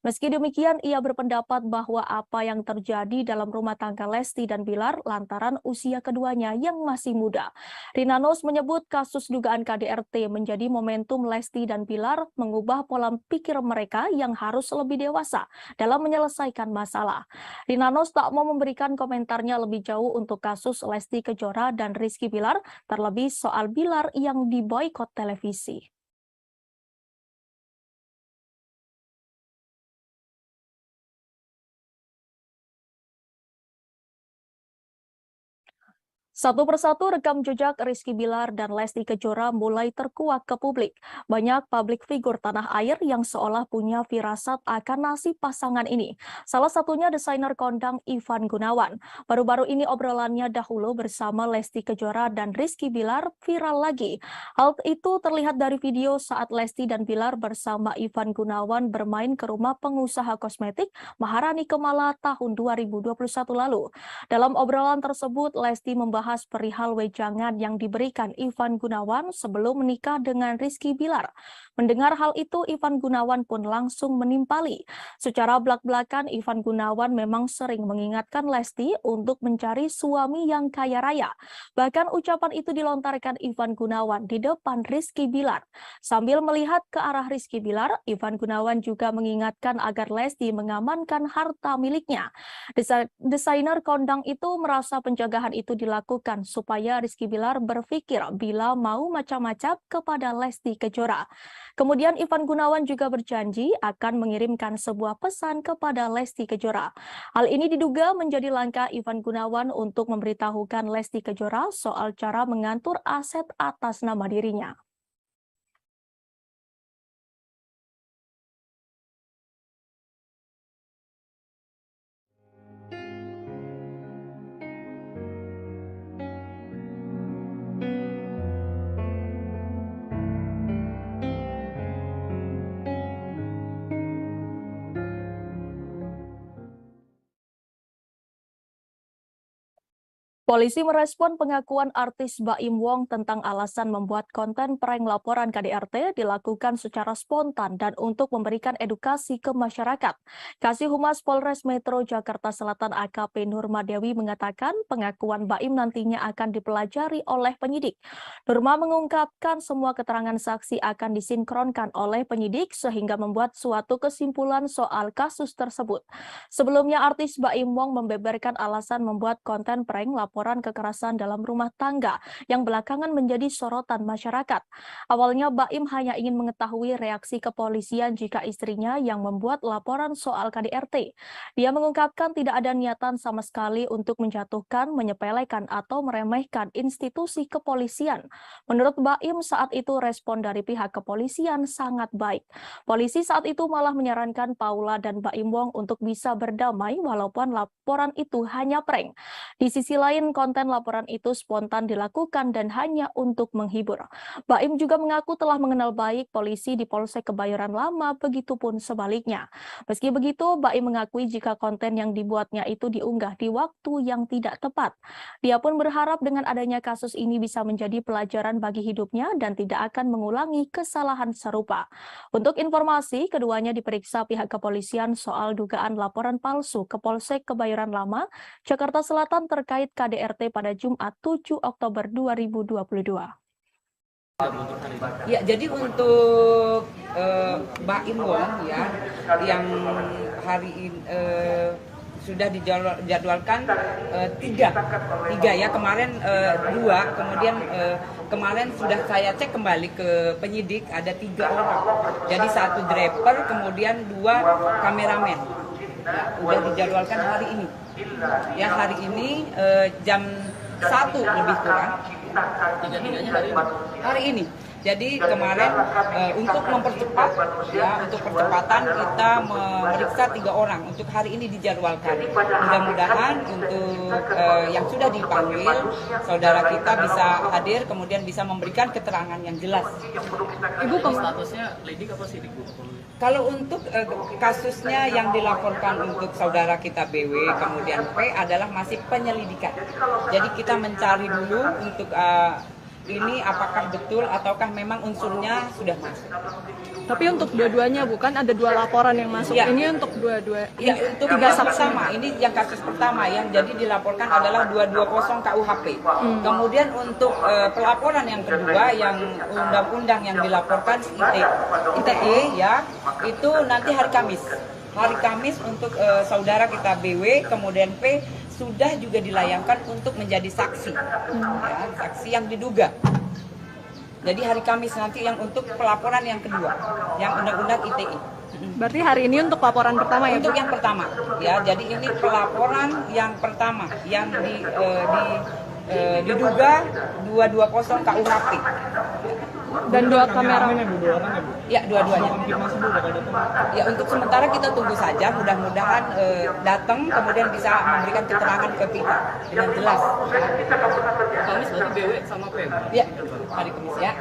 Meski demikian, ia berpendapat bahwa apa yang terjadi dalam rumah tangga Lesti dan Bilar lantaran usia keduanya yang masih muda. Rina Nose menyebut kasus dugaan KDRT menjadi momentum Lesti dan Bilar mengubah pola pikir mereka yang harus lebih dewasa dalam menyelesaikan masalah. Rina Nose tak mau memberikan komentarnya lebih jauh untuk kasus Lesti Kejora dan Rizky Bilar, terlebih soal Bilar yang diboikot televisi. Satu persatu rekam jejak Rizky Bilar dan Lesti Kejora mulai terkuak ke publik. Banyak publik figur tanah air yang seolah punya firasat akan nasib pasangan ini. Salah satunya desainer kondang Ivan Gunawan. Baru-baru ini obrolannya dahulu bersama Lesti Kejora dan Rizky Bilar viral lagi. Hal itu terlihat dari video saat Lesti dan Bilar bersama Ivan Gunawan bermain ke rumah pengusaha kosmetik Maharani Kemala tahun 2021 lalu. Dalam obrolan tersebut, Lesti membahas perihal wejangan yang diberikan Ivan Gunawan sebelum menikah dengan Rizky Bilar. Mendengar hal itu, Ivan Gunawan pun langsung menimpali. Secara belak-belakan, Ivan Gunawan memang sering mengingatkan Lesti untuk mencari suami yang kaya raya. Bahkan ucapan itu dilontarkan Ivan Gunawan di depan Rizky Bilar. Sambil melihat ke arah Rizky Bilar, Ivan Gunawan juga mengingatkan agar Lesti mengamankan harta miliknya. Desainer kondang itu merasa penjagaan itu dilakukan supaya Rizky Bilar berpikir bila mau macam-macam kepada Lesti Kejora. Kemudian Ivan Gunawan juga berjanji akan mengirimkan sebuah pesan kepada Lesti Kejora. Hal ini diduga menjadi langkah Ivan Gunawan untuk memberitahukan Lesti Kejora soal cara mengatur aset atas nama dirinya. Polisi merespon pengakuan artis Baim Wong tentang alasan membuat konten prank laporan KDRT dilakukan secara spontan dan untuk memberikan edukasi ke masyarakat. Kasih Humas Polres Metro Jakarta Selatan AKP Nurma Dewi mengatakan pengakuan Baim nantinya akan dipelajari oleh penyidik. Nurma mengungkapkan semua keterangan saksi akan disinkronkan oleh penyidik sehingga membuat suatu kesimpulan soal kasus tersebut. Sebelumnya artis Baim Wong membeberkan alasan membuat konten prank laporan kekerasan dalam rumah tangga yang belakangan menjadi sorotan masyarakat. Awalnya Baim hanya ingin mengetahui reaksi kepolisian jika istrinya yang membuat laporan soal KDRT. Dia mengungkapkan tidak ada niatan sama sekali untuk menjatuhkan, menyepelekan atau meremehkan institusi kepolisian. Menurut Baim saat itu respon dari pihak kepolisian sangat baik. Polisi saat itu malah menyarankan Paula dan Baim Wong untuk bisa berdamai walaupun laporan itu hanya prank. Di sisi lain, konten laporan itu spontan dilakukan dan hanya untuk menghibur. Baim juga mengaku telah mengenal baik polisi di Polsek Kebayoran Lama, begitupun sebaliknya. Meski begitu, Baim mengakui jika konten yang dibuatnya itu diunggah di waktu yang tidak tepat. Dia pun berharap dengan adanya kasus ini bisa menjadi pelajaran bagi hidupnya dan tidak akan mengulangi kesalahan serupa. Untuk informasi, keduanya diperiksa pihak kepolisian soal dugaan laporan palsu ke Polsek Kebayoran Lama, Jakarta Selatan terkait KDRT pada Jumat 7 Oktober 2022. Ya, jadi untuk Baim Wong ya yang hari ini sudah dijadwalkan tiga ya, kemarin dua, kemudian kemarin sudah saya cek kembali ke penyidik ada 3 orang, jadi 1 driver kemudian 2 kameramen. Ya, udah dijadwalkan hari ini ya, hari ini jam 1 lebih kurang hari ini. Jadi kemarin untuk mempercepat ya, untuk percepatan kita memeriksa 3 orang untuk hari ini dijadwalkan. Mudah-mudahan untuk yang sudah dipanggil saudara kita bisa hadir kemudian bisa memberikan keterangan yang jelas. Ibu statusnya lidik apa sidik, Bu? Kalau untuk kasusnya yang dilaporkan untuk saudara kita BW kemudian P adalah masih penyelidikan. Jadi kita mencari dulu untuk ini apakah betul ataukah memang unsurnya sudah masuk. Tapi untuk dua-duanya bukan ada 2 laporan yang masuk. Ya. Ini untuk dua-dua. Ya, untuk yang pertama, ini yang kasus pertama yang jadi dilaporkan adalah 220 KUHP. Kemudian untuk pelaporan yang kedua yang undang-undang yang dilaporkan ITE ya, itu nanti hari Kamis. Hari Kamis untuk saudara kita BW kemudian P sudah juga dilayangkan untuk menjadi saksi, ya, saksi yang diduga. Jadi hari Kamis nanti yang untuk pelaporan yang kedua, yang undang-undang ITE. Berarti hari ini untuk laporan pertama ya? Untuk yang pertama, ya. Jadi ini pelaporan yang pertama yang diduga 220 KUHP. Dan 2 kamera. Ya, dua-duanya. Ya, untuk sementara kita tunggu saja, mudah-mudahan datang kemudian bisa memberikan keterangan ke kita dengan jelas. Kamis berarti BW sama P? Ya, hari Kamis ya.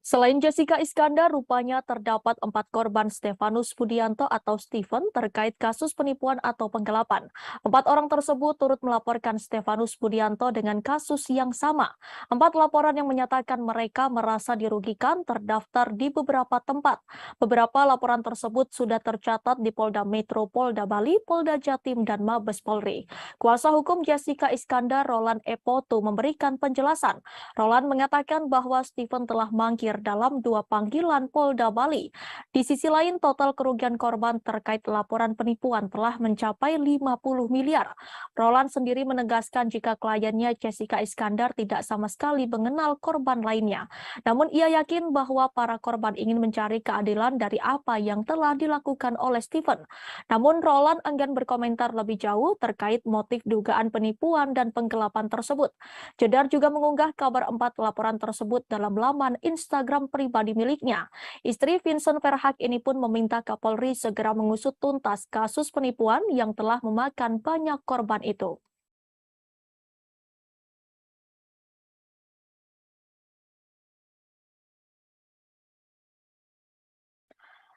Selain Jessica Iskandar, rupanya terdapat 4 korban Stefanus Budianto atau Stephen terkait kasus penipuan atau penggelapan. 4 orang tersebut turut melaporkan Stefanus Budianto dengan kasus yang sama. 4 laporan yang menyatakan mereka merasa dirugikan terdaftar di beberapa tempat. Beberapa laporan tersebut sudah tercatat di Polda Metro, Polda Bali, Polda Jatim, dan Mabes Polri. Kuasa hukum Jessica Iskandar, Roland Epoto, memberikan penjelasan. Roland mengatakan bahwa Stephen telah mangkir dalam 2 panggilan Polda Bali. Di sisi lain, total kerugian korban terkait laporan penipuan telah mencapai 50 miliar. Roland sendiri menegaskan jika kliennya Jessica Iskandar tidak sama sekali mengenal korban lainnya. Namun ia yakin bahwa para korban ingin mencari keadilan dari apa yang telah dilakukan oleh Stephen. Namun Roland enggan berkomentar lebih jauh terkait motif dugaan penipuan dan penggelapan tersebut. Jedar juga mengunggah kabar 4 laporan tersebut dalam laman Instagram pribadi miliknya. Istri Vincent Verhaak ini pun meminta Kapolri segera mengusut tuntas kasus penipuan yang telah memakan banyak korban itu.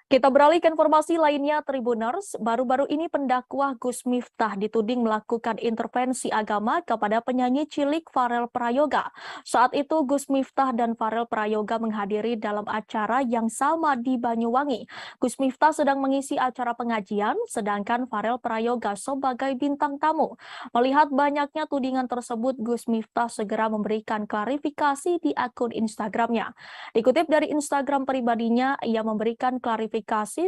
Kita beralih ke informasi lainnya, Tribuners. Baru-baru ini pendakwah Gus Miftah dituding melakukan intervensi agama kepada penyanyi cilik Farel Prayoga. Saat itu Gus Miftah dan Farel Prayoga menghadiri dalam acara yang sama di Banyuwangi. Gus Miftah sedang mengisi acara pengajian, sedangkan Farel Prayoga sebagai bintang tamu. Melihat banyaknya tudingan tersebut, Gus Miftah segera memberikan klarifikasi di akun Instagramnya. Dikutip dari Instagram pribadinya, ia memberikan klarifikasi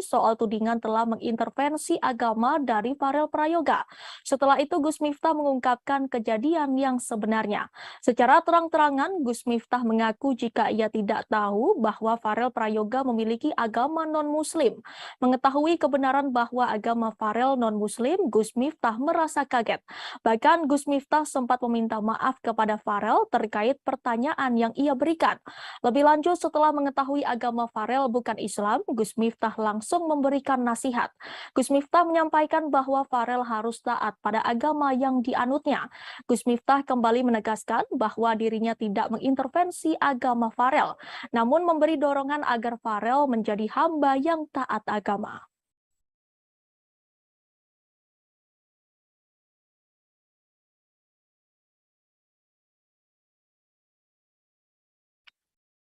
soal tudingan telah mengintervensi agama dari Farel Prayoga. Setelah itu Gus Miftah mengungkapkan kejadian yang sebenarnya. Secara terang-terangan, Gus Miftah mengaku jika ia tidak tahu bahwa Farel Prayoga memiliki agama non-Muslim. Mengetahui kebenaran bahwa agama Farel non-Muslim, Gus Miftah merasa kaget. Bahkan Gus Miftah sempat meminta maaf kepada Farel terkait pertanyaan yang ia berikan. Lebih lanjut, setelah mengetahui agama Farel bukan Islam, Gus Miftah langsung memberikan nasihat. Gus Miftah menyampaikan bahwa Farel harus taat pada agama yang dianutnya. Gus Miftah kembali menegaskan bahwa dirinya tidak mengintervensi agama Farel, namun memberi dorongan agar Farel menjadi hamba yang taat agama.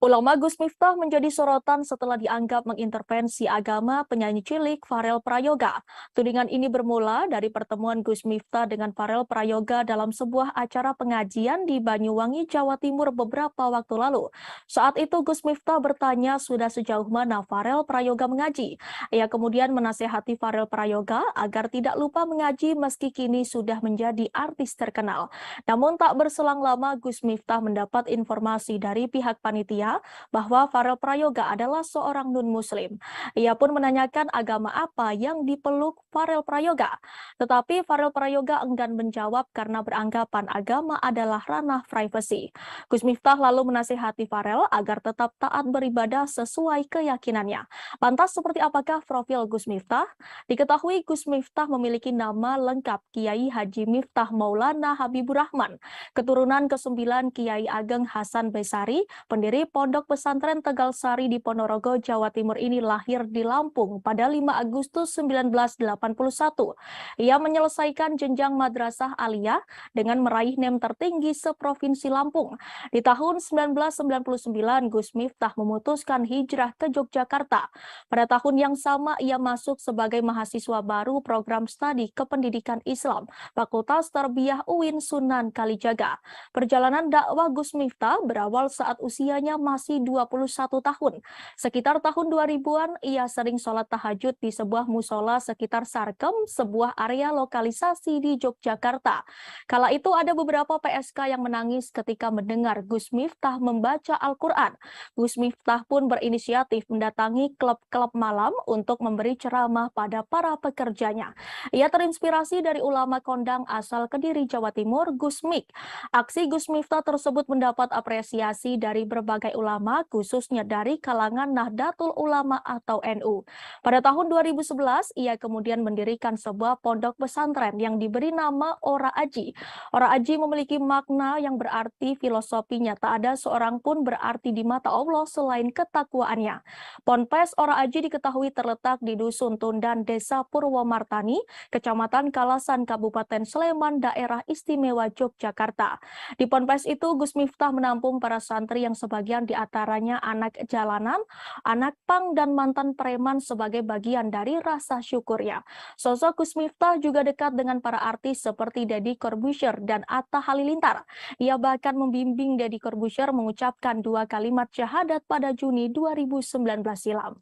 Ulama Gus Miftah menjadi sorotan setelah dianggap mengintervensi agama penyanyi cilik Farel Prayoga. Tudingan ini bermula dari pertemuan Gus Miftah dengan Farel Prayoga dalam sebuah acara pengajian di Banyuwangi, Jawa Timur beberapa waktu lalu. Saat itu Gus Miftah bertanya sudah sejauh mana Farel Prayoga mengaji. Ia kemudian menasehati Farel Prayoga agar tidak lupa mengaji meski kini sudah menjadi artis terkenal. Namun tak berselang lama Gus Miftah mendapat informasi dari pihak panitia bahwa Farel Prayoga adalah seorang non-Muslim. Ia pun menanyakan agama apa yang dipeluk Farel Prayoga. Tetapi Farel Prayoga enggan menjawab karena beranggapan agama adalah ranah privasi. Gus Miftah lalu menasihati Farel agar tetap taat beribadah sesuai keyakinannya. Lantas seperti apakah profil Gus Miftah? Diketahui Gus Miftah memiliki nama lengkap Kiai Haji Miftah Maulana Habibur Rahman, keturunan ke-9 Kiai Ageng Hasan Besari, pendiri Pondok Pesantren Tegal Sari di Ponorogo, Jawa Timur ini lahir di Lampung pada 5 Agustus 1981. Ia menyelesaikan jenjang madrasah aliyah dengan meraih NEM tertinggi seprovinsi Lampung. Di tahun 1999, Gus Miftah memutuskan hijrah ke Yogyakarta. Pada tahun yang sama, ia masuk sebagai mahasiswa baru program studi kependidikan Islam, Fakultas Tarbiyah UIN Sunan Kalijaga. Perjalanan dakwah Gus Miftah berawal saat usianya masih 21 tahun. Sekitar tahun 2000-an, ia sering sholat tahajud di sebuah musola sekitar Sarkem, sebuah area lokalisasi di Yogyakarta. Kala itu ada beberapa PSK yang menangis ketika mendengar Gus Miftah membaca Al-Quran. Gus Miftah pun berinisiatif mendatangi klub-klub malam untuk memberi ceramah pada para pekerjanya. Ia terinspirasi dari ulama kondang asal Kediri, Jawa Timur, Gus Mik. Aksi Gus Miftah tersebut mendapat apresiasi dari berbagai ulama, khususnya dari kalangan Nahdlatul Ulama atau NU. Pada tahun 2011, ia kemudian mendirikan sebuah pondok pesantren yang diberi nama Ora Aji. Ora Aji memiliki makna yang berarti filosofinya tak ada seorang pun berarti di mata Allah selain ketakwaannya. Ponpes Ora Aji diketahui terletak di Dusun Tundan, Desa Purwomartani, Kecamatan Kalasan, Kabupaten Sleman, Daerah Istimewa Yogyakarta. Di ponpes itu, Gus Miftah menampung para santri yang sebagian di antaranya anak jalanan, anak pang, dan mantan preman sebagai bagian dari rasa syukurnya. Sosok Gus Miftah juga dekat dengan para artis seperti Deddy Corbuzier dan Atta Halilintar. Ia bahkan membimbing Deddy Corbuzier mengucapkan 2 kalimat syahadat pada Juni 2019 silam.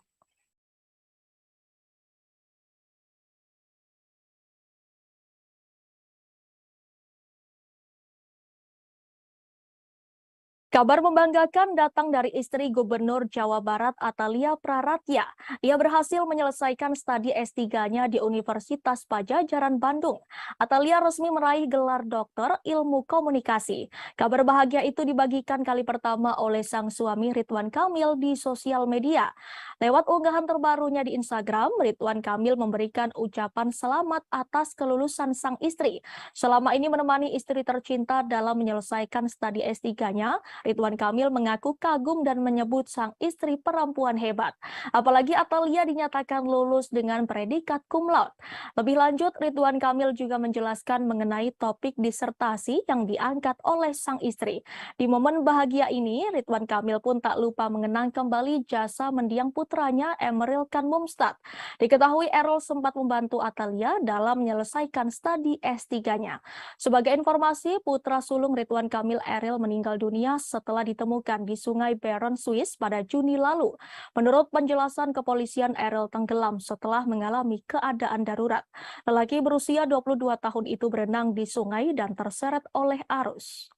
Kabar membanggakan datang dari istri Gubernur Jawa Barat Atalia Praratya. Ia berhasil menyelesaikan studi S3-nya di Universitas Padjadjaran Bandung. Atalia resmi meraih gelar doktor ilmu komunikasi. Kabar bahagia itu dibagikan kali pertama oleh sang suami Ridwan Kamil di sosial media. Lewat unggahan terbarunya di Instagram, Ridwan Kamil memberikan ucapan selamat atas kelulusan sang istri. Selama ini menemani istri tercinta dalam menyelesaikan studi S3-nya, Ridwan Kamil mengaku kagum dan menyebut sang istri perempuan hebat. Apalagi Atalia dinyatakan lulus dengan predikat cum laude. Lebih lanjut, Ridwan Kamil juga menjelaskan mengenai topik disertasi yang diangkat oleh sang istri. Di momen bahagia ini, Ridwan Kamil pun tak lupa mengenang kembali jasa mendiang putranya Emeril Khan Mumtaz. Diketahui Errol sempat membantu Atalia dalam menyelesaikan studi S3-nya. Sebagai informasi, putra sulung Ridwan Kamil Errol meninggal dunia setelah ditemukan di Sungai Bern, Swiss pada Juni lalu. Menurut penjelasan kepolisian, Errol tenggelam setelah mengalami keadaan darurat. Lelaki berusia 22 tahun itu berenang di sungai dan terseret oleh arus.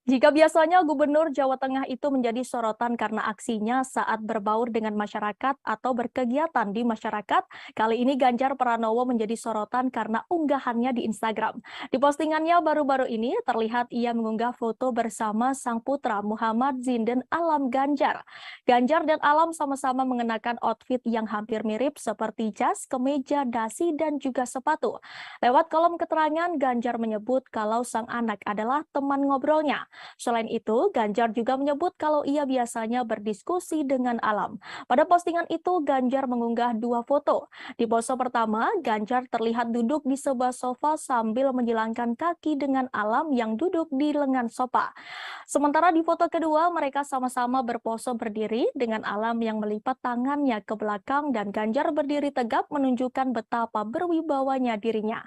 Jika biasanya Gubernur Jawa Tengah itu menjadi sorotan karena aksinya saat berbaur dengan masyarakat atau berkegiatan di masyarakat, kali ini Ganjar Pranowo menjadi sorotan karena unggahannya di Instagram. Di postingannya baru-baru ini terlihat ia mengunggah foto bersama sang putra Muhammad Zinden Alam Ganjar. Ganjar dan Alam sama-sama mengenakan outfit yang hampir mirip seperti jas, kemeja, dasi, dan juga sepatu. Lewat kolom keterangan, Ganjar menyebut kalau sang anak adalah teman ngobrolnya. Selain itu, Ganjar juga menyebut kalau ia biasanya berdiskusi dengan Alam. Pada postingan itu, Ganjar mengunggah dua foto. Di pose pertama, Ganjar terlihat duduk di sebuah sofa sambil menjilangkan kaki dengan Alam yang duduk di lengan sofa. Sementara di foto kedua, mereka sama-sama berpose berdiri dengan Alam yang melipat tangannya ke belakang dan Ganjar berdiri tegap menunjukkan betapa berwibawanya dirinya.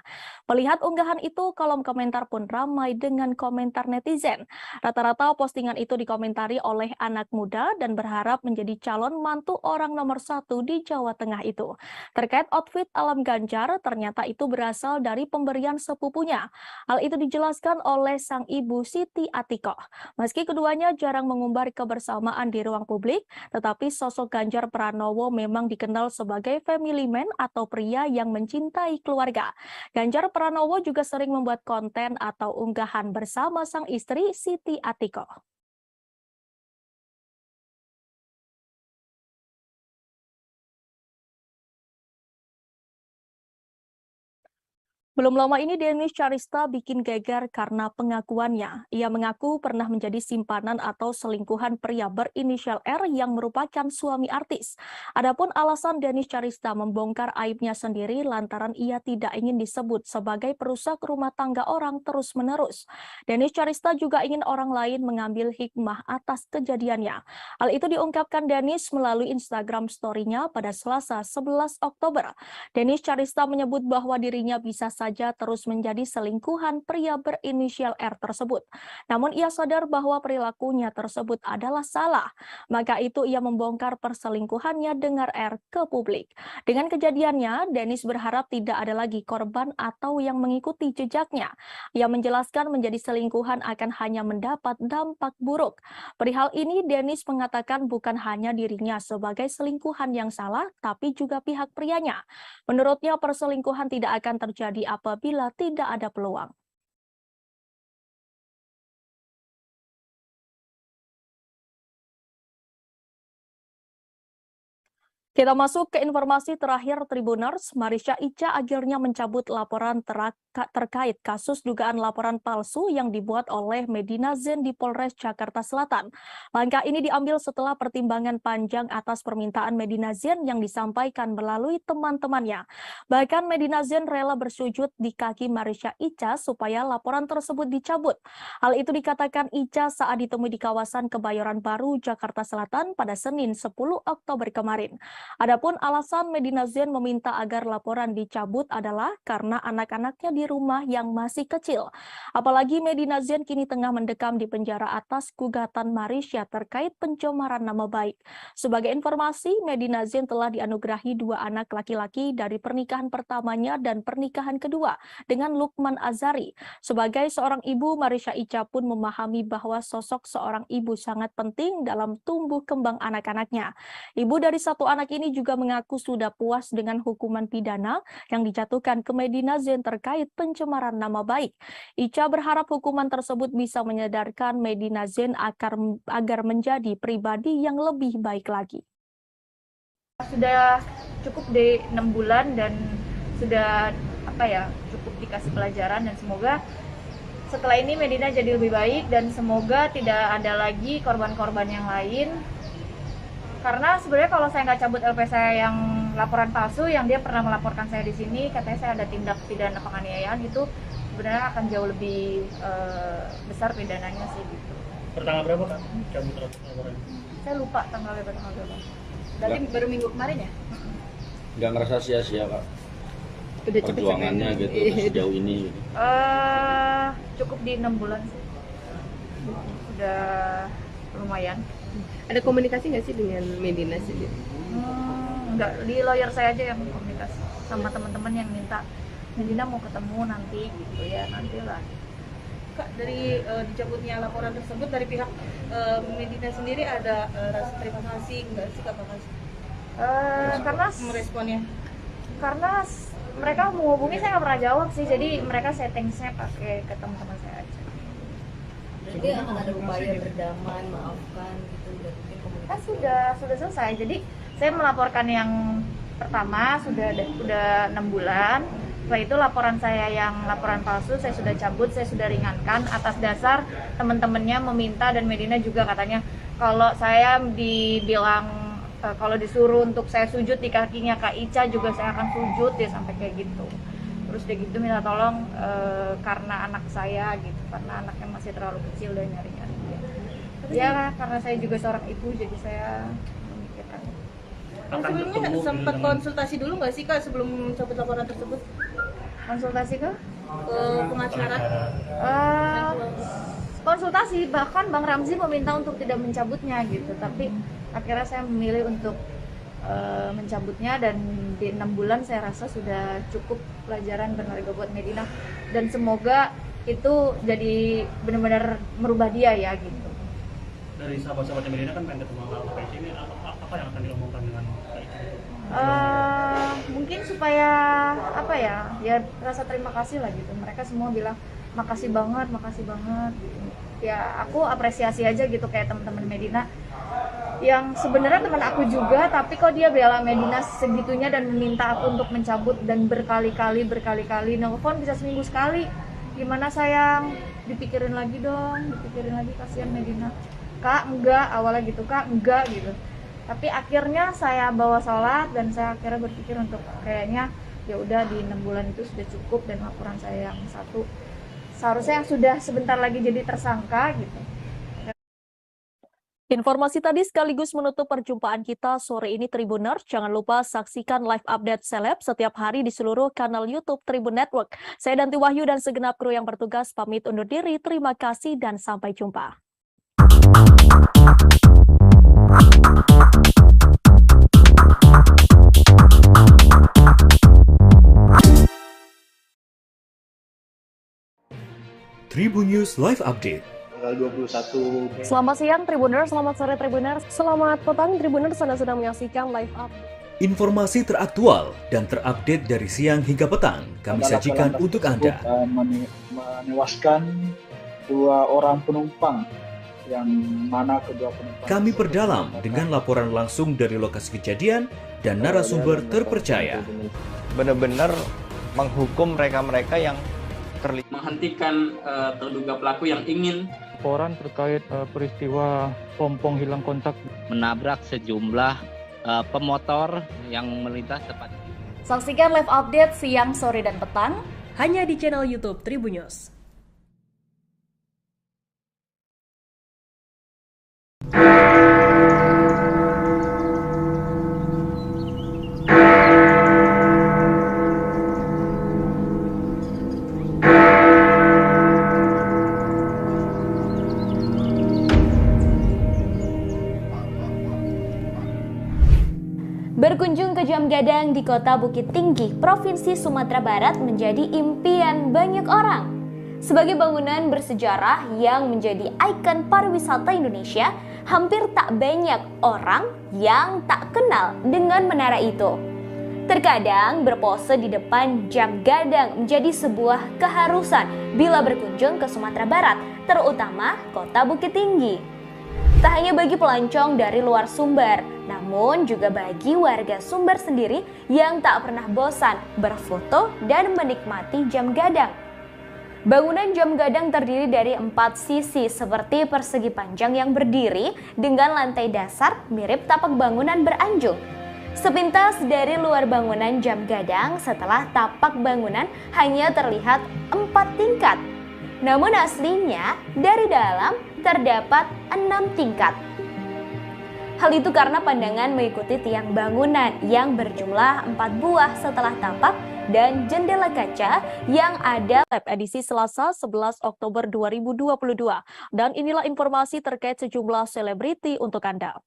Melihat unggahan itu, kolom komentar pun ramai dengan komentar netizen. Rata-rata postingan itu dikomentari oleh anak muda dan berharap menjadi calon mantu orang nomor 1 di Jawa Tengah itu. Terkait outfit Alam Ganjar, ternyata itu berasal dari pemberian sepupunya. Hal itu dijelaskan oleh sang ibu Siti Atikoh. Meski keduanya jarang mengumbar kebersamaan di ruang publik, tetapi sosok Ganjar Pranowo memang dikenal sebagai family man atau pria yang mencintai keluarga. Ganjar Pranowo juga sering membuat konten atau unggahan bersama sang istri Siti Atikoh. Belum lama ini Denis Charista bikin geger karena pengakuannya. Ia mengaku pernah menjadi simpanan atau selingkuhan pria berinisial R yang merupakan suami artis. Adapun alasan Denis Charista membongkar aibnya sendiri lantaran ia tidak ingin disebut sebagai perusak rumah tangga orang terus-menerus. Denis Charista juga ingin orang lain mengambil hikmah atas kejadiannya. Hal itu diungkapkan Denis melalui Instagram story-nya pada Selasa 11 Oktober. Denis Charista menyebut bahwa dirinya bisa saja terus menjadi selingkuhan pria berinisial R tersebut. Namun ia sadar bahwa perilakunya tersebut adalah salah. Maka itu ia membongkar perselingkuhannya dengan R ke publik. Dengan kejadiannya, Denis berharap tidak ada lagi korban atau yang mengikuti jejaknya. Ia menjelaskan menjadi selingkuhan akan hanya mendapat dampak buruk. Perihal ini, Denis mengatakan bukan hanya dirinya sebagai selingkuhan yang salah, tapi juga pihak prianya. Menurutnya, perselingkuhan tidak akan terjadi apabila tidak ada peluang. Kita masuk ke informasi terakhir Tribuners. Marisha Ica akhirnya mencabut laporan terkait kasus dugaan laporan palsu yang dibuat oleh Medina Zain di Polres Jakarta Selatan. Langkah ini diambil setelah pertimbangan panjang atas permintaan Medina Zain yang disampaikan melalui teman-temannya. Bahkan Medina Zain rela bersujud di kaki Marisha Ica supaya laporan tersebut dicabut. Hal itu dikatakan Ica saat ditemui di kawasan Kebayoran Baru, Jakarta Selatan pada Senin 10 Oktober kemarin. Adapun alasan Medina Zain meminta agar laporan dicabut adalah karena anak-anaknya di rumah yang masih kecil. Apalagi Medina Zain kini tengah mendekam di penjara atas gugatan Marisha terkait pencemaran nama baik. Sebagai informasi, Medina Zain telah dianugerahi 2 anak laki-laki dari pernikahan pertamanya dan pernikahan kedua dengan Lukman Azari. Sebagai seorang ibu, Marisha Ica pun memahami bahwa sosok seorang ibu sangat penting dalam tumbuh kembang anak-anaknya. Ibu dari 1 anak ini juga mengaku sudah puas dengan hukuman pidana yang dijatuhkan ke Medina Zain terkait pencemaran nama baik. Ica berharap hukuman tersebut bisa menyadarkan Medina Zain agar menjadi pribadi yang lebih baik lagi. Sudah cukup di 6 bulan dan sudah cukup dikasih pelajaran, dan semoga setelah ini Medina jadi lebih baik dan semoga tidak ada lagi korban-korban yang lain. Karena sebenarnya kalau saya nggak cabut LP saya yang laporan palsu, yang dia pernah melaporkan saya di sini, katanya saya ada tindak pidana penganiayaan, itu sebenarnya akan jauh lebih besar pidananya sih gitu. Pertanggal berapa Kak cabut laporan? Saya lupa tanggal berapa. Berarti baru minggu kemarin ya? Nggak ngerasa sia-sia Kak Udah cepet perjuangannya sampai- gitu sejauh ini gitu. Cukup di 6 bulan sih. Udah lumayan. Ada komunikasi nggak sih dengan Medina sendiri? Enggak, di lawyer saya aja yang komunikasi sama teman-teman yang minta Medina mau ketemu nanti gitu ya, nantilah. Kak, dari dicabutnya laporan tersebut dari pihak Medina sendiri ada rasa terima kasih nggak sih Kak? Makasih. Karena meresponnya. Karena mereka menghubungi saya nggak pernah jawab sih, jadi mereka settingnya pakai ke teman-teman saya aja. Berarti akan ada upaya berdamai, maafkan gitu, udah mungkin komunikasi. Sudah selesai. Jadi saya melaporkan yang pertama sudah 6 bulan. Setelah itu laporan saya yang laporan palsu saya sudah cabut, saya sudah ringankan atas dasar teman-temannya meminta, dan Medina juga katanya kalau saya dibilang kalau disuruh untuk saya sujud di kakinya Kak Ica juga saya akan sujud, ya sampai kayak gitu. Terus dia gitu minta tolong karena anak saya gitu, karena anaknya masih terlalu kecil dan nyari-nyari dia. Ya karena saya juga seorang ibu, jadi saya memikirkan. Sebelumnya sempat konsultasi dulu nggak sih Kak sebelum mencabut laporan tersebut? Konsultasi ke pengacara? Konsultasi, bahkan Bang Ramzi meminta untuk tidak mencabutnya gitu, tapi akhirnya saya memilih untuk mencabutnya, dan di 6 bulan saya rasa sudah cukup pelajaran berharga buat Medina, dan semoga itu jadi benar-benar merubah dia ya gitu. Dari sahabat-sahabatnya Medina kan pengen ketemu sama Kak Ica, ini apa yang akan diomongkan dengan Kak Ica? Mungkin supaya ya rasa terima kasih lah gitu. Mereka semua bilang makasih banget gitu. Ya aku apresiasi aja gitu kayak teman-teman Medina yang sebenarnya teman aku juga, tapi kok dia bela Medina segitunya dan meminta aku untuk mencabut, dan berkali-kali nelfon bisa seminggu sekali. Gimana sayang, dipikirin lagi dong, kasihan Medina. Kak enggak, awalnya gitu, Kak enggak gitu. Tapi akhirnya saya bawa sholat dan saya akhirnya berpikir untuk kayaknya ya udah di 6 bulan itu sudah cukup, dan laporan saya yang satu seharusnya yang sudah sebentar lagi jadi tersangka gitu. Informasi tadi sekaligus menutup perjumpaan kita sore ini Tribuners. Jangan lupa saksikan live update seleb setiap hari di seluruh kanal YouTube Tribun Network. Saya Danti Wahyu dan segenap kru yang bertugas pamit undur diri. Terima kasih dan sampai jumpa. Tribun News Live Update. Tanggal 21. Selamat siang Tribuners, selamat sore Tribuners, selamat petang Tribuners, Anda sedang menyaksikan live update. Informasi teraktual dan terupdate dari siang hingga petang kami sajikan untuk Anda. Menewaskan 2 orang penumpang, yang mana kedua penumpang Kami perdalam dengan laporan langsung dari lokasi kejadian dan narasumber terpercaya. Benar-benar menghukum mereka-mereka yang terlibat, menghentikan terduga pelaku yang ingin Laporan terkait peristiwa pompong hilang kontak menabrak sejumlah pemotor yang melintas tepat. Saksikan live update siang, sore, dan petang hanya di channel YouTube Tribun News. Berkunjung ke Jam Gadang di Kota Bukit Tinggi, Provinsi Sumatera Barat menjadi impian banyak orang. Sebagai bangunan bersejarah yang menjadi ikon pariwisata Indonesia, hampir tak banyak orang yang tak kenal dengan menara itu. Terkadang berpose di depan Jam Gadang menjadi sebuah keharusan bila berkunjung ke Sumatera Barat, terutama Kota Bukit Tinggi. Tak hanya bagi pelancong dari luar Sumber, namun namun juga bagi warga Sumber sendiri yang tak pernah bosan berfoto dan menikmati jam gadang. Bangunan jam gadang terdiri dari 4 sisi seperti persegi panjang yang berdiri dengan lantai dasar mirip tapak bangunan beranjung. Sepintas dari luar bangunan jam gadang, setelah tapak bangunan hanya terlihat 4 tingkat. Namun aslinya dari dalam terdapat 6 tingkat. Hal itu karena pandangan mengikuti tiang bangunan yang berjumlah 4 buah setelah tapak dan jendela kaca yang ada. Edisi Selasa 11 Oktober 2022. Dan inilah informasi terkait sejumlah selebriti untuk Anda.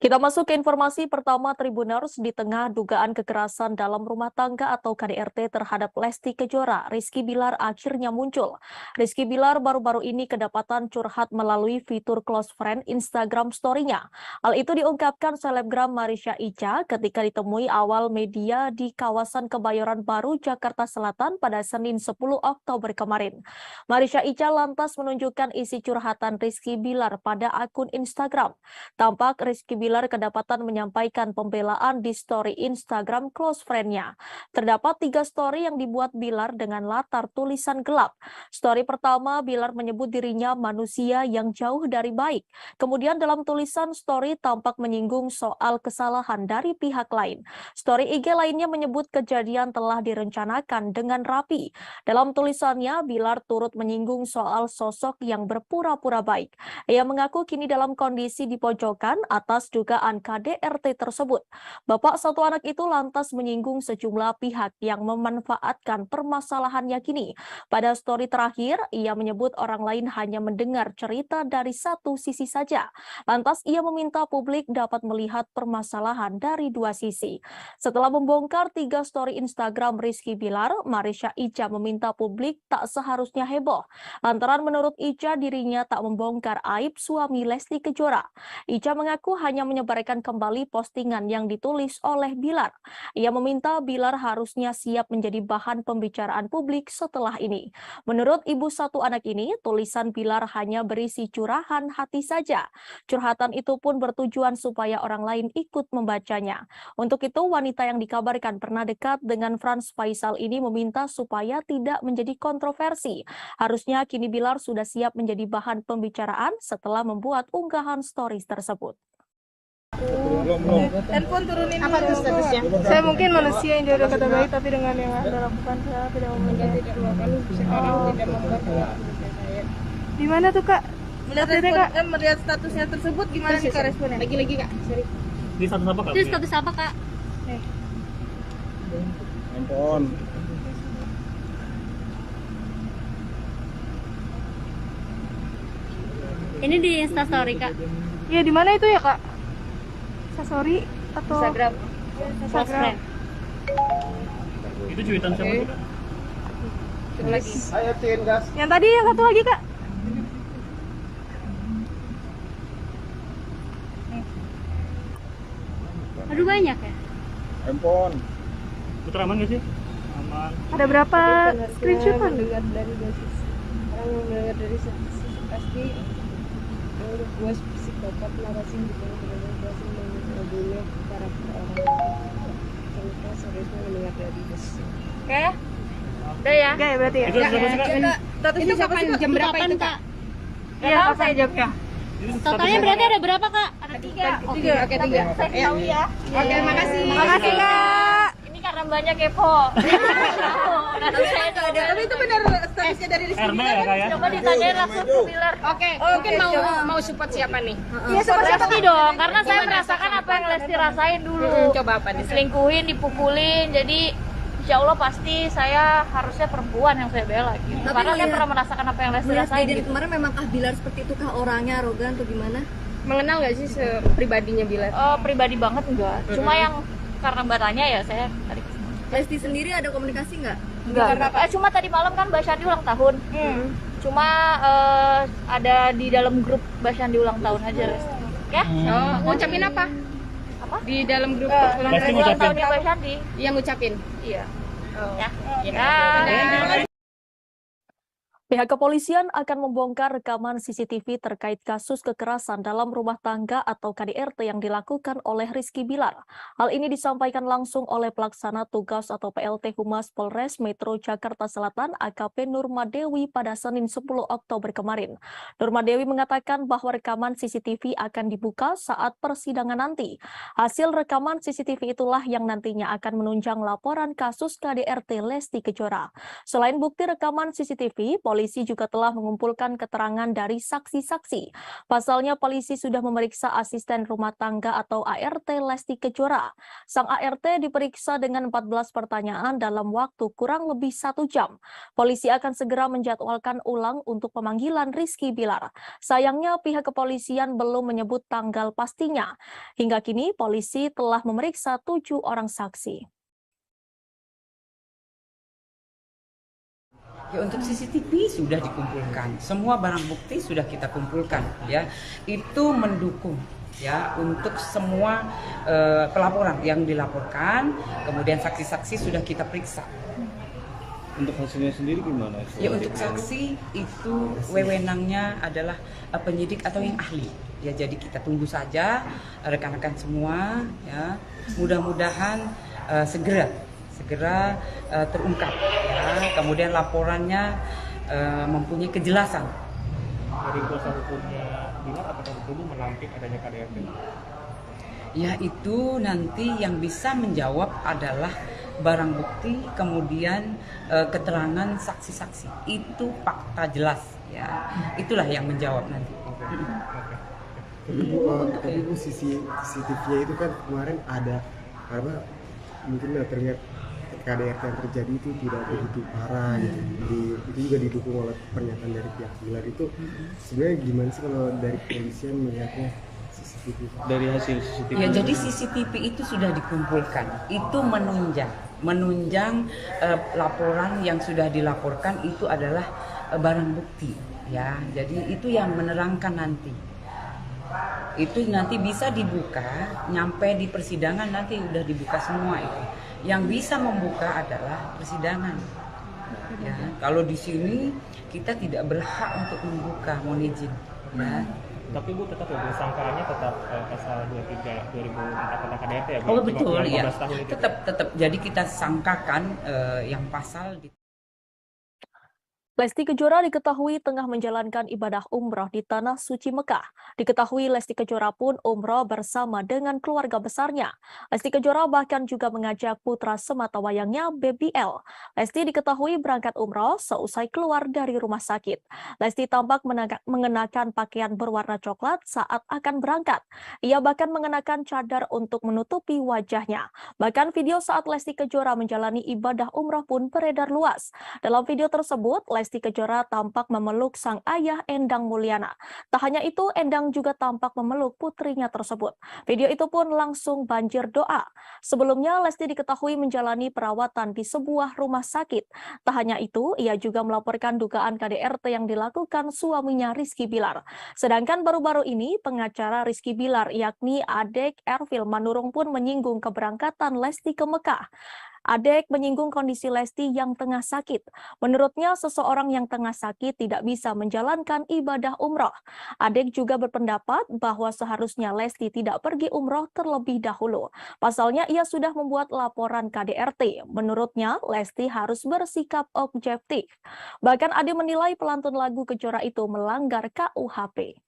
Kita masuk ke informasi pertama. Tribuners, di tengah dugaan kekerasan dalam rumah tangga atau KDRT terhadap Lesti Kejora, Rizky Bilar akhirnya muncul. Rizky Bilar baru-baru ini kedapatan curhat melalui fitur close friend Instagram story-nya. Hal itu diungkapkan selebgram Marisha Ica ketika ditemui awal media di kawasan Kebayoran Baru, Jakarta Selatan pada Senin 10 Oktober kemarin. Marisha Ica lantas menunjukkan isi curhatan Rizky Bilar pada akun Instagram. Tampak Rizky Bilar kedapatan menyampaikan pembelaan di story Instagram close friend-nya. Terdapat 3 story yang dibuat Bilar dengan latar tulisan gelap. Story pertama, Bilar menyebut dirinya manusia yang jauh dari baik. Kemudian dalam tulisan story tampak menyinggung soal kesalahan dari pihak lain. Story IG lainnya menyebut kejadian telah direncanakan dengan rapi. Dalam tulisannya, Bilar turut menyinggung soal sosok yang berpura-pura baik. Ia mengaku kini dalam kondisi di pojokan atas dugaan KDRT tersebut. Bapak satu anak itu lantas menyinggung sejumlah pihak yang memanfaatkan permasalahannya kini. Pada story terakhir, ia menyebut orang lain hanya mendengar cerita dari satu sisi saja. Lantas ia meminta publik dapat melihat permasalahan dari 2 sisi. Setelah membongkar 3 story Instagram Rizky Bilar, Marisha Ica meminta publik tak seharusnya heboh. Lantaran menurut Ica dirinya tak membongkar aib suami Lesti Kejora. Ica mengaku hanya menyebarkan kembali postingan yang ditulis oleh Bilar. Ia meminta Bilar harusnya siap menjadi bahan pembicaraan publik setelah ini. Menurut ibu satu anak ini, tulisan Bilar hanya berisi curahan hati saja. Curhatan itu pun bertujuan supaya orang lain ikut membacanya. Untuk itu, wanita yang dikabarkan pernah dekat dengan Frans Faisal ini meminta supaya tidak menjadi kontroversi. Harusnya kini Bilar sudah siap menjadi bahan pembicaraan setelah membuat unggahan stories tersebut. Handphone turunin apa tuh statusnya? Saya mungkin manusia yang jauh kata baik, tapi dengan yang Anda lakukan saya tidak memungkinkan. Tidak melakukan sekarang tidak membuat saya. Di mana tuh Kak? Melihat statusnya tersebut gimana nih Kak responnya? Lagi Kak, sorry. Di status apa Kak? Di status apa Kak? Handphone. Ini di Instastory Kak. Iya, di mana itu ya Kak? Instastory atau Instagram. Instagram. Itu cuitan siapa tuh Kak? Coba lagi. Ayo tin gas. Yang tadi yang satu lagi Kak. Aduh banyak ya. Handphone. Putra aman gak sih? Aman. Ada berapa screenshotan? Mendengar dari 2 sisi. Orang yang mendengar dari satu sisi pasti menurut gue psikopat narasi gitu berhasil membunuh karakter orang. Contoh seriusnya mendengar dari 2 sisi. Oke. Udah ya? Oke, berarti ya. Itu kapan jam berapa itu Kak? Iya, saya jawabnya. Totalnya berarti ada berapa Kak? Ada 3. Oke, 3. Saya tahu ya. Oke, makasih. Makasih Kak. Ini karena banyak kepo. Tapi itu benar statusnya dari Rizky RB ya Kak ya? Coba ditanyain langsung ke Bilar. Oke, mungkin mau support siapa nih? Iya, pasti dong, karena saya merasakan apa yang Lesti rasain dulu. Coba apa nih? Selingkuhin, dipukulin, jadi insya Allah pasti saya harusnya perempuan yang saya bela gitu. Tapi Karena saya melihat- pernah merasakan apa yang Lesti Melihat rasain kejadian gitu. kemarin memangkah Bilar seperti itu kah orangnya arogan atau gimana? Mengenal nggak sih pribadinya Bilar? Pribadi banget enggak. Cuma yang karena Mbak tanya ya saya tadi Lesti sendiri ada komunikasi nggak? enggak. Cuma tadi malam kan Mbak Syandi ulang tahun. Cuma ada di dalam grup Mbak Syandi ulang tahun aja Lesti. Oke? Oh, ngucapin apa? Apa? Di dalam grup Lesti ulang ngucapin. tahunnya Mbak Syandi. yang ngucapin. Iya. Oh. Ya. Ya. Pihak kepolisian akan membongkar rekaman CCTV terkait kasus kekerasan dalam rumah tangga atau KDRT yang dilakukan oleh Rizky Bilar. Hal ini disampaikan langsung oleh Pelaksana Tugas atau PLT Humas Polres Metro Jakarta Selatan AKP Nurmadewi pada Senin 10 Oktober kemarin. Nurmadewi mengatakan bahwa rekaman CCTV akan dibuka saat persidangan nanti. Hasil rekaman CCTV itulah yang nantinya akan menunjang laporan kasus KDRT Lesti Kejora. Selain bukti rekaman CCTV, polisi juga telah mengumpulkan keterangan dari saksi-saksi. Pasalnya, polisi sudah memeriksa asisten rumah tangga atau ART Lesti Kejora. Sang ART diperiksa dengan 14 pertanyaan dalam waktu kurang lebih 1 jam. Polisi akan segera menjadwalkan ulang untuk pemanggilan Rizky Bilar. Sayangnya, pihak kepolisian belum menyebut tanggal pastinya. Hingga kini, polisi telah memeriksa 7 orang saksi. Ya, untuk CCTV sudah dikumpulkan, semua barang bukti sudah kita kumpulkan, ya. Itu mendukung ya untuk semua pelaporan yang dilaporkan, kemudian saksi-saksi sudah kita periksa. Untuk hasilnya sendiri gimana? Ya, untuk saksi itu wewenangnya adalah penyidik atau yang ahli. Ya, jadi kita tunggu saja rekan-rekan semua, ya. Mudah-mudahan segera terungkap, ya. Kemudian laporannya mempunyai kejelasan. Dari kuasa hukumnya Bilar, apakah betul menampik adanya KDRT? Ya, itu nanti yang bisa menjawab adalah barang bukti, kemudian keterangan saksi-saksi. Itu fakta jelas, ya. Itulah yang menjawab nanti. Tapi Bu, CCTV-nya itu kan kemarin ada karena mungkin terlihat KDRT yang terjadi itu tidak begitu parah gitu. Itu juga didukung oleh pernyataan dari pihak Bilar. Itu sebenarnya gimana sih kalau dari kepolisian melihatnya CCTV? Dari hasil CCTV. Ya, jadi CCTV itu sudah dikumpulkan. Itu menunjang laporan yang sudah dilaporkan itu adalah barang bukti, ya. Jadi itu yang menerangkan nanti. Itu nanti bisa dibuka, nyampe di persidangan nanti udah dibuka semua itu. Yang bisa membuka adalah persidangan. Ya, kalau di sini kita tidak berhak untuk membuka, mohon izin. Ya. Tapi Bu tetap ya, sangkaannya tetap pasal 23 2004 tentang KDRT ya Bu? Oh betul ya, Tahun itu. tetap. Jadi kita sangkakan yang pasal di Lesti Kejora diketahui tengah menjalankan ibadah umroh di Tanah Suci Mekah. Diketahui Lesti Kejora pun umroh bersama dengan keluarga besarnya. Lesti Kejora bahkan juga mengajak putra sematawayangnya Baby L. Lesti diketahui berangkat umroh seusai keluar dari rumah sakit. Lesti tampak mengenakan pakaian berwarna coklat saat akan berangkat. Ia bahkan mengenakan cadar untuk menutupi wajahnya. Bahkan video saat Lesti Kejora menjalani ibadah umroh pun beredar luas. Dalam video tersebut, Lesti Kejora tampak memeluk sang ayah Endang Mulyana. Tak hanya itu, Endang juga tampak memeluk putrinya tersebut. Video itu pun langsung banjir doa. Sebelumnya, Lesti diketahui menjalani perawatan di sebuah rumah sakit. Tak hanya itu, ia juga melaporkan dugaan KDRT yang dilakukan suaminya Rizky Bilar. Sedangkan baru-baru ini, pengacara Rizky Bilar yakni Adek Ervil Manurung pun menyinggung keberangkatan Lesti ke Mekah. Adek menyinggung kondisi Lesti yang tengah sakit. Menurutnya, seseorang yang tengah sakit tidak bisa menjalankan ibadah umroh. Adek juga berpendapat bahwa seharusnya Lesti tidak pergi umroh terlebih dahulu. Pasalnya, ia sudah membuat laporan KDRT. Menurutnya, Lesti harus bersikap objektif. Bahkan Ade menilai pelantun lagu Kejora itu melanggar KUHP.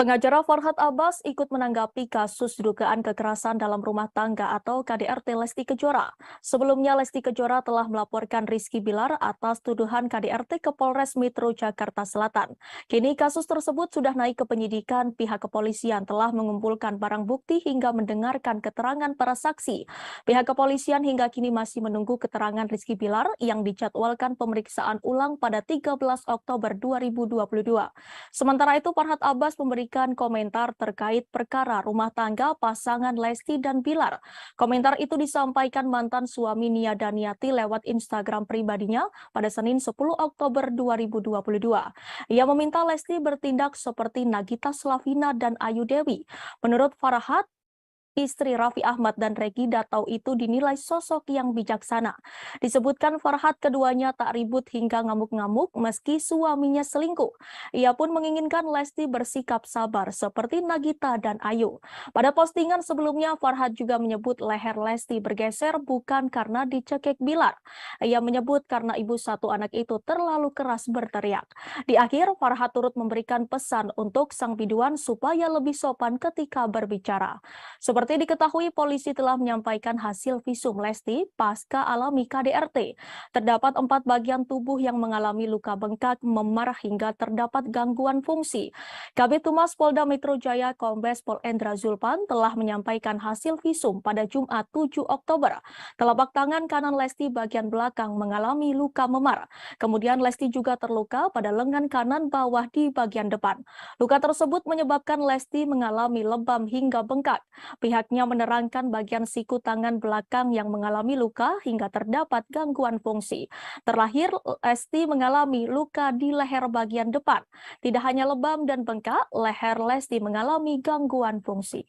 Pengacara Farhad Abbas ikut menanggapi kasus dugaan kekerasan dalam rumah tangga atau KDRT Lesti Kejora. Sebelumnya Lesti Kejora telah melaporkan Rizky Bilar atas tuduhan KDRT ke Polres Metro Jakarta Selatan. Kini kasus tersebut sudah naik ke penyidikan. Pihak kepolisian telah mengumpulkan barang bukti hingga mendengarkan keterangan para saksi. Pihak kepolisian hingga kini masih menunggu keterangan Rizky Bilar yang dijadwalkan pemeriksaan ulang pada 13 Oktober 2022. Sementara itu Farhad Abbas memberikan komentar terkait perkara rumah tangga pasangan Lesti dan Bilar. Komentar itu disampaikan mantan suami Nia Daniati lewat Instagram pribadinya pada Senin 10 Oktober 2022. Ia meminta Lesti bertindak seperti Nagita Slavina dan Ayu Dewi. Menurut Farhad, istri Raffi Ahmad dan Reggy Datau itu dinilai sosok yang bijaksana. Disebutkan Farhad keduanya tak ribut hingga ngamuk-ngamuk meski suaminya selingkuh. Ia pun menginginkan Lesti bersikap sabar seperti Nagita dan Ayu. Pada postingan sebelumnya Farhad juga menyebut leher Lesti bergeser bukan karena dicekik Bilar. Ia menyebut karena ibu satu anak itu terlalu keras berteriak. Di akhir Farhad turut memberikan pesan untuk sang biduan supaya lebih sopan ketika berbicara. Seperti diketahui, polisi telah menyampaikan hasil visum Lesti pasca alami KDRT. Terdapat 4 bagian tubuh yang mengalami luka bengkak, memar hingga terdapat gangguan fungsi. Kabid Humas Polda Metro Jaya Kombes Pol Endra Zulpan telah menyampaikan hasil visum pada Jumat 7 Oktober. Telapak tangan kanan Lesti bagian belakang mengalami luka memar. Kemudian Lesti juga terluka pada lengan kanan bawah di bagian depan. Luka tersebut menyebabkan Lesti mengalami lebam hingga bengkak. Pihaknya menerangkan bagian siku tangan belakang yang mengalami luka hingga terdapat gangguan fungsi. Terlahir, Lesti mengalami luka di leher bagian depan. Tidak hanya lebam dan bengkak, leher Lesti mengalami gangguan fungsi.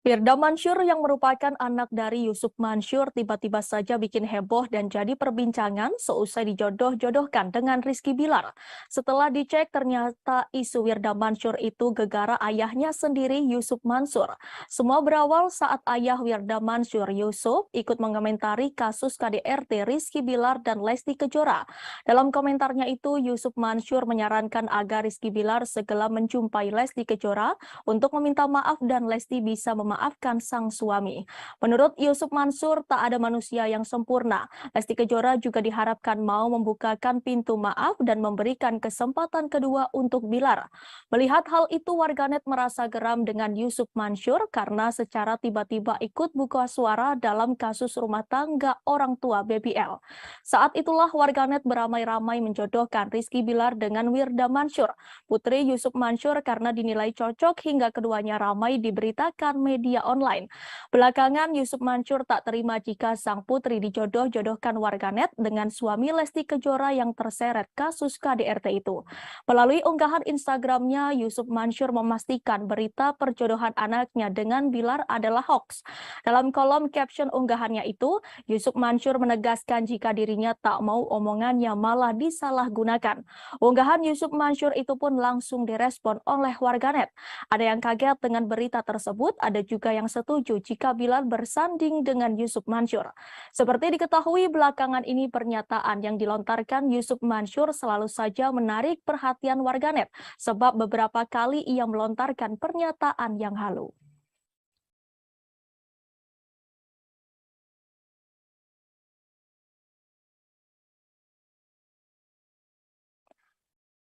Firda Mansur yang merupakan anak dari Yusuf Mansur tiba-tiba saja bikin heboh dan jadi perbincangan seusai dijodoh-jodohkan dengan Rizky Bilar. Setelah dicek ternyata isu Firda Mansur itu gegara ayahnya sendiri Yusuf Mansur. Semua berawal saat ayah Firda Mansur Yusuf ikut mengomentari kasus KDRT Rizky Bilar dan Lesti Kejora. Dalam komentarnya itu Yusuf Mansur menyarankan agar Rizky Bilar segera menjumpai Lesti Kejora untuk meminta maaf dan Lesti bisa memaafkan sang suami. Menurut Yusuf Mansur, tak ada manusia yang sempurna. Lesti Kejora juga diharapkan mau membukakan pintu maaf dan memberikan kesempatan kedua untuk Bilar. Melihat hal itu, warganet merasa geram dengan Yusuf Mansur karena secara tiba-tiba ikut buka suara dalam kasus rumah tangga orang tua BBL. Saat itulah warganet beramai-ramai menjodohkan Rizky Bilar dengan Firda Mansur, putri Yusuf Mansur, karena dinilai cocok hingga keduanya ramai diberitakan media online. Belakangan Yusuf Mansur tak terima jika sang putri dijodoh-jodohkan warganet dengan suami Lesti Kejora yang terseret kasus KDRT itu. Melalui unggahan Instagramnya, Yusuf Mansur memastikan berita perjodohan anaknya dengan Bilar adalah hoax. Dalam kolom caption unggahannya itu, Yusuf Mansur menegaskan jika dirinya tak mau omongannya malah disalahgunakan. Unggahan Yusuf Mansur itu pun langsung direspon oleh warganet. Ada yang kaget dengan berita tersebut, ada juga yang setuju jika Bilar bersanding dengan Yusuf Mansur. Seperti diketahui belakangan ini pernyataan yang dilontarkan Yusuf Mansur selalu saja menarik perhatian warganet sebab beberapa kali ia melontarkan pernyataan yang halu.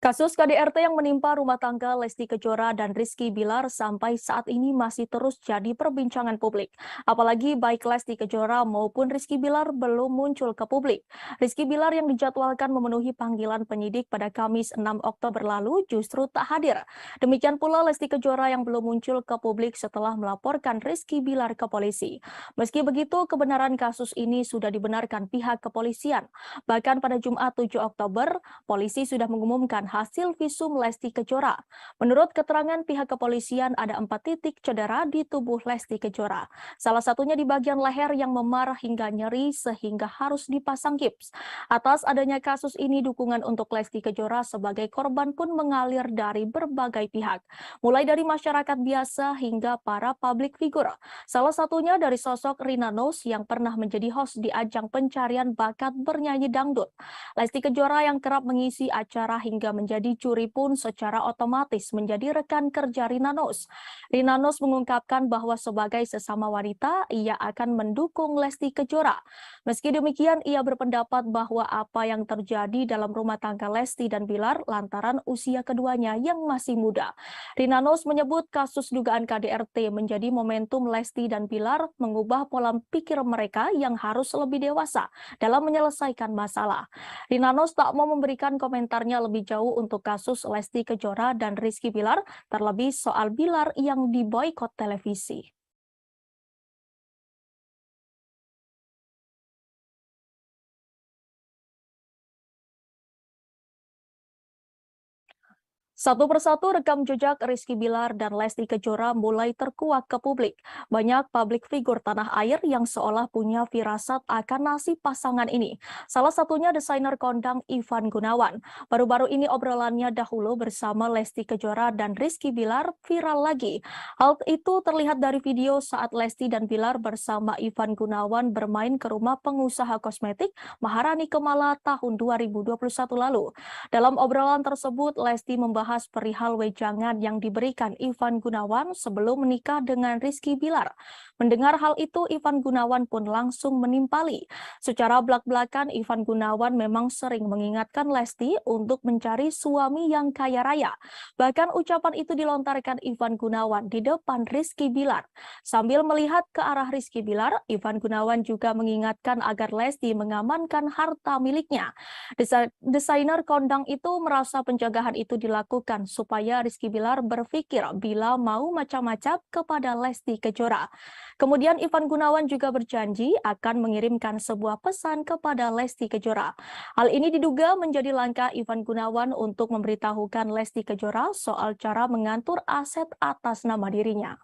Kasus KDRT yang menimpa rumah tangga Lesti Kejora dan Rizky Bilar sampai saat ini masih terus jadi perbincangan publik. Apalagi baik Lesti Kejora maupun Rizky Bilar belum muncul ke publik. Rizky Bilar yang dijadwalkan memenuhi panggilan penyidik pada Kamis 6 Oktober lalu justru tak hadir. Demikian pula Lesti Kejora yang belum muncul ke publik setelah melaporkan Rizky Bilar ke polisi. Meski begitu, kebenaran kasus ini sudah dibenarkan pihak kepolisian. Bahkan pada Jumat 7 Oktober, polisi sudah mengumumkan hasil visum Lesti Kejora. Menurut keterangan pihak kepolisian, ada 4 titik cedera di tubuh Lesti Kejora. Salah satunya di bagian leher yang memar hingga nyeri sehingga harus dipasang gips. Atas adanya kasus ini, dukungan untuk Lesti Kejora sebagai korban pun mengalir dari berbagai pihak, mulai dari masyarakat biasa hingga para public figure. Salah satunya dari sosok Rina Nose yang pernah menjadi host di ajang pencarian bakat bernyanyi dangdut. Lesti Kejora yang kerap mengisi acara hingga menjadi juri pun secara otomatis menjadi rekan kerja Rina Nose. Rina Nose mengungkapkan bahwa sebagai sesama wanita, ia akan mendukung Lesti Kejora. Meski demikian, ia berpendapat bahwa apa yang terjadi dalam rumah tangga Lesti dan Bilar lantaran usia keduanya yang masih muda. Rina Nose menyebut kasus dugaan KDRT menjadi momentum Lesti dan Bilar mengubah pola pikir mereka yang harus lebih dewasa dalam menyelesaikan masalah. Rina Nose tak mau memberikan komentarnya lebih jauh untuk kasus Lesti Kejora dan Rizky Bilar, terlebih soal Bilar yang diboikot televisi. Satu persatu rekam jejak Rizky Bilar dan Lesti Kejora mulai terkuak ke publik. Banyak publik figur tanah air yang seolah punya firasat akan nasib pasangan ini. Salah satunya desainer kondang Ivan Gunawan. Baru-baru ini obrolannya dahulu bersama Lesti Kejora dan Rizky Bilar viral lagi. Hal itu terlihat dari video saat Lesti dan Bilar bersama Ivan Gunawan bermain ke rumah pengusaha kosmetik Maharani Kemala tahun 2021 lalu. Dalam obrolan tersebut, Lesti membahas perihal wejangan yang diberikan Ivan Gunawan sebelum menikah dengan Rizky Bilar. Mendengar hal itu, Ivan Gunawan pun langsung menimpali. Secara belak-belakan, Ivan Gunawan memang sering mengingatkan Lesti untuk mencari suami yang kaya raya. Bahkan ucapan itu dilontarkan Ivan Gunawan di depan Rizky Bilar. Sambil melihat ke arah Rizky Bilar, Ivan Gunawan juga mengingatkan agar Lesti mengamankan harta miliknya. Desainer kondang itu merasa penjagaan itu dilakukan supaya Rizky Bilar berpikir bila mau macam-macam kepada Lesti Kejora. Kemudian Ivan Gunawan juga berjanji akan mengirimkan sebuah pesan kepada Lesti Kejora. Hal ini diduga menjadi langkah Ivan Gunawan untuk memberitahukan Lesti Kejora soal cara mengatur aset atas nama dirinya.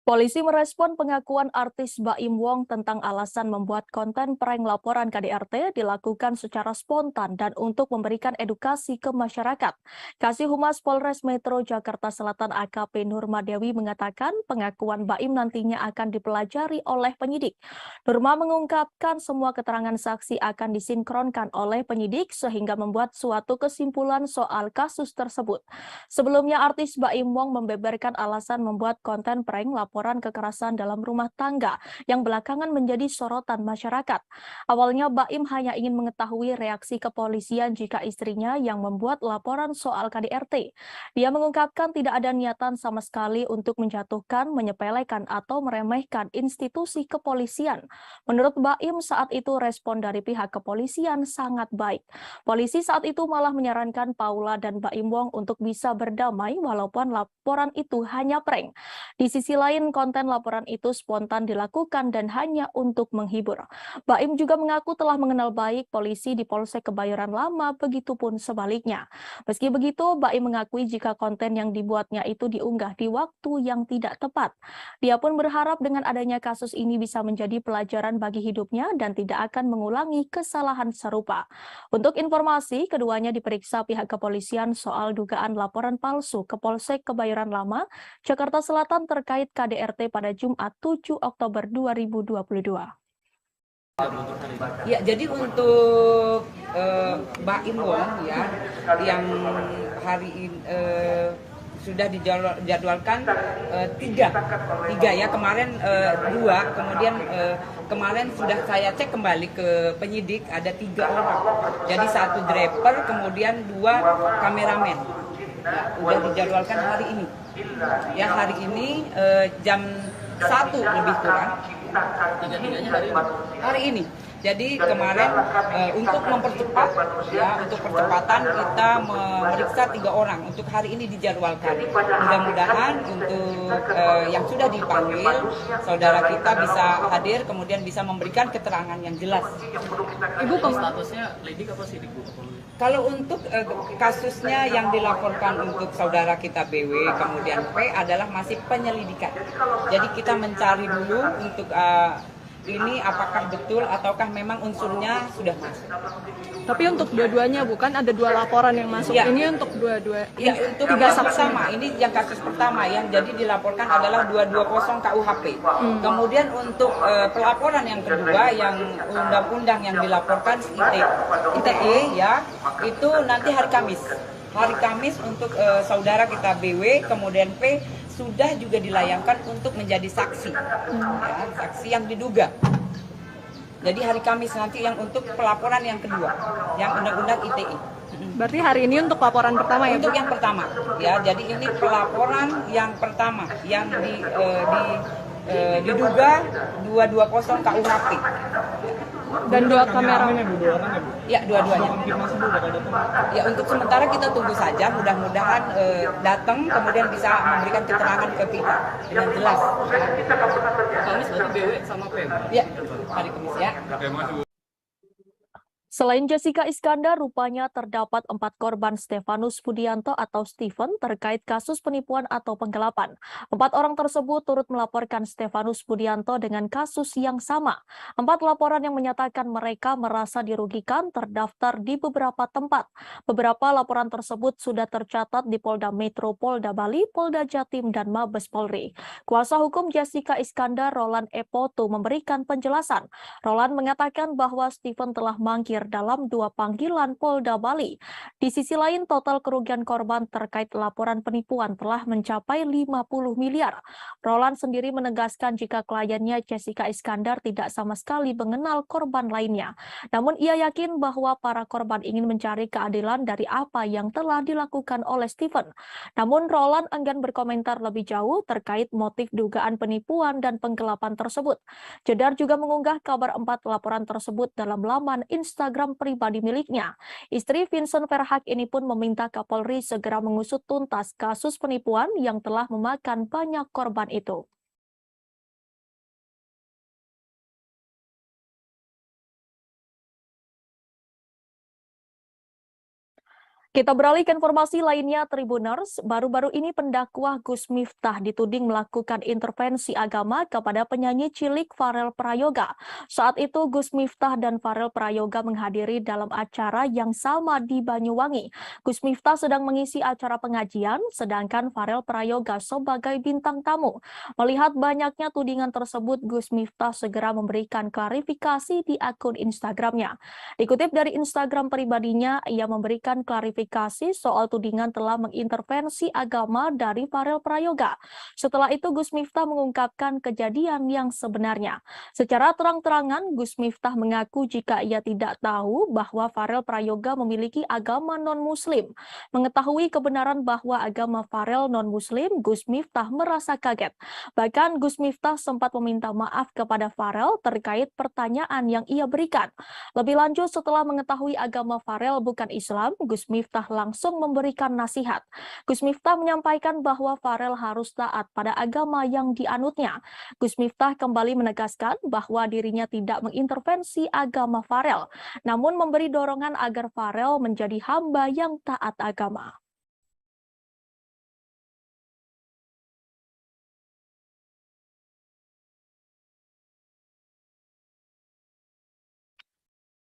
Polisi merespon pengakuan artis Baim Wong tentang alasan membuat konten prank laporan KDRT dilakukan secara spontan dan untuk memberikan edukasi ke masyarakat. Kasih Humas Polres Metro Jakarta Selatan AKP Nurma Dewi mengatakan pengakuan Baim nantinya akan dipelajari oleh penyidik. Nurma mengungkapkan semua keterangan saksi akan disinkronkan oleh penyidik sehingga membuat suatu kesimpulan soal kasus tersebut. Sebelumnya artis Baim Wong membeberkan alasan membuat konten prank laporan kekerasan dalam rumah tangga yang belakangan menjadi sorotan masyarakat. Awalnya Baim hanya ingin mengetahui reaksi kepolisian jika istrinya yang membuat laporan soal KDRT. Dia mengungkapkan tidak ada niatan sama sekali untuk menjatuhkan, menyepelekan atau meremehkan institusi kepolisian. Menurut Baim saat itu respon dari pihak kepolisian sangat baik. Polisi saat itu malah menyarankan Paula dan Baim Wong untuk bisa berdamai walaupun laporan itu hanya prank. Di sisi lain, konten laporan itu spontan dilakukan dan hanya untuk menghibur. Baim juga mengaku telah mengenal baik polisi di Polsek Kebayoran Lama, begitupun sebaliknya. Meski begitu, Baim mengakui jika konten yang dibuatnya itu diunggah di waktu yang tidak tepat. Dia pun berharap dengan adanya kasus ini bisa menjadi pelajaran bagi hidupnya dan tidak akan mengulangi kesalahan serupa. Untuk informasi, keduanya diperiksa pihak kepolisian soal dugaan laporan palsu ke Polsek Kebayoran Lama, Jakarta Selatan terkait KDRT pada Jumat 7 Oktober 2022. Ya, jadi untuk Baim Wong ya yang hari ini sudah dijadwalkan tiga ya, kemarin 2, kemudian kemarin sudah saya cek kembali ke penyidik ada 3 orang, jadi 1 driver kemudian 2 kameramen. Udah dijadwalkan hari ini. Ya, hari ini jam 1 lebih kurang. Hari ini. Jadi kemarin untuk mempercepat, ya, untuk percepatan kita memeriksa 3 orang untuk hari ini dijadwalkan. Mudah-mudahan untuk yang sudah dipanggil, saudara kita bisa hadir, kemudian bisa memberikan keterangan yang jelas. Ibu statusnya lidik apa sidik, Bu? Kalau untuk kasusnya yang dilaporkan untuk saudara kita BW kemudian P adalah masih penyelidikan. Jadi kita mencari dulu untuk ini apakah betul ataukah memang unsurnya sudah masuk. Tapi untuk dua-duanya bukan ada 2 laporan yang masuk. Ya. Ini untuk dua-dua. Ya, untuk yang pertama, ini yang kasus pertama yang jadi dilaporkan adalah 220 KUHP. Kemudian untuk pelaporan yang kedua yang undang-undang yang dilaporkan ITE ya, itu nanti hari Kamis. Hari Kamis untuk saudara kita BW kemudian P sudah juga dilayangkan untuk menjadi saksi, ya, saksi yang diduga. Jadi hari Kamis nanti yang untuk pelaporan yang kedua, yang undang-undang ITE. Berarti hari ini untuk laporan pertama ya? Untuk yang pertama, ya. Jadi ini pelaporan yang pertama yang diduga 220 KUHP. Dan 2 kamera. Ya, dua-duanya. Ya, untuk sementara kita tunggu saja, mudah-mudahan datang kemudian bisa memberikan keterangan ke kita dengan jelas. Kamis berarti BW sama PM? Ya, hari Kamis ya. Selain Jessica Iskandar, rupanya terdapat 4 korban Stefanus Budianto atau Stephen terkait kasus penipuan atau penggelapan. 4 orang tersebut turut melaporkan Stefanus Budianto dengan kasus yang sama. 4 laporan yang menyatakan mereka merasa dirugikan terdaftar di beberapa tempat. Beberapa laporan tersebut sudah tercatat di Polda Metro, Polda Bali, Polda Jatim, dan Mabes Polri. Kuasa hukum Jessica Iskandar, Roland Epoto, memberikan penjelasan. Roland mengatakan bahwa Stephen telah mangkir dalam 2 panggilan Polda Bali. Di sisi lain, total kerugian korban terkait laporan penipuan telah mencapai 50 miliar. Roland sendiri menegaskan jika kliennya Jessica Iskandar tidak sama sekali mengenal korban lainnya. Namun ia yakin bahwa para korban ingin mencari keadilan dari apa yang telah dilakukan oleh Stephen. Namun Roland enggan berkomentar lebih jauh terkait motif dugaan penipuan dan penggelapan tersebut. Jedar juga mengunggah kabar 4 laporan tersebut dalam laman Instagram pribadi miliknya. Istri Vincent Verhaak ini pun meminta Kapolri segera mengusut tuntas kasus penipuan yang telah memakan banyak korban itu. Kita beralih ke informasi lainnya, Tribuners. Baru-baru ini pendakwah Gus Miftah dituding melakukan intervensi agama kepada penyanyi cilik Farel Prayoga. Saat itu Gus Miftah dan Farel Prayoga menghadiri dalam acara yang sama di Banyuwangi. Gus Miftah sedang mengisi acara pengajian, sedangkan Farel Prayoga sebagai bintang tamu. Melihat banyaknya tudingan tersebut, Gus Miftah segera memberikan klarifikasi di akun Instagramnya. Dikutip dari Instagram pribadinya, ia memberikan klarifikasi soal tudingan telah mengintervensi agama dari Farel Prayoga. Setelah itu Gus Miftah mengungkapkan kejadian yang sebenarnya. Secara terang-terangan Gus Miftah mengaku jika ia tidak tahu bahwa Farel Prayoga memiliki agama non-muslim. Mengetahui kebenaran bahwa agama Farel non-muslim, Gus Miftah merasa kaget. Bahkan Gus Miftah sempat meminta maaf kepada Farel terkait pertanyaan yang ia berikan. Lebih lanjut, setelah mengetahui agama Farel bukan Islam, Gus Miftah langsung memberikan nasihat. Gus Miftah menyampaikan bahwa Farel harus taat pada agama yang dianutnya. Gus Miftah kembali menegaskan bahwa dirinya tidak mengintervensi agama Farel, namun memberi dorongan agar Farel menjadi hamba yang taat agama.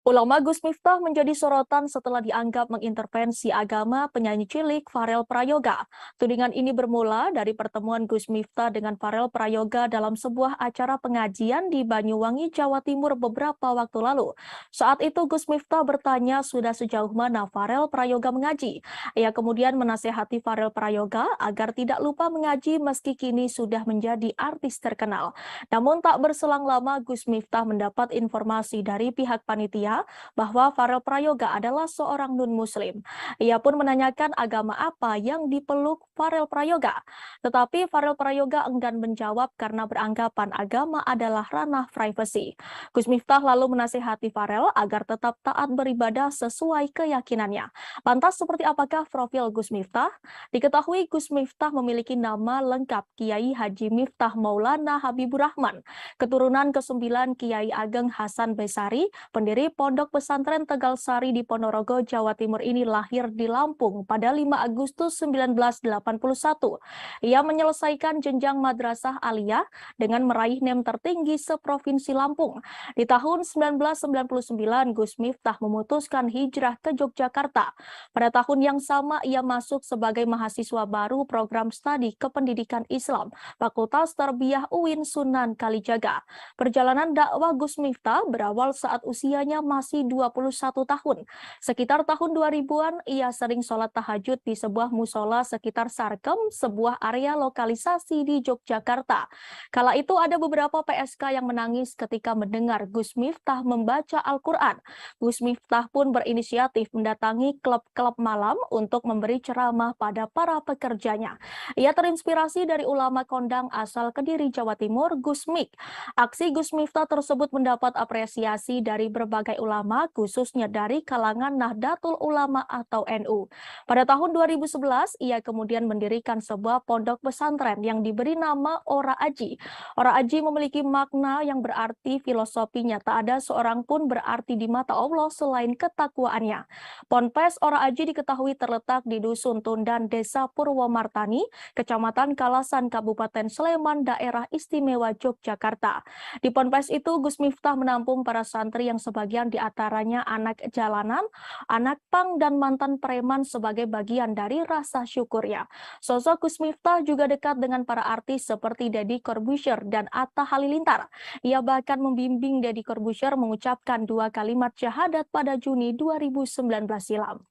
Ulama Gus Miftah menjadi sorotan setelah dianggap mengintervensi agama penyanyi cilik Farel Prayoga. Tudingan ini bermula dari pertemuan Gus Miftah dengan Farel Prayoga dalam sebuah acara pengajian di Banyuwangi, Jawa Timur beberapa waktu lalu. Saat itu Gus Miftah bertanya sudah sejauh mana Farel Prayoga mengaji. Ia kemudian menasehati Farel Prayoga agar tidak lupa mengaji meski kini sudah menjadi artis terkenal. Namun tak berselang lama Gus Miftah mendapat informasi dari pihak panitia percaya bahwa Farel Prayoga adalah seorang non-muslim. Ia pun menanyakan agama apa yang dipeluk Farel Prayoga. Tetapi Farel Prayoga enggan menjawab karena beranggapan agama adalah ranah privasi. Gus Miftah lalu menasihati Farel agar tetap taat beribadah sesuai keyakinannya. Lantas seperti apakah profil Gus Miftah? Diketahui Gus Miftah memiliki nama lengkap Kiai Haji Miftah Maulana Habibur Rahman, keturunan ke-9 Kiai Ageng Hasan Besari, pendiri Pondok Pesantren Tegal Sari di Ponorogo, Jawa Timur ini lahir di Lampung pada 5 Agustus 1981. Ia menyelesaikan jenjang madrasah aliyah dengan meraih NEM tertinggi seprovinsi Lampung. Di tahun 1999, Gus Miftah memutuskan hijrah ke Yogyakarta. Pada tahun yang sama, ia masuk sebagai mahasiswa baru program studi Kependidikan Islam, Fakultas Tarbiyah UIN Sunan Kalijaga. Perjalanan dakwah Gus Miftah berawal saat usianya masih 21 tahun. Sekitar tahun 2000-an, ia sering sholat tahajud di sebuah musola sekitar Sarkem, sebuah area lokalisasi di Yogyakarta. Kala itu ada beberapa PSK yang menangis ketika mendengar Gus Miftah membaca Al-Quran. Gus Miftah pun berinisiatif mendatangi klub-klub malam untuk memberi ceramah pada para pekerjanya. Ia terinspirasi dari ulama kondang asal Kediri, Jawa Timur, Gus Mik. Aksi Gus Miftah tersebut mendapat apresiasi dari berbagai ulama, khususnya dari kalangan Nahdlatul Ulama atau NU. Pada tahun 2011, ia kemudian mendirikan sebuah pondok pesantren yang diberi nama Ora Aji. Ora Aji memiliki makna yang berarti filosofinya tak ada seorang pun berarti di mata Allah selain ketakwaannya. Ponpes Ora Aji diketahui terletak di Dusun Tundan, Desa Purwomartani, Kecamatan Kalasan, Kabupaten Sleman, Daerah Istimewa Yogyakarta. Di ponpes itu, Gus Miftah menampung para santri yang sebagian diantaranya anak jalanan, anak pang, dan mantan preman sebagai bagian dari rasa syukurnya. Sosok Gus Miftah juga dekat dengan para artis seperti Deddy Corbuzier dan Atta Halilintar. Ia bahkan membimbing Deddy Corbuzier mengucapkan 2 kalimat syahadat pada Juni 2019 silam.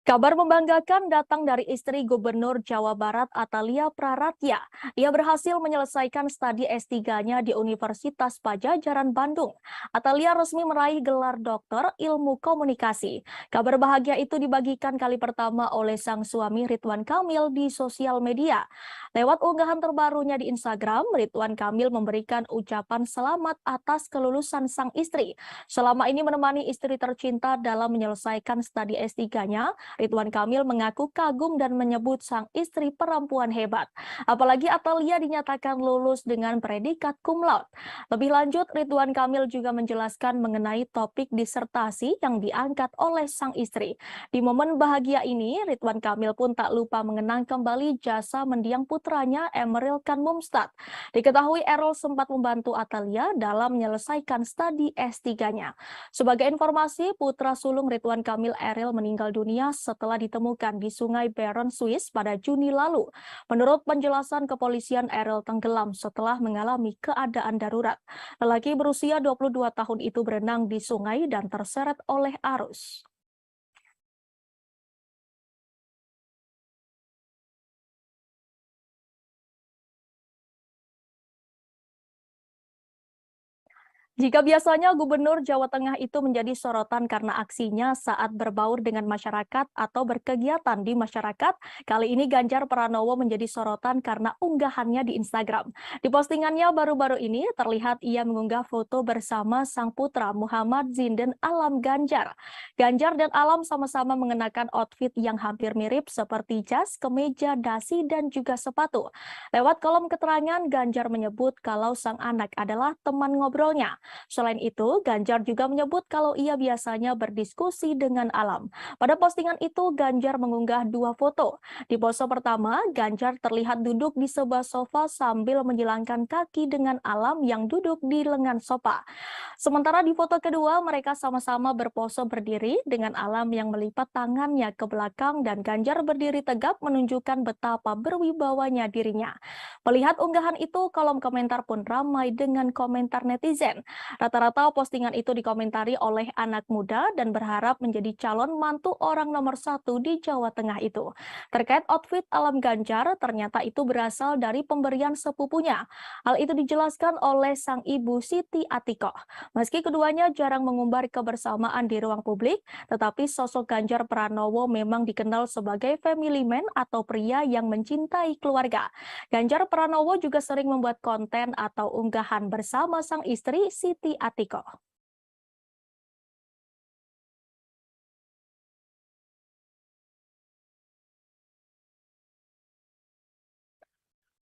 Kabar membanggakan datang dari istri Gubernur Jawa Barat Atalia Praratya. Ia berhasil menyelesaikan studi S3-nya di Universitas Padjadjaran Bandung. Atalia resmi meraih gelar doktor ilmu komunikasi. Kabar bahagia itu dibagikan kali pertama oleh sang suami Ridwan Kamil di sosial media. Lewat unggahan terbarunya di Instagram, Ridwan Kamil memberikan ucapan selamat atas kelulusan sang istri. Selama ini menemani istri tercinta dalam menyelesaikan studi S3-nya, Ridwan Kamil mengaku kagum dan menyebut sang istri perempuan hebat. Apalagi Atalia dinyatakan lulus dengan predikat cum laude. Lebih lanjut, Ridwan Kamil juga menjelaskan mengenai topik disertasi yang diangkat oleh sang istri. Di momen bahagia ini, Ridwan Kamil pun tak lupa mengenang kembali jasa mendiang putranya Emeril Khan Mumtaz. Diketahui Errol sempat membantu Atalia dalam menyelesaikan studi S3-nya. Sebagai informasi, putra sulung Ridwan Kamil, Errol, meninggal dunia setelah ditemukan di Sungai Bern, Swiss pada Juni lalu. Menurut penjelasan kepolisian, Errol tenggelam setelah mengalami keadaan darurat. Lelaki berusia 22 tahun itu berenang di sungai dan terseret oleh arus. Jika biasanya Gubernur Jawa Tengah itu menjadi sorotan karena aksinya saat berbaur dengan masyarakat atau berkegiatan di masyarakat, kali ini Ganjar Pranowo menjadi sorotan karena unggahannya di Instagram. Di postingannya baru-baru ini terlihat ia mengunggah foto bersama sang putra Muhammad Zinden Alam Ganjar. Ganjar dan Alam sama-sama mengenakan outfit yang hampir mirip seperti jas, kemeja, dasi, dan juga sepatu. Lewat kolom keterangan, Ganjar menyebut kalau sang anak adalah teman ngobrolnya. Selain itu, Ganjar juga menyebut kalau ia biasanya berdiskusi dengan Alam. Pada postingan itu, Ganjar mengunggah 2 foto. Di pose pertama, Ganjar terlihat duduk di sebuah sofa sambil menjilangkan kaki dengan Alam yang duduk di lengan sofa. Sementara di foto kedua, mereka sama-sama berpose berdiri dengan Alam yang melipat tangannya ke belakang dan Ganjar berdiri tegap menunjukkan betapa berwibawanya dirinya. Melihat unggahan itu, kolom komentar pun ramai dengan komentar netizen. Rata-rata postingan itu dikomentari oleh anak muda dan berharap menjadi calon mantu orang nomor 1 di Jawa Tengah itu. Terkait outfit alam Ganjar, ternyata itu berasal dari pemberian sepupunya. Hal itu dijelaskan oleh sang ibu Siti Atikoh. Meski keduanya jarang mengumbar kebersamaan di ruang publik, tetapi sosok Ganjar Pranowo memang dikenal sebagai family man atau pria yang mencintai keluarga. Ganjar Pranowo juga sering membuat konten atau unggahan bersama sang istri Siti Atikoh.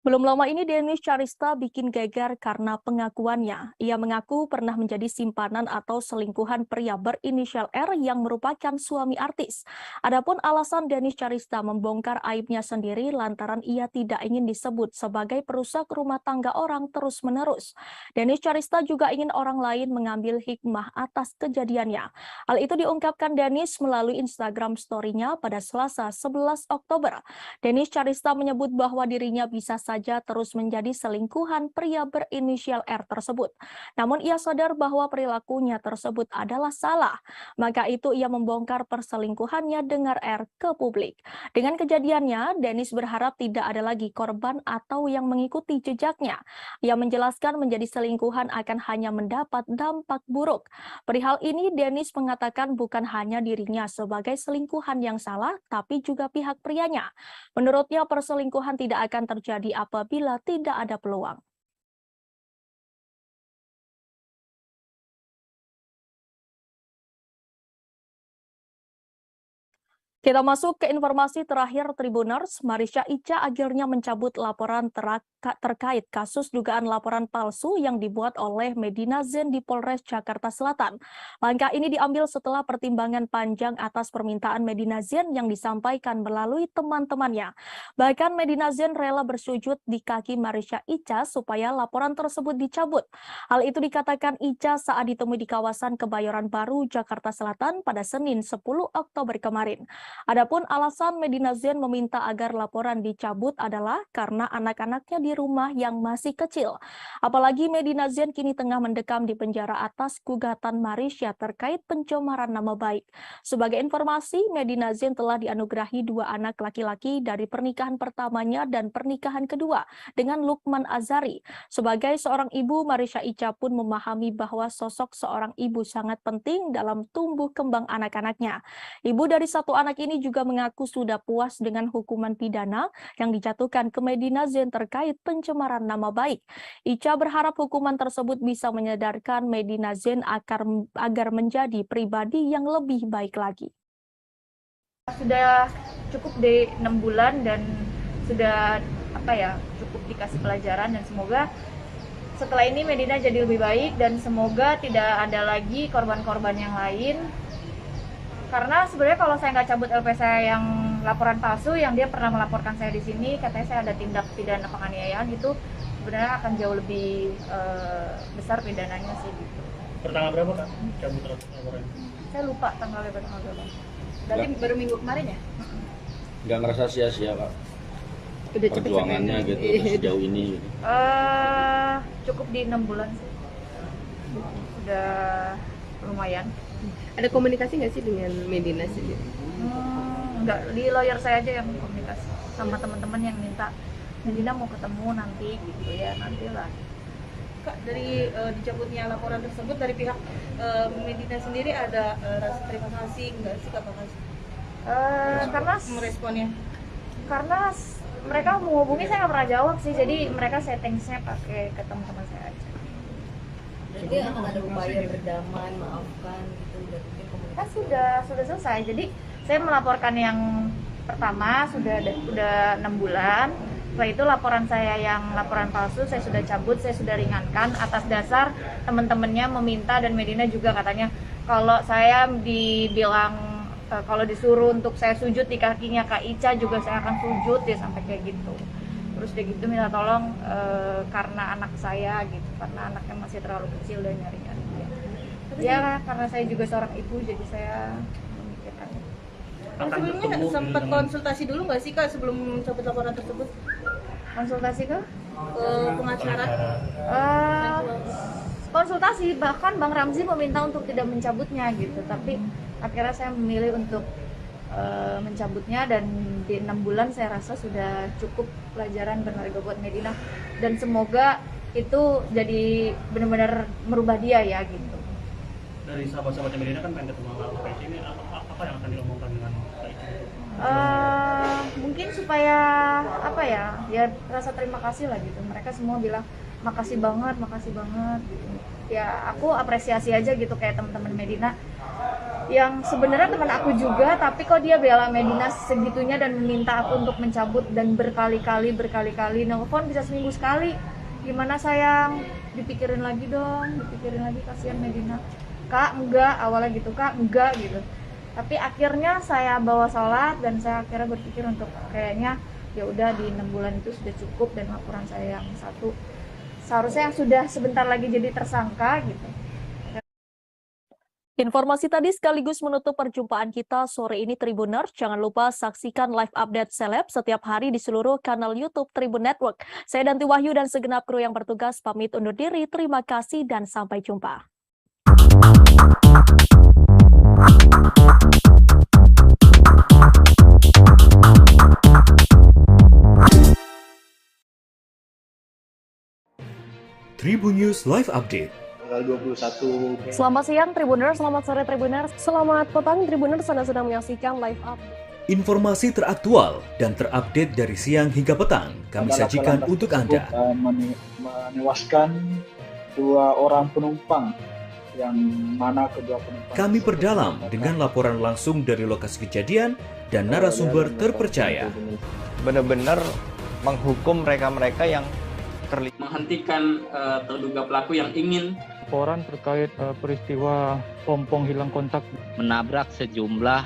Belum lama ini Denis Charista bikin geger karena pengakuannya. Ia mengaku pernah menjadi simpanan atau selingkuhan pria berinisial R yang merupakan suami artis. Adapun alasan Denis Charista membongkar aibnya sendiri lantaran ia tidak ingin disebut sebagai perusak rumah tangga orang terus-menerus. Denis Charista juga ingin orang lain mengambil hikmah atas kejadiannya. Hal itu diungkapkan Denis melalui Instagram story-nya pada Selasa 11 Oktober. Denis Charista menyebut bahwa dirinya bisa saja terus menjadi selingkuhan pria berinisial R tersebut. Namun ia sadar bahwa perilakunya tersebut adalah salah. Maka itu ia membongkar perselingkuhannya dengan R ke publik. Dengan kejadiannya, Denis berharap tidak ada lagi korban atau yang mengikuti jejaknya. Ia menjelaskan menjadi selingkuhan akan hanya mendapat dampak buruk. Perihal ini, Denis mengatakan bukan hanya dirinya sebagai selingkuhan yang salah, tapi juga pihak prianya. Menurutnya, perselingkuhan tidak akan terjadi apabila tidak ada peluang. Kita masuk ke informasi terakhir Tribuners. Marisha Ica akhirnya mencabut laporan terkait kasus dugaan laporan palsu yang dibuat oleh Medina Zain di Polres Jakarta Selatan. Langkah ini diambil setelah pertimbangan panjang atas permintaan Medina Zain yang disampaikan melalui teman-temannya. Bahkan Medina Zain rela bersujud di kaki Marisha Ica supaya laporan tersebut dicabut. Hal itu dikatakan Ica saat ditemui di kawasan Kebayoran Baru, Jakarta Selatan pada Senin 10 Oktober kemarin. Adapun alasan Medina Zain meminta agar laporan dicabut adalah karena anak-anaknya di rumah yang masih kecil. Apalagi Medina Zain kini tengah mendekam di penjara atas gugatan Marisha terkait pencemaran nama baik. Sebagai informasi, Medina Zain telah dianugerahi 2 anak laki-laki dari pernikahan pertamanya dan pernikahan kedua dengan Lukman Azari. Sebagai seorang ibu, Marisha Ica pun memahami bahwa sosok seorang ibu sangat penting dalam tumbuh kembang anak-anaknya. Ibu dari 1 anak ini juga mengaku sudah puas dengan hukuman pidana yang dijatuhkan ke Medina Zain terkait pencemaran nama baik. Ica berharap hukuman tersebut bisa menyadarkan Medina Zain agar menjadi pribadi yang lebih baik lagi. Sudah cukup di 6 bulan dan sudah cukup dikasih pelajaran, dan semoga setelah ini Medina jadi lebih baik dan semoga tidak ada lagi korban-korban yang lain. Karena sebenarnya kalau saya nggak cabut LP saya yang laporan palsu, yang dia pernah melaporkan saya di sini, katanya saya ada tindak pidana penganiayaan, itu sebenarnya akan jauh lebih besar pidananya sih gitu. Pertanggal berapa Kak cabut laporan? Saya lupa tanggalnya berapa. Berarti baru minggu kemarin ya? Nggak ngerasa sia-sia Kak? Udah perjuangannya gitu sejauh ini gitu. Cukup di 6 bulan sih. Udah lumayan. Ada komunikasi nggak sih dengan Medina sendiri? Enggak, di lawyer saya aja yang komunikasi sama teman-teman yang minta Medina mau ketemu nanti gitu ya, nantilah. Kak, dari dicabutnya laporan tersebut dari pihak Medina sendiri ada rasa terima kasih nggak sih Kak Pak? Karena meresponnya? Karena mereka menghubungi saya nggak pernah jawab sih, jadi mereka settingnya pakai ke teman-teman saya aja. Berarti akan ada upaya berdamai, maafkan gitu, berarti komunikasi sudah selesai. Jadi saya melaporkan yang pertama sudah 6 bulan. Setelah itu laporan saya yang laporan palsu saya sudah cabut, saya sudah ringankan atas dasar teman-temannya meminta, dan Medina juga katanya kalau saya dibilang kalau disuruh untuk saya sujud di kakinya Kak Ica juga saya akan sujud, ya sampai kayak gitu. Terus dia gitu minta tolong karena anak saya gitu, karena anaknya masih terlalu kecil dan nyari-nyari dia. Ya karena saya juga seorang ibu, jadi saya memikirkan. Sebelumnya sempat konsultasi dulu nggak sih Kak sebelum cabut laporan tersebut? Konsultasi ke? Pengacara? konsultasi, bahkan Bang Ramzi meminta untuk tidak mencabutnya gitu, tapi akhirnya saya memilih untuk mencabutnya, dan di 6 bulan saya rasa sudah cukup pelajaran berharga buat Medina, dan semoga itu jadi benar-benar merubah dia ya gitu. Dari sahabat-sahabatnya Medina kan pengen ketemu sama Kak Ici, ini apa yang akan diomongkan dengan Kak Ici? Mungkin supaya apa ya rasa terima kasih lah gitu. Mereka semua bilang makasih banget gitu. Ya aku apresiasi aja gitu kayak teman-teman Medina yang sebenarnya teman aku juga, tapi kok dia bela Medina segitunya dan meminta aku untuk mencabut, dan berkali-kali nelfon bisa seminggu sekali. Gimana sayang, dipikirin lagi dong, kasihan Medina. Kak enggak, awalnya gitu, Kak enggak gitu. Tapi akhirnya saya bawa sholat, dan saya akhirnya berpikir untuk kayaknya ya udah di 6 bulan itu sudah cukup, dan laporan saya yang satu seharusnya yang sudah sebentar lagi jadi tersangka gitu. Informasi tadi sekaligus menutup perjumpaan kita sore ini Tribuners. Jangan lupa saksikan live update seleb setiap hari di seluruh kanal YouTube Tribun Network. Saya Danti Wahyu dan segenap kru yang bertugas pamit undur diri. Terima kasih dan sampai jumpa. Tribun News Live Update. Tanggal 21. Selamat siang Tribuners, selamat sore Tribuners, selamat petang Tribuners, Anda sedang menyaksikan live update. Informasi teraktual dan terupdate dari siang hingga petang kami sajikan untuk Anda. Menewaskan 2 orang penumpang, yang mana kedua penumpang. Kami perdalam dengan laporan langsung dari lokasi kejadian dan narasumber terpercaya. Benar-benar menghukum mereka-mereka yang terlibat, menghentikan terduga pelaku yang ingin Laporan terkait peristiwa pompong hilang kontak menabrak sejumlah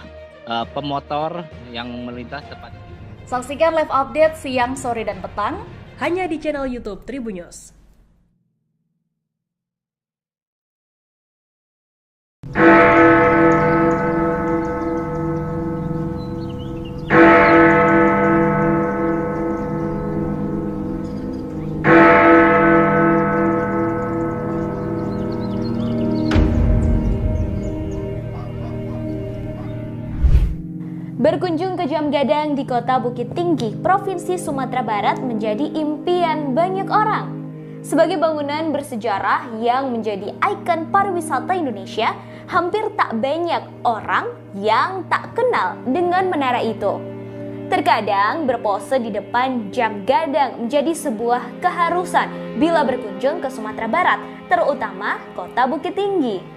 pemotor yang melintas tepat. Saksikan live update siang, sore, dan petang hanya di channel YouTube Tribun News. Berkunjung ke Jam Gadang di Kota Bukit Tinggi, Provinsi Sumatera Barat menjadi impian banyak orang. Sebagai bangunan bersejarah yang menjadi ikon pariwisata Indonesia, hampir tak banyak orang yang tak kenal dengan menara itu. Terkadang berpose di depan Jam Gadang menjadi sebuah keharusan bila berkunjung ke Sumatera Barat, terutama Kota Bukit Tinggi.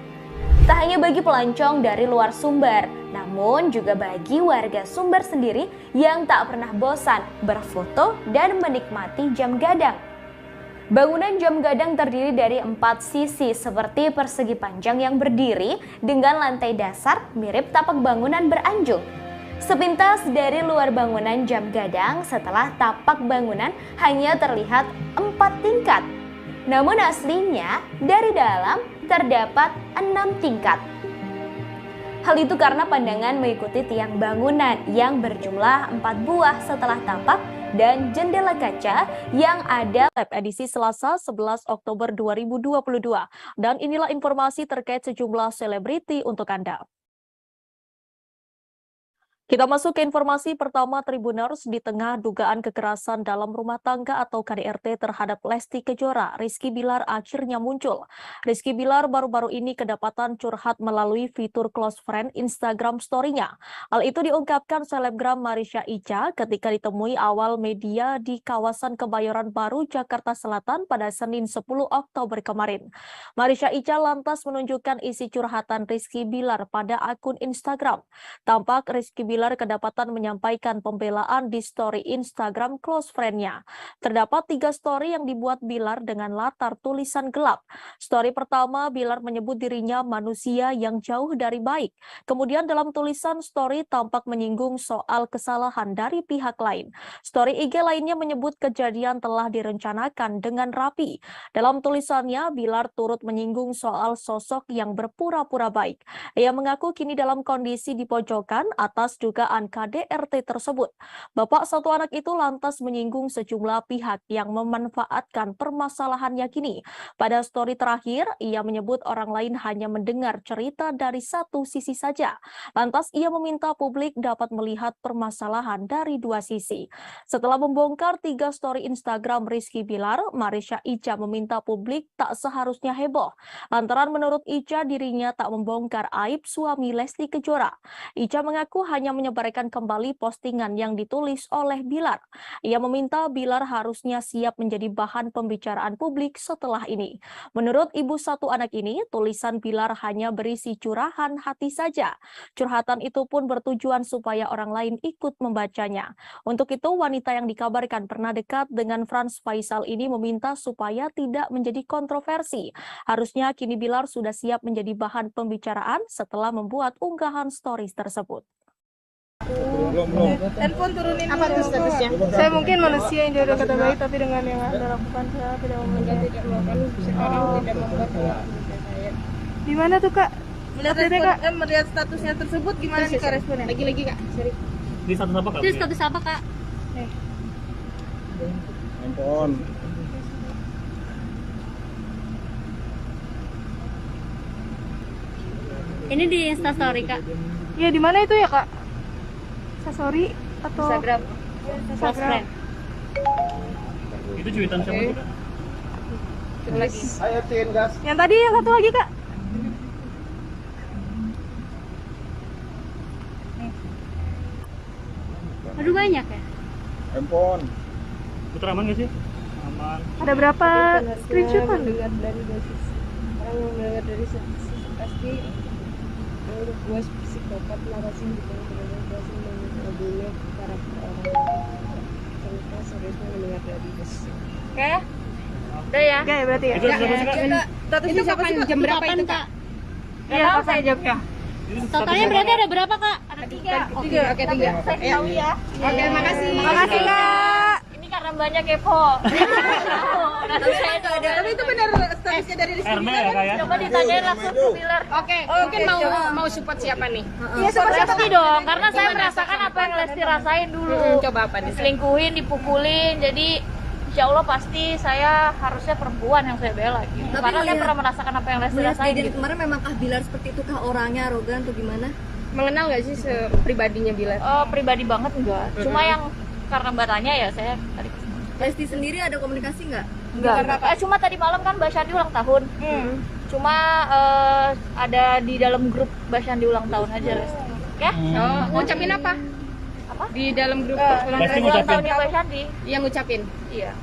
Tak hanya bagi pelancong dari luar Sumber, namun juga bagi warga Sumber sendiri yang tak pernah bosan berfoto dan menikmati Jam Gadang. Bangunan Jam Gadang terdiri dari 4 sisi seperti persegi panjang yang berdiri dengan lantai dasar mirip tapak bangunan beranjung. Sepintas dari luar bangunan Jam Gadang, setelah tapak bangunan hanya terlihat 4 tingkat. Namun aslinya dari dalam terdapat 6 tingkat. Hal itu karena pandangan mengikuti tiang bangunan yang berjumlah 4 buah setelah tapak dan jendela kaca yang ada. Edisi Selasa 11 Oktober 2022. Dan inilah informasi terkait sejumlah selebriti untuk Anda. Kita masuk ke informasi pertama Tribuners. Di tengah dugaan kekerasan dalam rumah tangga atau KDRT terhadap Lesti Kejora, Rizky Bilar akhirnya muncul. Rizky Bilar baru-baru ini kedapatan curhat melalui fitur close friend Instagram story-nya. Hal itu diungkapkan selebgram Marisha Ica ketika ditemui awal media di kawasan Kebayoran Baru, Jakarta Selatan pada Senin 10 Oktober kemarin. Marisha Ica lantas menunjukkan isi curhatan Rizky Bilar pada akun Instagram. Tampak Rizky Bilar kedapatan menyampaikan pembelaan di story Instagram close friend-nya. Terdapat 3 story yang dibuat Bilar dengan latar tulisan gelap. Story pertama, Bilar menyebut dirinya manusia yang jauh dari baik. Kemudian dalam tulisan story tampak menyinggung soal kesalahan dari pihak lain. Story IG lainnya menyebut kejadian telah direncanakan dengan rapi. Dalam tulisannya, Bilar turut menyinggung soal sosok yang berpura-pura baik. Ia mengaku kini dalam kondisi di pojokan atas dugaan KDRT tersebut. Bapak satu anak itu lantas menyinggung sejumlah pihak yang memanfaatkan permasalahannya kini. Pada story terakhir, ia menyebut orang lain hanya mendengar cerita dari satu sisi saja. Lantas ia meminta publik dapat melihat permasalahan dari dua sisi. Setelah membongkar 3 story Instagram Rizky Bilar, Marisha Ica meminta publik tak seharusnya heboh. Lantaran menurut Ica dirinya tak membongkar aib suami Lesti Kejora. Ica mengaku hanya menyebarkan kembali postingan yang ditulis oleh Bilar. Ia meminta Bilar harusnya siap menjadi bahan pembicaraan publik setelah ini. Menurut ibu satu anak ini, tulisan Bilar hanya berisi curahan hati saja. Curhatan itu pun bertujuan supaya orang lain ikut membacanya. Untuk itu, wanita yang dikabarkan pernah dekat dengan Frans Faisal ini meminta supaya tidak menjadi kontroversi. Harusnya kini Bilar sudah siap menjadi bahan pembicaraan setelah membuat unggahan stories tersebut. Handphone turunin Apa tuh statusnya? Saya mungkin manusia yang jodoh kata baik, tapi dengan yang Anda lakukan saya tidak mau menjadi Sekarang tidak membuat saya. Di mana tuh Kak? Melihat statusnya tersebut gimana nih Kak responnya? Lagi Kak, sorry. Di status apa Kak? Di status apa Kak? Handphone. Ini di Instastory Kak. Ya di mana itu ya Kak? Instastory atau Instagram. Instagram. Itu cuitan siapa tuh Kak? Lagi. Ayo tin gas. Yang tadi yang satu lagi Kak. Aduh banyak ya. Handphone. Putra aman gak sih? Aman. Ada berapa screenshotan? Dengar dari dosis. Orang yang mendengar dari sisi pasti menurut gue psikopat narasi gitu berarti membunuh karakter orang cerita seriusnya mendengar dari dosis. Oke. Udah ya? Oke, berarti ya. Itu kapan jam berapa itu Kak? Iya, saya jawabnya. Totalnya berarti ada berapa Kak? Ada 3. Oke, 3. Saya tahu ya. Oke, makasih. Makasih Kak. Ini karena banyak kepo. Tapi itu benar statusnya dari Rizky RB Bilar ya kan? Kak ya? Coba ditanyain langsung ke Bilar. Oke, mungkin mau support siapa nih? Iya, support Lesti dong, karena saya merasakan apa yang Lesti rasain dulu. Coba apa nih? Diselingkuhin, dipukulin, jadi insya Allah pasti saya harusnya perempuan yang saya bela gitu. Tapi Karena saya melihat- pernah merasakan apa yang Lesti Melihat rasain kejadian gitu. kemarin memangkah Bilar seperti itu kah orangnya arogan atau gimana? Mengenal nggak sih pribadinya Bilar? Pribadi banget enggak. Cuma yang karena Mbak tanya ya saya tadi kesini. Lesti sendiri ada komunikasi nggak? Enggak. Cuma tadi malam kan Mbak Syandi ulang tahun. Cuma ada di dalam grup Mbak Syandi ulang tahun aja Lesti. Oke? Oh, ngucapin apa? Apa? Di dalam grup Lesti Ulang ngucapin. tahunnya Mbak Syandi. yang ngucapin. Iya.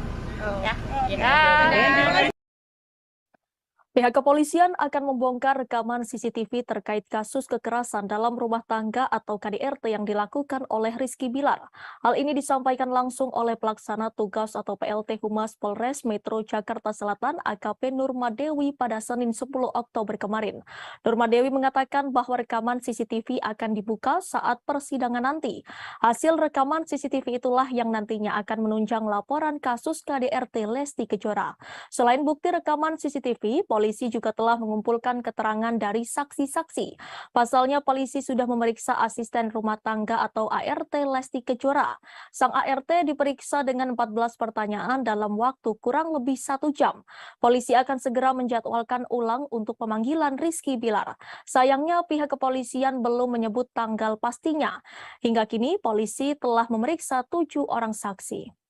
Ya. Pihak kepolisian akan membongkar rekaman CCTV terkait kasus kekerasan dalam rumah tangga atau KDRT yang dilakukan oleh Rizky Bilar. Hal ini disampaikan langsung oleh pelaksana tugas atau PLT Humas Polres Metro Jakarta Selatan AKP Nurmadewi pada Senin 10 Oktober kemarin. Nurmadewi mengatakan bahwa rekaman CCTV akan dibuka saat persidangan nanti. Hasil rekaman CCTV itulah yang nantinya akan menunjang laporan kasus KDRT Lesti Kejora. Selain bukti rekaman CCTV, polisi juga telah mengumpulkan keterangan dari saksi-saksi. Pasalnya, polisi sudah memeriksa asisten rumah tangga atau ART Lesti Kejora. Sang ART diperiksa dengan 14 pertanyaan dalam waktu kurang lebih 1 jam. Polisi akan segera menjadwalkan ulang untuk pemanggilan Rizky Bilar. Sayangnya, pihak kepolisian belum menyebut tanggal pastinya. Hingga kini, polisi telah memeriksa 7 orang saksi.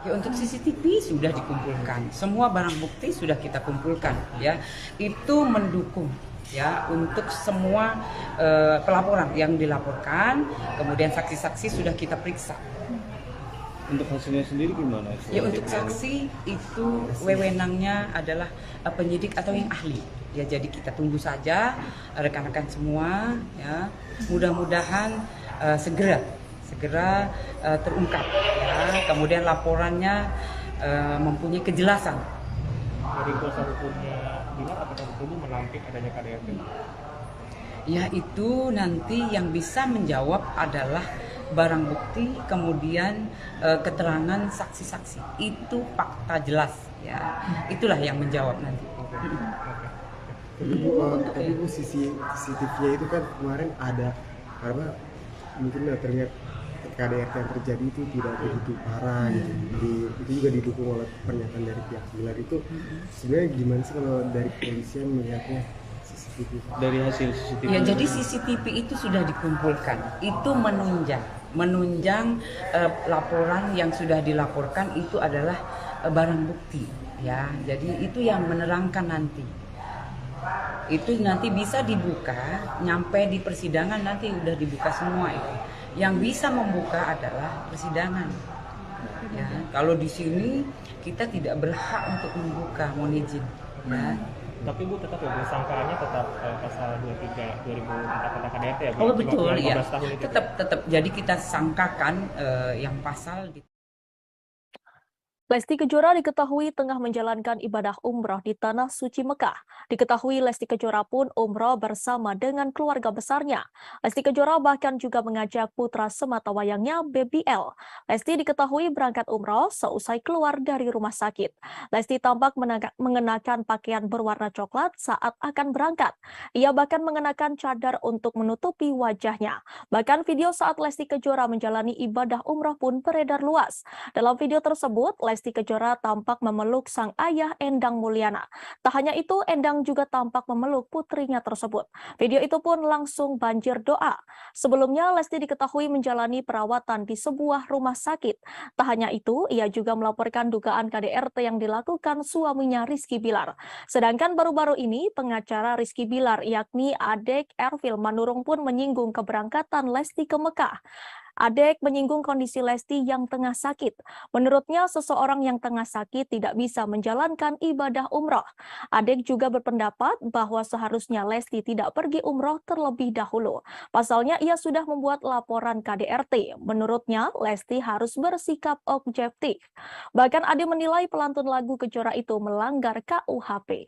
Ya, untuk CCTV sudah dikumpulkan, semua barang bukti sudah kita kumpulkan, ya. Itu mendukung, ya, untuk semua pelaporan yang dilaporkan, kemudian saksi-saksi sudah kita periksa. Untuk hasilnya sendiri gimana? Ya, untuk saksi itu wewenangnya adalah penyidik atau yang ahli. Ya, jadi kita tunggu saja rekan-rekan semua, ya. Mudah-mudahan segera terungkap, ya. Kemudian laporannya mempunyai kejelasan. Dari kuasa hukumnya Bilar, apakah hukumnya menampik adanya KDRT? Ya, itu nanti yang bisa menjawab adalah barang bukti, kemudian keterangan saksi-saksi. Itu fakta jelas, ya. Itulah yang menjawab nanti. Tapi Bu, sisi CCTV-nya itu kan kemarin ada apa mungkin terlihat KDRT yang terjadi itu tidak begitu parah gitu. Itu juga didukung oleh pernyataan dari pihak Bilar. Itu sebenarnya gimana sih kalau dari kepolisian melihatnya CCTV? Dari hasil CCTV. Ya, jadi CCTV itu sudah dikumpulkan. Itu menunjang laporan yang sudah dilaporkan itu adalah barang bukti ya. Jadi itu yang menerangkan nanti. Itu nanti bisa dibuka, nyampe di persidangan nanti udah dibuka semua itu. Yang bisa membuka adalah persidangan. Ya, kalau di sini kita tidak berhak untuk membuka, mohon izin. Ya. Tapi Bu tetap ya, Bu, sangkaannya tetap pasal 23 2004 tentang KDRT ya, Bu? Oh betul ya, 15 tahun itu. tetap. Jadi kita sangkakan yang pasal di Lesti Kejora diketahui tengah menjalankan ibadah umroh di Tanah Suci Mekah. Diketahui Lesti Kejora pun umroh bersama dengan keluarga besarnya. Lesti Kejora bahkan juga mengajak putra sematawayangnya Baby L. Lesti diketahui berangkat umroh seusai keluar dari rumah sakit. Lesti tampak mengenakan pakaian berwarna coklat saat akan berangkat. Ia bahkan mengenakan cadar untuk menutupi wajahnya. Bahkan video saat Lesti Kejora menjalani ibadah umroh pun beredar luas. Dalam video tersebut, Lesti Kejora tampak memeluk sang ayah Endang Mulyana. Tak hanya itu, Endang juga tampak memeluk putrinya tersebut. Video itu pun langsung banjir doa. Sebelumnya, Lesti diketahui menjalani perawatan di sebuah rumah sakit. Tak hanya itu, ia juga melaporkan dugaan KDRT yang dilakukan suaminya Rizky Bilar. Sedangkan baru-baru ini, pengacara Rizky Bilar yakni Adek Ervil Manurung pun menyinggung keberangkatan Lesti ke Mekah. Adek menyinggung kondisi Lesti yang tengah sakit. Menurutnya, seseorang yang tengah sakit tidak bisa menjalankan ibadah umroh. Adek juga berpendapat bahwa seharusnya Lesti tidak pergi umroh terlebih dahulu. Pasalnya, ia sudah membuat laporan KDRT. Menurutnya, Lesti harus bersikap objektif. Bahkan Ade menilai pelantun lagu Kejora itu melanggar KUHP.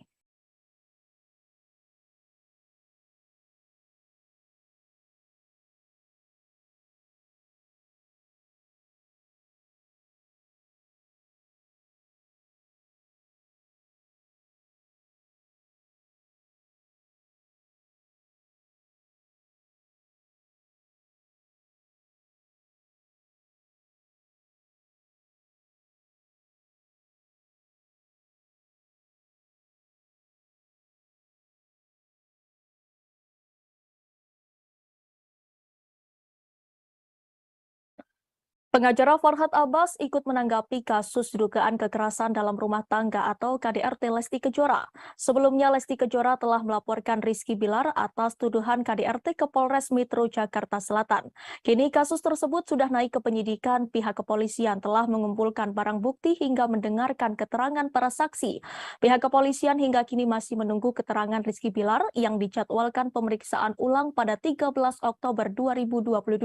Pengacara Farhad Abbas ikut menanggapi kasus dugaan kekerasan dalam rumah tangga atau KDRT Lesti Kejora. Sebelumnya, Lesti Kejora telah melaporkan Rizky Bilar atas tuduhan KDRT ke Polres Metro Jakarta Selatan. Kini kasus tersebut sudah naik ke penyidikan. Pihak kepolisian telah mengumpulkan barang bukti hingga mendengarkan keterangan para saksi. Pihak kepolisian hingga kini masih menunggu keterangan Rizky Bilar yang dijadwalkan pemeriksaan ulang pada 13 Oktober 2022.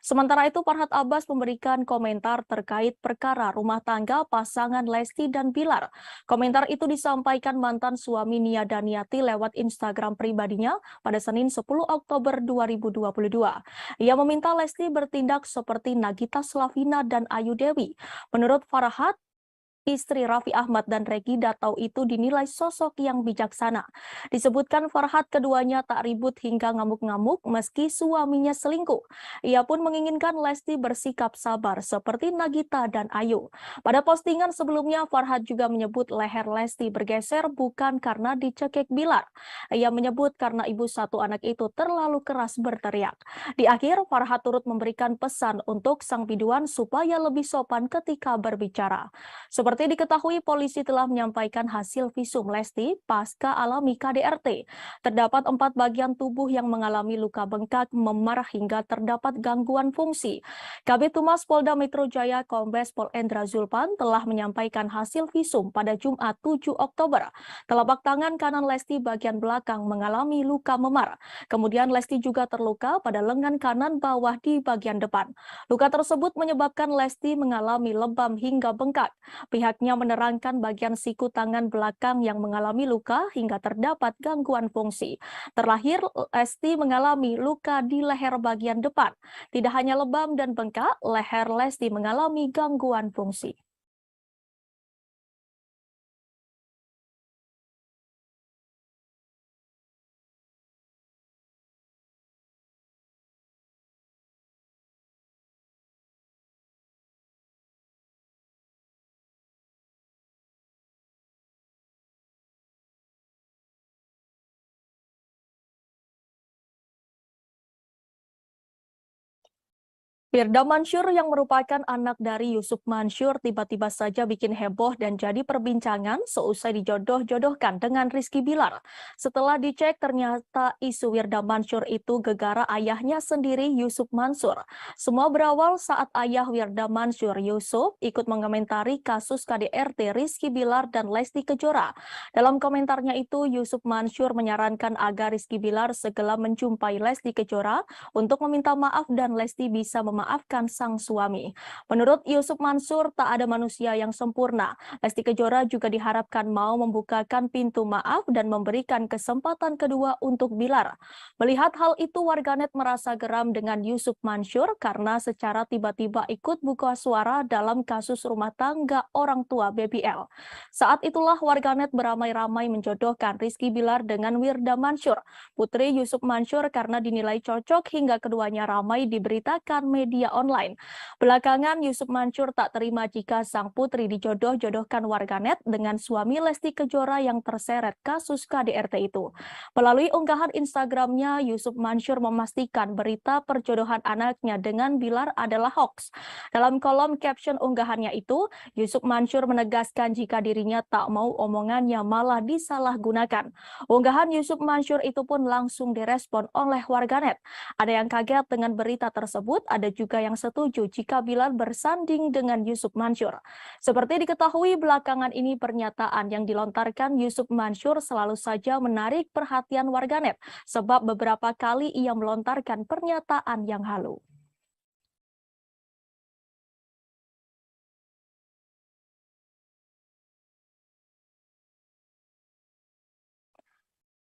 Sementara itu, Farhad Abbas memberikan komentar terkait perkara rumah tangga pasangan Lesti dan Bilar. Komentar itu disampaikan mantan suami Nia Daniati lewat Instagram pribadinya pada Senin 10 Oktober 2022. Ia meminta Lesti bertindak seperti Nagita Slavina dan Ayu Dewi. Menurut Farhad, istri Raffi Ahmad dan Reggy Datau itu dinilai sosok yang bijaksana. Disebutkan Farhad keduanya tak ribut hingga ngamuk-ngamuk meski suaminya selingkuh. Ia pun menginginkan Lesti bersikap sabar seperti Nagita dan Ayu. Pada postingan sebelumnya, Farhad juga menyebut leher Lesti bergeser bukan karena dicekik Bilar. Ia menyebut karena ibu satu anak itu terlalu keras berteriak. Di akhir, Farhad turut memberikan pesan untuk sang biduan supaya lebih sopan ketika berbicara. Seperti diketahui, polisi telah menyampaikan hasil visum Lesti pasca alami KDRT. Terdapat 4 bagian tubuh yang mengalami luka bengkak, memar hingga terdapat gangguan fungsi. Kabid Humas Polda Metro Jaya Kombes Pol Endra Zulpan telah menyampaikan hasil visum pada Jumat 7 Oktober. Telapak tangan kanan Lesti bagian belakang mengalami luka memar. Kemudian Lesti juga terluka pada lengan kanan bawah di bagian depan. Luka tersebut menyebabkan Lesti mengalami lebam hingga bengkak. Pihaknya menerangkan bagian siku tangan belakang yang mengalami luka hingga terdapat gangguan fungsi. Terlahir, Lesti mengalami luka di leher bagian depan. Tidak hanya lebam dan bengkak, leher Lesti mengalami gangguan fungsi. Firda Mansur yang merupakan anak dari Yusuf Mansur tiba-tiba saja bikin heboh dan jadi perbincangan seusai dijodoh-jodohkan dengan Rizky Bilar. Setelah dicek ternyata isu Firda Mansur itu gegara ayahnya sendiri Yusuf Mansur. Semua berawal saat ayah Firda Mansur Yusuf ikut mengomentari kasus KDRT Rizky Bilar dan Lesti Kejora. Dalam komentarnya itu Yusuf Mansur menyarankan agar Rizky Bilar segera menjumpai Lesti Kejora untuk meminta maaf dan Lesti bisa memaafkan sang suami. Menurut Yusuf Mansur, tak ada manusia yang sempurna. Lesti Kejora juga diharapkan mau membukakan pintu maaf dan memberikan kesempatan kedua untuk Bilar. Melihat hal itu, warganet merasa geram dengan Yusuf Mansur karena secara tiba-tiba ikut buka suara dalam kasus rumah tangga orang tua BBL. Saat itulah warganet beramai-ramai menjodohkan Rizky Bilar dengan Firda Mansur, putri Yusuf Mansur, karena dinilai cocok hingga keduanya ramai diberitakan media online. Belakangan Yusuf Mansur tak terima jika sang putri dijodoh-jodohkan warganet dengan suami Lesti Kejora yang terseret kasus KDRT itu. Melalui unggahan Instagramnya, Yusuf Mansur memastikan berita perjodohan anaknya dengan Bilar adalah hoax. Dalam kolom caption unggahannya itu, Yusuf Mansur menegaskan jika dirinya tak mau omongannya malah disalahgunakan. Unggahan Yusuf Mansur itu pun langsung direspon oleh warganet. Ada yang kaget dengan berita tersebut, ada juga yang setuju jika Bilar bersanding dengan Yusuf Mansur. Seperti diketahui belakangan ini, pernyataan yang dilontarkan Yusuf Mansur selalu saja menarik perhatian warganet, sebab beberapa kali ia melontarkan pernyataan yang halu.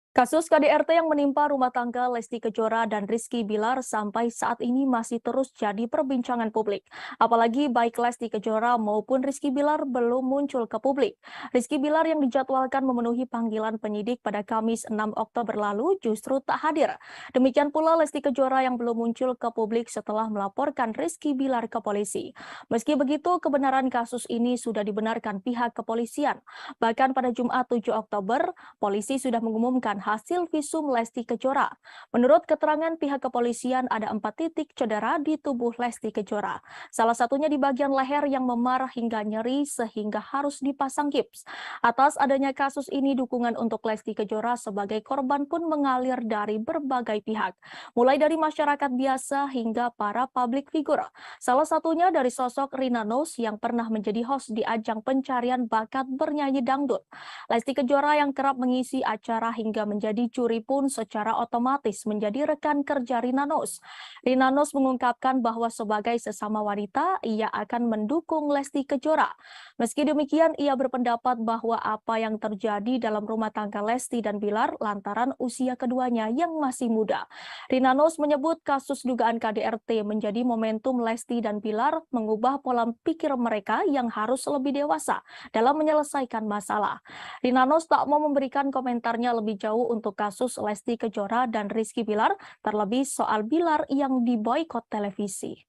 Kasus KDRT yang menimpa rumah tangga Lesti Kejora dan Rizky Bilar sampai saat ini masih terus jadi perbincangan publik. Apalagi baik Lesti Kejora maupun Rizky Bilar belum muncul ke publik. Rizky Bilar yang dijadwalkan memenuhi panggilan penyidik pada Kamis 6 Oktober lalu justru tak hadir. Demikian pula Lesti Kejora yang belum muncul ke publik setelah melaporkan Rizky Bilar ke polisi. Meski begitu, kebenaran kasus ini sudah dibenarkan pihak kepolisian. Bahkan pada Jumat 7 Oktober, polisi sudah mengumumkan hasil visum Lesti Kejora. Menurut keterangan pihak kepolisian, ada 4 titik cedera di tubuh Lesti Kejora. Salah satunya di bagian leher yang memar hingga nyeri sehingga harus dipasang gips. Atas adanya kasus ini, dukungan untuk Lesti Kejora sebagai korban pun mengalir dari berbagai pihak. Mulai dari masyarakat biasa hingga para public figure. Salah satunya dari sosok Rina Nose yang pernah menjadi host di ajang pencarian bakat bernyanyi dangdut. Lesti Kejora yang kerap mengisi acara hingga menjadi juri pun secara otomatis menjadi rekan kerja Rina Nose. Rina Nose mengungkapkan bahwa sebagai sesama wanita, ia akan mendukung Lesti Kejora. Meski demikian, ia berpendapat bahwa apa yang terjadi dalam rumah tangga Lesti dan Bilar lantaran usia keduanya yang masih muda. Rina Nose menyebut kasus dugaan KDRT menjadi momentum Lesti dan Bilar mengubah pola pikir mereka yang harus lebih dewasa dalam menyelesaikan masalah. Rina Nose tak mau memberikan komentarnya lebih jauh untuk kasus Lesti Kejora dan Rizky Bilar, terlebih soal Bilar yang diboikot televisi.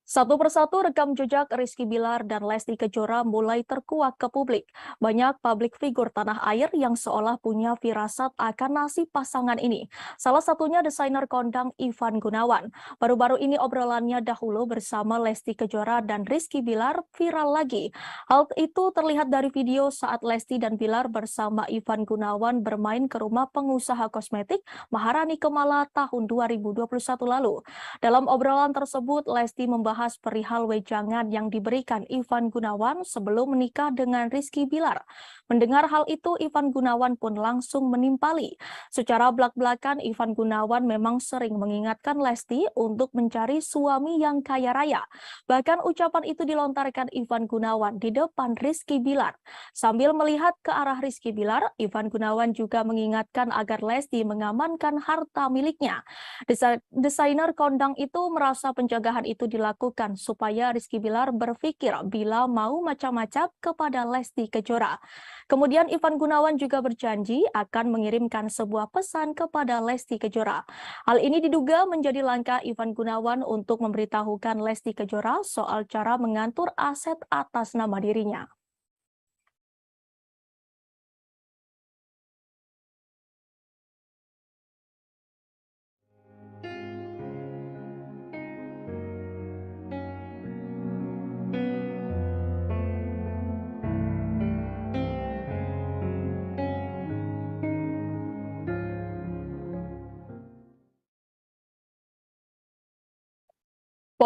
Satu persatu rekam jejak Rizky Bilar dan Lesti Kejora mulai terkuak ke publik. Banyak publik figur tanah air yang seolah punya firasat akan nasib pasangan ini. Salah satunya desainer kondang Ivan Gunawan. Baru-baru ini obrolannya dahulu bersama Lesti Kejora dan Rizky Bilar viral lagi. Hal itu terlihat dari video saat Lesti dan Bilar bersama Ivan Gunawan bermain ke rumah pengusaha kosmetik Maharani Kemala tahun 2021 lalu. Dalam obrolan tersebut, Lesti membahas perihal wejangan yang diberikan Ivan Gunawan sebelum menikah dengan Rizky Bilar. Mendengar hal itu, Ivan Gunawan pun langsung menimpali. Secara belak-belakan, Ivan Gunawan memang sering mengingatkan Lesti untuk mencari suami yang kaya raya. Bahkan ucapan itu dilontarkan Ivan Gunawan di depan Rizky Bilar. Sambil melihat ke arah Rizky Bilar, Ivan Gunawan juga mengingatkan agar Lesti mengamankan harta miliknya. Desainer kondang itu merasa penjagaan itu dilakukan supaya Rizky Bilar berpikir bila mau macam-macam kepada Lesti Kejora. Kemudian Ivan Gunawan juga berjanji akan mengirimkan sebuah pesan kepada Lesti Kejora. Hal ini diduga menjadi langkah Ivan Gunawan untuk memberitahukan Lesti Kejora soal cara mengatur aset atas nama dirinya.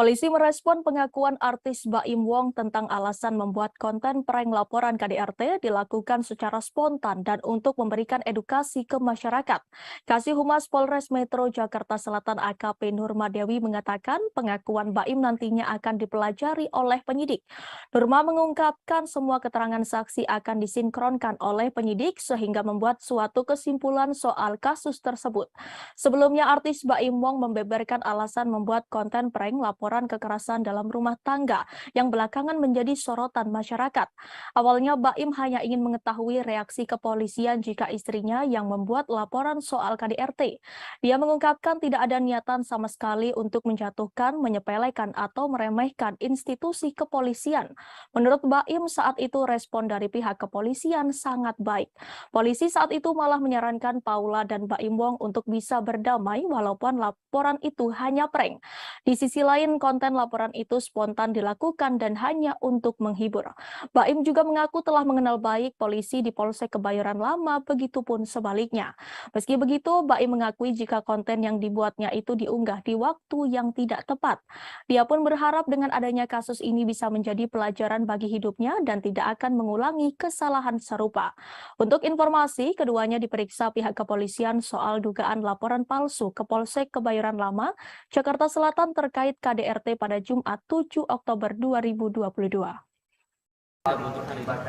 Polisi merespon pengakuan artis Baim Wong tentang alasan membuat konten prank laporan KDRT dilakukan secara spontan dan untuk memberikan edukasi ke masyarakat. Kasih Humas Polres Metro Jakarta Selatan AKP Nurma Dewi mengatakan pengakuan Baim nantinya akan dipelajari oleh penyidik. Nurma mengungkapkan semua keterangan saksi akan disinkronkan oleh penyidik sehingga membuat suatu kesimpulan soal kasus tersebut. Sebelumnya artis Baim Wong membeberkan alasan membuat konten prank laporan kekerasan dalam rumah tangga yang belakangan menjadi sorotan masyarakat. Awalnya Baim hanya ingin mengetahui reaksi kepolisian jika istrinya yang membuat laporan soal KDRT. Dia mengungkapkan tidak ada niatan sama sekali untuk menjatuhkan, menyepelekan atau meremehkan institusi kepolisian. Menurut Baim saat itu respon dari pihak kepolisian sangat baik. Polisi saat itu malah menyarankan Paula dan Baim Wong untuk bisa berdamai walaupun laporan itu hanya prank. Di sisi lain, konten laporan itu spontan dilakukan dan hanya untuk menghibur. Baim juga mengaku telah mengenal baik polisi di Polsek Kebayoran Lama, begitupun sebaliknya. Meski begitu, Baim mengakui jika konten yang dibuatnya itu diunggah di waktu yang tidak tepat. Dia pun berharap dengan adanya kasus ini bisa menjadi pelajaran bagi hidupnya dan tidak akan mengulangi kesalahan serupa. Untuk informasi, keduanya diperiksa pihak kepolisian soal dugaan laporan palsu ke Polsek Kebayoran Lama, Jakarta Selatan terkait KDRT pada Jumat 7 Oktober 2022.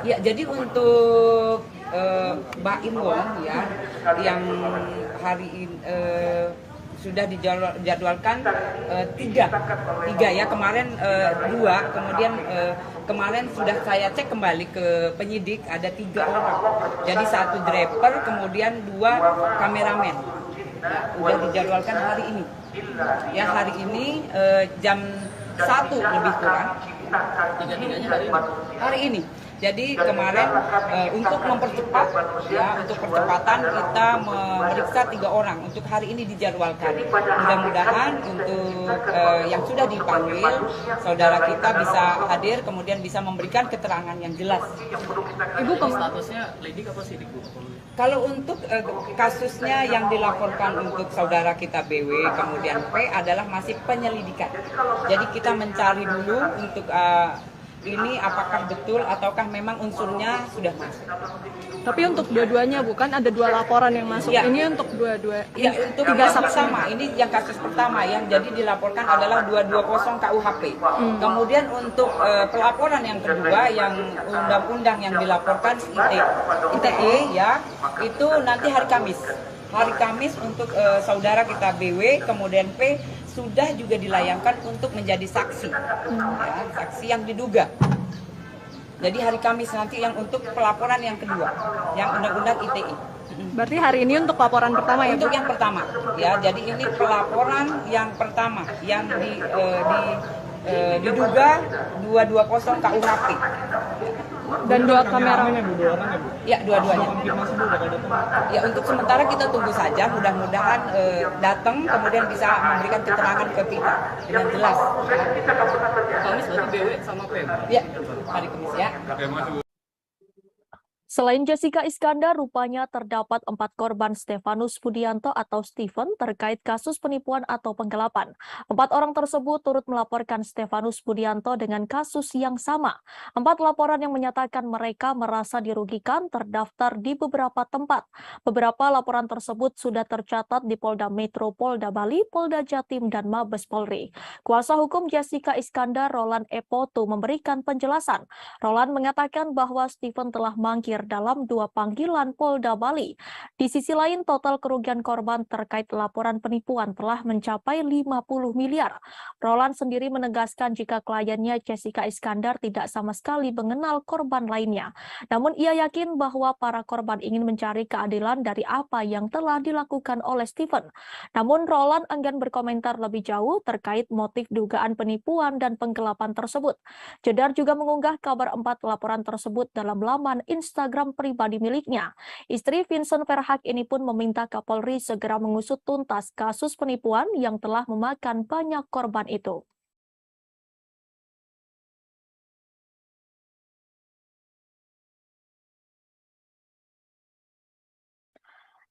Ya, jadi untuk Baim Wong ya yang hari ini sudah dijadwalkan tiga ya, kemarin dua, kemudian kemarin sudah saya cek kembali ke penyidik ada 3 orang, jadi 1 driver kemudian 2 kameramen. Ya, sudah dijadwalkan hari ini ya, hari ini jam 1 lebih kurang. Hari ini. Jadi kemarin untuk mempercepat ya, untuk percepatan kita memeriksa 3 orang. Untuk hari ini dijadwalkan. Mudah-mudahan untuk yang sudah dipanggil saudara kita bisa hadir kemudian bisa memberikan keterangan yang jelas. Ibu statusnya lidik apa sidik, Bu? Kalau untuk kasusnya yang dilaporkan untuk saudara kita BW kemudian P adalah masih penyelidikan. Jadi kita mencari dulu untuk ini apakah betul ataukah memang unsurnya sudah masuk. Tapi untuk dua-duanya bukan ada 2 laporan yang masuk. Ya. Ini untuk dua-dua. Ya, untuk 3 yang saksi. pertama, ini yang kasus pertama yang jadi dilaporkan adalah 220 KUHP. Kemudian untuk pelaporan yang kedua yang undang-undang yang dilaporkan ITE ya, itu nanti hari Kamis. Hari Kamis untuk saudara kita BW kemudian P sudah juga dilayangkan untuk menjadi saksi, ya, saksi yang diduga. Jadi hari Kamis nanti yang untuk pelaporan yang kedua, yang undang-undang ITE. Berarti hari ini untuk laporan pertama ya, Bu? Untuk yang pertama, ya. Jadi ini pelaporan yang pertama yang diduga 220 KUHP. Dan 2 kameramen. Ya, dua-duanya. Ya, untuk sementara kita tunggu saja, mudah-mudahan datang kemudian bisa memberikan keterangan ke kita dengan jelas. Kamis berarti BW sama P? Ya, hari Kamis ya. Selain Jessica Iskandar, rupanya terdapat 4 korban Stefanus Budianto atau Stephen terkait kasus penipuan atau penggelapan. 4 orang tersebut turut melaporkan Stefanus Budianto dengan kasus yang sama. 4 laporan yang menyatakan mereka merasa dirugikan terdaftar di beberapa tempat. Beberapa laporan tersebut sudah tercatat di Polda Metro, Polda Bali, Polda Jatim, dan Mabes Polri. Kuasa hukum Jessica Iskandar, Roland Epoto, memberikan penjelasan. Roland mengatakan bahwa Stephen telah mangkir dalam 2 panggilan Polda Bali. Di sisi lain, total kerugian korban terkait laporan penipuan telah mencapai 50 miliar. Roland sendiri menegaskan jika kliennya Jessica Iskandar tidak sama sekali mengenal korban lainnya. Namun ia yakin bahwa para korban ingin mencari keadilan dari apa yang telah dilakukan oleh Stephen. Namun Roland enggan berkomentar lebih jauh terkait motif dugaan penipuan dan penggelapan tersebut. Jedar juga mengunggah kabar 4 laporan tersebut dalam laman Instagram pribadi miliknya. Istri Vincent Verhaak ini pun meminta Kapolri segera mengusut tuntas kasus penipuan yang telah memakan banyak korban itu.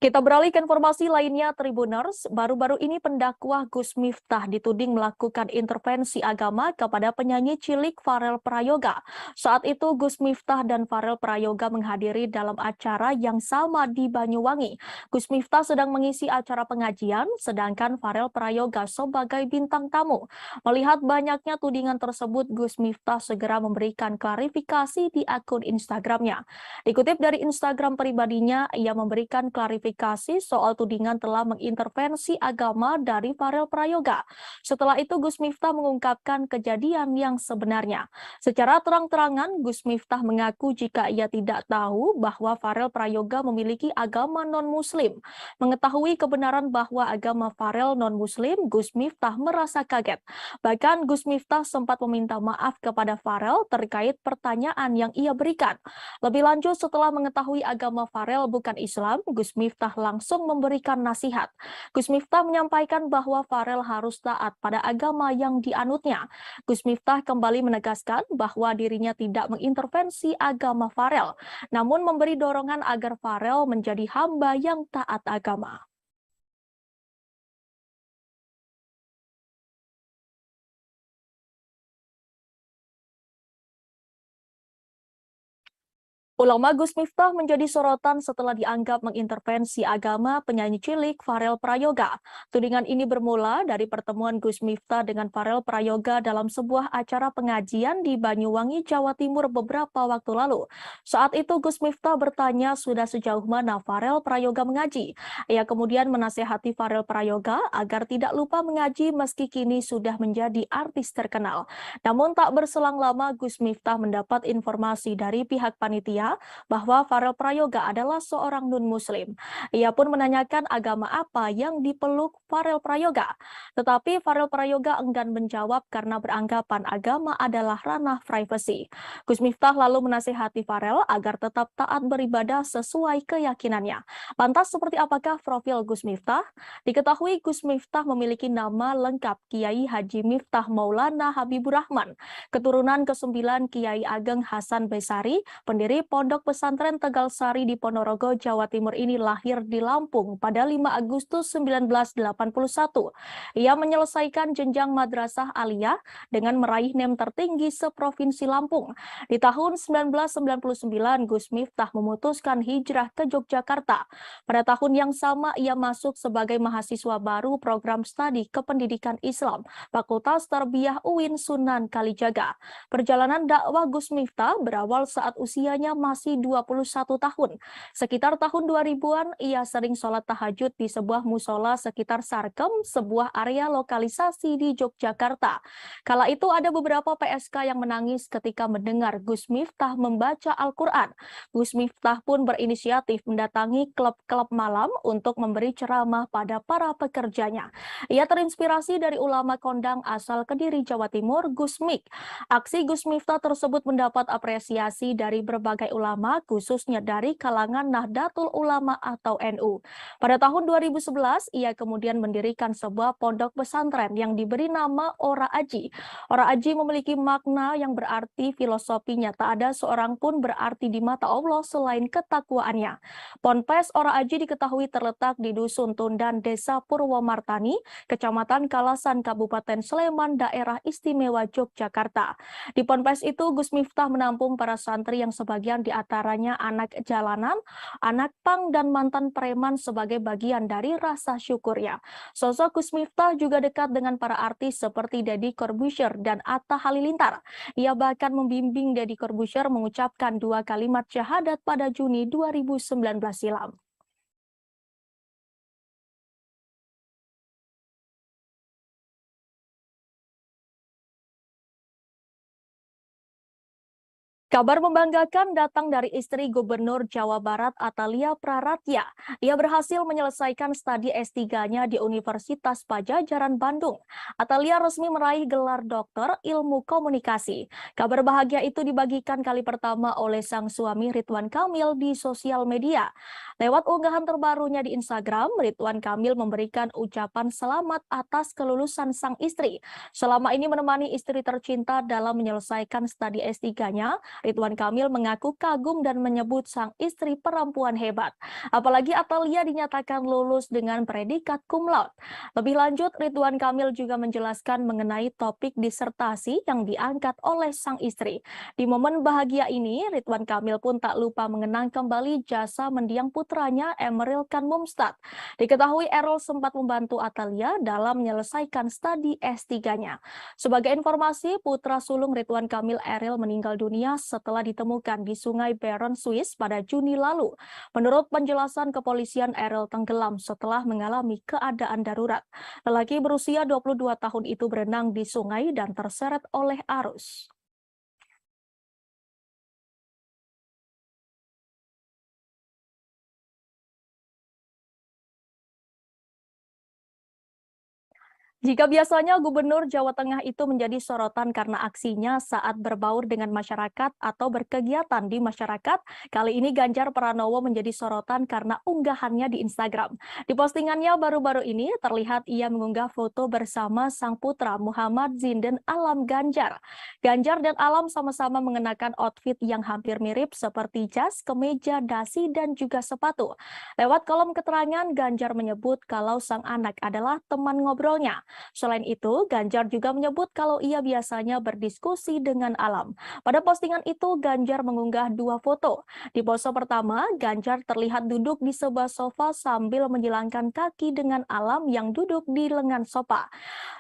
Kita beralih ke informasi lainnya, Tribuners. Baru-baru ini pendakwah Gus Miftah dituding melakukan intervensi agama kepada penyanyi cilik Farel Prayoga. Saat itu Gus Miftah dan Farel Prayoga menghadiri dalam acara yang sama di Banyuwangi. Gus Miftah sedang mengisi acara pengajian, sedangkan Farel Prayoga sebagai bintang tamu. Melihat banyaknya tudingan tersebut, Gus Miftah segera memberikan klarifikasi di akun Instagramnya. Dikutip dari Instagram pribadinya, ia memberikan klarifikasi soal tudingan telah mengintervensi agama dari Farel Prayoga. Setelah itu Gus Miftah mengungkapkan kejadian yang sebenarnya. Secara terang-terangan Gus Miftah mengaku jika ia tidak tahu bahwa Farel Prayoga memiliki agama non-muslim. Mengetahui kebenaran bahwa agama Farel non-muslim, Gus Miftah merasa kaget. Bahkan Gus Miftah sempat meminta maaf kepada Farel terkait pertanyaan yang ia berikan. Lebih lanjut, setelah mengetahui agama Farel bukan Islam, Gus Miftah langsung memberikan nasihat. Gus Miftah menyampaikan bahwa Farel harus taat pada agama yang dianutnya. Gus Miftah kembali menegaskan bahwa dirinya tidak mengintervensi agama Farel, namun memberi dorongan agar Farel menjadi hamba yang taat agama. Ulama Gus Miftah menjadi sorotan setelah dianggap mengintervensi agama penyanyi cilik Farel Prayoga. Tudingan ini bermula dari pertemuan Gus Miftah dengan Farel Prayoga dalam sebuah acara pengajian di Banyuwangi, Jawa Timur beberapa waktu lalu. Saat itu Gus Miftah bertanya sudah sejauh mana Farel Prayoga mengaji. Ia kemudian menasehati Farel Prayoga agar tidak lupa mengaji meski kini sudah menjadi artis terkenal. Namun tak berselang lama Gus Miftah mendapat informasi dari pihak panitia bahwa Farel Prayoga adalah seorang non-muslim. Ia pun menanyakan agama apa yang dipeluk Farel Prayoga. Tetapi Farel Prayoga enggan menjawab karena beranggapan agama adalah ranah privasi. Gus Miftah lalu menasihati Farel agar tetap taat beribadah sesuai keyakinannya. Lantas seperti apakah profil Gus Miftah? Diketahui Gus Miftah memiliki nama lengkap Kiai Haji Miftah Maulana Habibur Rahman, keturunan ke-9 Kiai Ageng Hasan Besari, pendiri Pondok Pesantren Tegal Sari di Ponorogo, Jawa Timur ini lahir di Lampung pada 5 Agustus 1981. Ia menyelesaikan jenjang madrasah aliyah dengan meraih NEM tertinggi seprovinsi Lampung. Di tahun 1999, Gus Miftah memutuskan hijrah ke Yogyakarta. Pada tahun yang sama, ia masuk sebagai mahasiswa baru program studi kependidikan Islam, Fakultas Tarbiyah UIN Sunan Kalijaga. Perjalanan dakwah Gus Miftah berawal saat usianya masih 21 tahun. Sekitar tahun 2000-an, ia sering sholat tahajud di sebuah musola sekitar Sarkem, sebuah area lokalisasi di Yogyakarta. Kala itu ada beberapa PSK yang menangis ketika mendengar Gus Miftah membaca Al-Quran. Gus Miftah pun berinisiatif mendatangi klub-klub malam untuk memberi ceramah pada para pekerjanya. Ia terinspirasi dari ulama kondang asal Kediri, Jawa Timur, Gus Mik. Aksi Gus Miftah tersebut mendapat apresiasi dari berbagai ulama, khususnya dari kalangan Nahdlatul Ulama atau NU. Pada tahun 2011, ia kemudian mendirikan sebuah pondok pesantren yang diberi nama Ora Aji. Ora Aji memiliki makna yang berarti filosofinya tak ada seorang pun berarti di mata Allah selain ketakwaannya. Ponpes Ora Aji diketahui terletak di Dusun Tundan, Desa Purwomartani, Kecamatan Kalasan, Kabupaten Sleman, Daerah Istimewa Yogyakarta. Di ponpes itu, Gus Miftah menampung para santri yang sebagian di antaranya anak jalanan, anak pang, dan mantan preman sebagai bagian dari rasa syukurnya. Sosok Gus Miftah juga dekat dengan para artis seperti Deddy Corbuzier dan Atta Halilintar. Ia bahkan membimbing Deddy Corbuzier mengucapkan 2 kalimat syahadat pada Juni 2019 silam. Kabar membanggakan datang dari istri Gubernur Jawa Barat Atalia Praratya. Ia berhasil menyelesaikan studi S3-nya di Universitas Padjadjaran Bandung. Atalia resmi meraih gelar doktor ilmu komunikasi. Kabar bahagia itu dibagikan kali pertama oleh sang suami Ridwan Kamil di sosial media. Lewat unggahan terbarunya di Instagram, Ridwan Kamil memberikan ucapan selamat atas kelulusan sang istri. Selama ini menemani istri tercinta dalam menyelesaikan studi S3-nya, Ridwan Kamil mengaku kagum dan menyebut sang istri perempuan hebat. Apalagi Atalia dinyatakan lulus dengan predikat cum laude. Lebih lanjut, Ridwan Kamil juga menjelaskan mengenai topik disertasi yang diangkat oleh sang istri. Di momen bahagia ini, Ridwan Kamil pun tak lupa mengenang kembali jasa mendiang putranya Emeril Khan Mumtaz. Diketahui Errol sempat membantu Atalia dalam menyelesaikan studi S3-nya. Sebagai informasi, putra sulung Ridwan Kamil Errol meninggal dunia setelah ditemukan di Sungai Bern, Swiss pada Juni lalu. Menurut penjelasan kepolisian, Errol tenggelam setelah mengalami keadaan darurat. Lelaki berusia 22 tahun itu berenang di sungai dan terseret oleh arus. Jika biasanya Gubernur Jawa Tengah itu menjadi sorotan karena aksinya saat berbaur dengan masyarakat atau berkegiatan di masyarakat, kali ini Ganjar Pranowo menjadi sorotan karena unggahannya di Instagram. Di postingannya baru-baru ini terlihat ia mengunggah foto bersama sang putra Muhammad Zinden Alam Ganjar. Ganjar dan Alam sama-sama mengenakan outfit yang hampir mirip seperti jas, kemeja, dasi, dan juga sepatu. Lewat kolom keterangan, Ganjar menyebut kalau sang anak adalah teman ngobrolnya. Selain itu, Ganjar juga menyebut kalau ia biasanya berdiskusi dengan Alam. Pada postingan itu, Ganjar mengunggah dua foto. Di pose pertama, Ganjar terlihat duduk di sebuah sofa sambil menjilangkan kaki dengan Alam yang duduk di lengan sofa.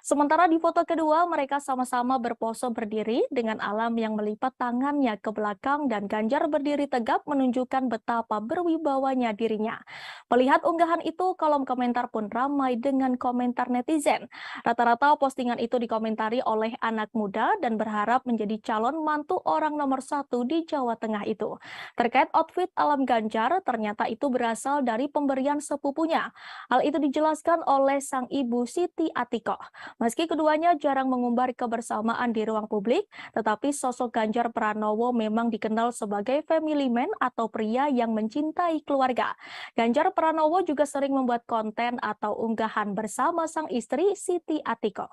Sementara di foto kedua, mereka sama-sama berpose berdiri dengan Alam yang melipat tangannya ke belakang dan Ganjar berdiri tegap menunjukkan betapa berwibawanya dirinya. Melihat unggahan itu, kolom komentar pun ramai dengan komentar netizen. Rata-rata postingan itu dikomentari oleh anak muda dan berharap menjadi calon mantu orang nomor 1 di Jawa Tengah itu. Terkait outfit Alam Ganjar, ternyata itu berasal dari pemberian sepupunya. Hal itu dijelaskan oleh sang ibu Siti Atikoh. Meski keduanya jarang mengumbar kebersamaan di ruang publik, tetapi sosok Ganjar Pranowo memang dikenal sebagai family man atau pria yang mencintai keluarga. Ganjar Pranowo juga sering membuat konten atau unggahan bersama sang istri Siti Atikoh.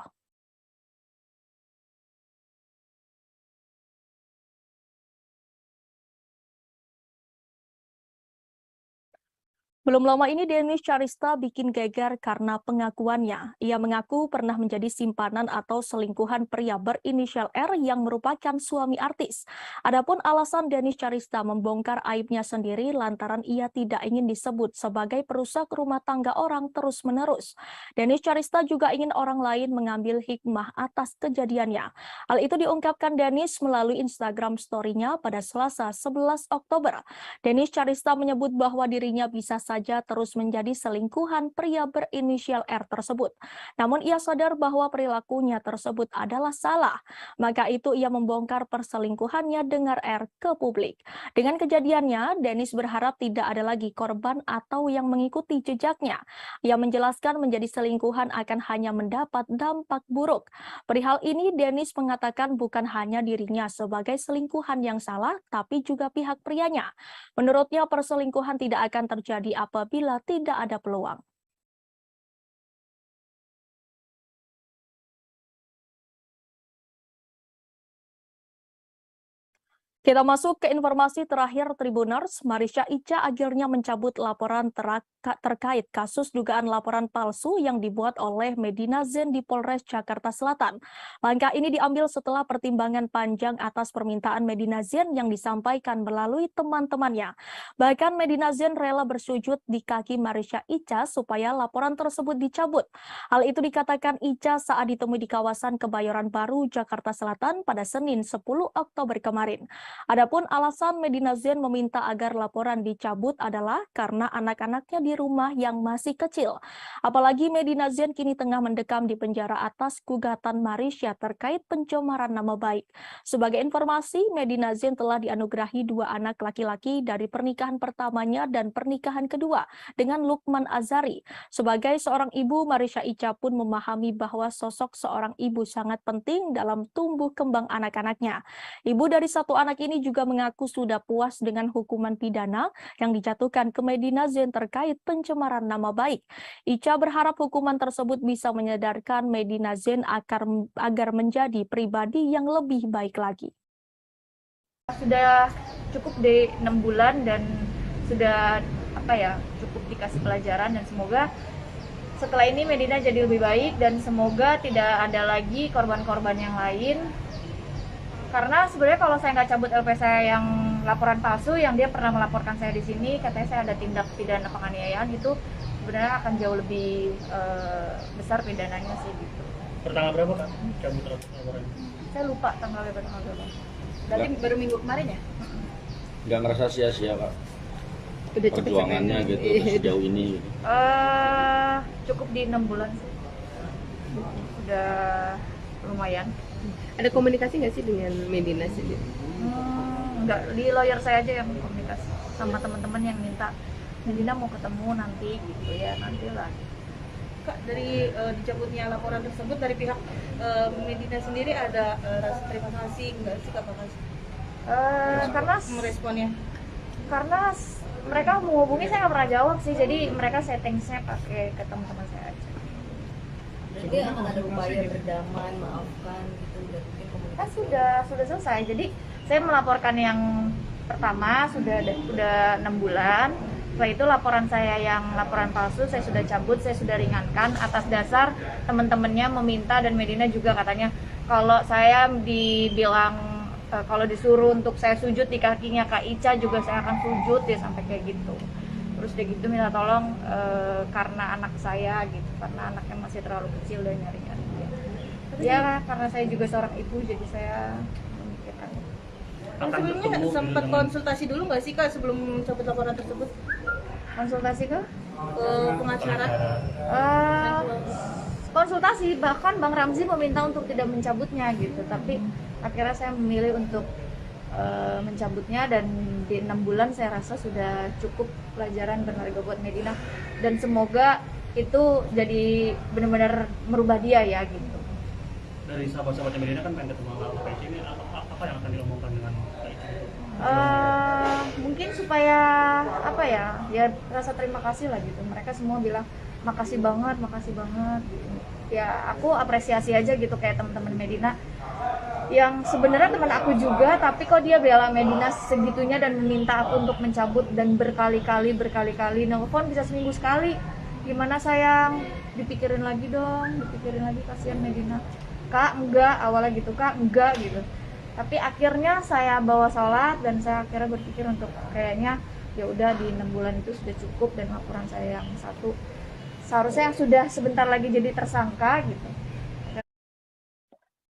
Belum lama ini Denis Charista bikin geger karena pengakuannya. Ia mengaku pernah menjadi simpanan atau selingkuhan pria berinisial R yang merupakan suami artis. Adapun alasan Denis Charista membongkar aibnya sendiri lantaran ia tidak ingin disebut sebagai perusak rumah tangga orang terus-menerus. Denis Charista juga ingin orang lain mengambil hikmah atas kejadiannya. Hal itu diungkapkan Denis melalui Instagram story-nya pada Selasa 11 Oktober. Denis Charista menyebut bahwa dirinya bisa saja terus menjadi selingkuhan pria berinisial R tersebut. Namun ia sadar bahwa perilakunya tersebut adalah salah. Maka itu ia membongkar perselingkuhannya dengan R ke publik. Dengan kejadiannya, Denis berharap tidak ada lagi korban atau yang mengikuti jejaknya. Ia menjelaskan menjadi selingkuhan akan hanya mendapat dampak buruk. Perihal ini, Denis mengatakan bukan hanya dirinya sebagai selingkuhan yang salah, tapi juga pihak prianya. Menurutnya perselingkuhan tidak akan terjadi apabila tidak ada peluang. Kita masuk ke informasi terakhir Tribuners. Marisha Ica akhirnya mencabut laporan terkait kasus dugaan laporan palsu yang dibuat oleh Medina Zain di Polres Jakarta Selatan. Langkah ini diambil setelah pertimbangan panjang atas permintaan Medina Zain yang disampaikan melalui teman-temannya. Bahkan Medina Zain rela bersujud di kaki Marisha Ica supaya laporan tersebut dicabut. Hal itu dikatakan Ica saat ditemui di kawasan Kebayoran Baru, Jakarta Selatan pada Senin 10 Oktober kemarin. Adapun alasan Medina Zain meminta agar laporan dicabut adalah karena anak-anaknya di rumah yang masih kecil. Apalagi Medina Zain kini tengah mendekam di penjara atas gugatan Marisha terkait pencemaran nama baik. Sebagai informasi, Medina Zain telah dianugerahi 2 anak laki-laki dari pernikahan pertamanya dan pernikahan kedua dengan Lukman Azari. Sebagai seorang ibu, Marisha Ica pun memahami bahwa sosok seorang ibu sangat penting dalam tumbuh kembang anak-anaknya. Ibu dari 1 anak ini juga mengaku sudah puas dengan hukuman pidana yang dijatuhkan ke Medina Zain terkait pencemaran nama baik. Ica berharap hukuman tersebut bisa menyadarkan Medina Zain agar menjadi pribadi yang lebih baik lagi. Sudah cukup di 6 bulan dan sudah cukup dikasih pelajaran, dan semoga setelah ini Medina jadi lebih baik dan semoga tidak ada lagi korban-korban yang lain. Karena sebenarnya kalau saya nggak cabut LP saya yang laporan palsu, yang dia pernah melaporkan saya di sini, katanya saya ada tindak pidana penganiayaan, itu sebenarnya akan jauh lebih besar pidananya sih gitu. Pertanggal berapa kan cabut laporan? Saya lupa tanggalnya berapa. Berarti baru minggu kemarin ya? Nggak ngerasa sia-sia Kak Udah perjuangannya gitu sejauh ini gitu. Cukup di 6 bulan sih. Udah lumayan. Ada komunikasi nggak sih dengan Medina sendiri? Enggak, di lawyer saya aja yang komunikasi sama teman-teman yang minta Medina mau ketemu nanti gitu ya, nantilah. Kak, dari dicabutnya laporan tersebut dari pihak Medina sendiri ada rasa terima kasih nggak sih Kak? Karena meresponnya? Karena mereka menghubungi saya nggak pernah jawab sih, jadi mereka settingsnya pakai ke teman-teman saya aja. Jadi akan ada upaya berdamai, maafkan gitu, udah bikin komunikasi? Sudah selesai. Jadi saya melaporkan yang pertama udah 6 bulan. Setelah itu laporan saya yang laporan palsu saya sudah cabut, saya sudah ringankan atas dasar teman-temannya meminta, dan Medina juga katanya kalau saya dibilang kalau disuruh untuk saya sujud di kakinya Kak Ica juga saya akan sujud ya, sampai kayak gitu. Terus dia gitu minta tolong karena anak saya gitu, karena anaknya masih terlalu kecil dan nyari-nyari dia. Ya karena saya juga seorang ibu, jadi saya memikirkan. Sebelumnya sempat konsultasi dulu nggak sih Kak sebelum cabut laporan tersebut? Konsultasi ke pengacara? Konsultasi, bahkan Bang Ramzi meminta untuk tidak mencabutnya gitu, tapi akhirnya saya memilih untuk mencabutnya, dan di 6 bulan saya rasa sudah cukup pelajaran berharga buat Medina, dan semoga itu jadi benar-benar merubah dia ya gitu. Dari sahabat-sahabatnya Medina kan pengen ketemu sama PIC ini, apa yang akan diomongkan dengan PIC? Mungkin supaya ya rasa terima kasih lah gitu. Mereka semua bilang makasih banget gitu. Ya aku apresiasi aja gitu, kayak teman-teman Medina yang sebenarnya teman aku juga, tapi kok dia bela Medina segitunya dan meminta aku untuk mencabut, dan berkali-kali nelfon bisa seminggu sekali. Gimana sayang, dipikirin lagi dong, kasihan Medina. Kak enggak, awalnya gitu, Kak enggak gitu. Tapi akhirnya saya bawa sholat dan saya akhirnya berpikir untuk kayaknya ya udah di 6 bulan itu sudah cukup, dan laporan saya yang satu seharusnya yang sudah sebentar lagi jadi tersangka gitu.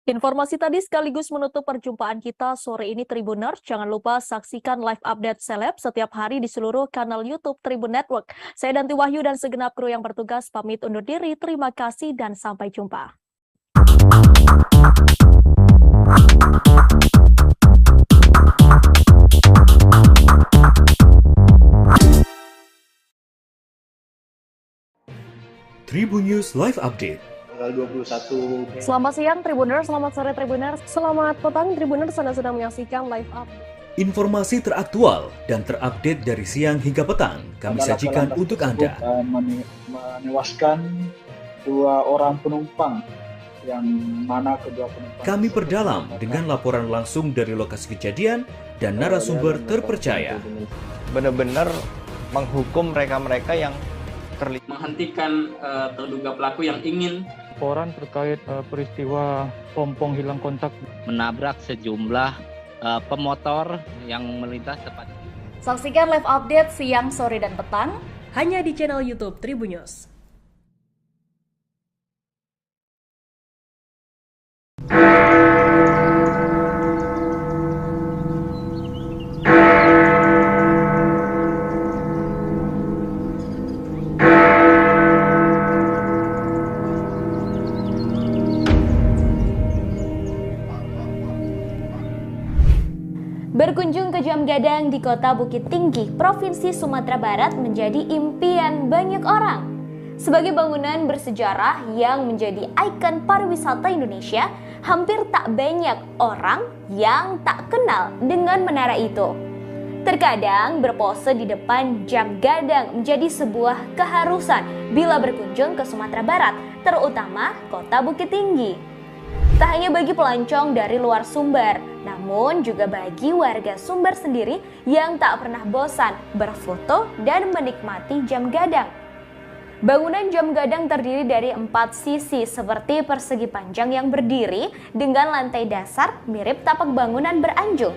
Informasi tadi sekaligus menutup perjumpaan kita sore ini Tribuners. Jangan lupa saksikan live update seleb setiap hari di seluruh kanal YouTube Tribun Network. Saya Danti Wahyu dan segenap kru yang bertugas pamit undur diri. Terima kasih dan sampai jumpa. Tribun News Live Update. Tanggal 21. Selamat siang Tribuners, selamat sore Tribuners, selamat petang Tribuners, Anda sedang menyaksikan live update. Informasi teraktual dan terupdate dari siang hingga petang kami sajikan untuk Anda. Menewaskan 2 orang penumpang, yang mana kedua penumpang Kami perdalam dengan laporan langsung dari lokasi kejadian dan narasumber terpercaya. Benar-benar menghukum mereka-mereka yang terlibat, menghentikan terduga pelaku yang ingin Laporan terkait peristiwa pompong hilang kontak menabrak sejumlah pemotor yang melintas tepat. Saksikan live update siang, sore, dan petang hanya di channel YouTube Tribun News. Berkunjung ke Jam Gadang di Kota Bukit Tinggi, Provinsi Sumatera Barat menjadi impian banyak orang. Sebagai bangunan bersejarah yang menjadi ikon pariwisata Indonesia, hampir tak banyak orang yang tak kenal dengan menara itu. Terkadang berpose di depan Jam Gadang menjadi sebuah keharusan bila berkunjung ke Sumatera Barat, terutama Kota Bukit Tinggi. Tak hanya bagi pelancong dari luar Sumber, namun namun juga bagi warga Sumber sendiri yang tak pernah bosan berfoto dan menikmati jam gadang. Bangunan jam gadang terdiri dari 4 sisi seperti persegi panjang yang berdiri dengan lantai dasar mirip tapak bangunan beranjung.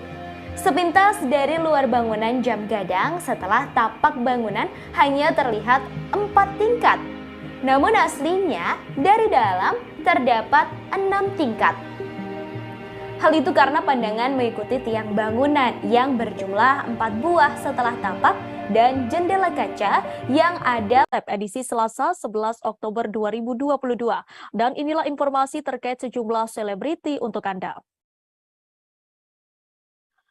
Sepintas dari luar bangunan jam gadang, setelah tapak bangunan hanya terlihat 4 tingkat. Namun aslinya dari dalam terdapat 6 tingkat. Hal itu karena pandangan mengikuti tiang bangunan yang berjumlah 4 buah setelah tapak dan jendela kaca yang ada. Edisi Selasa 11 Oktober 2022. Dan inilah informasi terkait sejumlah selebriti untuk Anda.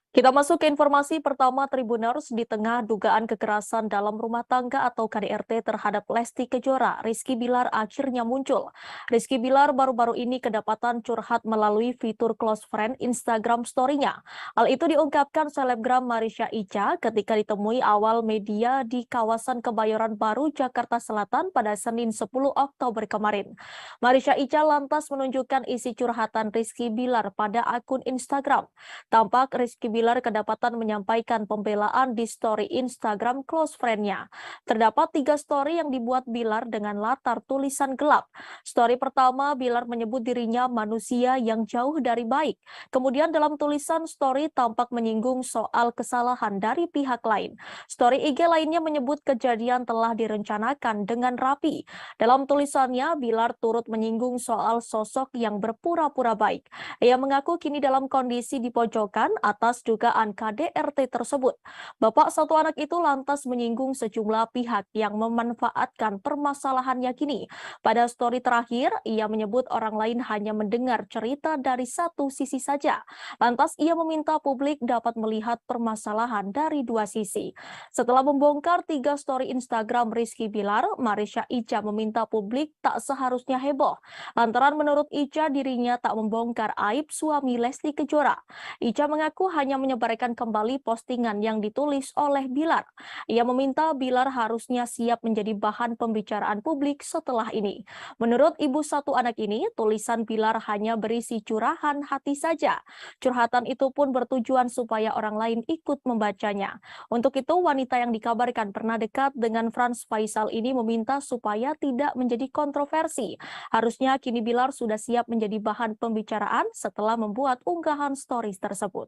Kita masuk ke informasi pertama Tribuners. Di tengah dugaan kekerasan dalam rumah tangga atau KDRT terhadap Lesti Kejora, Rizky Bilar akhirnya muncul. Rizky Bilar baru-baru ini kedapatan curhat melalui fitur close friend Instagram story-nya. Hal itu diungkapkan selebgram Marisha Ica ketika ditemui awal media di kawasan Kebayoran Baru, Jakarta Selatan pada Senin 10 Oktober kemarin. Marisha Ica lantas menunjukkan isi curhatan Rizky Bilar pada akun Instagram. Tampak Rizky Bilar kedapatan menyampaikan pembelaan di story Instagram close friend-nya. Terdapat 3 story yang dibuat Bilar dengan latar tulisan gelap. Story pertama, Bilar menyebut dirinya manusia yang jauh dari baik. Kemudian dalam tulisan story tampak menyinggung soal kesalahan dari pihak lain. Story IG lainnya menyebut kejadian telah direncanakan dengan rapi. Dalam tulisannya, Bilar turut menyinggung soal sosok yang berpura-pura baik. Ia mengaku kini dalam kondisi di pojokan atas dugaan KDRT tersebut. Bapak satu anak itu lantas menyinggung sejumlah pihak yang memanfaatkan permasalahannya kini. Pada story terakhir, ia menyebut orang lain hanya mendengar cerita dari satu sisi saja. Lantas ia meminta publik dapat melihat permasalahan dari 2 sisi. Setelah membongkar 3 story Instagram Rizky Bilar, Marisha Ica meminta publik tak seharusnya heboh. Lantaran menurut Ica dirinya tak membongkar aib suami Lesti Kejora. Ica mengaku hanya menyebarkan kembali postingan yang ditulis oleh Bilar. Ia meminta Bilar harusnya siap menjadi bahan pembicaraan publik setelah ini. Menurut ibu satu anak ini, tulisan Bilar hanya berisi curahan hati saja. Curhatan itu pun bertujuan supaya orang lain ikut membacanya. Untuk itu, wanita yang dikabarkan pernah dekat dengan Frans Faisal ini meminta supaya tidak menjadi kontroversi. Harusnya kini Bilar sudah siap menjadi bahan pembicaraan setelah membuat unggahan stories tersebut.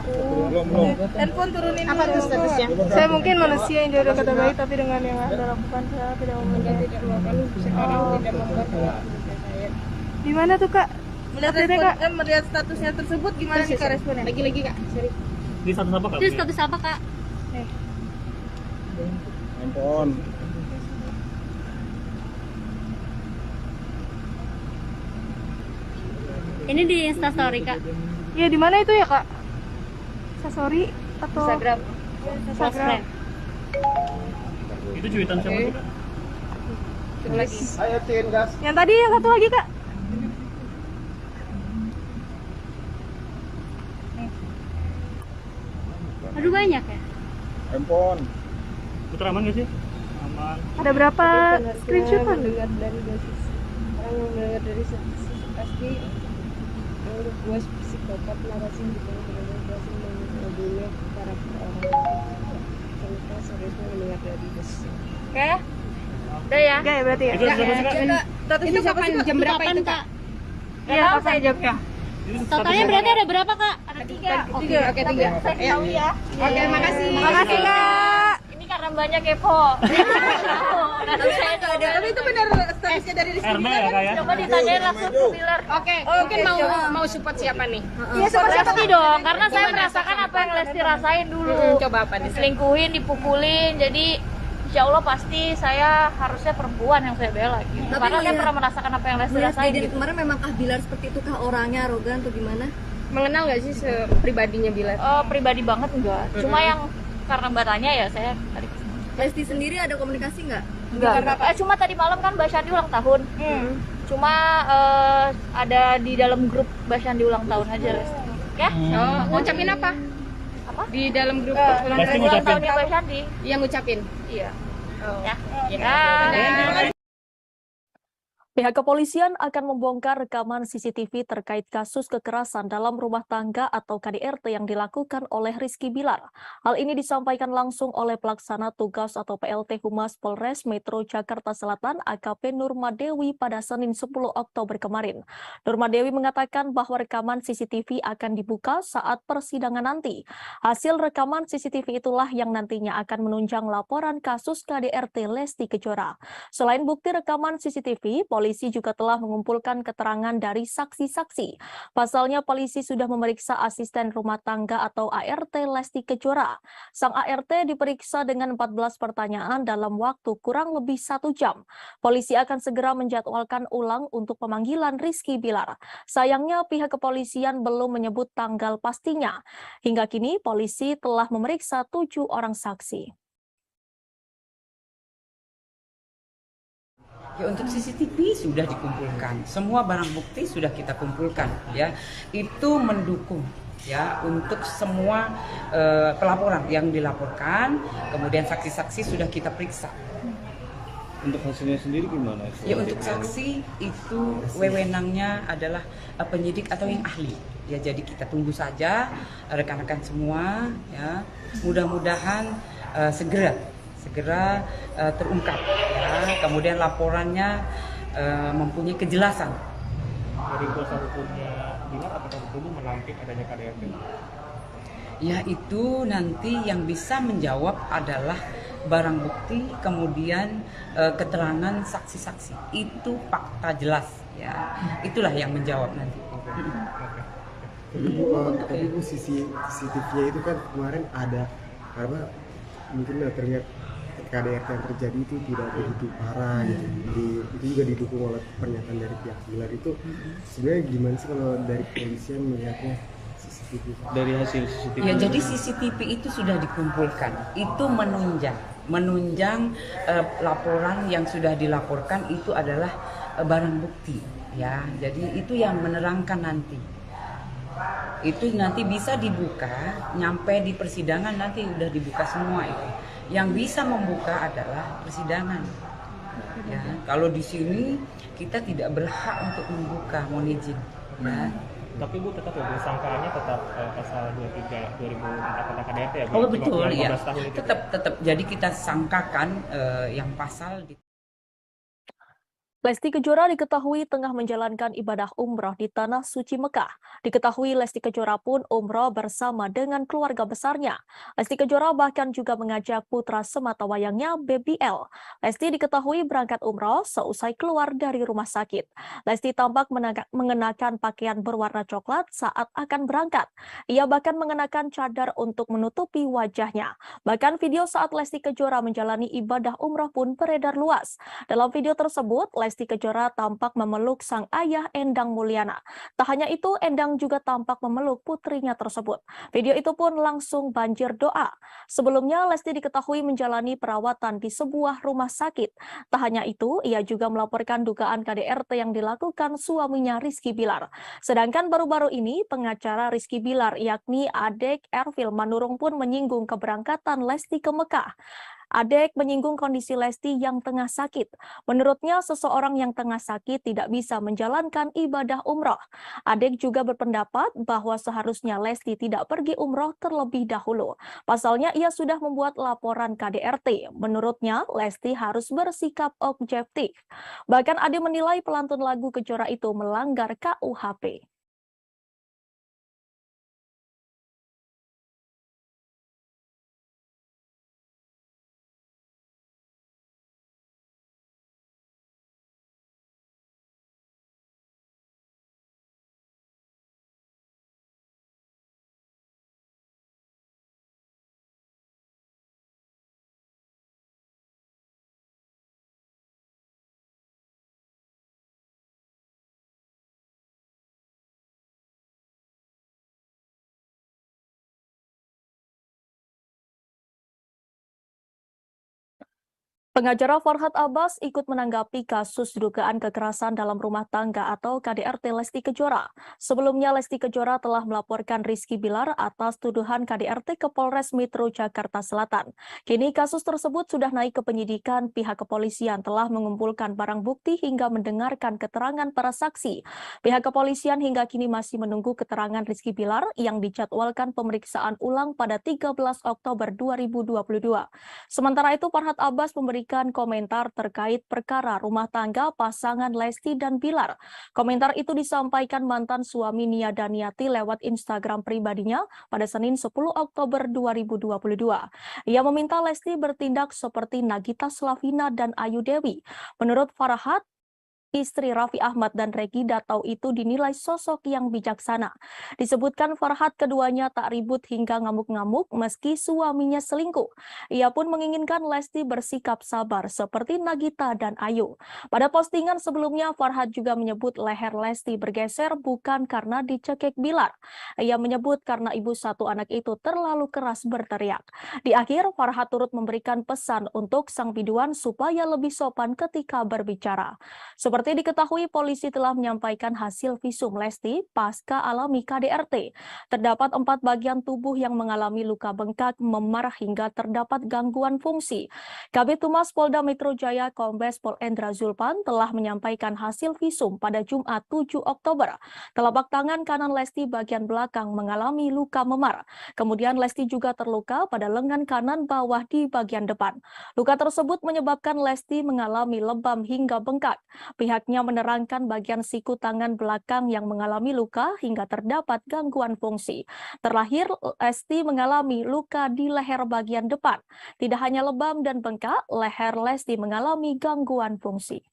Handphone turunin apa tuh statusnya? Saya mungkin manusia yang jauh kata baik, tapi dengan yang Anda lakukan saya tidak mau menjadi sekarang tidak membuat saya. Di mana tuh Kak? Melihat statusnya tersebut gimana nih Kak responnya? Lagi Kak, sorry. Di status apa Kak? Di status apa Kak? Handphone. Ini di Instastory Kak. Iya, di mana itu ya Kak? Instastory atau Instagram? Instagram. Itu cuitan siapa tuh Kak? Coba lagi. Ayo tin gas. Yang tadi yang satu lagi Kak. Aduh banyak ya. Handphone. Putra aman gak sih? Aman. Ada berapa screenshot kan? Mendengar dari 2 sisi. Orang yang mendengar dari sisi pasti menurut gue psikopat narasi gitu berarti membunuh karakter orang. Kita seriusnya mendengar dari 2 sisi. Oke. Udah ya? Enggak ya berarti ya? Itu kapan jam berapa itu Kak? Iya, saya jawabnya. Totalnya berarti ada berapa Kak? Ada 3. Oke, 3. Saya tahu ya. Oke, makasih. Makasih Kak. Ini karena banyak kepo. Tapi itu benar statusnya dari Rizky Bilar ya Kak ya? Coba ditanyain langsung ke Bilar. Oke, mungkin mau support siapa nih? Iya, Lesti dong, karena saya merasakan apa yang Lesti rasain dulu. Coba apa nih? Diselingkuhin, dipukulin, jadi Insya Allah pasti saya harusnya perempuan yang saya bela gitu. Karena saya pernah merasakan apa yang Lesti rasain gitu. Kemarin memangkah Bilar seperti itu kah orangnya, arogan atau gimana? Mengenal nggak sih pribadinya Bilar? Pribadi banget enggak. Cuma yang karena Mbak tanya ya saya tadi. Lesti sendiri ada komunikasi nggak? Enggak. Cuma tadi malam kan Mbak Syandi ulang tahun. Cuma ada di dalam grup Mbak Syandi ulang tahun aja Lesti. Ya? Ngucapin apa? Apa? Di dalam grup ulang tahunnya Mbak Syandi. Yang ngucapin? Iya. Oh. Ya. Pihak kepolisian akan membongkar rekaman CCTV terkait kasus kekerasan dalam rumah tangga atau KDRT yang dilakukan oleh Rizky Bilar. Hal ini disampaikan langsung oleh Pelaksana Tugas atau PLT Humas Polres Metro Jakarta Selatan AKP Nurmadewi pada Senin 10 Oktober kemarin. Nurmadewi mengatakan bahwa rekaman CCTV akan dibuka saat persidangan nanti. Hasil rekaman CCTV itulah yang nantinya akan menunjang laporan kasus KDRT Lesti Kejora. Selain bukti rekaman CCTV, polisi juga telah mengumpulkan keterangan dari saksi-saksi. Pasalnya, polisi sudah memeriksa asisten rumah tangga atau ART Lesti Kejora. Sang ART diperiksa dengan 14 pertanyaan dalam waktu kurang lebih 1 jam. Polisi akan segera menjadwalkan ulang untuk pemanggilan Rizky Bilar. Sayangnya, pihak kepolisian belum menyebut tanggal pastinya. Hingga kini, polisi telah memeriksa 7 orang saksi. Ya, untuk CCTV sudah dikumpulkan, semua barang bukti sudah kita kumpulkan, ya itu mendukung ya untuk semua pelaporan yang dilaporkan, kemudian saksi-saksi sudah kita periksa. Untuk hasilnya sendiri gimana? Ya untuk saksi itu wewenangnya adalah penyidik atau yang ahli. Ya jadi kita tunggu saja rekan-rekan semua, ya mudah-mudahan segera terungkap, ya. Kemudian laporannya mempunyai kejelasan. Dari kuasa hukumnya Bilar, apakah hukumnya menampik adanya KDRT? Ya itu nanti yang bisa menjawab adalah barang bukti, kemudian keterangan saksi-saksi. Itu fakta jelas, ya. Itulah yang menjawab nanti. Tapi Bu, CCTV-nya itu kan kemarin ada karena mungkin terlihat KDRT yang terjadi itu tidak begitu parah gitu. Itu juga didukung oleh pernyataan dari pihak Bilar. Itu sebenarnya gimana sih kalau dari kepolisian melihatnya CCTV? Dari hasil CCTV. Ya jadi CCTV itu sudah dikumpulkan. Itu menunjang laporan yang sudah dilaporkan itu adalah barang bukti, ya. Jadi itu yang menerangkan nanti. Itu nanti bisa dibuka, nyampe di persidangan nanti udah dibuka semua itu. Yang bisa membuka adalah persidangan. Ya, kalau di sini kita tidak berhak untuk membuka, mohon izin. Ya. Tapi Bu tetap ya, sangkaannya tetap pasal 23 2004 tentang KDRT ya Bu? Oh betul ya. Itu. Tetap. Jadi kita sangkakan yang pasal di Lesti Kejora diketahui tengah menjalankan ibadah umroh di Tanah Suci Mekah. Diketahui Lesti Kejora pun umroh bersama dengan keluarga besarnya. Lesti Kejora bahkan juga mengajak putra sematawayangnya Baby L. Lesti diketahui berangkat umroh seusai keluar dari rumah sakit. Lesti tampak mengenakan pakaian berwarna coklat saat akan berangkat. Ia bahkan mengenakan cadar untuk menutupi wajahnya. Bahkan video saat Lesti Kejora menjalani ibadah umroh pun beredar luas. Dalam video tersebut, Lesti Kejora tampak memeluk sang ayah Endang Mulyana. Tak hanya itu, Endang juga tampak memeluk putrinya tersebut. Video itu pun langsung banjir doa. Sebelumnya, Lesti diketahui menjalani perawatan di sebuah rumah sakit. Tak hanya itu, ia juga melaporkan dugaan KDRT yang dilakukan suaminya Rizky Bilar. Sedangkan baru-baru ini, pengacara Rizky Bilar yakni Adek Ervil Manurung pun menyinggung keberangkatan Lesti ke Mekah. Adek menyinggung kondisi Lesti yang tengah sakit. Menurutnya, seseorang yang tengah sakit tidak bisa menjalankan ibadah umroh. Adek juga berpendapat bahwa seharusnya Lesti tidak pergi umroh terlebih dahulu. Pasalnya, ia sudah membuat laporan KDRT. Menurutnya, Lesti harus bersikap objektif. Bahkan Adek menilai pelantun lagu Kejora itu melanggar KUHP. Pengacara Farhad Abbas ikut menanggapi kasus dugaan kekerasan dalam rumah tangga atau KDRT Lesti Kejora. Sebelumnya, Lesti Kejora telah melaporkan Rizky Bilar atas tuduhan KDRT ke Polres Metro Jakarta Selatan. Kini kasus tersebut sudah naik ke penyidikan. Pihak kepolisian telah mengumpulkan barang bukti hingga mendengarkan keterangan para saksi. Pihak kepolisian hingga kini masih menunggu keterangan Rizky Bilar yang dijadwalkan pemeriksaan ulang pada 13 Oktober 2022. Sementara itu, Farhad Abbas memberikan komentar terkait perkara rumah tangga pasangan Lesti dan Bilar. Komentar itu disampaikan mantan suami Nia Daniati lewat Instagram pribadinya pada Senin 10 Oktober 2022. Ia meminta Lesti bertindak seperti Nagita Slavina dan Ayu Dewi. Menurut Farhad, istri Raffi Ahmad dan Reggy Datau itu dinilai sosok yang bijaksana. Disebutkan Farhad keduanya tak ribut hingga ngamuk-ngamuk meski suaminya selingkuh. Ia pun menginginkan Lesti bersikap sabar seperti Nagita dan Ayu. Pada postingan sebelumnya, Farhad juga menyebut leher Lesti bergeser bukan karena dicekik Bilar. Ia menyebut karena ibu satu anak itu terlalu keras berteriak. Di akhir, Farhad turut memberikan pesan untuk sang biduan supaya lebih sopan ketika berbicara. Seperti diketahui, polisi telah menyampaikan hasil visum Lesti pasca alami KDRT. Terdapat 4 bagian tubuh yang mengalami luka bengkak, memar hingga terdapat gangguan fungsi. Kabid Humas Polda Metro Jaya Kombes Pol Endra Zulpan telah menyampaikan hasil visum pada Jumat 7 Oktober. Telapak tangan kanan Lesti bagian belakang mengalami luka memar. Kemudian Lesti juga terluka pada lengan kanan bawah di bagian depan. Luka tersebut menyebabkan Lesti mengalami lebam hingga bengkak. Pihaknya menerangkan bagian siku tangan belakang yang mengalami luka hingga terdapat gangguan fungsi. Terlahir, Lesti mengalami luka di leher bagian depan. Tidak hanya lebam dan bengkak, leher Lesti mengalami gangguan fungsi.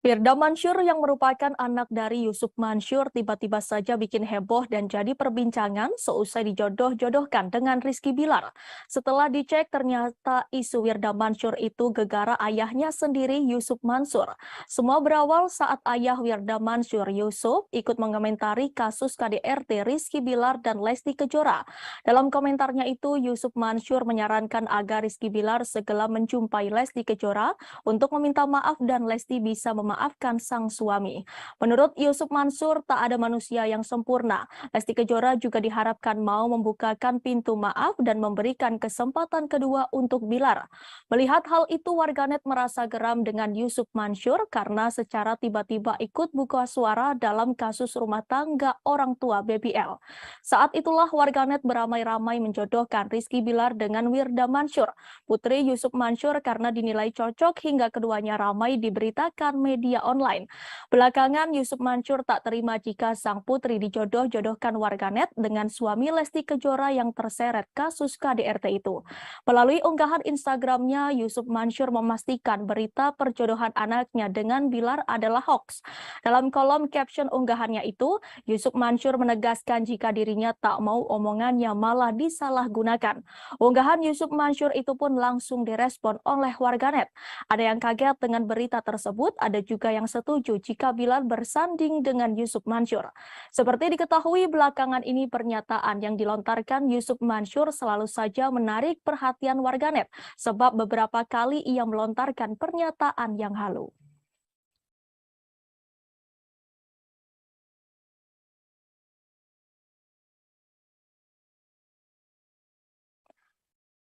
Firda Mansur yang merupakan anak dari Yusuf Mansur tiba-tiba saja bikin heboh dan jadi perbincangan seusai dijodoh-jodohkan dengan Rizky Bilar. Setelah dicek, ternyata isu Firda Mansur itu gegara ayahnya sendiri, Yusuf Mansur. Semua berawal saat ayah Firda Mansur, Yusuf, ikut mengomentari kasus KDRT Rizky Bilar dan Lesti Kejora. Dalam komentarnya itu, Yusuf Mansur menyarankan agar Rizky Bilar segera menjumpai Lesti Kejora untuk meminta maaf dan Lesti bisa memaafkan sang suami. Menurut Yusuf Mansur, tak ada manusia yang sempurna. Lesti Kejora juga diharapkan mau membukakan pintu maaf dan memberikan kesempatan kedua untuk Bilar. Melihat hal itu, warganet merasa geram dengan Yusuf Mansur karena secara tiba-tiba ikut buka suara dalam kasus rumah tangga orang tua BBL. Saat itulah warganet beramai-ramai menjodohkan Rizky Bilar dengan Firda Mansur, putri Yusuf Mansur, karena dinilai cocok hingga keduanya ramai diberitakan media online. Belakangan, Yusuf Mansur tak terima jika sang putri dijodoh-jodohkan warganet dengan suami Lesti Kejora yang terseret kasus KDRT itu. Melalui unggahan Instagramnya, Yusuf Mansur memastikan berita perjodohan anaknya dengan Bilar adalah hoax. Dalam kolom caption unggahannya itu, Yusuf Mansur menegaskan jika dirinya tak mau omongannya malah disalahgunakan. Unggahan Yusuf Mansur itu pun langsung direspon oleh warganet. Ada yang kaget dengan berita tersebut, ada juga yang setuju jika Bilar bersanding dengan Yusuf Mansur. Seperti diketahui, belakangan ini pernyataan yang dilontarkan Yusuf Mansur selalu saja menarik perhatian warganet, sebab beberapa kali ia melontarkan pernyataan yang halu.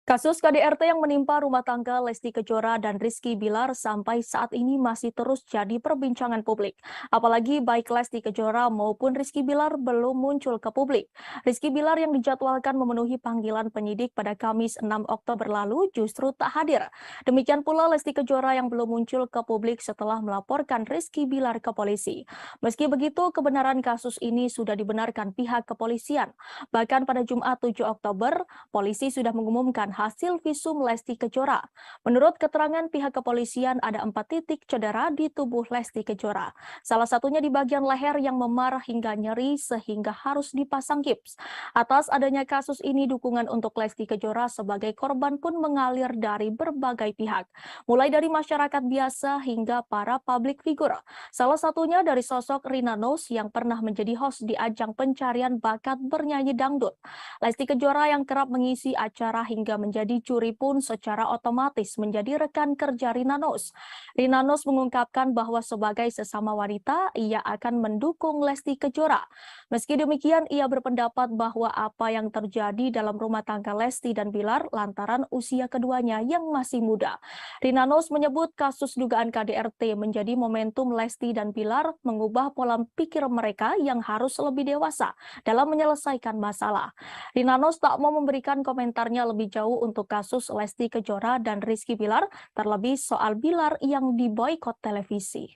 Kasus KDRT yang menimpa rumah tangga Lesti Kejora dan Rizky Bilar sampai saat ini masih terus jadi perbincangan publik. Apalagi baik Lesti Kejora maupun Rizky Bilar belum muncul ke publik. Rizky Bilar yang dijadwalkan memenuhi panggilan penyidik pada Kamis 6 Oktober lalu justru tak hadir. Demikian pula Lesti Kejora yang belum muncul ke publik setelah melaporkan Rizky Bilar ke polisi. Meski begitu, kebenaran kasus ini sudah dibenarkan pihak kepolisian. Bahkan pada Jumat 7 Oktober, polisi sudah mengumumkan hasil visum Lesti Kejora. Menurut keterangan pihak kepolisian, ada 4 titik cedera di tubuh Lesti Kejora. Salah satunya di bagian leher yang memar hingga nyeri sehingga harus dipasang gips. Atas adanya kasus ini, dukungan untuk Lesti Kejora sebagai korban pun mengalir dari berbagai pihak, mulai dari masyarakat biasa hingga para public figure. Salah satunya dari sosok Rina Nose yang pernah menjadi host di ajang pencarian bakat bernyanyi dangdut. Lesti Kejora yang kerap mengisi acara hingga menjadi juri pun secara otomatis menjadi rekan kerja Rina Nose. Rina Nose mengungkapkan bahwa sebagai sesama wanita, ia akan mendukung Lesti Kejora. Meski demikian, ia berpendapat bahwa apa yang terjadi dalam rumah tangga Lesti dan Bilar lantaran usia keduanya yang masih muda. Rina Nose menyebut kasus dugaan KDRT menjadi momentum Lesti dan Bilar mengubah pola pikir mereka yang harus lebih dewasa dalam menyelesaikan masalah. Rina Nose tak mau memberikan komentarnya lebih jauh untuk kasus Lesti Kejora dan Rizky Bilar, terlebih soal Bilar yang diboikot televisi.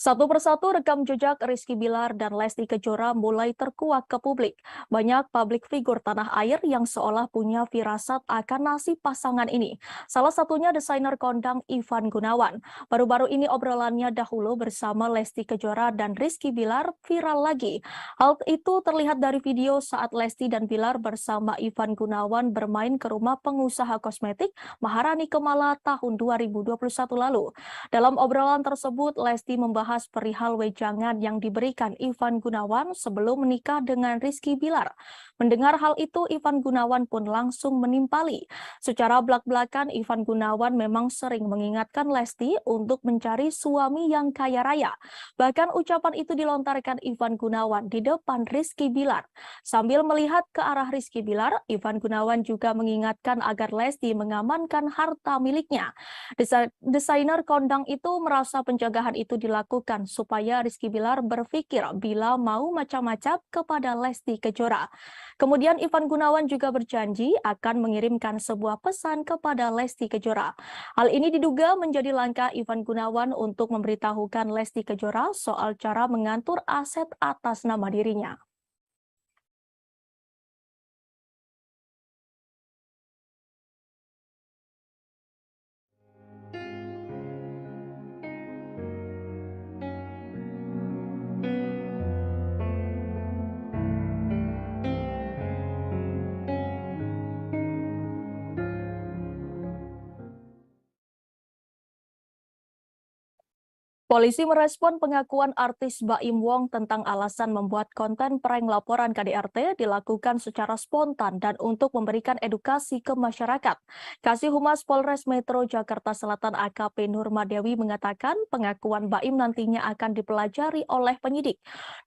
Satu persatu rekam jejak Rizky Bilar dan Lesti Kejora mulai terkuak ke publik. Banyak publik figur tanah air yang seolah punya firasat akan nasib pasangan ini. Salah satunya desainer kondang Ivan Gunawan. Baru-baru ini obrolannya dahulu bersama Lesti Kejora dan Rizky Bilar viral lagi. Hal itu terlihat dari video saat Lesti dan Bilar bersama Ivan Gunawan bermain ke rumah pengusaha kosmetik Maharani Kemala tahun 2021 lalu. Dalam obrolan tersebut, Lesti membahas perihal wejangan yang diberikan Ivan Gunawan sebelum menikah dengan Rizky Bilar. Mendengar hal itu, Ivan Gunawan pun langsung menimpali. Secara belak-belakan, Ivan Gunawan memang sering mengingatkan Lesti untuk mencari suami yang kaya raya. Bahkan ucapan itu dilontarkan Ivan Gunawan di depan Rizky Bilar. Sambil melihat ke arah Rizky Bilar, Ivan Gunawan juga mengingatkan agar Lesti mengamankan harta miliknya. Desainer kondang itu merasa penjagaan itu dilakukan supaya Rizky Bilar berpikir bila mau macam-macam kepada Lesti Kejora. Kemudian Ivan Gunawan juga berjanji akan mengirimkan sebuah pesan kepada Lesti Kejora. Hal ini diduga menjadi langkah Ivan Gunawan untuk memberitahukan Lesti Kejora soal cara mengatur aset atas nama dirinya. Polisi merespon pengakuan artis Baim Wong tentang alasan membuat konten prank laporan KDRT dilakukan secara spontan dan untuk memberikan edukasi ke masyarakat. Kasih Humas Polres Metro Jakarta Selatan AKP Nurma Dewi mengatakan pengakuan Baim nantinya akan dipelajari oleh penyidik.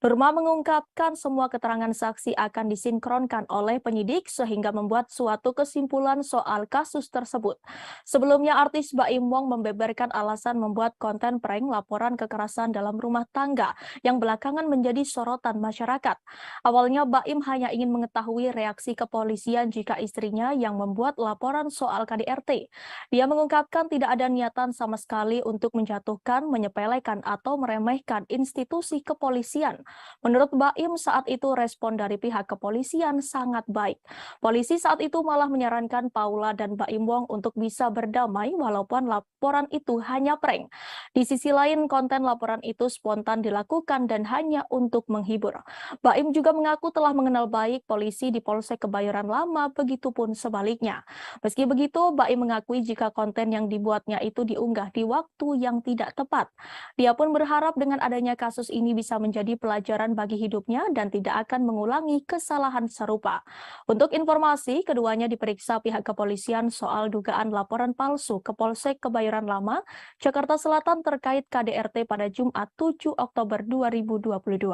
Nurma mengungkapkan semua keterangan saksi akan disinkronkan oleh penyidik sehingga membuat suatu kesimpulan soal kasus tersebut. Sebelumnya artis Baim Wong membeberkan alasan membuat konten prank laporan kekerasan dalam rumah tangga yang belakangan menjadi sorotan masyarakat. Awalnya Baim hanya ingin mengetahui reaksi kepolisian jika istrinya yang membuat laporan soal KDRT. Dia mengungkapkan tidak ada niatan sama sekali untuk menjatuhkan, menyepelekan atau meremehkan institusi kepolisian. Menurut Baim saat itu respon dari pihak kepolisian sangat baik. Polisi saat itu malah menyarankan Paula dan Baim Wong untuk bisa berdamai walaupun laporan itu hanya prank. Di sisi lain, konten laporan itu spontan dilakukan dan hanya untuk menghibur. Baim juga mengaku telah mengenal baik polisi di Polsek Kebayoran Lama, begitupun sebaliknya. Meski begitu, Baim mengakui jika konten yang dibuatnya itu diunggah di waktu yang tidak tepat. Dia pun berharap dengan adanya kasus ini bisa menjadi pelajaran bagi hidupnya dan tidak akan mengulangi kesalahan serupa. Untuk informasi, keduanya diperiksa pihak kepolisian soal dugaan laporan palsu ke Polsek Kebayoran Lama, Jakarta Selatan terkait KDRT pada Jumat 7 Oktober 2022.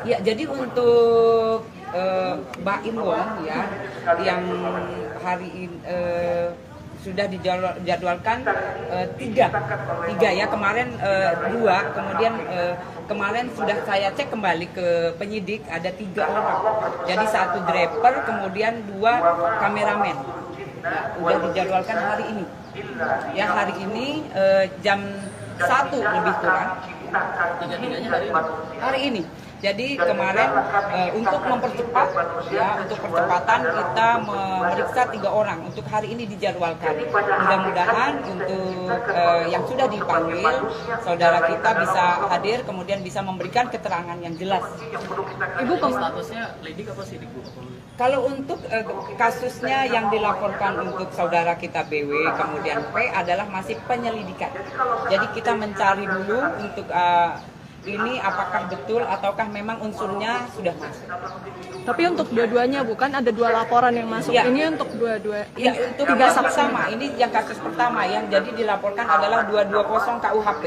Ya, jadi untuk Baim Wong ya yang hari ini sudah dijadwalkan tiga ya, kemarin 2, kemudian kemarin sudah saya cek kembali ke penyidik ada 3 orang, jadi 1 driver kemudian 2 kameramen. Sudah dijadwalkan hari ini. Ya, hari ini jam 1 lebih kurang. Hari ini. Jadi kemarin untuk mempercepat, ya, untuk percepatan kita memeriksa 3 orang untuk hari ini dijadwalkan. Mudah-mudahan untuk yang sudah dipanggil, saudara kita bisa hadir, kemudian bisa memberikan keterangan yang jelas. Ibu statusnya lidik apa sidik, Bu? Kalau untuk kasusnya yang dilaporkan untuk saudara kita BW kemudian P adalah masih penyelidikan. Jadi kita mencari dulu untuk ini apakah betul ataukah memang unsurnya sudah masuk. Tapi untuk dua-duanya bukan ada 2 laporan yang masuk. Ya. Ini untuk dua-dua. Ya, untuk yang pertama, ini yang kasus pertama yang jadi dilaporkan adalah 220 KUHP.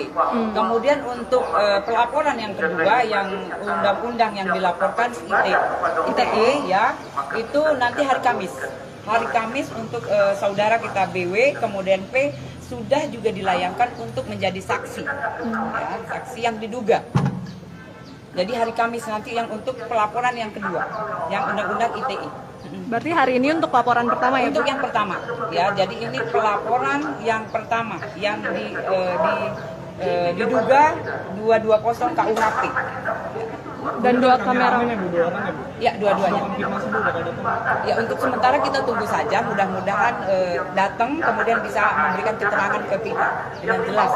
Kemudian untuk pelaporan yang kedua yang undang-undang yang dilaporkan ITE ya, itu nanti hari Kamis. Hari Kamis untuk saudara kita BW kemudian P sudah juga dilayangkan untuk menjadi saksi, ya, saksi yang diduga. Jadi hari Kamis nanti yang untuk pelaporan yang kedua, yang undang-undang ITE. Berarti hari ini untuk laporan pertama ya? Untuk yang pertama, ya. Jadi ini pelaporan yang pertama yang diduga 220 KUHP. Dan 2 kamera. Ya, dua-duanya. Ya, untuk sementara kita tunggu saja, mudah-mudahan datang kemudian bisa memberikan keterangan ke kita dengan jelas.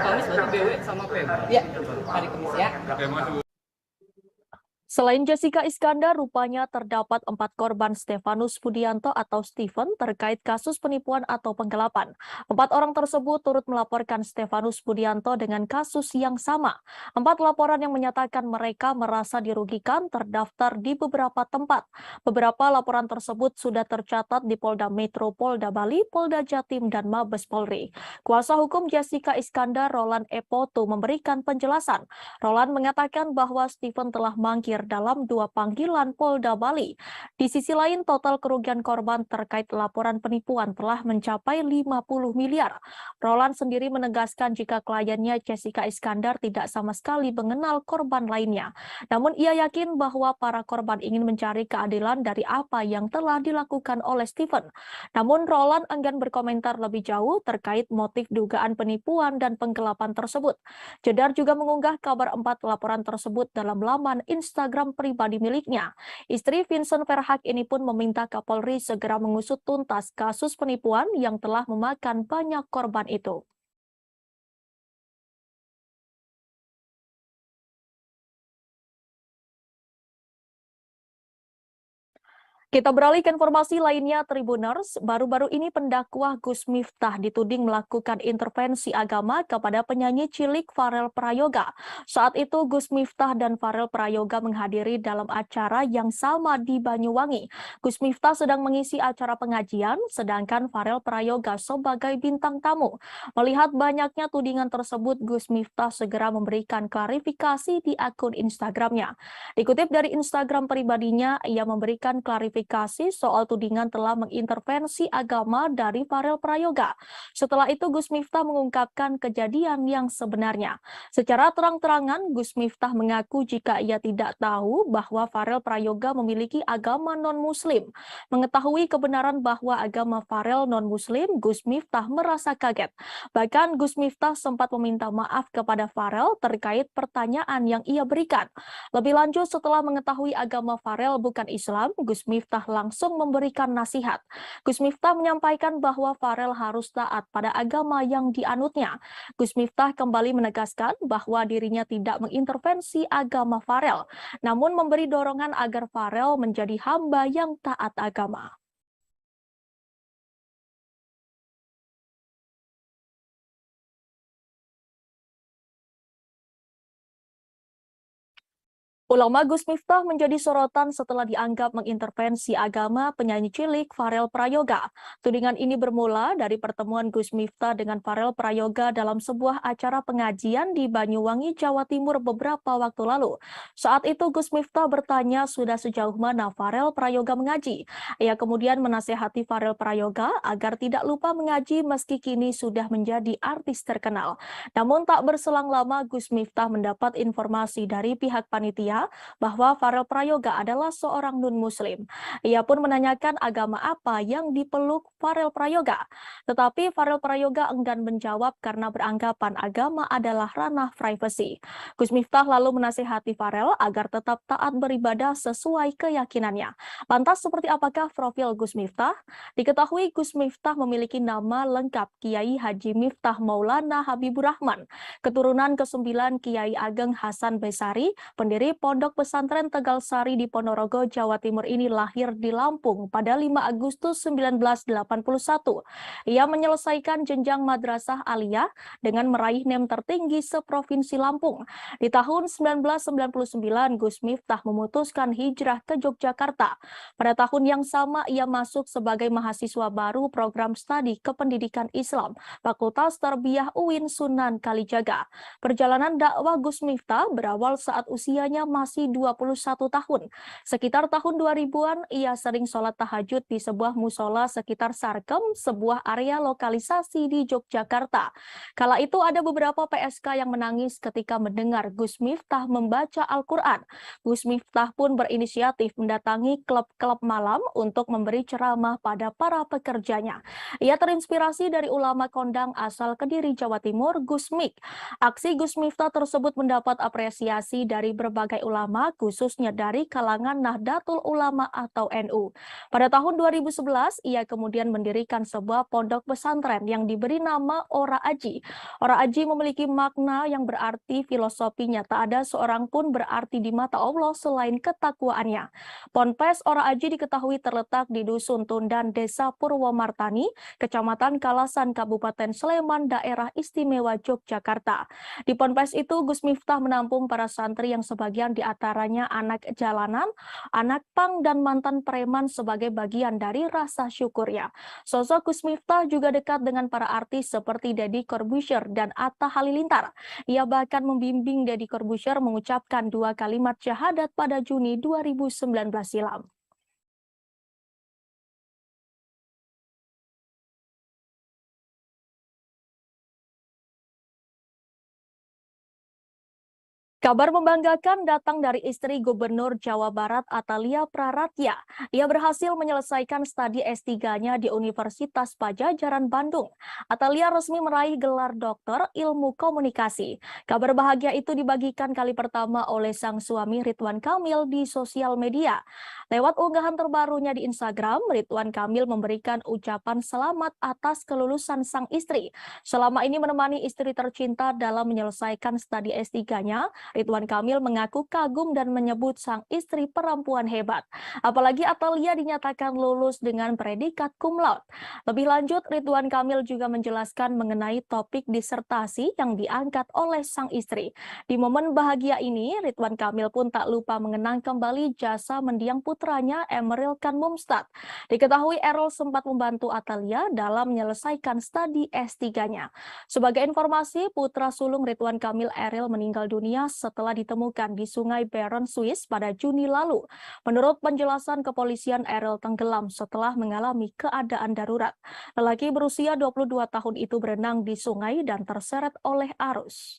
Kamis berarti BW sama P. Ya, hari Kamis ya. Selain Jessica Iskandar, rupanya terdapat 4 korban Stefanus Budianto atau Stephen terkait kasus penipuan atau penggelapan. 4 orang tersebut turut melaporkan Stefanus Budianto dengan kasus yang sama. 4 laporan yang menyatakan mereka merasa dirugikan terdaftar di beberapa tempat. Beberapa laporan tersebut sudah tercatat di Polda Metro, Polda Bali, Polda Jatim, dan Mabes Polri. Kuasa hukum Jessica Iskandar, Roland Epoto, memberikan penjelasan. Roland mengatakan bahwa Stephen telah mangkir dalam 2 panggilan Polda Bali. Di sisi lain, total kerugian korban terkait laporan penipuan telah mencapai 50 miliar. Roland sendiri menegaskan jika kliennya Jessica Iskandar tidak sama sekali mengenal korban lainnya. Namun ia yakin bahwa para korban ingin mencari keadilan dari apa yang telah dilakukan oleh Stephen. Namun Roland enggan berkomentar lebih jauh terkait motif dugaan penipuan dan penggelapan tersebut. Jedar juga mengunggah kabar 4 laporan tersebut dalam laman Instagram pribadi miliknya. Istri Vincent Verhaak ini pun meminta Kapolri segera mengusut tuntas kasus penipuan yang telah memakan banyak korban itu. Kita beralih ke informasi lainnya, Tribuners. Baru-baru ini pendakwah Gus Miftah dituding melakukan intervensi agama kepada penyanyi cilik Farel Prayoga. Saat itu Gus Miftah dan Farel Prayoga menghadiri dalam acara yang sama di Banyuwangi. Gus Miftah sedang mengisi acara pengajian, sedangkan Farel Prayoga sebagai bintang tamu. Melihat banyaknya tudingan tersebut, Gus Miftah segera memberikan klarifikasi di akun Instagramnya. Dikutip dari Instagram pribadinya, ia memberikan klarifikasi soal tudingan telah mengintervensi agama dari Farel Prayoga. Setelah itu Gus Miftah mengungkapkan kejadian yang sebenarnya. Secara terang-terangan Gus Miftah mengaku jika ia tidak tahu bahwa Farel Prayoga memiliki agama non-muslim. Mengetahui kebenaran bahwa agama Farel non-muslim, Gus Miftah merasa kaget. Bahkan Gus Miftah sempat meminta maaf kepada Farel terkait pertanyaan yang ia berikan. Lebih lanjut, setelah mengetahui agama Farel bukan Islam, Gus Miftah langsung memberikan nasihat. Gus Miftah menyampaikan bahwa Farel harus taat pada agama yang dianutnya. Gus Miftah kembali menegaskan bahwa dirinya tidak mengintervensi agama Farel, namun memberi dorongan agar Farel menjadi hamba yang taat agama. Ulama Gus Miftah menjadi sorotan setelah dianggap mengintervensi agama penyanyi cilik Farel Prayoga. Tudingan ini bermula dari pertemuan Gus Miftah dengan Farel Prayoga dalam sebuah acara pengajian di Banyuwangi, Jawa Timur beberapa waktu lalu. Saat itu Gus Miftah bertanya sudah sejauh mana Farel Prayoga mengaji. Ia kemudian menasehati Farel Prayoga agar tidak lupa mengaji meski kini sudah menjadi artis terkenal. Namun tak berselang lama Gus Miftah mendapat informasi dari pihak panitia media bahwa Farel Prayoga adalah seorang non-muslim. Ia pun menanyakan agama apa yang dipeluk Farel Prayoga. Tetapi Farel Prayoga enggan menjawab karena beranggapan agama adalah ranah privasi. Gus Miftah lalu menasihati Farel agar tetap taat beribadah sesuai keyakinannya. Lantas seperti apakah profil Gus Miftah? Diketahui Gus Miftah memiliki nama lengkap Kiai Haji Miftah Maulana Habibur Rahman, keturunan ke-9 Kiai Ageng Hasan Besari, pendiri Pondok Pesantren Tegal Sari di Ponorogo, Jawa Timur ini lahir di Lampung pada 5 Agustus 1981. Ia menyelesaikan jenjang madrasah aliyah dengan meraih NEM tertinggi seprovinsi Lampung. Di tahun 1999, Gus Miftah memutuskan hijrah ke Yogyakarta. Pada tahun yang sama, ia masuk sebagai mahasiswa baru program studi Kependidikan Islam, Fakultas Tarbiyah UIN Sunan Kalijaga. Perjalanan dakwah Gus Miftah berawal saat usianya masih 21 tahun. Sekitar tahun 2000-an, ia sering sholat tahajud di sebuah musola sekitar Sarkem, sebuah area lokalisasi di Yogyakarta. Kala itu ada beberapa PSK yang menangis ketika mendengar Gus Miftah membaca Al-Quran. Gus Miftah pun berinisiatif mendatangi klub-klub malam untuk memberi ceramah pada para pekerjanya. Ia terinspirasi dari ulama kondang asal Kediri, Jawa Timur, Gus Mik. Aksi Gus Miftah tersebut mendapat apresiasi dari berbagai ulama, khususnya dari kalangan Nahdlatul Ulama atau NU. Pada tahun 2011, ia kemudian mendirikan sebuah pondok pesantren yang diberi nama Ora Aji. Ora Aji memiliki makna yang berarti filosofinya tak ada seorang pun berarti di mata Allah selain ketakwaannya. Ponpes Ora Aji diketahui terletak di Dusun Tundan, Desa Purwomartani, Kecamatan Kalasan, Kabupaten Sleman, Daerah Istimewa Yogyakarta. Di ponpes itu, Gus Miftah menampung para santri yang sebagian diantaranya anak jalanan, anak pang, dan mantan preman sebagai bagian dari rasa syukurnya. Sosok Gus Miftah juga dekat dengan para artis seperti Deddy Corbuzier dan Atta Halilintar. Ia bahkan membimbing Deddy Corbuzier mengucapkan 2 kalimat syahadat pada Juni 2019 silam. Kabar membanggakan datang dari istri Gubernur Jawa Barat Atalia Praratya. Ia berhasil menyelesaikan studi S3-nya di Universitas Padjadjaran Bandung. Atalia resmi meraih gelar doktor ilmu komunikasi. Kabar bahagia itu dibagikan kali pertama oleh sang suami Ridwan Kamil di sosial media. Lewat unggahan terbarunya di Instagram, Ridwan Kamil memberikan ucapan selamat atas kelulusan sang istri. Selama ini menemani istri tercinta dalam menyelesaikan studi S3-nya, Ridwan Kamil mengaku kagum dan menyebut sang istri perempuan hebat. Apalagi Atalia dinyatakan lulus dengan predikat cum laude. Lebih lanjut, Ridwan Kamil juga menjelaskan mengenai topik disertasi yang diangkat oleh sang istri. Di momen bahagia ini, Ridwan Kamil pun tak lupa mengenang kembali jasa mendiang putranya Emeril Khan Mumtaz. Diketahui Errol sempat membantu Atalia dalam menyelesaikan studi S3-nya. Sebagai informasi, putra sulung Ridwan Kamil, Errol, meninggal dunia setelah ditemukan di Sungai Bern, Swiss pada Juni lalu. Menurut penjelasan kepolisian, Errol tenggelam setelah mengalami keadaan darurat. Lelaki berusia 22 tahun itu berenang di sungai dan terseret oleh arus.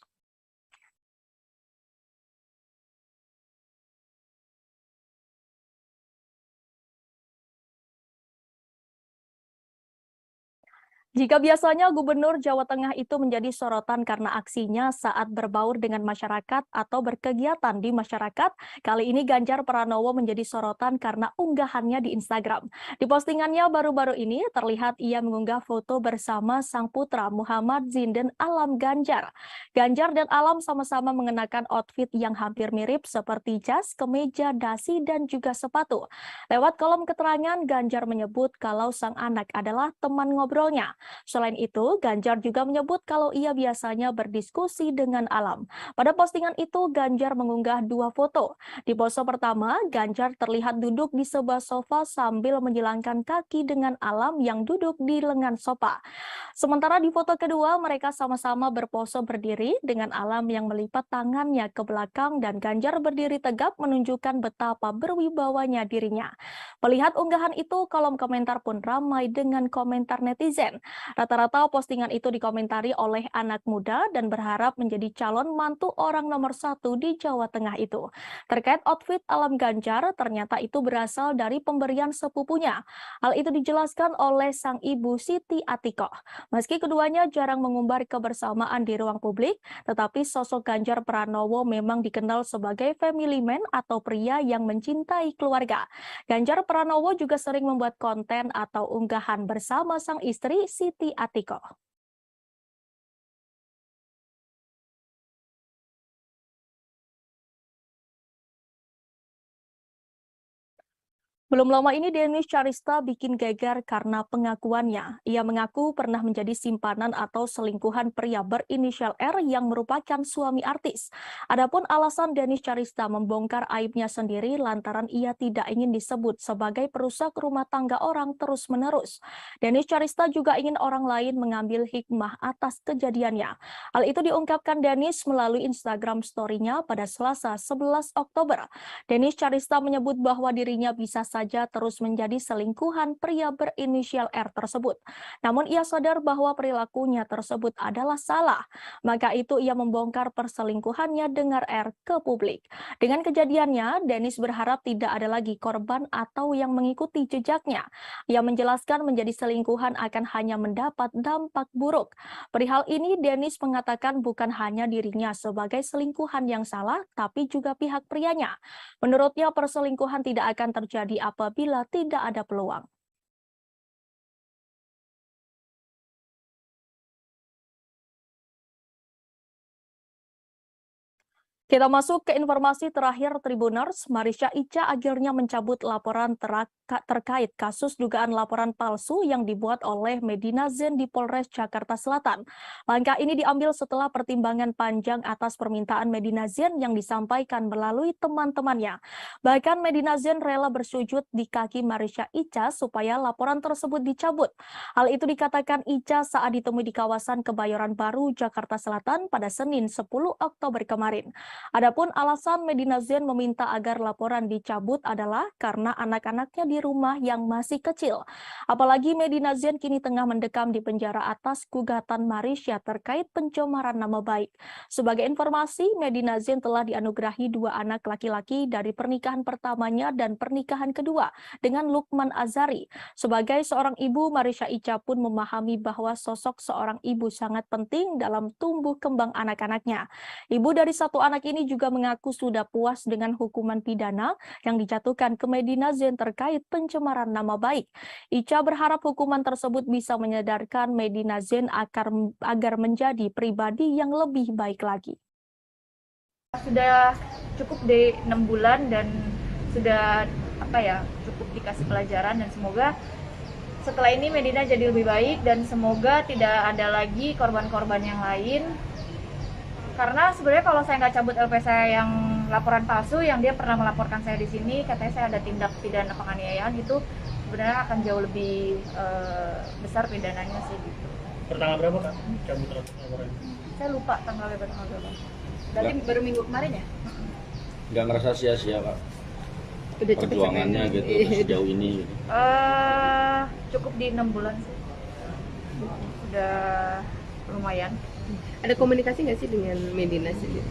Jika biasanya Gubernur Jawa Tengah itu menjadi sorotan karena aksinya saat berbaur dengan masyarakat atau berkegiatan di masyarakat, kali ini Ganjar Pranowo menjadi sorotan karena unggahannya di Instagram. Di postingannya baru-baru ini terlihat ia mengunggah foto bersama sang putra Muhammad Zinden Alam Ganjar. Ganjar dan Alam sama-sama mengenakan outfit yang hampir mirip seperti jas, kemeja, dasi, dan juga sepatu. Lewat kolom keterangan, Ganjar menyebut kalau sang anak adalah teman ngobrolnya. Selain itu, Ganjar juga menyebut kalau ia biasanya berdiskusi dengan Alam. Pada postingan itu, Ganjar mengunggah 2 foto. Di pose pertama, Ganjar terlihat duduk di sebuah sofa sambil menjilangkan kaki dengan Alam yang duduk di lengan sofa. Sementara di foto kedua, mereka sama-sama berpose berdiri dengan Alam yang melipat tangannya ke belakang dan Ganjar berdiri tegap menunjukkan betapa berwibawanya dirinya. Melihat unggahan itu, kolom komentar pun ramai dengan komentar netizen. Rata-rata postingan itu dikomentari oleh anak muda dan berharap menjadi calon mantu orang nomor 1 di Jawa Tengah itu. Terkait outfit alam Ganjar, ternyata itu berasal dari pemberian sepupunya. Hal itu dijelaskan oleh sang ibu Siti Atikoh. Meski keduanya jarang mengumbar kebersamaan di ruang publik, tetapi sosok Ganjar Pranowo memang dikenal sebagai family man atau pria yang mencintai keluarga. Ganjar Pranowo juga sering membuat konten atau unggahan bersama sang istri Siti Atikoh. Belum lama ini Denis Charista bikin geger karena pengakuannya. Ia mengaku pernah menjadi simpanan atau selingkuhan pria berinisial R yang merupakan suami artis. Adapun alasan Denis Charista membongkar aibnya sendiri lantaran ia tidak ingin disebut sebagai perusak rumah tangga orang terus-menerus. Denis Charista juga ingin orang lain mengambil hikmah atas kejadiannya. Hal itu diungkapkan Denis melalui Instagram story-nya pada Selasa 11 Oktober. Denis Charista menyebut bahwa dirinya bisa saja terus menjadi selingkuhan pria berinisial R tersebut. Namun ia sadar bahwa perilakunya tersebut adalah salah. Maka itu ia membongkar perselingkuhannya dengan R ke publik. Dengan kejadiannya, Denis berharap tidak ada lagi korban atau yang mengikuti jejaknya. Ia menjelaskan menjadi selingkuhan akan hanya mendapat dampak buruk. Perihal ini, Denis mengatakan bukan hanya dirinya sebagai selingkuhan yang salah, tapi juga pihak prianya. Menurutnya, perselingkuhan tidak akan terjadi apabila tidak ada peluang. Kita masuk ke informasi terakhir Tribuners. Marisha Icha akhirnya mencabut laporan terkait kasus dugaan laporan palsu yang dibuat oleh Medina Zain di Polres Jakarta Selatan. Langkah ini diambil setelah pertimbangan panjang atas permintaan Medina Zain yang disampaikan melalui teman-temannya. Bahkan Medina Zain rela bersujud di kaki Marisha Icha supaya laporan tersebut dicabut. Hal itu dikatakan Icha saat ditemui di kawasan Kebayoran Baru, Jakarta Selatan pada Senin 10 Oktober kemarin. Adapun alasan Medina Zain meminta agar laporan dicabut adalah karena anak-anaknya di rumah yang masih kecil. Apalagi Medina Zain kini tengah mendekam di penjara atas gugatan Marisha terkait pencemaran nama baik. Sebagai informasi, Medina Zain telah dianugerahi 2 anak laki-laki dari pernikahan pertamanya dan pernikahan kedua dengan Lukman Azari. Sebagai seorang ibu, Marisha Icha pun memahami bahwa sosok seorang ibu sangat penting dalam tumbuh kembang anak-anaknya. Ibu dari 1 anak ini juga mengaku sudah puas dengan hukuman pidana yang dijatuhkan ke Medina Zain terkait pencemaran nama baik. Icha berharap hukuman tersebut bisa menyadarkan Medina Zain agar menjadi pribadi yang lebih baik lagi. Sudah cukup di 6 bulan dan sudah cukup dikasih pelajaran, dan semoga setelah ini Medina jadi lebih baik dan semoga tidak ada lagi korban-korban yang lain. Karena sebenarnya kalau saya nggak cabut LP saya yang laporan palsu, yang dia pernah melaporkan saya di sini, katanya saya ada tindak pidana penganiayaan, itu sebenarnya akan jauh lebih besar pidananya sih gitu. Pertanggal berapa Kak cabut laporan? Saya lupa tanggalnya berapa. Berarti baru minggu kemarin ya? Nggak ngerasa sia-sia Kak? Udah perjuangannya gitu sejauh ini gitu. Cukup di 6 bulan sih. Udah lumayan. Ada komunikasi nggak sih dengan Medina sendiri?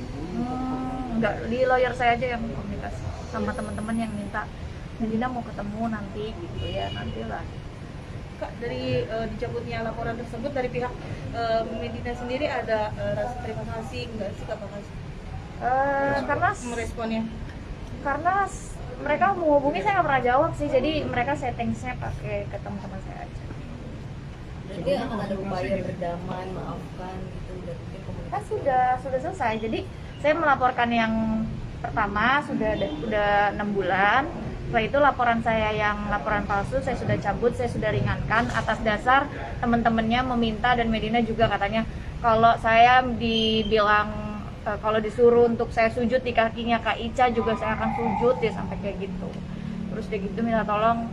Enggak, di lawyer saya aja yang komunikasi sama teman-teman yang minta Medina mau ketemu nanti gitu ya, nantilah. Kak, dari dicabutnya laporan tersebut dari pihak Medina sendiri ada rasa terima kasih nggak sih Kak? Karena meresponnya? Karena mereka menghubungi saya nggak pernah jawab sih, jadi mereka settingnya pakai ke teman-teman saya aja. Berarti akan ada upaya berdamai, maafkan gitu, dan komunikasi sudah selesai. Jadi saya melaporkan yang pertama sudah 6 bulan. Setelah itu laporan saya yang laporan palsu saya sudah cabut, saya sudah ringankan atas dasar teman-temannya meminta, dan Medina juga katanya kalau saya dibilang kalau disuruh untuk saya sujud di kakinya Kak Icha juga saya akan sujud, dia sampai kayak gitu. Terus dia gitu minta tolong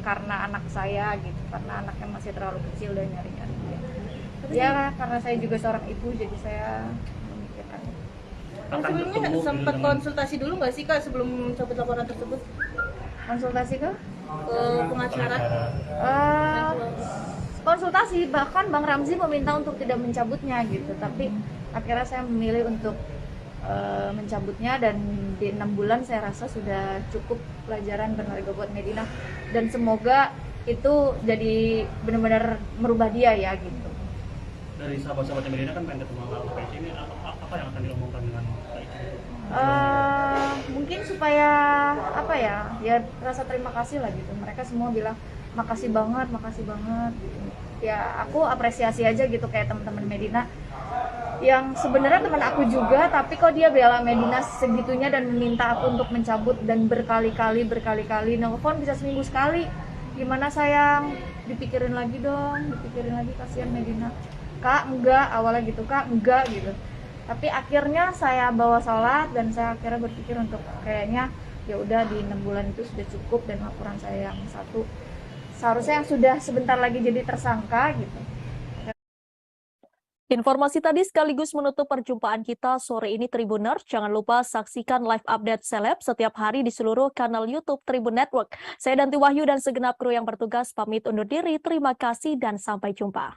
karena anak saya gitu, karena anaknya masih terlalu kecil dan nyari-nyari dia. Ya karena saya juga seorang ibu, jadi saya memikirkan. Sebelumnya sempat konsultasi dulu nggak sih Kak sebelum cabut laporan tersebut? Konsultasi ke? Pengacara? konsultasi, bahkan Bang Ramzi meminta untuk tidak mencabutnya gitu, tapi akhirnya saya memilih untuk mencabutnya, dan di 6 bulan saya rasa sudah cukup pelajaran berharga buat Medina, dan semoga itu jadi benar-benar merubah dia ya gitu. Dari sahabat-sahabatnya Medina kan pengen ketemu sama Peci ini, apa yang akan diomongkan dengan Peci? Mungkin supaya apa ya rasa terima kasih lah gitu. Mereka semua bilang makasih banget gitu. Ya aku apresiasi aja gitu kayak teman-teman Medina yang sebenarnya teman aku juga, tapi kok dia bela Medina segitunya dan meminta aku untuk mencabut, dan berkali-kali nelfon bisa seminggu sekali. Gimana sayang, dipikirin lagi dong, kasihan Medina. Kak enggak, awalnya gitu, Kak enggak gitu. Tapi akhirnya saya bawa sholat, dan saya akhirnya berpikir untuk kayaknya ya udah di 6 bulan itu sudah cukup, dan laporan saya yang satu seharusnya yang sudah sebentar lagi jadi tersangka gitu. Informasi tadi sekaligus menutup perjumpaan kita sore ini Tribuners. Jangan lupa saksikan live update seleb setiap hari di seluruh kanal YouTube Tribun Network. Saya Danti Wahyu dan segenap kru yang bertugas pamit undur diri. Terima kasih dan sampai jumpa.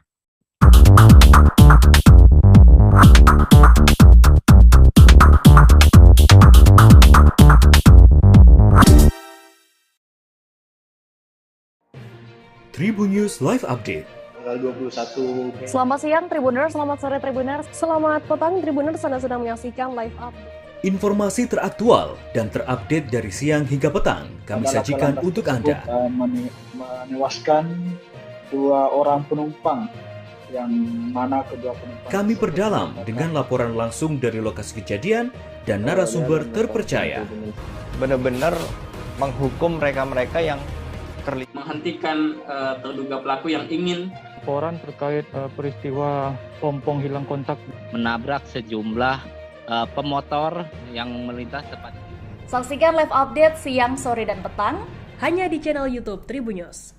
Tribun News Live Update. Tanggal 21. Selamat siang Tribuners, selamat sore Tribuners, selamat petang Tribuners, Anda sedang menyaksikan live update. Informasi teraktual dan terupdate dari siang hingga petang kami sajikan untuk Anda. Menewaskan 2 orang penumpang, yang mana kedua penumpang Kami perdalam dengan laporan langsung dari lokasi kejadian dan narasumber terpercaya. Benar-benar menghukum mereka-mereka yang menghentikan terduga pelaku yang ingin Laporan terkait peristiwa pompong hilang kontak menabrak sejumlah pemotor yang melintas tepat. Saksikan live update siang, sore, dan petang hanya di channel YouTube Tribun News.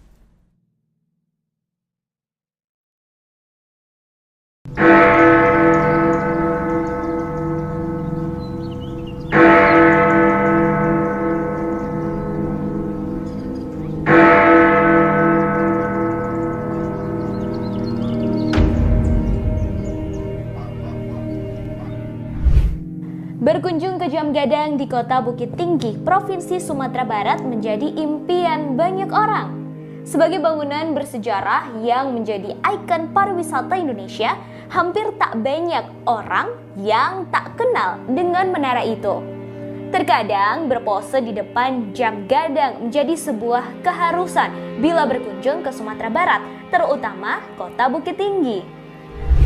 Berkunjung ke Jam Gadang di Kota Bukit Tinggi, Provinsi Sumatera Barat menjadi impian banyak orang. Sebagai bangunan bersejarah yang menjadi ikon pariwisata Indonesia, hampir tak banyak orang yang tak kenal dengan menara itu. Terkadang berpose di depan Jam Gadang menjadi sebuah keharusan bila berkunjung ke Sumatera Barat, terutama Kota Bukit Tinggi.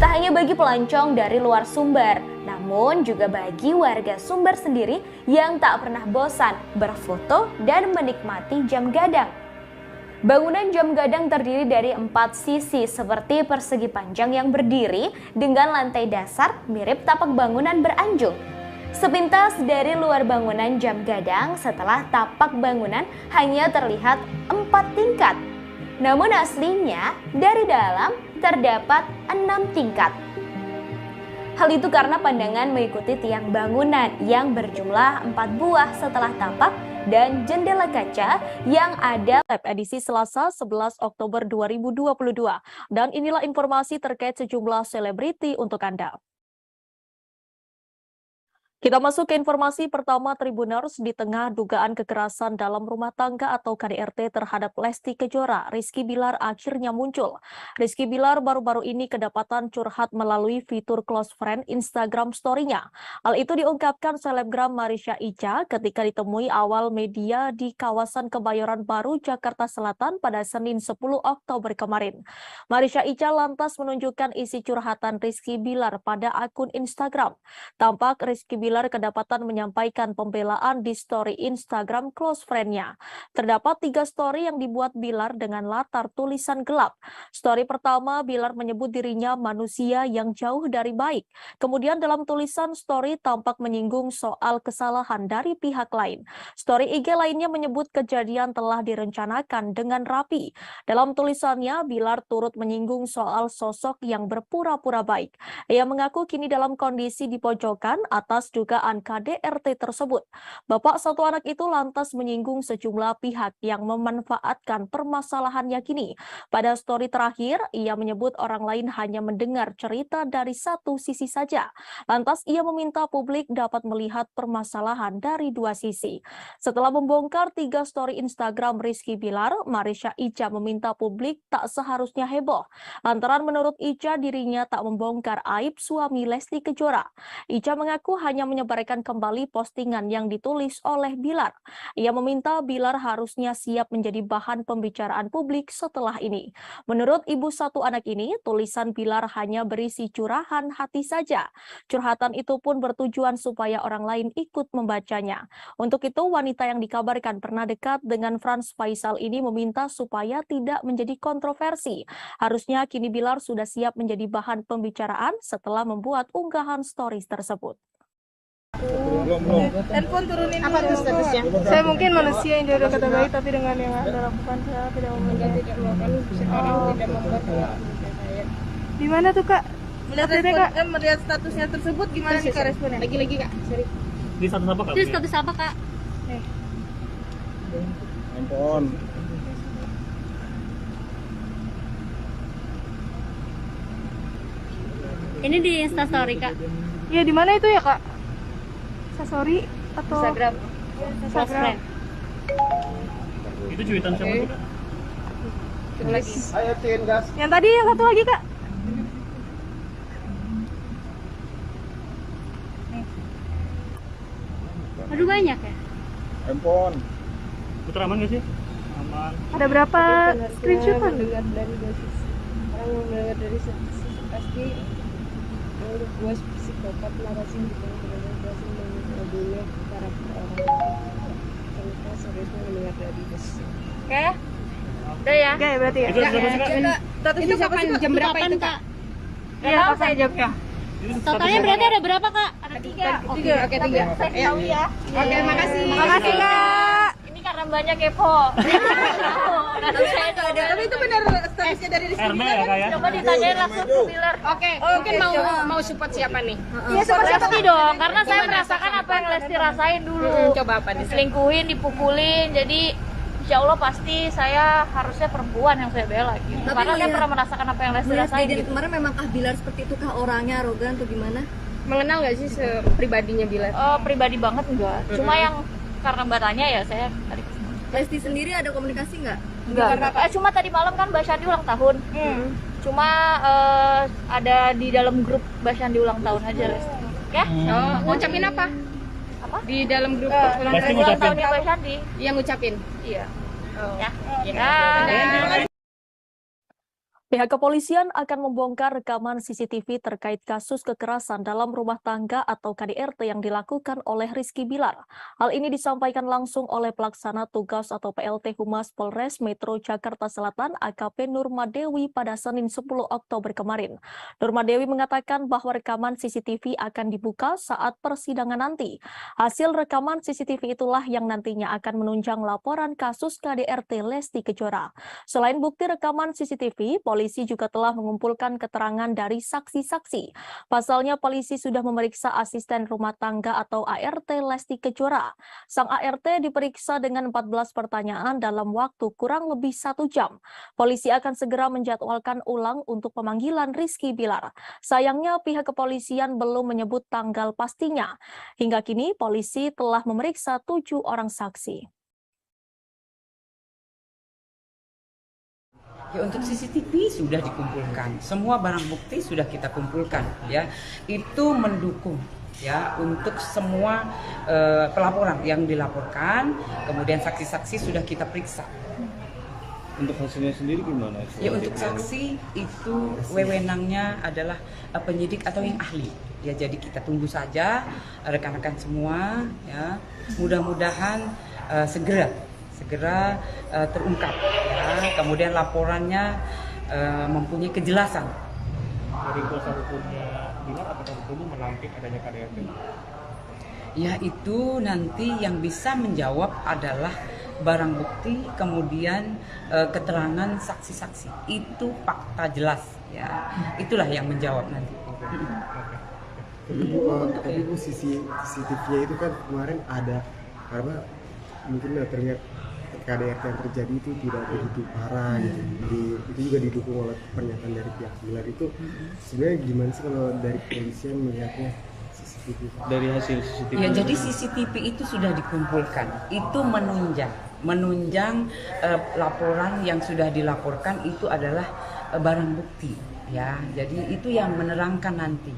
Tak hanya bagi pelancong dari luar Sumber, namun juga bagi warga Sumber sendiri yang tak pernah bosan berfoto dan menikmati Jam Gadang. Bangunan Jam Gadang terdiri dari 4 sisi seperti persegi panjang yang berdiri dengan lantai dasar mirip tapak bangunan beranjung. Sepintas dari luar bangunan Jam Gadang, setelah tapak bangunan hanya terlihat 4 tingkat. Namun aslinya dari dalam terdapat 6 tingkat. Hal itu karena pandangan mengikuti tiang bangunan yang berjumlah 4 buah setelah tapak dan jendela kaca yang ada. Edisi Selasa 11 Oktober 2022. Dan inilah informasi terkait sejumlah selebriti untuk Anda. Kita masuk ke informasi pertama Tribuners. Di tengah dugaan kekerasan dalam rumah tangga atau KDRT terhadap Lesti Kejora, Rizky Bilar akhirnya muncul. Rizky Bilar baru-baru ini kedapatan curhat melalui fitur close friend Instagram story-nya. Hal itu diungkapkan selebgram Marisha Ica ketika ditemui awal media di kawasan Kebayoran Baru, Jakarta Selatan pada Senin 10 Oktober kemarin. Marisha Ica lantas menunjukkan isi curhatan Rizky Bilar pada akun Instagram. Tampak Rizky Bilar kedapatan menyampaikan pembelaan di story Instagram close friend-nya. Terdapat 3 story yang dibuat Bilar dengan latar tulisan gelap. Story pertama, Bilar menyebut dirinya manusia yang jauh dari baik. Kemudian dalam tulisan story tampak menyinggung soal kesalahan dari pihak lain. Story IG lainnya menyebut kejadian telah direncanakan dengan rapi. Dalam tulisannya, Bilar turut menyinggung soal sosok yang berpura-pura baik. Ia mengaku kini dalam kondisi di pojokan atas dugaan KDRT tersebut. Bapak satu anak itu lantas menyinggung sejumlah pihak yang memanfaatkan permasalahannya kini. Pada story terakhir, ia menyebut orang lain hanya mendengar cerita dari satu sisi saja. Lantas ia meminta publik dapat melihat permasalahan dari dua sisi. Setelah membongkar 3 story Instagram Rizky Bilar, Marisha Ica meminta publik tak seharusnya heboh. Lantaran menurut Ica dirinya tak membongkar aib suami Lesti Kejora. Ica mengaku hanya menyebarkan kembali postingan yang ditulis oleh Bilar. Ia meminta Bilar harusnya siap menjadi bahan pembicaraan publik setelah ini. Menurut ibu satu anak ini, tulisan Bilar hanya berisi curahan hati saja. Curhatan itu pun bertujuan supaya orang lain ikut membacanya. Untuk itu, wanita yang dikabarkan pernah dekat dengan Frans Faisal ini meminta supaya tidak menjadi kontroversi. Harusnya kini Bilar sudah siap menjadi bahan pembicaraan setelah membuat unggahan stories tersebut. Handphone turunin apa tuh statusnya? Saya mungkin manusia yang jodoh kata baik, tapi dengan yang Anda lakukan saya tidak memiliki. Sekarang tidak membuat saya. Di mana tuh Kak? Melihat statusnya tersebut gimana nih Kak responnya? Lagi Kak, sorry. Di status apa Kak? Itu status apa Kak? Handphone. Ini di Instastory Kak. Iya, di mana itu ya Kak? Instastory atau Instagram. Instagram. Itu cuitan siapa tuh Kak? Coba lagi. Ayo tin gas. Yang tadi yang satu lagi Kak. Aduh banyak ya. Handphone. Putra aman nggak sih? Aman. Ada berapa screenshotan? Dengar dari dosis. Orang yang mendengar dari sisi pasti menurut gue psikopat narasi gitu berhasil membunuh karakter orang tanpa seriusnya mendengar dari dosis. Oke. Udah ya? Oke, berarti ya. Itu kapan jam berapa itu Kak? Iya, saya jawabnya. Totalnya berarti ada berapa Kak? Ada 3. Oke, 3. Saya tahu ya. Oke, makasih. Makasih Kak. Ini karena banyak kepo. Tapi itu benar statusnya dari Rizky RB ya Kak ya? Coba ditanyain langsung ke Bilar. Oke, mungkin mau support siapa nih? Iya, pasti dong, karena saya merasakan apa yang Lesti rasain dulu. Coba apa nih? Diselingkuhin, dipukulin, jadi Insya Allah pasti saya harusnya perempuan yang saya bela gitu. Tapi Karena saya pernah merasakan apa yang Lesti rasain. Dari Gitu. kemarin memangkah Bilar seperti itu kah orangnya arogan atau gimana? Mengenal nggak sih pribadinya Bilar? Pribadi banget enggak. Cuma yang karena Mbak tanya ya saya tadi kesini. Lesti sendiri ada komunikasi nggak? Enggak. Cuma tadi malam kan Mbak Syandi ulang tahun. Cuma ada di dalam grup Mbak Syandi ulang tahun aja Lesti. Ya? Ngucapin apa? Apa? Di dalam grup ulang tahunnya Mbak Syandi. Yang ngucapin? Iya. Ya. Pihak kepolisian akan membongkar rekaman CCTV terkait kasus kekerasan dalam rumah tangga atau KDRT yang dilakukan oleh Rizky Bilar. Hal ini disampaikan langsung oleh Pelaksana Tugas atau PLT Humas Polres Metro Jakarta Selatan AKP Nurmadewi pada Senin 10 Oktober kemarin. Nurmadewi mengatakan bahwa rekaman CCTV akan dibuka saat persidangan nanti. Hasil rekaman CCTV itulah yang nantinya akan menunjang laporan kasus KDRT Lesti Kejora. Selain bukti rekaman CCTV, polisi juga telah mengumpulkan keterangan dari saksi-saksi. Pasalnya polisi sudah memeriksa asisten rumah tangga atau ART Lesti Kejora. Sang ART diperiksa dengan 14 pertanyaan dalam waktu kurang lebih 1 jam. Polisi akan segera menjadwalkan ulang untuk pemanggilan Rizky Bilar. Sayangnya pihak kepolisian belum menyebut tanggal pastinya. Hingga kini polisi telah memeriksa 7 orang saksi. Ya, untuk CCTV sudah dikumpulkan, semua barang bukti sudah kita kumpulkan, ya itu mendukung ya untuk semua pelaporan yang dilaporkan, kemudian saksi-saksi sudah kita periksa. Untuk hasilnya sendiri gimana? Ya untuk saksi itu wewenangnya adalah penyidik atau yang ahli. Ya jadi kita tunggu saja rekan-rekan semua, ya mudah-mudahan segera terungkap, ya. Kemudian laporannya mempunyai kejelasan. Dari kuasa hukumnya Bilar, apakah betul menampik adanya KDRT? Ya itu nanti yang bisa menjawab adalah barang bukti, kemudian keterangan saksi-saksi. Itu fakta jelas, ya. Itulah yang menjawab nanti. Tapi bu CCTV-nya itu kan kemarin ada apa mungkin terlihat KDRT yang terjadi itu tidak begitu parah gitu. Itu juga didukung oleh pernyataan dari pihak Bilar itu. Sebenarnya gimana sih kalau dari kepolisian melihatnya CCTV? Dari hasil CCTV. Ya, jadi CCTV itu sudah dikumpulkan. Itu menunjang laporan yang sudah dilaporkan itu adalah barang bukti. Ya, jadi itu yang menerangkan nanti.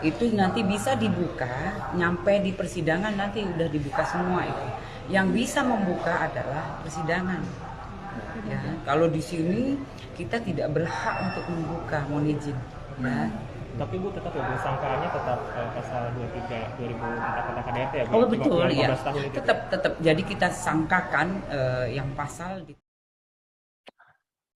Itu nanti bisa dibuka, nyampe di persidangan nanti udah dibuka semua itu. Yang bisa membuka adalah persidangan. Ya, kalau di sini kita tidak berhak untuk membuka, mohon izin. Ya. Tapi Bu tetap ya Bu, sangkaannya tetap pasal 23 2004 tentang KDRT ya Bu? Oh betul ya, itu. tetap. Jadi kita sangkakan yang pasal di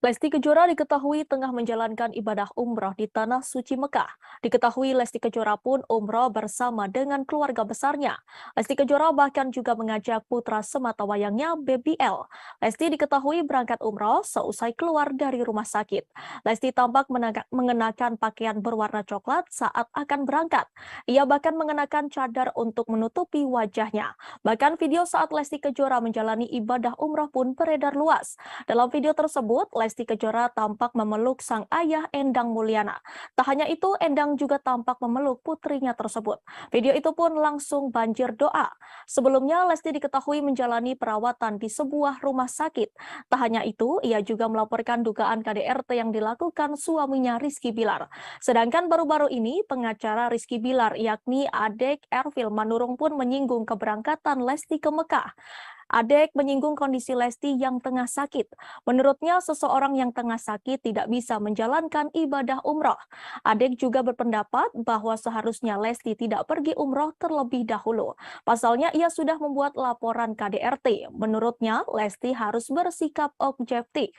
Lesti Kejora diketahui tengah menjalankan ibadah umroh di Tanah Suci Mekah. Diketahui Lesti Kejora pun umroh bersama dengan keluarga besarnya. Lesti Kejora bahkan juga mengajak putra sematawayangnya Baby L. Lesti diketahui berangkat umroh seusai keluar dari rumah sakit. Lesti tampak mengenakan pakaian berwarna coklat saat akan berangkat. Ia bahkan mengenakan cadar untuk menutupi wajahnya. Bahkan video saat Lesti Kejora menjalani ibadah umroh pun beredar luas. Dalam video tersebut, Lesti Kejora tampak memeluk sang ayah Endang Mulyana. Tak hanya itu, Endang juga tampak memeluk putrinya tersebut. Video itu pun langsung banjir doa. Sebelumnya, Lesti diketahui menjalani perawatan di sebuah rumah sakit. Tak hanya itu, ia juga melaporkan dugaan KDRT yang dilakukan suaminya Rizky Bilar. Sedangkan baru-baru ini, pengacara Rizky Bilar yakni Adek Ervil Manurung pun menyinggung keberangkatan Lesti ke Mekah. Adek menyinggung kondisi Lesti yang tengah sakit. Menurutnya, seseorang yang tengah sakit tidak bisa menjalankan ibadah umroh. Adek juga berpendapat bahwa seharusnya Lesti tidak pergi umroh terlebih dahulu. Pasalnya, ia sudah membuat laporan KDRT. Menurutnya, Lesti harus bersikap objektif.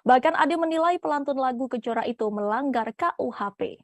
Bahkan Ade menilai pelantun lagu Kejora itu melanggar KUHP.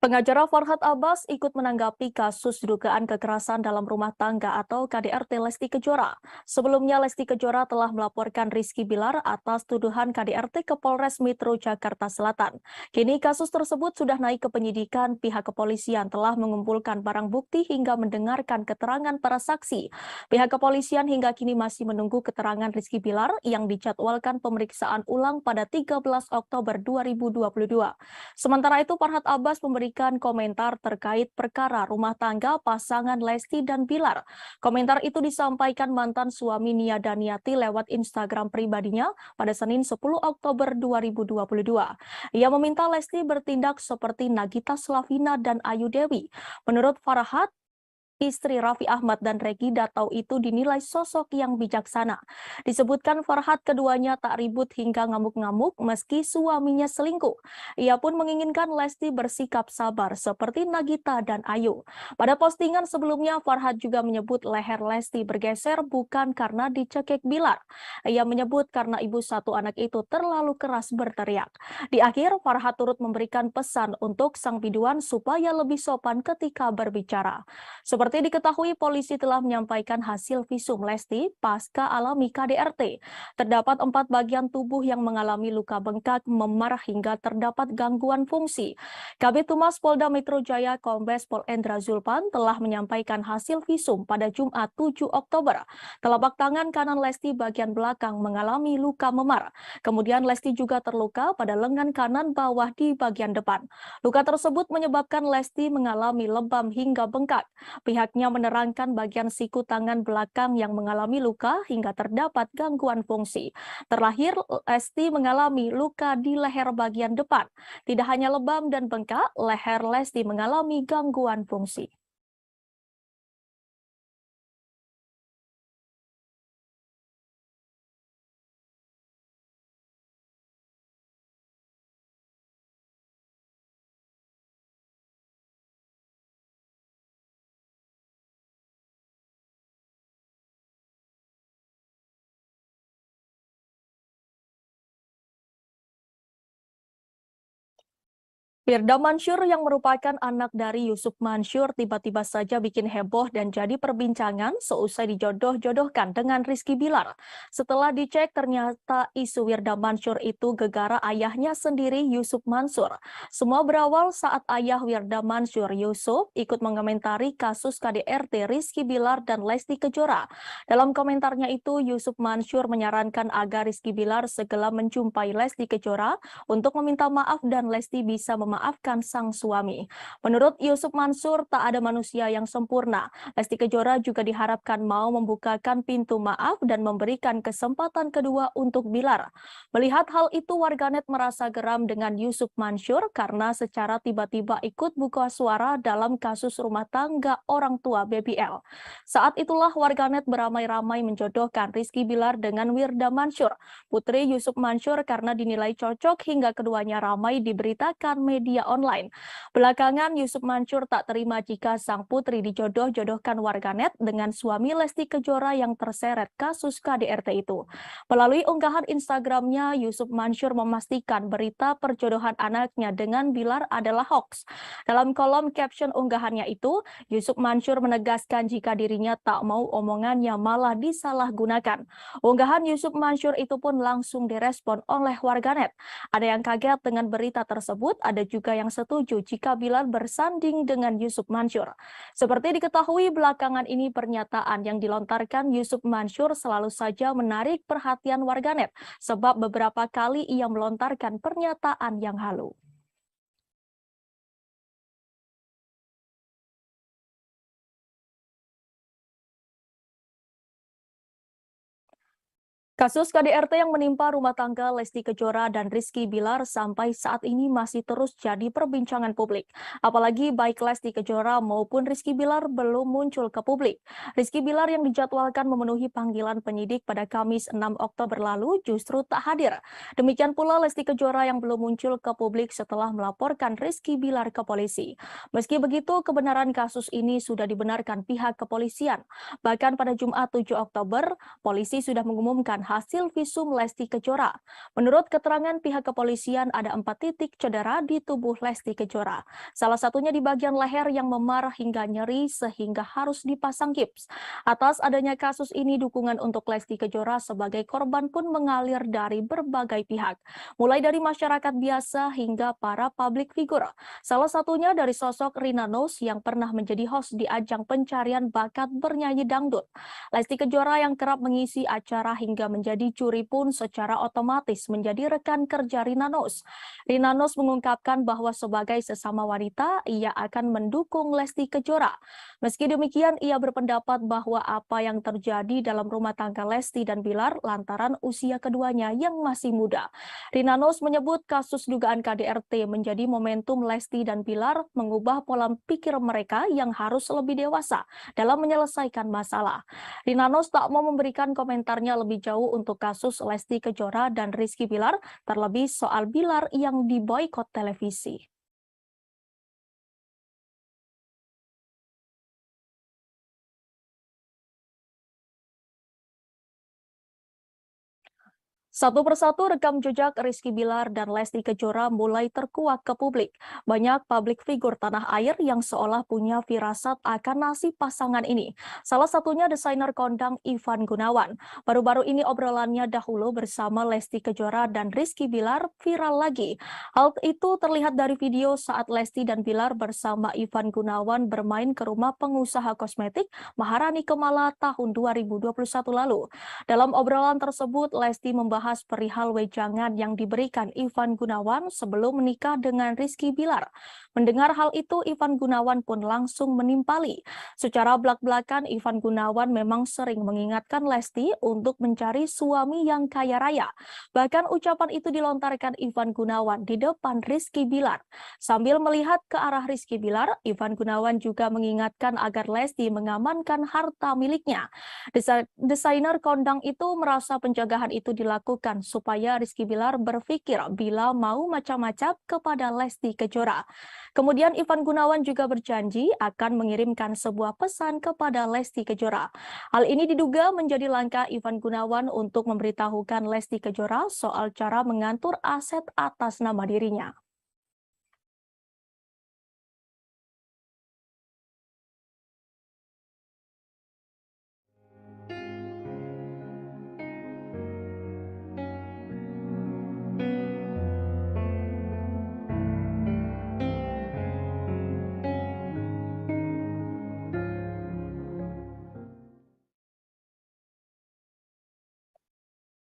Pengacara Farhad Abbas ikut menanggapi kasus dugaan kekerasan dalam rumah tangga atau KDRT Lesti Kejora. Sebelumnya, Lesti Kejora telah melaporkan Rizky Bilar atas tuduhan KDRT ke Polres Metro Jakarta Selatan. Kini kasus tersebut sudah naik ke penyidikan. Pihak kepolisian telah mengumpulkan barang bukti hingga mendengarkan keterangan para saksi. Pihak kepolisian hingga kini masih menunggu keterangan Rizky Bilar yang dijadwalkan pemeriksaan ulang pada 13 Oktober 2022. Sementara itu, Farhad Abbas memberikan komentar terkait perkara rumah tangga pasangan Lesti dan Bilar. Komentar itu disampaikan mantan suami Nia Daniati lewat Instagram pribadinya pada Senin 10 Oktober 2022. Ia meminta Lesti bertindak seperti Nagita Slavina dan Ayu Dewi. Menurut Farhad, istri Raffi Ahmad dan Regida Tau itu dinilai sosok yang bijaksana. Disebutkan Farhad keduanya tak ribut hingga ngamuk-ngamuk meski suaminya selingkuh. Ia pun menginginkan Lesti bersikap sabar seperti Nagita dan Ayu. Pada postingan sebelumnya, Farhad juga menyebut leher Lesti bergeser bukan karena dicekik Bilar. Ia menyebut karena ibu satu anak itu terlalu keras berteriak. Di akhir, Farhad turut memberikan pesan untuk sang biduan supaya lebih sopan ketika berbicara. Seperti diketahui, polisi telah menyampaikan hasil visum Lesti pasca alami KDRT. Terdapat 4 bagian tubuh yang mengalami luka bengkak, memar hingga terdapat gangguan fungsi. Kabid Humas Polda Metro Jaya Kombes Pol Endra Zulpan telah menyampaikan hasil visum pada Jumat 7 Oktober. Telapak tangan kanan Lesti bagian belakang mengalami luka memar. Kemudian Lesti juga terluka pada lengan kanan bawah di bagian depan. Luka tersebut menyebabkan Lesti mengalami lebam hingga bengkak. Pihaknya menerangkan bagian siku tangan belakang yang mengalami luka hingga terdapat gangguan fungsi. Terlahir, Lesti mengalami luka di leher bagian depan. Tidak hanya lebam dan bengkak, leher Lesti mengalami gangguan fungsi. Firda Mansur yang merupakan anak dari Yusuf Mansur tiba-tiba saja bikin heboh dan jadi perbincangan seusai dijodoh-jodohkan dengan Rizky Bilar. Setelah dicek ternyata isu Firda Mansur itu gegara ayahnya sendiri Yusuf Mansur. Semua berawal saat ayah Firda Mansur Yusuf ikut mengomentari kasus KDRT Rizky Bilar dan Lesti Kejora. Dalam komentarnya itu Yusuf Mansur menyarankan agar Rizky Bilar segera menjumpai Lesti Kejora untuk meminta maaf dan Lesti bisa memaafkan sang suami. Menurut Yusuf Mansur, tak ada manusia yang sempurna. Lesti Kejora juga diharapkan mau membukakan pintu maaf dan memberikan kesempatan kedua untuk Bilar. Melihat hal itu, warganet merasa geram dengan Yusuf Mansur karena secara tiba-tiba ikut buka suara dalam kasus rumah tangga orang tua BBL. Saat itulah warganet beramai-ramai menjodohkan Rizky Bilar dengan Firda Mansur, putri Yusuf Mansur, karena dinilai cocok hingga keduanya ramai diberitakan media online. Belakangan Yusuf Mansur tak terima jika sang putri dijodoh-jodohkan warganet dengan suami Lesti Kejora yang terseret kasus KDRT itu. Melalui unggahan Instagramnya, Yusuf Mansur memastikan berita perjodohan anaknya dengan Bilar adalah hoax. Dalam kolom caption unggahannya itu, Yusuf Mansur menegaskan jika dirinya tak mau omongannya malah disalahgunakan. Unggahan Yusuf Mansur itu pun langsung direspon oleh warganet. Ada yang kaget dengan berita tersebut, ada juga yang setuju jika Bilar bersanding dengan Yusuf Mansur. Seperti diketahui belakangan ini pernyataan yang dilontarkan Yusuf Mansur selalu saja menarik perhatian warganet, sebab beberapa kali ia melontarkan pernyataan yang halu. Kasus KDRT yang menimpa rumah tangga Lesti Kejora dan Rizky Bilar sampai saat ini masih terus jadi perbincangan publik. Apalagi baik Lesti Kejora maupun Rizky Bilar belum muncul ke publik. Rizky Bilar yang dijadwalkan memenuhi panggilan penyidik pada Kamis 6 Oktober lalu justru tak hadir. Demikian pula Lesti Kejora yang belum muncul ke publik setelah melaporkan Rizky Bilar ke polisi. Meski begitu, kebenaran kasus ini sudah dibenarkan pihak kepolisian. Bahkan pada Jumat 7 Oktober, polisi sudah mengumumkan hasil visum Lesti Kejora. Menurut keterangan pihak kepolisian, ada 4 titik cedera di tubuh Lesti Kejora. Salah satunya di bagian leher yang memar hingga nyeri sehingga harus dipasang gips. Atas adanya kasus ini, dukungan untuk Lesti Kejora sebagai korban pun mengalir dari berbagai pihak. Mulai dari masyarakat biasa hingga para public figure. Salah satunya dari sosok Rina Nose yang pernah menjadi host di ajang pencarian bakat bernyanyi dangdut. Lesti Kejora yang kerap mengisi acara hingga menjadi juri pun secara otomatis menjadi rekan kerja Rina Nose. Rina Nose mengungkapkan bahwa sebagai sesama wanita, ia akan mendukung Lesti Kejora. Meski demikian, ia berpendapat bahwa apa yang terjadi dalam rumah tangga Lesti dan Bilar lantaran usia keduanya yang masih muda. Rina Nose menyebut kasus dugaan KDRT menjadi momentum Lesti dan Bilar mengubah pola pikir mereka yang harus lebih dewasa dalam menyelesaikan masalah. Rina Nose tak mau memberikan komentarnya lebih jauh untuk kasus Lesti Kejora dan Rizky Bilar, terlebih soal Bilar yang diboikot televisi. Satu persatu rekam jejak Rizky Bilar dan Lesti Kejora mulai terkuak ke publik. Banyak publik figur tanah air yang seolah punya firasat akan nasib pasangan ini. Salah satunya desainer kondang Ivan Gunawan. Baru-baru ini obrolannya dahulu bersama Lesti Kejora dan Rizky Bilar viral lagi. Hal itu terlihat dari video saat Lesti dan Bilar bersama Ivan Gunawan bermain ke rumah pengusaha kosmetik Maharani Kemala tahun 2021 lalu. Dalam obrolan tersebut, Lesti membahas perihal wejangan yang diberikan Ivan Gunawan sebelum menikah dengan Rizky Bilar. Mendengar hal itu, Ivan Gunawan pun langsung menimpali. Secara belak-belakan, Ivan Gunawan memang sering mengingatkan Lesti untuk mencari suami yang kaya raya. Bahkan ucapan itu dilontarkan Ivan Gunawan di depan Rizky Bilar. Sambil melihat ke arah Rizky Bilar, Ivan Gunawan juga mengingatkan agar Lesti mengamankan harta miliknya. Desainer kondang itu merasa penjagaan itu dilakukan supaya Rizky Bilar berpikir bila mau macam-macam kepada Lesti Kejora. Kemudian Ivan Gunawan juga berjanji akan mengirimkan sebuah pesan kepada Lesti Kejora. Hal ini diduga menjadi langkah Ivan Gunawan untuk memberitahukan Lesti Kejora soal cara mengatur aset atas nama dirinya.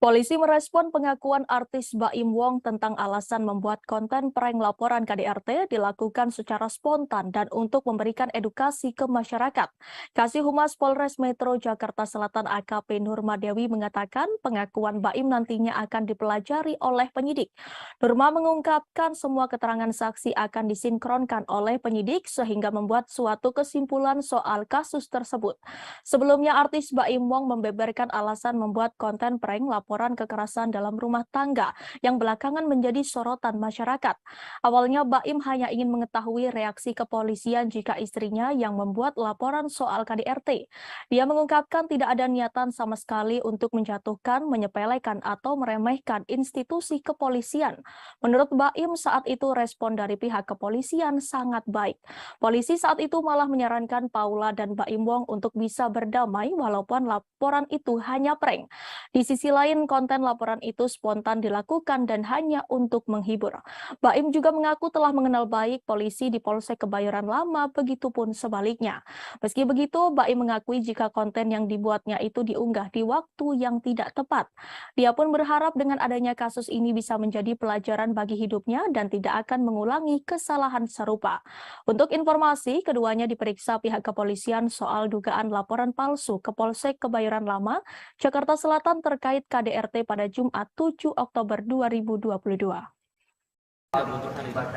Polisi merespon pengakuan artis Baim Wong tentang alasan membuat konten prank laporan KDRT dilakukan secara spontan dan untuk memberikan edukasi ke masyarakat. Kasih Humas Polres Metro Jakarta Selatan AKP Nurma Dewi mengatakan pengakuan Baim nantinya akan dipelajari oleh penyidik. Nurma mengungkapkan semua keterangan saksi akan disinkronkan oleh penyidik sehingga membuat suatu kesimpulan soal kasus tersebut. Sebelumnya artis Baim Wong membeberkan alasan membuat konten prank laporan kekerasan dalam rumah tangga yang belakangan menjadi sorotan masyarakat. Awalnya Baim hanya ingin mengetahui reaksi kepolisian jika istrinya yang membuat laporan soal KDRT. Dia mengungkapkan tidak ada niatan sama sekali untuk menjatuhkan, menyepelekan atau meremehkan institusi kepolisian. Menurut Baim saat itu respon dari pihak kepolisian sangat baik. Polisi saat itu malah menyarankan Paula dan Baim Wong untuk bisa berdamai walaupun laporan itu hanya prank. Di sisi lain, konten laporan itu spontan dilakukan dan hanya untuk menghibur. Baim juga mengaku telah mengenal baik polisi di Polsek Kebayoran Lama, begitupun sebaliknya. Meski begitu, Baim mengakui jika konten yang dibuatnya itu diunggah di waktu yang tidak tepat. Dia pun berharap dengan adanya kasus ini bisa menjadi pelajaran bagi hidupnya dan tidak akan mengulangi kesalahan serupa. Untuk informasi, keduanya diperiksa pihak kepolisian soal dugaan laporan palsu ke Polsek Kebayoran Lama, Jakarta Selatan terkait KDRT pada Jumat 7 Oktober 2022.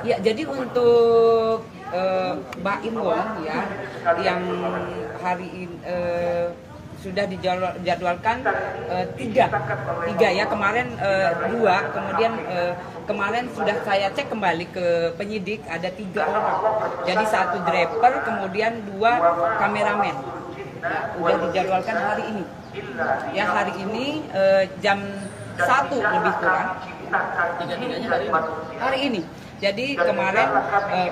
Ya, jadi untuk Baim Wong ya yang hari ini sudah dijadwalkan tiga ya, kemarin dua, kemudian kemarin sudah saya cek kembali ke penyidik ada 3 orang, jadi 1 driver kemudian 2 kameramen. Nah, udah dijadwalkan hari ini ya, hari ini jam 1 lebih kurang. Hari ini. Jadi kemarin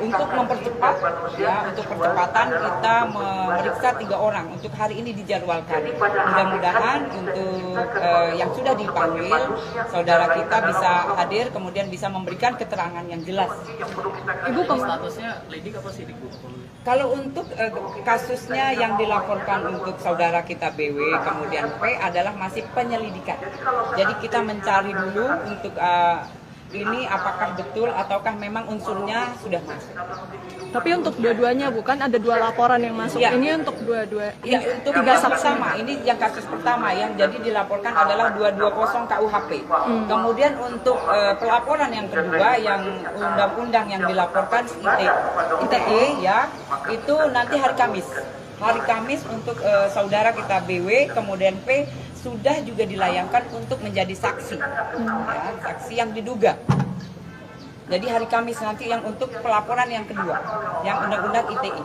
untuk mempercepat ya, untuk percepatan kita memeriksa 3 orang. Untuk hari ini dijadwalkan. Mudah-mudahan untuk yang sudah dipanggil saudara kita bisa hadir kemudian bisa memberikan keterangan yang jelas. Ibu statusnya lidik apa sidik, Bu? Kalau untuk kasusnya yang dilaporkan untuk saudara kita BW kemudian P adalah masih penyelidikan. Jadi kita mencari dulu untuk ini apakah betul ataukah memang unsurnya sudah masuk. Tapi untuk dua-duanya bukan ada 2 laporan yang masuk. Ya. Ini untuk dua-dua. Ya, untuk yang pertama, ini yang kasus pertama yang jadi dilaporkan adalah 220 KUHP. Kemudian untuk pelaporan yang kedua yang undang-undang yang dilaporkan ITE ya, itu nanti hari Kamis. Hari Kamis untuk saudara kita BW kemudian P sudah juga dilayangkan untuk menjadi saksi, ya, saksi yang diduga. Jadi hari Kamis nanti yang untuk pelaporan yang kedua, yang undang-undang ITE.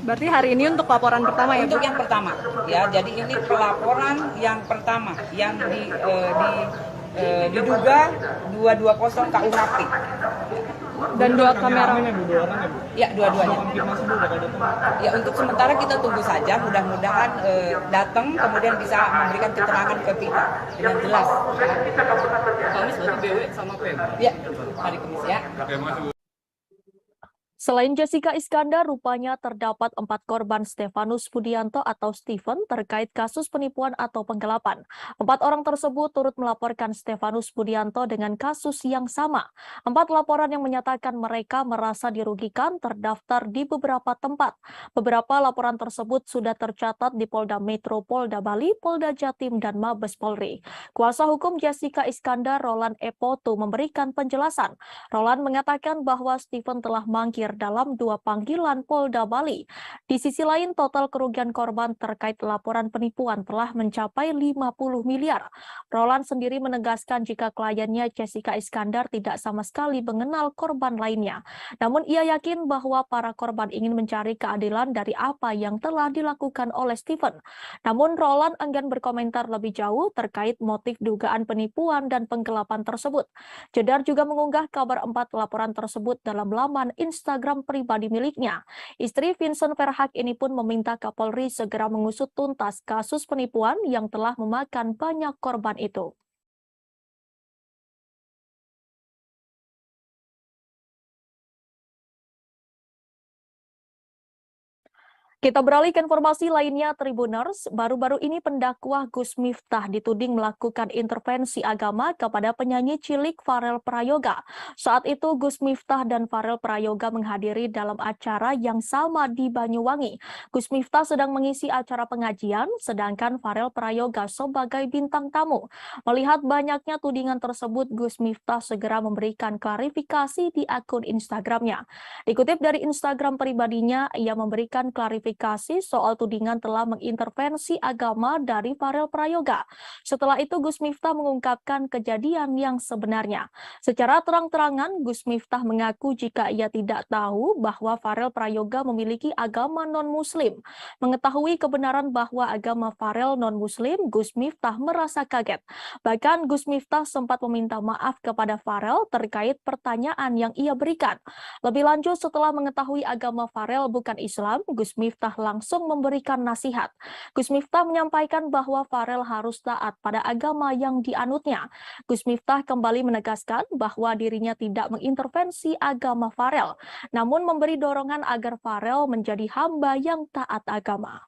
Berarti hari ini untuk laporan pertama ya, Bu? Untuk yang pertama, ya. Jadi ini pelaporan yang pertama yang diduga 220 KUHP. Dan 2 kamera. Ya, dua-duanya. Ya, untuk sementara kita tunggu saja, mudah-mudahan datang kemudian bisa memberikan keterangan ke kita dengan jelas. Kamis berarti BW sama P? Ya, hari Kamis ya. Selain Jessica Iskandar, rupanya terdapat 4 korban Stefanus Budianto atau Stephen terkait kasus penipuan atau penggelapan. 4 orang tersebut turut melaporkan Stefanus Budianto dengan kasus yang sama. 4 laporan yang menyatakan mereka merasa dirugikan terdaftar di beberapa tempat. Beberapa laporan tersebut sudah tercatat di Polda Metro, Polda Bali, Polda Jatim, dan Mabes Polri. Kuasa hukum Jessica Iskandar, Roland Epoto, memberikan penjelasan. Roland mengatakan bahwa Stephen telah mangkir dalam 2 panggilan Polda Bali. Di sisi lain, total kerugian korban terkait laporan penipuan telah mencapai 50 miliar. Roland sendiri menegaskan jika kliennya Jessica Iskandar tidak sama sekali mengenal korban lainnya. Namun ia yakin bahwa para korban ingin mencari keadilan dari apa yang telah dilakukan oleh Stephen. Namun Roland enggan berkomentar lebih jauh terkait motif dugaan penipuan dan penggelapan tersebut. Jedar juga mengunggah kabar 4 laporan tersebut dalam laman Instagram pribadi miliknya. Istri Vincent Verhaak ini pun meminta Kapolri segera mengusut tuntas kasus penipuan yang telah memakan banyak korban itu. Kita beralih ke informasi lainnya, Tribuners. Baru-baru ini pendakwah Gus Miftah dituding melakukan intervensi agama kepada penyanyi cilik Farel Prayoga. Saat itu Gus Miftah dan Farel Prayoga menghadiri dalam acara yang sama di Banyuwangi. Gus Miftah sedang mengisi acara pengajian, sedangkan Farel Prayoga sebagai bintang tamu. Melihat banyaknya tudingan tersebut, Gus Miftah segera memberikan klarifikasi di akun Instagramnya. Dikutip dari Instagram pribadinya, ia memberikan klarifikasi soal tudingan telah mengintervensi agama dari Farel Prayoga. Setelah itu Gus Miftah mengungkapkan kejadian yang sebenarnya. Secara terang-terangan Gus Miftah mengaku jika ia tidak tahu bahwa Farel Prayoga memiliki agama non-muslim. Mengetahui kebenaran bahwa agama Farel non-muslim, Gus Miftah merasa kaget. Bahkan Gus Miftah sempat meminta maaf kepada Farel terkait pertanyaan yang ia berikan. Lebih lanjut, setelah mengetahui agama Farel bukan Islam, Gus Miftah langsung memberikan nasihat. Gus Miftah menyampaikan bahwa Farel harus taat pada agama yang dianutnya. Gus Miftah kembali menegaskan bahwa dirinya tidak mengintervensi agama Farel, namun memberi dorongan agar Farel menjadi hamba yang taat agama.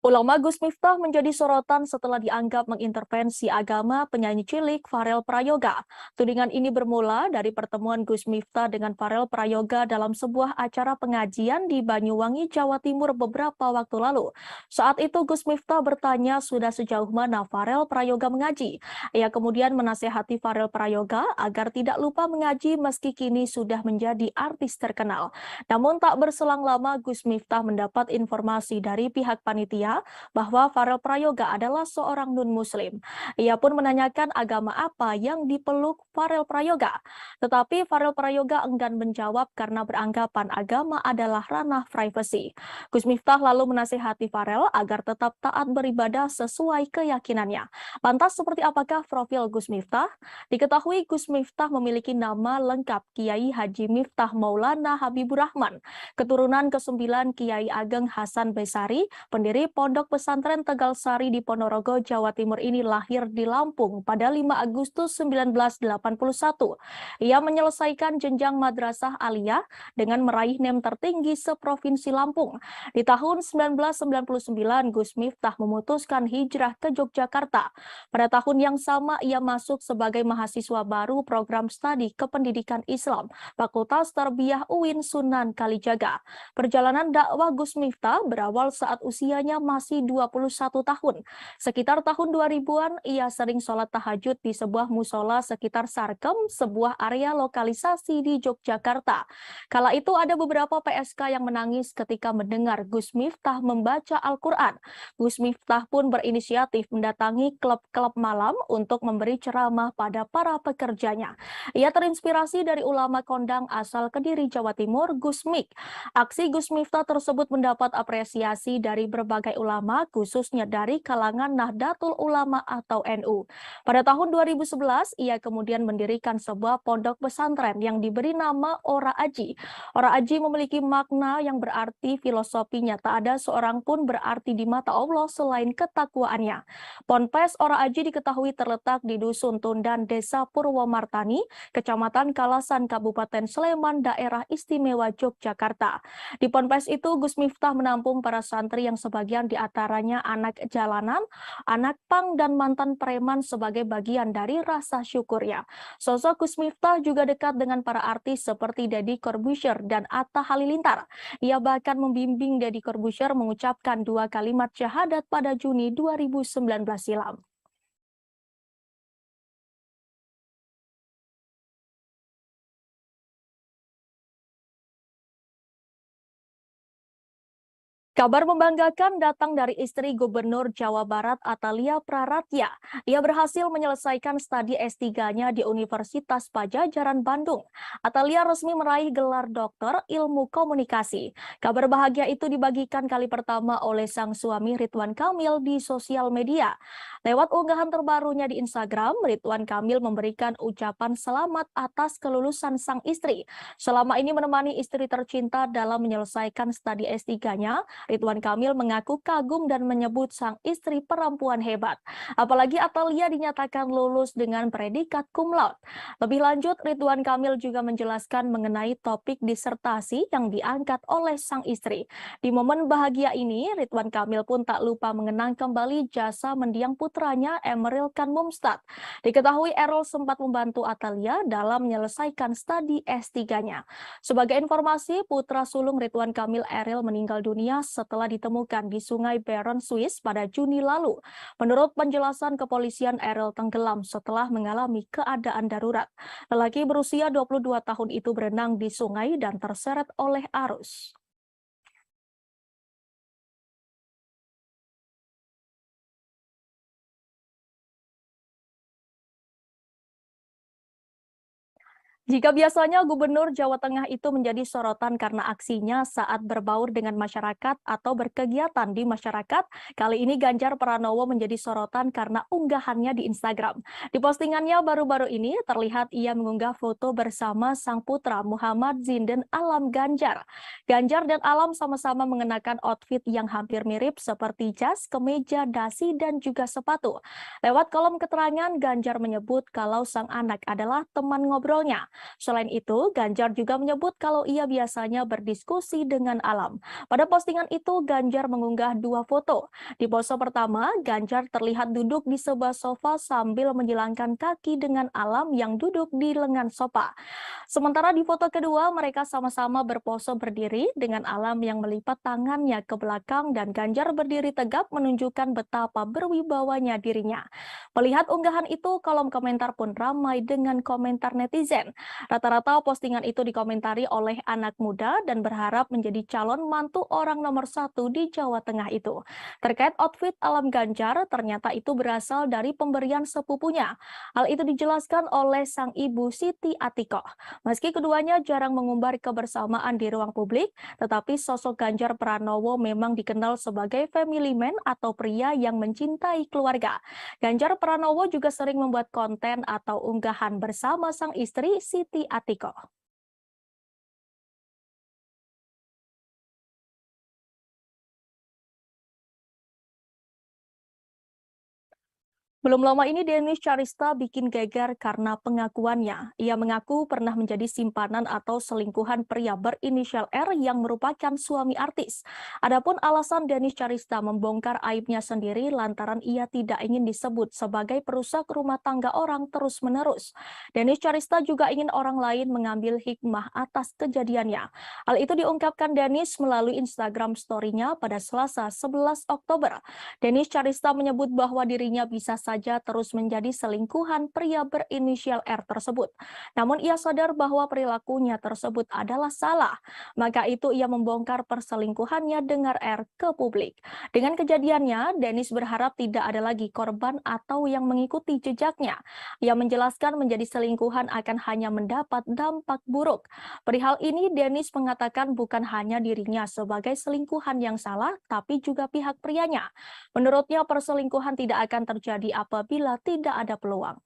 Ulama Gus Miftah menjadi sorotan setelah dianggap mengintervensi agama penyanyi cilik Farel Prayoga. Tudingan ini bermula dari pertemuan Gus Miftah dengan Farel Prayoga dalam sebuah acara pengajian di Banyuwangi, Jawa Timur beberapa waktu lalu. Saat itu Gus Miftah bertanya sudah sejauh mana Farel Prayoga mengaji. Ia kemudian menasehati Farel Prayoga agar tidak lupa mengaji meski kini sudah menjadi artis terkenal. Namun tak berselang lama Gus Miftah mendapat informasi dari pihak panitia bahwa Farel Prayoga adalah seorang non-muslim. Ia pun menanyakan agama apa yang dipeluk Farel Prayoga. Tetapi Farel Prayoga enggan menjawab karena beranggapan agama adalah ranah privasi. Gus Miftah lalu menasihati Farel agar tetap taat beribadah sesuai keyakinannya. Lantas seperti apakah profil Gus Miftah? Diketahui Gus Miftah memiliki nama lengkap Kiai Haji Miftah Maulana Habibur Rahman, keturunan ke-9 Kiai Ageng Hasan Besari, pendiri Pondok Pesantren Tegal Sari di Ponorogo, Jawa Timur ini lahir di Lampung pada 5 Agustus 1981. Ia menyelesaikan jenjang madrasah aliyah dengan meraih NEM tertinggi seprovinsi Lampung. Di tahun 1999, Gus Miftah memutuskan hijrah ke Yogyakarta. Pada tahun yang sama, ia masuk sebagai mahasiswa baru program studi Kependidikan Islam, Fakultas Tarbiyah UIN Sunan Kalijaga. Perjalanan dakwah Gus Miftah berawal saat usianya masih 21 tahun. Sekitar tahun 2000-an, ia sering sholat tahajud di sebuah musola sekitar Sarkem, sebuah area lokalisasi di Yogyakarta. Kala itu ada beberapa PSK yang menangis ketika mendengar Gus Miftah membaca Al-Quran. Gus Miftah pun berinisiatif mendatangi klub-klub malam untuk memberi ceramah pada para pekerjanya. Ia terinspirasi dari ulama kondang asal Kediri, Jawa Timur, Gus Mik. Aksi Gus Miftah tersebut mendapat apresiasi dari berbagai ulama, khususnya dari kalangan Nahdlatul Ulama atau NU. Pada tahun 2011, ia kemudian mendirikan sebuah pondok pesantren yang diberi nama Ora Aji. Ora Aji memiliki makna yang berarti filosofinya tak ada seorang pun berarti di mata Allah selain ketakwaannya. Ponpes Ora Aji diketahui terletak di Dusun Tundan, Desa Purwomartani, Kecamatan Kalasan, Kabupaten Sleman, Daerah Istimewa Yogyakarta. Di ponpes itu, Gus Miftah menampung para santri yang sebagian di antaranya anak jalanan, anak pang, dan mantan preman sebagai bagian dari rasa syukurnya. Sosok Gus Miftah juga dekat dengan para artis seperti Deddy Corbuzier dan Atta Halilintar. Ia bahkan membimbing Deddy Corbuzier mengucapkan 2 kalimat syahadat pada Juni 2019 silam. Kabar membanggakan datang dari istri Gubernur Jawa Barat Atalia Praratya. Ia berhasil menyelesaikan studi S3-nya di Universitas Padjadjaran Bandung. Atalia resmi meraih gelar doktor ilmu komunikasi. Kabar bahagia itu dibagikan kali pertama oleh sang suami Ridwan Kamil di sosial media. Lewat unggahan terbarunya di Instagram, Ridwan Kamil memberikan ucapan selamat atas kelulusan sang istri. Selama ini menemani istri tercinta dalam menyelesaikan studi S3-nya, Ridwan Kamil mengaku kagum dan menyebut sang istri perempuan hebat. Apalagi Atalia dinyatakan lulus dengan predikat cum laude. Lebih lanjut, Ridwan Kamil juga menjelaskan mengenai topik disertasi yang diangkat oleh sang istri. Di momen bahagia ini, Ridwan Kamil pun tak lupa mengenang kembali jasa mendiang putranya Emeril Khan Mumtaz. Diketahui Errol sempat membantu Atalia dalam menyelesaikan studi S3-nya. Sebagai informasi, putra sulung Ridwan Kamil Errol meninggal dunia setelah ditemukan di Sungai Bern, Swiss pada Juni lalu. Menurut penjelasan kepolisian, Errol tenggelam setelah mengalami keadaan darurat. Lelaki berusia 22 tahun itu berenang di sungai dan terseret oleh arus. Jika biasanya Gubernur Jawa Tengah itu menjadi sorotan karena aksinya saat berbaur dengan masyarakat atau berkegiatan di masyarakat, kali ini Ganjar Pranowo menjadi sorotan karena unggahannya di Instagram. Di postingannya baru-baru ini terlihat ia mengunggah foto bersama sang putra Muhammad Zinden Alam Ganjar. Ganjar dan Alam sama-sama mengenakan outfit yang hampir mirip seperti jas, kemeja, dasi, dan juga sepatu. Lewat kolom keterangan, Ganjar menyebut kalau sang anak adalah teman ngobrolnya. Selain itu, Ganjar juga menyebut kalau ia biasanya berdiskusi dengan Alam. Pada postingan itu, Ganjar mengunggah dua foto. Di pose pertama, Ganjar terlihat duduk di sebuah sofa sambil menjilangkan kaki dengan Alam yang duduk di lengan sofa. Sementara di foto kedua, mereka sama-sama berpose berdiri dengan Alam yang melipat tangannya ke belakang dan Ganjar berdiri tegap menunjukkan betapa berwibawanya dirinya. Melihat unggahan itu, kolom komentar pun ramai dengan komentar netizen. Rata-rata postingan itu dikomentari oleh anak muda dan berharap menjadi calon mantu orang nomor 1 di Jawa Tengah itu. Terkait outfit Alam Ganjar, ternyata itu berasal dari pemberian sepupunya. Hal itu dijelaskan oleh sang ibu Siti Atikoh. Meski keduanya jarang mengumbar kebersamaan di ruang publik, tetapi sosok Ganjar Pranowo memang dikenal sebagai family man atau pria yang mencintai keluarga. Ganjar Pranowo juga sering membuat konten atau unggahan bersama sang istri Siti Atikoh. Belum lama ini Denis Charista bikin geger karena pengakuannya. Ia mengaku pernah menjadi simpanan atau selingkuhan pria berinisial R yang merupakan suami artis. Adapun alasan Denis Charista membongkar aibnya sendiri lantaran ia tidak ingin disebut sebagai perusak rumah tangga orang terus-menerus. Denis Charista juga ingin orang lain mengambil hikmah atas kejadiannya. Hal itu diungkapkan Denis melalui Instagram story-nya pada Selasa 11 Oktober. Denis Charista menyebut bahwa dirinya bisa saja terus menjadi selingkuhan pria berinisial R tersebut. Namun ia sadar bahwa perilakunya tersebut adalah salah. Maka itu ia membongkar perselingkuhannya dengan R ke publik. Dengan kejadiannya, Denis berharap tidak ada lagi korban atau yang mengikuti jejaknya. Ia menjelaskan menjadi selingkuhan akan hanya mendapat dampak buruk. Perihal ini, Denis mengatakan bukan hanya dirinya sebagai selingkuhan yang salah, tapi juga pihak prianya. Menurutnya perselingkuhan tidak akan terjadi apabila tidak ada peluang.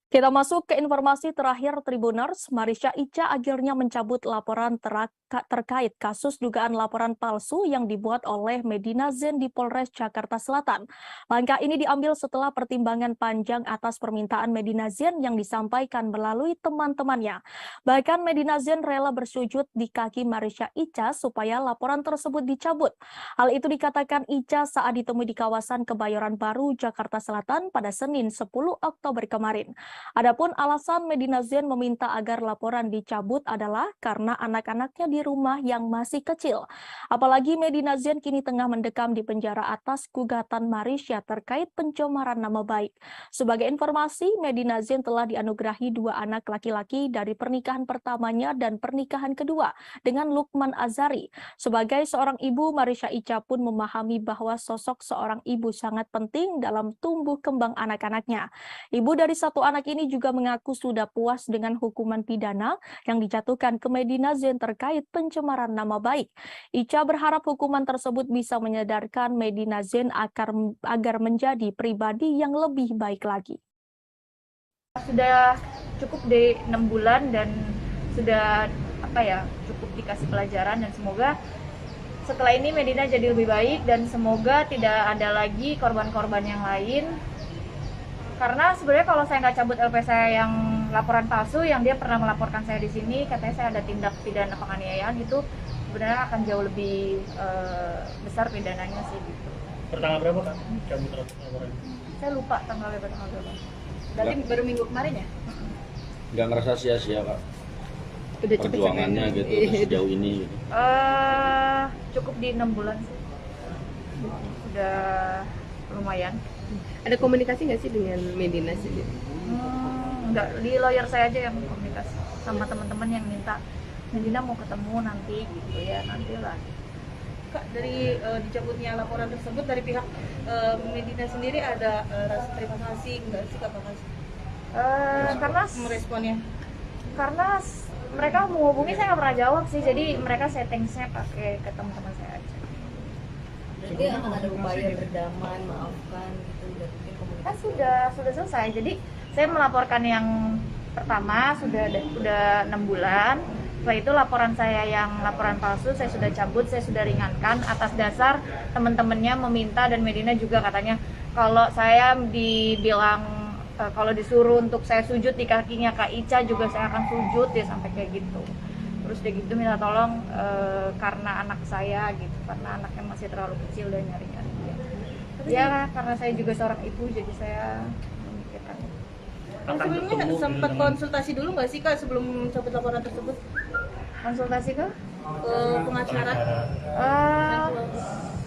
Kita masuk ke informasi terakhir Tribuners. Marisha Ica akhirnya mencabut laporan terkait kasus dugaan laporan palsu yang dibuat oleh Medina Zain di Polres Jakarta Selatan. Langkah ini diambil setelah pertimbangan panjang atas permintaan Medina Zain yang disampaikan melalui teman-temannya. Bahkan Medina Zain rela bersujud di kaki Marisha Ica supaya laporan tersebut dicabut. Hal itu dikatakan Ica saat ditemui di kawasan Kebayoran Baru, Jakarta Selatan pada Senin 10 Oktober kemarin. Adapun alasan Medina Zain meminta agar laporan dicabut adalah karena anak-anaknya di rumah yang masih kecil. Apalagi Medina Zain kini tengah mendekam di penjara atas gugatan Marisha terkait pencemaran nama baik. Sebagai informasi, Medina Zain telah dianugerahi 2 anak laki-laki dari pernikahan pertamanya dan pernikahan kedua dengan Lukman Azari. Sebagai seorang ibu, Marisha Ica pun memahami bahwa sosok seorang ibu sangat penting dalam tumbuh kembang anak-anaknya. Ibu dari satu anak ini juga mengaku sudah puas dengan hukuman pidana yang dijatuhkan ke Medina Zain terkait pencemaran nama baik. Ica berharap hukuman tersebut bisa menyadarkan Medina Zain agar menjadi pribadi yang lebih baik lagi. Sudah cukup di 6 bulan dan sudah cukup dikasih pelajaran, dan semoga setelah ini Medina jadi lebih baik dan semoga tidak ada lagi korban-korban yang lain. Karena sebenarnya kalau saya nggak cabut LP saya yang laporan palsu, yang dia pernah melaporkan saya di sini, katanya saya ada tindak pidana penganiayaan, itu sebenarnya akan jauh lebih besar pidananya sih gitu. Pertanggal berapa kan cabut laporan? Saya lupa tanggal berapa. Berarti baru minggu kemarin ya? Nggak ngerasa sia-sia Kak Udah perjuangannya gitu sejauh ini gitu. Cukup di 6 bulan sih. Udah lumayan. Ada komunikasi nggak sih dengan Medina sendiri? Enggak, di lawyer saya aja yang komunikasi sama teman-teman yang minta Medina mau ketemu nanti gitu ya, nantilah. Kak, dari dicabutnya laporan tersebut dari pihak Medina sendiri ada rasa terima kasih nggak sih Kak? Karena meresponnya? Karena mereka menghubungi saya nggak pernah jawab sih, jadi mereka settingnya pakai ke teman-teman saya aja. Berarti akan ada upaya berdamai, maafkan gitu, udah bikin komunikasi? Sudah selesai. Jadi saya melaporkan yang pertama sudah 6 bulan. Setelah itu laporan saya yang laporan palsu saya sudah cabut, saya sudah ringankan atas dasar teman-temannya meminta, dan Medina juga katanya kalau saya dibilang kalau disuruh untuk saya sujud di kakinya Kak Ica juga saya akan sujud, ya sampai kayak gitu. Terus dia gitu minta tolong karena anak saya gitu, karena anaknya masih terlalu kecil dan nyari-nyari dia. Ya karena saya juga seorang ibu, jadi saya memikirkan. Sebelumnya sempat konsultasi dulu nggak sih Kak sebelum cabut laporan tersebut? Konsultasi ke pengacara?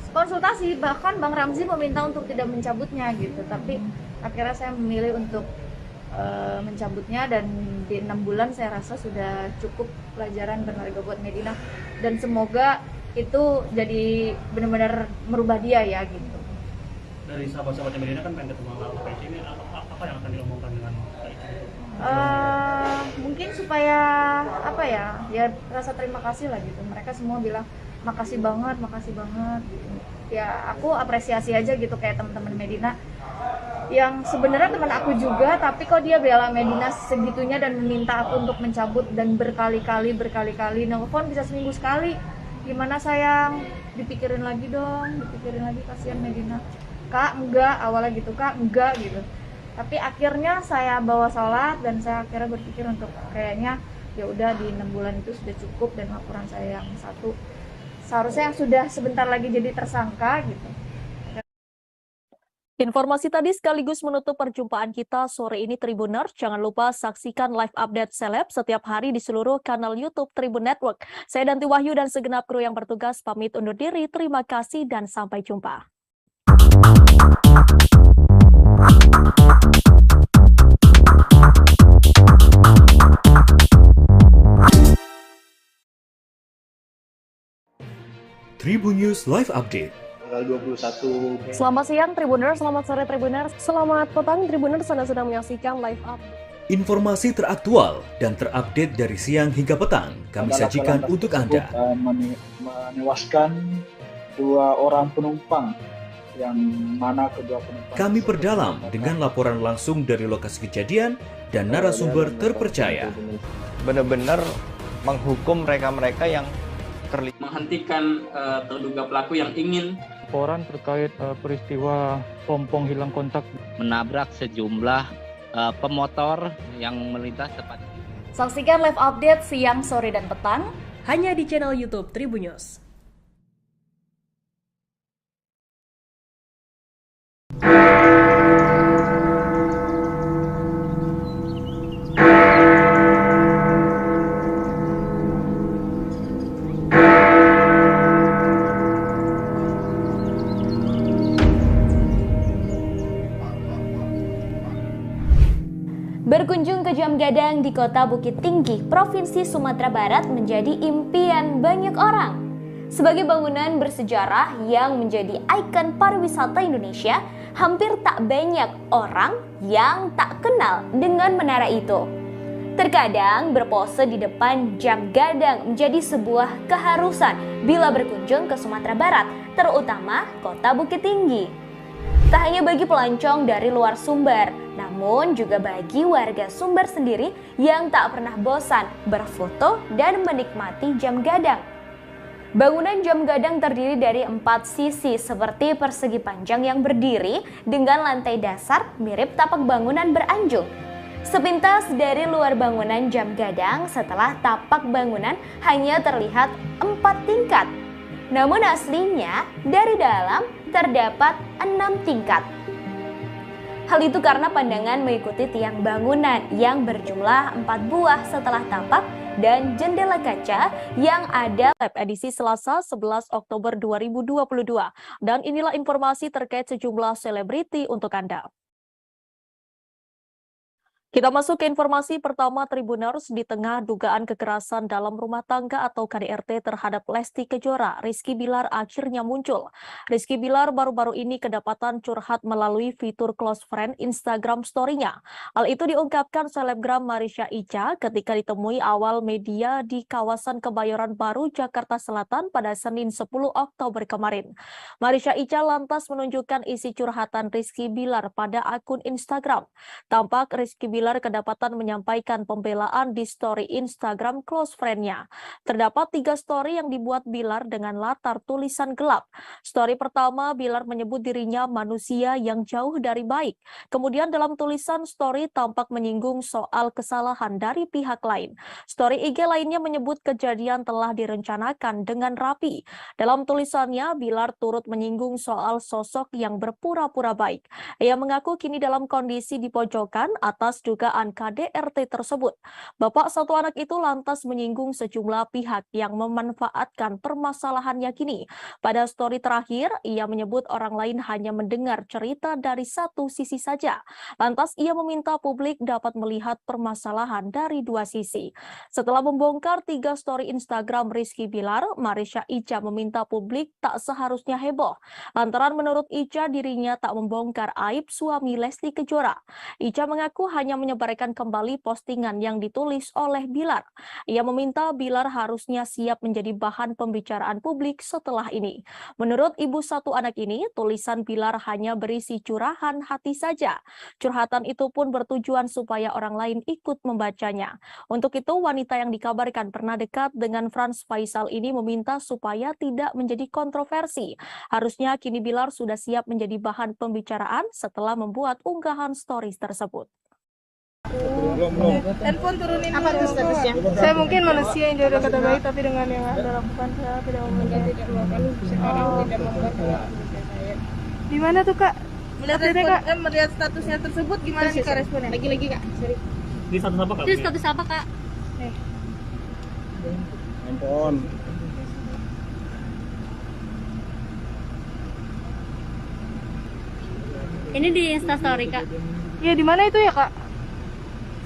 Konsultasi, bahkan Bang Ramzi meminta untuk tidak mencabutnya gitu, tapi akhirnya saya memilih untuk mencabutnya, dan di 6 bulan saya rasa sudah cukup pelajaran berharga buat Medina, dan semoga itu jadi benar-benar merubah dia ya gitu. Dari sahabat-sahabatnya Medina kan pengen ketemu sama Kak Ica, ini apa yang akan diomongkan dengan Kak Ica? Mungkin supaya ya rasa terima kasih lah gitu. Mereka semua bilang makasih banget gitu. Ya aku apresiasi aja gitu, kayak teman-teman Medina yang sebenarnya teman aku juga, tapi kok dia bela Medina segitunya dan meminta aku untuk mencabut, dan berkali-kali nelfon bisa seminggu sekali. Gimana sayang, dipikirin lagi dong, kasihan Medina. Kak enggak, awalnya gitu, Kak enggak gitu. Tapi akhirnya saya bawa sholat dan saya akhirnya berpikir untuk kayaknya ya udah di 6 bulan itu sudah cukup, dan laporan saya yang satu seharusnya yang sudah sebentar lagi jadi tersangka gitu. Informasi tadi sekaligus menutup perjumpaan kita sore ini Tribuners. Jangan lupa saksikan live update seleb setiap hari di seluruh kanal YouTube Tribun Network. Saya Danti Wahyu dan segenap kru yang bertugas pamit undur diri. Terima kasih dan sampai jumpa. Tribun News Live Update. Tanggal 21. Selamat siang Tribuners, selamat sore Tribuners, selamat petang Tribuners, Anda sedang menyaksikan live update. Informasi teraktual dan terupdate dari siang hingga petang kami sajikan untuk Anda. Menewaskan 2 orang penumpang, yang mana kedua penumpang kami perdalam dengan laporan langsung dari lokasi kejadian dan narasumber terpercaya. Benar-benar menghukum mereka-mereka yang terlibat, menghentikan terduga pelaku yang ingin Laporan terkait peristiwa pompong hilang kontak menabrak sejumlah pemotor yang melintas tepat. Saksikan live update siang, sore, dan petang hanya di channel YouTube Tribun News. Berkunjung ke Jam Gadang di Kota Bukit Tinggi, Provinsi Sumatera Barat menjadi impian banyak orang. Sebagai bangunan bersejarah yang menjadi ikon pariwisata Indonesia, hampir tak banyak orang yang tak kenal dengan menara itu. Terkadang berpose di depan Jam Gadang menjadi sebuah keharusan bila berkunjung ke Sumatera Barat, terutama Kota Bukit Tinggi. Tak hanya bagi pelancong dari luar Sumber, namun namun juga bagi warga Sumber sendiri yang tak pernah bosan berfoto dan menikmati jam gadang. Bangunan jam gadang terdiri dari 4 sisi seperti persegi panjang yang berdiri dengan lantai dasar mirip tapak bangunan beranjung. Sepintas dari luar bangunan jam gadang, setelah tapak bangunan hanya terlihat 4 tingkat. Namun aslinya dari dalam terdapat 6 tingkat. Hal itu karena pandangan mengikuti tiang bangunan yang berjumlah 4 buah setelah tapak dan jendela kaca yang ada. Edisi Selasa 11 Oktober 2022. Dan inilah informasi terkait sejumlah selebriti untuk Anda. Kita masuk ke informasi pertama. Tribuners, di tengah dugaan kekerasan dalam rumah tangga atau KDRT terhadap Lesti Kejora, Rizky Bilar akhirnya muncul. Rizky Bilar baru-baru ini kedapatan curhat melalui fitur close friend Instagram story-nya. Hal itu diungkapkan selebgram Marisha Ica ketika ditemui awal media di kawasan Kebayoran Baru, Jakarta Selatan pada Senin 10 Oktober kemarin. Marisha Ica lantas menunjukkan isi curhatan Rizky Bilar pada akun Instagram. Tampak Rizky Bilar kedapatan menyampaikan pembelaan di story Instagram close friend-nya. Terdapat 3 story yang dibuat Bilar dengan latar tulisan gelap. Story pertama, Bilar menyebut dirinya manusia yang jauh dari baik. Kemudian dalam tulisan story tampak menyinggung soal kesalahan dari pihak lain. Story IG lainnya menyebut kejadian telah direncanakan dengan rapi. Dalam tulisannya, Bilar turut menyinggung soal sosok yang berpura-pura baik. Ia mengaku kini dalam kondisi di pojokan atas dugaan KDRT tersebut. Bapak satu anak itu lantas menyinggung sejumlah pihak yang memanfaatkan permasalahannya kini. Pada story terakhir, ia menyebut orang lain hanya mendengar cerita dari satu sisi saja. Lantas ia meminta publik dapat melihat permasalahan dari 2 sisi. Setelah membongkar 3 story Instagram Rizky Bilar, Marisha Ica meminta publik tak seharusnya heboh. Lantaran menurut Ica dirinya tak membongkar aib suami Lesti Kejora. Ica mengaku hanya menyebarkan kembali postingan yang ditulis oleh Bilar. Ia meminta Bilar harusnya siap menjadi bahan pembicaraan publik setelah ini. Menurut ibu satu anak ini, tulisan Bilar hanya berisi curahan hati saja. Curhatan itu pun bertujuan supaya orang lain ikut membacanya. Untuk itu, wanita yang dikabarkan pernah dekat dengan Frans Faisal ini meminta supaya tidak menjadi kontroversi. Harusnya kini Bilar sudah siap menjadi bahan pembicaraan setelah membuat unggahan stories tersebut. Handphone turunin apa tuh statusnya? Saya mungkin manusia yang dia udah kata baik, tapi dengan yang Anda lakukan saya tidak mau tidak sekarang tidak membuat saya. Di mana tuh Kak? Melihat statusnya tersebut gimana nih Kak responnya? Lagi Kak, sorry. Di status apa Kak? Itu status apa Kak? Handphone. Ini di Instastory Kak. Iya, di mana itu ya Kak?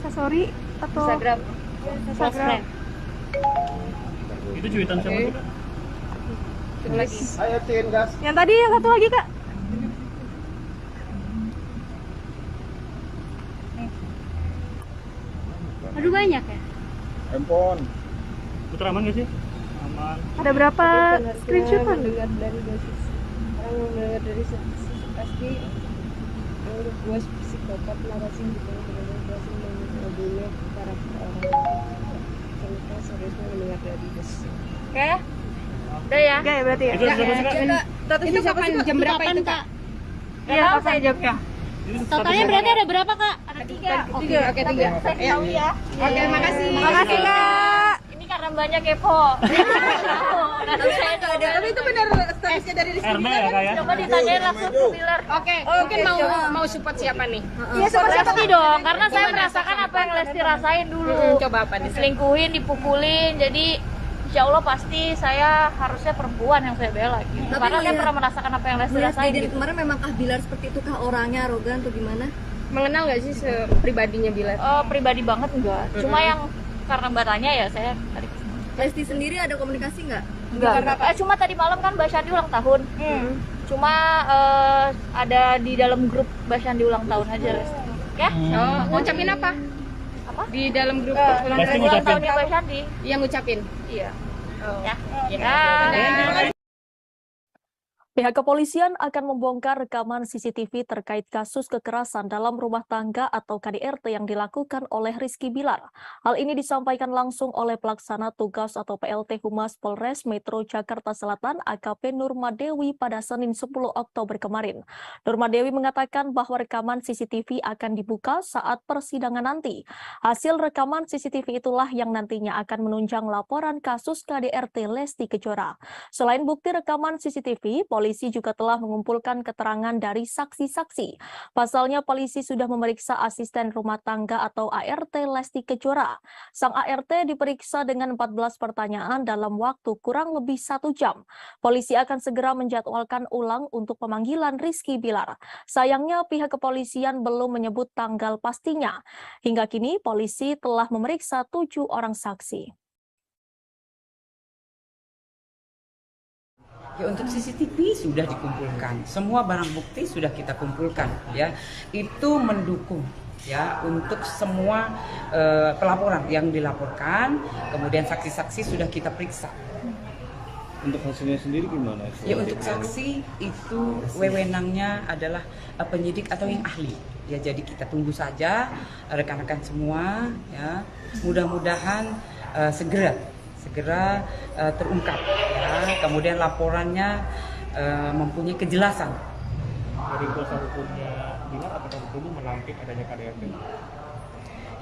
Instastory atau Instagram? Instagram. Itu cuitan siapa sih Kak? Coba lagi. Ayo tin gas. Yang tadi yang satu lagi Kak. Aduh banyak ya. Handphone. Putra aman gak sih? Aman. Ada berapa screenshotan? Dengar dari dosis. Orang yang mendengar dari sisi pasti gue psikopat narasi gitu, benar-benar membunuh karakter orang. Cerita seriusnya mendengar dari dosis. Oke. Udah ya? Enggak ya berarti ya? Itu siapa sih Kak? Itu kapan jam berapa itu Kak? Iya, saya jawabnya. Totalnya berarti ada berapa Kak? Ada 3. Oke, 3. Saya tahu ya. Oke, makasih. Makasih Kak. Ini karena banyak kepo. Tapi itu benar statusnya dari Rizky RB ya Kak ya? Coba ditanyain langsung ke Bilar. Oke, mungkin mau support siapa nih? Iya, support Lesti dong, karena saya merasakan apa yang Lesti rasain dulu. Coba apa nih? Diselingkuhin, dipukulin, jadi insya Allah pasti saya harusnya perempuan yang saya bela gitu. Tapi Karena saya pernah merasakan apa yang Lesti rasain kejadian gitu. kemarin memang Bilar seperti itu kah orangnya, arogan atau gimana? Mengenal nggak sih pribadinya Bilar? Pribadi banget enggak. Cuma yang karena Mbak tanya ya saya tadi. Lesti sendiri ada komunikasi nggak? Enggak. Cuma tadi malam kan Mbak Syandi ulang tahun. Cuma ada di dalam grup Mbak Syandi ulang tahun aja Lesti. Oke? Ngucapin apa? Apa? Di dalam grup ulang tahunnya Mbak Syandi. Yang ngucapin? Iya. Ya. Ya. Pihak kepolisian akan membongkar rekaman CCTV terkait kasus kekerasan dalam rumah tangga atau KDRT yang dilakukan oleh Rizky Bilar. Hal ini disampaikan langsung oleh Pelaksana Tugas atau PLT Humas Polres Metro Jakarta Selatan AKP Nurmadewi pada Senin 10 Oktober kemarin. Nurmadewi mengatakan bahwa rekaman CCTV akan dibuka saat persidangan nanti. Hasil rekaman CCTV itulah yang nantinya akan menunjang laporan kasus KDRT Lesti Kejora. Selain bukti rekaman CCTV, polisi juga telah mengumpulkan keterangan dari saksi-saksi. Pasalnya, polisi sudah memeriksa asisten rumah tangga atau ART Lesti Kejora. Sang ART diperiksa dengan 14 pertanyaan dalam waktu kurang lebih 1 jam. Polisi akan segera menjadwalkan ulang untuk pemanggilan Rizky Bilar. Sayangnya, pihak kepolisian belum menyebut tanggal pastinya. Hingga kini, polisi telah memeriksa 7 orang saksi. Ya, untuk CCTV sudah dikumpulkan, semua barang bukti sudah kita kumpulkan, ya. Itu mendukung, ya, untuk semua pelaporan yang dilaporkan, kemudian saksi-saksi sudah kita periksa. Untuk hasilnya sendiri gimana? Ya, untuk saksi itu wewenangnya adalah penyidik atau yang ahli. Ya, jadi kita tunggu saja rekan-rekan semua, ya. Mudah-mudahan segera terungkap, ya. Kemudian laporannya mempunyai kejelasan. Dari kuasa hukumnya Bilar, apakah betul menampik adanya KDRT?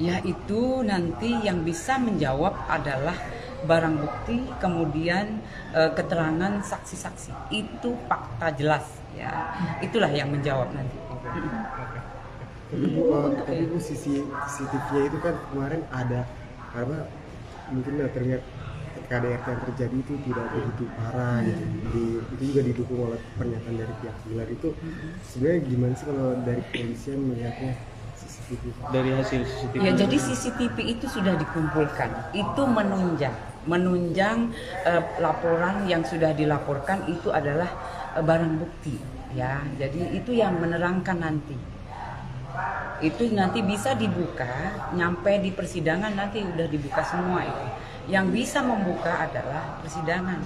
Ya, itu nanti yang bisa menjawab adalah barang bukti, kemudian keterangan saksi-saksi. Itu fakta jelas, ya. Itulah yang menjawab nanti. Tapi Bu, CCTV-nya itu kan kemarin ada karena mungkin terlihat KDRT yang terjadi itu tidak begitu parah gitu. Itu juga didukung oleh pernyataan dari pihak Bilar. Itu sebenarnya gimana sih kalau dari kepolisian melihatnya CCTV? Dari hasil CCTV. Ya, jadi CCTV itu sudah dikumpulkan. Itu menunjang laporan yang sudah dilaporkan itu adalah barang bukti, ya. Jadi itu yang menerangkan nanti. Itu nanti bisa dibuka, nyampe di persidangan nanti udah dibuka semua itu. Yang bisa membuka adalah persidangan.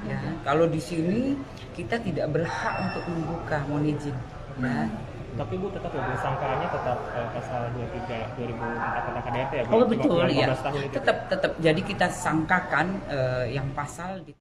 Ya, kalau di sini kita tidak berhak untuk membuka, mohon izin. Ya. Tapi Bu tetap ya, sangkaannya tetap pasal 23 2004 tentang KDRT ya Bu? Oh betul, ya. Tahun itu. Tetap. Jadi kita sangkakan yang pasal di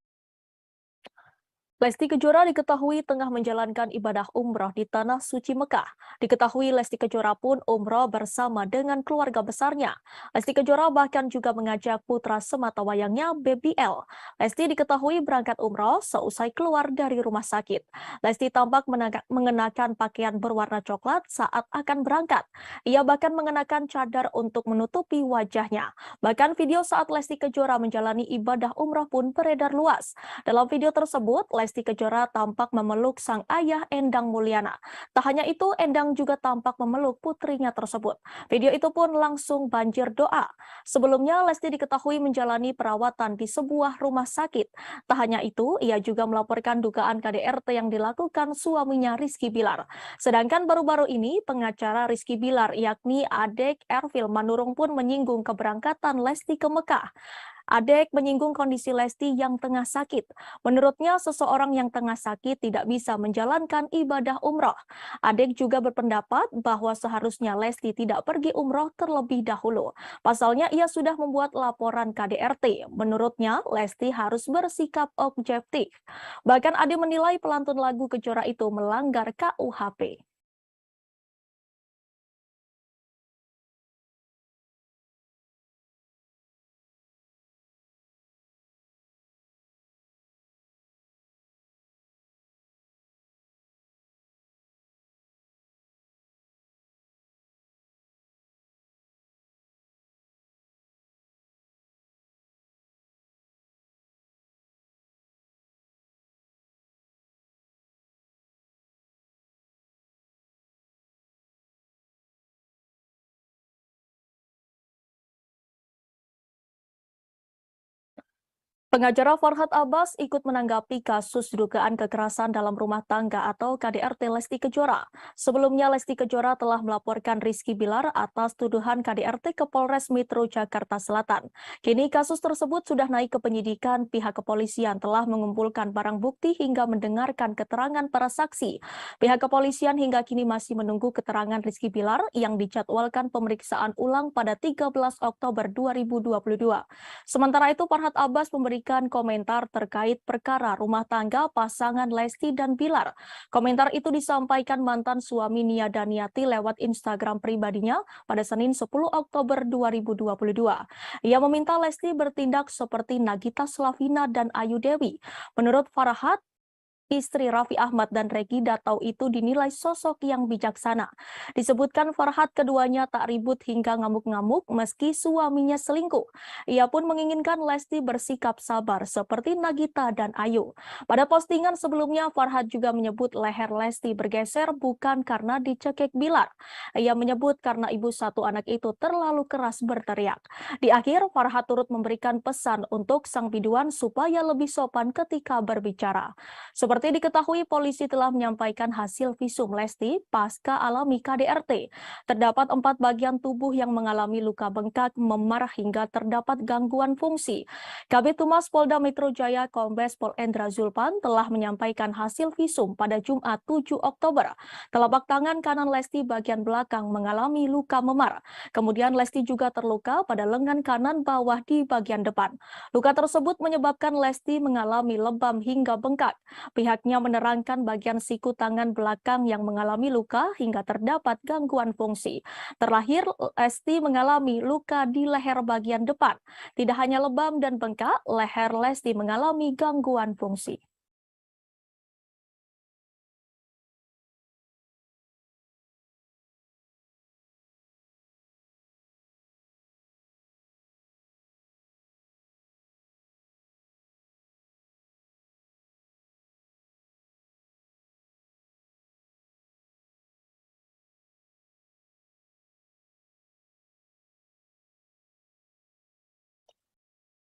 Lesti Kejora diketahui tengah menjalankan ibadah umroh di Tanah Suci Mekah. Diketahui Lesti Kejora pun umroh bersama dengan keluarga besarnya. Lesti Kejora bahkan juga mengajak putra sematawayangnya Baby L. Lesti diketahui berangkat umroh seusai keluar dari rumah sakit. Lesti tampak mengenakan pakaian berwarna coklat saat akan berangkat. Ia bahkan mengenakan cadar untuk menutupi wajahnya. Bahkan video saat Lesti Kejora menjalani ibadah umroh pun beredar luas. Dalam video tersebut, Lesti Kejora tampak memeluk sang ayah Endang Mulyana. Tak hanya itu, Endang juga tampak memeluk putrinya tersebut. Video itu pun langsung banjir doa. Sebelumnya, Lesti diketahui menjalani perawatan di sebuah rumah sakit. Tak hanya itu, ia juga melaporkan dugaan KDRT yang dilakukan suaminya Rizky Bilar. Sedangkan baru-baru ini, pengacara Rizky Bilar yakni Adek Ervil Manurung pun menyinggung keberangkatan Lesti ke Mekah. Adek menyinggung kondisi Lesti yang tengah sakit. Menurutnya, seseorang yang tengah sakit tidak bisa menjalankan ibadah umroh. Adek juga berpendapat bahwa seharusnya Lesti tidak pergi umroh terlebih dahulu. Pasalnya, ia sudah membuat laporan KDRT. Menurutnya, Lesti harus bersikap objektif. Bahkan Adek menilai pelantun lagu Kejora itu melanggar KUHP. Pengacara Farhad Abbas ikut menanggapi kasus dugaan kekerasan dalam rumah tangga atau KDRT Lesti Kejora. Sebelumnya, Lesti Kejora telah melaporkan Rizky Bilar atas tuduhan KDRT ke Polres Metro Jakarta Selatan. Kini kasus tersebut sudah naik ke penyidikan. Pihak kepolisian telah mengumpulkan barang bukti hingga mendengarkan keterangan para saksi. Pihak kepolisian hingga kini masih menunggu keterangan Rizky Bilar yang dijadwalkan pemeriksaan ulang pada 13 Oktober 2022. Sementara itu, Farhad Abbas memberikan komentar terkait perkara rumah tangga pasangan Lesti dan Bilar. Komentar itu disampaikan mantan suami Nia Daniati lewat Instagram pribadinya pada Senin 10 Oktober 2022. Ia meminta Lesti bertindak seperti Nagita Slavina dan Ayu Dewi. Menurut Farhad, istri Raffi Ahmad dan Regi Datau itu dinilai sosok yang bijaksana. Disebutkan Farhad keduanya tak ribut hingga ngamuk-ngamuk meski suaminya selingkuh. Ia pun menginginkan Lesti bersikap sabar seperti Nagita dan Ayu. Pada postingan sebelumnya, Farhad juga menyebut leher Lesti bergeser bukan karena dicekik Bilar. Ia menyebut karena ibu satu anak itu terlalu keras berteriak. Di akhir, Farhad turut memberikan pesan untuk sang biduan supaya lebih sopan ketika berbicara. Seperti diketahui, polisi telah menyampaikan hasil visum Lesti pasca alami KDRT. Terdapat 4 bagian tubuh yang mengalami luka bengkak, memar hingga terdapat gangguan fungsi. Kabid Humas Polda Metro Jaya Kombes Pol Endra Zulpan telah menyampaikan hasil visum pada Jumat 7 Oktober. Telapak tangan kanan Lesti bagian belakang mengalami luka memar. Kemudian Lesti juga terluka pada lengan kanan bawah di bagian depan. Luka tersebut menyebabkan Lesti mengalami lebam hingga bengkak. Pihaknya menerangkan bagian siku tangan belakang yang mengalami luka hingga terdapat gangguan fungsi. Terlahir, Lesti mengalami luka di leher bagian depan. Tidak hanya lebam dan bengkak, leher Lesti mengalami gangguan fungsi.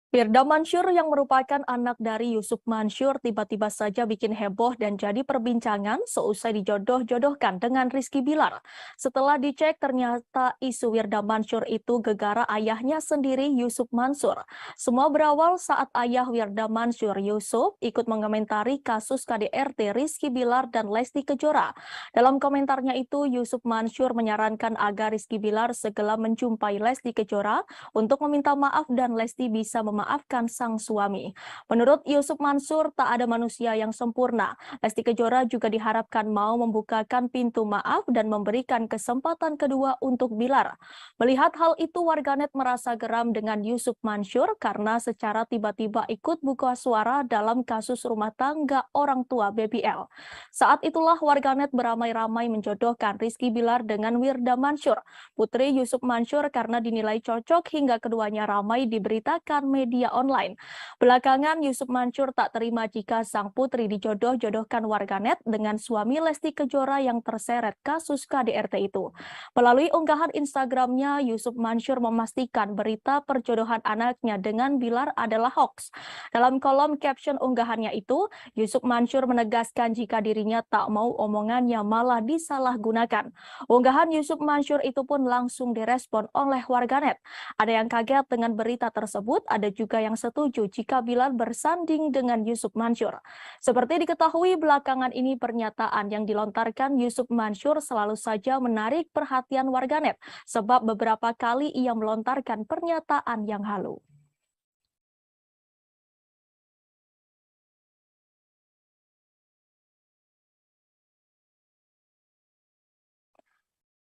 Firda Mansur yang merupakan anak dari Yusuf Mansur tiba-tiba saja bikin heboh dan jadi perbincangan seusai dijodoh-jodohkan dengan Rizky Bilar. Setelah dicek, ternyata isu Firda Mansur itu gegara ayahnya sendiri, Yusuf Mansur. Semua berawal saat ayah Firda Mansur, Yusuf, ikut mengomentari kasus KDRT Rizky Bilar dan Lesti Kejora. Dalam komentarnya itu, Yusuf Mansur menyarankan agar Rizky Bilar segera menjumpai Lesti Kejora untuk meminta maaf dan Lesti bisa memaafkan sang suami. Menurut Yusuf Mansur, tak ada manusia yang sempurna. Lesti Kejora juga diharapkan mau membukakan pintu maaf dan memberikan kesempatan kedua untuk Bilar. Melihat hal itu, warganet merasa geram dengan Yusuf Mansur karena secara tiba-tiba ikut buka suara dalam kasus rumah tangga orang tua BBL. Saat itulah warganet beramai-ramai menjodohkan Rizky Bilar dengan Firda Mansur, putri Yusuf Mansur, karena dinilai cocok hingga keduanya ramai diberitakan media online. Belakangan, Yusuf Mansur tak terima jika sang putri dijodoh-jodohkan warganet dengan suami Lesti Kejora yang terseret kasus KDRT itu. Melalui unggahan Instagramnya, Yusuf Mansur memastikan berita perjodohan anaknya dengan Bilar adalah hoax. Dalam kolom caption unggahannya itu, Yusuf Mansur menegaskan jika dirinya tak mau omongannya malah disalahgunakan. Unggahan Yusuf Mansur itu pun langsung direspon oleh warganet. Ada yang kaget dengan berita tersebut, ada juga yang setuju jika Bilar bersanding dengan Yusuf Mansur. Seperti diketahui, belakangan ini pernyataan yang dilontarkan Yusuf Mansur selalu saja menarik perhatian warganet, sebab beberapa kali ia melontarkan pernyataan yang halu.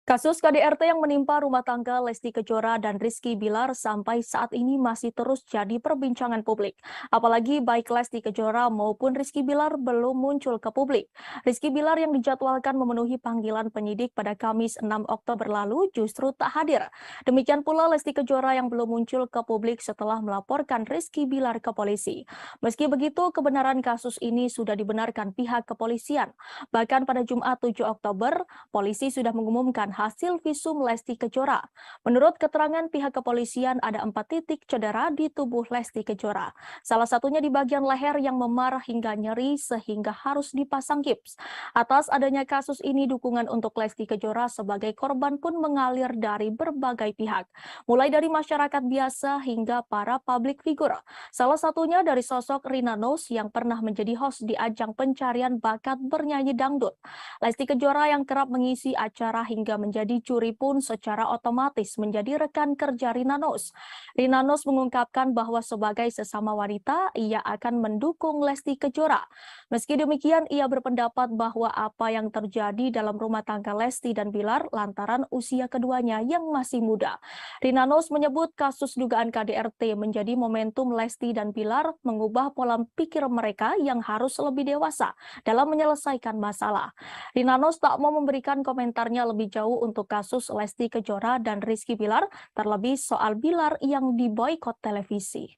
Kasus KDRT yang menimpa rumah tangga Lesti Kejora dan Rizky Bilar sampai saat ini masih terus jadi perbincangan publik. Apalagi baik Lesti Kejora maupun Rizky Bilar belum muncul ke publik. Rizky Bilar yang dijadwalkan memenuhi panggilan penyidik pada Kamis 6 Oktober lalu justru tak hadir. Demikian pula Lesti Kejora yang belum muncul ke publik setelah melaporkan Rizky Bilar ke polisi. Meski begitu, kebenaran kasus ini sudah dibenarkan pihak kepolisian. Bahkan pada Jumat 7 Oktober, polisi sudah mengumumkan hasil visum Lesti Kejora. Menurut keterangan pihak kepolisian, ada 4 titik cedera di tubuh Lesti Kejora. Salah satunya di bagian leher yang memar hingga nyeri sehingga harus dipasang gips. Atas adanya kasus ini, dukungan untuk Lesti Kejora sebagai korban pun mengalir dari berbagai pihak, mulai dari masyarakat biasa hingga para publik figur. Salah satunya dari sosok Rina Nose yang pernah menjadi host di ajang pencarian bakat bernyanyi dangdut. Lesti Kejora yang kerap mengisi acara hingga menjadi juri pun secara otomatis menjadi rekan kerja Rina Nose. Rina Nose mengungkapkan bahwa sebagai sesama wanita, ia akan mendukung Lesti Kejora. Meski demikian, ia berpendapat bahwa apa yang terjadi dalam rumah tangga Lesti dan Bilar lantaran usia keduanya yang masih muda. Rina Nose menyebut kasus dugaan KDRT menjadi momentum Lesti dan Bilar mengubah pola pikir mereka yang harus lebih dewasa dalam menyelesaikan masalah. Rina Nose tak mau memberikan komentarnya lebih jauh untuk kasus Lesti Kejora dan Rizky Bilar, terlebih soal Bilar yang diboikot televisi.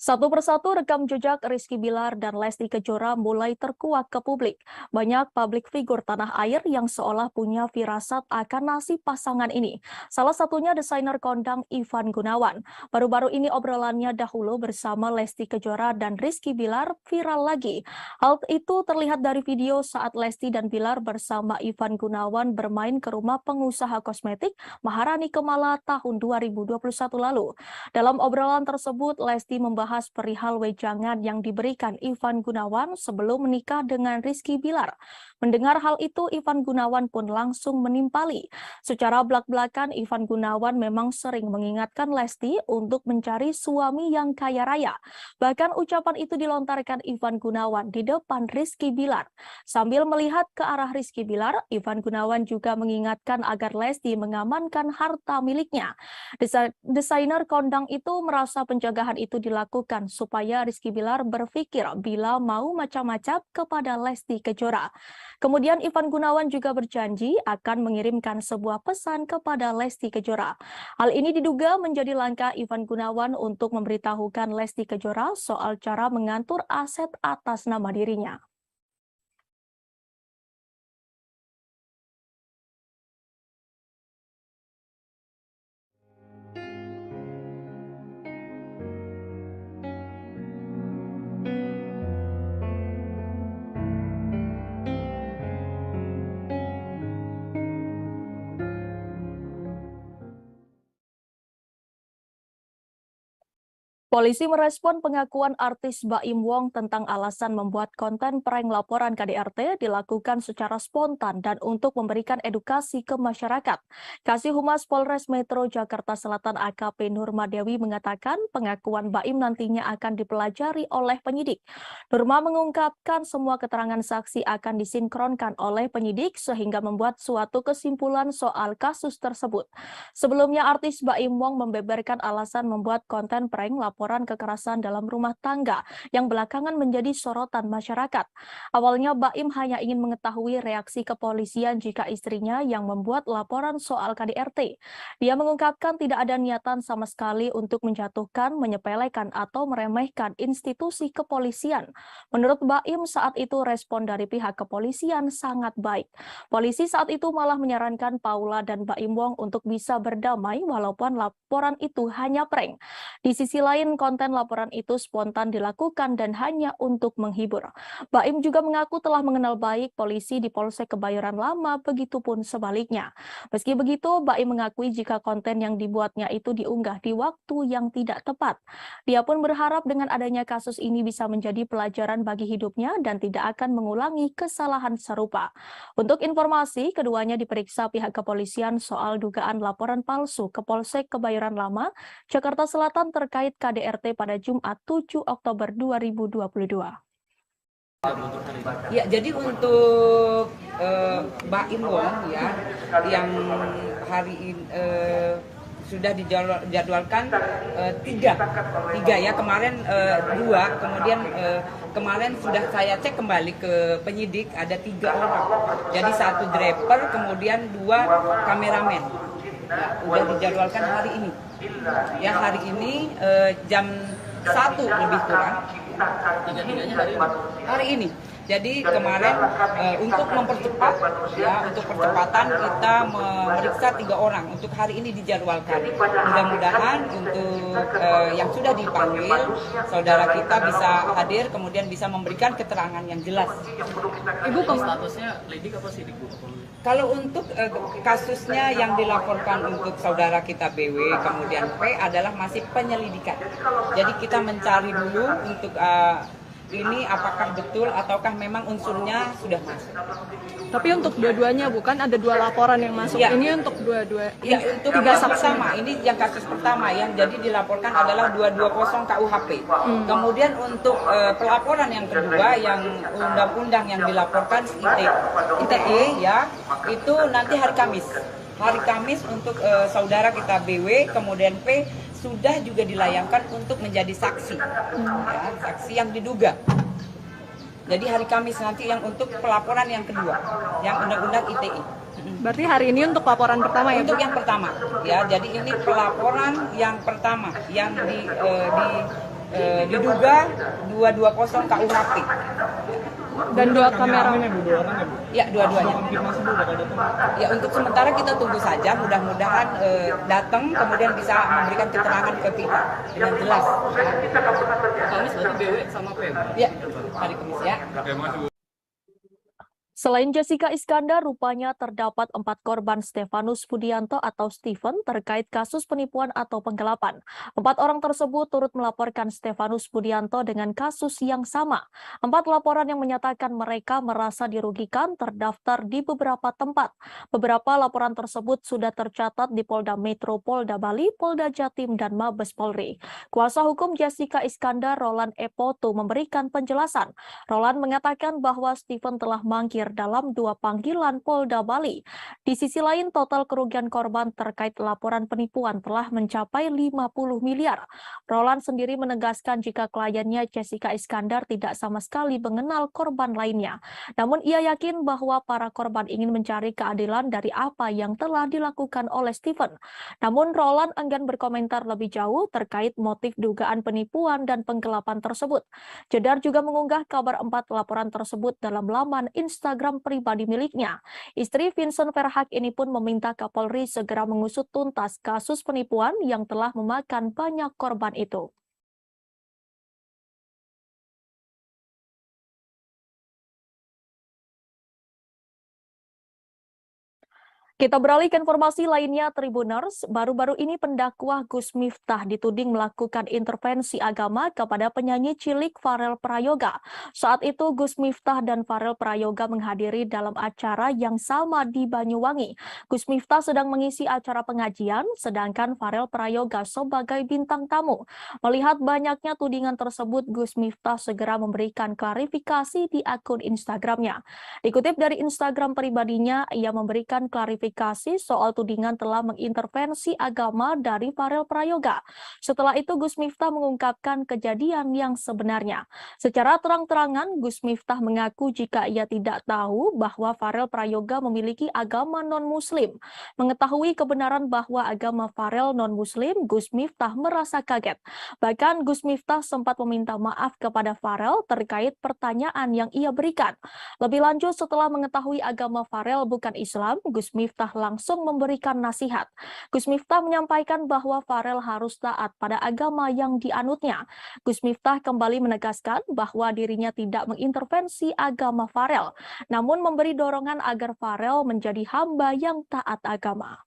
Satu persatu rekam jejak Rizky Bilar dan Lesti Kejora mulai terkuak ke publik. Banyak publik figur tanah air yang seolah punya firasat akan nasib pasangan ini. Salah satunya desainer kondang Ivan Gunawan. Baru-baru ini obrolannya dahulu bersama Lesti Kejora dan Rizky Bilar viral lagi. Hal itu terlihat dari video saat Lesti dan Bilar bersama Ivan Gunawan bermain ke rumah pengusaha kosmetik Maharani Kemala tahun 2021 lalu. Dalam obrolan tersebut, Lesti membahas perihal wejangan yang diberikan Ivan Gunawan sebelum menikah dengan Rizky Bilar. Mendengar hal itu, Ivan Gunawan pun langsung menimpali. Secara belak-belakan, Ivan Gunawan memang sering mengingatkan Lesti untuk mencari suami yang kaya raya. Bahkan ucapan itu dilontarkan Ivan Gunawan di depan Rizky Bilar. Sambil melihat ke arah Rizky Bilar, Ivan Gunawan juga mengingatkan agar Lesti mengamankan harta miliknya. Desainer kondang itu merasa pencegahan itu dilakukan supaya Rizky Bilar berpikir bila mau macam-macam kepada Lesti Kejora. Kemudian Ivan Gunawan juga berjanji akan mengirimkan sebuah pesan kepada Lesti Kejora. Hal ini diduga menjadi langkah Ivan Gunawan untuk memberitahukan Lesti Kejora soal cara mengatur aset atas nama dirinya. Polisi merespon pengakuan artis Baim Wong tentang alasan membuat konten prank laporan KDRT dilakukan secara spontan dan untuk memberikan edukasi ke masyarakat. Kasih Humas Polres Metro Jakarta Selatan AKP Nurma Dewi mengatakan pengakuan Baim nantinya akan dipelajari oleh penyidik. Nurma mengungkapkan semua keterangan saksi akan disinkronkan oleh penyidik sehingga membuat suatu kesimpulan soal kasus tersebut. Sebelumnya artis Baim Wong membeberkan alasan membuat konten prank laporan kekerasan dalam rumah tangga yang belakangan menjadi sorotan masyarakat. Awalnya Baim hanya ingin mengetahui reaksi kepolisian jika istrinya yang membuat laporan soal KDRT. Dia mengungkapkan tidak ada niatan sama sekali untuk menjatuhkan, menyepelekan atau meremehkan institusi kepolisian. Menurut Baim saat itu respon dari pihak kepolisian sangat baik. Polisi saat itu malah menyarankan Paula dan Baim Wong untuk bisa berdamai walaupun laporan itu hanya prank. Di sisi lain, konten laporan itu spontan dilakukan dan hanya untuk menghibur. Baim juga mengaku telah mengenal baik polisi di Polsek Kebayoran Lama, begitupun sebaliknya. Meski begitu, Baim mengakui jika konten yang dibuatnya itu diunggah di waktu yang tidak tepat. Dia pun berharap dengan adanya kasus ini bisa menjadi pelajaran bagi hidupnya dan tidak akan mengulangi kesalahan serupa. Untuk informasi, keduanya diperiksa pihak kepolisian soal dugaan laporan palsu ke Polsek Kebayoran Lama, Jakarta Selatan terkait KDRT pada Jumat 7 Oktober 2022. Ya, jadi untuk Baim Wong ya yang hari ini sudah dijadwalkan tiga ya, kemarin 2, kemudian kemarin sudah saya cek kembali ke penyidik ada 3 orang, jadi 1 driver kemudian 2 kameramen. Sudah dijadwalkan hari ini. Ya, hari ini jam 1 lebih kurang. Hari ini. Jadi kemarin untuk mempercepat, ya, untuk percepatan kita memeriksa 3 orang untuk hari ini dijadwalkan. Mudah-mudahan untuk yang sudah dipanggil, saudara kita bisa hadir, kemudian bisa memberikan keterangan yang jelas. Ibu statusnya lidik apa sidik, Bu? Kalau untuk kasusnya yang dilaporkan untuk saudara kita BW kemudian P adalah masih penyelidikan. Jadi kita mencari dulu untuk ini apakah betul ataukah memang unsurnya sudah masuk. Tapi untuk dua-duanya bukan ada 2 laporan yang masuk. Ya. Ini untuk dua-dua. Ya, untuk yang pertama, ini yang kasus pertama yang jadi dilaporkan adalah 220 KUHP. Kemudian untuk pelaporan yang kedua yang undang-undang yang dilaporkan ITE ya, itu nanti hari Kamis. Hari Kamis untuk saudara kita BW kemudian P sudah juga dilayangkan untuk menjadi saksi, ya, saksi yang diduga. Jadi hari Kamis nanti yang untuk pelaporan yang kedua, yang undang-undang ITE. Berarti hari ini untuk laporan pertama ya? Untuk yang pertama, ya. Jadi ini pelaporan yang pertama yang diduga 220 KUHP. Dan 2 kamera. Ya, dua-duanya. Ya, untuk sementara kita tunggu saja, mudah-mudahan datang kemudian bisa memberikan keterangan ke kita dengan jelas. Kamis berarti BW sama P? Ya, hari Kamis ya. Selain Jessica Iskandar, rupanya terdapat 4 korban Stefanus Budianto atau Stephen terkait kasus penipuan atau penggelapan. 4 orang tersebut turut melaporkan Stefanus Budianto dengan kasus yang sama. 4 laporan yang menyatakan mereka merasa dirugikan terdaftar di beberapa tempat. Beberapa laporan tersebut sudah tercatat di Polda Metro, Polda Bali, Polda Jatim, dan Mabes Polri. Kuasa hukum Jessica Iskandar, Roland Epoto, memberikan penjelasan. Roland mengatakan bahwa Stephen telah mangkir dalam 2 panggilan Polda Bali. Di sisi lain, total kerugian korban terkait laporan penipuan telah mencapai 50 miliar. Roland sendiri menegaskan jika kliennya Jessica Iskandar tidak sama sekali mengenal korban lainnya. Namun ia yakin bahwa para korban ingin mencari keadilan dari apa yang telah dilakukan oleh Stephen. Namun Roland enggan berkomentar lebih jauh terkait motif dugaan penipuan dan penggelapan tersebut. Jedar juga mengunggah kabar 4 laporan tersebut dalam laman Instagram pribadi miliknya. Istri Vincent Verhaak ini pun meminta Kapolri segera mengusut tuntas kasus penipuan yang telah memakan banyak korban itu. Kita beralih ke informasi lainnya, Tribuners. Baru-baru ini pendakwah Gus Miftah dituding melakukan intervensi agama kepada penyanyi cilik Farel Prayoga. Saat itu Gus Miftah dan Farel Prayoga menghadiri dalam acara yang sama di Banyuwangi. Gus Miftah sedang mengisi acara pengajian, sedangkan Farel Prayoga sebagai bintang tamu. Melihat banyaknya tudingan tersebut, Gus Miftah segera memberikan klarifikasi di akun Instagramnya. Dikutip dari Instagram pribadinya, ia memberikan klarifikasi soal tudingan telah mengintervensi agama dari Farel Prayoga. Setelah itu Gus Miftah mengungkapkan kejadian yang sebenarnya. Secara terang-terangan Gus Miftah mengaku jika ia tidak tahu bahwa Farel Prayoga memiliki agama non-muslim. Mengetahui kebenaran bahwa agama Farel non-muslim, Gus Miftah merasa kaget. Bahkan Gus Miftah sempat meminta maaf kepada Farel terkait pertanyaan yang ia berikan. Lebih lanjut, setelah mengetahui agama Farel bukan Islam, Gus Miftah langsung memberikan nasihat. Gus Miftah menyampaikan bahwa Farel harus taat pada agama yang dianutnya. Gus Miftah kembali menegaskan bahwa dirinya tidak mengintervensi agama Farel, namun memberi dorongan agar Farel menjadi hamba yang taat agama.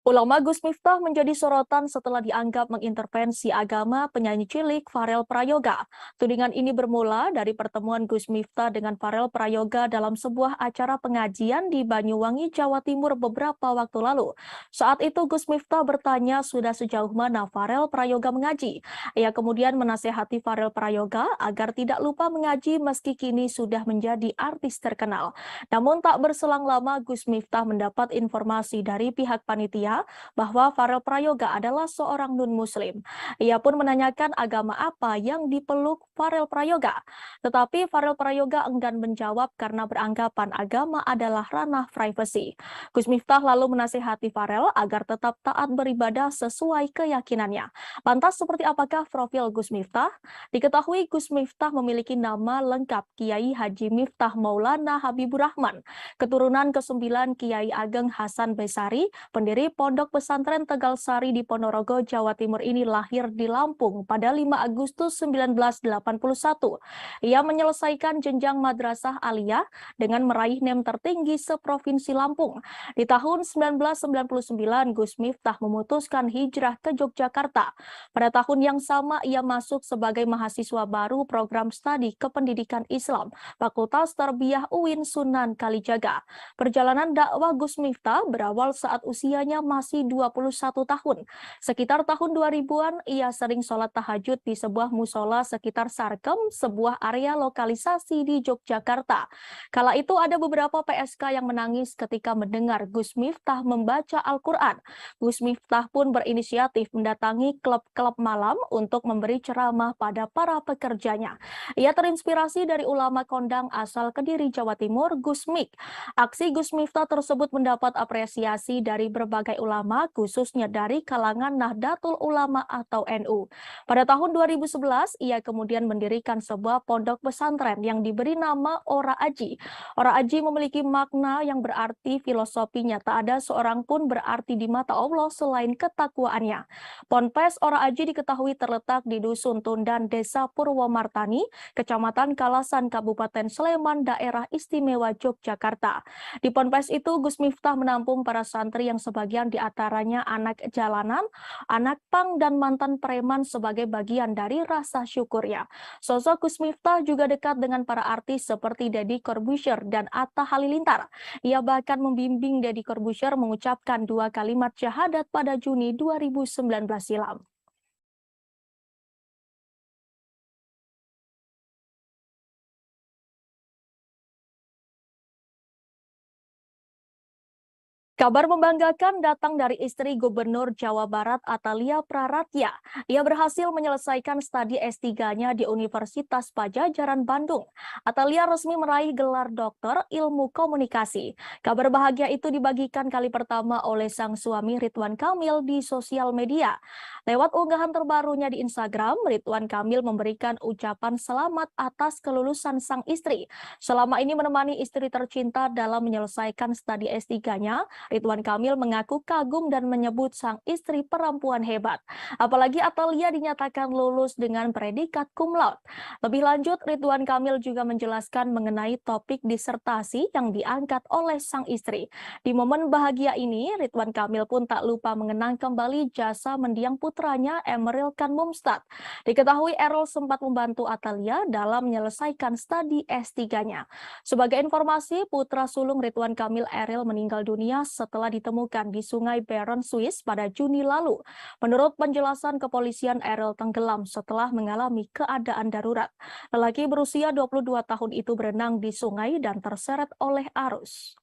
Ulama Gus Miftah menjadi sorotan setelah dianggap mengintervensi agama penyanyi cilik Farel Prayoga. Tudingan ini bermula dari pertemuan Gus Miftah dengan Farel Prayoga dalam sebuah acara pengajian di Banyuwangi, Jawa Timur beberapa waktu lalu. Saat itu Gus Miftah bertanya sudah sejauh mana Farel Prayoga mengaji. Ia kemudian menasehati Farel Prayoga agar tidak lupa mengaji meski kini sudah menjadi artis terkenal. Namun tak berselang lama Gus Miftah mendapat informasi dari pihak panitia menyangka bahwa Farel Prayoga adalah seorang non-muslim. Ia pun menanyakan agama apa yang dipeluk Farel Prayoga. Tetapi Farel Prayoga enggan menjawab karena beranggapan agama adalah ranah privasi. Gus Miftah lalu menasihati Farel agar tetap taat beribadah sesuai keyakinannya. Lantas seperti apakah profil Gus Miftah? Diketahui Gus Miftah memiliki nama lengkap Kiai Haji Miftah Maulana Habibur Rahman, keturunan ke-9 Kiai Ageng Hasan Besari, pendiri Pondok Pesantren Tegal Sari di Ponorogo, Jawa Timur ini lahir di Lampung pada 5 Agustus 1981. Ia menyelesaikan jenjang madrasah aliyah dengan meraih NEM tertinggi seprovinsi Lampung. Di tahun 1999, Gus Miftah memutuskan hijrah ke Yogyakarta. Pada tahun yang sama, ia masuk sebagai mahasiswa baru program studi Kependidikan Islam, Fakultas Tarbiyah UIN Sunan Kalijaga. Perjalanan dakwah Gus Miftah berawal saat usianya masih 21 tahun. Sekitar tahun 2000-an, ia sering sholat tahajud di sebuah musola sekitar Sarkem, sebuah area lokalisasi di Yogyakarta. Kala itu ada beberapa PSK yang menangis ketika mendengar Gus Miftah membaca Al-Quran. Gus Miftah pun berinisiatif mendatangi klub-klub malam untuk memberi ceramah pada para pekerjanya. Ia terinspirasi dari ulama kondang asal Kediri, Jawa Timur, Gus Mik. Aksi Gus Miftah tersebut mendapat apresiasi dari berbagai ulama, khususnya dari kalangan Nahdlatul Ulama atau NU. Pada tahun 2011, ia kemudian mendirikan sebuah pondok pesantren yang diberi nama Ora Aji. Ora Aji memiliki makna yang berarti filosofinya tak ada seorang pun berarti di mata Allah selain ketakwaannya. Ponpes Ora Aji diketahui terletak di Dusun Tundan, Desa Purwomartani, Kecamatan Kalasan, Kabupaten Sleman, Daerah Istimewa Yogyakarta. Di ponpes itu, Gus Miftah menampung para santri yang sebagian diantaranya anak jalanan, anak pang, dan mantan preman sebagai bagian dari rasa syukurnya. Sosok Gus Miftah juga dekat dengan para artis seperti Deddy Corbuzier dan Atta Halilintar. Ia bahkan membimbing Deddy Corbuzier mengucapkan 2 kalimat syahadat pada Juni 2019 silam. Kabar membanggakan datang dari istri Gubernur Jawa Barat Atalia Praratya. Ia berhasil menyelesaikan studi S3-nya di Universitas Padjadjaran Bandung. Atalia resmi meraih gelar doktor ilmu komunikasi. Kabar bahagia itu dibagikan kali pertama oleh sang suami Ridwan Kamil di sosial media. Lewat unggahan terbarunya di Instagram, Ridwan Kamil memberikan ucapan selamat atas kelulusan sang istri. Selama ini menemani istri tercinta dalam menyelesaikan studi S3-nya, Ridwan Kamil mengaku kagum dan menyebut sang istri perempuan hebat. Apalagi Atalia dinyatakan lulus dengan predikat cum laude. Lebih lanjut, Ridwan Kamil juga menjelaskan mengenai topik disertasi yang diangkat oleh sang istri. Di momen bahagia ini, Ridwan Kamil pun tak lupa mengenang kembali jasa mendiang putranya Emeril Khan Mumtaz. Diketahui Errol sempat membantu Atalia dalam menyelesaikan studi S3-nya. Sebagai informasi, putra sulung Ridwan Kamil, Errol, meninggal dunia setelah ditemukan di Sungai Bern, Swiss pada Juni lalu. Menurut penjelasan kepolisian, Errol tenggelam setelah mengalami keadaan darurat. Lelaki berusia 22 tahun itu berenang di sungai dan terseret oleh arus.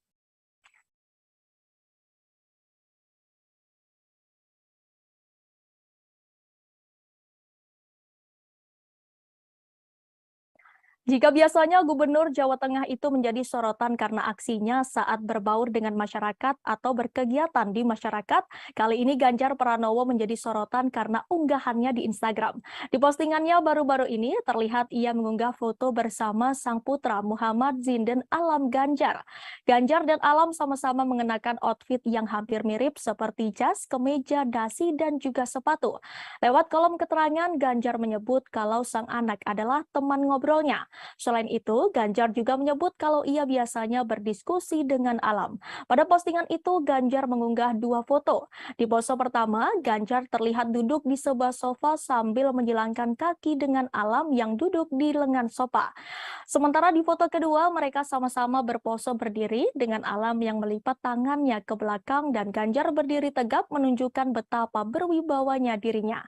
Jika biasanya Gubernur Jawa Tengah itu menjadi sorotan karena aksinya saat berbaur dengan masyarakat atau berkegiatan di masyarakat, kali ini Ganjar Pranowo menjadi sorotan karena unggahannya di Instagram. Di postingannya baru-baru ini terlihat ia mengunggah foto bersama sang putra Muhammad Zinden Alam Ganjar. Ganjar dan Alam sama-sama mengenakan outfit yang hampir mirip seperti jas, kemeja, dasi, dan juga sepatu. Lewat kolom keterangan, Ganjar menyebut kalau sang anak adalah teman ngobrolnya. Selain itu, Ganjar juga menyebut kalau ia biasanya berdiskusi dengan Alam. Pada postingan itu, Ganjar mengunggah 2 foto. Di pose pertama, Ganjar terlihat duduk di sebuah sofa sambil menjilangkan kaki dengan Alam yang duduk di lengan sofa. Sementara di foto kedua, mereka sama-sama berpose berdiri dengan Alam yang melipat tangannya ke belakang dan Ganjar berdiri tegap menunjukkan betapa berwibawanya dirinya.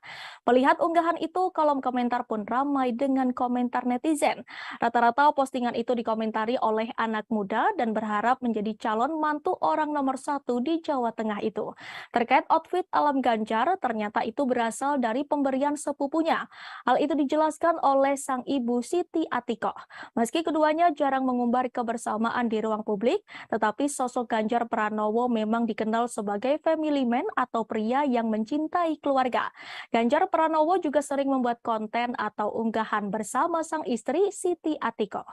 Melihat unggahan itu, kolom komentar pun ramai dengan komentar netizen. Rata-rata postingan itu dikomentari oleh anak muda dan berharap menjadi calon mantu orang nomor 1 di Jawa Tengah itu. Terkait outfit alam Ganjar, ternyata itu berasal dari pemberian sepupunya. Hal itu dijelaskan oleh sang ibu Siti Atikoh. Meski keduanya jarang mengumbar kebersamaan di ruang publik, tetapi sosok Ganjar Pranowo memang dikenal sebagai family man atau pria yang mencintai keluarga. Ganjar Pranowo juga sering membuat konten atau unggahan bersama sang istri Siti Atikoh.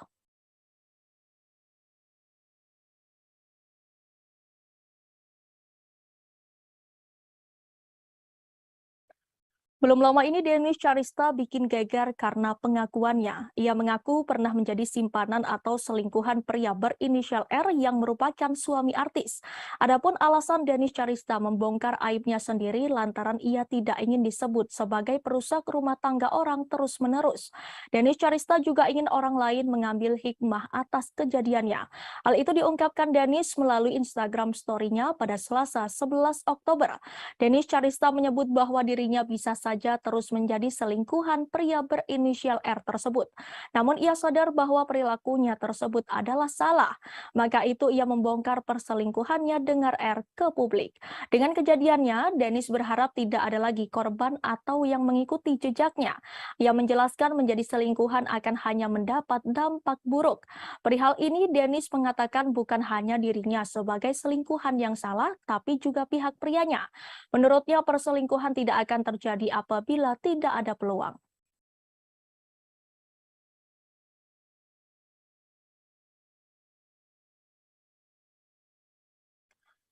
Belum lama ini Denis Charista bikin geger karena pengakuannya. Ia mengaku pernah menjadi simpanan atau selingkuhan pria berinisial R yang merupakan suami artis. Adapun alasan Denis Charista membongkar aibnya sendiri lantaran ia tidak ingin disebut sebagai perusak rumah tangga orang terus-menerus. Denis Charista juga ingin orang lain mengambil hikmah atas kejadiannya. Hal itu diungkapkan Denis melalui Instagram story-nya pada Selasa 11 Oktober. Denis Charista menyebut bahwa dirinya bisa saja terus menjadi selingkuhan pria berinisial R tersebut. Namun ia sadar bahwa perilakunya tersebut adalah salah. Maka itu ia membongkar perselingkuhannya dengan R ke publik. Dengan kejadiannya, Denis berharap tidak ada lagi korban atau yang mengikuti jejaknya. Ia menjelaskan menjadi selingkuhan akan hanya mendapat dampak buruk. Perihal ini, Denis mengatakan bukan hanya dirinya sebagai selingkuhan yang salah, tapi juga pihak prianya. Menurutnya, perselingkuhan tidak akan terjadi apabila tidak ada peluang.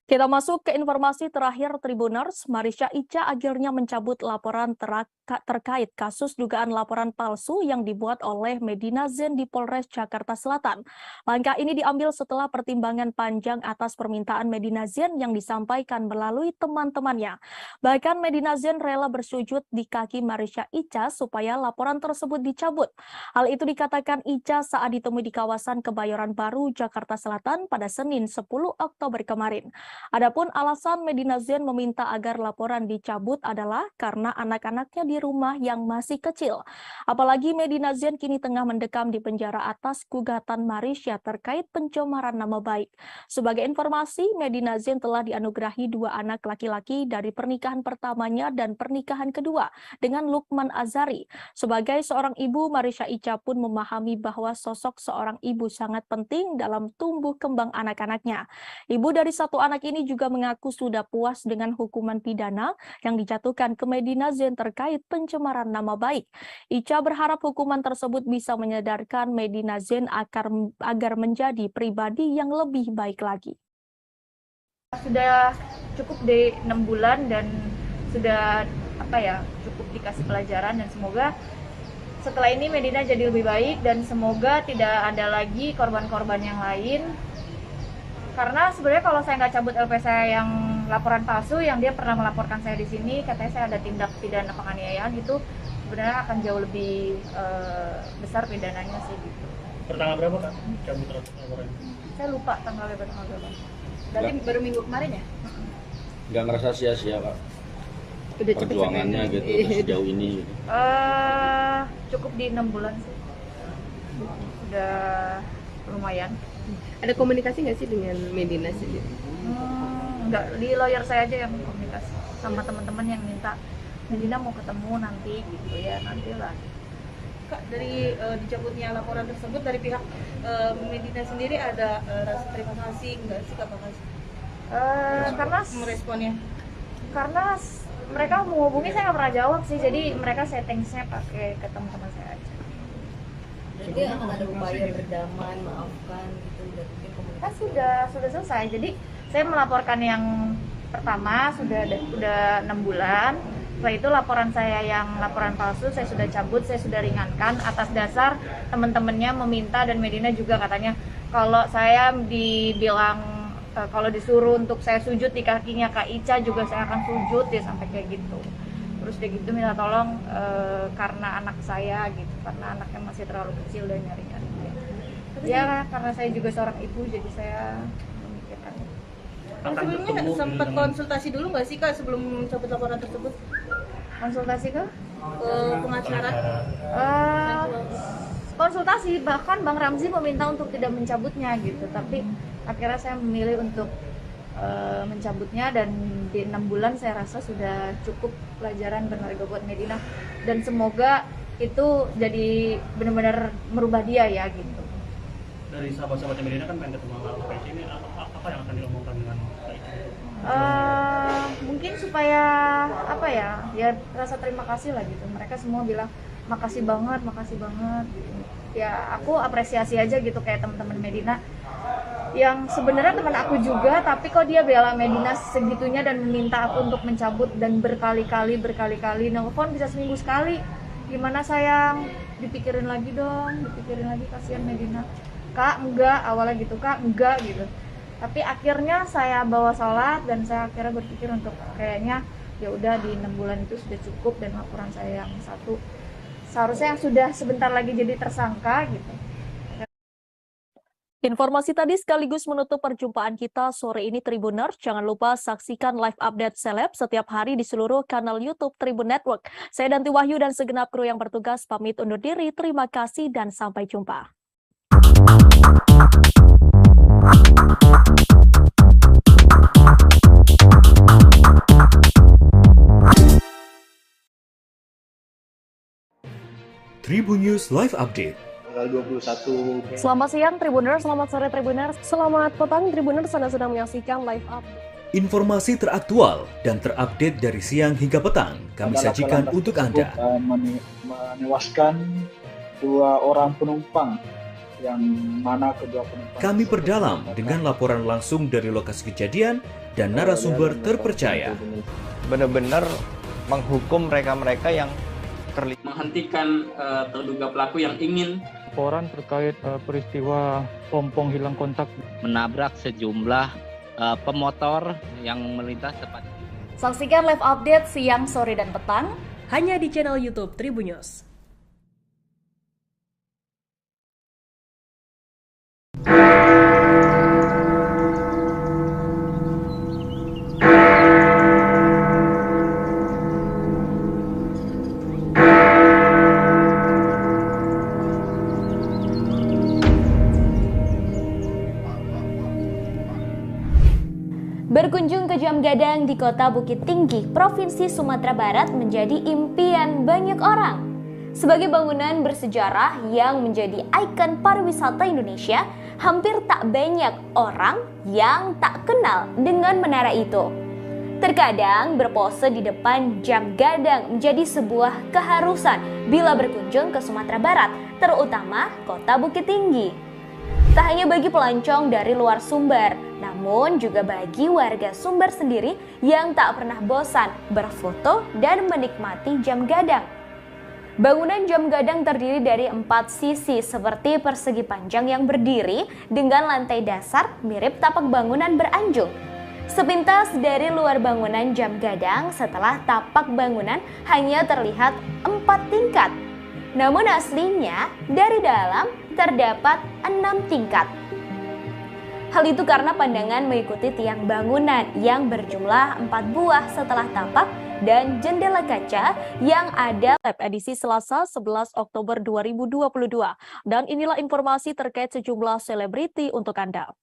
Kita masuk ke informasi terakhir Tribuners. Marisha Icha akhirnya mencabut laporan terkait kasus dugaan laporan palsu yang dibuat oleh Medina Zain di Polres Jakarta Selatan. Langkah ini diambil setelah pertimbangan panjang atas permintaan Medina Zain yang disampaikan melalui teman-temannya. Bahkan Medina Zain rela bersujud di kaki Marisha Icha supaya laporan tersebut dicabut. Hal itu dikatakan Icha saat ditemui di kawasan Kebayoran Baru, Jakarta Selatan pada Senin 10 Oktober kemarin. Adapun alasan Medina Zain meminta agar laporan dicabut adalah karena anak-anaknya di rumah yang masih kecil. Apalagi Medina Zain kini tengah mendekam di penjara atas gugatan Marisha terkait pencemaran nama baik. Sebagai informasi, Medina Zain telah dianugerahi 2 anak laki-laki dari pernikahan pertamanya dan pernikahan kedua dengan Lukman Azari. Sebagai seorang ibu, Marisha Icha pun memahami bahwa sosok seorang ibu sangat penting dalam tumbuh kembang anak-anaknya. Ibu dari 1 anak ini juga mengaku sudah puas dengan hukuman pidana yang dijatuhkan ke Medina Zain terkait pencemaran nama baik. Icha berharap hukuman tersebut bisa menyadarkan Medina Zain agar menjadi pribadi yang lebih baik lagi. Sudah cukup di 6 bulan dan sudah cukup dikasih pelajaran, dan semoga setelah ini Medina jadi lebih baik dan semoga tidak ada lagi korban-korban yang lain. Karena sebenarnya kalau saya nggak cabut LP saya yang laporan palsu, yang dia pernah melaporkan saya di sini, katanya saya ada tindak pidana penganiayaan, itu sebenarnya akan jauh lebih besar pidananya sih gitu. Pertanggal berapa Kak cabut laporan? Saya lupa tanggal berapa. Berarti baru minggu kemarin ya? Nggak ngerasa sia-sia Kak? Udah perjuangannya gitu sejauh ini gitu. Cukup di 6 bulan sih. Udah lumayan. Ada komunikasi nggak sih dengan Medina sendiri? Enggak, di lawyer saya aja yang komunikasi sama teman-teman yang minta Medina mau ketemu nanti gitu ya, nantilah. Kak, dari dicabutnya laporan tersebut dari pihak Medina sendiri ada rasa terima kasih nggak sih Kak? Karena meresponnya? Karena mereka menghubungi saya nggak pernah jawab sih, jadi mereka settingnya pakai ke teman-teman saya aja. Jadi akan ada upaya berdamai, maafkan gitu, udah bikin komunikasi. Sudah selesai. Jadi saya melaporkan yang pertama udah 6 bulan. Setelah itu laporan saya yang laporan palsu saya sudah cabut, saya sudah ringankan atas dasar teman-temannya meminta, dan Medina juga katanya kalau saya dibilang kalau disuruh untuk saya sujud di kakinya Kak Icha juga saya akan sujud, ya sampai kayak gitu. Terus dia gitu minta tolong karena anak saya gitu, karena anaknya masih terlalu kecil dan nyari-nyari ya, karena saya juga seorang ibu jadi saya memikirkan. Sebelumnya sempat konsultasi dulu nggak sih Kak sebelum cabut laporan tersebut? Konsultasi ke pengacara? konsultasi, bahkan Bang Ramzi meminta untuk tidak mencabutnya gitu, tapi akhirnya saya memilih untuk mencabutnya, dan di 6 bulan saya rasa sudah cukup pelajaran berharga buat Medina, dan semoga itu jadi benar-benar merubah dia ya gitu. Dari sahabat-sahabatnya Medina kan pengen ketemu sama Kak Ici, ini apa yang akan diomongkan dengan Kak Ici? Mungkin supaya apa ya rasa terima kasih lah gitu. Mereka semua bilang makasih banget gitu. Ya aku apresiasi aja gitu kayak teman-teman Medina yang sebenarnya teman aku juga, tapi kok dia bela Medina segitunya dan meminta aku untuk mencabut, dan berkali-kali nelfon bisa seminggu sekali. Gimana sayang, dipikirin lagi dong, kasihan Medina. Kak enggak, awalnya gitu, Kak enggak gitu. Tapi akhirnya saya bawa sholat, dan saya akhirnya berpikir untuk kayaknya ya udah di 6 bulan itu sudah cukup, dan laporan saya yang satu seharusnya yang sudah sebentar lagi jadi tersangka gitu. Informasi tadi sekaligus menutup perjumpaan kita sore ini Tribuners. Jangan lupa saksikan live update seleb setiap hari di seluruh kanal YouTube Tribun Network. Saya Danti Wahyu dan segenap kru yang bertugas pamit undur diri. Terima kasih dan sampai jumpa. Tribun News Live Update. Tanggal 21. Selamat siang Tribuners, selamat sore Tribuners, selamat petang Tribuners, Anda sedang menyaksikan live update. Informasi teraktual dan terupdate dari siang hingga petang kami sajikan untuk Anda. Menewaskan 2 orang penumpang, yang mana kedua penumpang Kami perdalam dengan laporan langsung dari lokasi kejadian dan narasumber terpercaya. Benar-benar menghukum mereka-mereka yang terlibat, menghentikan terduga pelaku yang ingin Laporan terkait peristiwa pompong hilang kontak menabrak sejumlah pemotor yang melintas tepat. Saksikan live update siang, sore, dan petang hanya di channel YouTube Tribun News. Berkunjung ke Jam Gadang di Kota Bukit Tinggi, Provinsi Sumatera Barat menjadi impian banyak orang. Sebagai bangunan bersejarah yang menjadi ikon pariwisata Indonesia, hampir tak banyak orang yang tak kenal dengan menara itu. Terkadang berpose di depan Jam Gadang menjadi sebuah keharusan bila berkunjung ke Sumatera Barat, terutama Kota Bukit Tinggi. Tak hanya bagi pelancong dari luar Sumber, namun juga bagi warga Sumber sendiri yang tak pernah bosan berfoto dan menikmati Jam Gadang. Bangunan Jam Gadang terdiri dari 4 sisi seperti persegi panjang yang berdiri dengan lantai dasar mirip tapak bangunan beranjung. Sepintas dari luar bangunan Jam Gadang, setelah tapak bangunan hanya terlihat 4 tingkat. Namun aslinya dari dalam terdapat 6 tingkat. Hal itu karena pandangan mengikuti tiang bangunan yang berjumlah 4 buah setelah tapak dan jendela kaca yang ada. Edisi Selasa 11 Oktober 2022. Dan inilah informasi terkait sejumlah selebriti untuk Anda.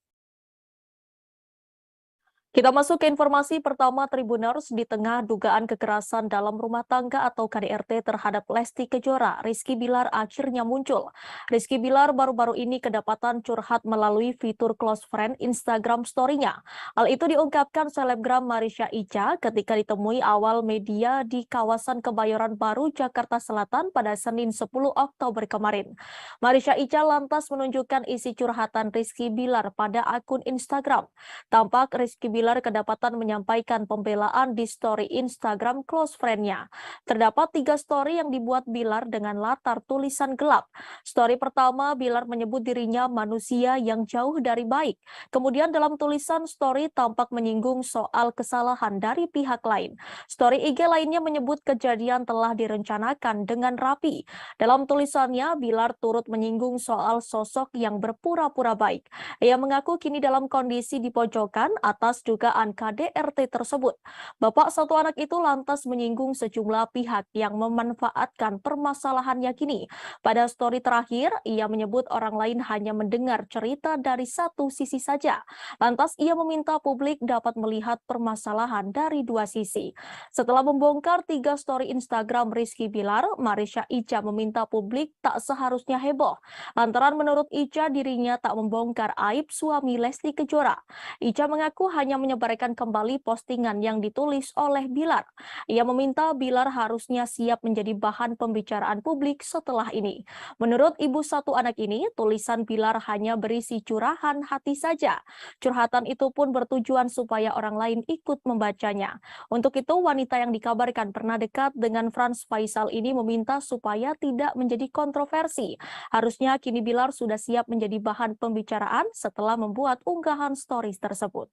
Kita masuk ke informasi pertama Tribuners. Di tengah dugaan kekerasan dalam rumah tangga atau KDRT terhadap Lesti Kejora, Rizky Bilar akhirnya muncul. Rizky Bilar baru-baru ini kedapatan curhat melalui fitur close friend Instagram story-nya. Hal itu diungkapkan selebgram Marisha Ica ketika ditemui awal media di kawasan Kebayoran Baru, Jakarta Selatan pada Senin 10 Oktober kemarin. Marisha Ica lantas menunjukkan isi curhatan Rizky Bilar pada akun Instagram. Tampak Rizky Bilar kedapatan menyampaikan pembelaan di story Instagram close friend-nya. Terdapat 3 story yang dibuat Bilar dengan latar tulisan gelap. Story pertama, Bilar menyebut dirinya manusia yang jauh dari baik. Kemudian dalam tulisan story tampak menyinggung soal kesalahan dari pihak lain. Story IG lainnya menyebut kejadian telah direncanakan dengan rapi. Dalam tulisannya, Bilar turut menyinggung soal sosok yang berpura-pura baik. Ia mengaku kini dalam kondisi di pojokan atas dugaan KDRT tersebut. Bapak satu anak itu lantas menyinggung sejumlah pihak yang memanfaatkan permasalahannya kini. Pada story terakhir, ia menyebut orang lain hanya mendengar cerita dari satu sisi saja. Lantas ia meminta publik dapat melihat permasalahan dari dua sisi. Setelah membongkar 3 story Instagram Rizky Bilar, Marisha Ica meminta publik tak seharusnya heboh. Lantaran menurut Ica dirinya tak membongkar aib suami Lesti Kejora. Ica mengaku hanya menyebarkan kembali postingan yang ditulis oleh Bilar. Ia meminta Bilar harusnya siap menjadi bahan pembicaraan publik setelah ini. Menurut ibu satu anak ini, tulisan Bilar hanya berisi curahan hati saja. Curhatan itu pun bertujuan supaya orang lain ikut membacanya. Untuk itu, wanita yang dikabarkan pernah dekat dengan Frans Faisal ini meminta supaya tidak menjadi kontroversi. Harusnya kini Bilar sudah siap menjadi bahan pembicaraan setelah membuat unggahan stories tersebut.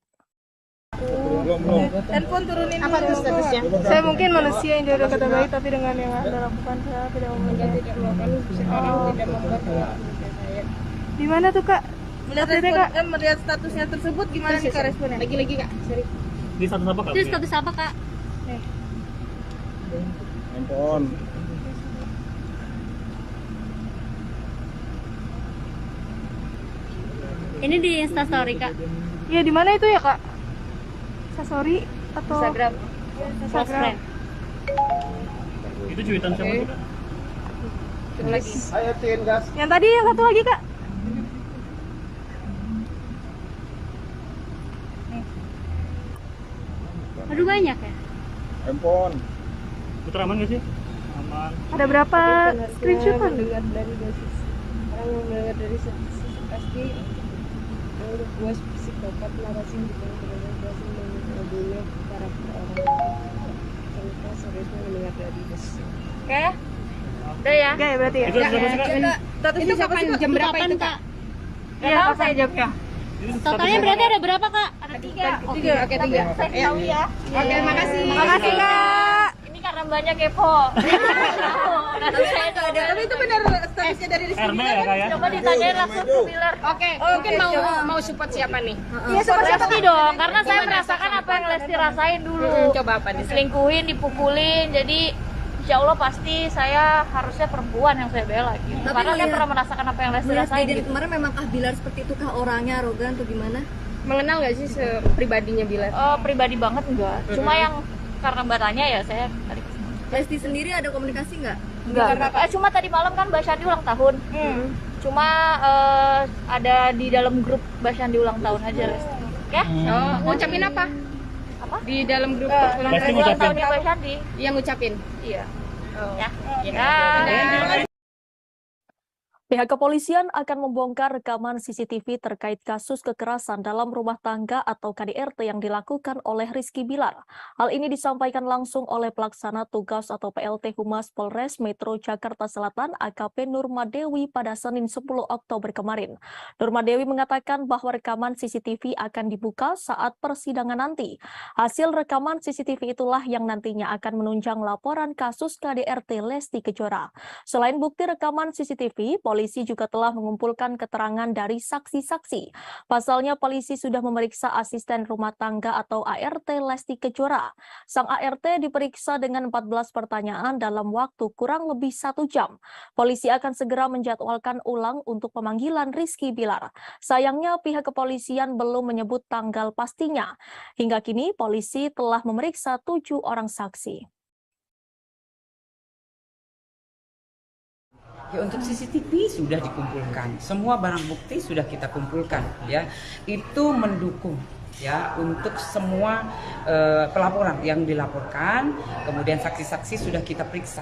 Handphone turunin apa tuh statusnya? Saya mungkin manusia yang jodoh kata baik, tapi dengan yang Anda lakukan saya tidak melakukan sekarang tidak membuat saya. Di mana tuh Kak? Melihat statusnya tersebut gimana nih Kak responnya? Lagi Kak, sorry. Di status apa Kak? Di status apa Kak? Handphone. Ini di Instastory Kak. Iya, di mana itu ya Kak? Instastory atau Instagram. Instagram. Itu cuitan siapa tuh Kak? Lagi. Ayo tin gas. Yang tadi yang satu lagi Kak. Aduh banyak ya. Handphone. Putra aman nggak sih? Aman. Ada berapa screenshotan? Mendengar dari dosis. Orang yang mendengar dari sisi pasti menurut gue psikopat narasi yang berhasil membunuh karakter orang. Tanpa seriusnya mendengar dari dosis. Oke. Udah ya? Oke, berarti ya. Itu kapan jam berapa itu Kak? Iya, saya jawabnya. Totalnya berarti ada berapa Kak? Ada 3. Oke, 3. Saya tahu ya. Oke, makasih. Makasih Kak. Ini karena banyak kepo. Tapi itu benar statusnya dari Rizky RB ya Kak ya? Coba ditanyain langsung ke Bilar. Oke, mungkin mau support siapa nih? Iya, support Lesti dong, karena saya merasakan apa yang Lesti rasain dulu. Coba apa nih? Diselingkuhin, dipukulin, jadi Insya Allah pasti saya harusnya perempuan yang saya bela gitu. Tapi Karena saya melihat- pernah merasakan apa yang Lesti Melihat rasain kejadian gitu. kemarin memangkah Bilar seperti itu kah orangnya arogan atau gimana? Mengenal nggak sih pribadinya Bilar? Pribadi banget enggak. Cuma yang karena Mbak tanya ya saya tadi Lesti sendiri ada komunikasi nggak? enggak. Cuma tadi malam kan Mbak Syandi ulang tahun. Cuma ada di dalam grup Mbak Syandi ulang tahun aja Lesti. Oke? Oh, ngucapin apa? Apa? Di dalam grup Lesti Ulang ngucapin. tahunnya Mbak Syandi. Yang ngucapin. Iya. Oh. Ya. Ya. Pihak kepolisian akan membongkar rekaman CCTV terkait kasus kekerasan dalam rumah tangga atau KDRT yang dilakukan oleh Rizky Bilar. Hal ini disampaikan langsung oleh Pelaksana Tugas atau PLT Humas Polres Metro Jakarta Selatan AKP Nurmadewi pada Senin 10 Oktober kemarin. Nurmadewi mengatakan bahwa rekaman CCTV akan dibuka saat persidangan nanti. Hasil rekaman CCTV itulah yang nantinya akan menunjang laporan kasus KDRT Lesti Kejora. Selain bukti rekaman CCTV, polisi juga telah mengumpulkan keterangan dari saksi-saksi. Pasalnya polisi sudah memeriksa asisten rumah tangga atau ART Lesti Kejora. Sang ART diperiksa dengan 14 pertanyaan dalam waktu kurang lebih 1 jam. Polisi akan segera menjadwalkan ulang untuk pemanggilan Rizky Bilar. Sayangnya pihak kepolisian belum menyebut tanggal pastinya. Hingga kini polisi telah memeriksa 7 orang saksi. Ya, untuk CCTV sudah dikumpulkan, semua barang bukti sudah kita kumpulkan, ya itu mendukung ya untuk semua pelaporan yang dilaporkan, kemudian saksi-saksi sudah kita periksa.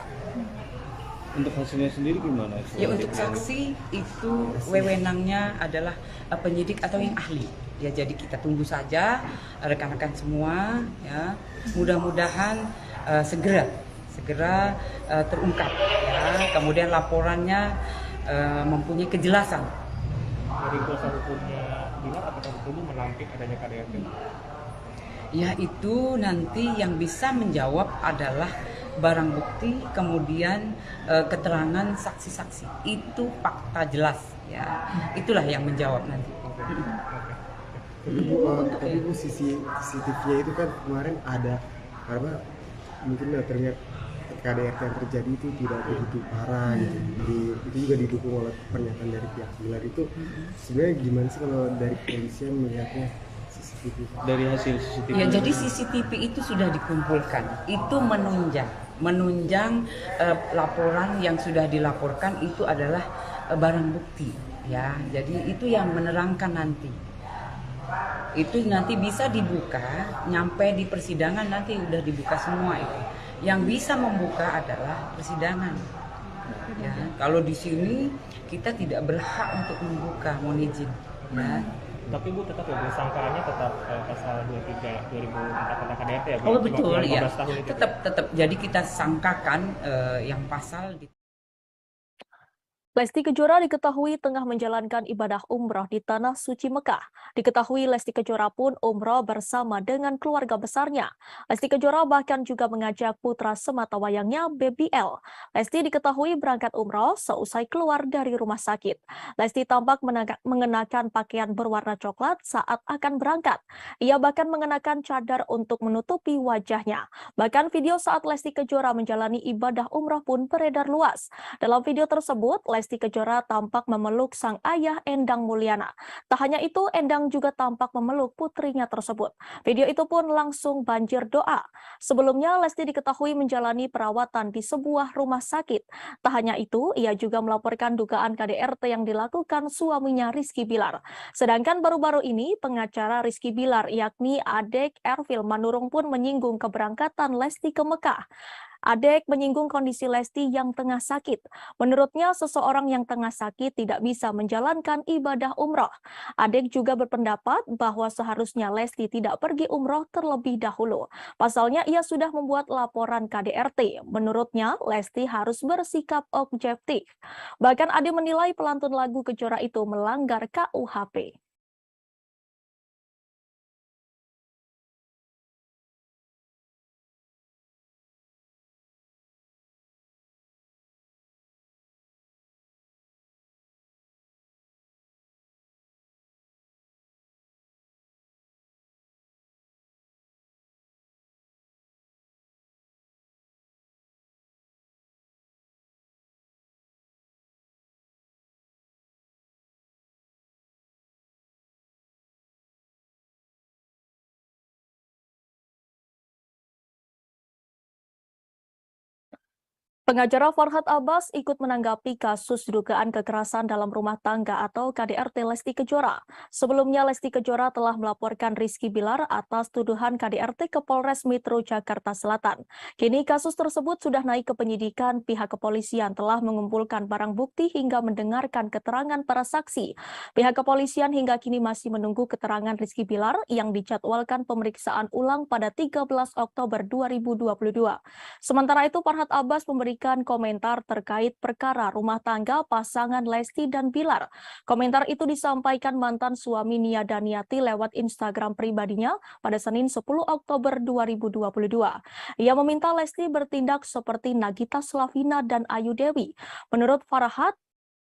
Untuk hasilnya sendiri gimana? Ya untuk saksi itu wewenangnya adalah penyidik atau yang ahli. Ya jadi kita tunggu saja rekan-rekan semua, ya mudah-mudahan segera terungkap, ya. Kemudian laporannya mempunyai kejelasan. Dari kuasa hukumnya Bilar, apakah perlu menampik adanya KDRT? Ya itu nanti yang bisa menjawab adalah barang bukti, kemudian keterangan saksi-saksi. Itu fakta jelas, ya. Itulah yang menjawab nanti. Tapi bu sisi CCTV-nya itu kan kemarin ada apa mungkin terlihat KDRT yang terjadi itu tidak begitu parah gitu. Itu juga didukung oleh pernyataan dari pihak Bilar itu. Sebenarnya gimana sih kalau dari kepolisian melihatnya CCTV? Dari hasil CCTV. Ya, jadi CCTV itu sudah dikumpulkan. Itu menunjang laporan yang sudah dilaporkan itu adalah barang bukti. Ya, jadi itu yang menerangkan nanti. Itu nanti bisa dibuka, nyampe di persidangan nanti udah dibuka semua itu. Yang bisa membuka adalah persidangan. Ya, kalau di sini kita tidak berhak untuk membuka, mohon izin. Ya. Tapi Bu tetap ya, sangkaannya tetap pasal 23 2004 tentang KDRT ya Bu? Oh betul ya, Tahun itu. tetap. Jadi kita sangkakan yang pasal di Lesti Kejora diketahui tengah menjalankan ibadah umroh di Tanah Suci Mekah. Diketahui Lesti Kejora pun umroh bersama dengan keluarga besarnya. Lesti Kejora bahkan juga mengajak putra sematawayangnya Baby L. Lesti diketahui berangkat umroh seusai keluar dari rumah sakit. Lesti tampak mengenakan pakaian berwarna coklat saat akan berangkat. Ia bahkan mengenakan cadar untuk menutupi wajahnya. Bahkan video saat Lesti Kejora menjalani ibadah umroh pun beredar luas. Dalam video tersebut, Lesti Kejora tampak memeluk sang ayah Endang Mulyana. Tak hanya itu, Endang juga tampak memeluk putrinya tersebut. Video itu pun langsung banjir doa. Sebelumnya, Lesti diketahui menjalani perawatan di sebuah rumah sakit. Tak hanya itu, ia juga melaporkan dugaan KDRT yang dilakukan suaminya Rizky Bilar. Sedangkan baru-baru ini, pengacara Rizky Bilar yakni Adek Ervil Manurung pun menyinggung keberangkatan Lesti ke Mekah. Adek menyinggung kondisi Lesti yang tengah sakit. Menurutnya, seseorang yang tengah sakit tidak bisa menjalankan ibadah umroh. Adek juga berpendapat bahwa seharusnya Lesti tidak pergi umroh terlebih dahulu. Pasalnya, ia sudah membuat laporan KDRT. Menurutnya, Lesti harus bersikap objektif. Bahkan Ade menilai pelantun lagu Kejora itu melanggar KUHP. Pengacara Farhad Abbas ikut menanggapi kasus dugaan kekerasan dalam rumah tangga atau KDRT Lesti Kejora. Sebelumnya, Lesti Kejora telah melaporkan Rizky Bilar atas tuduhan KDRT ke Polres Metro Jakarta Selatan. Kini kasus tersebut sudah naik ke penyidikan. Pihak kepolisian telah mengumpulkan barang bukti hingga mendengarkan keterangan para saksi. Pihak kepolisian hingga kini masih menunggu keterangan Rizky Bilar yang dijadwalkan pemeriksaan ulang pada 13 Oktober 2022. Sementara itu, Farhad Abbas memberikan komentar terkait perkara rumah tangga pasangan Lesti dan Bilar. Komentar itu disampaikan mantan suami Nia Daniati lewat Instagram pribadinya pada Senin 10 Oktober 2022. Ia meminta Lesti bertindak seperti Nagita Slavina dan Ayu Dewi. Menurut Farhad,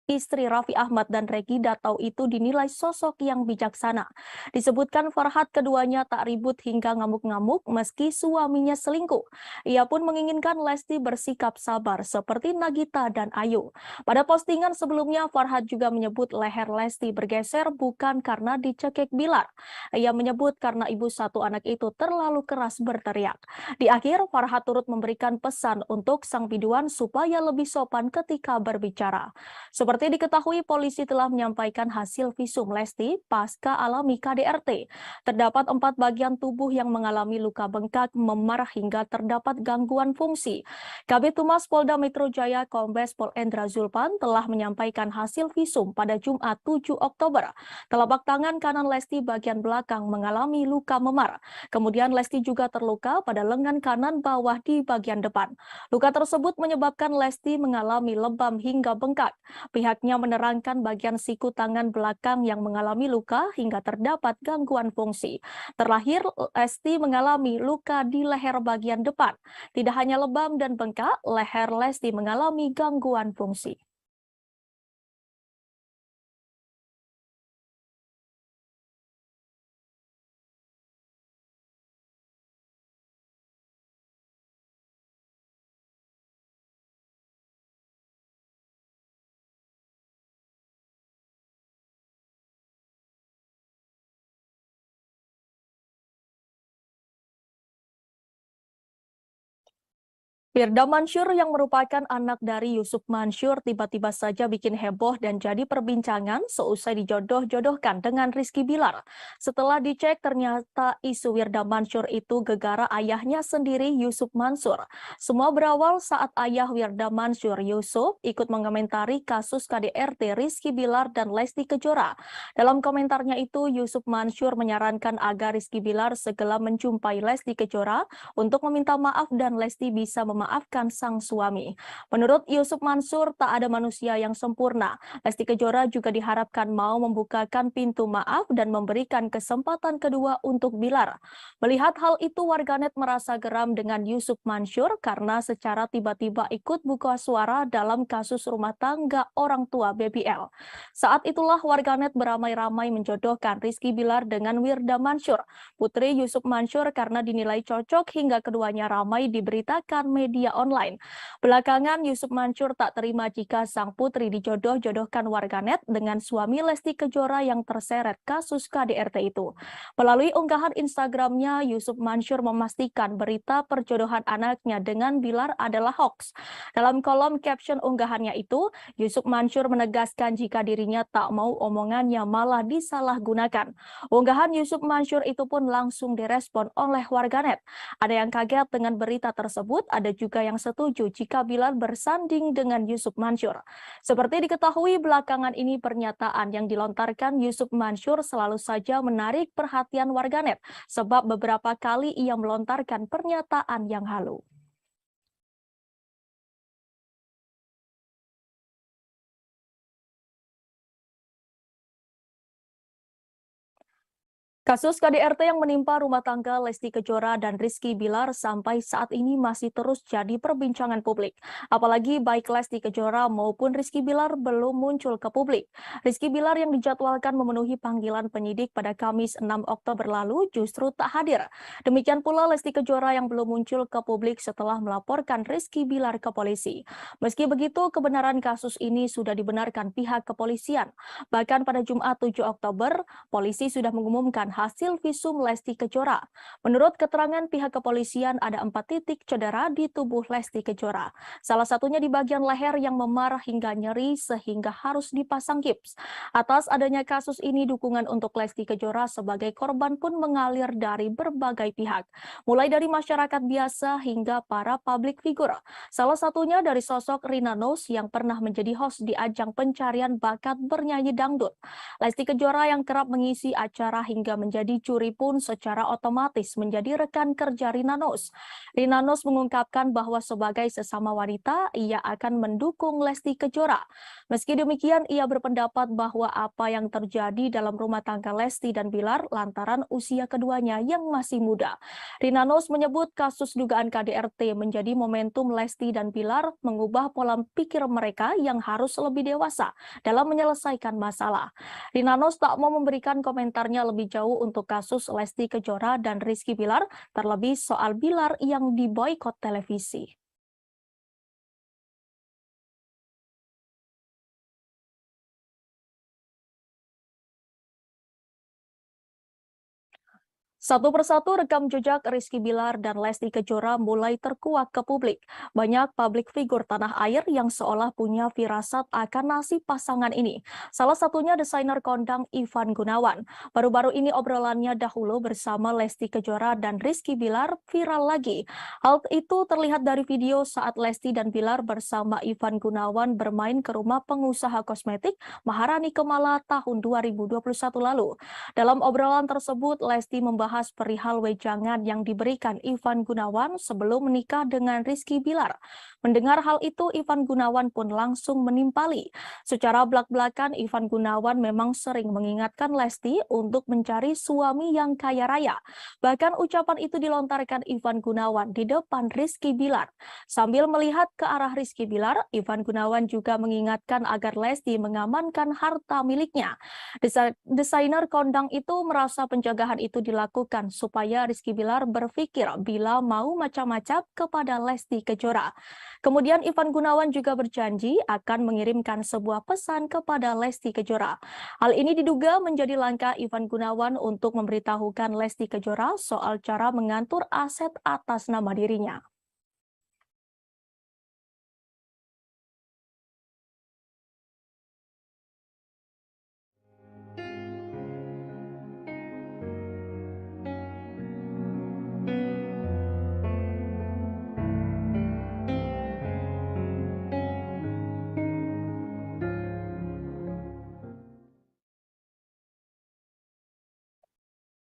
istri Raffi Ahmad dan Regida Tau itu dinilai sosok yang bijaksana. Disebutkan Farhad keduanya tak ribut hingga ngamuk-ngamuk meski suaminya selingkuh. Ia pun menginginkan Lesti bersikap sabar seperti Nagita dan Ayu. Pada postingan sebelumnya, Farhad juga menyebut leher Lesti bergeser bukan karena dicekik Bilar. Ia menyebut karena ibu satu anak itu terlalu keras berteriak. Di akhir, Farhad turut memberikan pesan untuk sang biduan supaya lebih sopan ketika berbicara. Seperti diketahui, polisi telah menyampaikan hasil visum Lesti pasca alami KDRT. Terdapat 4 bagian tubuh yang mengalami luka bengkak, memar hingga terdapat gangguan fungsi. Kabid Humas Polda Metro Jaya Kombes Pol Endra Zulpan telah menyampaikan hasil visum pada Jumat 7 Oktober. Telapak tangan kanan Lesti bagian belakang mengalami luka memar. Kemudian Lesti juga terluka pada lengan kanan bawah di bagian depan. Luka tersebut menyebabkan Lesti mengalami lebam hingga bengkak. Pihaknya menerangkan bagian siku tangan belakang yang mengalami luka hingga terdapat gangguan fungsi. Terlahir, Lesti mengalami luka di leher bagian depan. Tidak hanya lebam dan bengkak, leher Lesti mengalami gangguan fungsi. Firda Mansur yang merupakan anak dari Yusuf Mansur tiba-tiba saja bikin heboh dan jadi perbincangan seusai dijodoh-jodohkan dengan Rizky Bilar. Setelah dicek ternyata isu Firda Mansur itu gegara ayahnya sendiri Yusuf Mansur. Semua berawal saat ayah Firda Mansur Yusuf ikut mengomentari kasus KDRT Rizky Bilar dan Lesti Kejora. Dalam komentarnya itu Yusuf Mansur menyarankan agar Rizky Bilar segera menjumpai Lesti Kejora untuk meminta maaf dan Lesti bisa memaafkan sang suami. Menurut Yusuf Mansur, tak ada manusia yang sempurna. Lesti Kejora juga diharapkan mau membukakan pintu maaf dan memberikan kesempatan kedua untuk Bilar. Melihat hal itu, warganet merasa geram dengan Yusuf Mansur karena secara tiba-tiba ikut buka suara dalam kasus rumah tangga orang tua BBL. Saat itulah warganet beramai-ramai menjodohkan Rizky Bilar dengan Firda Mansur, putri Yusuf Mansur, karena dinilai cocok hingga keduanya ramai diberitakan media online. Belakangan Yusuf Mansur tak terima jika sang putri dijodoh-jodohkan warganet dengan suami Lesti Kejora yang terseret kasus KDRT itu. Melalui unggahan Instagramnya, Yusuf Mansur memastikan berita perjodohan anaknya dengan Bilar adalah hoax. Dalam kolom caption unggahannya itu, Yusuf Mansur menegaskan jika dirinya tak mau omongannya malah disalahgunakan. Unggahan Yusuf Mansur itu pun langsung direspon oleh warganet. Ada yang kaget dengan berita tersebut, ada juga yang setuju jika Bilar bersanding dengan Yusuf Mansur. Seperti diketahui belakangan ini pernyataan yang dilontarkan Yusuf Mansur selalu saja menarik perhatian warganet sebab beberapa kali ia melontarkan pernyataan yang halu. Kasus KDRT yang menimpa rumah tangga Lesti Kejora dan Rizky Bilar sampai saat ini masih terus jadi perbincangan publik. Apalagi baik Lesti Kejora maupun Rizky Bilar belum muncul ke publik. Rizky Bilar yang dijadwalkan memenuhi panggilan penyidik pada Kamis 6 Oktober lalu justru tak hadir. Demikian pula Lesti Kejora yang belum muncul ke publik setelah melaporkan Rizky Bilar ke polisi. Meski begitu, kebenaran kasus ini sudah dibenarkan pihak kepolisian. Bahkan pada Jumat 7 Oktober, polisi sudah mengumumkan hasil visum Lesti Kejora. Menurut keterangan pihak kepolisian, ada 4 titik cedera di tubuh Lesti Kejora. Salah satunya di bagian leher yang memar hingga nyeri sehingga harus dipasang gips. Atas adanya kasus ini, dukungan untuk Lesti Kejora sebagai korban pun mengalir dari berbagai pihak. Mulai dari masyarakat biasa hingga para public figure. Salah satunya dari sosok Rina Nose yang pernah menjadi host di ajang pencarian bakat bernyanyi dangdut. Lesti Kejora yang kerap mengisi acara hingga menjadi juri pun secara otomatis menjadi rekan kerja Rina Nose. Rina Nose mengungkapkan bahwa sebagai sesama wanita, ia akan mendukung Lesti Kejora. Meski demikian, ia berpendapat bahwa apa yang terjadi dalam rumah tangga Lesti dan Bilar lantaran usia keduanya yang masih muda. Rina Nose menyebut kasus dugaan KDRT menjadi momentum Lesti dan Bilar mengubah pola pikir mereka yang harus lebih dewasa dalam menyelesaikan masalah. Rina Nose tak mau memberikan komentarnya lebih jauh untuk kasus Lesti Kejora dan Rizky Bilar, terlebih soal Bilar yang diboikot televisi. Satu persatu rekam jejak Rizky Bilar dan Lesti Kejora mulai terkuak ke publik. Banyak publik figur tanah air yang seolah punya firasat akan nasib pasangan ini. Salah satunya desainer kondang Ivan Gunawan. Baru-baru ini obrolannya dahulu bersama Lesti Kejora dan Rizky Bilar viral lagi. Hal itu terlihat dari video saat Lesti dan Bilar bersama Ivan Gunawan bermain ke rumah pengusaha kosmetik Maharani Kemala tahun 2021 lalu. Dalam obrolan tersebut, Lesti membahas perihal wejangan yang diberikan Ivan Gunawan sebelum menikah dengan Rizky Bilar. Mendengar hal itu, Ivan Gunawan pun langsung menimpali. Secara belak-belakan, Ivan Gunawan memang sering mengingatkan Lesti untuk mencari suami yang kaya raya. Bahkan ucapan itu dilontarkan Ivan Gunawan di depan Rizky Bilar. Sambil melihat ke arah Rizky Bilar, Ivan Gunawan juga mengingatkan agar Lesti mengamankan harta miliknya. Desainer kondang itu merasa penjagaan itu dilakukan supaya Rizky Bilar berpikir bila mau macam-macam kepada Lesti Kejora. Kemudian Ivan Gunawan juga berjanji akan mengirimkan sebuah pesan kepada Lesti Kejora. Hal ini diduga menjadi langkah Ivan Gunawan untuk memberitahukan Lesti Kejora soal cara mengatur aset atas nama dirinya.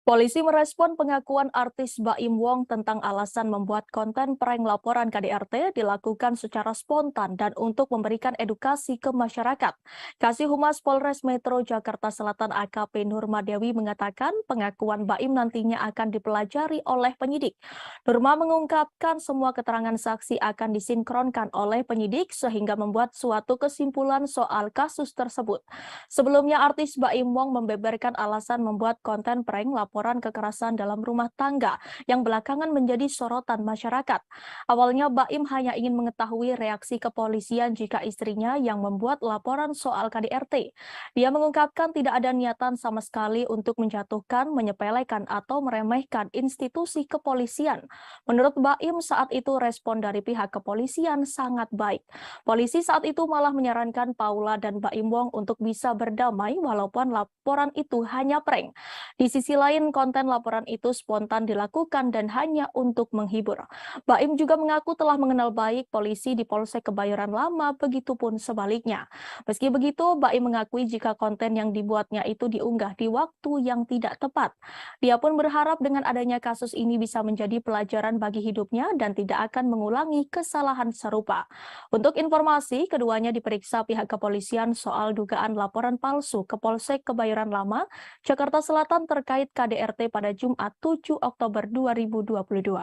Polisi merespon pengakuan artis Baim Wong tentang alasan membuat konten prank laporan KDRT dilakukan secara spontan dan untuk memberikan edukasi ke masyarakat. Kasih Humas Polres Metro Jakarta Selatan AKP Nurma Dewi mengatakan pengakuan Baim nantinya akan dipelajari oleh penyidik. Nurma mengungkapkan semua keterangan saksi akan disinkronkan oleh penyidik sehingga membuat suatu kesimpulan soal kasus tersebut. Sebelumnya artis Baim Wong membeberkan alasan membuat konten prank laporan kekerasan dalam rumah tangga yang belakangan menjadi sorotan masyarakat. Awalnya Baim hanya ingin mengetahui reaksi kepolisian jika istrinya yang membuat laporan soal KDRT. Dia mengungkapkan tidak ada niatan sama sekali untuk menjatuhkan, menyepelekan atau meremehkan institusi kepolisian. Menurut Baim saat itu respon dari pihak kepolisian sangat baik. Polisi saat itu malah menyarankan Paula dan Baim Wong untuk bisa berdamai walaupun laporan itu hanya prank. Di sisi lain, konten laporan itu spontan dilakukan dan hanya untuk menghibur. Baim juga mengaku telah mengenal baik polisi di Polsek Kebayoran Lama, begitupun sebaliknya. Meski begitu, Baim mengakui jika konten yang dibuatnya itu diunggah di waktu yang tidak tepat. Dia pun berharap dengan adanya kasus ini bisa menjadi pelajaran bagi hidupnya dan tidak akan mengulangi kesalahan serupa. Untuk informasi, keduanya diperiksa pihak kepolisian soal dugaan laporan palsu ke Polsek Kebayoran Lama, Jakarta Selatan terkait KDRT pada Jumat 7 Oktober 2022.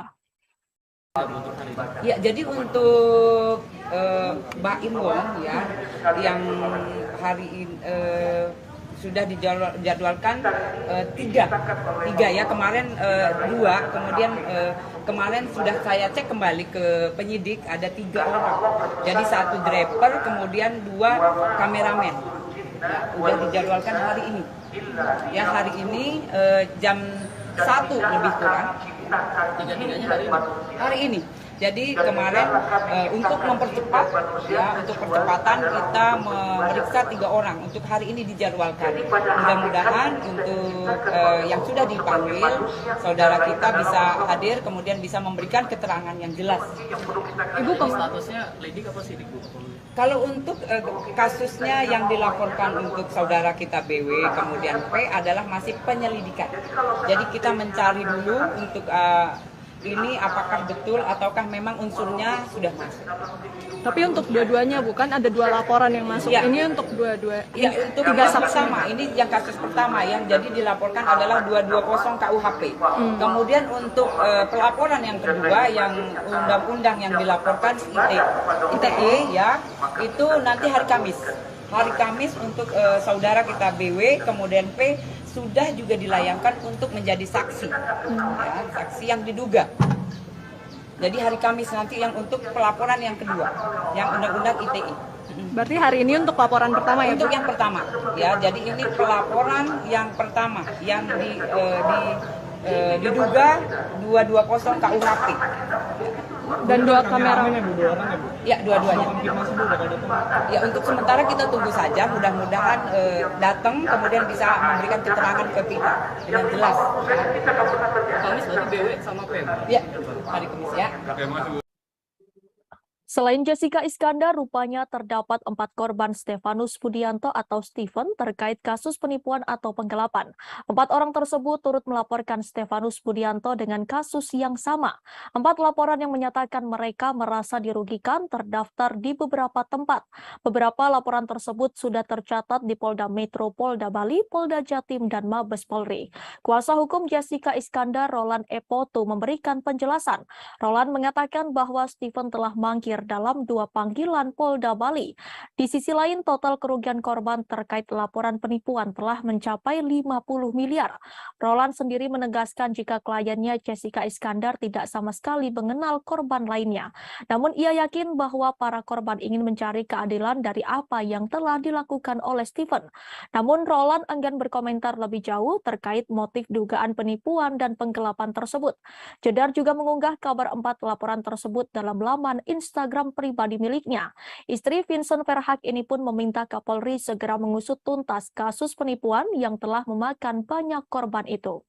Ya, jadi untuk Baim Wong ya yang hari ini sudah dijadwalkan tiga ya, kemarin dua, kemudian kemarin sudah saya cek kembali ke penyidik ada 3 orang, jadi 1 driver kemudian 2 kameramen. Ya, udah dijadwalkan hari ini. Ya, hari ini jam 1 lebih kurang. Tiga-tiganya hari ini. Jadi kemarin untuk mempercepat ya, untuk percepatan kita memeriksa 3 orang untuk hari ini dijadwalkan. Mudah-mudahan untuk yang sudah dipanggil saudara kita bisa hadir kemudian bisa memberikan keterangan yang jelas. Ibu statusnya lidik apa sidik, Bu? Kalau untuk kasusnya yang dilaporkan untuk saudara kita BW kemudian P adalah masih penyelidikan. Jadi kita mencari dulu untuk ini apakah betul ataukah memang unsurnya sudah masuk. Tapi untuk dua-duanya bukan ada 2 laporan yang masuk. Ya. Ini untuk dua-dua. Ya, untuk yang pertama, ini yang kasus pertama yang jadi dilaporkan adalah 220 KUHP. Kemudian untuk pelaporan yang kedua yang undang-undang yang dilaporkan ITE ya, itu nanti hari Kamis. Hari Kamis untuk saudara kita BW kemudian P sudah juga dilayangkan untuk menjadi saksi, ya, saksi yang diduga. Jadi hari Kamis nanti yang untuk pelaporan yang kedua, yang undang-undang ITE. Berarti hari ini untuk laporan pertama ya? Untuk yang pertama, ya. Jadi ini pelaporan yang pertama yang diduga 220 KUHP. Dan 2 kamera. Ya, dua-duanya. Ya, untuk sementara kita tunggu saja, mudah-mudahan datang kemudian bisa memberikan keterangan ke kita dengan jelas. Kamis berarti BW sama PM? Ya, hari Kamis ya. Selain Jessica Iskandar, rupanya terdapat 4 korban Stefanus Budianto atau Stephen terkait kasus penipuan atau penggelapan. 4 orang tersebut turut melaporkan Stefanus Budianto dengan kasus yang sama. 4 laporan yang menyatakan mereka merasa dirugikan terdaftar di beberapa tempat. Beberapa laporan tersebut sudah tercatat di Polda Metro, Polda Bali, Polda Jatim, dan Mabes Polri. Kuasa hukum Jessica Iskandar, Roland Epoto, memberikan penjelasan. Roland mengatakan bahwa Stephen telah mangkir dalam 2 panggilan Polda Bali. Di sisi lain, total kerugian korban terkait laporan penipuan telah mencapai 50 miliar. Roland sendiri menegaskan jika kliennya Jessica Iskandar tidak sama sekali mengenal korban lainnya. Namun ia yakin bahwa para korban ingin mencari keadilan dari apa yang telah dilakukan oleh Stephen. Namun Roland enggan berkomentar lebih jauh terkait motif dugaan penipuan dan penggelapan tersebut. Jedar juga mengunggah kabar 4 laporan tersebut dalam laman Instagram pribadi miliknya. Istri Vincent Verhaak ini pun meminta Kapolri segera mengusut tuntas kasus penipuan yang telah memakan banyak korban itu.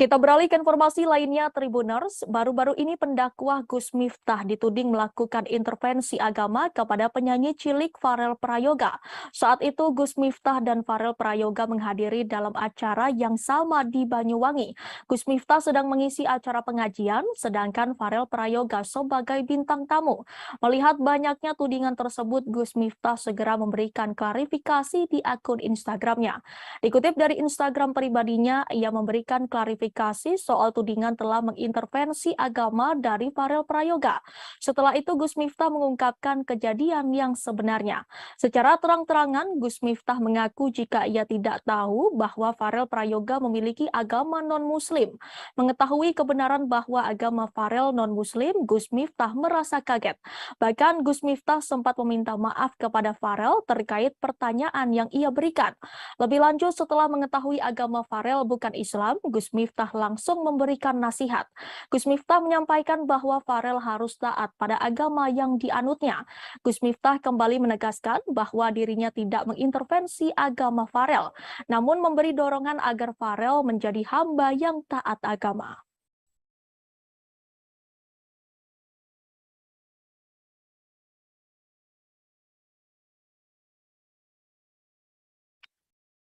Kita beralih ke informasi lainnya, Tribuners. Baru-baru ini pendakwah Gus Miftah dituding melakukan intervensi agama kepada penyanyi cilik Farel Prayoga. Saat itu Gus Miftah dan Farel Prayoga menghadiri dalam acara yang sama di Banyuwangi. Gus Miftah sedang mengisi acara pengajian, sedangkan Farel Prayoga sebagai bintang tamu. Melihat banyaknya tudingan tersebut, Gus Miftah segera memberikan klarifikasi di akun Instagramnya. Dikutip dari Instagram pribadinya, ia memberikan klarifikasi soal tudingan telah mengintervensi agama dari Farel Prayoga. Setelah itu Gus Miftah mengungkapkan kejadian yang sebenarnya. Secara terang-terangan, Gus Miftah mengaku jika ia tidak tahu bahwa Farel Prayoga memiliki agama non-Muslim. Mengetahui kebenaran bahwa agama Farel non-Muslim, Gus Miftah merasa kaget. Bahkan Gus Miftah sempat meminta maaf kepada Farel terkait pertanyaan yang ia berikan. Lebih lanjut, setelah mengetahui agama Farel bukan Islam, Gus Miftah langsung memberikan nasihat. Gus Miftah menyampaikan bahwa Farel harus taat pada agama yang dianutnya. Gus Miftah kembali menegaskan bahwa dirinya tidak mengintervensi agama Farel, namun memberi dorongan agar Farel menjadi hamba yang taat agama.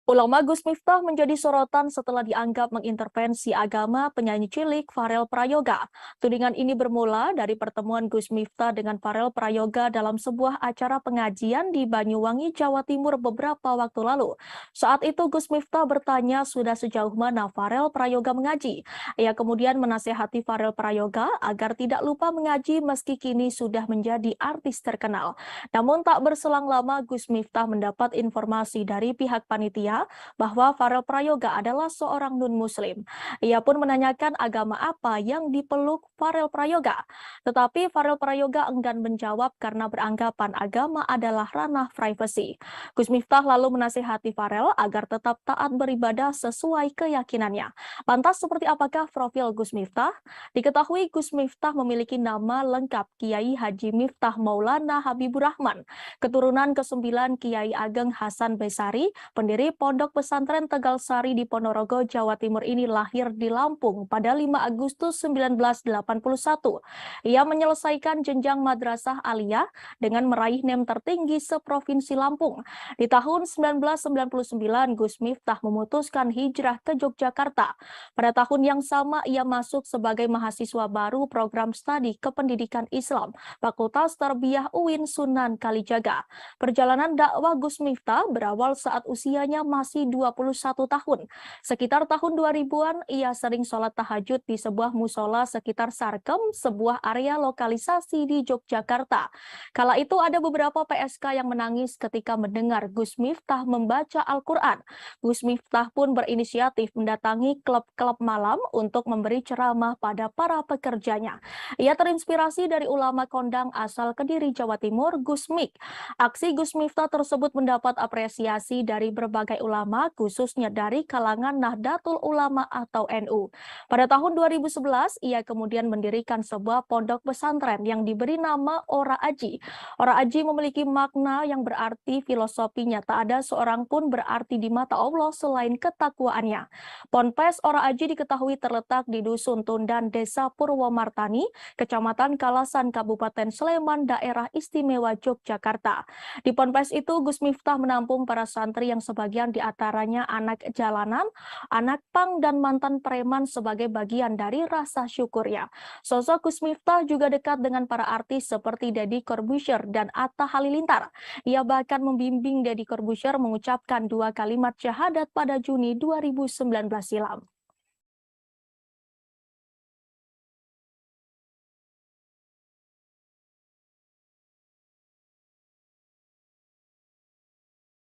Ulama Gus Miftah menjadi sorotan setelah dianggap mengintervensi agama penyanyi cilik Farel Prayoga. Tudingan ini bermula dari pertemuan Gus Miftah dengan Farel Prayoga dalam sebuah acara pengajian di Banyuwangi, Jawa Timur beberapa waktu lalu. Saat itu Gus Miftah bertanya sudah sejauh mana Farel Prayoga mengaji. Ia kemudian menasehati Farel Prayoga agar tidak lupa mengaji meski kini sudah menjadi artis terkenal. Namun tak berselang lama Gus Miftah mendapat informasi dari pihak panitia bahwa Farel Prayoga adalah seorang non-Muslim. Ia pun menanyakan agama apa yang dipeluk Farel Prayoga. Tetapi Farel Prayoga enggan menjawab karena beranggapan agama adalah ranah privasi. Gus Miftah lalu menasihati Farel agar tetap taat beribadah sesuai keyakinannya. Lantas seperti apakah profil Gus Miftah? Diketahui Gus Miftah memiliki nama lengkap Kiai Haji Miftah Maulana Habibur Rahman, keturunan ke-9 Kiai Ageng Hasan Besari, pendiri Pondok Pesantren Tegal Sari di Ponorogo, Jawa Timur ini lahir di Lampung pada 5 Agustus 1981. Ia menyelesaikan jenjang madrasah aliyah dengan meraih NEM tertinggi seprovinsi Lampung. Di tahun 1999, Gus Miftah memutuskan hijrah ke Yogyakarta. Pada tahun yang sama, ia masuk sebagai mahasiswa baru program studi Kependidikan Islam, Fakultas Tarbiyah UIN Sunan Kalijaga. Perjalanan dakwah Gus Miftah berawal saat usianya masih 21 tahun. Sekitar tahun 2000-an, ia sering sholat tahajud di sebuah musola sekitar Sarkem, sebuah area lokalisasi di Yogyakarta. Kala itu ada beberapa PSK yang menangis ketika mendengar Gus Miftah membaca Al-Quran. Gus Miftah pun berinisiatif mendatangi klub-klub malam untuk memberi ceramah pada para pekerjanya. Ia terinspirasi dari ulama kondang asal Kediri, Jawa Timur, Gus Mik. Aksi Gus Miftah tersebut mendapat apresiasi dari berbagai ulama, khususnya dari kalangan Nahdlatul Ulama atau NU. Pada tahun 2011, ia kemudian mendirikan sebuah pondok pesantren yang diberi nama Ora Aji. Ora Aji memiliki makna yang berarti filosofinya tak ada seorang pun berarti di mata Allah selain ketakwaannya. Ponpes Ora Aji diketahui terletak di Dusun Tundan, Desa Purwomartani, Kecamatan Kalasan, Kabupaten Sleman, Daerah Istimewa Yogyakarta. Di ponpes itu, Gus Miftah menampung para santri yang sebagian di antaranya anak jalanan, anak pang, dan mantan preman sebagai bagian dari rasa syukurnya. Sosok Gus Miftah juga dekat dengan para artis seperti Deddy Corbuzier dan Atta Halilintar. Ia bahkan membimbing Deddy Corbuzier mengucapkan 2 kalimat syahadat pada Juni 2019 silam.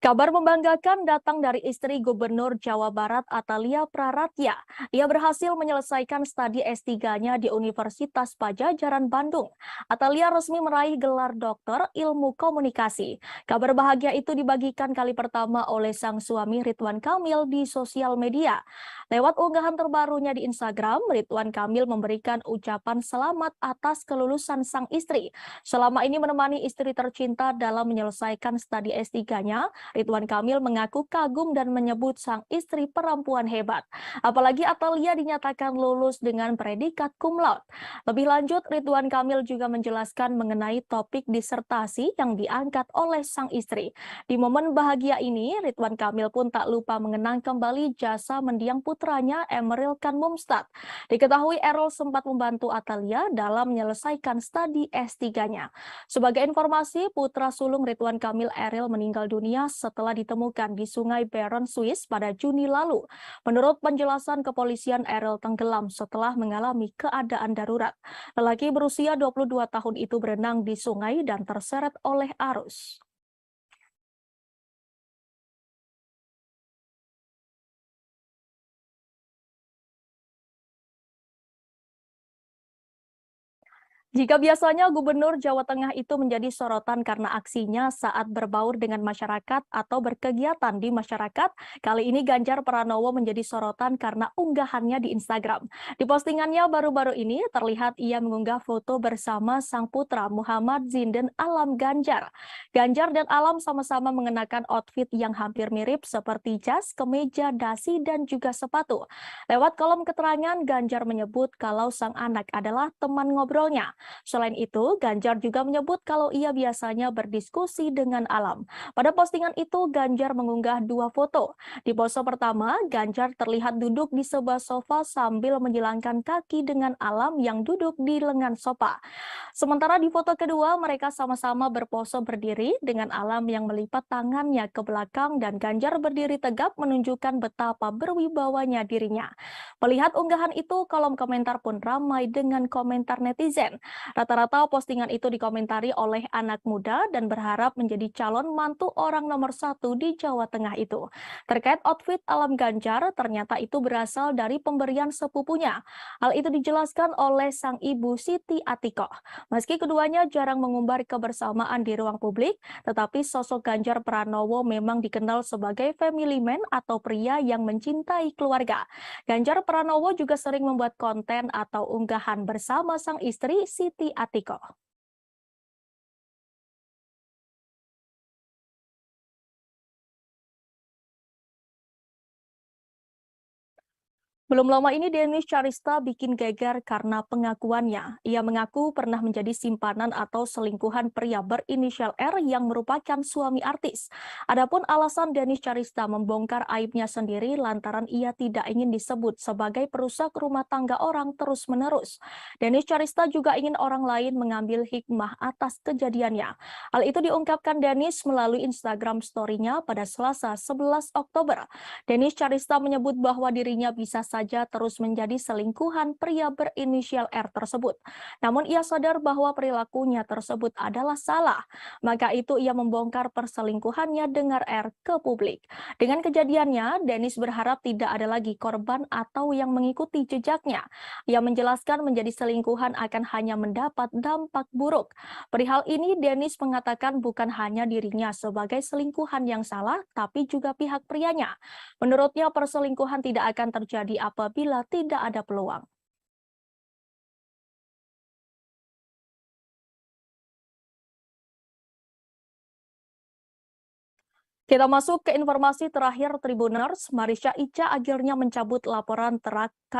Kabar membanggakan datang dari istri Gubernur Jawa Barat Atalia Praratya. Ia berhasil menyelesaikan studi S3-nya di Universitas Padjadjaran Bandung. Atalia resmi meraih gelar doktor ilmu komunikasi. Kabar bahagia itu dibagikan kali pertama oleh sang suami Ridwan Kamil di sosial media. Lewat unggahan terbarunya di Instagram, Ridwan Kamil memberikan ucapan selamat atas kelulusan sang istri. Selama ini menemani istri tercinta dalam menyelesaikan studi S3-nya, Ridwan Kamil mengaku kagum dan menyebut sang istri perempuan hebat. Apalagi Atalia dinyatakan lulus dengan predikat cum laude. Lebih lanjut, Ridwan Kamil juga menjelaskan mengenai topik disertasi yang diangkat oleh sang istri. Di momen bahagia ini, Ridwan Kamil pun tak lupa mengenang kembali jasa mendiang putranya Emeril Khan Mumtaz. Diketahui Errol sempat membantu Atalia dalam menyelesaikan studi S3-nya. Sebagai informasi, putra sulung Ridwan Kamil Errol meninggal dunia setelah ditemukan di Sungai Bern, Swiss pada Juni lalu. Menurut penjelasan kepolisian, Errol tenggelam setelah mengalami keadaan darurat. Lelaki berusia 22 tahun itu berenang di sungai dan terseret oleh arus. Jika biasanya Gubernur Jawa Tengah itu menjadi sorotan karena aksinya saat berbaur dengan masyarakat atau berkegiatan di masyarakat, kali ini Ganjar Pranowo menjadi sorotan karena unggahannya di Instagram. Di postingannya baru-baru ini terlihat ia mengunggah foto bersama sang putra Muhammad Zinden Alam Ganjar. Ganjar dan Alam sama-sama mengenakan outfit yang hampir mirip seperti jas, kemeja, dasi, dan juga sepatu. Lewat kolom keterangan, Ganjar menyebut kalau sang anak adalah teman ngobrolnya. Selain itu, Ganjar juga menyebut kalau ia biasanya berdiskusi dengan Alam. Pada postingan itu, Ganjar mengunggah dua foto. Di pose pertama, Ganjar terlihat duduk di sebuah sofa sambil menjilangkan kaki dengan Alam yang duduk di lengan sofa. Sementara di foto kedua, mereka sama-sama berpose berdiri dengan Alam yang melipat tangannya ke belakang dan Ganjar berdiri tegap menunjukkan betapa berwibawanya dirinya. Melihat unggahan itu, kolom komentar pun ramai dengan komentar netizen. Rata-rata postingan itu dikomentari oleh anak muda dan berharap menjadi calon mantu orang nomor 1 di Jawa Tengah itu. Terkait outfit Alam Ganjar, ternyata itu berasal dari pemberian sepupunya. Hal itu dijelaskan oleh sang ibu Siti Atikoh. Meski keduanya jarang mengumbar kebersamaan di ruang publik, tetapi sosok Ganjar Pranowo memang dikenal sebagai family man atau pria yang mencintai keluarga. Ganjar Pranowo juga sering membuat konten atau unggahan bersama sang istri Siti Atikoh. Belum lama ini Denis Charista bikin geger karena pengakuannya. Ia mengaku pernah menjadi simpanan atau selingkuhan pria berinisial R yang merupakan suami artis. Adapun alasan Denis Charista membongkar aibnya sendiri lantaran ia tidak ingin disebut sebagai perusak rumah tangga orang terus-menerus. Denis Charista juga ingin orang lain mengambil hikmah atas kejadiannya. Hal itu diungkapkan Denis melalui Instagram story-nya pada Selasa 11 Oktober. Denis Charista menyebut bahwa dirinya bisa saja terus menjadi selingkuhan pria berinisial R tersebut. Namun ia sadar bahwa perilakunya tersebut adalah salah. Maka itu ia membongkar perselingkuhannya dengan R ke publik. Dengan kejadiannya, Denis berharap tidak ada lagi korban atau yang mengikuti jejaknya. Ia menjelaskan menjadi selingkuhan akan hanya mendapat dampak buruk. Perihal ini, Denis mengatakan bukan hanya dirinya sebagai selingkuhan yang salah, tapi juga pihak prianya. Menurutnya perselingkuhan tidak akan terjadi apabila tidak ada peluang. Kita masuk ke informasi terakhir Tribuners. Marisha Ica akhirnya mencabut laporan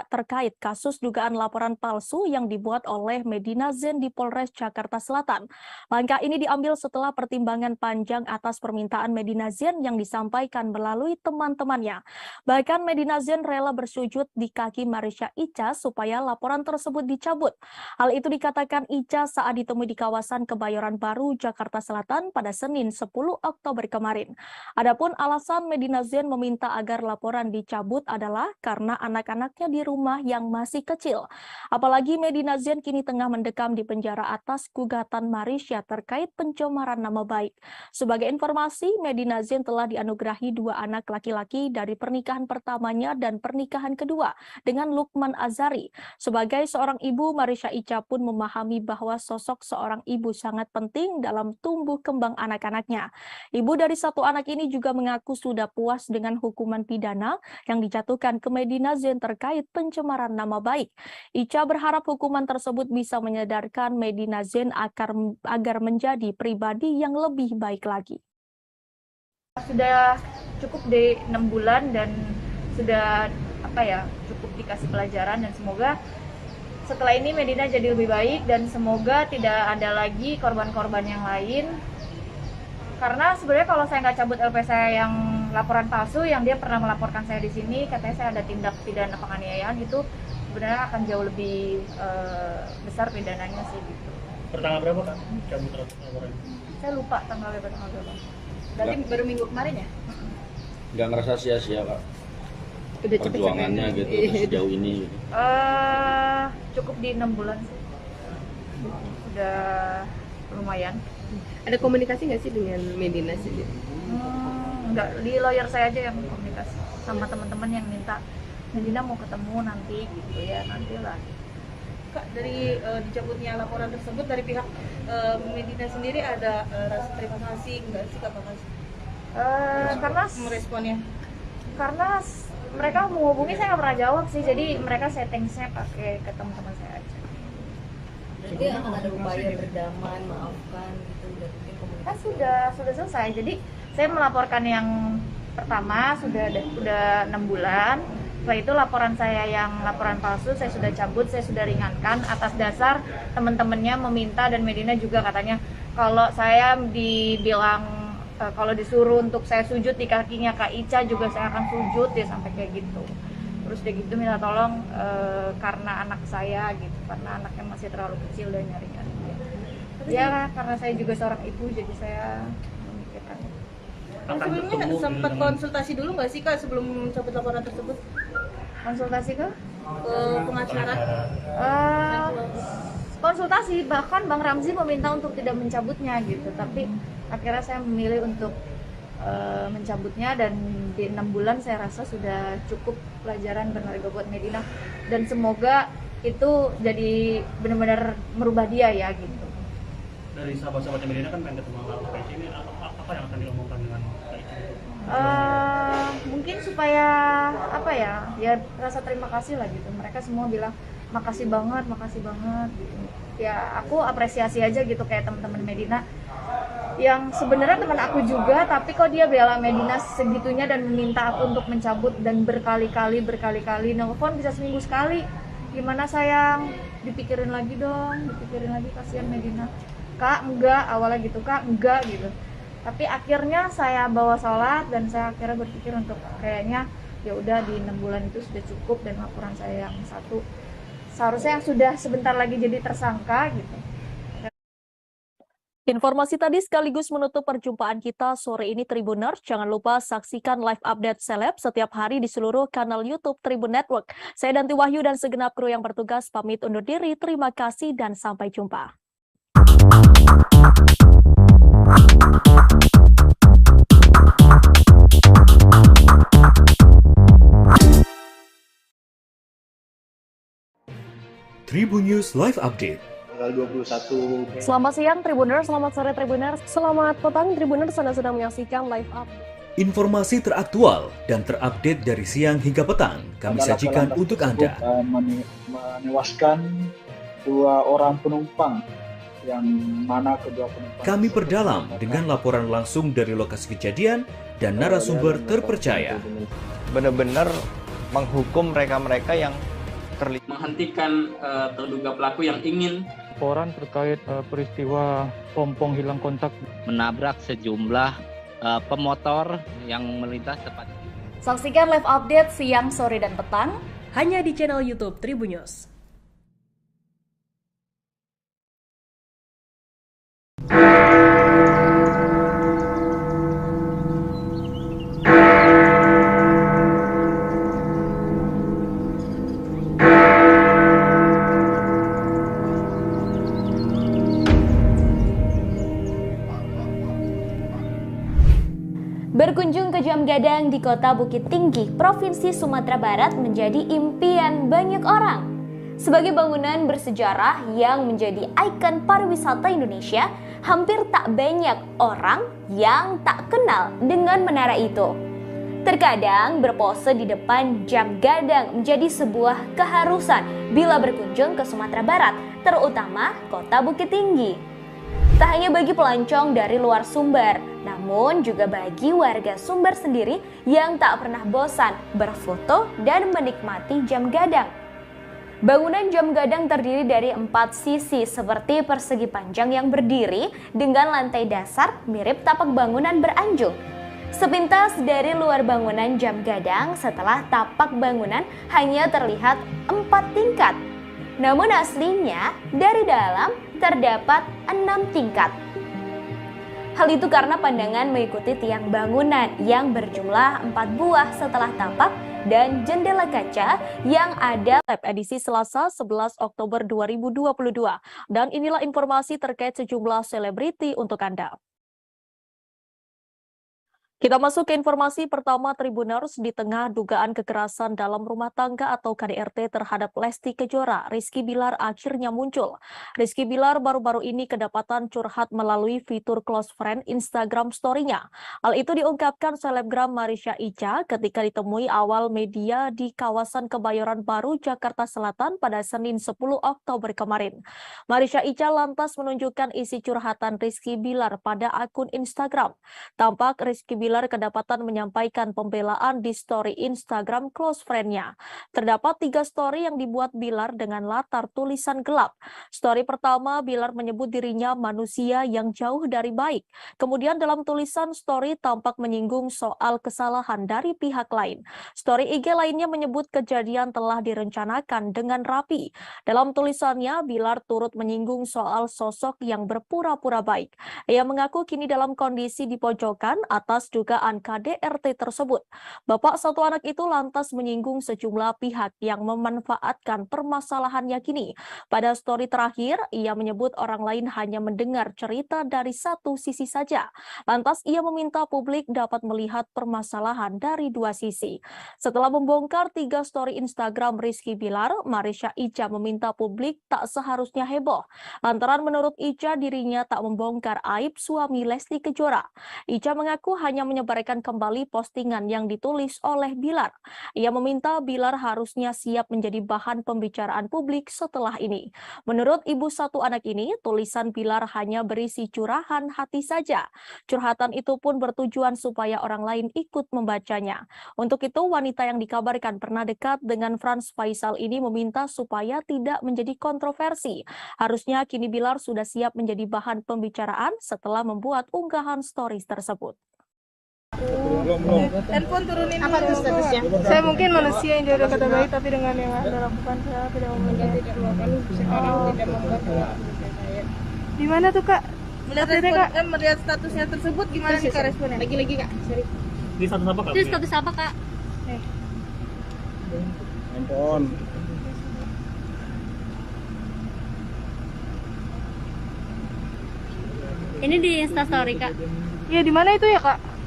terkait kasus dugaan laporan palsu yang dibuat oleh Medina Zain di Polres Jakarta Selatan. Langkah ini diambil setelah pertimbangan panjang atas permintaan Medina Zain yang disampaikan melalui teman-temannya. Bahkan Medina Zain rela bersujud di kaki Marisha Ica supaya laporan tersebut dicabut. Hal itu dikatakan Ica saat ditemui di kawasan Kebayoran Baru, Jakarta Selatan pada Senin 10 Oktober kemarin. Adapun alasan Medina Zain meminta agar laporan dicabut adalah karena anak-anaknya di rumah yang masih kecil. Apalagi Medina Zain kini tengah mendekam di penjara atas gugatan Marisha terkait pencemaran nama baik. Sebagai informasi, Medina Zain telah dianugerahi 2 anak laki-laki dari pernikahan pertamanya dan pernikahan kedua dengan Lukman Azari. Sebagai seorang ibu, Marisha Ica pun memahami bahwa sosok seorang ibu sangat penting dalam tumbuh kembang anak-anaknya. Ibu dari satu anak ini juga mengaku sudah puas dengan hukuman pidana yang dijatuhkan ke Medina Zain terkait pencemaran nama baik. Ica berharap hukuman tersebut bisa menyadarkan Medina Zain agar menjadi pribadi yang lebih baik lagi. Sudah cukup di 6 bulan dan sudah cukup dikasih pelajaran, dan semoga setelah ini Medina jadi lebih baik dan semoga tidak ada lagi korban-korban yang lain. Karena sebenarnya kalau saya nggak cabut LP saya yang laporan palsu, yang dia pernah melaporkan saya di sini, katanya saya ada tindak pidana penganiayaan, gitu, sebenarnya akan jauh lebih besar pidananya sih gitu. Pertanggal berapa Kak cabut laporan? Saya lupa tanggalnya berapa. Berarti baru minggu kemarin ya? Nggak ngerasa sia-sia Kak Udah perjuangannya gitu sejauh ini gitu. Cukup di 6 bulan sih. Udah lumayan. Ada komunikasi nggak sih dengan Medina sendiri? Enggak, di lawyer saya aja yang komunikasi sama teman-teman yang minta Medina mau ketemu nanti gitu ya, nantilah. Kak, dari dicabutnya laporan tersebut dari pihak Medina sendiri ada rasa terima kasih nggak sih Kak? Karena meresponnya? Karena mereka menghubungi saya nggak pernah jawab sih, jadi mereka settingsnya pakai ke teman-teman saya aja. Jadi akan ada upaya berdamai, maafkan gitu, Sudah selesai. Jadi saya melaporkan yang pertama sudah 6 bulan. Setelah itu laporan saya yang laporan palsu saya sudah cabut, saya sudah ringankan atas dasar teman-temannya meminta, dan Medina juga katanya kalau saya dibilang kalau disuruh untuk saya sujud di kakinya Kak Ica juga saya akan sujud, ya sampai kayak gitu. Terus dia gitu minta tolong karena anak saya gitu, karena anaknya masih terlalu kecil dan nyari-nyari dia. Ya karena saya juga seorang ibu, jadi saya memikirkan. Sebelumnya sempat konsultasi dulu nggak sih Kak sebelum cabut laporan tersebut? Konsultasi ke pengacara? Konsultasi, bahkan Bang Ramzi meminta untuk tidak mencabutnya gitu, tapi akhirnya saya memilih untuk mencabutnya, dan di 6 bulan saya rasa sudah cukup pelajaran berharga buat Medina, dan semoga itu jadi benar-benar merubah dia ya gitu. Dari sahabat-sahabatnya Medina kan pengen ketemu sama Kak Ica, ini apa yang akan diomongkan dengan Kak Ica? Mungkin supaya ya rasa terima kasih lah gitu. Mereka semua bilang makasih banget gitu. Ya aku apresiasi aja gitu, kayak teman-teman Medina yang sebenarnya teman aku juga, tapi kok dia bela Medina segitunya dan meminta aku untuk mencabut, dan berkali-kali nelfon bisa seminggu sekali. Gimana sayang, dipikirin lagi dong, kasihan Medina. Kak enggak, awalnya gitu, Kak enggak gitu. Tapi akhirnya saya bawa sholat dan saya akhirnya berpikir untuk kayaknya ya udah di 6 bulan itu sudah cukup, dan laporan saya yang satu seharusnya yang sudah sebentar lagi jadi tersangka gitu. Informasi tadi sekaligus menutup perjumpaan kita sore ini Tribuners. Jangan lupa saksikan live update seleb setiap hari di seluruh kanal YouTube Tribun Network. Saya Danti Wahyu dan segenap kru yang bertugas pamit undur diri. Terima kasih dan sampai jumpa. Tribun News Live Update. Tanggal 21. Selamat siang Tribuners, selamat sore Tribuners, selamat petang Tribuners, Anda sedang menyaksikan live update. Informasi teraktual dan terupdate dari siang hingga petang kami sajikan untuk Anda. Menewaskan 2 orang penumpang, yang mana kedua penumpang Kami perdalam dengan laporan langsung dari lokasi kejadian dan narasumber terpercaya. Benar-benar menghukum mereka-mereka yang terlibat, menghentikan terduga pelaku yang ingin Laporan terkait peristiwa pompong hilang kontak menabrak sejumlah pemotor yang melintas tepat. Saksikan live update siang, sore, dan petang hanya di channel YouTube Tribun News. Berkunjung ke Jam Gadang di Kota Bukit Tinggi, Provinsi Sumatera Barat menjadi impian banyak orang. Sebagai bangunan bersejarah yang menjadi ikon pariwisata Indonesia, hampir tak banyak orang yang tak kenal dengan menara itu. Terkadang berpose di depan Jam Gadang menjadi sebuah keharusan bila berkunjung ke Sumatera Barat, terutama Kota Bukit Tinggi. Tak hanya bagi pelancong dari luar Sumber, namun namun juga bagi warga Sumber sendiri yang tak pernah bosan berfoto dan menikmati jam gadang. Bangunan jam gadang terdiri dari 4 sisi seperti persegi panjang yang berdiri dengan lantai dasar mirip tapak bangunan beranjung. Sepintas dari luar bangunan jam gadang, setelah tapak bangunan hanya terlihat 4 tingkat. Namun aslinya dari dalam terdapat 6 tingkat. Hal itu karena pandangan mengikuti tiang bangunan yang berjumlah 4 buah setelah tapak dan jendela kaca yang ada. Edisi Selasa 11 Oktober 2022. Dan inilah informasi terkait sejumlah selebriti untuk Anda. Kita masuk ke informasi pertama Tribuners. Di tengah dugaan kekerasan dalam rumah tangga atau KDRT terhadap Lesti Kejora, Rizky Bilar akhirnya muncul. Rizky Bilar baru-baru ini kedapatan curhat melalui fitur close friend Instagram story-nya. Hal itu diungkapkan selebgram Marisha Ica ketika ditemui awal media di kawasan Kebayoran Baru, Jakarta Selatan pada Senin 10 Oktober kemarin. Marisha Ica lantas menunjukkan isi curhatan Rizky Bilar pada akun Instagram. Tampak Rizky Bilar kedapatan menyampaikan pembelaan di story Instagram close friend-nya. Terdapat 3 story yang dibuat Bilar dengan latar tulisan gelap. Story pertama, Bilar menyebut dirinya manusia yang jauh dari baik. Kemudian dalam tulisan story tampak menyinggung soal kesalahan dari pihak lain. Story IG lainnya menyebut kejadian telah direncanakan dengan rapi. Dalam tulisannya, Bilar turut menyinggung soal sosok yang berpura-pura baik. Ia mengaku kini dalam kondisi di pojokan atas dugaan KDRT tersebut. Bapak satu anak itu lantas menyinggung sejumlah pihak yang memanfaatkan permasalahannya kini. Pada story terakhir, ia menyebut orang lain hanya mendengar cerita dari satu sisi saja. Lantas ia meminta publik dapat melihat permasalahan dari 2 sisi. Setelah membongkar 3 story Instagram Rizky Bilar, Marisha Ica meminta publik tak seharusnya heboh. Lantaran menurut Ica dirinya tak membongkar aib suami Lesti Kejora. Ica mengaku hanya menyebarkan kembali postingan yang ditulis oleh Bilar. Ia meminta Bilar harusnya siap menjadi bahan pembicaraan publik setelah ini. Menurut ibu satu anak ini, tulisan Bilar hanya berisi curahan hati saja. Curhatan itu pun bertujuan supaya orang lain ikut membacanya. Untuk itu, wanita yang dikabarkan pernah dekat dengan Frans Faisal ini meminta supaya tidak menjadi kontroversi. Harusnya kini Bilar sudah siap menjadi bahan pembicaraan setelah membuat unggahan stories tersebut. Handphone turunin apa tuh statusnya? Saya mungkin manusia yang jauh kata baik, tapi dengan yang Anda lakukan saya tidak mau tidak melakukan sekarang tidak membuat saya. Di mana tuh Kak? Melihat statusnya tersebut gimana nih Kak responnya? Lagi Kak, sorry. Di status apa Kak? Di status apa Kak? Handphone. Ini di Instastory Kak. Iya, di mana itu ya Kak?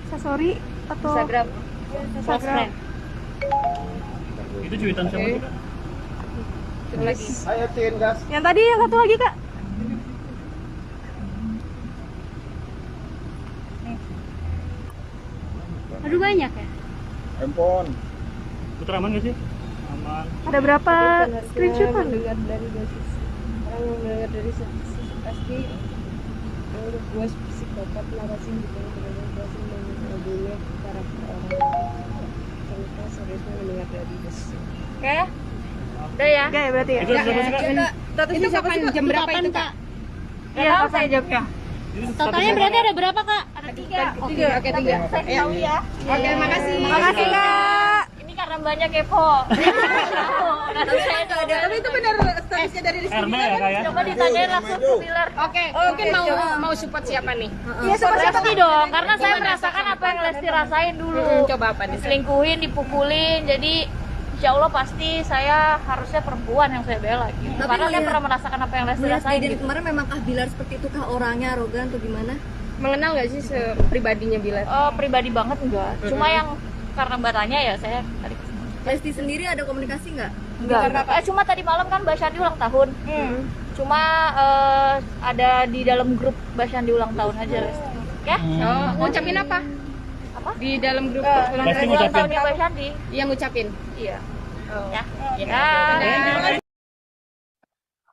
Instastory atau Instagram? Instagram. Itu cuitan siapa tuh Kak? Lagi. Ayo tin gas. Yang tadi yang satu lagi Kak. Aduh banyak ya. Handphone. Putra aman gak sih? Aman. Ada berapa screenshot kan? Mendengar dari 2 sisi. Orang yang mendengar dari sisi pasti menurut gue psikopat narasi gitu. Mobilnya karakter orang kita seriusnya mendengar dari besi. Oke, udah ya? Oke, berarti ya? Itu kapan jam berapa itu Kak? Iya, saya jawabnya. Totalnya berarti ada berapa Kak? Ada 3. Oke, 3. Saya tahu ya. Oke, makasih. Makasih Kak. Ini karena banyak kepo. Tapi itu benar statusnya dari Rizky RB ya Kak ya? Coba ditanyain langsung ke Bilar. Oke, mungkin mau support siapa nih? Iya, Lesti dong, karena saya merasakan apa yang Lesti rasain dulu. Coba apa nih? Diselingkuhin, dipukulin, jadi insya Allah pasti saya harusnya perempuan yang saya bela gitu. Tapi Karena saya pernah merasakan apa yang Lesti rasain gitu. Kemarin memangkah Bilar seperti itu kah orangnya, arogan atau gimana? Mengenal nggak sih pribadinya Bilar? Pribadi banget enggak. Cuma yang karena Mbak tanya ya saya tadi. Lesti sendiri ada komunikasi nggak? Enggak. Cuma tadi malam kan Mbak Syandi ulang tahun. Cuma ada di dalam grup Mbak Syandi ulang tahun aja Lesti. Ya? Ngucapin apa? Apa? Di dalam grup ulang tahunnya Mbak Syandi. Yang ngucapin? Iya. Oh. Ya.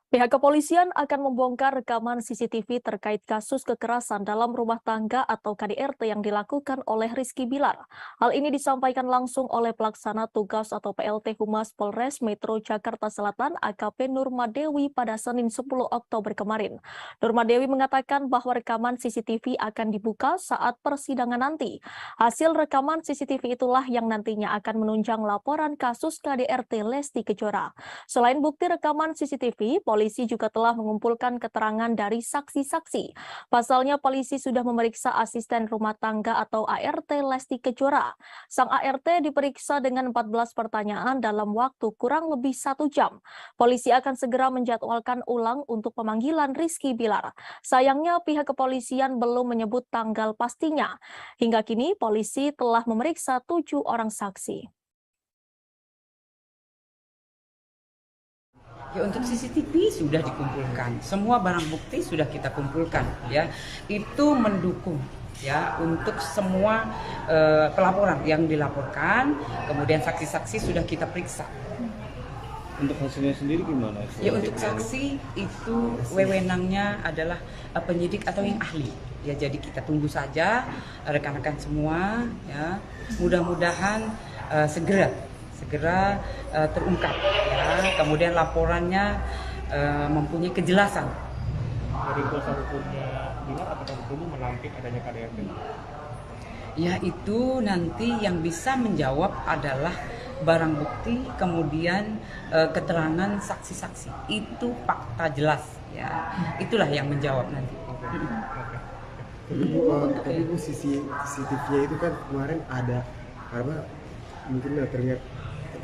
Pihak kepolisian akan membongkar rekaman CCTV terkait kasus kekerasan dalam rumah tangga atau KDRT yang dilakukan oleh Rizky Bilar. Hal ini disampaikan langsung oleh Pelaksana Tugas atau PLT Humas Polres Metro Jakarta Selatan AKP Nurmadewi pada Senin 10 Oktober kemarin. Nurmadewi mengatakan bahwa rekaman CCTV akan dibuka saat persidangan nanti. Hasil rekaman CCTV itulah yang nantinya akan menunjang laporan kasus KDRT Lesti Kejora. Selain bukti rekaman CCTV, polisi juga telah mengumpulkan keterangan dari saksi-saksi. Pasalnya, polisi sudah memeriksa asisten rumah tangga atau ART Lesti Kejora. Sang ART diperiksa dengan 14 pertanyaan dalam waktu kurang lebih 1 jam. Polisi akan segera menjadwalkan ulang untuk pemanggilan Rizky Bilar. Sayangnya, pihak kepolisian belum menyebut tanggal pastinya. Hingga kini, polisi telah memeriksa 7 orang saksi. Ya, untuk CCTV sudah dikumpulkan, semua barang bukti sudah kita kumpulkan, ya. Itu mendukung ya untuk semua pelaporan yang dilaporkan, kemudian saksi-saksi sudah kita periksa. Untuk hasilnya sendiri gimana? Ya, untuk saksi itu wewenangnya adalah penyidik atau yang ahli. Ya, jadi kita tunggu saja rekan-rekan semua, ya. Mudah-mudahan segera terungkap, ya. Kemudian laporannya mempunyai kejelasan. Dari kuasa hukumnya Bilar, apakah hukumnya menampik adanya KDRT? Ya, itu nanti yang bisa menjawab adalah barang bukti, kemudian keterangan saksi-saksi. Itu fakta jelas, ya. Itulah yang menjawab nanti. Tapi Bu, CCTV-nya itu kan kemarin ada karena mungkin terlihat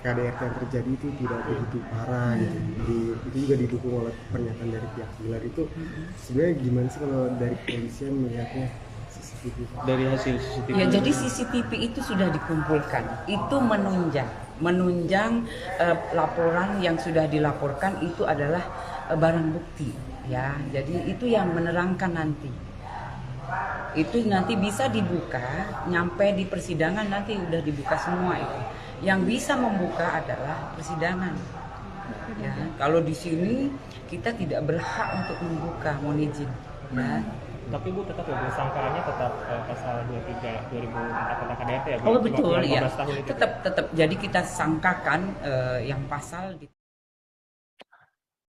KDRT yang terjadi itu tidak begitu parah gitu. Itu juga didukung oleh pernyataan dari pihak Bilar. Itu sebenarnya gimana sih kalau dari kepolisian melihatnya CCTV? Dari hasil CCTV. Ya, jadi CCTV itu sudah dikumpulkan. Itu menunjang laporan yang sudah dilaporkan itu adalah barang bukti, ya. Jadi itu yang menerangkan nanti. Itu nanti bisa dibuka, nyampe di persidangan nanti udah dibuka semua itu. Yang bisa membuka adalah persidangan. Ya, kalau di sini kita tidak berhak untuk membuka, mohon izin. Ya. Tapi Bu tetap ya, sangkaannya tetap pasal 23 2004 tentang KDRT ya Bu? Oh betul, ya. Tahun itu. Tetap. Jadi kita sangkakan yang pasal di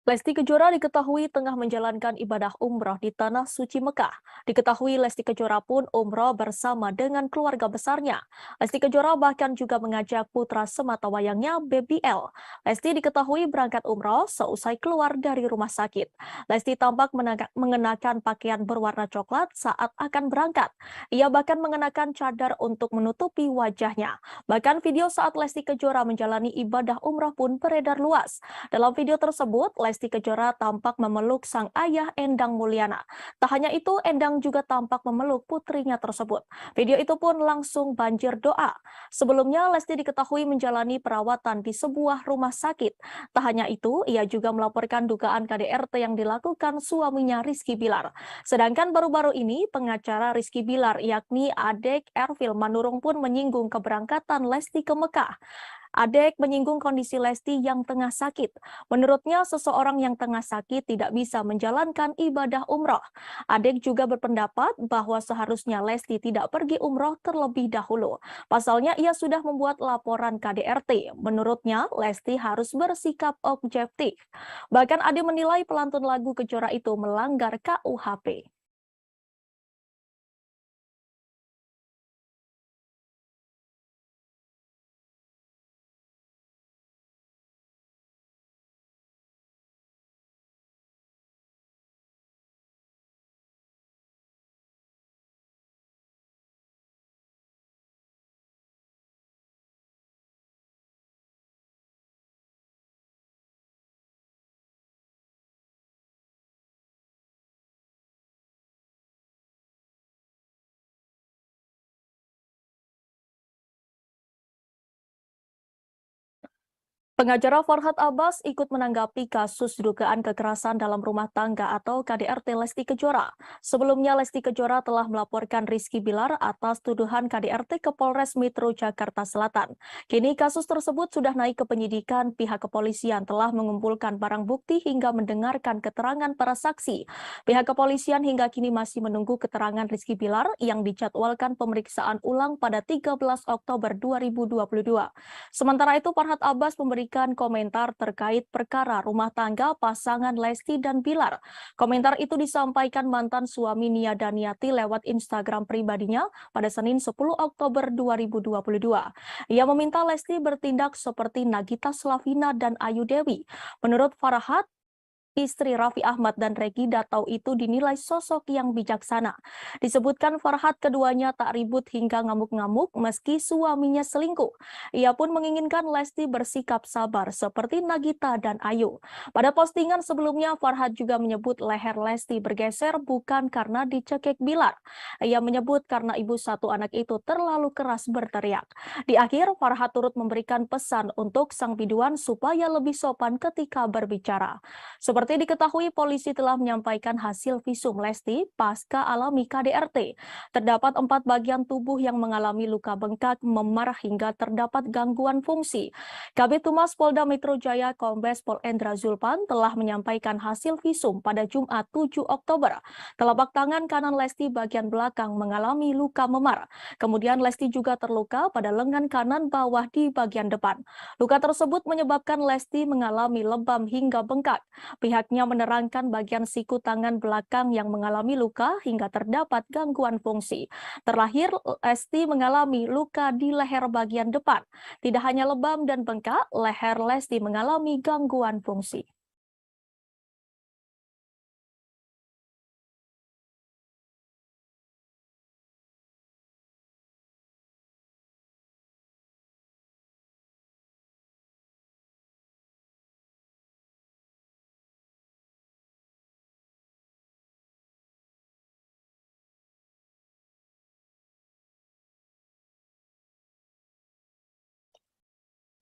Lesti Kejora diketahui tengah menjalankan ibadah umroh di Tanah Suci Mekah. Diketahui Lesti Kejora pun umroh bersama dengan keluarga besarnya. Lesti Kejora bahkan juga mengajak putra sematawayangnya Baby L. Lesti diketahui berangkat umroh seusai keluar dari rumah sakit. Lesti tampak mengenakan pakaian berwarna coklat saat akan berangkat. Ia bahkan mengenakan cadar untuk menutupi wajahnya. Bahkan video saat Lesti Kejora menjalani ibadah umroh pun beredar luas. Dalam video tersebut, Lesti Kejora tampak memeluk sang ayah Endang Mulyana. Tak hanya itu, Endang juga tampak memeluk putrinya tersebut. Video itu pun langsung banjir doa. Sebelumnya, Lesti diketahui menjalani perawatan di sebuah rumah sakit. Tak hanya itu, ia juga melaporkan dugaan KDRT yang dilakukan suaminya Rizky Bilar. Sedangkan baru-baru ini, pengacara Rizky Bilar yakni Adek Ervil Manurung pun menyinggung keberangkatan Lesti ke Mekah. Adek menyinggung kondisi Lesti yang tengah sakit. Menurutnya, seseorang yang tengah sakit tidak bisa menjalankan ibadah umroh. Adek juga berpendapat bahwa seharusnya Lesti tidak pergi umroh terlebih dahulu. Pasalnya, ia sudah membuat laporan KDRT. Menurutnya, Lesti harus bersikap objektif. Bahkan Adek menilai pelantun lagu Kejora itu melanggar KUHP. Pengacara Farhad Abbas ikut menanggapi kasus dugaan kekerasan dalam rumah tangga atau KDRT Lesti Kejora. Sebelumnya, Lesti Kejora telah melaporkan Rizky Bilar atas tuduhan KDRT ke Polres Metro Jakarta Selatan. Kini kasus tersebut sudah naik ke penyidikan. Pihak kepolisian telah mengumpulkan barang bukti hingga mendengarkan keterangan para saksi. Pihak kepolisian hingga kini masih menunggu keterangan Rizky Bilar yang dijadwalkan pemeriksaan ulang pada 13 Oktober 2022. Sementara itu, Farhad Abbas memberikan komentar terkait perkara rumah tangga pasangan Lesti dan Bilar. Komentar itu disampaikan mantan suami Nia Daniati lewat Instagram pribadinya pada Senin 10 Oktober 2022. Ia meminta Lesti bertindak seperti Nagita Slavina dan Ayu Dewi. Menurut Farhad, istri Raffi Ahmad dan Reggy Datau itu dinilai sosok yang bijaksana. Disebutkan Farhad keduanya tak ribut hingga ngamuk-ngamuk meski suaminya selingkuh. Ia pun menginginkan Lesti bersikap sabar seperti Nagita dan Ayu. Pada postingan sebelumnya, Farhad juga menyebut leher Lesti bergeser bukan karena dicekik Bilar. Ia menyebut karena ibu satu anak itu terlalu keras berteriak. Di akhir, Farhad turut memberikan pesan untuk sang biduan supaya lebih sopan ketika berbicara. Seperti diketahui, polisi telah menyampaikan hasil visum Lesti pasca alami KDRT. Terdapat 4 bagian tubuh yang mengalami luka bengkak, memar hingga terdapat gangguan fungsi. Kabid Humas Polda Metro Jaya Kombes Pol Endra Zulpan telah menyampaikan hasil visum pada Jumat 7 Oktober. Telapak tangan kanan Lesti bagian belakang mengalami luka memar. Kemudian Lesti juga terluka pada lengan kanan bawah di bagian depan. Luka tersebut menyebabkan Lesti mengalami lebam hingga bengkak. Pihaknya menerangkan bagian siku tangan belakang yang mengalami luka hingga terdapat gangguan fungsi. Terlahir, Lesti mengalami luka di leher bagian depan. Tidak hanya lebam dan bengkak, leher Lesti mengalami gangguan fungsi.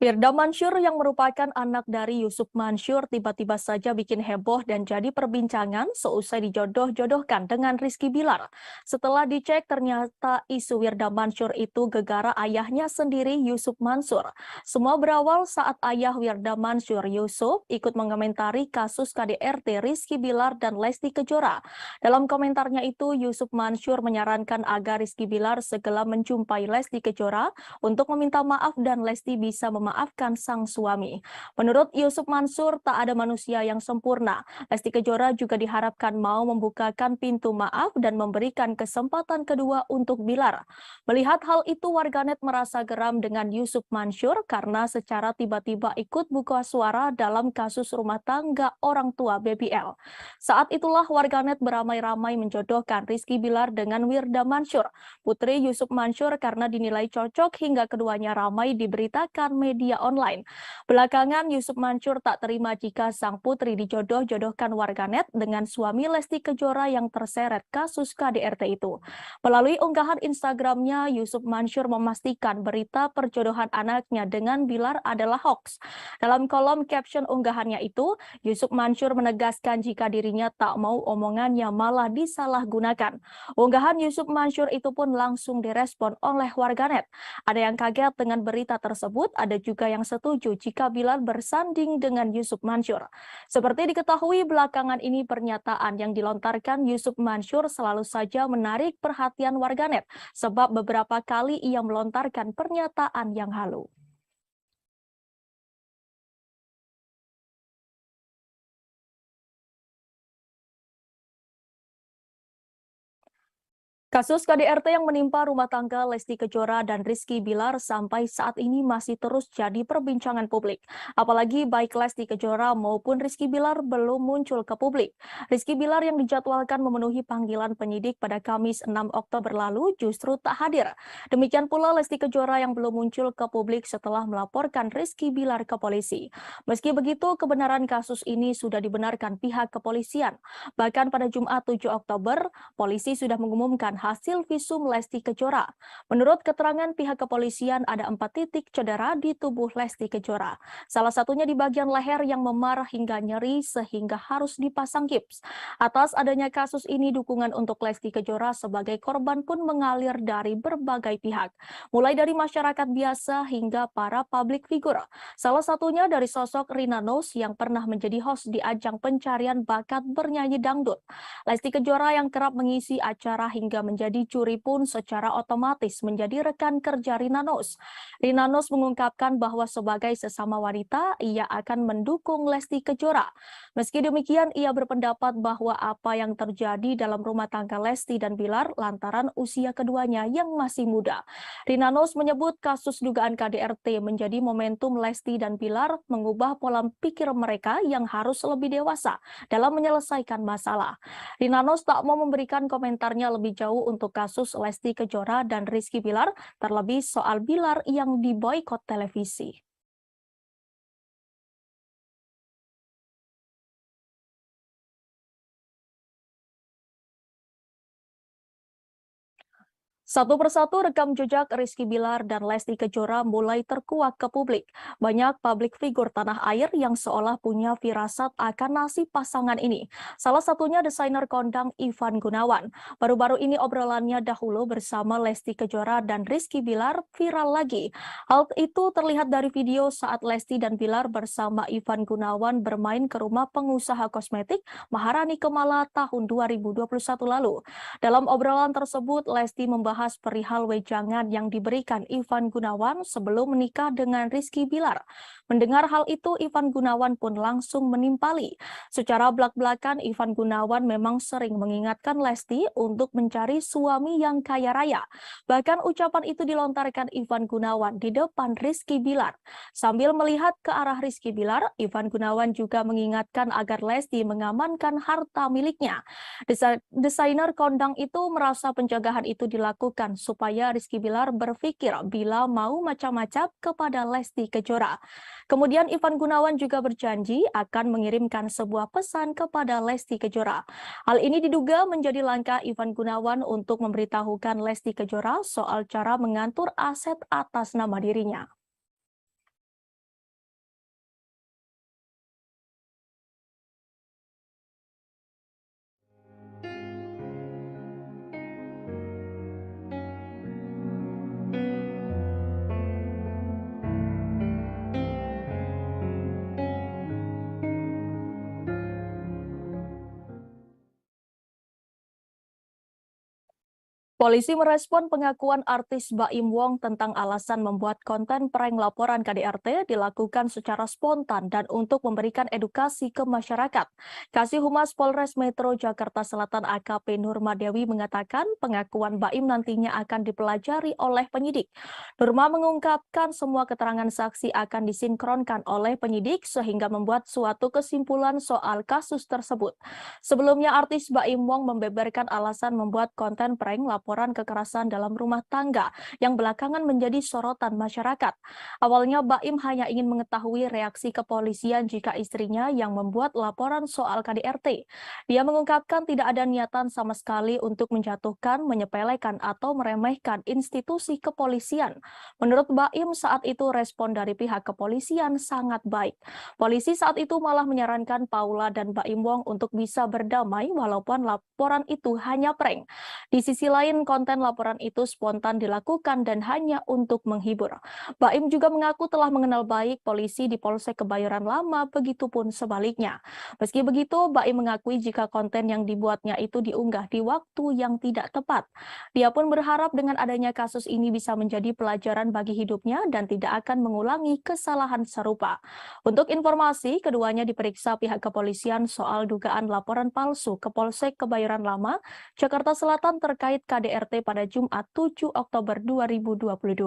Firda Mansur yang merupakan anak dari Yusuf Mansur tiba-tiba saja bikin heboh dan jadi perbincangan seusai dijodoh-jodohkan dengan Rizky Bilar. Setelah dicek, ternyata isu Firda Mansur itu gegara ayahnya sendiri, Yusuf Mansur. Semua berawal saat ayah Firda Mansur, Yusuf, ikut mengomentari kasus KDRT Rizky Bilar dan Lesti Kejora. Dalam komentarnya itu, Yusuf Mansur menyarankan agar Rizky Bilar segera menjumpai Lesti Kejora untuk meminta maaf dan Lesti bisa memaafkan sang suami. Menurut Yusuf Mansur, tak ada manusia yang sempurna. Lesti Kejora juga diharapkan mau membukakan pintu maaf dan memberikan kesempatan kedua untuk Bilar. Melihat hal itu, warganet merasa geram dengan Yusuf Mansur karena secara tiba-tiba ikut buka suara dalam kasus rumah tangga orang tua BBL. Saat itulah warganet beramai-ramai menjodohkan Rizky Bilar dengan Firda Mansur, putri Yusuf Mansur, karena dinilai cocok hingga keduanya ramai diberitakan media online. Belakangan, Yusuf Mansur tak terima jika sang putri dijodoh-jodohkan warganet dengan suami Lesti Kejora yang terseret kasus KDRT itu. Melalui unggahan Instagramnya, Yusuf Mansur memastikan berita perjodohan anaknya dengan Bilar adalah hoax. Dalam kolom caption unggahannya itu, Yusuf Mansur menegaskan jika dirinya tak mau omongannya malah disalahgunakan. Unggahan Yusuf Mansur itu pun langsung direspon oleh warganet. Ada yang kaget dengan berita tersebut, ada juga yang setuju jika Bilar bersanding dengan Yusuf Mansur. Seperti diketahui, belakangan ini pernyataan yang dilontarkan Yusuf Mansur selalu saja menarik perhatian warganet, sebab beberapa kali ia melontarkan pernyataan yang halu. Kasus KDRT yang menimpa rumah tangga Lesti Kejora dan Rizky Bilar sampai saat ini masih terus jadi perbincangan publik. Apalagi baik Lesti Kejora maupun Rizky Bilar belum muncul ke publik. Rizky Bilar yang dijadwalkan memenuhi panggilan penyidik pada Kamis 6 Oktober lalu justru tak hadir. Demikian pula Lesti Kejora yang belum muncul ke publik setelah melaporkan Rizky Bilar ke polisi. Meski begitu, kebenaran kasus ini sudah dibenarkan pihak kepolisian. Bahkan pada Jumat 7 Oktober, polisi sudah mengumumkan hasil visum Lesti Kejora. Menurut keterangan pihak kepolisian, ada 4 titik cedera di tubuh Lesti Kejora. Salah satunya di bagian leher yang memar hingga nyeri sehingga harus dipasang gips. Atas adanya kasus ini, dukungan untuk Lesti Kejora sebagai korban pun mengalir dari berbagai pihak, mulai dari masyarakat biasa hingga para public figure. Salah satunya dari sosok Rina Nose yang pernah menjadi host di ajang pencarian bakat bernyanyi dangdut. Lesti Kejora yang kerap mengisi acara hingga menjadi juri pun secara otomatis menjadi rekan kerja Rina Nose. Rina Nose mengungkapkan bahwa sebagai sesama wanita, ia akan mendukung Lesti Kejora. Meski demikian, ia berpendapat bahwa apa yang terjadi dalam rumah tangga Lesti dan Bilar lantaran usia keduanya yang masih muda. Rina Nose menyebut kasus dugaan KDRT menjadi momentum Lesti dan Bilar mengubah pola pikir mereka yang harus lebih dewasa dalam menyelesaikan masalah. Rina Nose tak mau memberikan komentarnya lebih jauh untuk kasus Lesti Kejora dan Rizky Bilar, terlebih soal Bilar yang diboikot televisi. Satu persatu rekam jejak Rizky Bilar dan Lesti Kejora mulai terkuak ke publik. Banyak publik figur tanah air yang seolah punya firasat akan nasib pasangan ini. Salah satunya desainer kondang Ivan Gunawan. Baru-baru ini obrolannya dahulu bersama Lesti Kejora dan Rizky Bilar viral lagi. Hal itu terlihat dari video saat Lesti dan Bilar bersama Ivan Gunawan bermain ke rumah pengusaha kosmetik Maharani Kemala tahun 2021 lalu. Dalam obrolan tersebut, Lesti membahas perihal wejangan yang diberikan Ivan Gunawan sebelum menikah dengan Rizky Bilar. Mendengar hal itu, Ivan Gunawan pun langsung menimpali. Secara belak-belakan, Ivan Gunawan memang sering mengingatkan Lesti untuk mencari suami yang kaya raya. Bahkan ucapan itu dilontarkan Ivan Gunawan di depan Rizky Bilar. Sambil melihat ke arah Rizky Bilar, Ivan Gunawan juga mengingatkan agar Lesti mengamankan harta miliknya. Desainer kondang itu merasa penjagaan itu dilakukan supaya Rizky Bilar berpikir bila mau macam-macam kepada Lesti Kejora. Kemudian Ivan Gunawan juga berjanji akan mengirimkan sebuah pesan kepada Lesti Kejora. Hal ini diduga menjadi langkah Ivan Gunawan untuk memberitahukan Lesti Kejora soal cara mengatur aset atas nama dirinya. Polisi merespon pengakuan artis Baim Wong tentang alasan membuat konten prank laporan KDRT dilakukan secara spontan dan untuk memberikan edukasi ke masyarakat. Kasih Humas Polres Metro Jakarta Selatan AKP Nurma Dewi mengatakan pengakuan Baim nantinya akan dipelajari oleh penyidik. Nurma mengungkapkan semua keterangan saksi akan disinkronkan oleh penyidik sehingga membuat suatu kesimpulan soal kasus tersebut. Sebelumnya artis Baim Wong membeberkan alasan membuat konten prank laporan kekerasan dalam rumah tangga yang belakangan menjadi sorotan masyarakat. Awalnya Baim hanya ingin mengetahui reaksi kepolisian jika istrinya yang membuat laporan soal KDRT. Dia mengungkapkan tidak ada niatan sama sekali untuk menjatuhkan, menyepelekan atau meremehkan institusi kepolisian. Menurut Baim saat itu respon dari pihak kepolisian sangat baik. Polisi saat itu malah menyarankan Paula dan Baim Wong untuk bisa berdamai walaupun laporan itu hanya prank. Di sisi lain, konten laporan itu spontan dilakukan dan hanya untuk menghibur. Baim juga mengaku telah mengenal baik polisi di Polsek Kebayoran Lama, begitupun sebaliknya. Meski begitu, Baim mengakui jika konten yang dibuatnya itu diunggah di waktu yang tidak tepat. Dia pun berharap dengan adanya kasus ini bisa menjadi pelajaran bagi hidupnya dan tidak akan mengulangi kesalahan serupa. Untuk informasi, keduanya diperiksa pihak kepolisian soal dugaan laporan palsu ke Polsek Kebayoran Lama, Jakarta Selatan terkait KDRT pada Jumat 7 Oktober 2022.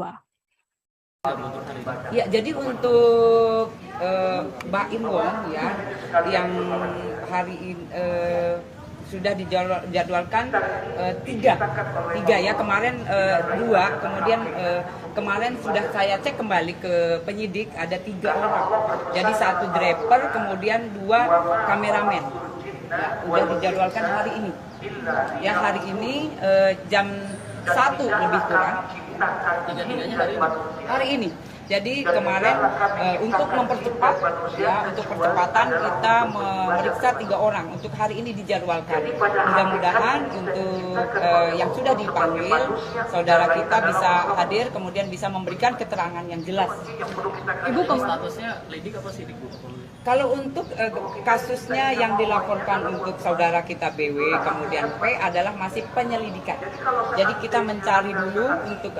Ya, jadi untuk Baim Wong ya yang hari ini sudah dijadwalkan tiga ya, kemarin 2, kemudian kemarin sudah saya cek kembali ke penyidik ada 3 orang, jadi 1 driver kemudian 2 kameramen. Ya, sudah dijadwalkan hari ini. Ya, hari ini jam 1 lebih kurang. Hari ini. Jadi kemarin untuk mempercepat, ya, untuk percepatan kita memeriksa 3 orang untuk hari ini dijadwalkan. Mudah-mudahan untuk yang sudah dipanggil, saudara kita bisa hadir, kemudian bisa memberikan keterangan yang jelas. Ibu statusnya lidik apa sidik, Bu? Kalau untuk kasusnya yang dilaporkan untuk saudara kita BW, kemudian P adalah masih penyelidikan. Jadi kita mencari dulu untuk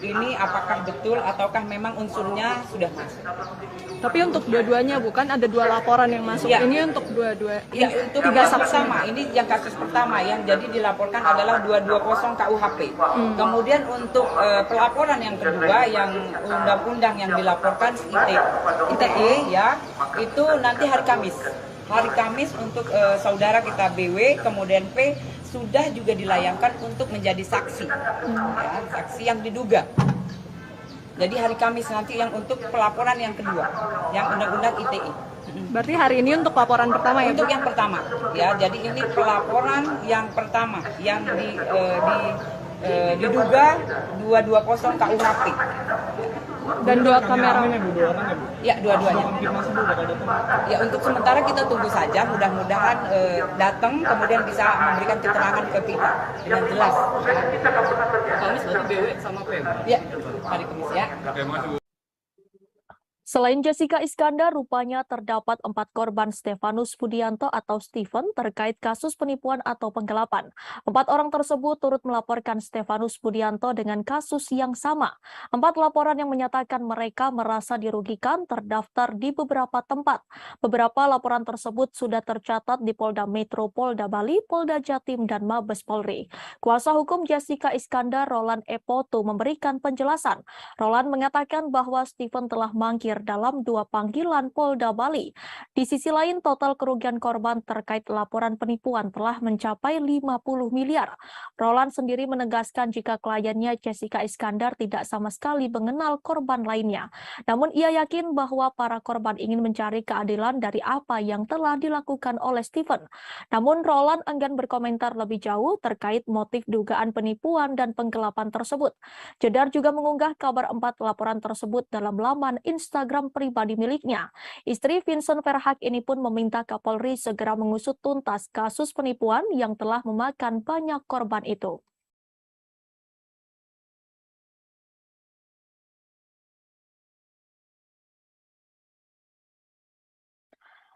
ini apakah betul ataukah memang unsurnya sudah masuk. Tapi untuk dua-duanya bukan ada 2 laporan yang masuk. Ya. Ini untuk dua-dua. Ya, untuk yang pertama, ini yang kasus pertama yang jadi dilaporkan adalah 220 KUHP. Kemudian untuk pelaporan yang kedua yang undang-undang yang dilaporkan ITE ya, itu nanti hari Kamis. Hari Kamis untuk saudara kita BW, kemudian P sudah juga dilayangkan untuk menjadi saksi, ya, saksi yang diduga. Jadi hari Kamis nanti yang untuk pelaporan yang kedua, yang undang-undang ITE. Berarti hari ini untuk laporan pertama ya? Untuk yang pertama, ya. Jadi ini pelaporan yang pertama yang diduga 220 KUHP. Dan 2 kamera. Ya, dua-duanya. Ya, untuk sementara kita tunggu saja, mudah-mudahan datang kemudian bisa memberikan keterangan ke kita dengan jelas. Kamis berarti BW sama PM? Ya, hari Kamis ya. Selain Jessica Iskandar, rupanya terdapat 4 korban Stefanus Budianto atau Stephen terkait kasus penipuan atau penggelapan. 4 orang tersebut turut melaporkan Stefanus Budianto dengan kasus yang sama. 4 laporan yang menyatakan mereka merasa dirugikan terdaftar di beberapa tempat. Beberapa laporan tersebut sudah tercatat di Polda Metro, Polda Bali, Polda Jatim, dan Mabes Polri. Kuasa hukum Jessica Iskandar, Roland Epoto, memberikan penjelasan. Roland mengatakan bahwa Stephen telah mangkir dalam 2 panggilan Polda Bali. Di sisi lain, total kerugian korban terkait laporan penipuan telah mencapai 50 miliar. Roland sendiri menegaskan jika kliennya Jessica Iskandar tidak sama sekali mengenal korban lainnya. Namun ia yakin bahwa para korban ingin mencari keadilan dari apa yang telah dilakukan oleh Stephen. Namun Roland enggan berkomentar lebih jauh terkait motif dugaan penipuan dan penggelapan tersebut. Jedar juga mengunggah kabar 4 laporan tersebut dalam laman Instagram pribadi miliknya. Istri Vincent Verhaak ini pun meminta Kapolri segera mengusut tuntas kasus penipuan yang telah memakan banyak korban itu.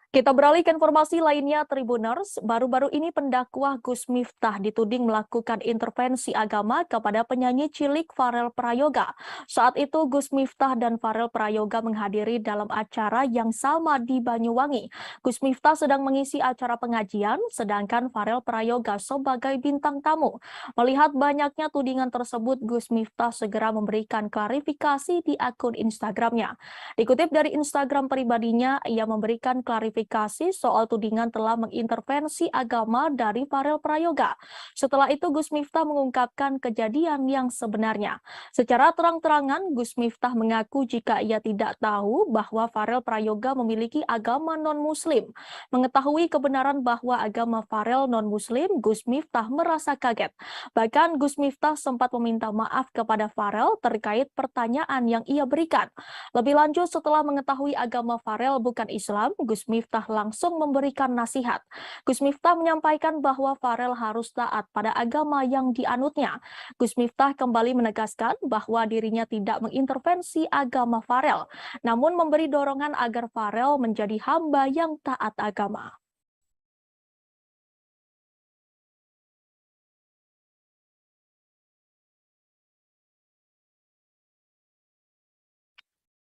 Kita beralih ke informasi lainnya, Tribuners. Baru-baru ini pendakwah Gus Miftah dituding melakukan intervensi agama kepada penyanyi cilik Farel Prayoga. Saat itu Gus Miftah dan Farel Prayoga menghadiri dalam acara yang sama di Banyuwangi. Gus Miftah sedang mengisi acara pengajian, sedangkan Farel Prayoga sebagai bintang tamu. Melihat banyaknya tudingan tersebut, Gus Miftah segera memberikan klarifikasi di akun Instagramnya. Dikutip dari Instagram pribadinya, ia memberikan klarifikasi soal tudingan telah mengintervensi agama dari Farel Prayoga. Setelah itu Gus Miftah mengungkapkan kejadian yang sebenarnya. Secara terang-terangan Gus Miftah mengaku jika ia tidak tahu bahwa Farel Prayoga memiliki agama non-muslim. Mengetahui kebenaran bahwa agama Farel non-muslim, Gus Miftah merasa kaget. Bahkan Gus Miftah sempat meminta maaf kepada Farel terkait pertanyaan yang ia berikan. Lebih lanjut, setelah mengetahui agama Farel bukan Islam, Gus Miftah langsung memberikan nasihat. Gus Miftah menyampaikan bahwa Farel harus taat pada agama yang dianutnya. Gus Miftah kembali menegaskan bahwa dirinya tidak mengintervensi agama Farel, namun memberi dorongan agar Farel menjadi hamba yang taat agama.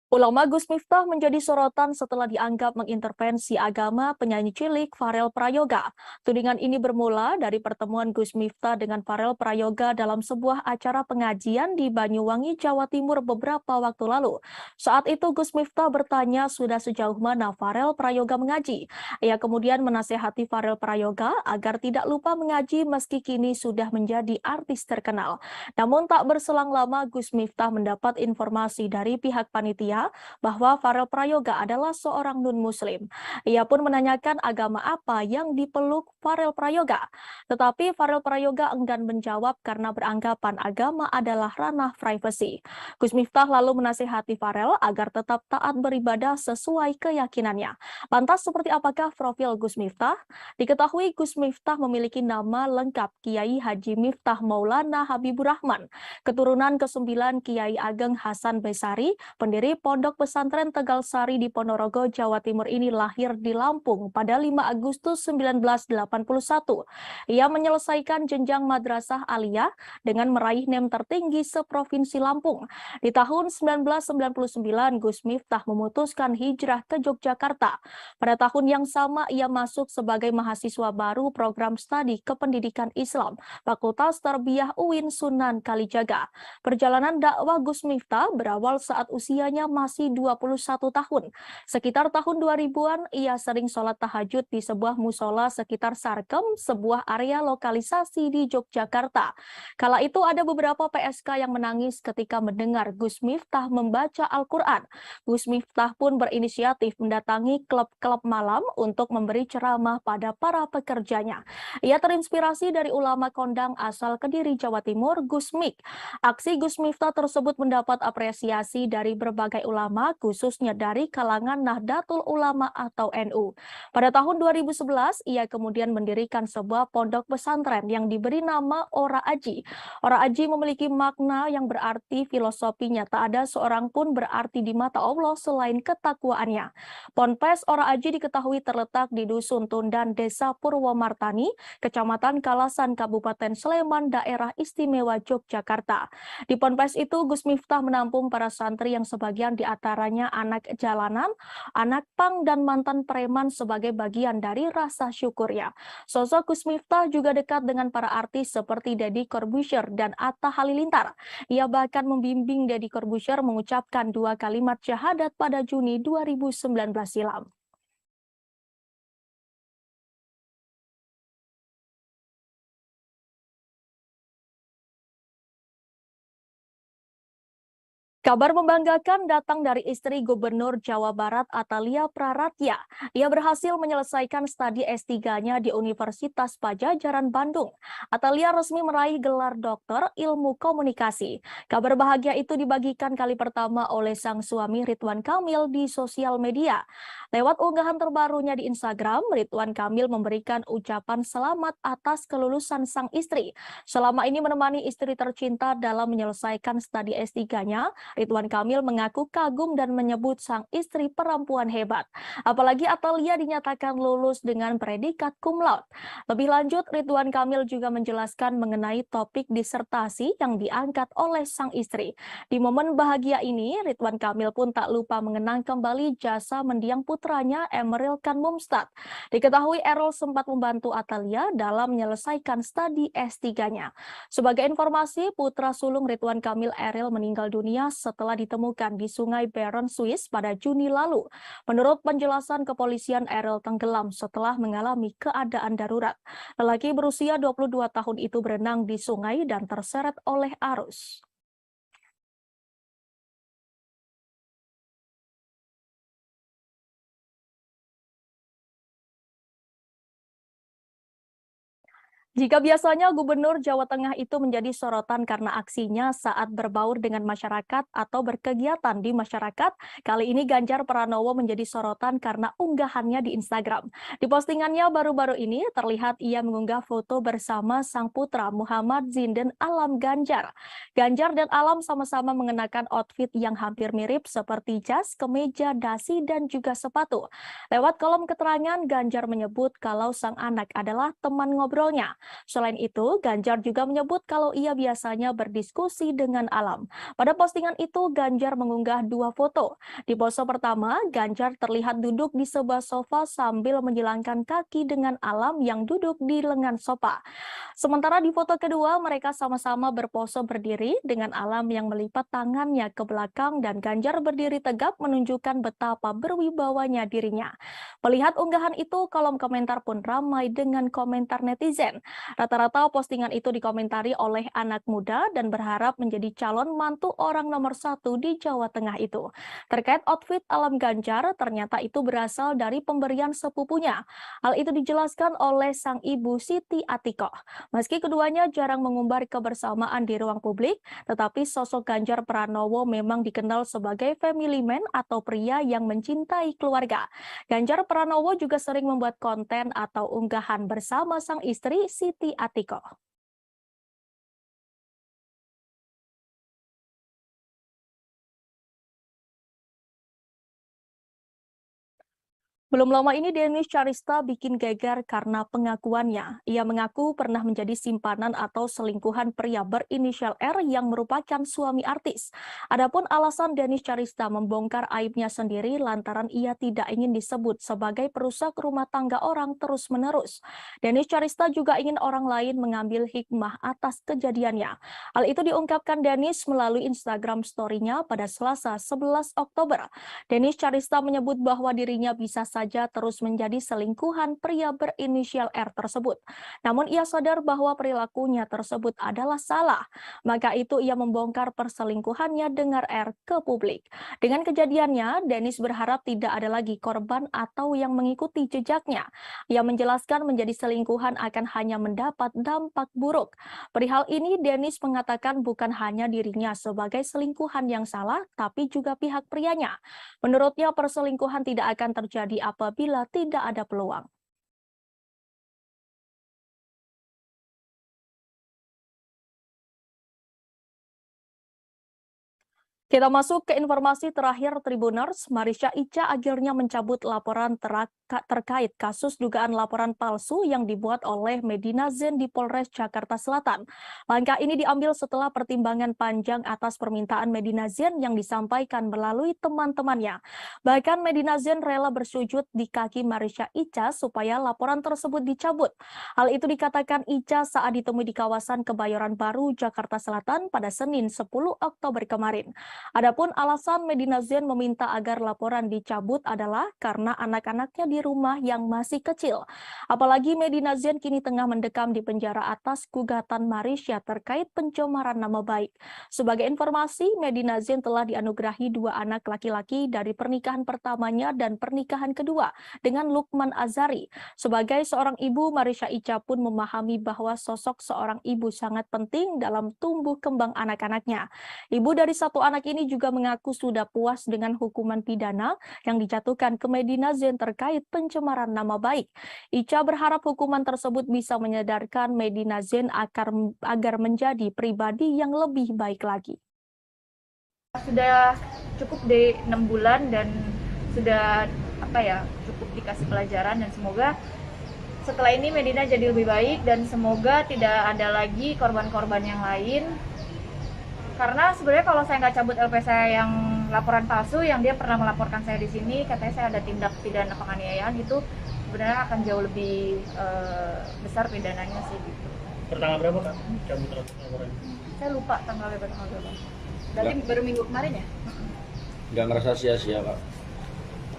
Ulama Gus Miftah menjadi sorotan setelah dianggap mengintervensi agama penyanyi cilik Farel Prayoga. Tudingan ini bermula dari pertemuan Gus Miftah dengan Farel Prayoga dalam sebuah acara pengajian di Banyuwangi, Jawa Timur beberapa waktu lalu. Saat itu Gus Miftah bertanya sudah sejauh mana Farel Prayoga mengaji. Ia kemudian menasehati Farel Prayoga agar tidak lupa mengaji meski kini sudah menjadi artis terkenal. Namun tak berselang lama Gus Miftah mendapat informasi dari pihak panitia media bahwa Farel Prayoga adalah seorang non-muslim. Ia pun menanyakan agama apa yang dipeluk Farel Prayoga. Tetapi Farel Prayoga enggan menjawab karena beranggapan agama adalah ranah privasi. Gus Miftah lalu menasihati Farel agar tetap taat beribadah sesuai keyakinannya. Lantas seperti apakah profil Gus Miftah? Diketahui Gus Miftah memiliki nama lengkap Kiai Haji Miftah Maulana Habibur Rahman, keturunan ke-9 Kiai Ageng Hasan Besari, pendiri Pondok Pesantren Tegal Sari di Ponorogo, Jawa Timur ini lahir di Lampung pada 5 Agustus 1981. Ia menyelesaikan jenjang madrasah aliyah dengan meraih NEM tertinggi seprovinsi Lampung. Di tahun 1999, Gus Miftah memutuskan hijrah ke Yogyakarta. Pada tahun yang sama, ia masuk sebagai mahasiswa baru program studi Kependidikan Islam, Fakultas Tarbiyah UIN Sunan Kalijaga. Perjalanan dakwah Gus Miftah berawal saat usianya masih 21 tahun. Sekitar tahun 2000-an, ia sering sholat tahajud di sebuah musola sekitar Sarkem, sebuah area lokalisasi di Yogyakarta. Kala itu ada beberapa PSK yang menangis ketika mendengar Gus Miftah membaca Al-Quran. Gus Miftah pun berinisiatif mendatangi klub-klub malam untuk memberi ceramah pada para pekerjanya. Ia terinspirasi dari ulama kondang asal Kediri, Jawa Timur, Gus Mik. Aksi Gus Miftah tersebut mendapat apresiasi dari berbagai ulama, khususnya dari kalangan Nahdlatul Ulama atau NU. Pada tahun 2011, ia kemudian mendirikan sebuah pondok pesantren yang diberi nama Ora Aji. Ora Aji memiliki makna yang berarti filosofinya tak ada seorang pun berarti di mata Allah selain ketakwaannya. Ponpes Ora Aji diketahui terletak di Dusun Tundan, Desa Purwomartani, Kecamatan Kalasan, Kabupaten Sleman, Daerah Istimewa Yogyakarta. Di ponpes itu, Gus Miftah menampung para santri yang sebagian diantaranya anak jalanan, anak pang, dan mantan preman sebagai bagian dari rasa syukurnya. Sosok Gus Miftah juga dekat dengan para artis seperti Deddy Corbuzier dan Atta Halilintar. Ia bahkan membimbing Deddy Corbuzier mengucapkan 2 kalimat syahadat pada Juni 2019 silam. Kabar membanggakan datang dari istri Gubernur Jawa Barat Atalia Praratya. Ia berhasil menyelesaikan studi S3-nya di Universitas Padjadjaran Bandung. Atalia resmi meraih gelar doktor ilmu komunikasi. Kabar bahagia itu dibagikan kali pertama oleh sang suami Ridwan Kamil di sosial media. Lewat unggahan terbarunya di Instagram, Ridwan Kamil memberikan ucapan selamat atas kelulusan sang istri. Selama ini menemani istri tercinta dalam menyelesaikan studi S3-nya, Ridwan Kamil mengaku kagum dan menyebut sang istri perempuan hebat. Apalagi Atalia dinyatakan lulus dengan predikat cum laude. Lebih lanjut, Ridwan Kamil juga menjelaskan mengenai topik disertasi yang diangkat oleh sang istri. Di momen bahagia ini, Ridwan Kamil pun tak lupa mengenang kembali jasa mendiang putranya Emeril Khan Mumtaz. Diketahui Errol sempat membantu Atalia dalam menyelesaikan studi S3-nya. Sebagai informasi, putra sulung Ridwan Kamil, Errol, meninggal dunia setelah ditemukan di Sungai Bern, Swiss pada Juni lalu. Menurut penjelasan kepolisian, Errol tenggelam setelah mengalami keadaan darurat. Lelaki berusia 22 tahun itu berenang di sungai dan terseret oleh arus. Jika biasanya Gubernur Jawa Tengah itu menjadi sorotan karena aksinya saat berbaur dengan masyarakat atau berkegiatan di masyarakat, kali ini Ganjar Pranowo menjadi sorotan karena unggahannya di Instagram. Di postingannya baru-baru ini terlihat ia mengunggah foto bersama sang putra Muhammad Zinden Alam Ganjar. Ganjar dan Alam sama-sama mengenakan outfit yang hampir mirip seperti jas, kemeja, dasi, dan juga sepatu. Lewat kolom keterangan, Ganjar menyebut kalau sang anak adalah teman ngobrolnya. Selain itu, Ganjar juga menyebut kalau ia biasanya berdiskusi dengan Alam. Pada postingan itu, Ganjar mengunggah 2 foto. Di pose pertama, Ganjar terlihat duduk di sebuah sofa sambil menjilangkan kaki dengan Alam yang duduk di lengan sofa. Sementara di foto kedua, mereka sama-sama berpose berdiri dengan Alam yang melipat tangannya ke belakang dan Ganjar berdiri tegap menunjukkan betapa berwibawanya dirinya. Melihat unggahan itu, kolom komentar pun ramai dengan komentar netizen. Rata-rata postingan itu dikomentari oleh anak muda dan berharap menjadi calon mantu orang nomor 1 di Jawa Tengah itu. Terkait outfit Alam Ganjar, ternyata itu berasal dari pemberian sepupunya. Hal itu dijelaskan oleh sang ibu Siti Atikoh. Meski keduanya jarang mengumbar kebersamaan di ruang publik, tetapi sosok Ganjar Pranowo memang dikenal sebagai family man atau pria yang mencintai keluarga. Ganjar Pranowo juga sering membuat konten atau unggahan bersama sang istri Siti Atikoh. Belum lama ini Denis Charista bikin geger karena pengakuannya. Ia mengaku pernah menjadi simpanan atau selingkuhan pria berinisial R yang merupakan suami artis. Adapun alasan Denis Charista membongkar aibnya sendiri lantaran ia tidak ingin disebut sebagai perusak rumah tangga orang terus-menerus. Denis Charista juga ingin orang lain mengambil hikmah atas kejadiannya. Hal itu diungkapkan Denis melalui Instagram story-nya pada Selasa 11 Oktober. Denis Charista menyebut bahwa dirinya bisa saja terus menjadi selingkuhan pria berinisial R tersebut. Namun ia sadar bahwa perilakunya tersebut adalah salah. Maka itu ia membongkar perselingkuhannya dengan R ke publik. Dengan kejadiannya, Denis berharap tidak ada lagi korban atau yang mengikuti jejaknya. Ia menjelaskan menjadi selingkuhan akan hanya mendapat dampak buruk. Perihal ini, Denis mengatakan bukan hanya dirinya sebagai selingkuhan yang salah, tapi juga pihak prianya. Menurutnya, perselingkuhan tidak akan terjadi apabila tidak ada peluang. Kita masuk ke informasi terakhir Tribuners. Marisha Icha akhirnya mencabut laporan terkait kasus dugaan laporan palsu yang dibuat oleh Medina Zain di Polres Jakarta Selatan. Langkah ini diambil setelah pertimbangan panjang atas permintaan Medina Zain yang disampaikan melalui teman-temannya. Bahkan Medina Zain rela bersujud di kaki Marisha Icha supaya laporan tersebut dicabut. Hal itu dikatakan Icha saat ditemui di kawasan Kebayoran Baru, Jakarta Selatan pada Senin 10 Oktober kemarin. Adapun alasan Medina Zain meminta agar laporan dicabut adalah karena anak-anaknya di rumah yang masih kecil. Apalagi Medina Zain kini tengah mendekam di penjara atas gugatan Marisha terkait pencemaran nama baik. Sebagai informasi, Medina Zain telah dianugerahi 2 anak laki-laki dari pernikahan pertamanya dan pernikahan kedua dengan Lukman Azhari. Sebagai seorang ibu, Marisha Icha pun memahami bahwa sosok seorang ibu sangat penting dalam tumbuh kembang anak-anaknya. Ibu dari 1 anak ini juga mengaku sudah puas dengan hukuman pidana yang dijatuhkan ke Medina Zain terkait pencemaran nama baik. Icha berharap hukuman tersebut bisa menyadarkan Medina Zain agar menjadi pribadi yang lebih baik lagi. Sudah cukup di 6 bulan dan sudah cukup dikasih pelajaran, dan semoga setelah ini Medina jadi lebih baik dan semoga tidak ada lagi korban-korban yang lain. Karena sebenarnya kalau saya nggak cabut LP saya yang laporan palsu, yang dia pernah melaporkan saya di sini, katanya saya ada tindak pidana penganiayaan, itu sebenarnya akan jauh lebih besar pidananya sih gitu. Pertanggal berapa Kak cabut laporan? Saya lupa tanggalnya berapa. Berarti baru minggu kemarin ya? Nggak ngerasa sia-sia Kak?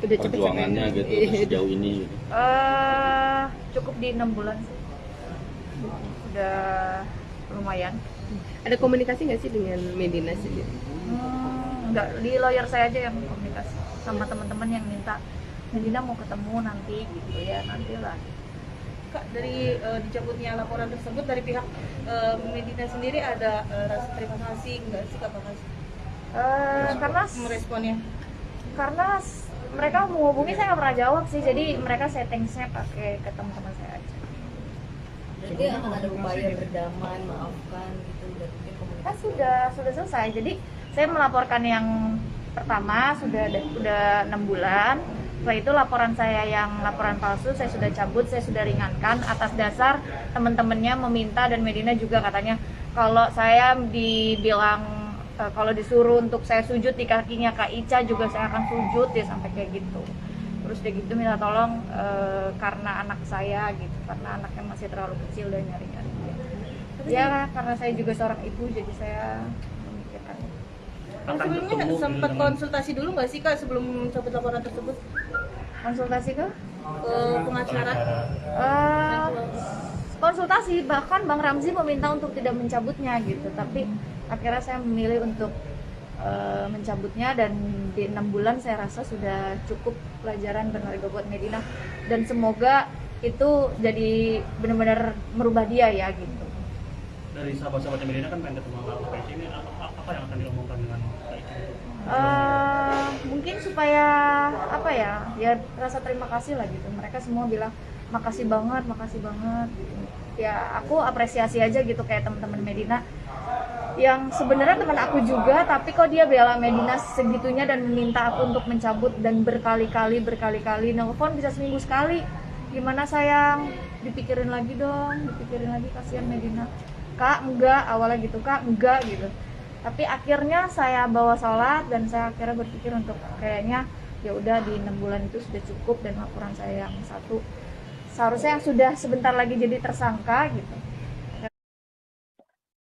Udah perjuangannya gitu sejauh ini gitu. Cukup di 6 bulan sih. Udah lumayan. Ada komunikasi nggak sih dengan Medina sendiri? Enggak, di lawyer saya aja yang komunikasi sama teman-teman yang minta Medina mau ketemu nanti gitu ya, nantilah. Kak, dari dicabutnya laporan tersebut dari pihak Medina sendiri ada rasa terima kasih nggak sih Kak? Karena meresponnya? Karena mereka menghubungi saya nggak pernah jawab sih, jadi mereka setting-nya pakai ke teman-teman saya aja. Berarti akan ada upaya berdamai, maafkan gitu, berarti komunikasi sudah selesai. Jadi saya melaporkan yang pertama sudah 6 bulan. Setelah itu laporan saya yang laporan palsu saya sudah cabut, saya sudah ringankan atas dasar teman-temannya meminta, dan Medina juga katanya kalau saya dibilang kalau disuruh untuk saya sujud di kakinya Kak Icha juga saya akan sujud, ya sampai kayak gitu. Terus dia gitu minta tolong karena anak saya gitu, karena anaknya masih terlalu kecil dan nyari-nyari ya, karena saya juga seorang ibu jadi saya memikirkan. Sebelumnya sempat konsultasi dulu nggak sih Kak sebelum cabut laporan tersebut? Konsultasi ke pengacara? konsultasi, bahkan Bang Ramzi meminta untuk tidak mencabutnya gitu, tapi akhirnya saya memilih untuk mencabutnya, dan di 6 bulan saya rasa sudah cukup pelajaran berharga buat Medina, dan semoga itu jadi benar-benar merubah dia ya gitu. Dari sahabat-sahabatnya Medina kan pengen ketemu sama Peci ini, apa yang akan diomongkan dengan Peci? Mungkin supaya apa ya rasa terima kasih lah gitu. Mereka semua bilang makasih banget gitu. Ya aku apresiasi aja gitu kayak teman-teman Medina yang sebenarnya teman aku juga, tapi kok dia bela Medina segitunya dan meminta aku untuk mencabut, dan berkali-kali nelfon bisa seminggu sekali. Gimana sayang, dipikirin lagi dong, kasihan Medina. Kak enggak, awalnya gitu, Kak enggak gitu. Tapi akhirnya saya bawa sholat, dan saya akhirnya berpikir untuk kayaknya ya udah di 6 bulan itu sudah cukup, dan laporan saya yang satu seharusnya yang sudah sebentar lagi jadi tersangka gitu.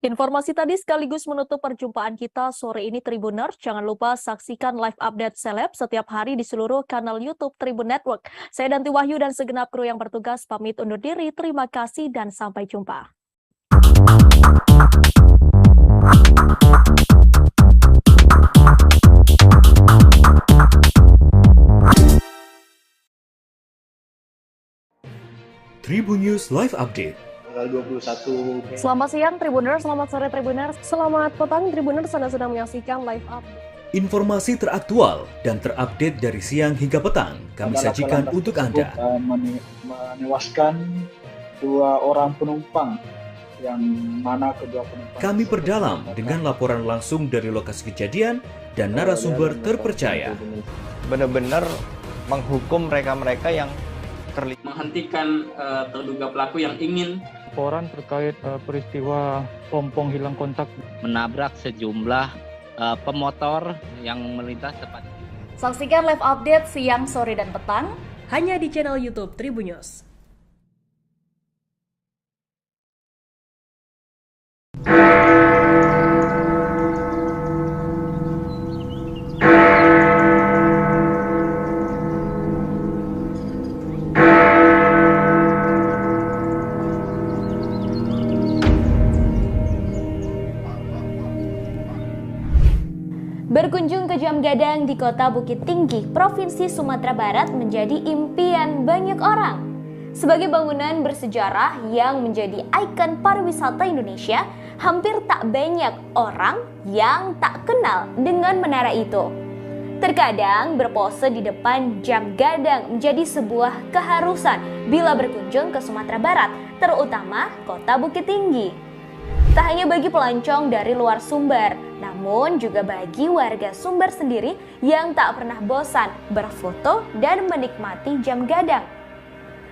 Informasi tadi sekaligus menutup perjumpaan kita sore ini Tribuners. Jangan lupa saksikan live update seleb setiap hari di seluruh kanal YouTube Tribun Network. Saya Danti Wahyu dan segenap kru yang bertugas pamit undur diri. Terima kasih dan sampai jumpa. Tribun News Live Update. 21. Selamat siang Tribuners, selamat sore Tribuners, selamat petang Tribuners, Anda sedang menyaksikan live update. Informasi teraktual dan terupdate dari siang hingga petang kami sajikan untuk Anda. Menewaskan 2 orang penumpang, yang mana kedua penumpang Kami perdalam dengan laporan langsung dari lokasi kejadian dan narasumber terpercaya. Benar-benar menghukum mereka-mereka yang terlibat, menghentikan terduga pelaku yang ingin Laporan terkait peristiwa pompong hilang kontak menabrak sejumlah pemotor yang melintas tepat. Saksikan live update siang, sore, dan petang hanya di channel YouTube Tribun News. Berkunjung ke Jam Gadang di Kota Bukit Tinggi, Provinsi Sumatera Barat menjadi impian banyak orang. Sebagai bangunan bersejarah yang menjadi ikon pariwisata Indonesia, hampir tak banyak orang yang tak kenal dengan menara itu. Terkadang berpose di depan Jam Gadang menjadi sebuah keharusan bila berkunjung ke Sumatera Barat, terutama Kota Bukit Tinggi. Tak hanya bagi pelancong dari luar Sumber, namun juga bagi warga Sumber sendiri yang tak pernah bosan berfoto dan menikmati Jam Gadang.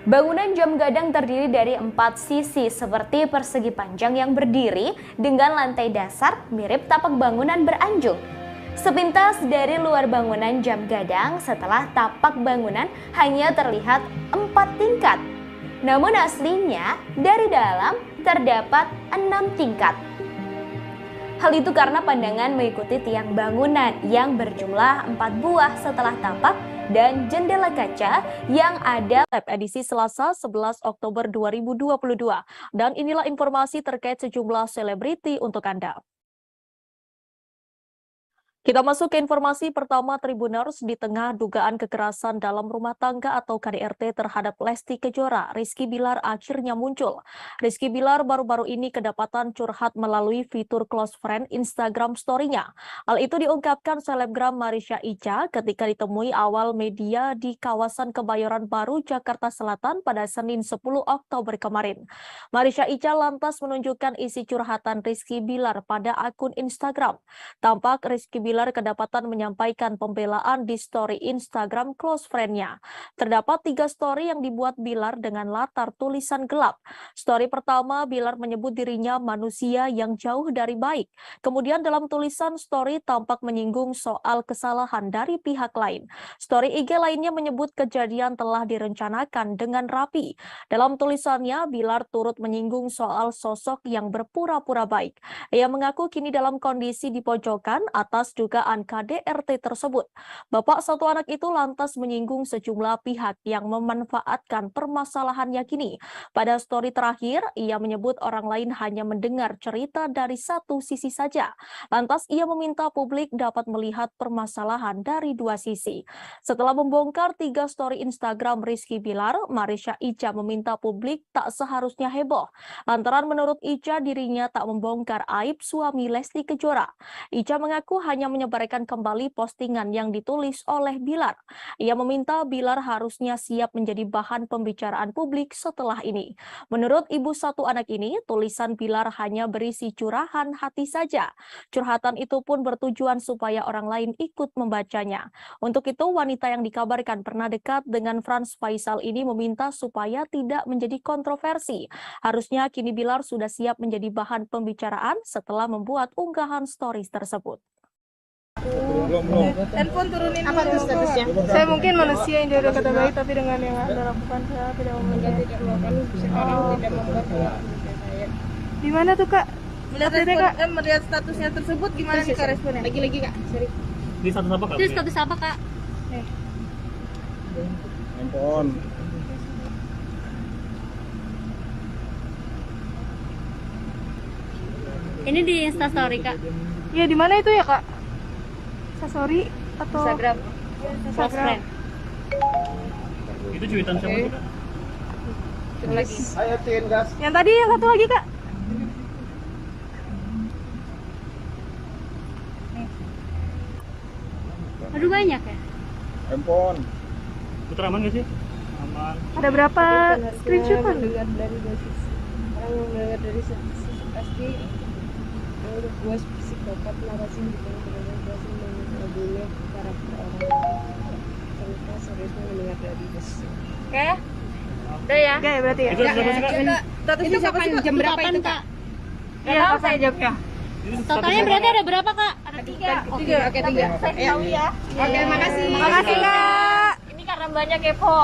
Bangunan Jam Gadang terdiri dari 4 sisi seperti persegi panjang yang berdiri dengan lantai dasar mirip tapak bangunan beranjung. Sepintas dari luar bangunan Jam Gadang, setelah tapak bangunan hanya terlihat 4 tingkat. Namun aslinya dari dalam terdapat 6 tingkat. Hal itu karena pandangan mengikuti tiang bangunan yang berjumlah 4 buah setelah tapak dan jendela kaca yang ada. Edisi Selasa 11 Oktober 2022. Dan inilah informasi terkait sejumlah selebriti untuk Anda. Kita masuk ke informasi pertama Tribuners. Di tengah dugaan kekerasan dalam rumah tangga atau KDRT terhadap Lesti Kejora, Rizky Bilar akhirnya muncul. Rizky Bilar baru-baru ini kedapatan curhat melalui fitur close friend Instagram story-nya. Hal itu diungkapkan selebgram Marisha Ica ketika ditemui awal media di kawasan Kebayoran Baru, Jakarta Selatan pada Senin 10 Oktober kemarin. Marisha Ica lantas menunjukkan isi curhatan Rizky Bilar pada akun Instagram. Tampak Rizky Bilar kedapatan menyampaikan pembelaan di story Instagram close friend-nya. Terdapat 3 story yang dibuat Bilar dengan latar tulisan gelap. Story pertama, Bilar menyebut dirinya manusia yang jauh dari baik. Kemudian dalam tulisan story tampak menyinggung soal kesalahan dari pihak lain. Story IG lainnya menyebut kejadian telah direncanakan dengan rapi. Dalam tulisannya, Bilar turut menyinggung soal sosok yang berpura-pura baik. Ia mengaku kini dalam kondisi di pojokan atas dugaan KDRT tersebut. Bapak satu anak itu lantas menyinggung sejumlah pihak yang memanfaatkan permasalahannya kini. Pada story terakhir, ia menyebut orang lain hanya mendengar cerita dari satu sisi saja. Lantas ia meminta publik dapat melihat permasalahan dari dua sisi. Setelah membongkar 3 story Instagram Rizky Bilar, Marisha Ica meminta publik tak seharusnya heboh. Lantaran menurut Ica dirinya tak membongkar aib suami Lesti Kejora. Ica mengaku hanya menyebarkan kembali postingan yang ditulis oleh Bilar. Ia meminta Bilar harusnya siap menjadi bahan pembicaraan publik setelah ini. Menurut ibu satu anak ini, tulisan Bilar hanya berisi curahan hati saja. Curhatan itu pun bertujuan supaya orang lain ikut membacanya. Untuk itu, wanita yang dikabarkan pernah dekat dengan Frans Faisal ini meminta supaya tidak menjadi kontroversi. Harusnya kini Bilar sudah siap menjadi bahan pembicaraan setelah membuat unggahan stories tersebut. Handphone turunin apa tuh statusnya? Saya mungkin manusia yang jodoh kata baik, tapi dengan yang Anda lakukan saya tidak mau menjadi sekarang tidak membuat saya. Di mana tuh Kak? Melihat statusnya tersebut gimana nih Kak responnya? Lagi Kak, sorry. Di status apa Kak? Itu status apa Kak? Handphone. Ini di Instastory Kak. Iya, di mana itu ya Kak? Instastory atau Instagram. Instagram. Itu cuitan siapa tuh Kak? Coba lagi. Ayo tin gas. Yang tadi yang satu lagi Kak. Aduh banyak ya. Handphone. Putra aman gak sih? Aman. Ada berapa screenshotan? Dengar dari dua sisi. Orang yang mendengar dari satu sisi pasti menurut gue psikopat narasi yang benar-benar berhasil membunuh karakter orang lain. Tanpa seharusnya mendengar dari dua sisi. Oke. Udah ya? Oke, berarti ya. Itu siapa sih Kak? Itu kapan jam berapa itu Kak? Iya, saya jawabnya. Totalnya berarti ada berapa Kak? Ada 3. Tiga, oke 3. Saya tahu ya. Oke, makasih. Makasih Kak. Ini karena banyak kepo.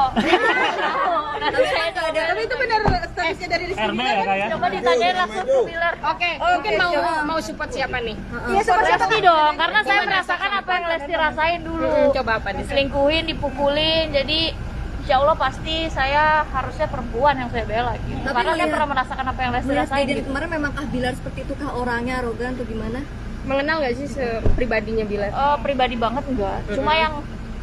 Tapi itu benar statusnya dari Rizky RB ya Kak ya? Coba ditanyain langsung ke Bilar. Oke, mungkin mau support siapa nih? Iya, pasti dong, karena saya merasakan apa yang Lesti rasain dulu. Coba apa nih? Diselingkuhin, dipukulin, jadi Insya Allah pasti saya harusnya perempuan yang saya bela gitu. Tapi Karena saya pernah merasakan apa yang Lesti Melihat rasain kejadian gitu. kemarin memangkah Bilar seperti itu kah orangnya arogan atau gimana? Mengenal nggak sih pribadinya Bilar? Pribadi banget enggak. Cuma yang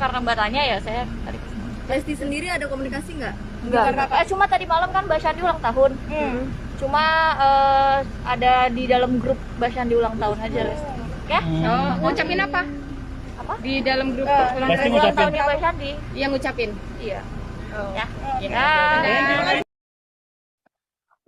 karena Mbak tanya ya saya tadi kesini. Lesti sendiri ada komunikasi nggak? Enggak. Cuma tadi malam kan Mbak Syandi ulang tahun. Cuma ada di dalam grup Mbak Syandi ulang tahun aja Lesti. Ya? Ngucapin apa? Apa? Di dalam grup ulang tahun Mbak Syandi. Yang ngucapin? Iya. Ya.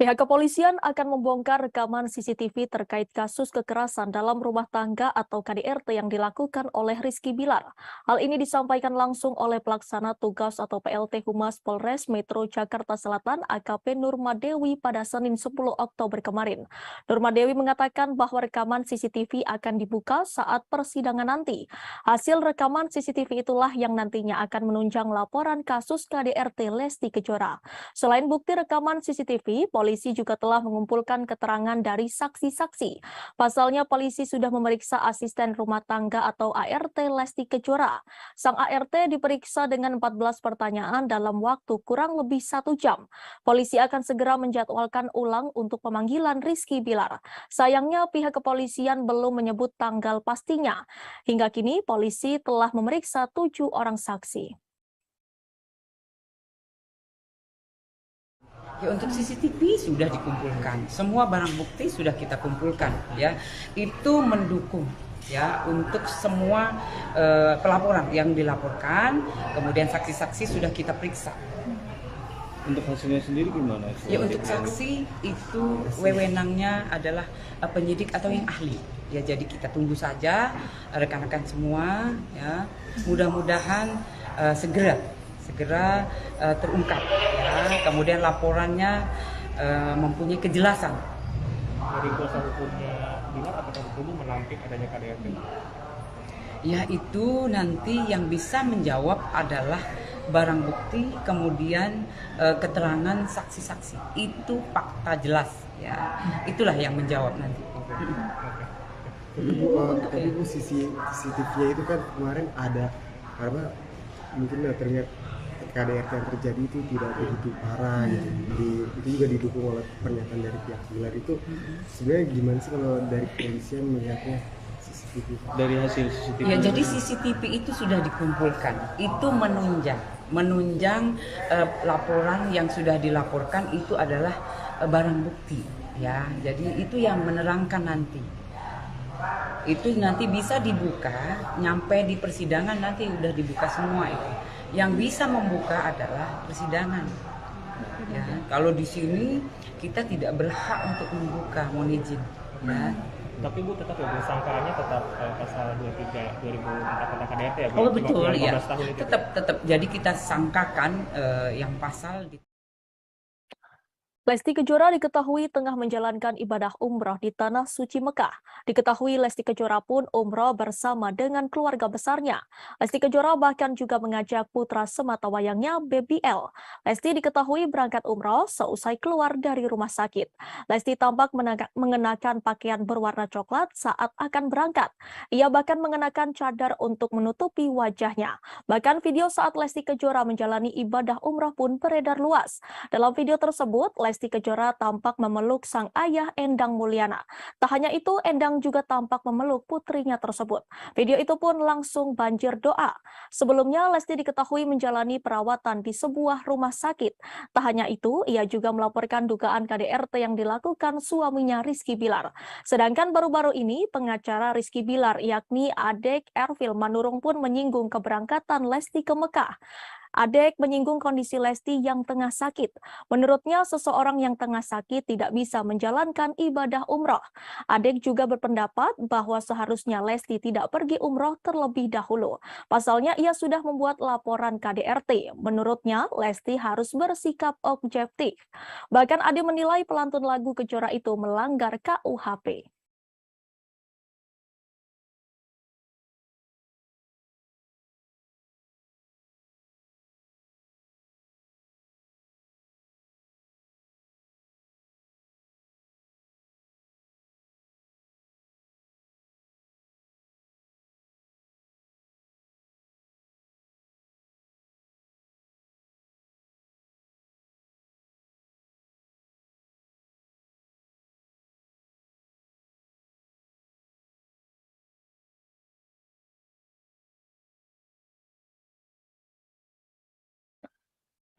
Pihak kepolisian akan membongkar rekaman CCTV terkait kasus kekerasan dalam rumah tangga atau KDRT yang dilakukan oleh Rizky Bilar. Hal ini disampaikan langsung oleh Pelaksana Tugas atau PLT Humas Polres Metro Jakarta Selatan AKP Nurmadewi pada Senin 10 Oktober kemarin. Nurmadewi mengatakan bahwa rekaman CCTV akan dibuka saat persidangan nanti. Hasil rekaman CCTV itulah yang nantinya akan menunjang laporan kasus KDRT Lesti Kejora. Selain bukti rekaman CCTV, polisi juga telah mengumpulkan keterangan dari saksi-saksi. Pasalnya polisi sudah memeriksa asisten rumah tangga atau ART Lesti Kejora. Sang ART diperiksa dengan 14 pertanyaan dalam waktu kurang lebih 1 jam. Polisi akan segera menjadwalkan ulang untuk pemanggilan Rizky Bilar. Sayangnya pihak kepolisian belum menyebut tanggal pastinya. Hingga kini polisi telah memeriksa 7 orang saksi. Ya, untuk CCTV sudah dikumpulkan, semua barang bukti sudah kita kumpulkan, ya itu mendukung ya untuk semua pelaporan yang dilaporkan, kemudian saksi-saksi sudah kita periksa. Untuk hasilnya sendiri gimana? Ya untuk saksi itu wewenangnya adalah penyidik atau yang ahli. Ya jadi kita tunggu saja rekan-rekan semua, ya mudah-mudahan segera terungkap, ya. Kemudian laporannya mempunyai kejelasan. Dari kuasa hukumnya Bilar, apakah hukumnya menampik adanya KDRT? Ya itu nanti yang bisa menjawab adalah barang bukti, kemudian keterangan saksi-saksi. Itu fakta jelas, ya. Itulah yang menjawab nanti. Tapi bu CCTV-nya itu kan kemarin ada apa mungkin terlihat KDRT yang terjadi itu tidak begitu parah gitu. Itu juga didukung oleh pernyataan dari pihak Bilar itu. Sebenarnya gimana sih kalau dari kepolisian melihatnya CCTV? Dari hasil CCTV. Ya, jadi CCTV itu sudah dikumpulkan. Itu menunjang laporan yang sudah dilaporkan itu adalah barang bukti. Ya, jadi itu yang menerangkan nanti. Itu nanti bisa dibuka, nyampe di persidangan nanti udah dibuka semua itu. Yang bisa membuka adalah persidangan. Ya, kalau di sini kita tidak berhak untuk membuka, mohon izin. Ya. Tapi Bu tetap ya Bu, sangkaannya tetap pasal 23 2004 tentang KDRT ya Bu? Oh betul ya, 15 tahun itu. tetap. Jadi kita sangkakan yang pasal di Lesti Kejora diketahui tengah menjalankan ibadah umroh di Tanah Suci Mekah. Diketahui Lesti Kejora pun umroh bersama dengan keluarga besarnya. Lesti Kejora bahkan juga mengajak putra sematawayangnya Baby L. Lesti diketahui berangkat umroh seusai keluar dari rumah sakit. Lesti tampak mengenakan pakaian berwarna coklat saat akan berangkat. Ia bahkan mengenakan cadar untuk menutupi wajahnya. Bahkan video saat Lesti Kejora menjalani ibadah umroh pun beredar luas. Dalam video tersebut, Lesti Kejora tampak memeluk sang ayah Endang Mulyana. Tak hanya itu, Endang juga tampak memeluk putrinya tersebut. Video itu pun langsung banjir doa. Sebelumnya, Lesti diketahui menjalani perawatan di sebuah rumah sakit. Tak hanya itu, ia juga melaporkan dugaan KDRT yang dilakukan suaminya Rizky Bilar. Sedangkan baru-baru ini, pengacara Rizky Bilar yakni Adek Ervil Manurung pun menyinggung keberangkatan Lesti ke Mekah. Adek menyinggung kondisi Lesti yang tengah sakit. Menurutnya, seseorang yang tengah sakit tidak bisa menjalankan ibadah umroh. Adek juga berpendapat bahwa seharusnya Lesti tidak pergi umroh terlebih dahulu. Pasalnya, ia sudah membuat laporan KDRT. Menurutnya, Lesti harus bersikap objektif. Bahkan Ade menilai pelantun lagu Kejora itu melanggar KUHP.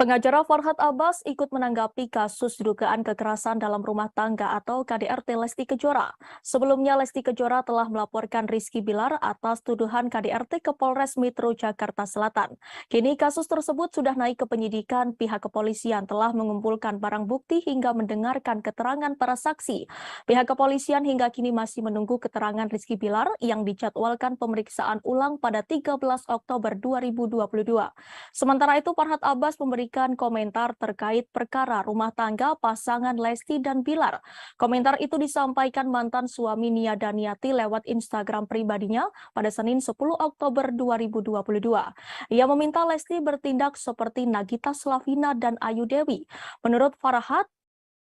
Pengacara Farhad Abbas ikut menanggapi kasus dugaan kekerasan dalam rumah tangga atau KDRT Lesti Kejora. Sebelumnya, Lesti Kejora telah melaporkan Rizky Bilar atas tuduhan KDRT ke Polres Metro Jakarta Selatan. Kini kasus tersebut sudah naik ke penyidikan. Pihak kepolisian telah mengumpulkan barang bukti hingga mendengarkan keterangan para saksi. Pihak kepolisian hingga kini masih menunggu keterangan Rizky Bilar yang dijadwalkan pemeriksaan ulang pada 13 Oktober 2022. Sementara itu, Farhad Abbas memberikan komentar terkait perkara rumah tangga pasangan Lesti dan Bilar. Komentar itu disampaikan mantan suami Nia Daniati lewat Instagram pribadinya pada Senin 10 Oktober 2022. Ia meminta Lesti bertindak seperti Nagita Slavina dan Ayu Dewi. Menurut Farhad,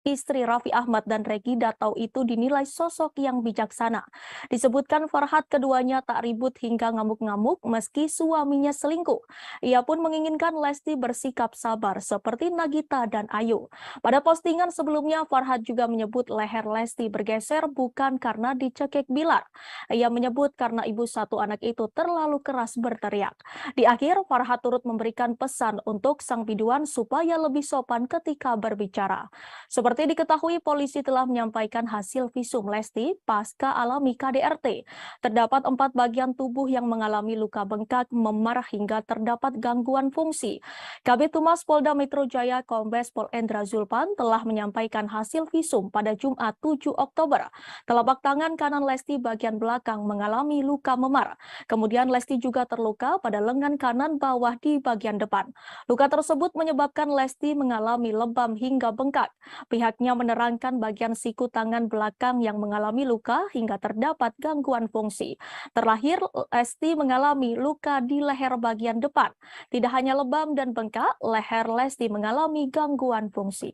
istri Raffi Ahmad dan Regida Tau itu dinilai sosok yang bijaksana. Disebutkan Farhad keduanya tak ribut hingga ngamuk-ngamuk meski suaminya selingkuh. Ia pun menginginkan Lesti bersikap sabar seperti Nagita dan Ayu. Pada postingan sebelumnya, Farhad juga menyebut leher Lesti bergeser bukan karena dicekik Bilar. Ia menyebut karena ibu satu anak itu terlalu keras berteriak. Di akhir, Farhad turut memberikan pesan untuk sang biduan supaya lebih sopan ketika berbicara. Seperti diketahui, polisi telah menyampaikan hasil visum Lesti pasca alami KDRT. Terdapat 4 bagian tubuh yang mengalami luka bengkak, memar hingga terdapat gangguan fungsi. Kabid Humas Polda Metro Jaya Kombes Pol Endra Zulpan telah menyampaikan hasil visum pada Jumat 7 Oktober. Telapak tangan kanan Lesti bagian belakang mengalami luka memar. Kemudian Lesti juga terluka pada lengan kanan bawah di bagian depan. Luka tersebut menyebabkan Lesti mengalami lebam hingga bengkak. Pihaknya menerangkan bagian siku tangan belakang yang mengalami luka hingga terdapat gangguan fungsi. Terlahir, Lesti mengalami luka di leher bagian depan. Tidak hanya lebam dan bengkak, leher Lesti mengalami gangguan fungsi.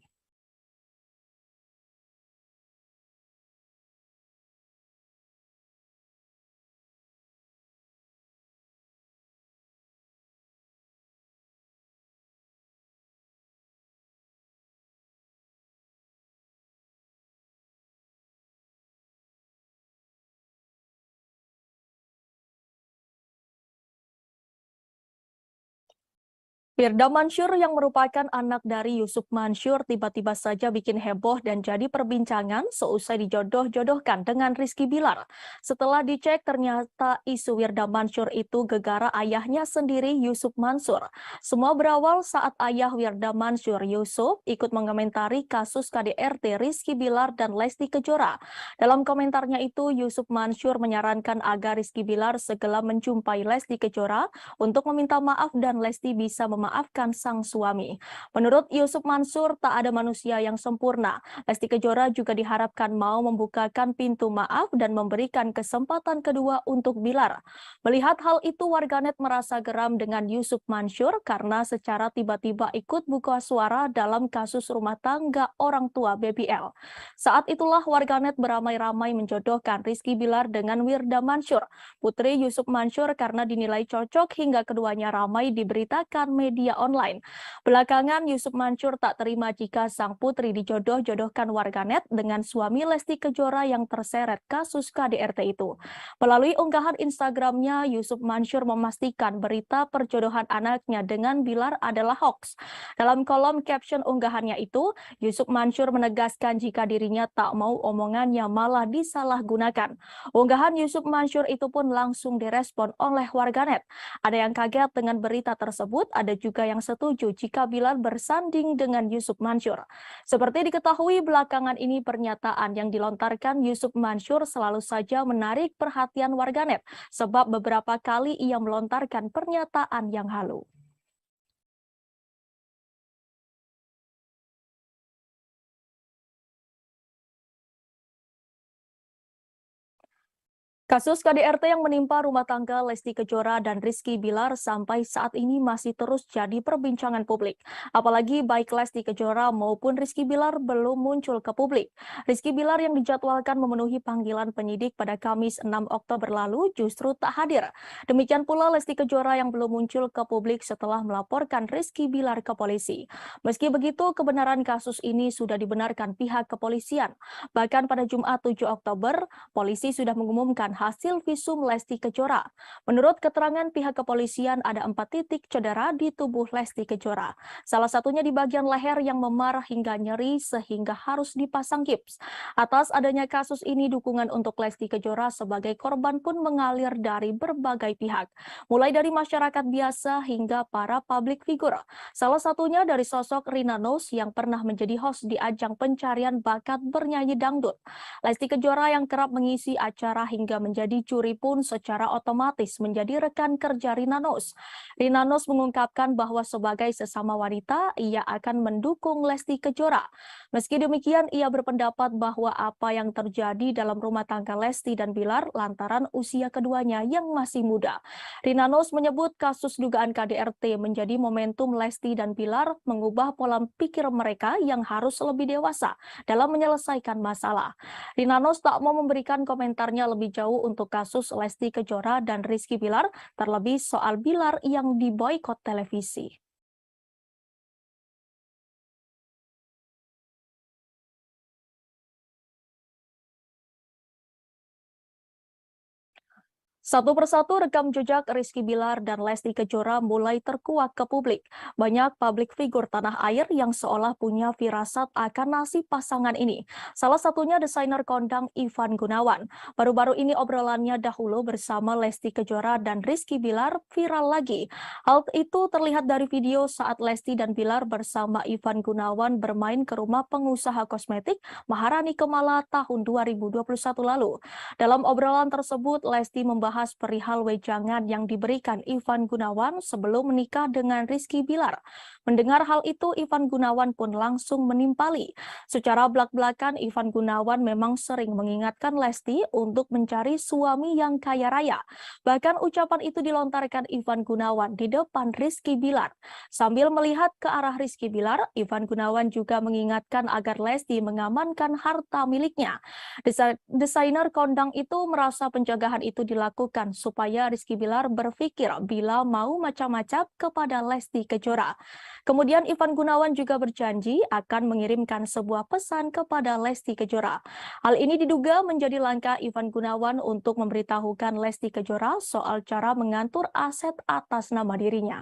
Firda Mansur yang merupakan anak dari Yusuf Mansur tiba-tiba saja bikin heboh dan jadi perbincangan seusai dijodoh-jodohkan dengan Rizky Bilar. Setelah dicek ternyata isu Firda Mansur itu gegara ayahnya sendiri Yusuf Mansur. Semua berawal saat ayah Firda Mansur Yusuf ikut mengomentari kasus KDRT Rizky Bilar dan Lesti Kejora. Dalam komentarnya itu Yusuf Mansur menyarankan agar Rizky Bilar segera menjumpai Lesti Kejora untuk meminta maaf dan Lesti bisa memaafkan sang suami. Menurut Yusuf Mansur, tak ada manusia yang sempurna. Lesti Kejora juga diharapkan mau membukakan pintu maaf dan memberikan kesempatan kedua untuk Bilar. Melihat hal itu, warganet merasa geram dengan Yusuf Mansur karena secara tiba-tiba ikut buka suara dalam kasus rumah tangga orang tua BBL. Saat itulah warganet beramai-ramai menjodohkan Rizky Bilar dengan Firda Mansur, putri Yusuf Mansur, karena dinilai cocok hingga keduanya ramai diberitakan media online. Belakangan Yusuf Mansur tak terima jika sang putri dijodoh-jodohkan warganet dengan suami Lesti Kejora yang terseret kasus KDRT itu. Melalui unggahan Instagramnya, Yusuf Mansur memastikan berita perjodohan anaknya dengan Bilar adalah hoax. Dalam kolom caption unggahannya itu, Yusuf Mansur menegaskan jika dirinya tak mau omongannya malah disalahgunakan. Unggahan Yusuf Mansur itu pun langsung direspon oleh warganet. Ada yang kaget dengan berita tersebut, ada juga yang setuju jika Bilar bersanding dengan Yusuf Mansur. Seperti diketahui belakangan ini pernyataan yang dilontarkan Yusuf Mansur selalu saja menarik perhatian warganet, sebab beberapa kali ia melontarkan pernyataan yang halu. Kasus KDRT yang menimpa rumah tangga Lesti Kejora dan Rizky Bilar sampai saat ini masih terus jadi perbincangan publik. Apalagi baik Lesti Kejora maupun Rizky Bilar belum muncul ke publik. Rizky Bilar yang dijadwalkan memenuhi panggilan penyidik pada Kamis 6 Oktober lalu justru tak hadir. Demikian pula Lesti Kejora yang belum muncul ke publik setelah melaporkan Rizky Bilar ke polisi. Meski begitu, kebenaran kasus ini sudah dibenarkan pihak kepolisian. Bahkan pada Jumat 7 Oktober, polisi sudah mengumumkan hasil visum Lesti Kejora. Menurut keterangan pihak kepolisian, ada 4 titik cedera di tubuh Lesti Kejora. Salah satunya di bagian leher yang memar hingga nyeri sehingga harus dipasang gips. Atas adanya kasus ini, dukungan untuk Lesti Kejora sebagai korban pun mengalir dari berbagai pihak. Mulai dari masyarakat biasa hingga para public figure. Salah satunya dari sosok Rina Nose yang pernah menjadi host di ajang pencarian bakat bernyanyi dangdut. Lesti Kejora yang kerap mengisi acara hingga menjadi juri pun secara otomatis menjadi rekan kerja Rina Nose. Rina Nose mengungkapkan bahwa sebagai sesama wanita, ia akan mendukung Lesti Kejora. Meski demikian, ia berpendapat bahwa apa yang terjadi dalam rumah tangga Lesti dan Bilar lantaran usia keduanya yang masih muda. Rina Nose menyebut kasus dugaan KDRT menjadi momentum Lesti dan Bilar mengubah pola pikir mereka yang harus lebih dewasa dalam menyelesaikan masalah. Rina Nose tak mau memberikan komentarnya lebih jauh untuk kasus Lesti Kejora dan Rizky Bilar, terlebih soal Bilar yang diboikot televisi. Satu persatu rekam jejak Rizky Bilar dan Lesti Kejora mulai terkuak ke publik. Banyak publik figur tanah air yang seolah punya firasat akan nasib pasangan ini. Salah satunya desainer kondang Ivan Gunawan. Baru-baru ini obrolannya dahulu bersama Lesti Kejora dan Rizky Bilar viral lagi. Hal itu terlihat dari video saat Lesti dan Bilar bersama Ivan Gunawan bermain ke rumah pengusaha kosmetik Maharani Kemala tahun 2021 lalu. Dalam obrolan tersebut, Lesti membahas perihal wejangan yang diberikan Ivan Gunawan sebelum menikah dengan Rizky Bilar. Mendengar hal itu, Ivan Gunawan pun langsung menimpali. Secara belak-belakan, Ivan Gunawan memang sering mengingatkan Lesti untuk mencari suami yang kaya raya. Bahkan ucapan itu dilontarkan Ivan Gunawan di depan Rizky Bilar. Sambil melihat ke arah Rizky Bilar, Ivan Gunawan juga mengingatkan agar Lesti mengamankan harta miliknya. Desainer kondang itu merasa penjagaan itu dilakukan supaya Rizky Bilar berpikir bila mau macam-macam kepada Lesti Kejora. Kemudian Ivan Gunawan juga berjanji akan mengirimkan sebuah pesan kepada Lesti Kejora. Hal ini diduga menjadi langkah Ivan Gunawan untuk memberitahukan Lesti Kejora soal cara mengatur aset atas nama dirinya.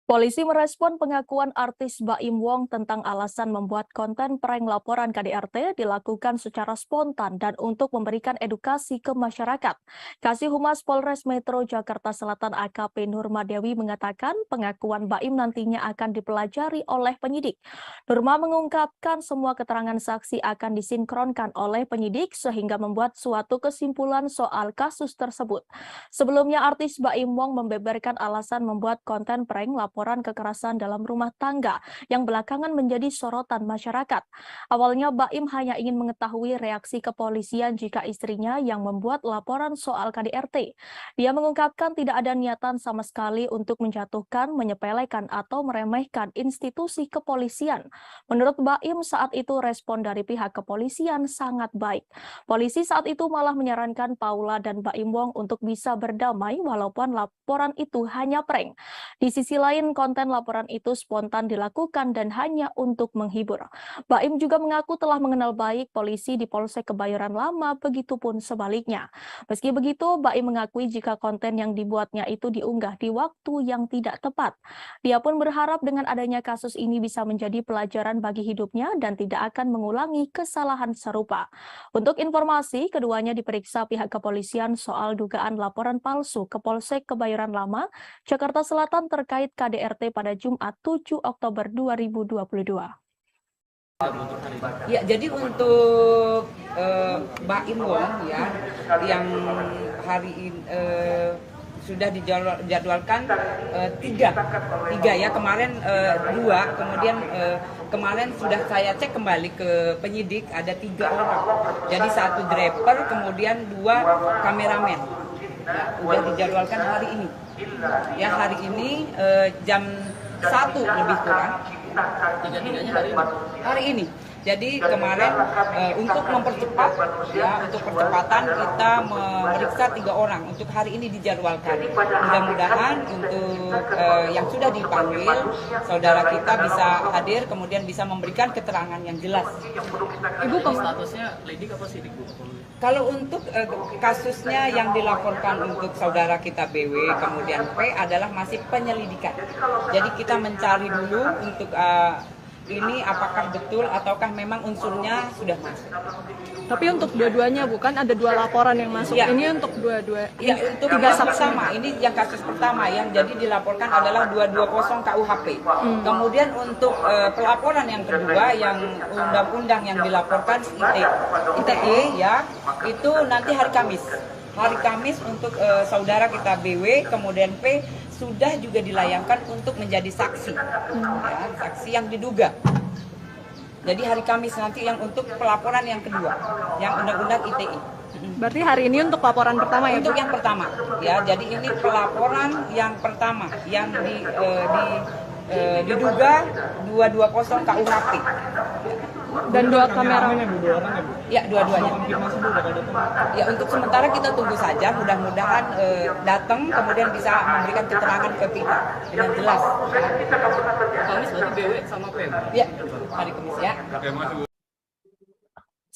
Polisi merespon pengakuan artis Baim Wong tentang alasan membuat konten prank laporan KDRT dilakukan secara spontan dan untuk memberikan edukasi ke masyarakat. Kasih Humas Polres Metro Jakarta Selatan AKP Nurma Dewi mengatakan pengakuan Baim nantinya akan dipelajari oleh penyidik. Nurma mengungkapkan semua keterangan saksi akan disinkronkan oleh penyidik sehingga membuat suatu kesimpulan soal kasus tersebut. Sebelumnya artis Baim Wong membeberkan alasan membuat konten prank laporan kekerasan dalam rumah tangga yang belakangan menjadi sorotan masyarakat. Awalnya Baim hanya ingin mengetahui reaksi kepolisian jika istrinya yang membuat laporan soal KDRT. Dia mengungkapkan tidak ada niatan sama sekali untuk menjatuhkan, menyepelekan atau meremehkan institusi kepolisian. Menurut Baim saat itu respon dari pihak kepolisian sangat baik. Polisi saat itu malah menyarankan Paula dan Baim Wong untuk bisa berdamai walaupun laporan itu hanya prank. Di sisi lain, konten laporan itu spontan dilakukan dan hanya untuk menghibur. Baim juga mengaku telah mengenal baik polisi di Polsek Kebayoran Lama, begitupun sebaliknya. Meski begitu, Baim mengakui jika konten yang dibuatnya itu diunggah di waktu yang tidak tepat. Dia pun berharap dengan adanya kasus ini bisa menjadi pelajaran bagi hidupnya dan tidak akan mengulangi kesalahan serupa. Untuk informasi, keduanya diperiksa pihak kepolisian soal dugaan laporan palsu ke Polsek Kebayoran Lama, Jakarta Selatan terkait KDRT pada Jumat 7 Oktober 2022. Ya, jadi untuk Baim Wong ya yang hari ini sudah dijadwalkan tiga ya, kemarin dua, kemudian kemarin sudah saya cek kembali ke penyidik ada 3 orang, jadi 1 driver kemudian 2 kameramen. Ya, udah dijadwalkan hari ini ya, hari ini jam 1 lebih kurang. Hari ini. Jadi kemarin untuk mempercepat ya, untuk percepatan kita memeriksa 3 orang. Untuk hari ini dijadwalkan. Mudah-mudahan untuk yang sudah dipanggil saudara kita bisa hadir kemudian bisa memberikan keterangan yang jelas. Ibu statusnya lidik apa sidik, Bu? Kalau untuk kasusnya yang dilaporkan untuk saudara kita BW kemudian P adalah masih penyelidikan. Jadi kita mencari dulu untuk ini apakah betul ataukah memang unsurnya sudah masuk. Tapi untuk dua-duanya bukan ada 2 laporan yang masuk. Ya. Ini untuk dua-dua. Ya, untuk yang pertama, ini yang kasus pertama yang jadi dilaporkan adalah 220 KUHP. Kemudian untuk pelaporan yang kedua yang undang-undang yang dilaporkan ITE ya, itu nanti hari Kamis. Hari Kamis untuk saudara kita BW kemudian P sudah juga dilayangkan untuk menjadi saksi, ya, saksi yang diduga. Jadi hari Kamis nanti yang untuk pelaporan yang kedua, yang undang-undang ITE. Berarti hari ini untuk laporan pertama ya? Untuk yang pertama, ya. Jadi ini pelaporan yang pertama yang diduga 220 KUHP. Dan 2 kamera. Ya, dua-duanya. Ya, untuk sementara kita tunggu saja, mudah-mudahan datang kemudian bisa memberikan keterangan ke kita dengan jelas. Kamis berarti BW sama PM? Ya, hari Kamis ya.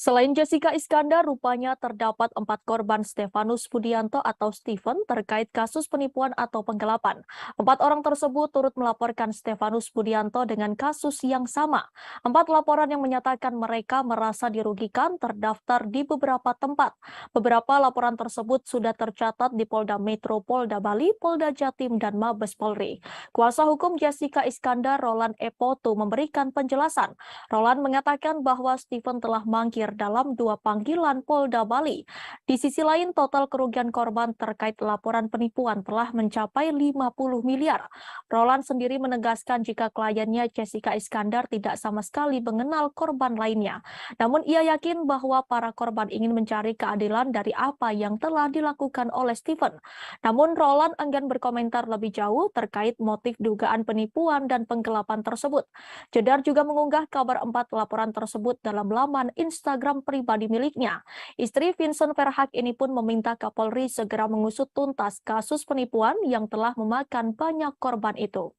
Selain Jessica Iskandar, rupanya terdapat 4 korban Stefanus Budianto atau Stephen terkait kasus penipuan atau penggelapan. 4 orang tersebut turut melaporkan Stefanus Budianto dengan kasus yang sama. 4 laporan yang menyatakan mereka merasa dirugikan terdaftar di beberapa tempat. Beberapa laporan tersebut sudah tercatat di Polda Metro, Polda Bali, Polda Jatim, dan Mabes Polri. Kuasa hukum Jessica Iskandar, Roland Epoto, memberikan penjelasan. Roland mengatakan bahwa Stephen telah mangkir dalam 2 panggilan Polda Bali. Di sisi lain, total kerugian korban terkait laporan penipuan telah mencapai 50 miliar. Roland sendiri menegaskan jika kliennya Jessica Iskandar tidak sama sekali mengenal korban lainnya. Namun ia yakin bahwa para korban ingin mencari keadilan dari apa yang telah dilakukan oleh Stephen. Namun Roland enggan berkomentar lebih jauh terkait motif dugaan penipuan dan penggelapan tersebut. Jedar juga mengunggah kabar 4 laporan tersebut dalam laman Instagram pribadi miliknya. Istri Vincent Verhaak ini pun meminta Kapolri segera mengusut tuntas kasus penipuan yang telah memakan banyak korban itu.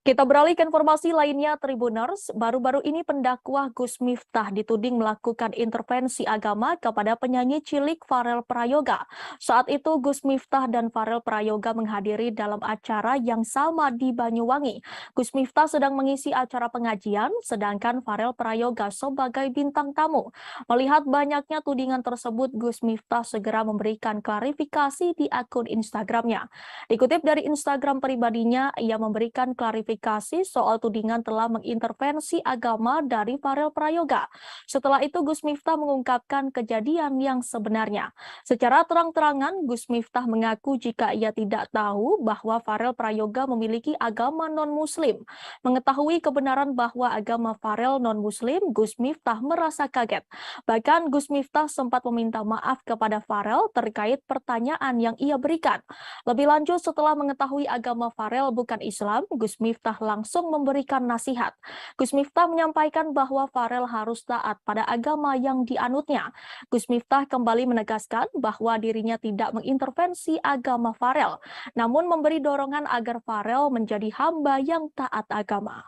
Kita beralih ke informasi lainnya, Tribuners. Baru-baru ini pendakwah Gus Miftah dituding melakukan intervensi agama kepada penyanyi cilik Farel Prayoga. Saat itu Gus Miftah dan Farel Prayoga menghadiri dalam acara yang sama di Banyuwangi. Gus Miftah sedang mengisi acara pengajian, sedangkan Farel Prayoga sebagai bintang tamu. Melihat banyaknya tudingan tersebut, Gus Miftah segera memberikan klarifikasi di akun Instagramnya. Dikutip dari Instagram pribadinya, ia memberikan klarifikasi soal tudingan telah mengintervensi agama dari Farel Prayoga. Setelah itu Gus Miftah mengungkapkan kejadian yang sebenarnya. Secara terang-terangan Gus Miftah mengaku jika ia tidak tahu bahwa Farel Prayoga memiliki agama non-muslim. Mengetahui kebenaran bahwa agama Farel non-muslim, Gus Miftah merasa kaget. Bahkan Gus Miftah sempat meminta maaf kepada Farel terkait pertanyaan yang ia berikan. Lebih lanjut, setelah mengetahui agama Farel bukan Islam, Gus Miftah langsung memberikan nasihat. Gus Miftah menyampaikan bahwa Farel harus taat pada agama yang dianutnya. Gus Miftah kembali menegaskan bahwa dirinya tidak mengintervensi agama Farel, namun memberi dorongan agar Farel menjadi hamba yang taat agama.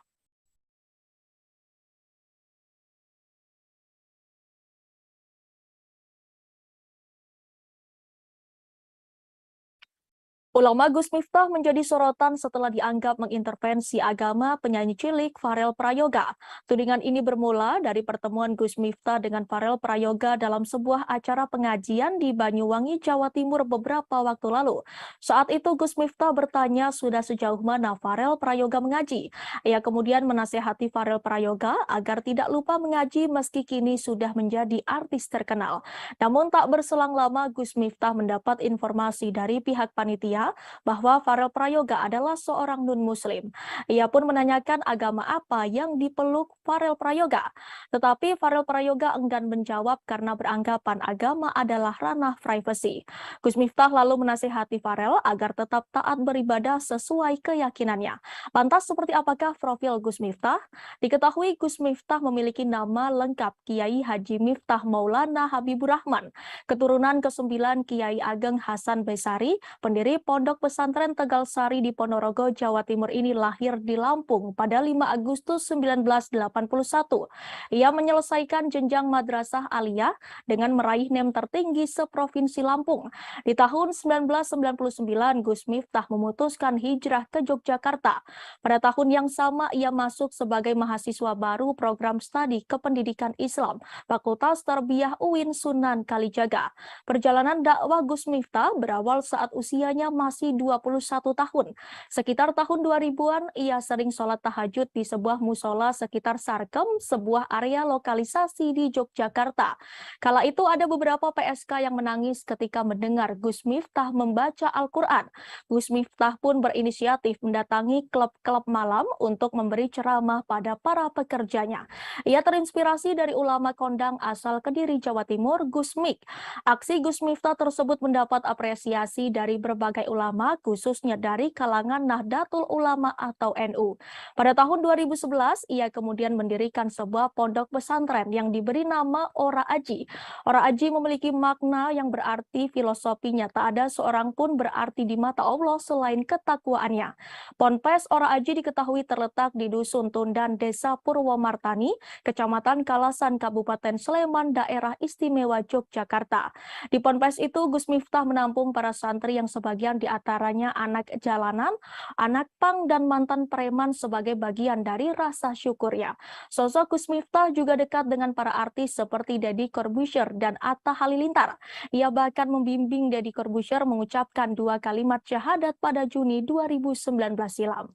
Ulama Gus Miftah menjadi sorotan setelah dianggap mengintervensi agama penyanyi cilik Farel Prayoga. Tudingan ini bermula dari pertemuan Gus Miftah dengan Farel Prayoga dalam sebuah acara pengajian di Banyuwangi, Jawa Timur beberapa waktu lalu. Saat itu Gus Miftah bertanya sudah sejauh mana Farel Prayoga mengaji. Ia kemudian menasehati Farel Prayoga agar tidak lupa mengaji meski kini sudah menjadi artis terkenal. Namun tak berselang lama Gus Miftah mendapat informasi dari pihak panitia bahwa Farel Prayoga adalah seorang non-muslim. Ia pun menanyakan agama apa yang dipeluk Farel Prayoga. Tetapi Farel Prayoga enggan menjawab karena beranggapan agama adalah ranah privasi. Gus Miftah lalu menasihati Farel agar tetap taat beribadah sesuai keyakinannya. Lantas seperti apakah profil Gus Miftah? Diketahui Gus Miftah memiliki nama lengkap Kiai Haji Miftah Maulana Habibur Rahman, keturunan ke-9 Kiai Ageng Hasan Besari, pendiri Pondok Pesantren Tegal Sari di Ponorogo, Jawa Timur ini lahir di Lampung pada 5 Agustus 1981. Ia menyelesaikan jenjang madrasah aliyah dengan meraih NEM tertinggi seprovinsi Lampung. Di tahun 1999, Gus Miftah memutuskan hijrah ke Yogyakarta. Pada tahun yang sama, ia masuk sebagai mahasiswa baru program studi Kependidikan Islam, Fakultas Tarbiyah UIN Sunan Kalijaga. Perjalanan dakwah Gus Miftah berawal saat usianya masih 21 tahun. Sekitar tahun 2000-an, ia sering sholat tahajud di sebuah musola sekitar Sarkem, sebuah area lokalisasi di Yogyakarta. Kala itu ada beberapa PSK yang menangis ketika mendengar Gus Miftah membaca Al-Quran. Gus Miftah pun berinisiatif mendatangi klub-klub malam untuk memberi ceramah pada para pekerjanya. Ia terinspirasi dari ulama kondang asal Kediri, Jawa Timur, Gus Mik. Aksi Gus Miftah tersebut mendapat apresiasi dari berbagai ulama, khususnya dari kalangan Nahdlatul Ulama atau NU. Pada tahun 2011, ia kemudian mendirikan sebuah pondok pesantren yang diberi nama Ora Aji. Ora Aji memiliki makna yang berarti filosofinya tak ada seorang pun berarti di mata Allah selain ketakwaannya. Ponpes Ora Aji diketahui terletak di Dusun Tundan, Desa Purwomartani, Kecamatan Kalasan, Kabupaten Sleman, Daerah Istimewa Yogyakarta. Di ponpes itu, Gus Miftah menampung para santri yang sebagian di antaranya anak jalanan, anak pang, dan mantan preman sebagai bagian dari rasa syukurnya. Sosok Gus Miftah juga dekat dengan para artis seperti Deddy Corbuzier dan Atta Halilintar. Ia bahkan membimbing Deddy Corbuzier mengucapkan 2 kalimat syahadat pada Juni 2019 silam.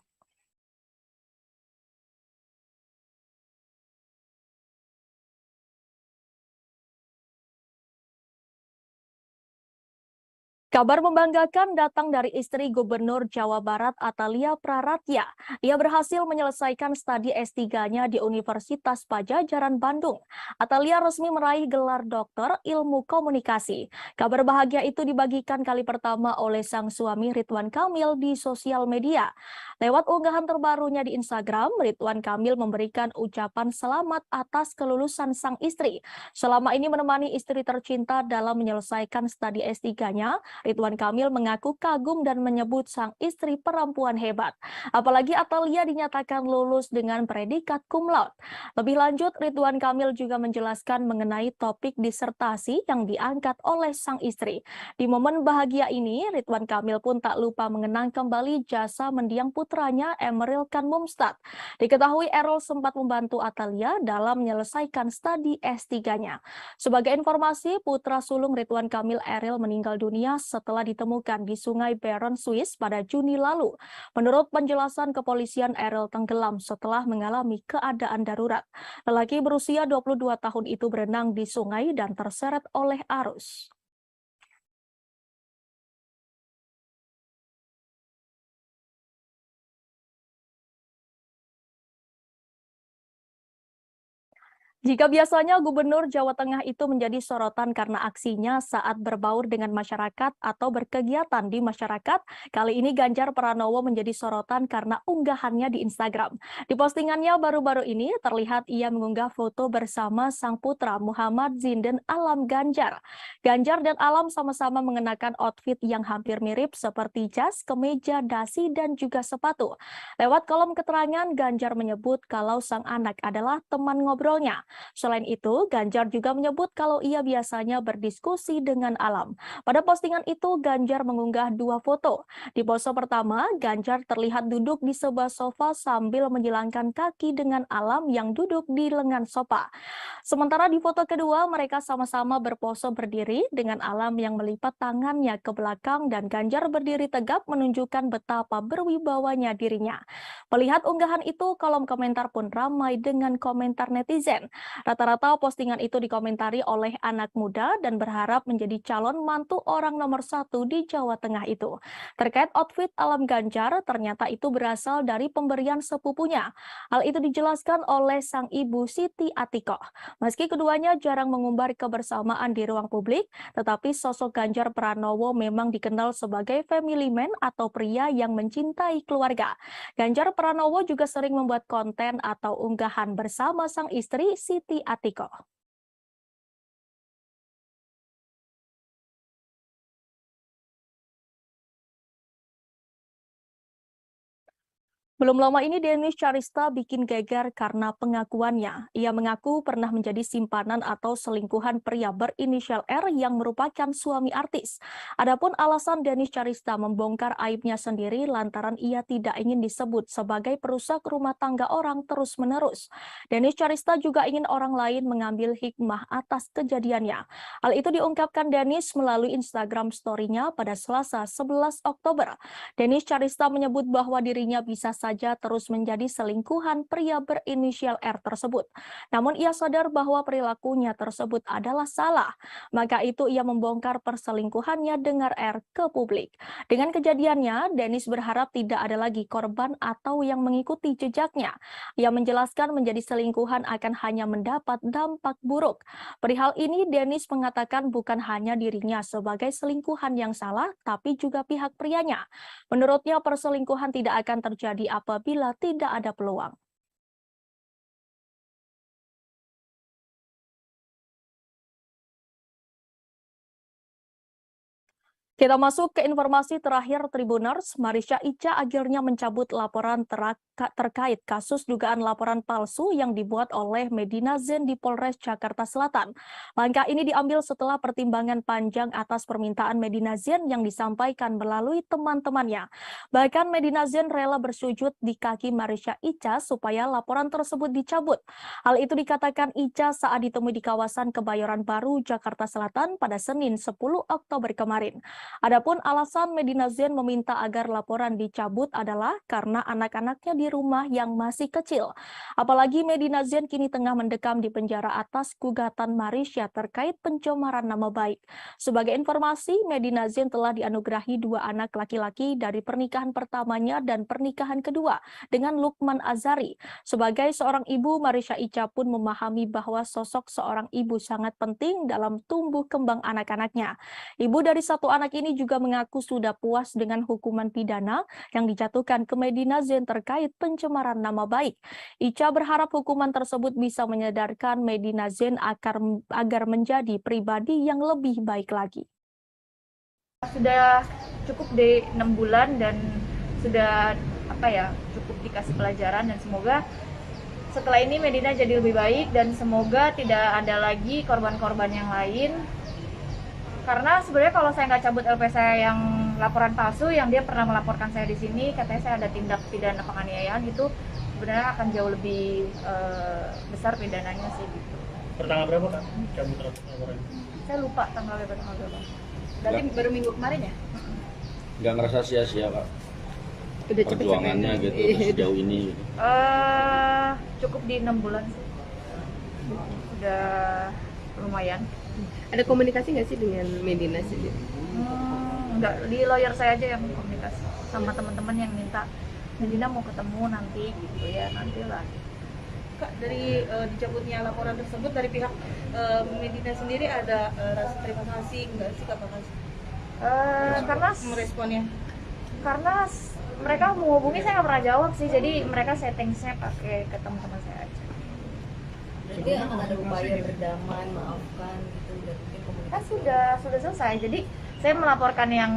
Kabar membanggakan datang dari istri Gubernur Jawa Barat Atalia Praratya. Ia berhasil menyelesaikan studi S3-nya di Universitas Padjadjaran Bandung. Atalia resmi meraih gelar doktor ilmu komunikasi. Kabar bahagia itu dibagikan kali pertama oleh sang suami Ridwan Kamil di sosial media. Lewat unggahan terbarunya di Instagram, Ridwan Kamil memberikan ucapan selamat atas kelulusan sang istri. Selama ini menemani istri tercinta dalam menyelesaikan studi S3-nya, Ridwan Kamil mengaku kagum dan menyebut sang istri perempuan hebat. Apalagi Atalia dinyatakan lulus dengan predikat cum laude. Lebih lanjut, Ridwan Kamil juga menjelaskan mengenai topik disertasi yang diangkat oleh sang istri. Di momen bahagia ini, Ridwan Kamil pun tak lupa mengenang kembali jasa mendiang putranya Emeril Khan Mumtaz. Diketahui Errol sempat membantu Atalia dalam menyelesaikan studi S3-nya. Sebagai informasi, putra sulung Ridwan Kamil Errol meninggal dunia setelah ditemukan di Sungai Bern, Swiss pada Juni lalu. Menurut penjelasan kepolisian, Errol tenggelam setelah mengalami keadaan darurat. Lelaki berusia 22 tahun itu berenang di sungai dan terseret oleh arus. Jika biasanya Gubernur Jawa Tengah itu menjadi sorotan karena aksinya saat berbaur dengan masyarakat atau berkegiatan di masyarakat, kali ini Ganjar Pranowo menjadi sorotan karena unggahannya di Instagram. Di postingannya baru-baru ini terlihat ia mengunggah foto bersama sang putra Muhammad Zinden Alam Ganjar. Ganjar dan Alam sama-sama mengenakan outfit yang hampir mirip seperti jas, kemeja, dasi, dan juga sepatu. Lewat kolom keterangan, Ganjar menyebut kalau sang anak adalah teman ngobrolnya. Selain itu, Ganjar juga menyebut kalau ia biasanya berdiskusi dengan Alam. Pada postingan itu, Ganjar mengunggah dua foto. Di pose pertama, Ganjar terlihat duduk di sebuah sofa sambil menjilangkan kaki dengan Alam yang duduk di lengan sofa. Sementara di foto kedua, mereka sama-sama berpose berdiri dengan Alam yang melipat tangannya ke belakang dan Ganjar berdiri tegap menunjukkan betapa berwibawanya dirinya. Melihat unggahan itu, kolom komentar pun ramai dengan komentar netizen. Rata-rata postingan itu dikomentari oleh anak muda dan berharap menjadi calon mantu orang nomor 1 di Jawa Tengah itu. Terkait outfit Alam Ganjar, ternyata itu berasal dari pemberian sepupunya. Hal itu dijelaskan oleh sang ibu Siti Atikoh. Meski keduanya jarang mengumbar kebersamaan di ruang publik, tetapi sosok Ganjar Pranowo memang dikenal sebagai family man atau pria yang mencintai keluarga. Ganjar Pranowo juga sering membuat konten atau unggahan bersama sang istri Siti Atikoh. Belum lama ini Denis Charista bikin geger karena pengakuannya. Ia mengaku pernah menjadi simpanan atau selingkuhan pria berinisial R yang merupakan suami artis. Adapun alasan Denis Charista membongkar aibnya sendiri lantaran ia tidak ingin disebut sebagai perusak rumah tangga orang terus-menerus. Denis Charista juga ingin orang lain mengambil hikmah atas kejadiannya. Hal itu diungkapkan Denis melalui Instagram story-nya pada Selasa 11 Oktober. Denis Charista menyebut bahwa dirinya bisa saja terus menjadi selingkuhan pria berinisial R tersebut. Namun ia sadar bahwa perilakunya tersebut adalah salah. Maka itu ia membongkar perselingkuhannya dengan R ke publik. Dengan kejadiannya, Denis berharap tidak ada lagi korban atau yang mengikuti jejaknya. Ia menjelaskan menjadi selingkuhan akan hanya mendapat dampak buruk. Perihal ini, Denis mengatakan bukan hanya dirinya sebagai selingkuhan yang salah, tapi juga pihak prianya. Menurutnya perselingkuhan tidak akan terjadi apabila tidak ada peluang. Kita masuk ke informasi terakhir Tribuners. Marisha Ica akhirnya mencabut laporan terkait kasus dugaan laporan palsu yang dibuat oleh Medina Zain di Polres Jakarta Selatan. Langkah ini diambil setelah pertimbangan panjang atas permintaan Medina Zain yang disampaikan melalui teman-temannya. Bahkan Medina Zain rela bersujud di kaki Marisha Ica supaya laporan tersebut dicabut. Hal itu dikatakan Ica saat ditemui di kawasan Kebayoran Baru, Jakarta Selatan pada Senin 10 Oktober kemarin. Adapun alasan Medina Zain meminta agar laporan dicabut adalah karena anak-anaknya di rumah yang masih kecil. Apalagi Medina Zain kini tengah mendekam di penjara atas gugatan Marisha terkait pencemaran nama baik. Sebagai informasi, Medina Zain telah dianugerahi 2 anak laki-laki dari pernikahan pertamanya dan pernikahan kedua dengan Lukman Azari. Sebagai seorang ibu, Marisha Ica pun memahami bahwa sosok seorang ibu sangat penting dalam tumbuh kembang anak-anaknya. Ibu dari satu anak ini juga mengaku sudah puas dengan hukuman pidana yang dijatuhkan ke Medina Zain terkait pencemaran nama baik. Ica berharap hukuman tersebut bisa menyadarkan Medina Zain agar menjadi pribadi yang lebih baik lagi. Sudah cukup di 6 bulan dan sudah cukup dikasih pelajaran, dan semoga setelah ini Medina jadi lebih baik dan semoga tidak ada lagi korban-korban yang lain. Karena sebenarnya kalau saya nggak cabut LP saya yang laporan palsu, yang dia pernah melaporkan saya di sini, katanya saya ada tindak pidana penganiayaan, itu sebenarnya akan jauh lebih besar pidananya sih gitu. Pertanggal berapa Kak cabut laporan? Saya lupa tanggal berapa. Berarti baru minggu kemarin ya? Nggak ngerasa sia-sia Kak Udah perjuangannya gitu sejauh ini? Cukup di 6 bulan sih. Udah lumayan. Ada komunikasi nggak sih dengan Medina sendiri? Enggak, di lawyer saya aja yang komunikasi sama teman-teman yang minta Medina mau ketemu nanti gitu ya, nantilah. Kak, dari dicabutnya laporan tersebut dari pihak Medina sendiri ada rasa terima kasih nggak sih Kak? Karena meresponnya? Karena mereka menghubungi saya nggak pernah jawab sih, jadi mereka settingnya pakai ke teman-teman saya aja. Jadi akan ada upaya berdamai, maafkan gitu, Sudah selesai. Jadi saya melaporkan yang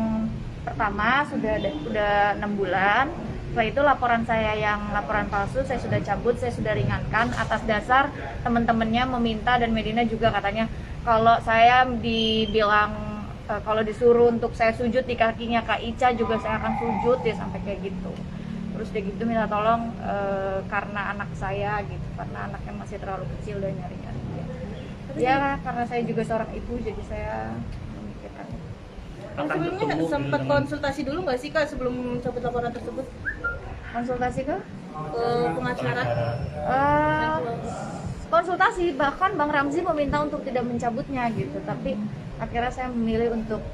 pertama sudah 6 bulan. Setelah itu laporan saya yang laporan palsu saya sudah cabut, saya sudah ringankan atas dasar teman-temannya meminta, dan Medina juga katanya kalau saya dibilang kalau disuruh untuk saya sujud di kakinya Kak Ica juga saya akan sujud ya, sampai kayak gitu. Terus dia gitu minta tolong karena anak saya gitu, karena anaknya masih terlalu kecil dan nyari-nyari dia. Ya karena saya juga seorang ibu, jadi saya memikirkan. Sebelumnya sempat konsultasi dulu nggak sih Kak sebelum cabut laporan tersebut? Konsultasi ke pengacara? Konsultasi, bahkan Bang Ramzi meminta untuk tidak mencabutnya gitu, tapi akhirnya saya memilih untuk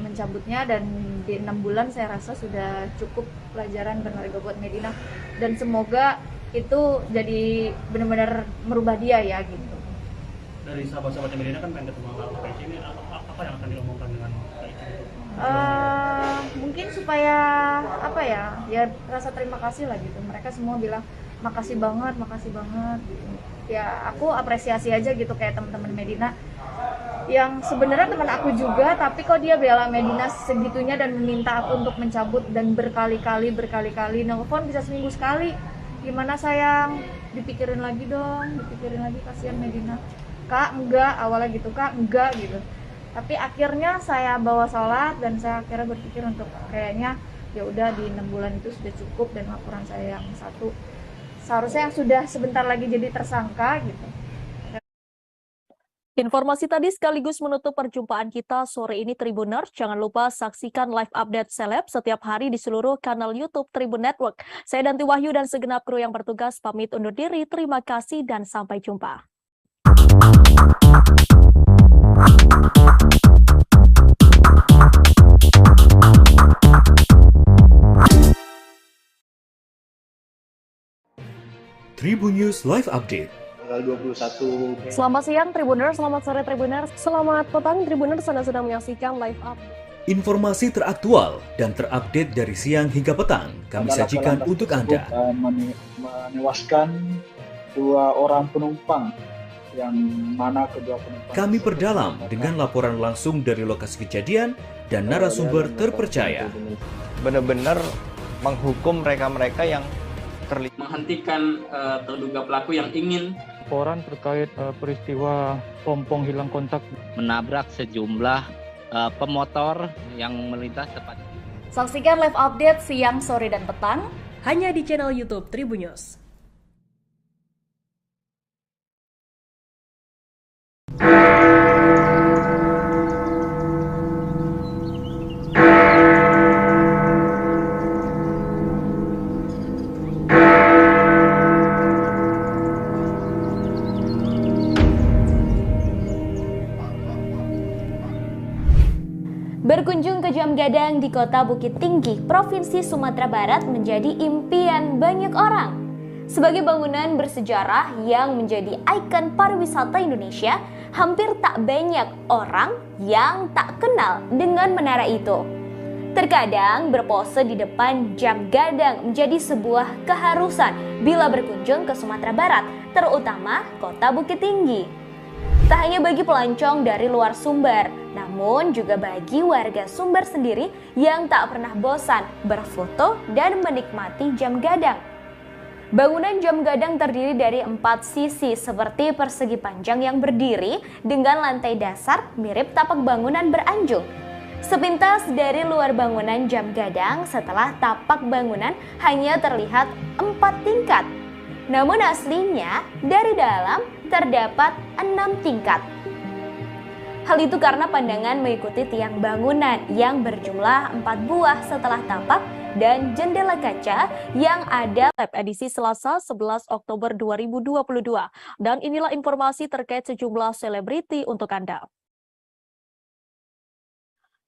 mencabutnya, dan di 6 bulan saya rasa sudah cukup pelajaran berharga buat Medina, dan semoga itu jadi benar-benar merubah dia ya gitu. Dari sahabat-sahabatnya Medina kan pengen ketemu sama Kak Ica, ini apa yang akan diomongkan dengan Kak Ica? Mungkin supaya ya rasa terima kasih lah gitu. Mereka semua bilang makasih banget gitu. Ya aku apresiasi aja gitu, kayak teman-teman Medina yang sebenarnya teman aku juga, tapi kok dia bela Medina segitunya dan meminta aku untuk mencabut, dan berkali-kali nelfon bisa seminggu sekali. Gimana sayang, dipikirin lagi dong, kasihan Medina. Kak enggak, awalnya gitu, Kak enggak gitu. Tapi akhirnya saya bawa sholat dan saya akhirnya berpikir untuk kayaknya ya udah di 6 bulan itu sudah cukup, dan laporan saya yang satu seharusnya yang sudah sebentar lagi jadi tersangka gitu. Informasi tadi sekaligus menutup perjumpaan kita sore ini Tribuners. Jangan lupa saksikan live update seleb setiap hari di seluruh kanal YouTube Tribun Network. Saya Danti Wahyu dan segenap kru yang bertugas pamit undur diri. Terima kasih dan sampai jumpa. Tribun News Live Update. Tanggal 21. Selamat siang Tribuners, selamat sore Tribuners, selamat petang Tribuners, Anda sedang menyaksikan live update. Informasi teraktual dan terupdate dari siang hingga petang kami sajikan untuk Anda. Menewaskan 2 orang penumpang, yang mana kedua penumpang. Kami perdalam dengan laporan langsung dari lokasi kejadian dan narasumber terpercaya. Benar-benar menghukum mereka-mereka yang terlibat, menghentikan terduga pelaku yang ingin Laporan terkait peristiwa pompong hilang kontak menabrak sejumlah pemotor yang melintas tepat. Saksikan live update siang, sore, dan petang hanya di channel YouTube Tribun News. Berkunjung ke Jam Gadang di Kota Bukit Tinggi, Provinsi Sumatera Barat menjadi impian banyak orang. Sebagai bangunan bersejarah yang menjadi ikon pariwisata Indonesia, hampir tak banyak orang yang tak kenal dengan menara itu. Terkadang berpose di depan Jam Gadang menjadi sebuah keharusan bila berkunjung ke Sumatera Barat, terutama Kota Bukit Tinggi. Tak hanya bagi pelancong dari luar Sumber, namun namun juga bagi warga Sumber sendiri yang tak pernah bosan berfoto dan menikmati jam gadang. Bangunan jam gadang terdiri dari 4 sisi seperti persegi panjang yang berdiri dengan lantai dasar mirip tapak bangunan beranjung. Sepintas dari luar bangunan jam gadang, setelah tapak bangunan hanya terlihat 4 tingkat. Namun aslinya dari dalam terdapat 6 tingkat. Hal itu karena pandangan mengikuti tiang bangunan yang berjumlah 4 buah setelah tapak dan jendela kaca yang ada. Edisi Selasa 11 Oktober 2022. Dan inilah informasi terkait sejumlah selebriti untuk Anda.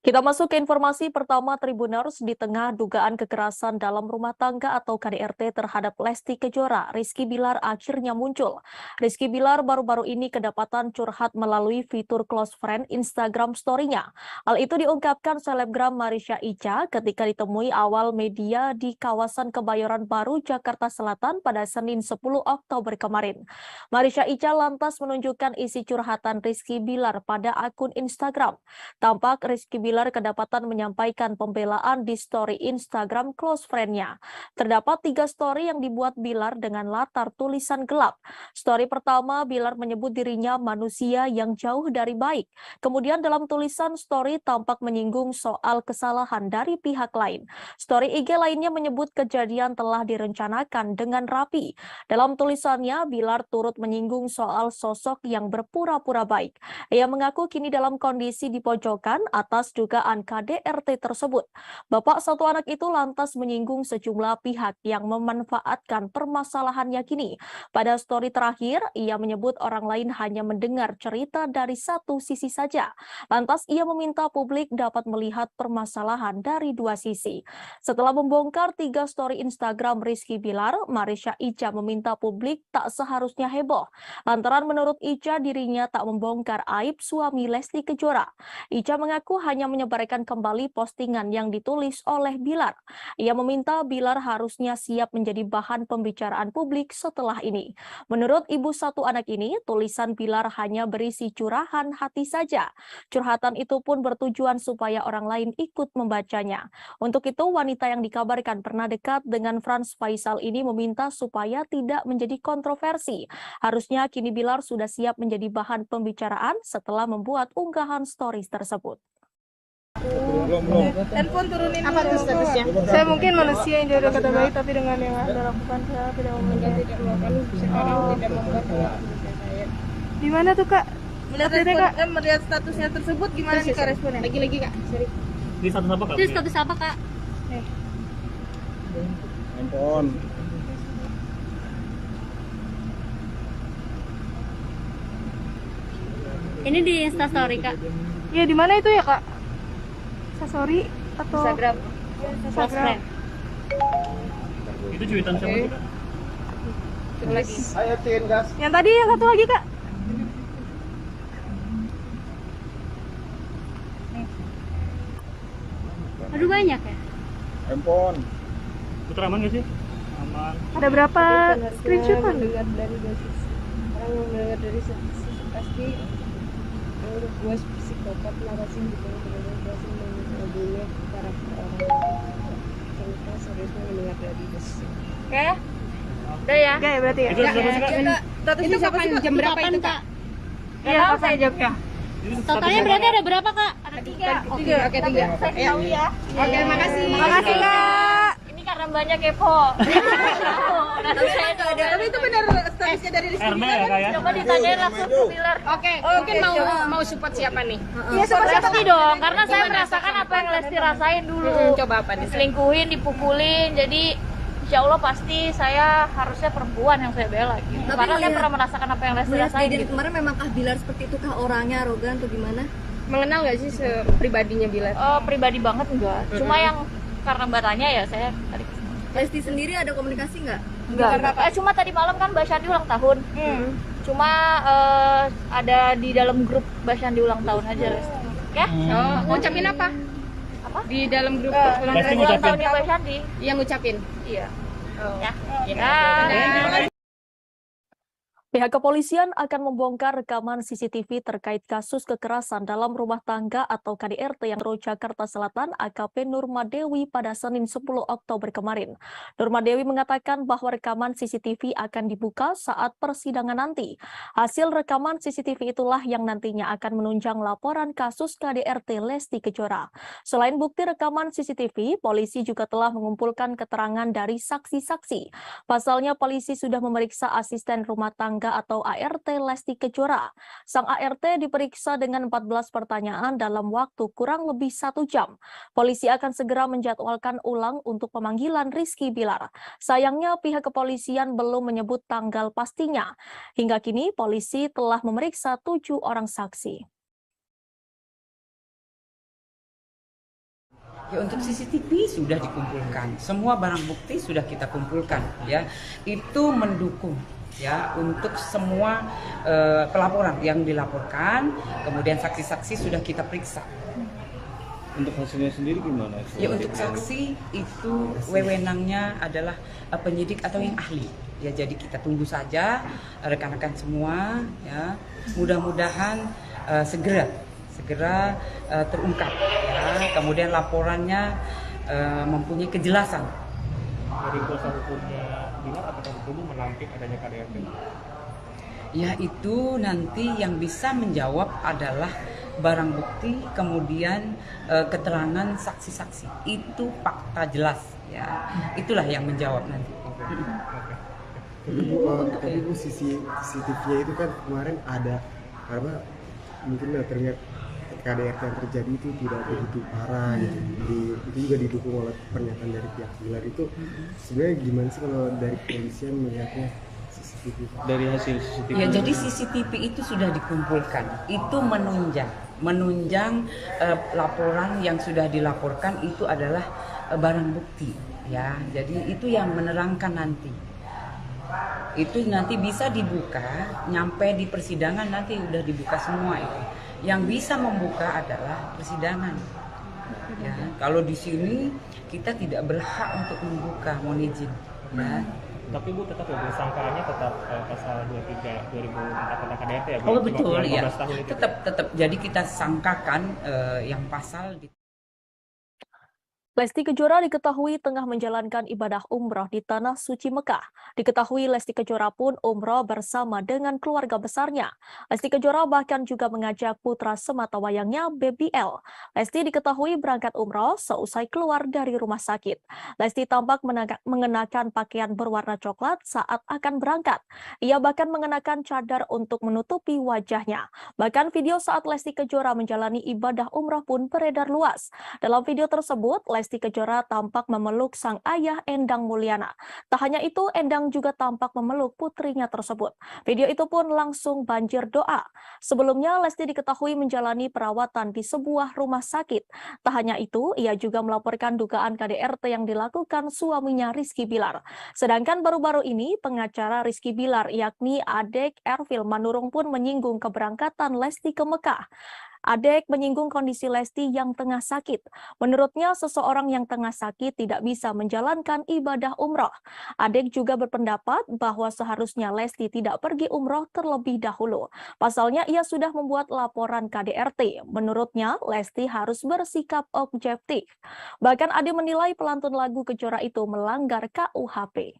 Kita masuk ke informasi pertama. Tribuners, di tengah dugaan kekerasan dalam rumah tangga atau KDRT terhadap Lesti Kejora, Rizky Bilar akhirnya muncul. Rizky Bilar baru-baru ini kedapatan curhat melalui fitur close friend Instagram story-nya. Hal itu diungkapkan selebgram Marisha Ica ketika ditemui awal media di kawasan Kebayoran Baru, Jakarta Selatan pada Senin 10 Oktober kemarin. Marisha Ica lantas menunjukkan isi curhatan Rizky Bilar pada akun Instagram. Tampak Rizky Bilar kedapatan menyampaikan pembelaan di story Instagram close friend-nya. Terdapat 3 story yang dibuat Bilar dengan latar tulisan gelap. Story pertama, Bilar menyebut dirinya manusia yang jauh dari baik. Kemudian dalam tulisan story tampak menyinggung soal kesalahan dari pihak lain. Story IG lainnya menyebut kejadian telah direncanakan dengan rapi. Dalam tulisannya, Bilar turut menyinggung soal sosok yang berpura-pura baik. Ia mengaku kini dalam kondisi di pojokan atas dugaan KDRT tersebut. Bapak satu anak itu lantas menyinggung sejumlah pihak yang memanfaatkan permasalahannya kini. Pada story terakhir, ia menyebut orang lain hanya mendengar cerita dari satu sisi saja. Lantas ia meminta publik dapat melihat permasalahan dari 2 sisi. Setelah membongkar 3 story Instagram Rizky Bilar, Marisha Ica meminta publik tak seharusnya heboh. Lantaran menurut Ica dirinya tak membongkar aib suami Lesti Kejora. Ica mengaku hanya menyebarkan kembali postingan yang ditulis oleh Bilar. Ia meminta Bilar harusnya siap menjadi bahan pembicaraan publik setelah ini. Menurut ibu satu anak ini, tulisan Bilar hanya berisi curahan hati saja. Curhatan itu pun bertujuan supaya orang lain ikut membacanya. Untuk itu, wanita yang dikabarkan pernah dekat dengan Frans Faisal ini meminta supaya tidak menjadi kontroversi. Harusnya kini Bilar sudah siap menjadi bahan pembicaraan setelah membuat unggahan stories tersebut. Handphone turunin apa tuh statusnya? Saya mungkin manusia yang dia kata baik, tapi dengan yang Anda lakukan saya tidak mau menjadi sekarang tidak membuat saya. Di mana tuh Kak? Melihat statusnya tersebut gimana nih Kak responnya? Lagi Kak. Sorry. Di status apa Kak? Itu status apa Kak? Handphone. Ini di Instastory Kak. Iya, di mana itu ya Kak? Instastory atau Instagram. Instagram. Itu cuitan siapa sih Kak? Coba lagi. Ayo tin gas. Yang tadi yang satu lagi Kak. Aduh banyak ya. Handphone. Putra aman gak sih? Aman. Ada berapa screenshotan? Dengar dari dosis. Orang yang mendengar dari sisi pasti gue psikopat narasi gitu membunuh karakter orang cerita seriusnya mendengar dari dosis. Oke. Udah ya? Enggak ya berarti ya? Itu kapan jam berapa itu Kak? Iya, saya jawabnya. Totalnya berarti ada berapa Kak? Ada 3. Oke, 3. Saya tahu ya. Oke, makasih. Makasih Kak. Ini karena banyak kepo. Tapi itu benar statusnya dari Rizky RB ya Kak ya? Coba ditanyain langsung ke Bilar. Oke, mungkin mau support siapa nih? Iya, Lesti dong, karena saya merasakan apa yang Lesti rasain dulu. Coba apa nih? Diselingkuhin, dipukulin, jadi insya Allah pasti saya harusnya perempuan yang saya bela gitu. Tapi Karena saya pernah merasakan apa yang Lesti rasain kejadian gitu. kemarin memang Bilar seperti itu kah orangnya arogan atau gimana? Mengenal nggak sih pribadinya Bilar? Pribadi banget enggak. Cuma yang karena Mbak tanya ya saya tadi. Lesti sendiri ada komunikasi nggak? Enggak. Cuma tadi malam kan Mbak Syandi ulang tahun. Cuma ada di dalam grup Mbak Syandi ulang tahun aja Lesti. Oke? Ngucapin apa? Apa? Di dalam grup ulang tahunnya Mbak Syandi. Yang ngucapin? Iya. Ya. Ya. Pihak kepolisian akan membongkar rekaman CCTV terkait kasus kekerasan dalam rumah tangga atau KDRT yang Jakarta Selatan AKP Nurmadewi pada Senin 10 Oktober kemarin. Nurmadewi mengatakan bahwa rekaman CCTV akan dibuka saat persidangan nanti. Hasil rekaman CCTV itulah yang nantinya akan menunjang laporan kasus KDRT Lesti Kejora. Selain bukti rekaman CCTV, polisi juga telah mengumpulkan keterangan dari saksi-saksi. Pasalnya polisi sudah memeriksa asisten rumah tangga atau ART Lesti Kejora. Sang ART diperiksa dengan 14 pertanyaan dalam waktu kurang lebih 1 jam. Polisi akan segera menjadwalkan ulang untuk pemanggilan Rizky Bilar. Sayangnya pihak kepolisian belum menyebut tanggal pastinya. Hingga kini polisi telah memeriksa 7 orang saksi. Ya, untuk CCTV sudah dikumpulkan, semua barang bukti sudah kita kumpulkan, ya. Itu mendukung ya untuk semua pelaporan yang dilaporkan, kemudian saksi-saksi sudah kita periksa. Untuk hasilnya sendiri gimana? Ya, untuk saksi itu wewenangnya adalah penyidik atau yang ahli. Ya, jadi kita tunggu saja rekan-rekan semua, ya. Mudah-mudahan segera terungkap, ya. Kemudian laporannya mempunyai kejelasan. Dari kuasa hukumnya Bilar, apakah betul menampik adanya KDRT? Ya, itu nanti yang bisa menjawab adalah barang bukti, kemudian keterangan saksi-saksi. Itu fakta jelas, ya. Itulah yang menjawab nanti. Tapi Bu, CCTV-nya itu kan kemarin ada apa? Mungkin terlihat KDRT yang terjadi itu tidak begitu parah gitu. Itu juga didukung oleh pernyataan dari pihak Bilar. Itu sebenarnya gimana sih kalau dari kepolisian melihatnya CCTV? Dari hasil CCTV. Ya, jadi CCTV itu sudah dikumpulkan. Itu menunjang laporan yang sudah dilaporkan itu adalah barang bukti, ya. Jadi itu yang menerangkan nanti. Itu nanti bisa dibuka, nyampe di persidangan nanti udah dibuka semua itu. Yang bisa membuka adalah persidangan. Ya, kalau di sini kita tidak berhak untuk membuka, mohon izin. Ya. Tapi Bu tetap ya, sangkaannya tetap pasal 23 2004 tentang KDRT ya Bu? Oh betul ya, itu. tetap. Jadi kita sangkakan yang pasal Lesti Kejora diketahui tengah menjalankan ibadah umroh di Tanah Suci Mekah. Diketahui Lesti Kejora pun umroh bersama dengan keluarga besarnya. Lesti Kejora bahkan juga mengajak putra sematawayangnya Baby L. Lesti diketahui berangkat umroh seusai keluar dari rumah sakit. Lesti tampak mengenakan pakaian berwarna coklat saat akan berangkat. Ia bahkan mengenakan cadar untuk menutupi wajahnya. Bahkan video saat Lesti Kejora menjalani ibadah umroh pun beredar luas. Dalam video tersebut, Lesti Kejora tampak memeluk sang ayah Endang Mulyana. Tak hanya itu, Endang juga tampak memeluk putrinya tersebut. Video itu pun langsung banjir doa. Sebelumnya, Lesti diketahui menjalani perawatan di sebuah rumah sakit. Tak hanya itu, ia juga melaporkan dugaan KDRT yang dilakukan suaminya Rizky Bilar. Sedangkan baru-baru ini, pengacara Rizky Bilar yakni Adek Ervil Manurung pun menyinggung keberangkatan Lesti ke Mekah. Adek menyinggung kondisi Lesti yang tengah sakit. Menurutnya, seseorang yang tengah sakit tidak bisa menjalankan ibadah umroh. Adek juga berpendapat bahwa seharusnya Lesti tidak pergi umroh terlebih dahulu. Pasalnya, ia sudah membuat laporan KDRT. Menurutnya, Lesti harus bersikap objektif. Bahkan Ade menilai pelantun lagu Kejora itu melanggar KUHP.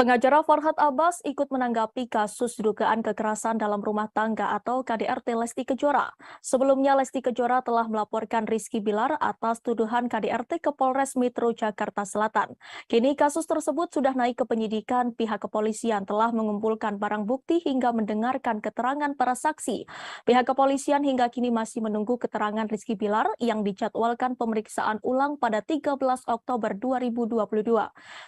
Pengacara Farhad Abbas ikut menanggapi kasus dugaan kekerasan dalam rumah tangga atau KDRT Lesti Kejora. Sebelumnya Lesti Kejora telah melaporkan Rizky Bilar atas tuduhan KDRT ke Polres Metro Jakarta Selatan. Kini kasus tersebut sudah naik ke penyidikan. Pihak kepolisian telah mengumpulkan barang bukti hingga mendengarkan keterangan para saksi. Pihak kepolisian hingga kini masih menunggu keterangan Rizky Bilar yang dijadwalkan pemeriksaan ulang pada 13 Oktober 2022.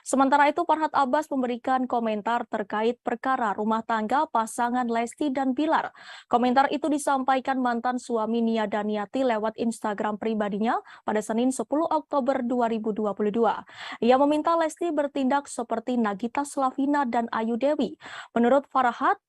Sementara itu Farhad Abbas memberikan komentar terkait perkara rumah tangga pasangan Lesti dan Bilar. Komentar itu disampaikan mantan suami Nia Daniati lewat Instagram pribadinya pada Senin 10 Oktober 2022. Ia meminta Lesti bertindak seperti Nagita Slavina dan Ayu Dewi. Menurut Farhad,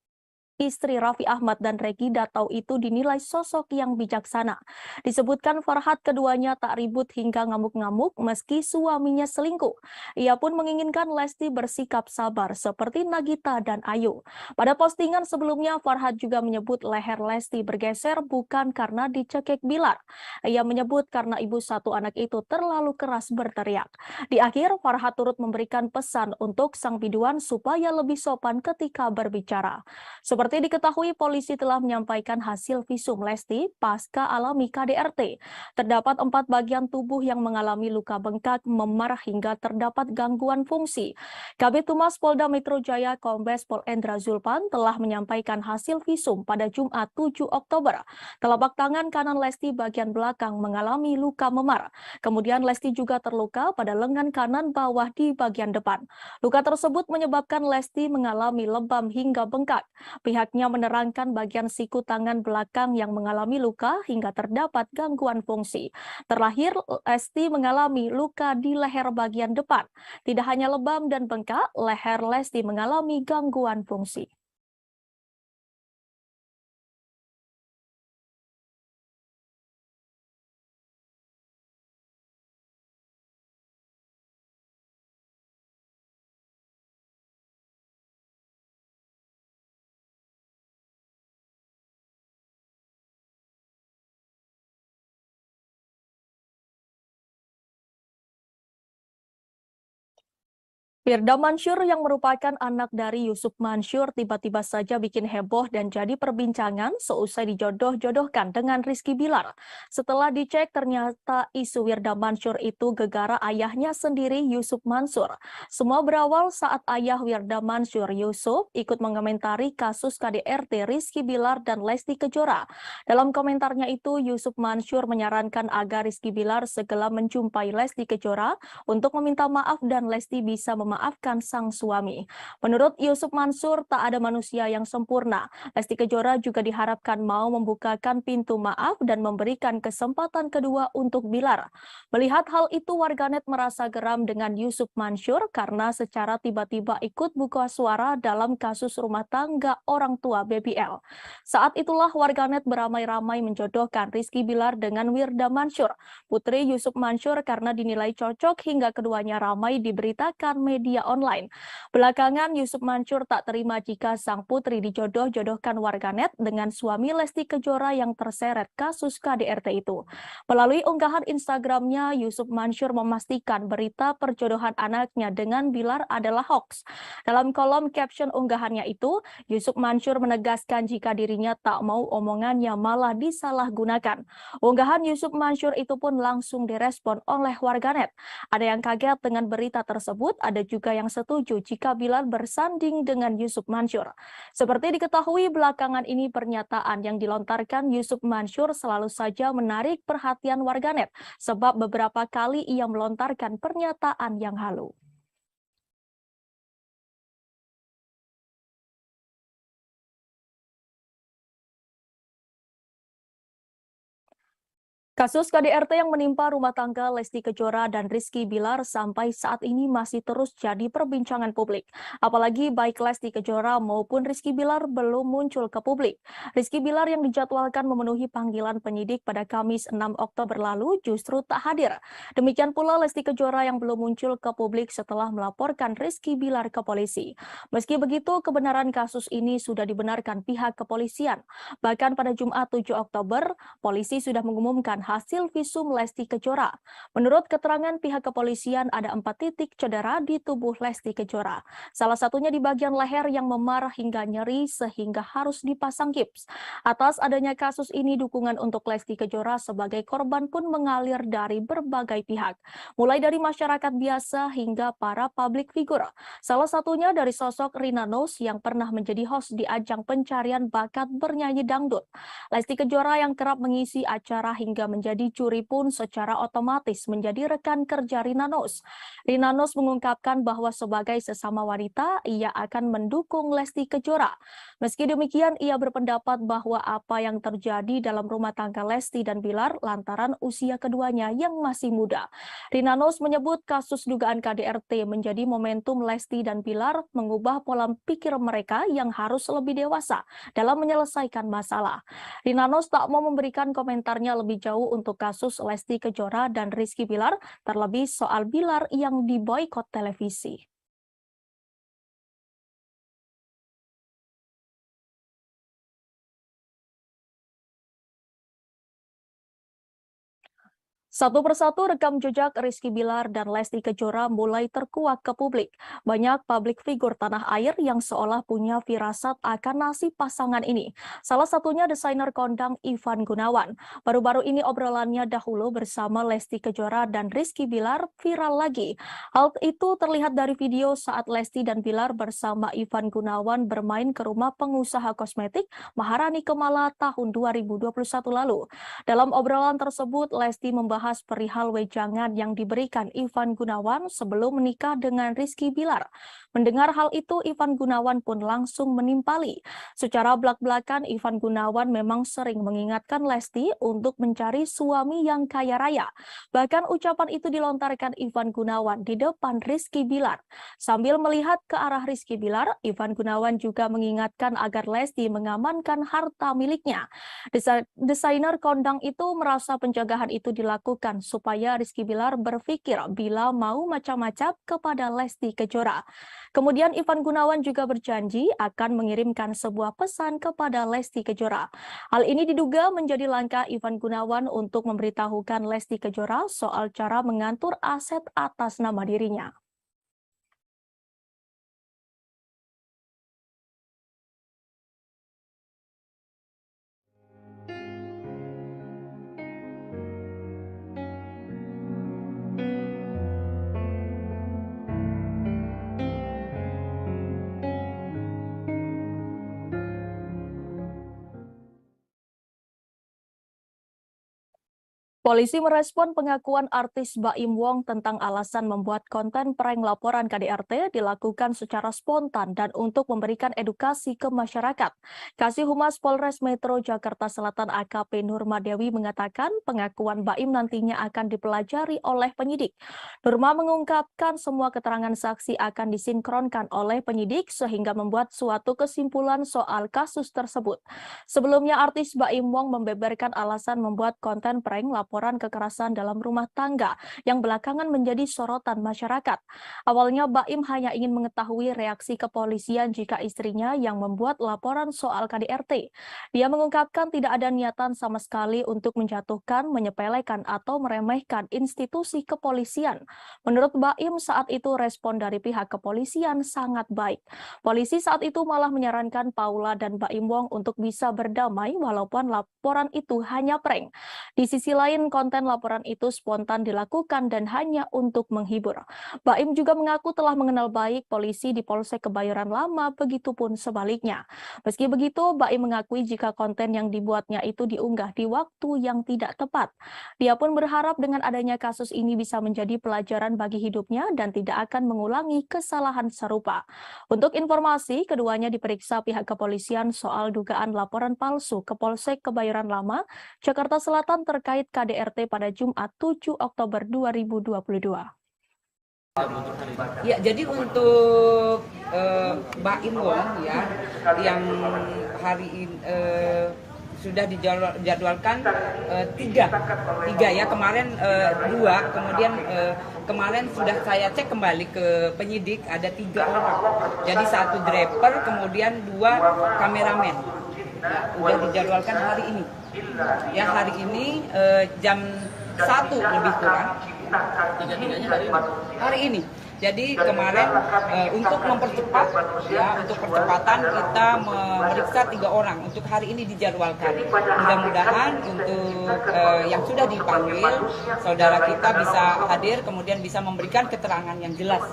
istri Raffi Ahmad dan Regida Tau itu dinilai sosok yang bijaksana. Disebutkan Farhad keduanya tak ribut hingga ngamuk-ngamuk meski suaminya selingkuh. Ia pun menginginkan Lesti bersikap sabar seperti Nagita dan Ayu. Pada postingan sebelumnya Farhad juga menyebut leher Lesti bergeser bukan karena dicekik Bilar. Ia menyebut karena ibu satu anak itu terlalu keras berteriak. Di akhir Farhad turut memberikan pesan untuk sang biduan supaya lebih sopan ketika berbicara. Seperti diketahui, polisi telah menyampaikan hasil visum Lesti pasca alami KDRT. Terdapat 4 bagian tubuh yang mengalami luka bengkak, memar hingga terdapat gangguan fungsi. Kabid Humas Polda Metro Jaya Kombes Pol Endra Zulpan telah menyampaikan hasil visum pada Jumat 7 Oktober. Telapak tangan kanan Lesti bagian belakang mengalami luka memar. Kemudian Lesti juga terluka pada lengan kanan bawah di bagian depan. Luka tersebut menyebabkan Lesti mengalami lebam hingga bengkak. Pihaknya menerangkan bagian siku tangan belakang yang mengalami luka hingga terdapat gangguan fungsi. Terlahir, Lesti mengalami luka di leher bagian depan. Tidak hanya lebam dan bengkak, leher Lesti mengalami gangguan fungsi. Firda Mansur yang merupakan anak dari Yusuf Mansur tiba-tiba saja bikin heboh dan jadi perbincangan seusai dijodoh-jodohkan dengan Rizky Bilar. Setelah dicek ternyata isu Firda Mansur itu gegara ayahnya sendiri Yusuf Mansur. Semua berawal saat ayah Firda Mansur Yusuf ikut mengomentari kasus KDRT Rizky Bilar dan Lesti Kejora. Dalam komentarnya itu Yusuf Mansur menyarankan agar Rizky Bilar segera menjumpai Lesti Kejora untuk meminta maaf dan Lesti bisa memaafkan sang suami. Menurut Yusuf Mansur, tak ada manusia yang sempurna. Lesti Kejora juga diharapkan mau membukakan pintu maaf dan memberikan kesempatan kedua untuk Bilar. Melihat hal itu, warganet merasa geram dengan Yusuf Mansur karena secara tiba-tiba ikut buka suara dalam kasus rumah tangga orang tua BBL. Saat itulah warganet beramai-ramai menjodohkan Rizky Bilar dengan Firda Mansur, putri Yusuf Mansur, karena dinilai cocok hingga keduanya ramai diberitakan media online. Belakangan Yusuf Mansur tak terima jika sang putri dijodoh-jodohkan warganet dengan suami Lesti Kejora yang terseret kasus KDRT itu. Melalui unggahan Instagramnya, Yusuf Mansur memastikan berita perjodohan anaknya dengan Bilar adalah hoax. Dalam kolom caption unggahannya itu, Yusuf Mansur menegaskan jika dirinya tak mau omongannya malah disalahgunakan. Unggahan Yusuf Mansur itu pun langsung direspon oleh warganet. Ada yang kaget dengan berita tersebut, ada juga yang setuju jika Bilar bersanding dengan Yusuf Mansur. Seperti diketahui belakangan ini pernyataan yang dilontarkan Yusuf Mansur selalu saja menarik perhatian warganet sebab beberapa kali ia melontarkan pernyataan yang halu. Kasus KDRT yang menimpa rumah tangga Lesti Kejora dan Rizky Bilar sampai saat ini masih terus jadi perbincangan publik. Apalagi baik Lesti Kejora maupun Rizky Bilar belum muncul ke publik. Rizky Bilar yang dijadwalkan memenuhi panggilan penyidik pada Kamis 6 Oktober lalu justru tak hadir. Demikian pula Lesti Kejora yang belum muncul ke publik setelah melaporkan Rizky Bilar ke polisi. Meski begitu, kebenaran kasus ini sudah dibenarkan pihak kepolisian. Bahkan pada Jumat 7 Oktober, polisi sudah mengumumkan hasil visum Lesti Kejora. Menurut keterangan pihak kepolisian, ada 4 titik cedera di tubuh Lesti Kejora. Salah satunya di bagian leher yang memar hingga nyeri sehingga harus dipasang gips. Atas adanya kasus ini, dukungan untuk Lesti Kejora sebagai korban pun mengalir dari berbagai pihak, mulai dari masyarakat biasa hingga para public figure. Salah satunya dari sosok Rina Nose yang pernah menjadi host di ajang pencarian bakat bernyanyi dangdut. Lesti Kejora yang kerap mengisi acara hingga menjadi juri pun secara otomatis menjadi rekan kerja Rina Nose. Rina Nose mengungkapkan bahwa sebagai sesama wanita, ia akan mendukung Lesti Kejora. Meski demikian, ia berpendapat bahwa apa yang terjadi dalam rumah tangga Lesti dan Bilar lantaran usia keduanya yang masih muda. Rina Nose menyebut kasus dugaan KDRT menjadi momentum Lesti dan Bilar mengubah pola pikir mereka yang harus lebih dewasa dalam menyelesaikan masalah. Rina Nose tak mau memberikan komentarnya lebih jauh untuk kasus Lesti Kejora dan Rizky Bilar, terlebih soal Bilar yang diboikot televisi. Satu persatu rekam jejak Rizky Bilar dan Lesti Kejora mulai terkuak ke publik. Banyak publik figur tanah air yang seolah punya firasat akan nasib pasangan ini. Salah satunya desainer kondang Ivan Gunawan. Baru-baru ini obrolannya dahulu bersama Lesti Kejora dan Rizky Bilar viral lagi. Hal itu terlihat dari video saat Lesti dan Bilar bersama Ivan Gunawan bermain ke rumah pengusaha kosmetik Maharani Kemala tahun 2021 lalu. Dalam obrolan tersebut, Lesti membahas perihal wejangan yang diberikan Ivan Gunawan sebelum menikah dengan Rizky Bilar. Mendengar hal itu, Ivan Gunawan pun langsung menimpali. Secara belak-belakan, Ivan Gunawan memang sering mengingatkan Lesti untuk mencari suami yang kaya raya. Bahkan ucapan itu dilontarkan Ivan Gunawan di depan Rizky Bilar. Sambil melihat ke arah Rizky Bilar, Ivan Gunawan juga mengingatkan agar Lesti mengamankan harta miliknya. Desainer kondang itu merasa penjagaan itu dilakukan supaya Rizky Bilar berpikir bila mau macam-macam kepada Lesti Kejora. Kemudian Ivan Gunawan juga berjanji akan mengirimkan sebuah pesan kepada Lesti Kejora. Hal ini diduga menjadi langkah Ivan Gunawan untuk memberitahukan Lesti Kejora soal cara mengatur aset atas nama dirinya. Polisi merespon pengakuan artis Baim Wong tentang alasan membuat konten prank laporan KDRT dilakukan secara spontan dan untuk memberikan edukasi ke masyarakat. Kasih Humas Polres Metro Jakarta Selatan AKP Nurma Dewi mengatakan pengakuan Baim nantinya akan dipelajari oleh penyidik. Nurma mengungkapkan semua keterangan saksi akan disinkronkan oleh penyidik sehingga membuat suatu kesimpulan soal kasus tersebut. Sebelumnya artis Baim Wong membeberkan alasan membuat konten prank laporan kekerasan dalam rumah tangga yang belakangan menjadi sorotan masyarakat. Awalnya Baim hanya ingin mengetahui reaksi kepolisian jika istrinya yang membuat laporan soal KDRT. Dia mengungkapkan tidak ada niatan sama sekali untuk menjatuhkan, menyepelekan atau meremehkan institusi kepolisian. Menurut Baim saat itu respon dari pihak kepolisian sangat baik. Polisi saat itu malah menyarankan Paula dan Baim Wong untuk bisa berdamai walaupun laporan itu hanya prank. Di sisi lain, konten laporan itu spontan dilakukan dan hanya untuk menghibur. Baim juga mengaku telah mengenal baik polisi di Polsek Kebayoran Lama, begitupun sebaliknya. Meski begitu, Baim mengakui jika konten yang dibuatnya itu diunggah di waktu yang tidak tepat. Dia pun berharap dengan adanya kasus ini bisa menjadi pelajaran bagi hidupnya dan tidak akan mengulangi kesalahan serupa. Untuk informasi, keduanya diperiksa pihak kepolisian soal dugaan laporan palsu ke Polsek Kebayoran Lama, Jakarta Selatan terkait KDRT pada Jumat 7 Oktober 2022. Ya, jadi untuk Baim Wong ya yang hari ini sudah dijadwalkan tiga ya, kemarin 2, kemudian kemarin sudah saya cek kembali ke penyidik ada 3 orang, jadi 1 driver kemudian 2 kameramen udah dijadwalkan hari ini. Ya hari ini jam 1 lebih kurang. Hari ini. Jadi kemarin untuk mempercepat, ya untuk percepatan kita memeriksa 3 orang. Untuk hari ini dijadwalkan. Mudah-mudahan untuk yang sudah dipanggil, saudara kita bisa hadir, kemudian bisa memberikan keterangan yang jelas.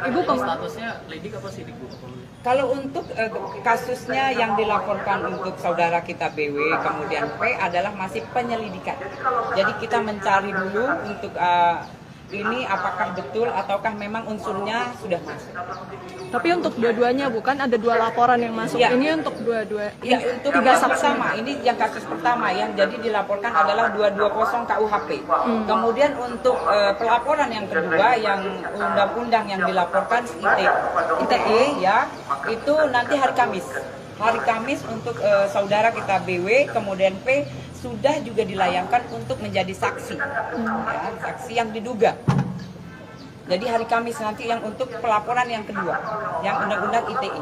Ibu statusnya lidik apa sidik, Bu? Kalau untuk kasusnya yang dilaporkan untuk saudara kita BW kemudian P adalah masih penyelidikan. Jadi kita mencari dulu untuk ini apakah betul ataukah memang unsurnya sudah masuk. Tapi untuk dua-duanya bukan ada 2 laporan yang masuk. Ya. Ini untuk dua-dua. Ya, untuk 3 pertama, ini yang kasus pertama yang jadi dilaporkan adalah 220 KUHP. Kemudian untuk pelaporan yang kedua yang undang-undang yang dilaporkan ITE ya, itu nanti hari Kamis. Hari Kamis untuk saudara kita BW kemudian P sudah juga dilayangkan untuk menjadi saksi, ya, saksi yang diduga. Jadi hari Kamis nanti yang untuk pelaporan yang kedua, yang undang-undang ITE.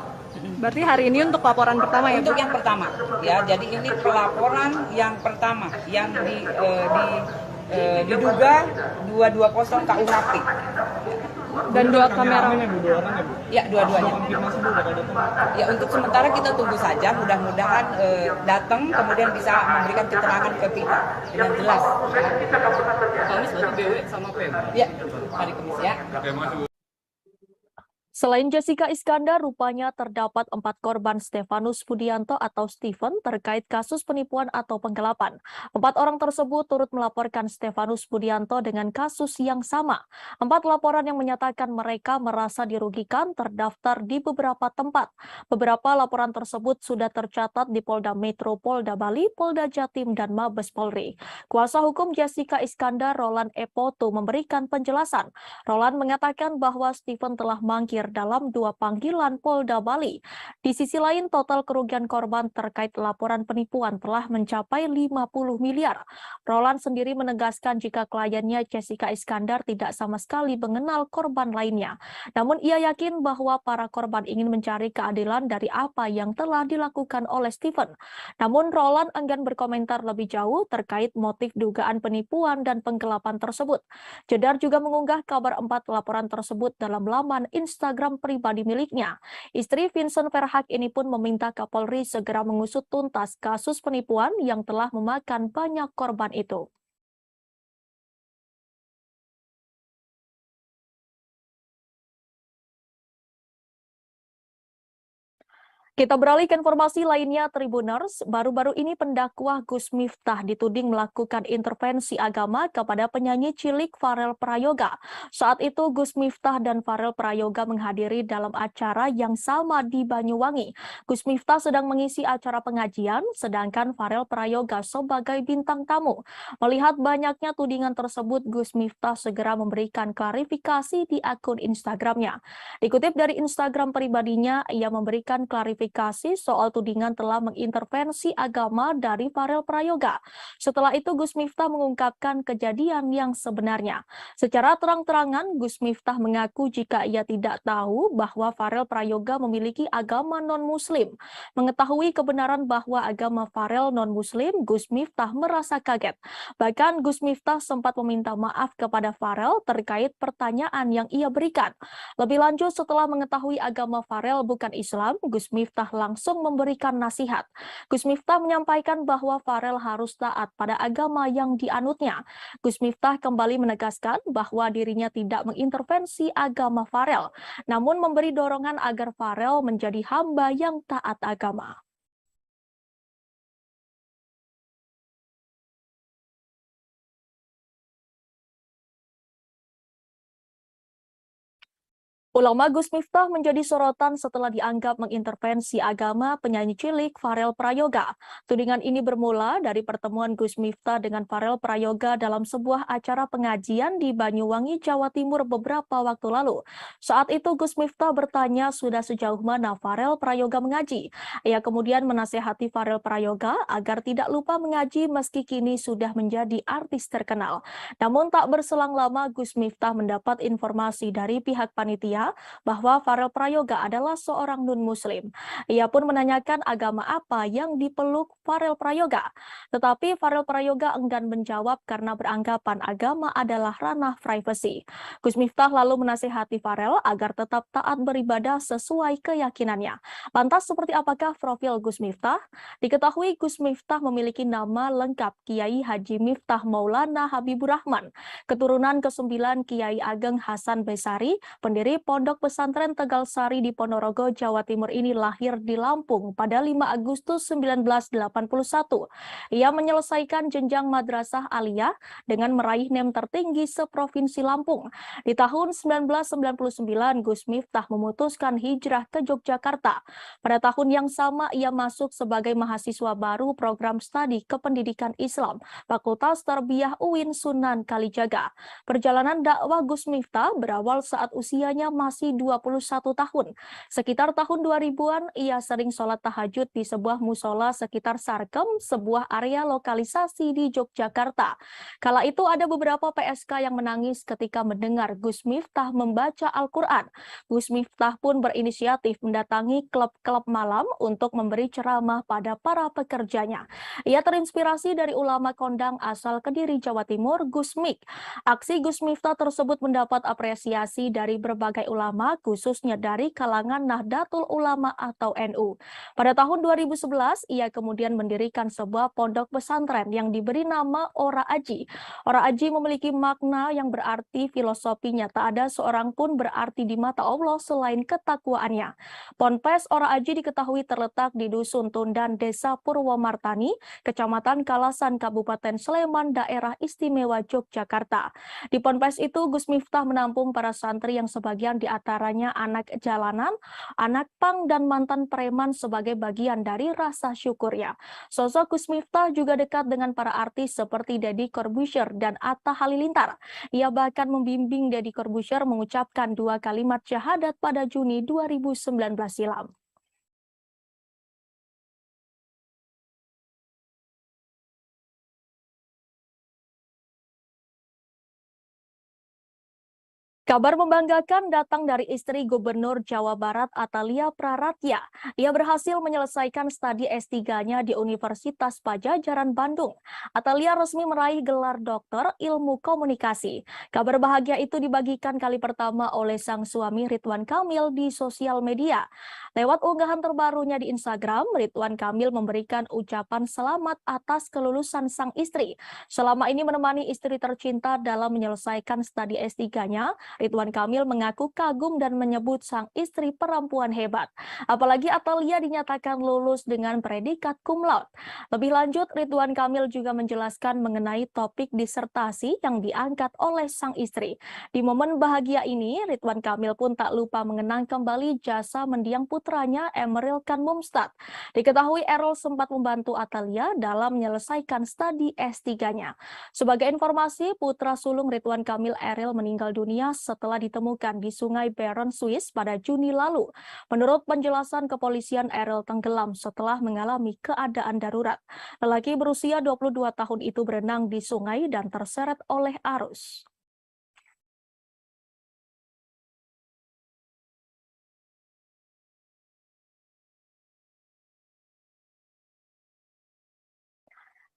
Berarti hari ini untuk laporan pertama ya? Untuk yang pertama, ya. Jadi ini pelaporan yang pertama yang diduga 220 KUHP. Dan 2 kamera. Ya, dua-duanya. Ya, untuk sementara kita tunggu saja, mudah-mudahan datang kemudian bisa memberikan keterangan ke kita dengan jelas. Kamis berarti BW sama P? Ya, hari Kamis ya. Selain Jessica Iskandar, rupanya terdapat 4 korban Stefanus Budianto atau Stephen terkait kasus penipuan atau penggelapan. 4 orang tersebut turut melaporkan Stefanus Budianto dengan kasus yang sama. 4 laporan yang menyatakan mereka merasa dirugikan terdaftar di beberapa tempat. Beberapa laporan tersebut sudah tercatat di Polda Metro, Polda Bali, Polda Jatim, dan Mabes Polri. Kuasa hukum Jessica Iskandar, Roland Epoto, memberikan penjelasan. Roland mengatakan bahwa Stephen telah mangkir dalam 2 panggilan Polda Bali. Di sisi lain, total kerugian korban terkait laporan penipuan telah mencapai 50 miliar. Roland sendiri menegaskan jika kliennya Jessica Iskandar tidak sama sekali mengenal korban lainnya. Namun ia yakin bahwa para korban ingin mencari keadilan dari apa yang telah dilakukan oleh Stephen. Namun Roland enggan berkomentar lebih jauh terkait motif dugaan penipuan dan penggelapan tersebut. Jedar juga mengunggah kabar 4 laporan tersebut dalam laman Instagram pribadi miliknya. Istri Vincent Verhaak ini pun meminta Kapolri segera mengusut tuntas kasus penipuan yang telah memakan banyak korban itu. Kita beralih ke informasi lainnya, Tribuners. Baru-baru ini pendakwah Gus Miftah dituding melakukan intervensi agama kepada penyanyi cilik Farel Prayoga. Saat itu Gus Miftah dan Farel Prayoga menghadiri dalam acara yang sama di Banyuwangi. Gus Miftah sedang mengisi acara pengajian, sedangkan Farel Prayoga sebagai bintang tamu. Melihat banyaknya tudingan tersebut, Gus Miftah segera memberikan klarifikasi di akun Instagramnya. Dikutip dari Instagram pribadinya, ia memberikan klarifikasi soal tudingan telah mengintervensi agama dari Farel Prayoga. Setelah itu Gus Miftah mengungkapkan kejadian yang sebenarnya. Secara terang-terangan Gus Miftah mengaku jika ia tidak tahu bahwa Farel Prayoga memiliki agama non-muslim. Mengetahui kebenaran bahwa agama Farel non-muslim, Gus Miftah merasa kaget. Bahkan Gus Miftah sempat meminta maaf kepada Farel terkait pertanyaan yang ia berikan. Lebih lanjut, setelah mengetahui agama Farel bukan Islam, Gus Miftah langsung memberikan nasihat. Gus Miftah menyampaikan bahwa Farel harus taat pada agama yang dianutnya. Gus Miftah kembali menegaskan bahwa dirinya tidak mengintervensi agama Farel, namun memberi dorongan agar Farel menjadi hamba yang taat agama. Ulama Gus Miftah menjadi sorotan setelah dianggap mengintervensi agama penyanyi cilik Farel Prayoga. Tudingan ini bermula dari pertemuan Gus Miftah dengan Farel Prayoga dalam sebuah acara pengajian di Banyuwangi, Jawa Timur beberapa waktu lalu. Saat itu Gus Miftah bertanya sudah sejauh mana Farel Prayoga mengaji. Ia kemudian menasehati Farel Prayoga agar tidak lupa mengaji meski kini sudah menjadi artis terkenal. Namun tak berselang lama Gus Miftah mendapat informasi dari pihak panitia menyangka bahwa Farel Prayoga adalah seorang non-muslim. Ia pun menanyakan agama apa yang dipeluk Farel Prayoga. Tetapi Farel Prayoga enggan menjawab karena beranggapan agama adalah ranah privasi. Gus Miftah lalu menasihati Farel agar tetap taat beribadah sesuai keyakinannya. Lantas seperti apakah profil Gus Miftah? Diketahui Gus Miftah memiliki nama lengkap Kiai Haji Miftah Maulana Habibur Rahman, keturunan ke-9 Kiai Ageng Hasan Besari, pendiri Pondok Pesantren Tegal Sari di Ponorogo, Jawa Timur ini lahir di Lampung pada 5 Agustus 1981. Ia menyelesaikan jenjang madrasah aliyah dengan meraih NEM tertinggi seprovinsi Lampung. Di tahun 1999, Gus Miftah memutuskan hijrah ke Yogyakarta. Pada tahun yang sama, ia masuk sebagai mahasiswa baru program studi kependidikan Islam, Fakultas Tarbiyah UIN Sunan Kalijaga. Perjalanan dakwah Gus Miftah berawal saat usianya masih 21 tahun. Sekitar tahun 2000-an, ia sering sholat tahajud di sebuah musola sekitar Sarkem, sebuah area lokalisasi di Yogyakarta. Kala itu ada beberapa PSK yang menangis ketika mendengar Gus Miftah membaca Al-Quran. Gus Miftah pun berinisiatif mendatangi klub-klub malam untuk memberi ceramah pada para pekerjanya. Ia terinspirasi dari ulama kondang asal Kediri, Jawa Timur, Gus Mik. Aksi Gus Miftah tersebut mendapat apresiasi dari berbagai ulama, khususnya dari kalangan Nahdlatul Ulama atau NU. Pada tahun 2011, ia kemudian mendirikan sebuah pondok pesantren yang diberi nama Ora Aji. Ora Aji memiliki makna yang berarti filosofinya tak ada seorang pun berarti di mata Allah selain ketakwaannya. Ponpes Ora Aji diketahui terletak di Dusun Tundan, Desa Purwomartani, Kecamatan Kalasan, Kabupaten Sleman, Daerah Istimewa Yogyakarta. Di ponpes itu, Gus Miftah menampung para santri yang sebagian diantaranya anak jalanan, anak pang, dan mantan preman sebagai bagian dari rasa syukurnya. Sosok Gus Miftah juga dekat dengan para artis seperti Deddy Corbuzier dan Atta Halilintar. Ia bahkan membimbing Deddy Corbuzier mengucapkan 2 kalimat syahadat pada Juni 2019 silam. Kabar membanggakan datang dari istri Gubernur Jawa Barat Atalia Praratya. Ia berhasil menyelesaikan studi S3-nya di Universitas Padjadjaran Bandung. Atalia resmi meraih gelar doktor ilmu komunikasi. Kabar bahagia itu dibagikan kali pertama oleh sang suami Ridwan Kamil di sosial media. Lewat unggahan terbarunya di Instagram, Ridwan Kamil memberikan ucapan selamat atas kelulusan sang istri. Selama ini menemani istri tercinta dalam menyelesaikan studi S3-nya, Ridwan Kamil mengaku kagum dan menyebut sang istri perempuan hebat. Apalagi Atalia dinyatakan lulus dengan predikat cum laude. Lebih lanjut, Ridwan Kamil juga menjelaskan mengenai topik disertasi yang diangkat oleh sang istri. Di momen bahagia ini, Ridwan Kamil pun tak lupa mengenang kembali jasa mendiang putranya Emeril Khan Mumtaz. Diketahui Errol sempat membantu Atalia dalam menyelesaikan studi S3-nya. Sebagai informasi, putra sulung Ridwan Kamil, Errol, meninggal dunia setelah ditemukan di Sungai Bern, Swiss pada Juni lalu. Menurut penjelasan kepolisian, Errol tenggelam setelah mengalami keadaan darurat. Lelaki berusia 22 tahun itu berenang di sungai dan terseret oleh arus.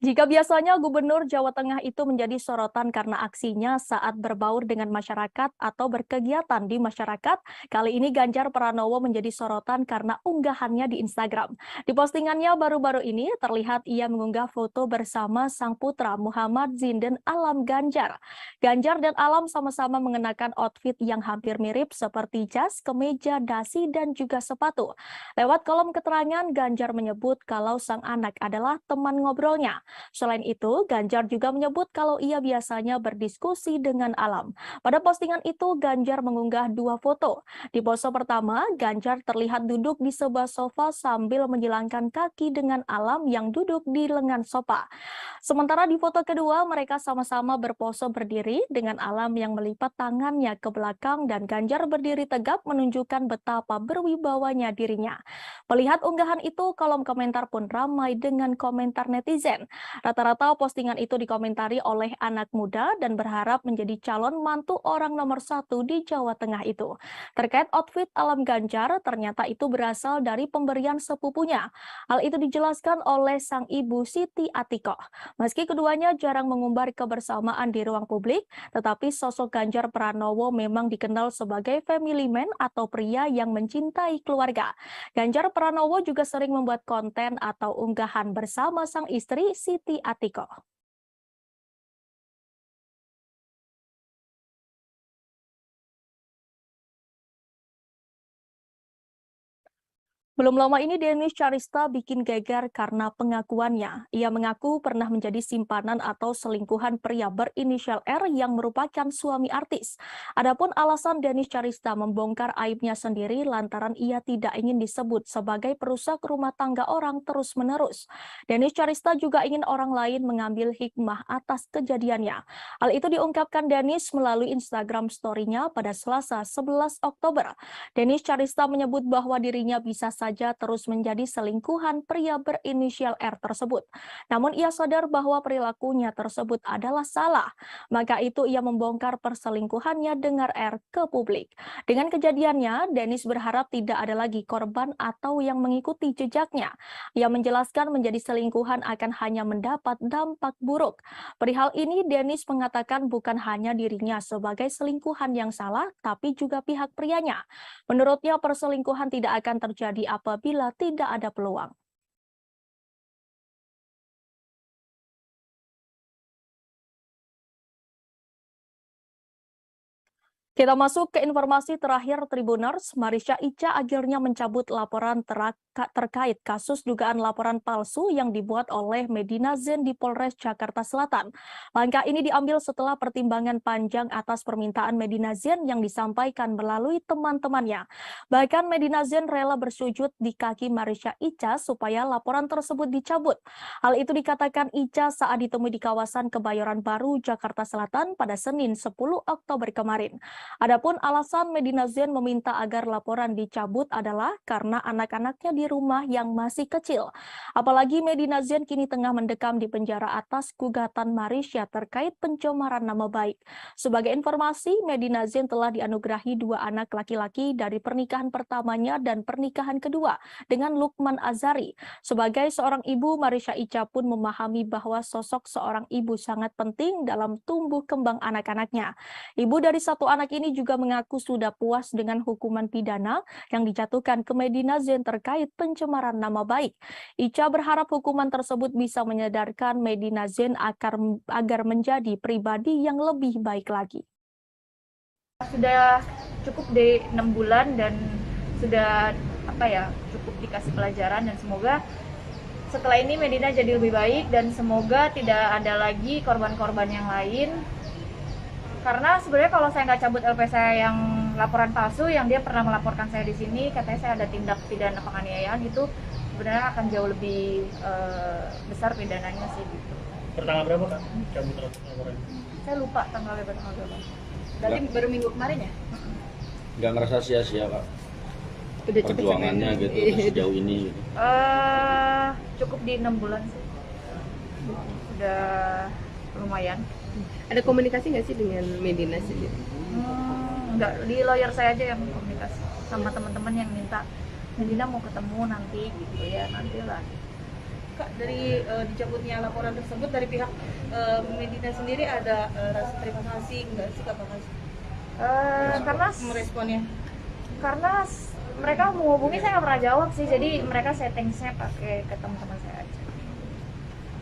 Jika biasanya Gubernur Jawa Tengah itu menjadi sorotan karena aksinya saat berbaur dengan masyarakat atau berkegiatan di masyarakat, kali ini Ganjar Pranowo menjadi sorotan karena unggahannya di Instagram. Di postingannya baru-baru ini terlihat ia mengunggah foto bersama sang putra Muhammad Zinden Alam Ganjar. Ganjar dan Alam sama-sama mengenakan outfit yang hampir mirip seperti jas, kemeja, dasi, dan juga sepatu. Lewat kolom keterangan, Ganjar menyebut kalau sang anak adalah teman ngobrolnya. Selain itu, Ganjar juga menyebut kalau ia biasanya berdiskusi dengan Alam. Pada postingan itu, Ganjar mengunggah 2 foto. Di pose pertama, Ganjar terlihat duduk di sebuah sofa sambil menjilangkan kaki dengan Alam yang duduk di lengan sofa. Sementara di foto kedua, mereka sama-sama berpose berdiri dengan Alam yang melipat tangannya ke belakang dan Ganjar berdiri tegap menunjukkan betapa berwibawanya dirinya. Melihat unggahan itu, kolom komentar pun ramai dengan komentar netizen. Rata-rata postingan itu dikomentari oleh anak muda dan berharap menjadi calon mantu orang nomor 1 di Jawa Tengah itu. Terkait outfit alam Ganjar, ternyata itu berasal dari pemberian sepupunya. Hal itu dijelaskan oleh sang ibu Siti Atikoh. Meski keduanya jarang mengumbar kebersamaan di ruang publik, tetapi sosok Ganjar Pranowo memang dikenal sebagai family man atau pria yang mencintai keluarga. Ganjar Pranowo juga sering membuat konten atau unggahan bersama sang istri Siti Atikoh. Belum lama ini Dennis Charista bikin geger karena pengakuannya. Ia mengaku pernah menjadi simpanan atau selingkuhan pria berinisial R yang merupakan suami artis. Adapun alasan Dennis Charista membongkar aibnya sendiri lantaran ia tidak ingin disebut sebagai perusak rumah tangga orang terus-menerus. Dennis Charista juga ingin orang lain mengambil hikmah atas kejadiannya. Hal itu diungkapkan Dennis melalui Instagram story-nya pada Selasa 11 Oktober. Dennis Charista menyebut bahwa dirinya bisa saja terus menjadi selingkuhan pria berinisial R tersebut. Namun ia sadar bahwa perilakunya tersebut adalah salah. Maka itu ia membongkar perselingkuhannya dengan R ke publik. Dengan kejadiannya, Dennis berharap tidak ada lagi korban atau yang mengikuti jejaknya. Ia menjelaskan menjadi selingkuhan akan hanya mendapat dampak buruk. Perihal ini, Dennis mengatakan bukan hanya dirinya sebagai selingkuhan yang salah, tapi juga pihak prianya. Menurutnya perselingkuhan tidak akan terjadi apabila tidak ada peluang. Kita masuk ke informasi terakhir Tribuners. Marisha Ica akhirnya mencabut laporan terkait kasus dugaan laporan palsu yang dibuat oleh Medina Zain di Polres Jakarta Selatan. Langkah ini diambil setelah pertimbangan panjang atas permintaan Medina Zain yang disampaikan melalui teman-temannya. Bahkan Medina Zain rela bersujud di kaki Marisha Ica supaya laporan tersebut dicabut. Hal itu dikatakan Ica saat ditemui di kawasan Kebayoran Baru, Jakarta Selatan pada Senin 10 Oktober kemarin. Adapun alasan Medina Zain meminta agar laporan dicabut adalah karena anak-anaknya di rumah yang masih kecil. Apalagi Medina Zain kini tengah mendekam di penjara atas gugatan Marisha terkait pencemaran nama baik. Sebagai informasi, Medina Zain telah dianugerahi 2 anak laki-laki dari pernikahan pertamanya dan pernikahan kedua dengan Lukman Azari. Sebagai seorang ibu, Marisha Ica pun memahami bahwa sosok seorang ibu sangat penting dalam tumbuh kembang anak-anaknya. Ibu dari 1 anak ini juga mengaku sudah puas dengan hukuman pidana yang dijatuhkan ke Medina Zain terkait pencemaran nama baik. Ica berharap hukuman tersebut bisa menyadarkan Medina Zain agar menjadi pribadi yang lebih baik lagi. Sudah cukup di 6 bulan dan sudah cukup dikasih pelajaran, dan semoga setelah ini Medina jadi lebih baik dan semoga tidak ada lagi korban-korban yang lain. Karena sebenarnya kalau saya nggak cabut LP saya yang laporan palsu, yang dia pernah melaporkan saya di sini, katanya saya ada tindak pidana penganiayaan, itu sebenarnya akan jauh lebih besar pidananya sih gitu. Pertanggal berapa Kak cabut laporan? Saya lupa tanggalnya berapa. Berarti baru minggu kemarin ya? Nggak ngerasa sia-sia Kak? Udah perjuangannya gitu sejauh ini gitu. Cukup di 6 bulan sih. Udah lumayan. Ada komunikasi nggak sih dengan Medina sendiri? Enggak, di lawyer saya aja yang komunikasi sama teman-teman yang minta Medina mau ketemu nanti gitu ya, nantilah. Kak, dari dicabutnya laporan tersebut dari pihak Medina sendiri ada rasa terima kasih nggak sih Kak? Karena meresponnya? Karena mereka menghubungi saya nggak pernah jawab sih, jadi mereka setting-nya pakai ke teman-teman saya aja.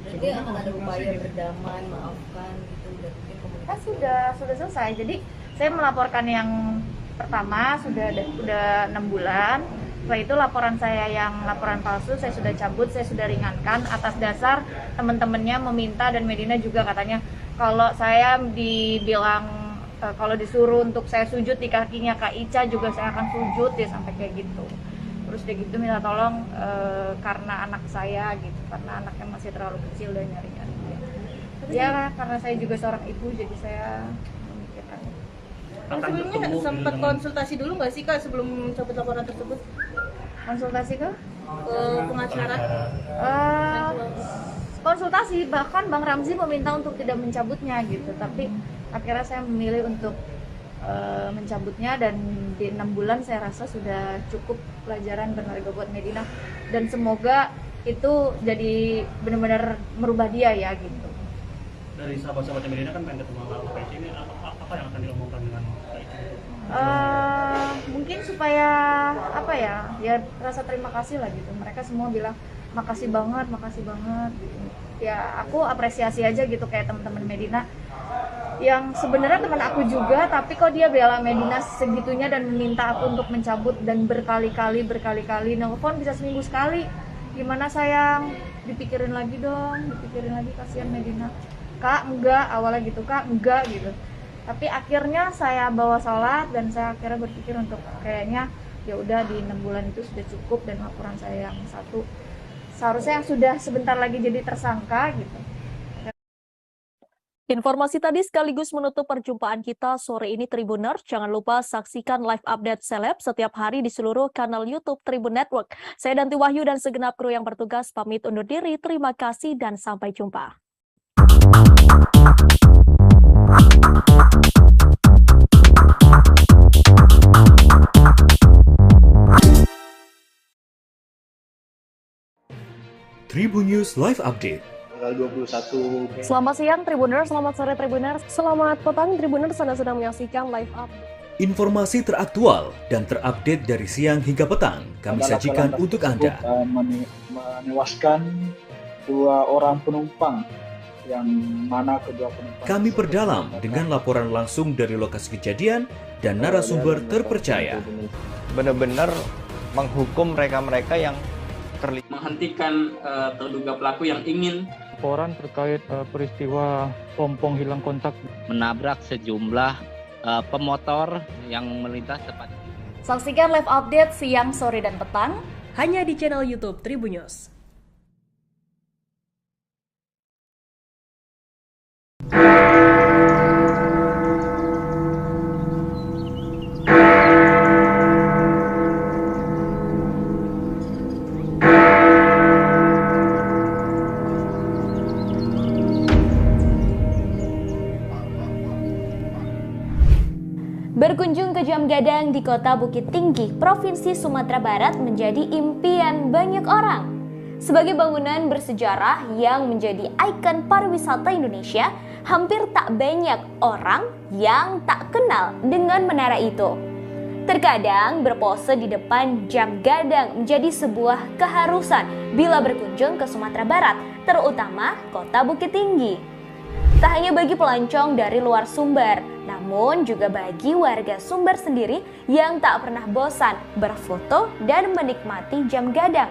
Jadi akan ada upaya berdamai, maafkan gitu, sudah selesai. Jadi saya melaporkan yang pertama sudah 6 bulan. Setelah itu laporan saya yang laporan palsu saya sudah cabut, saya sudah ringankan atas dasar teman-temannya meminta, dan Medina juga katanya kalau saya dibilang kalau disuruh untuk saya sujud di kakinya Kak Ica juga saya akan sujud ya, sampai kayak gitu. Terus dia gitu minta tolong karena anak saya gitu, karena anaknya masih terlalu kecil dan nyari-nyari ya. Karena saya juga seorang ibu, jadi saya memikirkan. Sebelumnya sempat konsultasi dulu nggak sih Kak sebelum cabut laporan tersebut? Konsultasi ke pengacara? konsultasi, bahkan Bang Ramzi meminta untuk tidak mencabutnya gitu, tapi akhirnya saya memilih untuk mencabutnya, dan di 6 bulan saya rasa sudah cukup pelajaran berharga buat Medina, dan semoga itu jadi benar-benar merubah dia ya gitu. Dari sahabat-sahabatnya Medina kan pengen ketemu sama PIC ini, apa yang akan diomongkan dengan PIC? Mungkin supaya apa ya rasa terima kasih lah gitu. Mereka semua bilang makasih banget gitu. Ya aku apresiasi aja gitu, kayak teman-teman Medina yang sebenarnya teman aku juga, tapi kok dia bela Medina segitunya dan meminta aku untuk mencabut, dan berkali-kali nelfon bisa seminggu sekali. Gimana sayang, dipikirin lagi dong, kasihan Medina. Kak enggak, awalnya gitu, Kak enggak gitu. Tapi akhirnya saya bawa sholat, dan saya akhirnya berpikir untuk kayaknya ya udah di 6 bulan itu sudah cukup, dan laporan saya yang satu seharusnya yang sudah sebentar lagi jadi tersangka gitu. Informasi tadi sekaligus menutup perjumpaan kita sore ini Tribuners. Jangan lupa saksikan live update seleb setiap hari di seluruh kanal YouTube Tribun Network. Saya Danti Wahyu dan segenap kru yang bertugas pamit undur diri. Terima kasih dan sampai jumpa. Tribun News Live Update. Tanggal 21. Selamat siang Tribuners, selamat sore Tribuners, selamat petang Tribuners, Anda sedang menyaksikan live update. Informasi teraktual dan terupdate dari siang hingga petang kami sajikan untuk Anda. Menewaskan 2 orang penumpang, yang mana kedua penumpang. Kami perdalam dengan laporan langsung dari lokasi kejadian dan narasumber terpercaya. Benar-benar menghukum mereka-mereka yang terlibat, menghentikan terduga pelaku yang ingin Laporan terkait peristiwa pompong hilang kontak menabrak sejumlah pemotor yang melintas tepat. Saksikan live update siang, sore, dan petang hanya di channel YouTube Tribun News. Berkunjung ke Jam Gadang di Kota Bukit Tinggi, Provinsi Sumatera Barat menjadi impian banyak orang. Sebagai bangunan bersejarah yang menjadi ikon pariwisata Indonesia, hampir tak banyak orang yang tak kenal dengan menara itu. Terkadang berpose di depan Jam Gadang menjadi sebuah keharusan bila berkunjung ke Sumatera Barat, terutama Kota Bukit Tinggi. Tak hanya bagi pelancong dari luar Sumber, namun juga bagi warga Sumber sendiri yang tak pernah bosan berfoto dan menikmati Jam Gadang.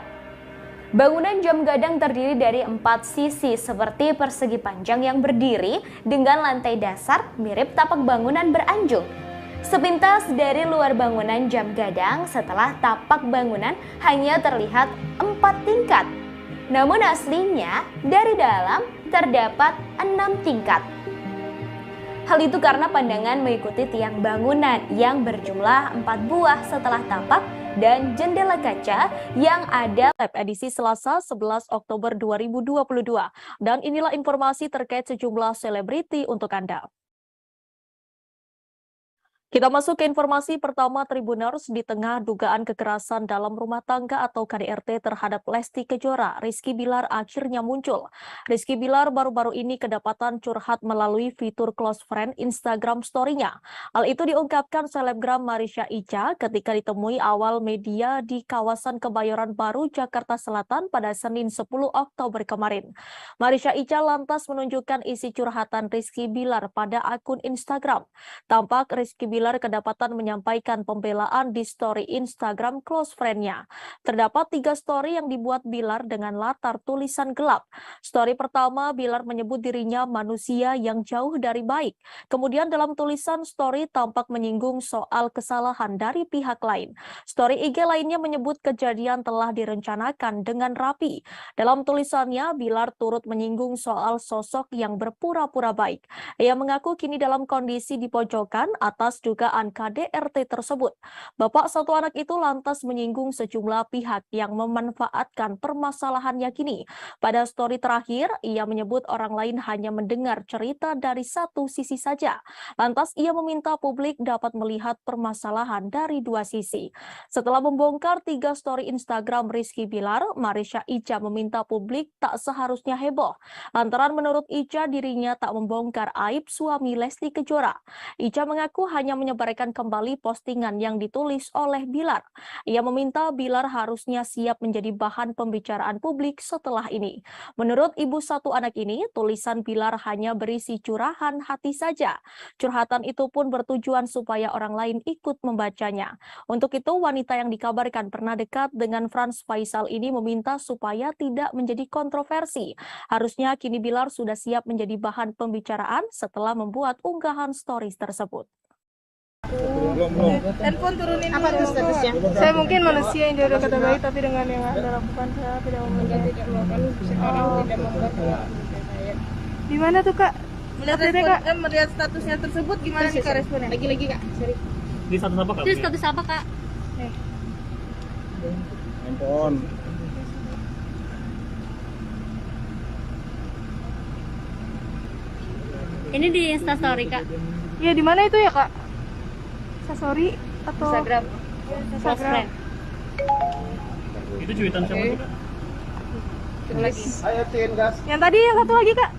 Bangunan Jam Gadang terdiri dari 4 sisi seperti persegi panjang yang berdiri dengan lantai dasar mirip tapak bangunan beranjung. Sepintas dari luar bangunan Jam Gadang, setelah tapak bangunan hanya terlihat 4 tingkat. Namun aslinya dari dalam terdapat 6 tingkat. Hal itu karena pandangan mengikuti tiang bangunan yang berjumlah 4 buah setelah tapak dan jendela kaca yang ada. Edisi Selasa 11 Oktober 2022. Dan inilah informasi terkait sejumlah selebriti untuk Anda. Kita masuk ke informasi pertama Tribuners. Di tengah dugaan kekerasan dalam rumah tangga atau KDRT terhadap Lesti Kejora, Rizky Bilar akhirnya muncul. Rizky Bilar baru-baru ini kedapatan curhat melalui fitur close friend Instagram story-nya. Hal itu diungkapkan selebgram Marisha Ica ketika ditemui awal media di kawasan Kebayoran Baru, Jakarta Selatan pada Senin 10 Oktober kemarin. Marisha Ica lantas menunjukkan isi curhatan Rizky Bilar pada akun Instagram. Tampak Rizky Bilar kedapatan menyampaikan pembelaan di story Instagram close friend-nya. Terdapat 3 story yang dibuat Bilar dengan latar tulisan gelap. Story pertama, Bilar menyebut dirinya manusia yang jauh dari baik. Kemudian dalam tulisan story tampak menyinggung soal kesalahan dari pihak lain. Story IG lainnya menyebut kejadian telah direncanakan dengan rapi. Dalam tulisannya, Bilar turut menyinggung soal sosok yang berpura-pura baik. Ia mengaku kini dalam kondisi di pojokan atas dugaan KDRT tersebut. Bapak satu anak itu lantas menyinggung sejumlah pihak yang memanfaatkan permasalahannya kini. Pada story terakhir, ia menyebut orang lain hanya mendengar cerita dari satu sisi saja. Lantas ia meminta publik dapat melihat permasalahan dari dua sisi. Setelah membongkar 3 story Instagram Rizky Bilar, Marisha Ica meminta publik tak seharusnya heboh. Lantaran menurut Ica dirinya tak membongkar aib suami Lesti Kejora. Ica mengaku hanya menyebarkan kembali postingan yang ditulis oleh Bilar. Ia meminta Bilar harusnya siap menjadi bahan pembicaraan publik setelah ini. Menurut ibu satu anak ini, tulisan Bilar hanya berisi curahan hati saja. Curhatan itu pun bertujuan supaya orang lain ikut membacanya. Untuk itu, wanita yang dikabarkan pernah dekat dengan Frans Faisal ini meminta supaya tidak menjadi kontroversi. Harusnya kini Bilar sudah siap menjadi bahan pembicaraan setelah membuat unggahan stories tersebut. Handphone turunin apa tuh statusnya? Saya mungkin manusia yang dia kata baik, tapi dengan yang Anda lakukan saya tidak mau tidak melakukan sekarang tidak membuat saya. Di mana tuh Kak? Melihat statusnya tersebut gimana nih Kak responnya? Lagi Kak, sorry. Di status apa Kak? Di status apa Kak? Handphone. Ini di Instastory Kak. Iya, di mana itu ya Kak? Instastory atau Instagram. Instagram. Itu cuitan siapa sih Kak? Coba lagi. Ayo tin gas. Yang tadi yang satu lagi Kak.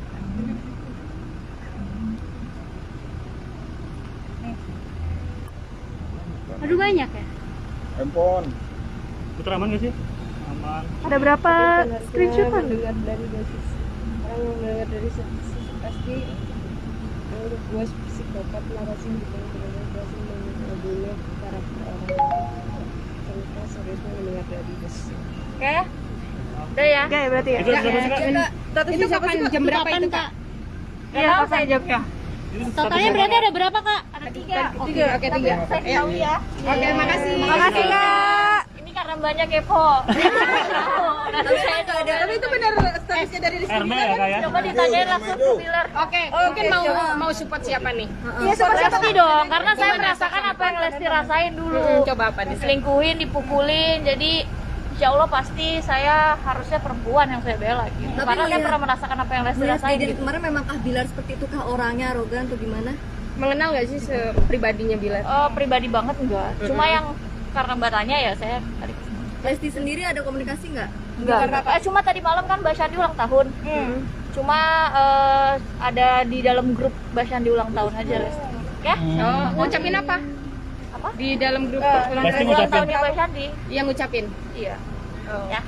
Aduh banyak ya. Handphone. Putra aman nggak sih? Aman. Ada berapa screenshotan? Dengar dari dosis. Orang yang dengar dari sisi pasti menurut gue psikopat narasi bukan berarti membunuh karakter orang. Cerita seriusnya mendengar dari dosis. Oke. Udah ya? Oke, berarti ya. Itu kapan jam berapa itu Kak? Iya, saya jawabnya. Totalnya berarti ada berapa Kak? Ada 3. Oke, 3. Saya tahu ya. Oke, makasih. Makasih Kak. Ini karena banyak kepo. Tapi itu benar statusnya dari Rizky RB ya Kak ya? Coba ditanyain langsung ke Bilar. Oke, mungkin mau support siapa nih? Iya, Lesti dong, karena saya merasakan apa yang Lesti rasain dulu. Coba apa nih? Diselingkuhin, dipukulin, jadi insya Allah pasti saya harusnya perempuan yang saya bela gitu. Tapi Karena saya pernah merasakan apa yang Lesti rasain kejadian gitu. kemarin memang Bilar seperti itu kah orangnya, arogan atau gimana? Mengenal nggak sih pribadinya Bilar? Pribadi banget enggak. Cuma yang karena Mbak tanya ya saya tarik. Lesti sendiri ada komunikasi nggak? Enggak. Cuma tadi malam kan Mbak Syandi ulang tahun. Cuma ada di dalam grup Mbak Syandi ulang tahun aja Lesti. Oke? Ngucapin apa? Apa? Di dalam grup ulang tahunnya Mbak Syandi. Yang ngucapin? Iya. Ya.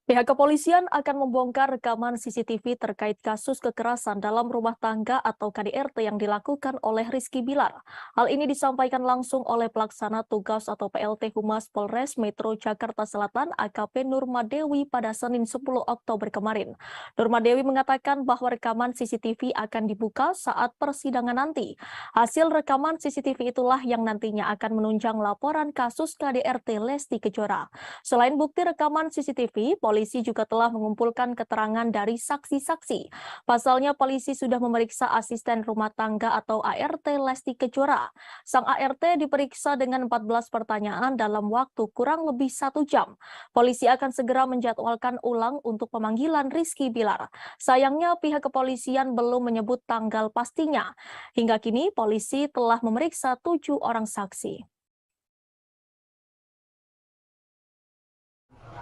Pihak kepolisian akan membongkar rekaman CCTV terkait kasus kekerasan dalam rumah tangga atau KDRT yang dilakukan oleh Rizky Bilar. Hal ini disampaikan langsung oleh pelaksana tugas atau PLT Humas Polres Metro Jakarta Selatan AKP Nurmadewi pada Senin 10 Oktober kemarin. Nurmadewi mengatakan bahwa rekaman CCTV akan dibuka saat persidangan nanti. Hasil rekaman CCTV itulah yang nantinya akan menunjang laporan kasus KDRT Lesti Kejora. Selain bukti rekaman CCTV, polisi juga telah mengumpulkan keterangan dari saksi-saksi. Pasalnya, polisi sudah memeriksa asisten rumah tangga atau ART Lesti Kejora. Sang ART diperiksa dengan 14 pertanyaan dalam waktu kurang lebih 1 jam. Polisi akan segera menjadwalkan ulang untuk pemanggilan Rizky Bilar. Sayangnya, pihak kepolisian belum menyebut tanggal pastinya. Hingga kini, polisi telah memeriksa 7 orang saksi.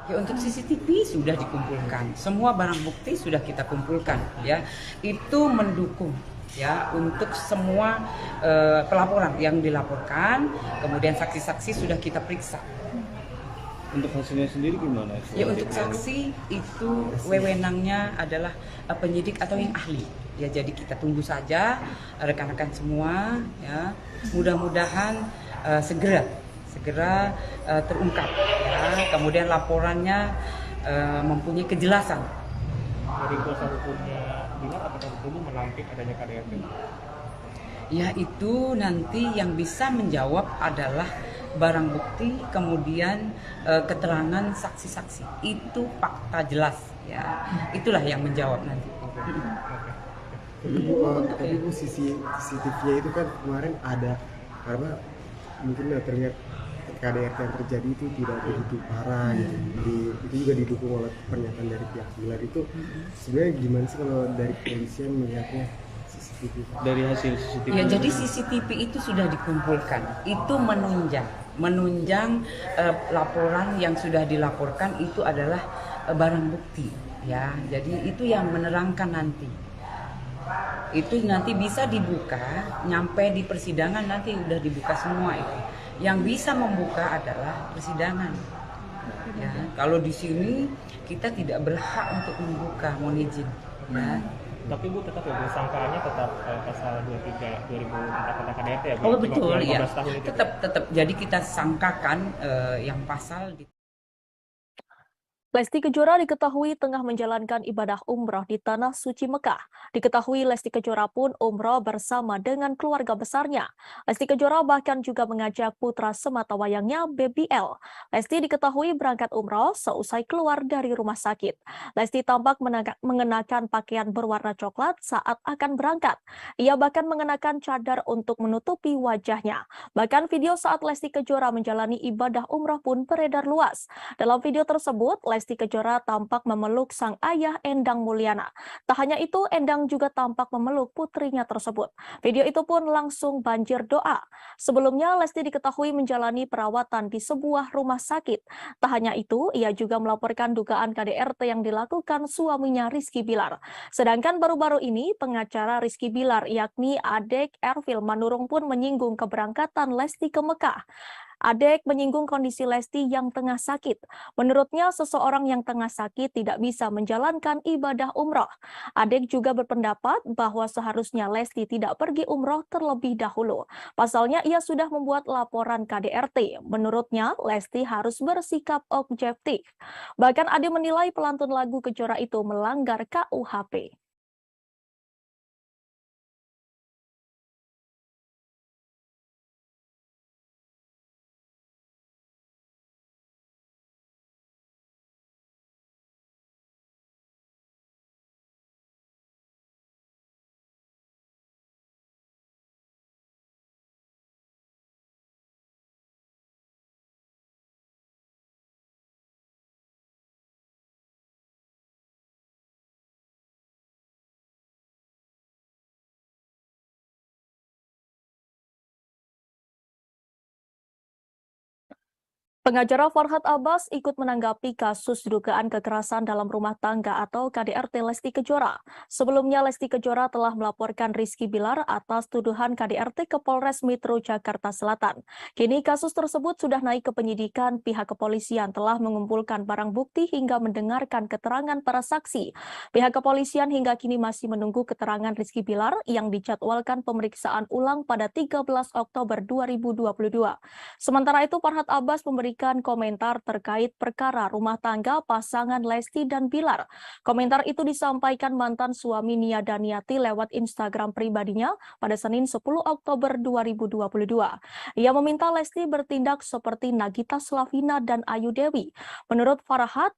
Ya, untuk CCTV sudah dikumpulkan, semua barang bukti sudah kita kumpulkan, ya itu mendukung ya untuk semua pelaporan yang dilaporkan, kemudian saksi-saksi sudah kita periksa. Untuk hasilnya sendiri gimana? Ya untuk saksi itu wewenangnya adalah penyidik atau yang ahli. Ya jadi kita tunggu saja rekan-rekan semua, ya mudah-mudahan segera terungkap ya. Kemudian laporannya mempunyai kejelasan. Dari kuasa hukumnya Bilar, apakah hukumnya menampik adanya KDRT? Ya itu nanti yang bisa menjawab adalah barang bukti, kemudian keterangan saksi-saksi. Itu fakta jelas ya. Itulah yang menjawab nanti. Tapi Bu, CCTV-nya itu kan kemarin ada, karena mungkin terlihat KDRT yang terjadi itu tidak begitu parah gitu. Itu juga didukung oleh pernyataan dari pihak Bilar. Itu sebenarnya gimana sih kalau dari kepolisian melihatnya CCTV? Dari hasil CCTV. Ya, jadi CCTV itu sudah dikumpulkan. Itu menunjang laporan yang sudah dilaporkan itu adalah barang bukti. Ya, jadi itu yang menerangkan nanti. Itu nanti bisa dibuka, nyampe di persidangan nanti udah dibuka semua itu. Yang bisa membuka adalah persidangan. Ya, kalau di sini kita tidak berhak untuk membuka, mohon izin. Ya. Tapi Bu tetap ya, Bu, sangkaannya tetap pasal 23 2004 tentang KDRT ya, Bu? Oh betul ya. 15 tahun itu. Tetap. Jadi kita sangkakan yang pasal di Lesti Kejora diketahui tengah menjalankan ibadah umroh di Tanah Suci Mekah. Diketahui Lesti Kejora pun umroh bersama dengan keluarga besarnya. Lesti Kejora bahkan juga mengajak putra sematawayangnya Baby L. Lesti diketahui berangkat umroh seusai keluar dari rumah sakit. Lesti tampak mengenakan pakaian berwarna coklat saat akan berangkat. Ia bahkan mengenakan cadar untuk menutupi wajahnya. Bahkan video saat Lesti Kejora menjalani ibadah umroh pun beredar luas. Dalam video tersebut, Lesti Kejora tampak memeluk sang ayah Endang Mulyana. Tak hanya itu, Endang juga tampak memeluk putrinya tersebut. Video itu pun langsung banjir doa. Sebelumnya, Lesti diketahui menjalani perawatan di sebuah rumah sakit. Tak hanya itu, ia juga melaporkan dugaan KDRT yang dilakukan suaminya Rizky Bilar. Sedangkan baru-baru ini, pengacara Rizky Bilar yakni Adek Ervil Manurung pun menyinggung keberangkatan Lesti ke Mekah. Adek menyinggung kondisi Lesti yang tengah sakit. Menurutnya, seseorang yang tengah sakit tidak bisa menjalankan ibadah umroh. Adek juga berpendapat bahwa seharusnya Lesti tidak pergi umroh terlebih dahulu. Pasalnya, ia sudah membuat laporan KDRT. Menurutnya, Lesti harus bersikap objektif. Bahkan Adek menilai pelantun lagu Kejora itu melanggar KUHP. Pengacara Farhad Abbas ikut menanggapi kasus dugaan kekerasan dalam rumah tangga atau KDRT Lesti Kejora. Sebelumnya, Lesti Kejora telah melaporkan Rizky Bilar atas tuduhan KDRT ke Polres Metro Jakarta Selatan. Kini kasus tersebut sudah naik ke penyidikan. Pihak kepolisian telah mengumpulkan barang bukti hingga mendengarkan keterangan para saksi. Pihak kepolisian hingga kini masih menunggu keterangan Rizky Bilar yang dijadwalkan pemeriksaan ulang pada 13 Oktober 2022. Sementara itu, Farhad Abbas memberikan komentar terkait perkara rumah tangga pasangan Lesti dan Bilar. Komentar itu disampaikan mantan suami Nia Daniati lewat Instagram pribadinya pada Senin 10 Oktober 2022. Ia meminta Lesti bertindak seperti Nagita Slavina dan Ayu Dewi. Menurut Farhad,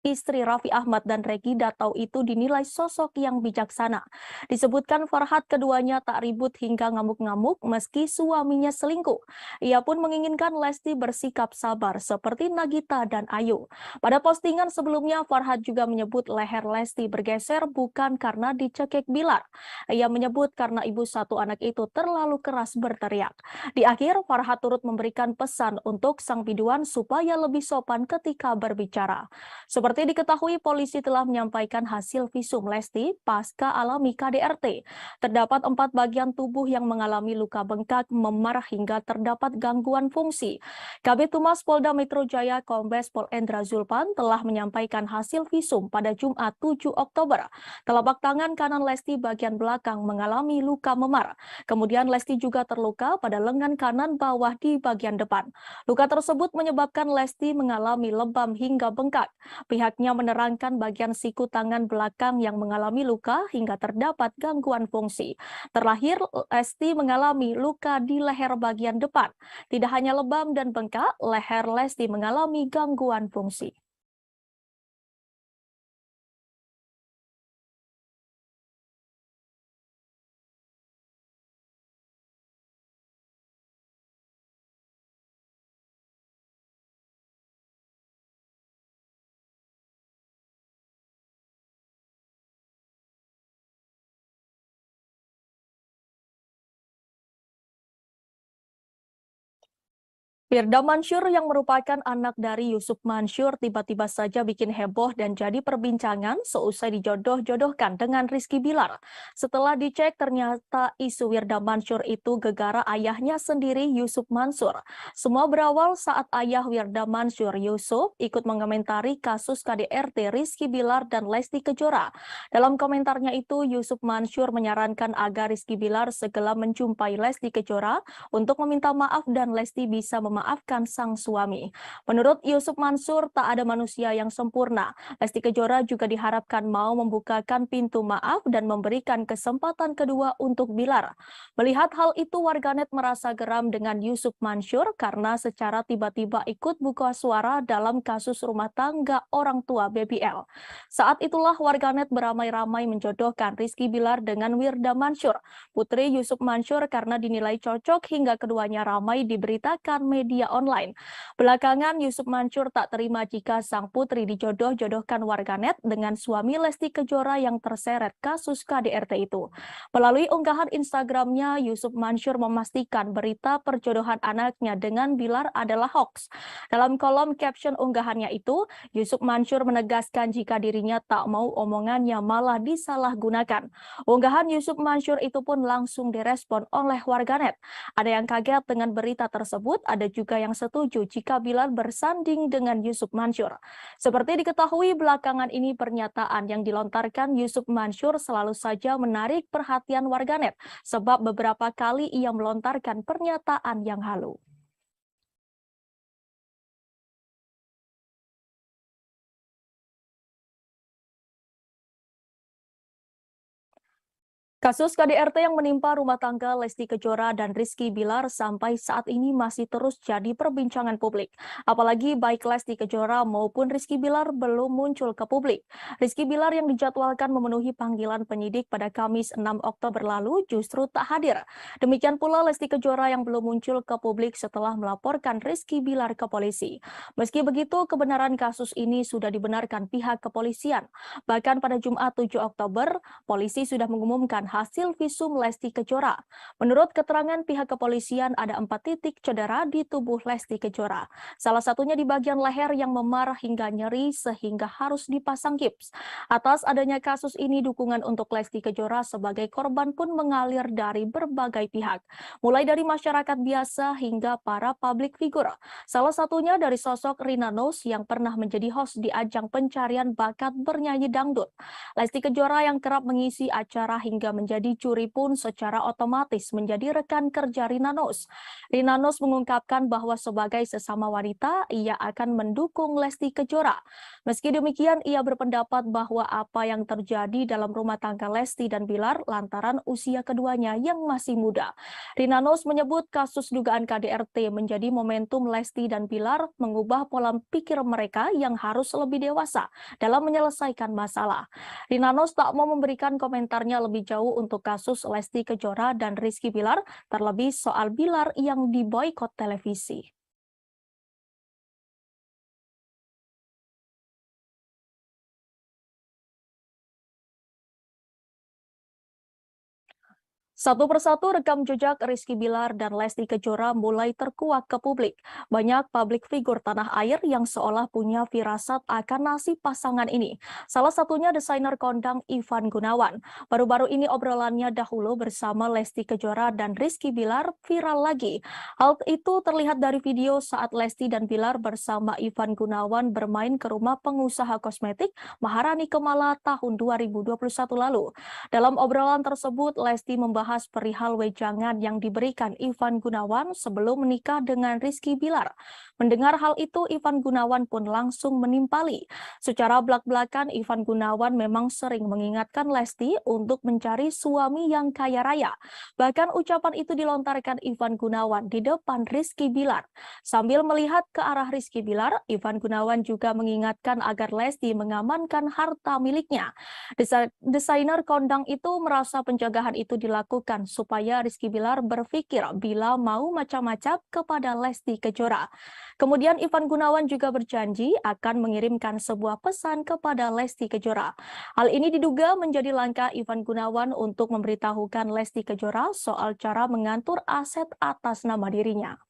istri Raffi Ahmad dan Reggy Datau itu dinilai sosok yang bijaksana. Disebutkan Farhad keduanya tak ribut hingga ngamuk-ngamuk meski suaminya selingkuh. Ia pun menginginkan Lesti bersikap sabar seperti Nagita dan Ayu. Pada postingan sebelumnya, Farhad juga menyebut leher Lesti bergeser bukan karena dicekik Bilar. Ia menyebut karena ibu satu anak itu terlalu keras berteriak. Di akhir, Farhad turut memberikan pesan untuk sang biduan supaya lebih sopan ketika berbicara. Seperti diketahui, polisi telah menyampaikan hasil visum Lesti pasca alami KDRT. Terdapat 4 bagian tubuh yang mengalami luka bengkak, memar hingga terdapat gangguan fungsi. Kabid Humas Polda Metro Jaya Kombes Pol Endra Zulpan telah menyampaikan hasil visum pada Jumat 7 Oktober. Telapak tangan kanan Lesti bagian belakang mengalami luka memar. Kemudian Lesti juga terluka pada lengan kanan bawah di bagian depan. Luka tersebut menyebabkan Lesti mengalami lebam hingga bengkak. Pihaknya menerangkan bagian siku tangan belakang yang mengalami luka hingga terdapat gangguan fungsi. Terlahir, Lesti mengalami luka di leher bagian depan. Tidak hanya lebam dan bengkak, leher Lesti mengalami gangguan fungsi. Firda Mansur yang merupakan anak dari Yusuf Mansur tiba-tiba saja bikin heboh dan jadi perbincangan seusai dijodoh-jodohkan dengan Rizky Bilar. Setelah dicek ternyata isu Firda Mansur itu gegara ayahnya sendiri Yusuf Mansur. Semua berawal saat ayah Firda Mansur Yusuf ikut mengomentari kasus KDRT Rizky Bilar dan Lesti Kejora. Dalam komentarnya itu Yusuf Mansur menyarankan agar Rizky Bilar segera menjumpai Lesti Kejora untuk meminta maaf dan Lesti bisa memaafkan sang suami. Menurut Yusuf Mansur, tak ada manusia yang sempurna. Lesti Kejora juga diharapkan mau membukakan pintu maaf dan memberikan kesempatan kedua untuk Bilar. Melihat hal itu, warganet merasa geram dengan Yusuf Mansur karena secara tiba-tiba ikut buka suara dalam kasus rumah tangga orang tua BBL. Saat itulah warganet beramai-ramai menjodohkan Rizky Bilar dengan Firda Mansur, putri Yusuf Mansur, karena dinilai cocok hingga keduanya ramai diberitakan media online. Belakangan Yusuf Mansur tak terima jika sang putri dijodoh-jodohkan warganet dengan suami Lesti Kejora yang terseret kasus KDRT itu. Melalui unggahan Instagramnya, Yusuf Mansur memastikan berita perjodohan anaknya dengan Bilar adalah hoax. Dalam kolom caption unggahannya itu, Yusuf Mansur menegaskan jika dirinya tak mau omongannya malah disalahgunakan. Unggahan Yusuf Mansur itu pun langsung direspon oleh warganet. Ada yang kaget dengan berita tersebut, ada juga yang setuju jika Bilar bersanding dengan Yusuf Mansur. Seperti diketahui belakangan ini, pernyataan yang dilontarkan Yusuf Mansur selalu saja menarik perhatian warganet, sebab beberapa kali ia melontarkan pernyataan yang halu. Kasus KDRT yang menimpa rumah tangga Lesti Kejora dan Rizky Bilar sampai saat ini masih terus jadi perbincangan publik. Apalagi baik Lesti Kejora maupun Rizky Bilar belum muncul ke publik. Rizky Bilar yang dijadwalkan memenuhi panggilan penyidik pada Kamis 6 Oktober lalu justru tak hadir. Demikian pula Lesti Kejora yang belum muncul ke publik setelah melaporkan Rizky Bilar ke polisi. Meski begitu, kebenaran kasus ini sudah dibenarkan pihak kepolisian. Bahkan pada Jumat 7 Oktober, polisi sudah mengumumkan hasil visum Lesti Kejora. Menurut keterangan pihak kepolisian, ada 4 titik cedera di tubuh Lesti Kejora. Salah satunya di bagian leher yang memar hingga nyeri sehingga harus dipasang gips. Atas adanya kasus ini, dukungan untuk Lesti Kejora sebagai korban pun mengalir dari berbagai pihak. Mulai dari masyarakat biasa hingga para public figure. Salah satunya dari sosok Rina Nose yang pernah menjadi host di ajang pencarian bakat bernyanyi dangdut. Lesti Kejora yang kerap mengisi acara hingga menjadi juri pun secara otomatis menjadi rekan kerja Rina Nose. Rina Nose mengungkapkan bahwa sebagai sesama wanita, ia akan mendukung Lesti Kejora. Meski demikian, ia berpendapat bahwa apa yang terjadi dalam rumah tangga Lesti dan Bilar lantaran usia keduanya yang masih muda. Rina Nose menyebut kasus dugaan KDRT menjadi momentum Lesti dan Bilar mengubah pola pikir mereka yang harus lebih dewasa dalam menyelesaikan masalah. Rina Nose tak mau memberikan komentarnya lebih jauh untuk kasus Lesti Kejora dan Rizky Bilar, terlebih soal Bilar yang diboikot televisi. Satu persatu rekam jejak Rizky Bilar dan Lesti Kejora mulai terkuak ke publik. Banyak publik figur tanah air yang seolah punya firasat akan nasib pasangan ini. Salah satunya desainer kondang Ivan Gunawan. Baru-baru ini obrolannya dahulu bersama Lesti Kejora dan Rizky Bilar viral lagi. Hal itu terlihat dari video saat Lesti dan Bilar bersama Ivan Gunawan bermain ke rumah pengusaha kosmetik Maharani Kemala tahun 2021 lalu. Dalam obrolan tersebut, Lesti membahas perihal wejangan yang diberikan Ivan Gunawan sebelum menikah dengan Rizky Bilar. Mendengar hal itu, Ivan Gunawan pun langsung menimpali. Secara belak-belakan, Ivan Gunawan memang sering mengingatkan Lesti untuk mencari suami yang kaya raya. Bahkan ucapan itu dilontarkan Ivan Gunawan di depan Rizky Bilar. Sambil melihat ke arah Rizky Bilar, Ivan Gunawan juga mengingatkan agar Lesti mengamankan harta miliknya. Desainer kondang itu merasa penjagaan itu dilakukan supaya Rizky Bilar berpikir bila mau macam-macam kepada Lesti Kejora. Kemudian Ivan Gunawan juga berjanji akan mengirimkan sebuah pesan kepada Lesti Kejora. Hal ini diduga menjadi langkah Ivan Gunawan untuk memberitahukan Lesti Kejora soal cara mengatur aset atas nama dirinya.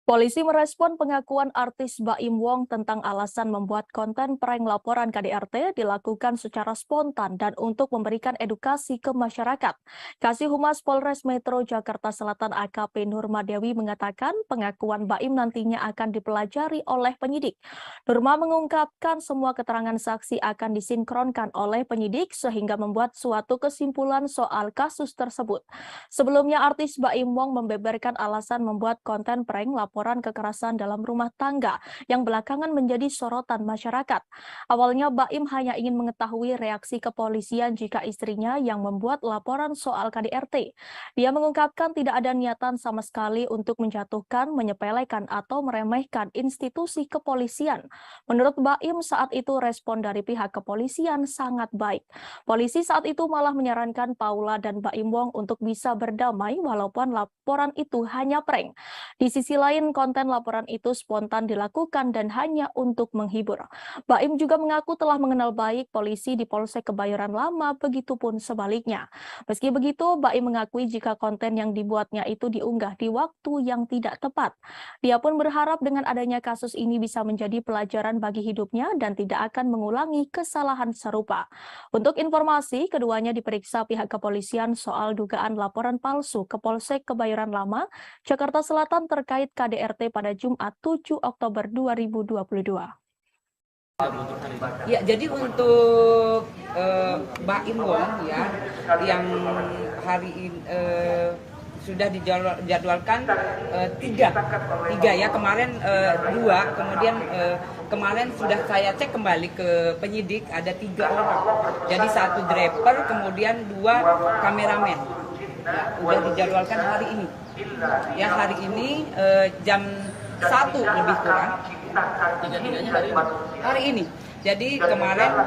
Polisi merespon pengakuan artis Baim Wong tentang alasan membuat konten prank laporan KDRT dilakukan secara spontan dan untuk memberikan edukasi ke masyarakat. Kasih Humas Polres Metro Jakarta Selatan AKP Nurma Dewi mengatakan pengakuan Baim nantinya akan dipelajari oleh penyidik. Nurma mengungkapkan semua keterangan saksi akan disinkronkan oleh penyidik sehingga membuat suatu kesimpulan soal kasus tersebut. Sebelumnya artis Baim Wong membeberkan alasan membuat konten prank laporan kekerasan dalam rumah tangga yang belakangan menjadi sorotan masyarakat. Awalnya Baim hanya ingin mengetahui reaksi kepolisian jika istrinya yang membuat laporan soal KDRT. Dia mengungkapkan tidak ada niatan sama sekali untuk menjatuhkan, menyepelekan atau meremehkan institusi kepolisian. Menurut Baim saat itu respon dari pihak kepolisian sangat baik. Polisi saat itu malah menyarankan Paula dan Baim Wong untuk bisa berdamai walaupun laporan itu hanya prank. Di sisi lain, konten laporan itu spontan dilakukan dan hanya untuk menghibur. Baim juga mengaku telah mengenal baik polisi di Polsek Kebayoran Lama, begitupun sebaliknya. Meski begitu, Baim mengakui jika konten yang dibuatnya itu diunggah di waktu yang tidak tepat. Dia pun berharap dengan adanya kasus ini bisa menjadi pelajaran bagi hidupnya dan tidak akan mengulangi kesalahan serupa. Untuk informasi, keduanya diperiksa pihak kepolisian soal dugaan laporan palsu ke Polsek Kebayoran Lama, Jakarta Selatan terkait KDRT pada Jumat 7 Oktober 2022. Ya, jadi untuk Baim Wong ya yang hari ini sudah dijadwalkan tiga ya, kemarin dua, kemudian kemarin sudah saya cek kembali ke penyidik ada 3 orang, jadi 1 driver kemudian 2 kameramen. Ya, sudah dijadwalkan hari ini ya, hari ini jam 1 lebih kurang hari ini. Jadi kemarin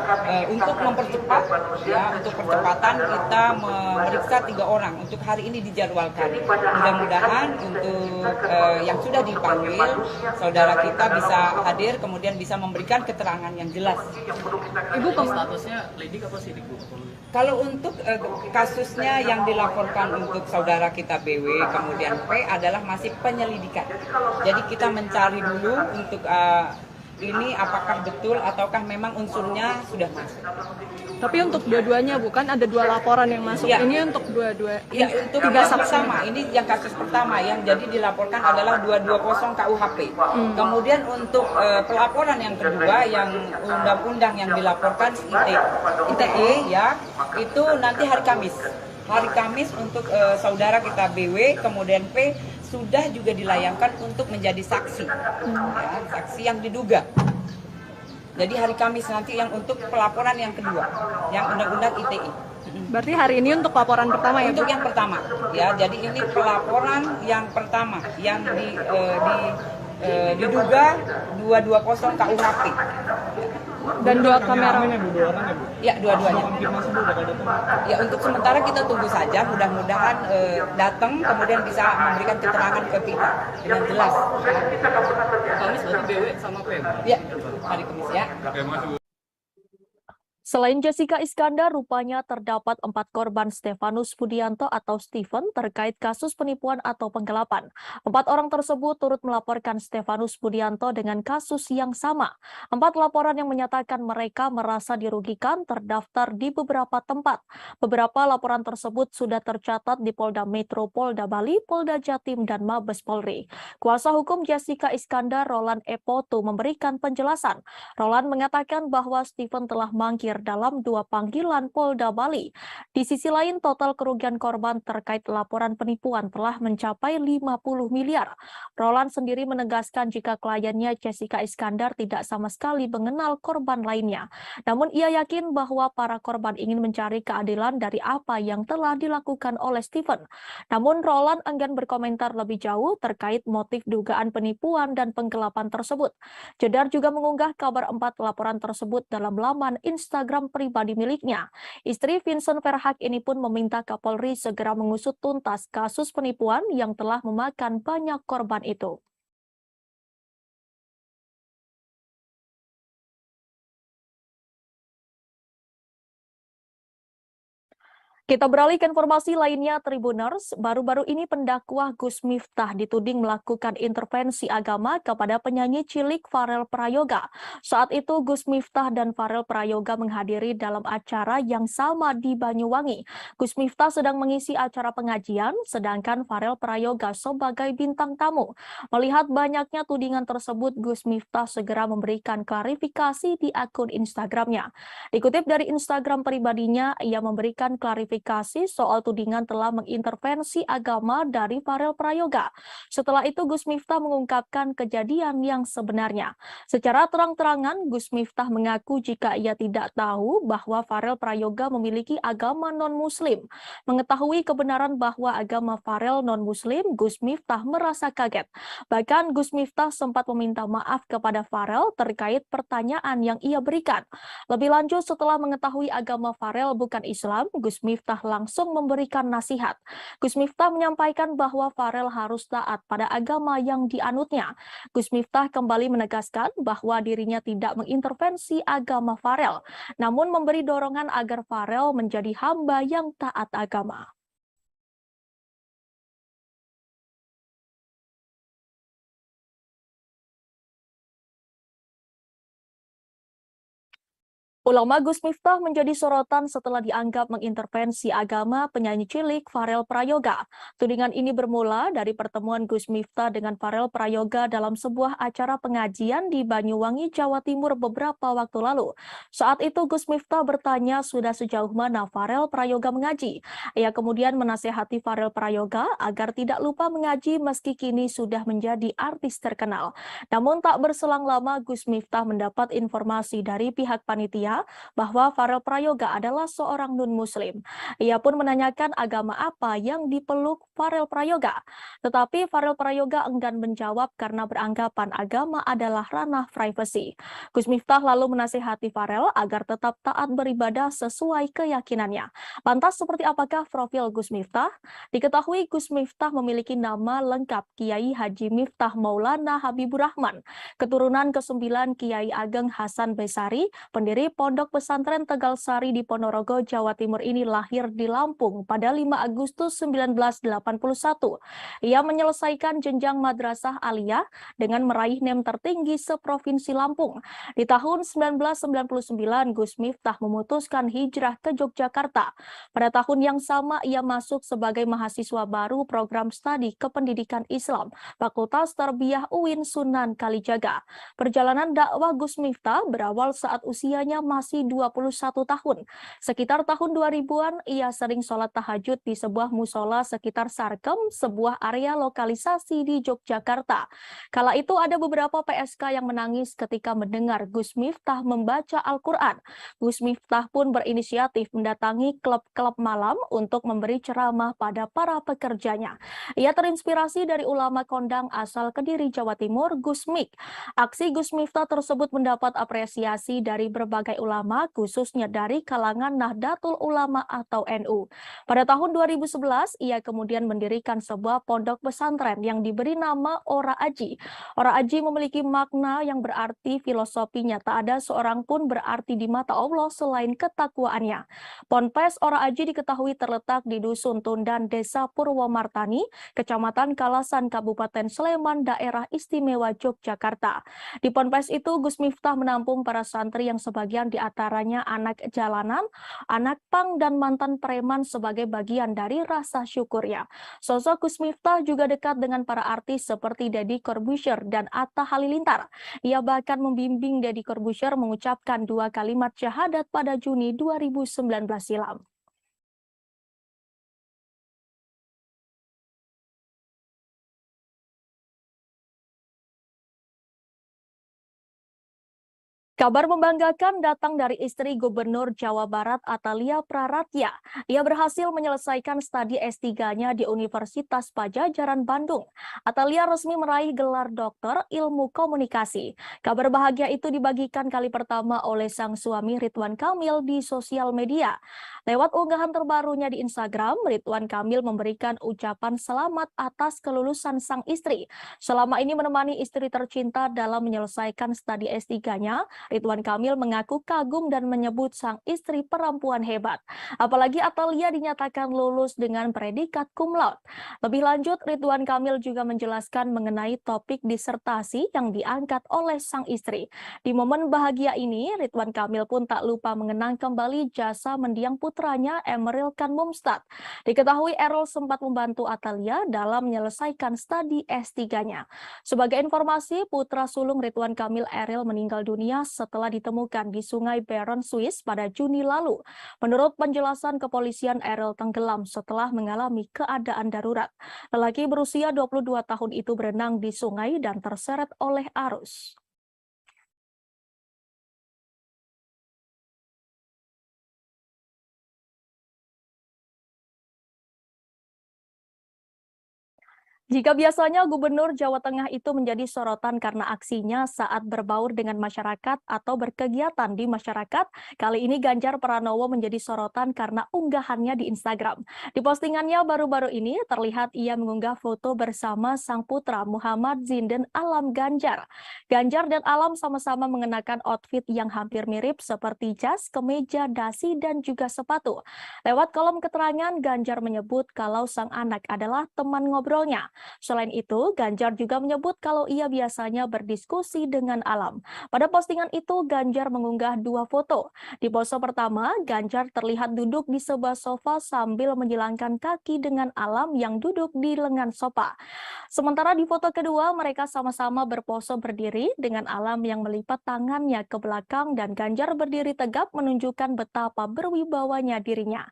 untuk mempercepat ya, untuk percepatan kita memeriksa 3 orang untuk hari ini dijadwalkan. Mudah-mudahan untuk yang sudah dipanggil saudara kita bisa hadir kemudian bisa memberikan keterangan yang jelas. Ibu statusnya lidik apa sidik, Bu? Kalau untuk kasusnya yang dilaporkan untuk saudara kita BW kemudian P adalah masih penyelidikan. Jadi kita mencari dulu untuk ini apakah betul ataukah memang unsurnya sudah masuk. Tapi untuk dua-duanya bukan ada 2 laporan yang masuk. Ya. Ini untuk dua-dua. Ya, untuk yang pertama, ini yang kasus pertama yang jadi dilaporkan adalah 220 KUHP. Kemudian untuk pelaporan yang kedua yang undang-undang yang dilaporkan ITE ya, itu nanti hari Kamis. Hari Kamis untuk saudara kita BW kemudian P sudah juga dilayangkan untuk menjadi saksi, ya, saksi yang diduga. Jadi hari Kamis nanti yang untuk pelaporan yang kedua, yang undang-undang ITE. Berarti hari ini untuk laporan pertama ya? Untuk yang pertama, ya. Jadi ini pelaporan yang pertama yang diduga 220 KUHP. Dan 2 kamera. Ya, dua-duanya. Ya, untuk sementara kita tunggu saja, mudah-mudahan datang kemudian bisa memberikan keterangan ke kita dengan jelas. Kamis berarti BW sama P? Ya, hari Kamis ya. Selain Jessica Iskandar, rupanya terdapat 4 korban Stefanus Budianto atau Stephen terkait kasus penipuan atau penggelapan. 4 orang tersebut turut melaporkan Stefanus Budianto dengan kasus yang sama. 4 laporan yang menyatakan mereka merasa dirugikan terdaftar di beberapa tempat. Beberapa laporan tersebut sudah tercatat di Polda Metro, Polda Bali, Polda Jatim, dan Mabes Polri. Kuasa hukum Jessica Iskandar, Roland Epoto, memberikan penjelasan. Roland mengatakan bahwa Stephen telah mangkir dalam 2 panggilan Polda Bali. Di sisi lain, total kerugian korban terkait laporan penipuan telah mencapai 50 miliar. Roland sendiri menegaskan jika kliennya Jessica Iskandar tidak sama sekali mengenal korban lainnya. Namun ia yakin bahwa para korban ingin mencari keadilan dari apa yang telah dilakukan oleh Stephen. Namun Roland enggan berkomentar lebih jauh terkait motif dugaan penipuan dan penggelapan tersebut. Jedar juga mengunggah kabar 4 laporan tersebut dalam laman Instagram pribadi miliknya. Istri Vincent Verhaak ini pun meminta Kapolri segera mengusut tuntas kasus penipuan yang telah memakan banyak korban itu. Kita beralih ke informasi lainnya, Tribuners. Baru-baru ini pendakwah Gus Miftah dituding melakukan intervensi agama kepada penyanyi cilik Farel Prayoga. Saat itu Gus Miftah dan Farel Prayoga menghadiri dalam acara yang sama di Banyuwangi. Gus Miftah sedang mengisi acara pengajian, sedangkan Farel Prayoga sebagai bintang tamu. Melihat banyaknya tudingan tersebut, Gus Miftah segera memberikan klarifikasi di akun Instagramnya. Dikutip dari Instagram pribadinya, ia memberikan klarifikasi soal tudingan telah mengintervensi agama dari Farel Prayoga. Setelah itu Gus Miftah mengungkapkan kejadian yang sebenarnya. Secara terang-terangan, Gus Miftah mengaku jika ia tidak tahu bahwa Farel Prayoga memiliki agama non-Muslim. Mengetahui kebenaran bahwa agama Farel non-Muslim, Gus Miftah merasa kaget. Bahkan Gus Miftah sempat meminta maaf kepada Farel terkait pertanyaan yang ia berikan. Lebih lanjut, setelah mengetahui agama Farel bukan Islam, Gus Miftah langsung memberikan nasihat. Gus Miftah menyampaikan bahwa Farel harus taat pada agama yang dianutnya. Gus Miftah kembali menegaskan bahwa dirinya tidak mengintervensi agama Farel, namun memberi dorongan agar Farel menjadi hamba yang taat agama. Ulama Gus Miftah menjadi sorotan setelah dianggap mengintervensi agama penyanyi cilik Farel Prayoga. Tudingan ini bermula dari pertemuan Gus Miftah dengan Farel Prayoga dalam sebuah acara pengajian di Banyuwangi, Jawa Timur beberapa waktu lalu. Saat itu Gus Miftah bertanya sudah sejauh mana Farel Prayoga mengaji. Ia kemudian menasehati Farel Prayoga agar tidak lupa mengaji meski kini sudah menjadi artis terkenal. Namun tak berselang lama Gus Miftah mendapat informasi dari pihak panitia bahwa Farel Prayoga adalah seorang non-Muslim. Ia pun menanyakan agama apa yang dipeluk Farel Prayoga. Tetapi Farel Prayoga enggan menjawab karena beranggapan agama adalah ranah privasi. Gus Miftah lalu menasihati Farel agar tetap taat beribadah sesuai keyakinannya. Lantas seperti apakah profil Gus Miftah? Diketahui Gus Miftah memiliki nama lengkap Kiai Haji Miftah Maulana Habibur Rahman, keturunan ke-9 Kiai Ageng Hasan Besari, pendiri Pondok Pesantren Tegal Sari di Ponorogo, Jawa Timur ini lahir di Lampung pada 5 Agustus 1981. Ia menyelesaikan jenjang madrasah aliyah dengan meraih NEM tertinggi seprovinsi Lampung. Di tahun 1999, Gus Miftah memutuskan hijrah ke Yogyakarta. Pada tahun yang sama, ia masuk sebagai mahasiswa baru program studi kependidikan Islam, Fakultas Tarbiyah UIN Sunan Kalijaga. Perjalanan dakwah Gus Miftah berawal saat usianya masih 21 tahun. Sekitar tahun 2000-an, ia sering sholat tahajud di sebuah musola sekitar Sarkem, sebuah area lokalisasi di Yogyakarta. Kala itu ada beberapa PSK yang menangis ketika mendengar Gus Miftah membaca Al-Quran. Gus Miftah pun berinisiatif mendatangi klub-klub malam untuk memberi ceramah pada para pekerjanya. Ia terinspirasi dari ulama kondang asal Kediri, Jawa Timur, Gus Mik. Aksi Gus Miftah tersebut mendapat apresiasi dari berbagai ulama, khususnya dari kalangan Nahdlatul Ulama atau NU. Pada tahun 2011, ia kemudian mendirikan sebuah pondok pesantren yang diberi nama Ora Aji. Ora Aji memiliki makna yang berarti filosofinya tak ada seorang pun berarti di mata Allah selain ketakwaannya. Ponpes Ora Aji diketahui terletak di Dusun Tundan, Desa Purwomartani, Kecamatan Kalasan, Kabupaten Sleman, Daerah Istimewa Yogyakarta. Di ponpes itu, Gus Miftah menampung para santri yang sebagian di antaranya anak jalanan, anak pang, dan mantan preman sebagai bagian dari rasa syukurnya. Sosok Gus Miftah juga dekat dengan para artis seperti Deddy Corbuzier dan Atta Halilintar. Ia bahkan membimbing Deddy Corbuzier mengucapkan 2 kalimat syahadat pada Juni 2019 silam. Kabar membanggakan datang dari istri Gubernur Jawa Barat Atalia Praratya. Ia berhasil menyelesaikan studi S3-nya di Universitas Padjadjaran Bandung. Atalia resmi meraih gelar doktor ilmu komunikasi. Kabar bahagia itu dibagikan kali pertama oleh sang suami Ridwan Kamil di sosial media. Lewat unggahan terbarunya di Instagram, Ridwan Kamil memberikan ucapan selamat atas kelulusan sang istri. Selama ini menemani istri tercinta dalam menyelesaikan studi S3-nya, Ridwan Kamil mengaku kagum dan menyebut sang istri perempuan hebat. Apalagi Atalia dinyatakan lulus dengan predikat cum laude. Lebih lanjut, Ridwan Kamil juga menjelaskan mengenai topik disertasi yang diangkat oleh sang istri. Di momen bahagia ini, Ridwan Kamil pun tak lupa mengenang kembali jasa mendiang putranya Emeril Khan Mumtaz. Diketahui Errol sempat membantu Atalia dalam menyelesaikan studi S3-nya. Sebagai informasi, putra sulung Ridwan Kamil Errol meninggal dunia setelah ditemukan di Sungai Bern, Swiss pada Juni lalu. Menurut penjelasan kepolisian, Errol tenggelam setelah mengalami keadaan darurat. Lelaki berusia 22 tahun itu berenang di sungai dan terseret oleh arus. Jika biasanya Gubernur Jawa Tengah itu menjadi sorotan karena aksinya saat berbaur dengan masyarakat atau berkegiatan di masyarakat, kali ini Ganjar Pranowo menjadi sorotan karena unggahannya di Instagram. Di postingannya baru-baru ini terlihat ia mengunggah foto bersama sang putra Muhammad Zinden Alam Ganjar. Ganjar dan Alam sama-sama mengenakan outfit yang hampir mirip seperti jas, kemeja, dasi, dan juga sepatu. Lewat kolom keterangan, Ganjar menyebut kalau sang anak adalah teman ngobrolnya. Selain itu, Ganjar juga menyebut kalau ia biasanya berdiskusi dengan Alam. Pada postingan itu, Ganjar mengunggah dua foto. Di pose pertama, Ganjar terlihat duduk di sebuah sofa sambil menjilangkan kaki dengan Alam yang duduk di lengan sofa. Sementara di foto kedua, mereka sama-sama berpose berdiri dengan Alam yang melipat tangannya ke belakang dan Ganjar berdiri tegap menunjukkan betapa berwibawanya dirinya.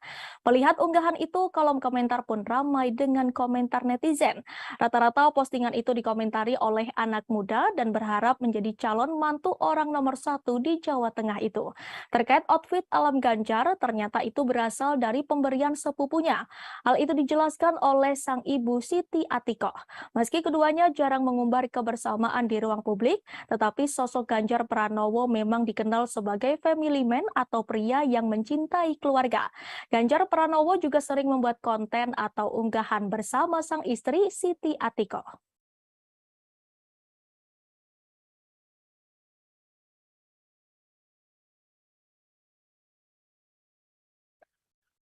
Melihat unggahan itu, kolom komentar pun ramai dengan komentar netizen. Rata-rata postingan itu dikomentari oleh anak muda dan berharap menjadi calon mantu orang nomor 1 di Jawa Tengah itu. Terkait outfit Alam Ganjar, ternyata itu berasal dari pemberian sepupunya. Hal itu dijelaskan oleh sang ibu Siti Atikoh. Meski keduanya jarang mengumbar kebersamaan di ruang publik, tetapi sosok Ganjar Pranowo memang dikenal sebagai family man atau pria yang mencintai keluarga. Ganjar Pranowo juga sering membuat konten atau unggahan bersama sang istri Siti Atikoh.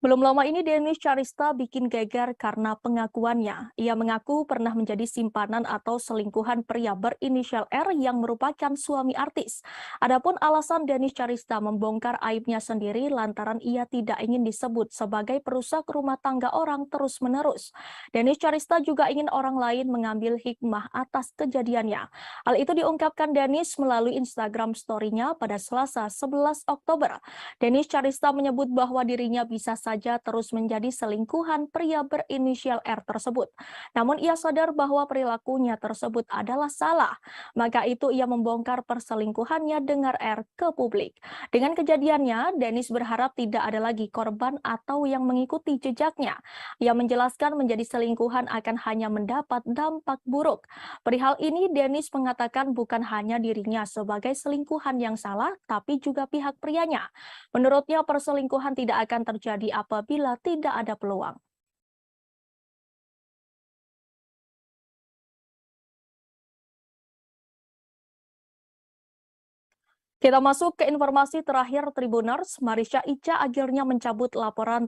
Belum lama ini Denis Charista bikin geger karena pengakuannya. Ia mengaku pernah menjadi simpanan atau selingkuhan pria berinisial R yang merupakan suami artis. Adapun alasan Denis Charista membongkar aibnya sendiri lantaran ia tidak ingin disebut sebagai perusak rumah tangga orang terus-menerus. Denis Charista juga ingin orang lain mengambil hikmah atas kejadiannya. Hal itu diungkapkan Denis melalui Instagram story-nya pada Selasa 11 Oktober. Denis Charista menyebut bahwa dirinya bisa saja terus menjadi selingkuhan pria berinisial R tersebut. Namun ia sadar bahwa perilakunya tersebut adalah salah. Maka itu ia membongkar perselingkuhannya dengan R ke publik. Dengan kejadiannya, Denis berharap tidak ada lagi korban atau yang mengikuti jejaknya. Ia menjelaskan menjadi selingkuhan akan hanya mendapat dampak buruk. Perihal ini, Denis mengatakan bukan hanya dirinya sebagai selingkuhan yang salah, tapi juga pihak prianya. Menurutnya, perselingkuhan tidak akan terjadi apabila tidak ada peluang. Kita masuk ke informasi terakhir Tribuners. Marisha Ica akhirnya mencabut laporan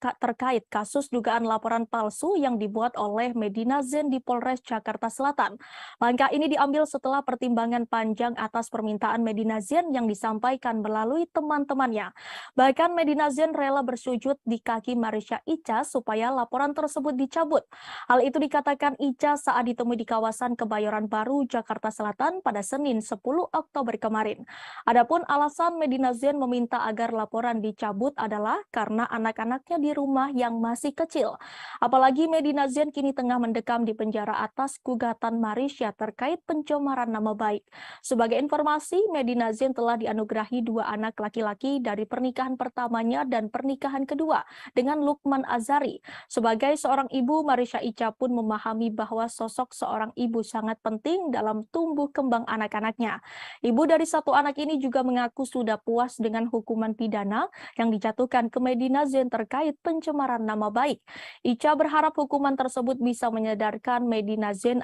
terkait kasus dugaan laporan palsu yang dibuat oleh Medina Zain di Polres Jakarta Selatan. Langkah ini diambil setelah pertimbangan panjang atas permintaan Medina Zain yang disampaikan melalui teman-temannya. Bahkan Medina Zain rela bersujud di kaki Marisha Ica supaya laporan tersebut dicabut. Hal itu dikatakan Ica saat ditemui di kawasan Kebayoran Baru, Jakarta Selatan pada Senin 10 Oktober kemarin. Adapun alasan Medina Zain meminta agar laporan dicabut adalah karena anak-anaknya di rumah yang masih kecil. Apalagi Medina Zain kini tengah mendekam di penjara atas gugatan Marisha terkait pencemaran nama baik. Sebagai informasi, Medina Zain telah dianugerahi 2 anak laki-laki dari pernikahan pertamanya dan pernikahan kedua dengan Lukman Azari. Sebagai seorang ibu, Marisha Ica pun memahami bahwa sosok seorang ibu sangat penting dalam tumbuh kembang anak-anaknya. Ibu dari 1 anak ini juga mengaku sudah puas dengan hukuman pidana yang dijatuhkan ke Medina Zain terkait pencemaran nama baik. Ica berharap hukuman tersebut bisa menyadarkan Medina Zain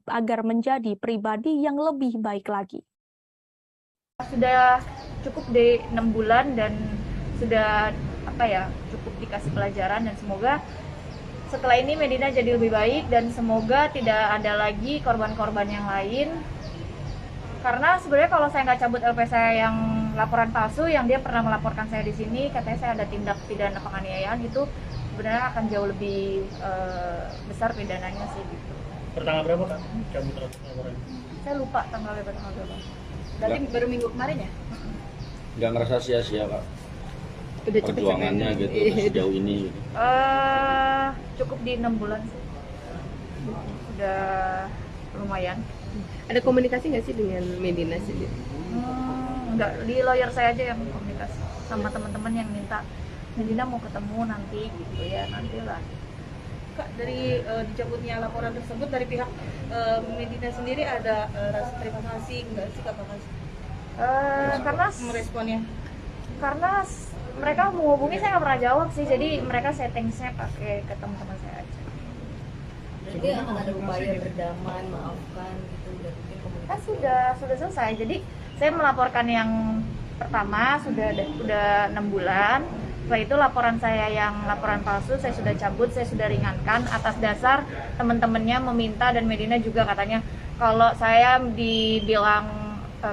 agar menjadi pribadi yang lebih baik lagi. Sudah cukup di 6 bulan dan sudah cukup dikasih pelajaran, dan semoga setelah ini Medina jadi lebih baik dan semoga tidak ada lagi korban-korban yang lain. Karena sebenarnya kalau saya nggak cabut LP saya yang laporan palsu, yang dia pernah melaporkan saya di sini, katanya saya ada tindak pidana penganiayaan, itu sebenarnya akan jauh lebih besar pidananya sih gitu. Pertanggal berapa Kak cabut laporan? Saya lupa tanggal berapa. Berarti baru minggu kemarin ya? Nggak ngerasa sia-sia Kak Udah cepet perjuangannya sampai. gitu sejauh ini gitu. Cukup di 6 bulan sih. Udah lumayan. Ada komunikasi nggak sih dengan Medina sendiri? Enggak, di lawyer saya aja yang komunikasi sama teman-teman yang minta Medina mau ketemu nanti gitu ya, nantilah. Kak, dari dicabutnya laporan tersebut dari pihak Medina sendiri ada rasa terima kasih nggak sih Kak? Karena meresponnya? Karena mereka menghubungi saya nggak pernah jawab sih, jadi mereka settingnya pakai ke teman-teman saya aja. Berarti akan ada upaya berdamai, maafkan gitu, udah bikin komunikasi. Sudah selesai. Jadi saya melaporkan yang pertama sudah 6 bulan. Setelah itu laporan saya yang laporan palsu saya sudah cabut, saya sudah ringankan atas dasar teman-temannya meminta, dan Medina juga katanya kalau saya dibilang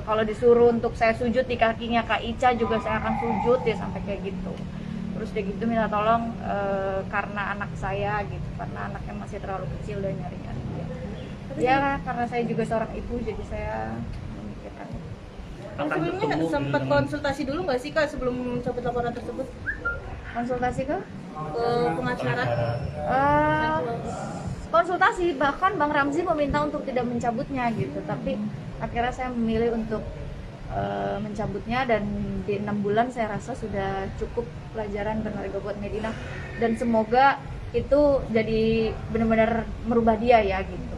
kalau disuruh untuk saya sujud di kakinya Kak Ica juga saya akan sujud, ya sampai kayak gitu. Terus dia gitu minta tolong karena anak saya gitu, karena anaknya masih terlalu kecil dan nyari-nyari dia. Ya karena saya juga seorang ibu, jadi saya memikirkan. Sebelumnya sempat konsultasi dulu nggak sih Kak sebelum mencabut laporan tersebut? Konsultasi ke pengacara? Konsultasi, bahkan Bang Ramzi meminta untuk tidak mencabutnya gitu, tapi akhirnya saya memilih untuk mencabutnya, dan di 6 bulan saya rasa sudah cukup pelajaran berharga buat Medina, dan semoga itu jadi benar-benar merubah dia ya gitu.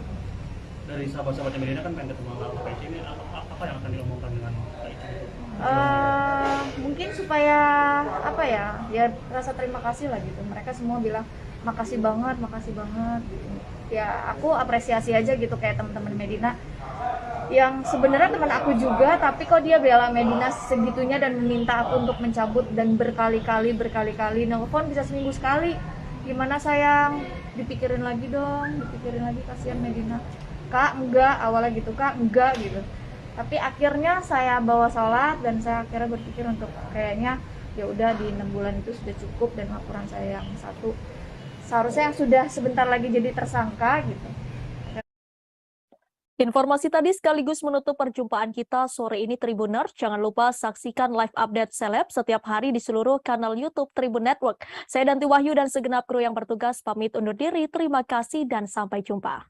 Dari sahabat-sahabatnya Medina kan pengen ketemu sama Kak Ica, ini apa yang akan diomongkan dengan Kak Ica? Mungkin supaya ya rasa terima kasih lah gitu. Mereka semua bilang makasih banget gitu. Ya aku apresiasi aja gitu, kayak teman-teman Medina yang sebenarnya teman aku juga, tapi kok dia bela Medina segitunya dan meminta aku untuk mencabut, dan berkali-kali nelfon bisa seminggu sekali. Gimana sayang, dipikirin lagi dong, kasihan Medina. Kak enggak, awalnya gitu, Kak enggak gitu. Tapi akhirnya saya bawa sholat, dan saya akhirnya berpikir untuk kayaknya ya udah di 6 bulan itu sudah cukup, dan laporan saya yang satu seharusnya yang sudah sebentar lagi jadi tersangka gitu. Informasi tadi sekaligus menutup perjumpaan kita sore ini Tribuners. Jangan lupa saksikan live update seleb setiap hari di seluruh kanal YouTube Tribun Network. Saya Danti Wahyu dan segenap kru yang bertugas pamit undur diri. Terima kasih dan sampai jumpa.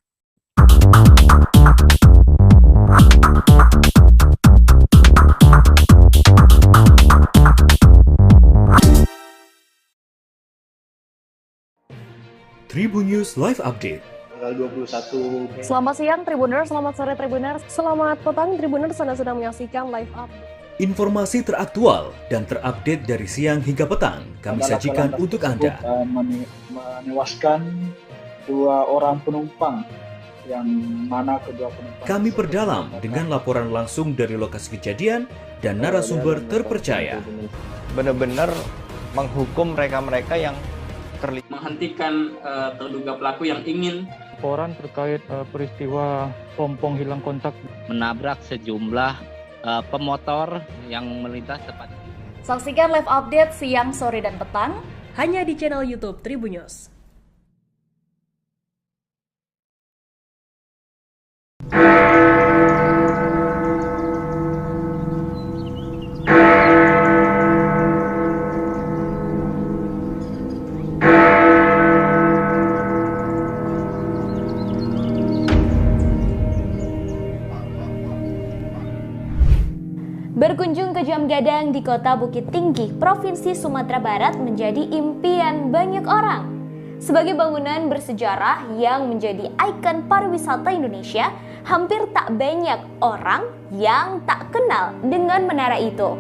Tribun News Live Update. Tanggal 21. Selamat siang Tribuners, selamat sore Tribuners, selamat petang Tribuners, Anda sedang menyaksikan live update. Informasi teraktual dan terupdate dari siang hingga petang kami sajikan untuk Anda. Menewaskan 2 orang penumpang, yang mana kedua penumpang Kami perdalam dengan laporan langsung dari lokasi kejadian dan narasumber terpercaya. Benar-benar menghukum mereka-mereka yang terlibat, menghentikan terduga pelaku yang ingin Laporan terkait peristiwa pompong hilang kontak menabrak sejumlah pemotor yang melintas tepat. Saksikan live update siang, sore, dan petang hanya di channel YouTube Tribun News. Berkunjung ke Jam Gadang di Kota Bukit Tinggi, Provinsi Sumatera Barat menjadi impian banyak orang. Sebagai bangunan bersejarah yang menjadi ikon pariwisata Indonesia, hampir tak banyak orang yang tak kenal dengan menara itu.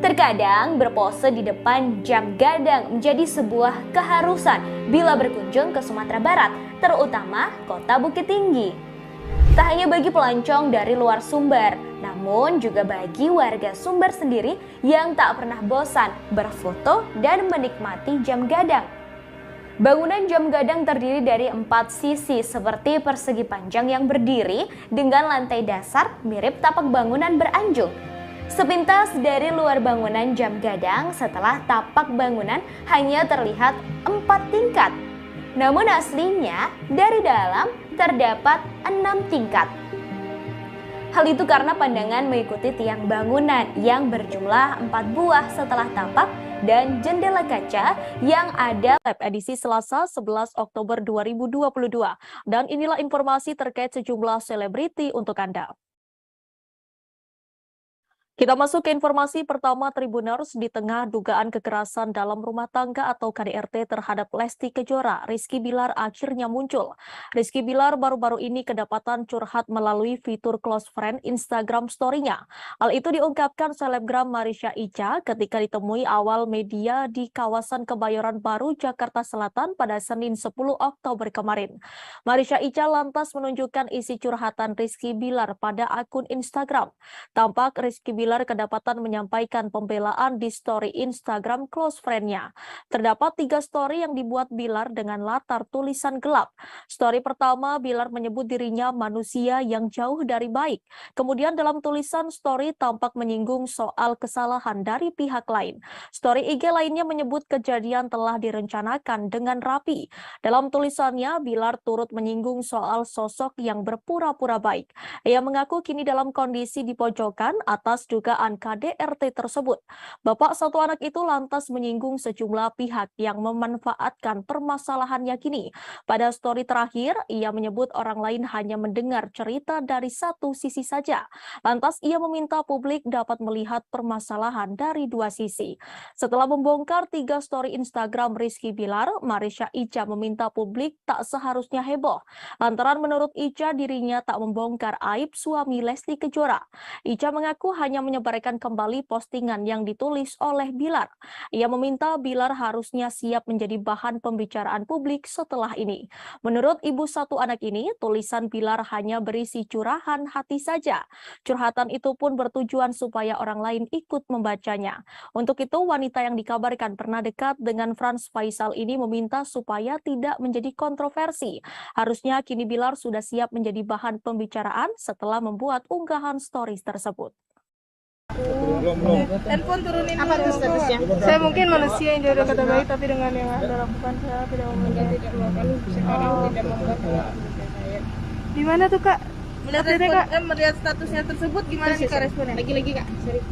Terkadang berpose di depan Jam Gadang menjadi sebuah keharusan bila berkunjung ke Sumatera Barat, terutama Kota Bukit Tinggi. Tak hanya bagi pelancong dari luar Sumber, namun juga bagi warga Sumber sendiri yang tak pernah bosan berfoto dan menikmati jam gadang. Bangunan jam gadang terdiri dari 4 sisi seperti persegi panjang yang berdiri dengan lantai dasar mirip tapak bangunan beranjung. Sepintas dari luar bangunan jam gadang, setelah tapak bangunan hanya terlihat 4 tingkat. Namun aslinya dari dalam terdapat 6 tingkat. Hal itu karena pandangan mengikuti tiang bangunan yang berjumlah 4 buah setelah tapak dan jendela kaca yang ada. Edisi Selasa 11 Oktober 2022. Dan inilah informasi terkait sejumlah selebriti untuk Anda. Kita masuk ke informasi pertama Tribuners. Di tengah dugaan kekerasan dalam rumah tangga atau KDRT terhadap Lesti Kejora, Rizky Bilar akhirnya muncul. Rizky Bilar baru-baru ini kedapatan curhat melalui fitur close friend Instagram story-nya. Hal itu diungkapkan selebgram Marisha Ica ketika ditemui awal media di kawasan Kebayoran Baru, Jakarta Selatan pada Senin 10 Oktober kemarin. Marisha Ica lantas menunjukkan isi curhatan Rizky Bilar pada akun Instagram. Tampak Rizky Bilar kedapatan menyampaikan pembelaan di story Instagram close friend-nya. Terdapat 3 story yang dibuat Bilar dengan latar tulisan gelap. Story pertama, Bilar menyebut dirinya manusia yang jauh dari baik. Kemudian dalam tulisan story tampak menyinggung soal kesalahan dari pihak lain. Story IG lainnya menyebut kejadian telah direncanakan dengan rapi. Dalam tulisannya, Bilar turut menyinggung soal sosok yang berpura-pura baik. Ia mengaku kini dalam kondisi di pojokan atas dugaan KDRT tersebut. Bapak satu anak itu lantas menyinggung sejumlah pihak yang memanfaatkan permasalahannya kini. Pada story terakhir, ia menyebut orang lain hanya mendengar cerita dari satu sisi saja. Lantas ia meminta publik dapat melihat permasalahan dari 2 sisi. Setelah membongkar 3 story Instagram Rizky Bilar, Marisha Ica meminta publik tak seharusnya heboh. Lantaran menurut Ica dirinya tak membongkar aib suami Lesti Kejora. Ica mengaku hanya menyebarkan kembali postingan yang ditulis oleh Bilar. Ia meminta Bilar harusnya siap menjadi bahan pembicaraan publik setelah ini. Menurut ibu satu anak ini, tulisan Bilar hanya berisi curahan hati saja. Curhatan itu pun bertujuan supaya orang lain ikut membacanya. Untuk itu, wanita yang dikabarkan pernah dekat dengan Frans Faisal ini meminta supaya tidak menjadi kontroversi. Harusnya kini Bilar sudah siap menjadi bahan pembicaraan setelah membuat unggahan stories tersebut. Handphone turunin apa tuh statusnya? Saya mungkin manusia yang jauh kata baik, tapi dengan yang Anda lakukan saya tidak memiliki. Sekarang tidak membuat saya. Di mana tuh Kak? Melihat statusnya tersebut gimana sih Kak responnya? Lagi-lagi Kak, sorry.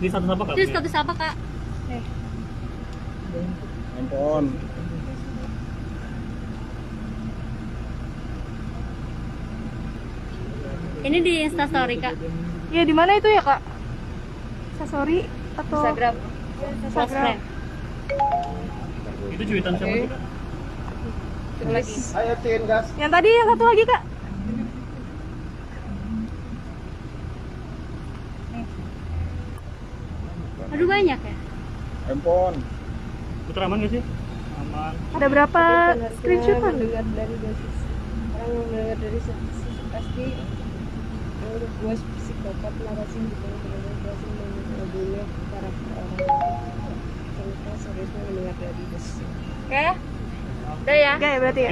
Di status apa Kak? Di status apa Kak? Handphone. Ini di Instastory Kak. Iya, di mana itu ya Kak? Instastory atau Instagram. Instagram. Itu cuitan siapa sih Kak? Lagi. Ayo tin gas. Yang tadi yang satu lagi Kak. Aduh banyak ya. Handphone. Putra aman gak sih? Aman. Ada berapa screenshotan? Mendengar dari 2 sisi. Orang yang mendengar dari satu sisi pasti menurut gue psikopat narasi gitu. Berhasil membunuh karakter orang. Kita seharusnya mendengar dari 2 sisi. Oke. Udah ya? Oke, berarti ya.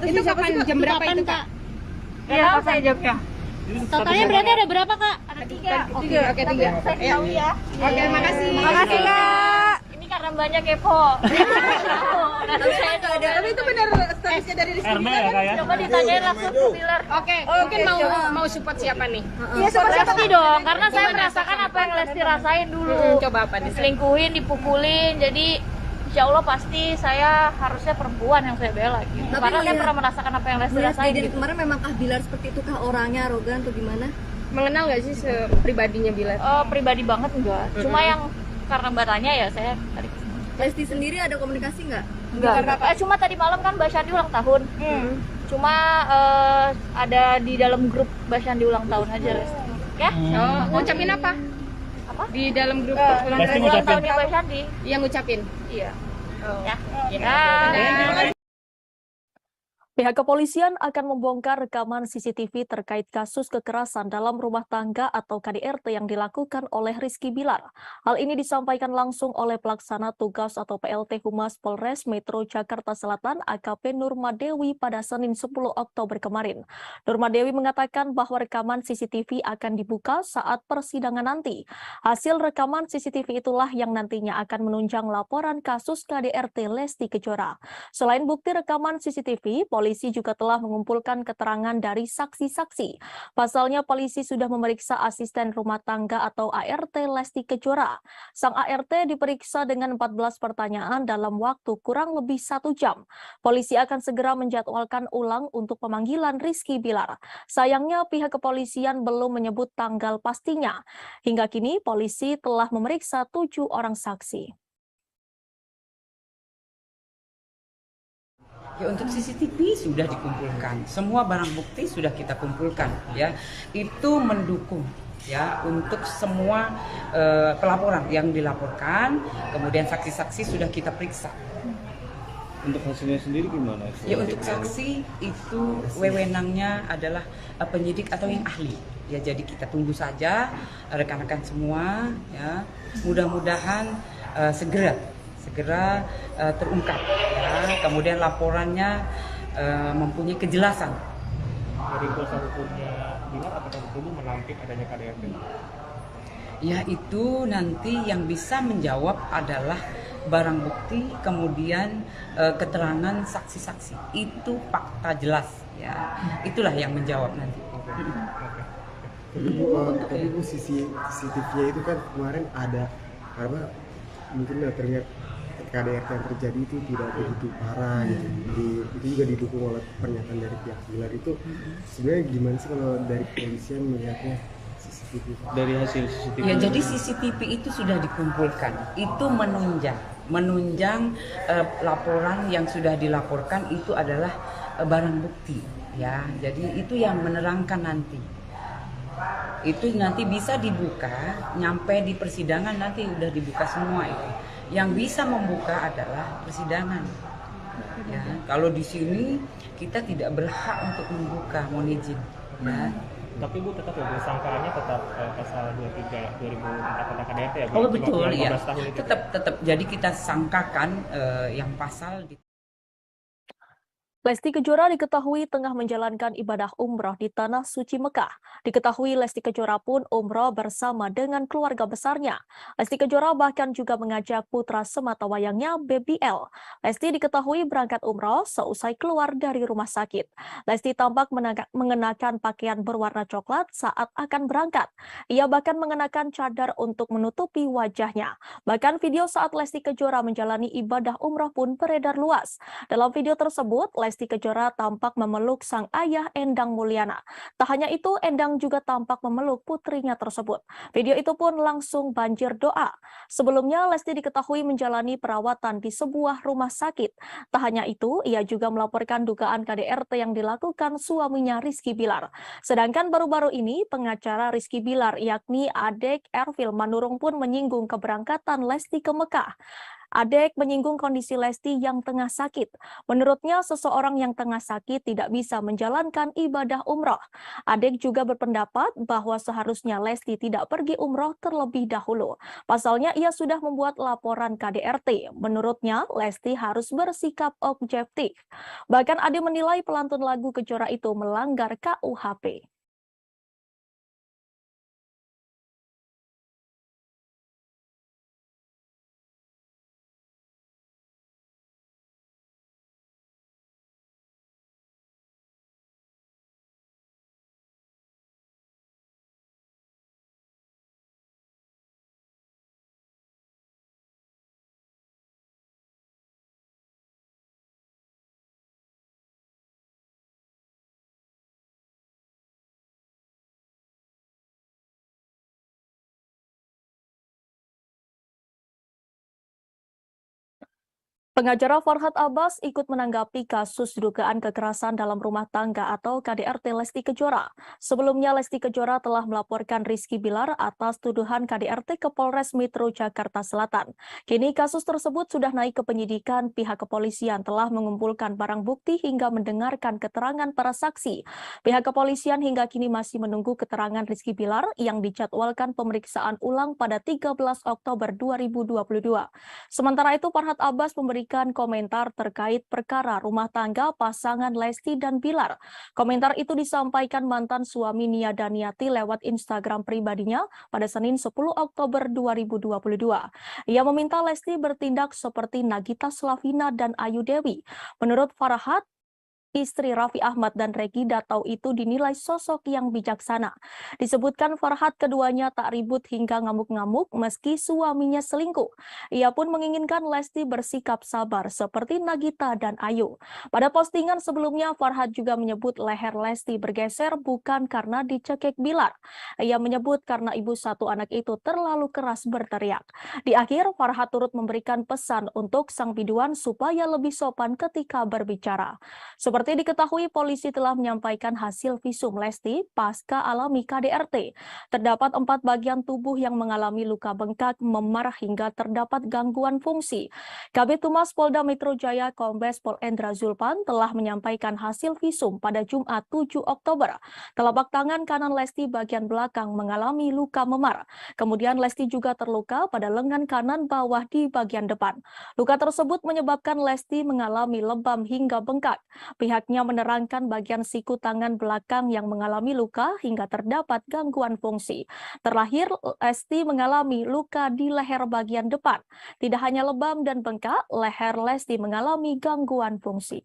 Itu kapan jam berapa itu Kak? Iya, saya jawabnya. Totalnya berarti ada berapa Kak? Ada 3. Oke, 3. Saya tahu ya. Oke, makasih. Makasih Kak. Ini karena banyak kepo. Tapi itu benar statusnya dari Rizky RB ya Kak ya? Coba ditanyain langsung ke Bilar. Oke, mungkin mau support siapa nih? Iya, support Lesti dong, karena saya merasakan apa yang Lesti rasain dulu. Coba apa nih? Diselingkuhin, dipukulin, jadi Insya Allah pasti saya harusnya perempuan yang saya bela gitu. Tapi Karena saya melihat- pernah merasakan apa yang Lesti Melihat rasain kejadian gitu. kemarin memangkah Bilar seperti itu kah orangnya arogan atau gimana? Mengenal nggak sih pribadinya Bilar? Pribadi banget enggak. Cuma yang karena Mbak tanya ya saya tadi Lesti sendiri ada komunikasi nggak? enggak. Cuma tadi malam kan Mbak Syandi ulang tahun. Cuma ada di dalam grup Mbak Syandi ulang tahun aja Lesti. Ya? Ngucapin apa? Apa? Di dalam grup ulang tahunnya Mbak Syandi. Yang ngucapin? Iya. Oh. Ya. Ya. Pihak kepolisian akan membongkar rekaman CCTV terkait kasus kekerasan dalam rumah tangga atau KDRT yang dilakukan oleh Rizky Bilar. Hal ini disampaikan langsung oleh Pelaksana Tugas atau PLT Humas Polres Metro Jakarta Selatan AKP Nurmadewi pada Senin 10 Oktober kemarin. Nurmadewi mengatakan bahwa rekaman CCTV akan dibuka saat persidangan nanti. Hasil rekaman CCTV itulah yang nantinya akan menunjang laporan kasus KDRT Lesti Kejora. Selain bukti rekaman CCTV, polisi juga telah mengumpulkan keterangan dari saksi-saksi. Pasalnya, polisi sudah memeriksa asisten rumah tangga atau ART Lesti Kejora. Sang ART diperiksa dengan 14 pertanyaan dalam waktu kurang lebih 1 jam. Polisi akan segera menjadwalkan ulang untuk pemanggilan Rizky Bilar. Sayangnya, pihak kepolisian belum menyebut tanggal pastinya. Hingga kini, polisi telah memeriksa 7 orang saksi. Ya, untuk CCTV sudah dikumpulkan, semua barang bukti sudah kita kumpulkan, ya. Itu mendukung ya untuk semua pelaporan yang dilaporkan, kemudian saksi-saksi sudah kita periksa. Untuk hasilnya sendiri gimana? Ya, untuk saksi itu wewenangnya adalah penyidik atau yang ahli. Ya, jadi kita tunggu saja rekan-rekan semua, ya. Mudah-mudahan segera terungkap, ya. Kemudian laporannya mempunyai kejelasan. Dari kuasa hukumnya Bilar, apakah betul menampik adanya KDRT? Ya, itu nanti yang bisa menjawab adalah barang bukti, kemudian keterangan saksi-saksi. Itu fakta jelas, ya. Itulah yang menjawab nanti. Tapi Bu, CCTV-nya itu kan kemarin ada karena mungkin terlihat KDRT yang terjadi itu tidak begitu parah gitu. Itu juga didukung oleh pernyataan dari pihak Bilar. Itu sebenarnya gimana sih kalau dari kepolisian melihatnya CCTV? Dari hasil CCTV. Ya, jadi CCTV itu sudah dikumpulkan. Itu menunjang laporan yang sudah dilaporkan itu adalah barang bukti, ya. Jadi itu yang menerangkan nanti. Itu nanti bisa dibuka, nyampe di persidangan nanti udah dibuka semua itu. Yang bisa membuka adalah persidangan. Ya, kalau di sini kita tidak berhak untuk membuka, mohon izin. Ya. Tapi Bu tetap ya, sangkaannya tetap pasal 23 2004 tentang KDRT ya Bu? Oh betul ya, Tahun itu. tetap. Jadi kita sangkakan yang pasal di Lesti Kejora diketahui tengah menjalankan ibadah umroh di Tanah Suci Mekah. Diketahui Lesti Kejora pun umroh bersama dengan keluarga besarnya. Lesti Kejora bahkan juga mengajak putra sematawayangnya Baby L. Lesti diketahui berangkat umroh seusai keluar dari rumah sakit. Lesti tampak mengenakan pakaian berwarna coklat saat akan berangkat. Ia bahkan mengenakan cadar untuk menutupi wajahnya. Bahkan video saat Lesti Kejora menjalani ibadah umroh pun beredar luas. Dalam video tersebut, Lesti Kejora tampak memeluk sang ayah Endang Mulyana. Tak hanya itu, Endang juga tampak memeluk putrinya tersebut. Video itu pun langsung banjir doa. Sebelumnya, Lesti diketahui menjalani perawatan di sebuah rumah sakit. Tak hanya itu, ia juga melaporkan dugaan KDRT yang dilakukan suaminya Rizky Bilar. Sedangkan baru-baru ini, pengacara Rizky Bilar yakni Adek Ervil Manurung pun menyinggung keberangkatan Lesti ke Mekah. Adek menyinggung kondisi Lesti yang tengah sakit. Menurutnya, seseorang yang tengah sakit tidak bisa menjalankan ibadah umroh. Adek juga berpendapat bahwa seharusnya Lesti tidak pergi umroh terlebih dahulu. Pasalnya, ia sudah membuat laporan KDRT. Menurutnya, Lesti harus bersikap objektif. Bahkan Ade menilai pelantun lagu Kejora itu melanggar KUHP. Pengacara Farhad Abbas ikut menanggapi kasus dugaan kekerasan dalam rumah tangga atau KDRT Lesti Kejora. Sebelumnya Lesti Kejora telah melaporkan Rizky Bilar atas tuduhan KDRT ke Polres Metro Jakarta Selatan. Kini kasus tersebut sudah naik ke penyidikan. Pihak kepolisian telah mengumpulkan barang bukti hingga mendengarkan keterangan para saksi. Pihak kepolisian hingga kini masih menunggu keterangan Rizky Bilar yang dijadwalkan pemeriksaan ulang pada 13 Oktober 2022. Sementara itu Farhad Abbas memberikan komentar terkait perkara rumah tangga pasangan Lesti dan Bilar. Komentar itu disampaikan mantan suami Nia Daniati lewat Instagram pribadinya pada Senin 10 Oktober 2022. Ia meminta Lesti bertindak seperti Nagita Slavina dan Ayu Dewi. Menurut Farhad, istri Raffi Ahmad dan Regida Taw itu dinilai sosok yang bijaksana. Disebutkan Farhad keduanya tak ribut hingga ngamuk-ngamuk meski suaminya selingkuh. Ia pun menginginkan Lesti bersikap sabar seperti Nagita dan Ayu. Pada postingan sebelumnya Farhad juga menyebut leher Lesti bergeser bukan karena dicekik Bilar. Ia menyebut karena ibu satu anak itu terlalu keras berteriak. Di akhir Farhad turut memberikan pesan untuk sang biduan supaya lebih sopan ketika berbicara. Seperti diketahui, polisi telah menyampaikan hasil visum Lesti pasca alami KDRT. Terdapat 4 bagian tubuh yang mengalami luka bengkak, memar hingga terdapat gangguan fungsi. Kabid Humas Polda Metro Jaya Kombes Pol Endra Zulpan telah menyampaikan hasil visum pada Jumat 7 Oktober. Telapak tangan kanan Lesti bagian belakang mengalami luka memar. Kemudian Lesti juga terluka pada lengan kanan bawah di bagian depan. Luka tersebut menyebabkan Lesti mengalami lebam hingga bengkak. Pihaknya menerangkan bagian siku tangan belakang yang mengalami luka hingga terdapat gangguan fungsi. Terlahir, Lesti mengalami luka di leher bagian depan. Tidak hanya lebam dan bengkak, leher Lesti mengalami gangguan fungsi.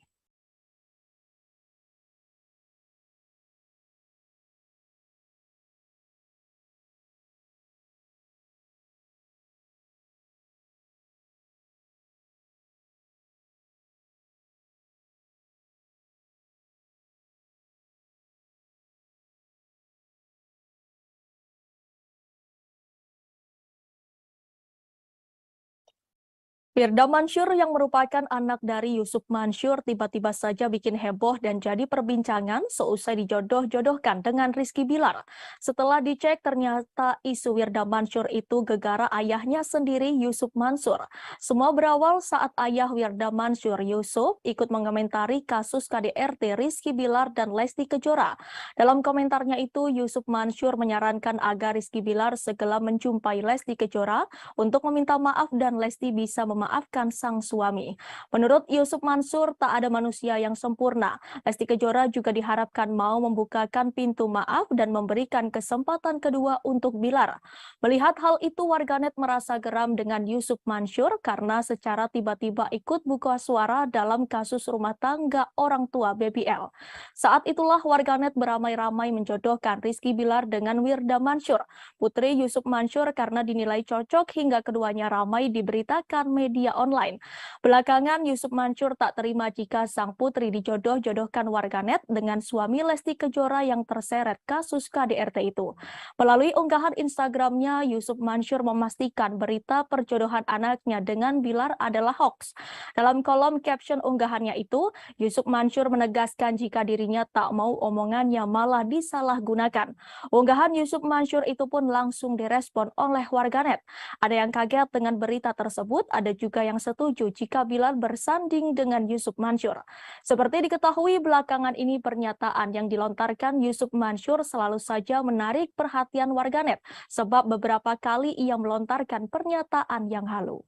Firda Mansur yang merupakan anak dari Yusuf Mansur tiba-tiba saja bikin heboh dan jadi perbincangan seusai dijodoh-jodohkan dengan Rizky Bilar. Setelah dicek ternyata isu Firda Mansur itu gegara ayahnya sendiri Yusuf Mansur. Semua berawal saat ayah Firda Mansur Yusuf ikut mengomentari kasus KDRT Rizky Bilar dan Lesti Kejora. Dalam komentarnya itu Yusuf Mansur menyarankan agar Rizky Bilar segera menjumpai Lesti Kejora untuk meminta maaf dan Lesti bisa memaafkan sang suami. Menurut Yusuf Mansur, tak ada manusia yang sempurna. Lesti Kejora juga diharapkan mau membukakan pintu maaf dan memberikan kesempatan kedua untuk Bilar. Melihat hal itu, warganet merasa geram dengan Yusuf Mansur karena secara tiba-tiba ikut buka suara dalam kasus rumah tangga orang tua BBL. Saat itulah warganet beramai-ramai menjodohkan Rizky Bilar dengan Firda Mansur, putri Yusuf Mansur, karena dinilai cocok hingga keduanya ramai diberitakan media online. Belakangan Yusuf Mansur tak terima jika sang putri dijodoh-jodohkan warganet dengan suami Lesti Kejora yang terseret kasus KDRT itu. Melalui unggahan Instagramnya, Yusuf Mansur memastikan berita perjodohan anaknya dengan Bilar adalah hoax. Dalam kolom caption unggahannya itu, Yusuf Mansur menegaskan jika dirinya tak mau omongannya malah disalahgunakan. Unggahan Yusuf Mansur itu pun langsung direspon oleh warganet. Ada yang kaget dengan berita tersebut, ada juga yang setuju jika Bilar bersanding dengan Yusuf Mansur. Seperti diketahui belakangan ini pernyataan yang dilontarkan Yusuf Mansur selalu saja menarik perhatian warganet sebab beberapa kali ia melontarkan pernyataan yang halu.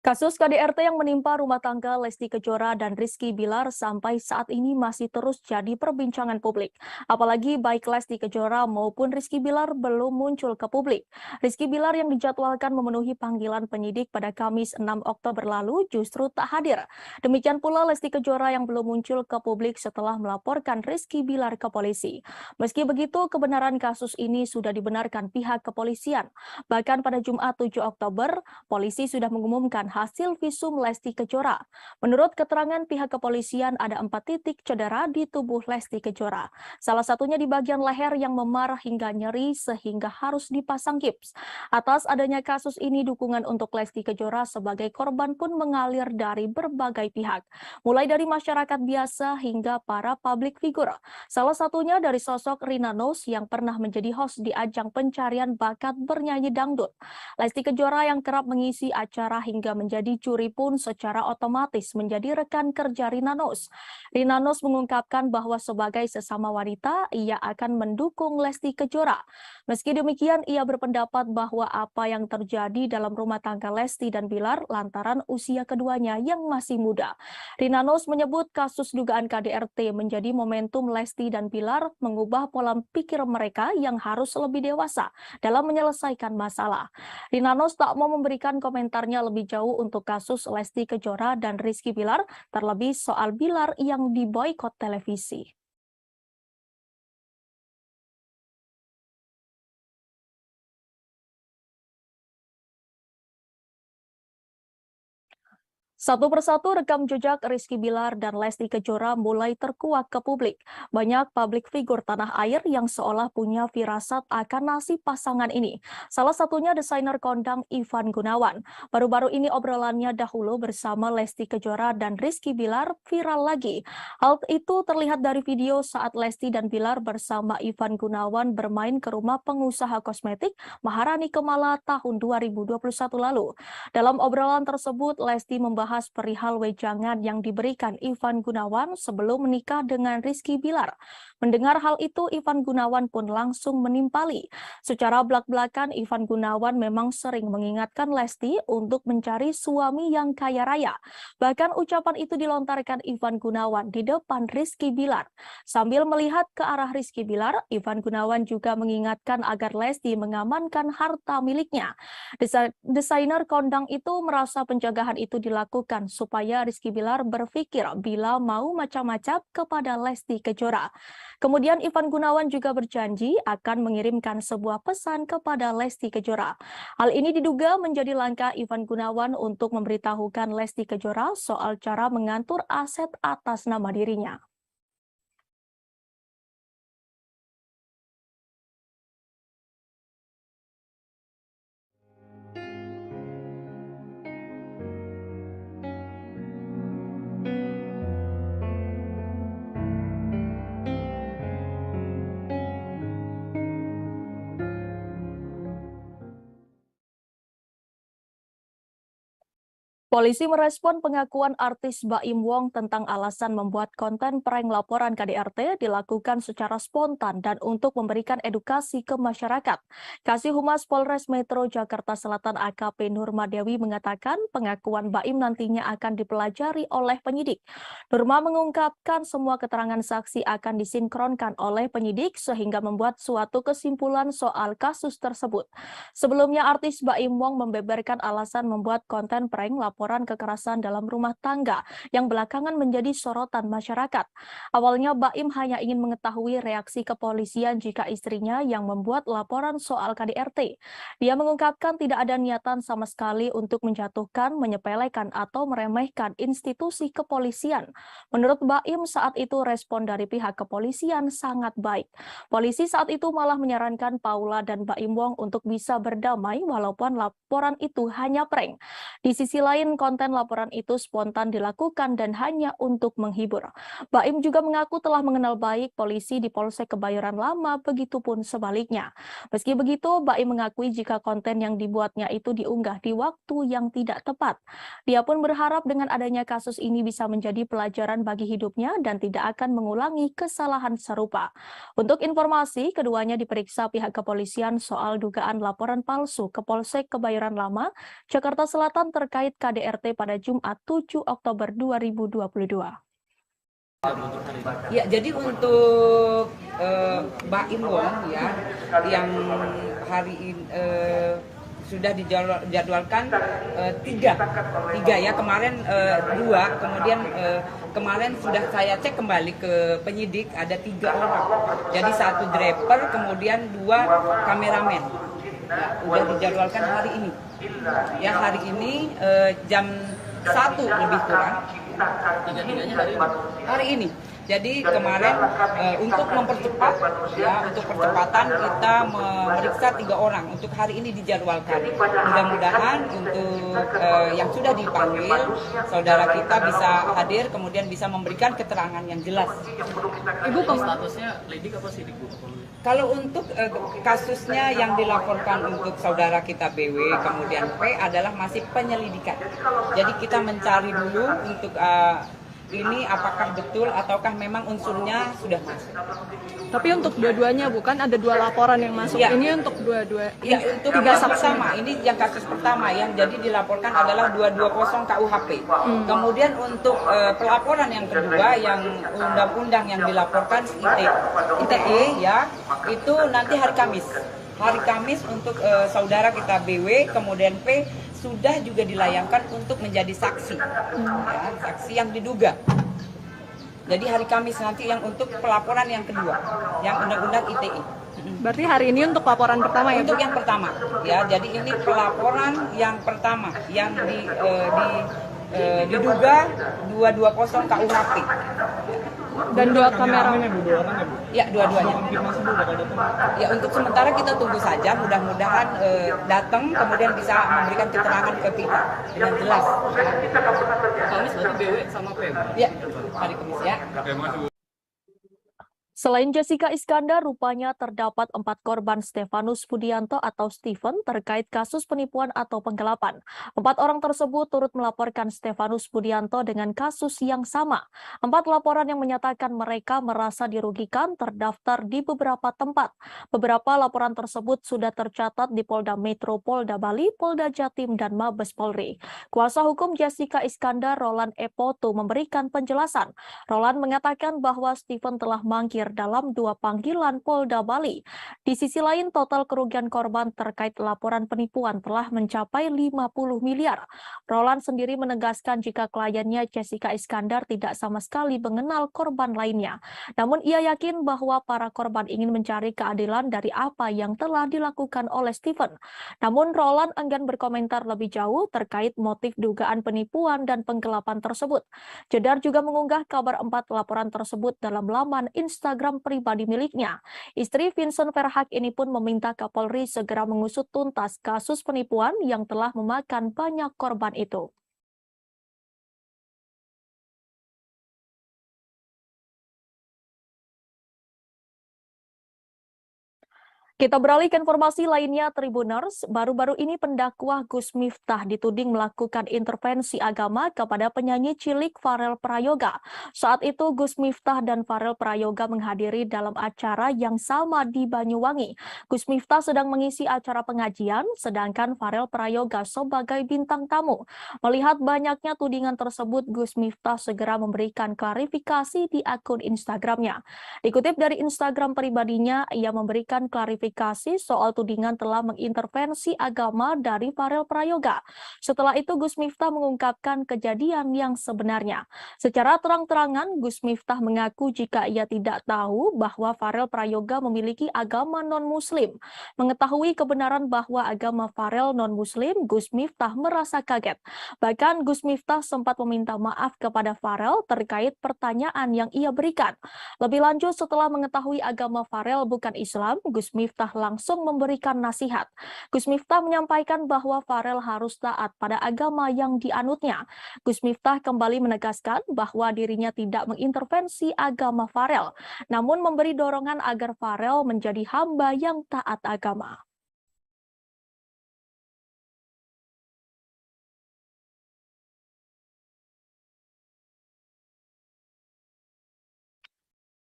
Kasus KDRT yang menimpa rumah tangga Lesti Kejora dan Rizky Bilar sampai saat ini masih terus jadi perbincangan publik. Apalagi baik Lesti Kejora maupun Rizky Bilar belum muncul ke publik. Rizky Bilar yang dijadwalkan memenuhi panggilan penyidik pada Kamis 6 Oktober lalu justru tak hadir. Demikian pula Lesti Kejora yang belum muncul ke publik setelah melaporkan Rizky Bilar ke polisi. Meski begitu, kebenaran kasus ini sudah dibenarkan pihak kepolisian. Bahkan pada Jumat 7 Oktober, polisi sudah mengumumkan hasil visum Lesti Kejora. Menurut keterangan pihak kepolisian, ada 4 titik cedera di tubuh Lesti Kejora. Salah satunya di bagian leher yang memar hingga nyeri sehingga harus dipasang gips. Atas adanya kasus ini, dukungan untuk Lesti Kejora sebagai korban pun mengalir dari berbagai pihak, mulai dari masyarakat biasa hingga para public figure. Salah satunya dari sosok Rina Nose yang pernah menjadi host di ajang pencarian bakat bernyanyi dangdut. Lesti Kejora yang kerap mengisi acara hingga menjadi juri pun secara otomatis menjadi rekan kerja Rina Nose. Rina Nose mengungkapkan bahwa sebagai sesama wanita, ia akan mendukung Lesti Kejora. Meski demikian, ia berpendapat bahwa apa yang terjadi dalam rumah tangga Lesti dan Bilar lantaran usia keduanya yang masih muda. Rina Nose menyebut kasus dugaan KDRT menjadi momentum Lesti dan Bilar mengubah pola pikir mereka yang harus lebih dewasa dalam menyelesaikan masalah. Rina Nose tak mau memberikan komentarnya lebih jauh untuk kasus Lesti Kejora dan Rizky Bilar, terlebih soal Bilar yang diboikot televisi. Satu persatu rekam jejak Rizky Bilar dan Lesti Kejora mulai terkuak ke publik. Banyak publik figur tanah air yang seolah punya firasat akan nasib pasangan ini. Salah satunya desainer kondang Ivan Gunawan. Baru-baru ini obrolannya dahulu bersama Lesti Kejora dan Rizky Bilar viral lagi. Hal itu terlihat dari video saat Lesti dan Bilar bersama Ivan Gunawan bermain ke rumah pengusaha kosmetik Maharani Kemala tahun 2021 lalu. Dalam obrolan tersebut, Lesti membahas perihal wejangan yang diberikan Ivan Gunawan sebelum menikah dengan Rizky Bilar. Mendengar hal itu, Ivan Gunawan pun langsung menimpali. Secara belak-belakan, Ivan Gunawan memang sering mengingatkan Lesti untuk mencari suami yang kaya raya. Bahkan ucapan itu dilontarkan Ivan Gunawan di depan Rizky Bilar. Sambil melihat ke arah Rizky Bilar, Ivan Gunawan juga mengingatkan agar Lesti mengamankan harta miliknya. Desainer kondang itu merasa penjagaan itu dilakukan supaya Rizky Bilar berpikir bila mau macam-macam kepada Lesti Kejora. Kemudian Ivan Gunawan juga berjanji akan mengirimkan sebuah pesan kepada Lesti Kejora. Hal ini diduga menjadi langkah Ivan Gunawan untuk memberitahukan Lesti Kejora soal cara mengatur aset atas nama dirinya. Polisi merespon pengakuan artis Baim Wong tentang alasan membuat konten prank laporan KDRT dilakukan secara spontan dan untuk memberikan edukasi ke masyarakat. Kasih Humas Polres Metro Jakarta Selatan AKP Nurma Dewi mengatakan pengakuan Baim nantinya akan dipelajari oleh penyidik. Nurma mengungkapkan semua keterangan saksi akan disinkronkan oleh penyidik sehingga membuat suatu kesimpulan soal kasus tersebut. Sebelumnya artis Baim Wong membeberkan alasan membuat konten prank laporan kekerasan dalam rumah tangga yang belakangan menjadi sorotan masyarakat. Awalnya Baim hanya ingin mengetahui reaksi kepolisian jika istrinya yang membuat laporan soal KDRT. Dia mengungkapkan tidak ada niatan sama sekali untuk menjatuhkan, menyepelekan atau meremehkan institusi kepolisian. Menurut Baim saat itu respon dari pihak kepolisian sangat baik. Polisi saat itu malah menyarankan Paula dan Baim Wong untuk bisa berdamai walaupun laporan itu hanya prank. Di sisi lain, konten laporan itu spontan dilakukan dan hanya untuk menghibur. Baim juga mengaku telah mengenal baik polisi di Polsek Kebayoran Lama, begitupun sebaliknya. Meski begitu, Baim mengakui jika konten yang dibuatnya itu diunggah di waktu yang tidak tepat. Dia pun berharap dengan adanya kasus ini bisa menjadi pelajaran bagi hidupnya dan tidak akan mengulangi kesalahan serupa. Untuk informasi, keduanya diperiksa pihak kepolisian soal dugaan laporan palsu ke Polsek Kebayoran Lama, Jakarta Selatan terkait KDRT pada Jumat 7 Oktober 2022. Ya, jadi untuk Baim Wong ya yang hari ini sudah dijadwalkan tiga ya, kemarin 2, kemudian kemarin sudah saya cek kembali ke penyidik ada 3 orang, jadi 1 driver kemudian 2 kameramen. Ya, udah dijadwalkan hari ini. Ya, hari ini jam 1 lebih kurang. Hari ini. Jadi kemarin untuk mempercepat, ya, untuk percepatan kita memeriksa 3 orang. Untuk hari ini dijadwalkan. Mudah-mudahan untuk yang sudah dipanggil, saudara kita bisa hadir, kemudian bisa memberikan keterangan yang jelas. Ibu statusnya lidik apa sidik, Bu? Kalau untuk kasusnya yang dilaporkan untuk saudara kita BW kemudian P adalah masih penyelidikan. Jadi kita mencari dulu untuk ini apakah betul ataukah memang unsurnya sudah masuk. Tapi untuk dua-duanya bukan ada 2 laporan yang masuk. Ya. Ini untuk dua-dua. Ya, untuk yang pertama, ini yang kasus pertama yang jadi dilaporkan adalah 220 KUHP. Kemudian untuk pelaporan yang kedua yang undang-undang yang dilaporkan ITE ya, itu nanti hari Kamis. Hari Kamis untuk saudara kita BW kemudian P sudah juga dilayangkan untuk menjadi saksi, ya, saksi yang diduga. Jadi hari Kamis nanti yang untuk pelaporan yang kedua, yang undang-undang ITE. Berarti hari ini untuk laporan pertama ya? Untuk yang pertama, ya. Jadi ini pelaporan yang pertama yang diduga 220 KUHP. Dan 2 kamera. Ya, dua-duanya. Ya, untuk sementara kita tunggu saja, mudah-mudahan datang kemudian bisa memberikan keterangan ke kita dengan jelas. Kamis berarti BW sama P. Ya, hari Kamis ya. Selain Jessica Iskandar, rupanya terdapat 4 korban Stefanus Budianto atau Stephen terkait kasus penipuan atau penggelapan. 4 orang tersebut turut melaporkan Stefanus Budianto dengan kasus yang sama. 4 laporan yang menyatakan mereka merasa dirugikan terdaftar di beberapa tempat. Beberapa laporan tersebut sudah tercatat di Polda Metro, Polda Bali, Polda Jatim, dan Mabes Polri. Kuasa hukum Jessica Iskandar, Roland Epoto, memberikan penjelasan. Roland mengatakan bahwa Stephen telah mangkir dalam 2 panggilan Polda Bali. Di sisi lain, total kerugian korban terkait laporan penipuan telah mencapai 50 miliar. Roland sendiri menegaskan jika kliennya Jessica Iskandar tidak sama sekali mengenal korban lainnya. Namun ia yakin bahwa para korban ingin mencari keadilan dari apa yang telah dilakukan oleh Stephen. Namun Roland enggan berkomentar lebih jauh terkait motif dugaan penipuan dan penggelapan tersebut. Jedar juga mengunggah kabar 4 laporan tersebut dalam laman Instagram pribadi miliknya. Istri Vincent Verhaak ini pun meminta Kapolri segera mengusut tuntas kasus penipuan yang telah memakan banyak korban itu. Kita beralih ke informasi lainnya, Tribuners. Baru-baru ini pendakwah Gus Miftah dituding melakukan intervensi agama kepada penyanyi cilik Farel Prayoga. Saat itu Gus Miftah dan Farel Prayoga menghadiri dalam acara yang sama di Banyuwangi. Gus Miftah sedang mengisi acara pengajian, sedangkan Farel Prayoga sebagai bintang tamu. Melihat banyaknya tudingan tersebut, Gus Miftah segera memberikan klarifikasi di akun Instagramnya. Dikutip dari Instagram pribadinya, ia memberikan klarifikasi soal tudingan telah mengintervensi agama dari Farel Prayoga. Setelah itu Gus Miftah mengungkapkan kejadian yang sebenarnya. Secara terang-terangan Gus Miftah mengaku jika ia tidak tahu bahwa Farel Prayoga memiliki agama non-muslim. Mengetahui kebenaran bahwa agama Farel non-muslim, Gus Miftah merasa kaget. Bahkan Gus Miftah sempat meminta maaf kepada Farel terkait pertanyaan yang ia berikan. Lebih lanjut, setelah mengetahui agama Farel bukan Islam, Gus Miftah langsung memberikan nasihat. Gus Miftah menyampaikan bahwa Farel harus taat pada agama yang dianutnya. Gus Miftah kembali menegaskan bahwa dirinya tidak mengintervensi agama Farel, namun memberi dorongan agar Farel menjadi hamba yang taat agama.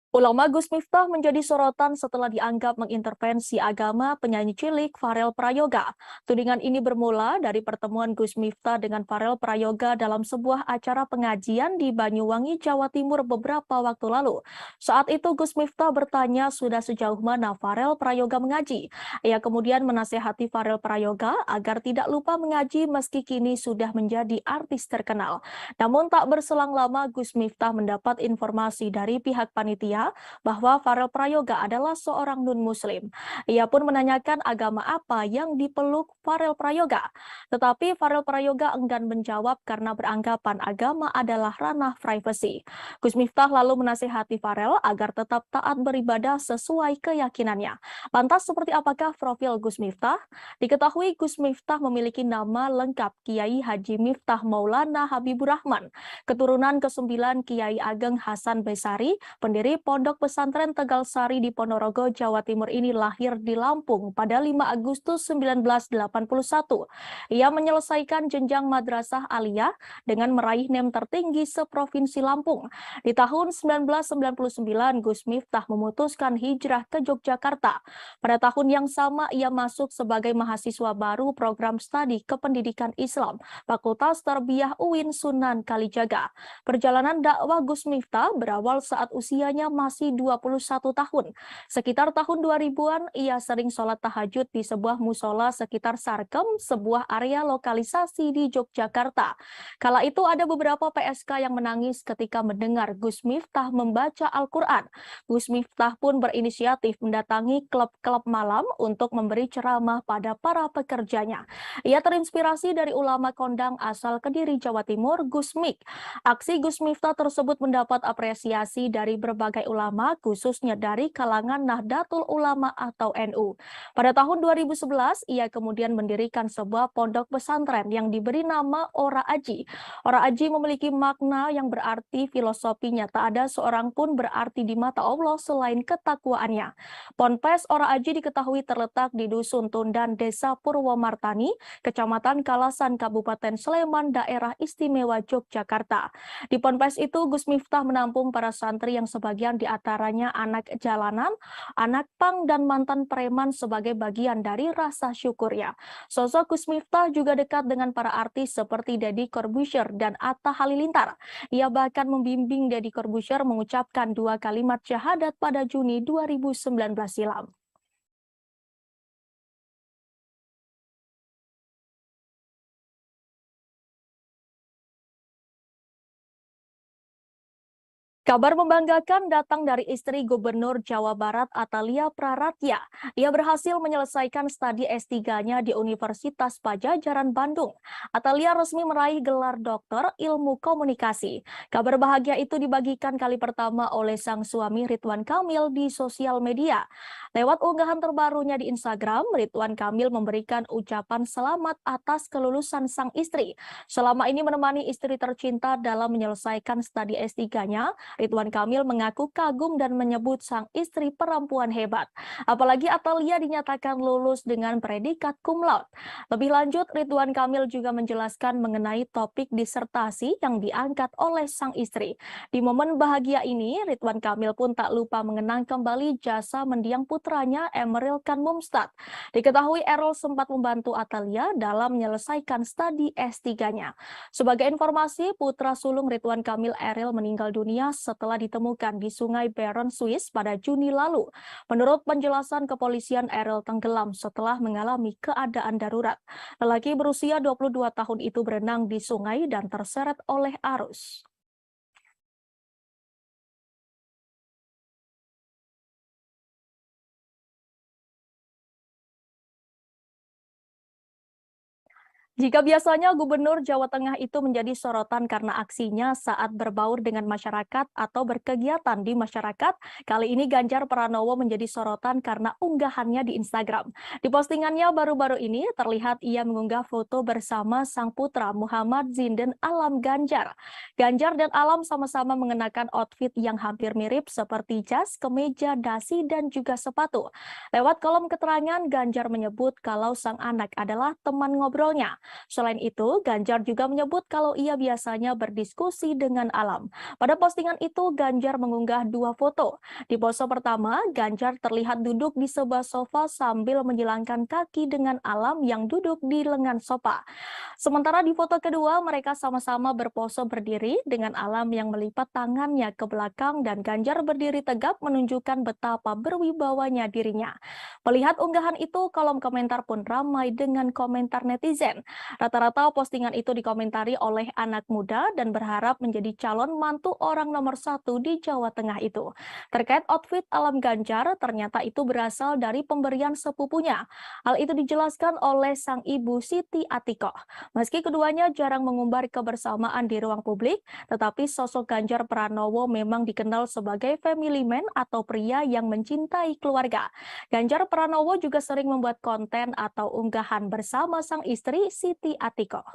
Ulama Gus Miftah menjadi sorotan setelah dianggap mengintervensi agama penyanyi cilik Farel Prayoga. Tudingan ini bermula dari pertemuan Gus Miftah dengan Farel Prayoga dalam sebuah acara pengajian di Banyuwangi, Jawa Timur beberapa waktu lalu. Saat itu Gus Miftah bertanya sudah sejauh mana Farel Prayoga mengaji. Ia kemudian menasehati Farel Prayoga agar tidak lupa mengaji meski kini sudah menjadi artis terkenal. Namun tak berselang lama Gus Miftah mendapat informasi dari pihak panitia media bahwa Farel Prayoga adalah seorang non-muslim. Ia pun menanyakan agama apa yang dipeluk Farel Prayoga. Tetapi Farel Prayoga enggan menjawab karena beranggapan agama adalah ranah privasi. Gus Miftah lalu menasihati Farel agar tetap taat beribadah sesuai keyakinannya. Lantas seperti apakah profil Gus Miftah? Diketahui Gus Miftah memiliki nama lengkap Kiai Haji Miftah Maulana Habibur Rahman, keturunan ke-9 Kiai Ageng Hasan Besari, pendiri Pondok Pesantren Tegal Sari di Ponorogo, Jawa Timur ini lahir di Lampung pada 5 Agustus 1981. Ia menyelesaikan jenjang madrasah aliyah dengan meraih NEM tertinggi seprovinsi Lampung. Di tahun 1999, Gus Miftah memutuskan hijrah ke Yogyakarta. Pada tahun yang sama, ia masuk sebagai mahasiswa baru program studi Kependidikan Islam, Fakultas Tarbiyah UIN Sunan Kalijaga. Perjalanan dakwah Gus Miftah berawal saat usianya masih 21 tahun. Sekitar tahun 2000-an, ia sering sholat tahajud di sebuah musola sekitar Sarkem, sebuah area lokalisasi di Yogyakarta. Kala itu ada beberapa PSK yang menangis ketika mendengar Gus Miftah membaca Al-Quran. Gus Miftah pun berinisiatif mendatangi klub-klub malam untuk memberi ceramah pada para pekerjanya. Ia terinspirasi dari ulama kondang asal Kediri, Jawa Timur, Gus Mik. Aksi Gus Miftah tersebut mendapat apresiasi dari berbagai ulama, khususnya dari kalangan Nahdlatul Ulama atau NU. Pada tahun 2011, ia kemudian mendirikan sebuah pondok pesantren yang diberi nama Ora Aji. Ora Aji memiliki makna yang berarti filosofinya tak ada seorang pun berarti di mata Allah selain ketakwaannya. Ponpes Ora Aji diketahui terletak di Dusun Tundan, Desa Purwomartani, Kecamatan Kalasan, Kabupaten Sleman, Daerah Istimewa Yogyakarta. Di ponpes itu, Gus Miftah menampung para santri yang sebagian diantaranya anak jalanan, anak pang, dan mantan preman sebagai bagian dari rasa syukurnya. Sosok Gus Miftah juga dekat dengan para artis seperti Deddy Corbuzier dan Atta Halilintar. Ia bahkan membimbing Deddy Corbuzier mengucapkan 2 kalimat syahadat pada Juni 2019 silam. Kabar membanggakan datang dari istri Gubernur Jawa Barat Atalia Praratya. Ia berhasil menyelesaikan studi S3-nya di Universitas Padjadjaran Bandung. Atalia resmi meraih gelar doktor ilmu komunikasi. Kabar bahagia itu dibagikan kali pertama oleh sang suami Ridwan Kamil di sosial media. Lewat unggahan terbarunya di Instagram, Ridwan Kamil memberikan ucapan selamat atas kelulusan sang istri. Selama ini menemani istri tercinta dalam menyelesaikan studi S3-nya, Ridwan Kamil mengaku kagum dan menyebut sang istri perempuan hebat. Apalagi Atalia dinyatakan lulus dengan predikat cum laude. Lebih lanjut, Ridwan Kamil juga menjelaskan mengenai topik disertasi yang diangkat oleh sang istri. Di momen bahagia ini, Ridwan Kamil pun tak lupa mengenang kembali jasa mendiang putranya Emeril Khan Mumtaz. Diketahui Errol sempat membantu Atalia dalam menyelesaikan studi S3-nya. Sebagai informasi, putra sulung Ridwan Kamil, Errol, meninggal dunia setelah ditemukan di Sungai Bern, Swiss pada Juni lalu. Menurut penjelasan kepolisian, Errol tenggelam setelah mengalami keadaan darurat. Lelaki berusia 22 tahun itu berenang di sungai dan terseret oleh arus. Jika biasanya Gubernur Jawa Tengah itu menjadi sorotan karena aksinya saat berbaur dengan masyarakat atau berkegiatan di masyarakat, kali ini Ganjar Pranowo menjadi sorotan karena unggahannya di Instagram. Di postingannya baru-baru ini terlihat ia mengunggah foto bersama sang putra Muhammad Zinden Alam Ganjar. Ganjar dan Alam sama-sama mengenakan outfit yang hampir mirip seperti jas, kemeja, dasi, dan juga sepatu. Lewat kolom keterangan, Ganjar menyebut kalau sang anak adalah teman ngobrolnya. Selain itu, Ganjar juga menyebut kalau ia biasanya berdiskusi dengan Alam. Pada postingan itu, Ganjar mengunggah 2 foto. Di pose pertama, Ganjar terlihat duduk di sebuah sofa sambil menjilangkan kaki dengan Alam yang duduk di lengan sofa. Sementara di foto kedua, mereka sama-sama berpose berdiri dengan Alam yang melipat tangannya ke belakang dan Ganjar berdiri tegap menunjukkan betapa berwibawanya dirinya. Melihat unggahan itu, kolom komentar pun ramai dengan komentar netizen. Rata-rata postingan itu dikomentari oleh anak muda dan berharap menjadi calon mantu orang nomor 1 di Jawa Tengah itu. Terkait outfit Alam Ganjar, ternyata itu berasal dari pemberian sepupunya. Hal itu dijelaskan oleh sang ibu Siti Atikoh. Meski keduanya jarang mengumbar kebersamaan di ruang publik, tetapi sosok Ganjar Pranowo memang dikenal sebagai family man atau pria yang mencintai keluarga. Ganjar Pranowo juga sering membuat konten atau unggahan bersama sang istri Siti Atikoh.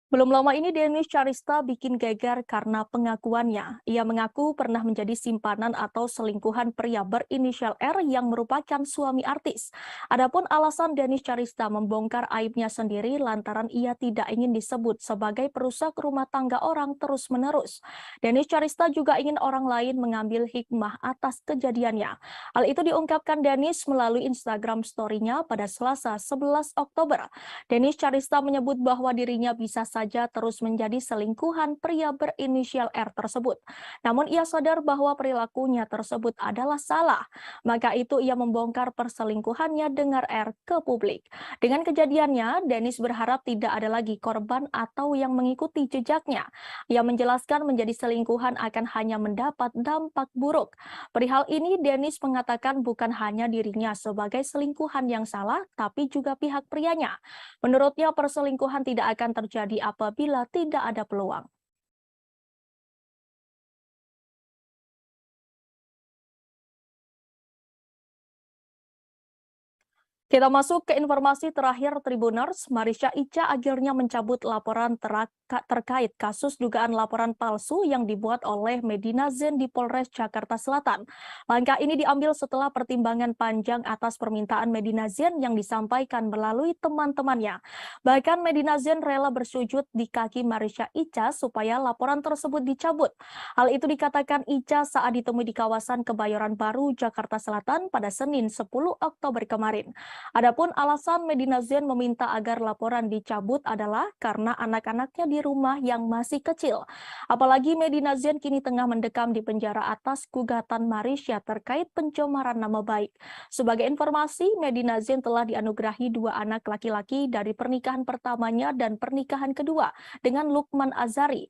Belum lama ini Denis Charista bikin geger karena pengakuannya. Ia mengaku pernah menjadi simpanan atau selingkuhan pria berinisial R yang merupakan suami artis. Adapun alasan Denis Charista membongkar aibnya sendiri lantaran ia tidak ingin disebut sebagai perusak rumah tangga orang terus-menerus. Denis Charista juga ingin orang lain mengambil hikmah atas kejadiannya. Hal itu diungkapkan Denis melalui Instagram story-nya pada Selasa 11 Oktober. Denis Charista menyebut bahwa dirinya bisa saja terus menjadi selingkuhan pria berinisial R tersebut. Namun ia sadar bahwa perilakunya tersebut adalah salah. Maka itu ia membongkar perselingkuhannya dengan R ke publik. Dengan kejadiannya, Denis berharap tidak ada lagi korban atau yang mengikuti jejaknya. Ia menjelaskan menjadi selingkuhan akan hanya mendapat dampak buruk. Perihal ini, Denis mengatakan bukan hanya dirinya sebagai selingkuhan yang salah, tapi juga pihak prianya. Menurutnya, perselingkuhan tidak akan terjadi apabila tidak ada peluang. Kita masuk ke informasi terakhir Tribuners. Marisha Ica akhirnya mencabut laporan terkait kasus dugaan laporan palsu yang dibuat oleh Medina Zain di Polres Jakarta Selatan. Langkah ini diambil setelah pertimbangan panjang atas permintaan Medina Zain yang disampaikan melalui teman-temannya. Bahkan Medina Zain rela bersujud di kaki Marisha Ica supaya laporan tersebut dicabut. Hal itu dikatakan Ica saat ditemui di kawasan Kebayoran Baru, Jakarta Selatan pada Senin 10 Oktober kemarin. Adapun alasan Medina Zain meminta agar laporan dicabut adalah karena anak-anaknya di rumah yang masih kecil. Apalagi Medina Zain kini tengah mendekam di penjara atas gugatan Marisha terkait pencemaran nama baik. Sebagai informasi, Medina Zain telah dianugerahi 2 anak laki-laki dari pernikahan pertamanya dan pernikahan kedua dengan Lukman Azari.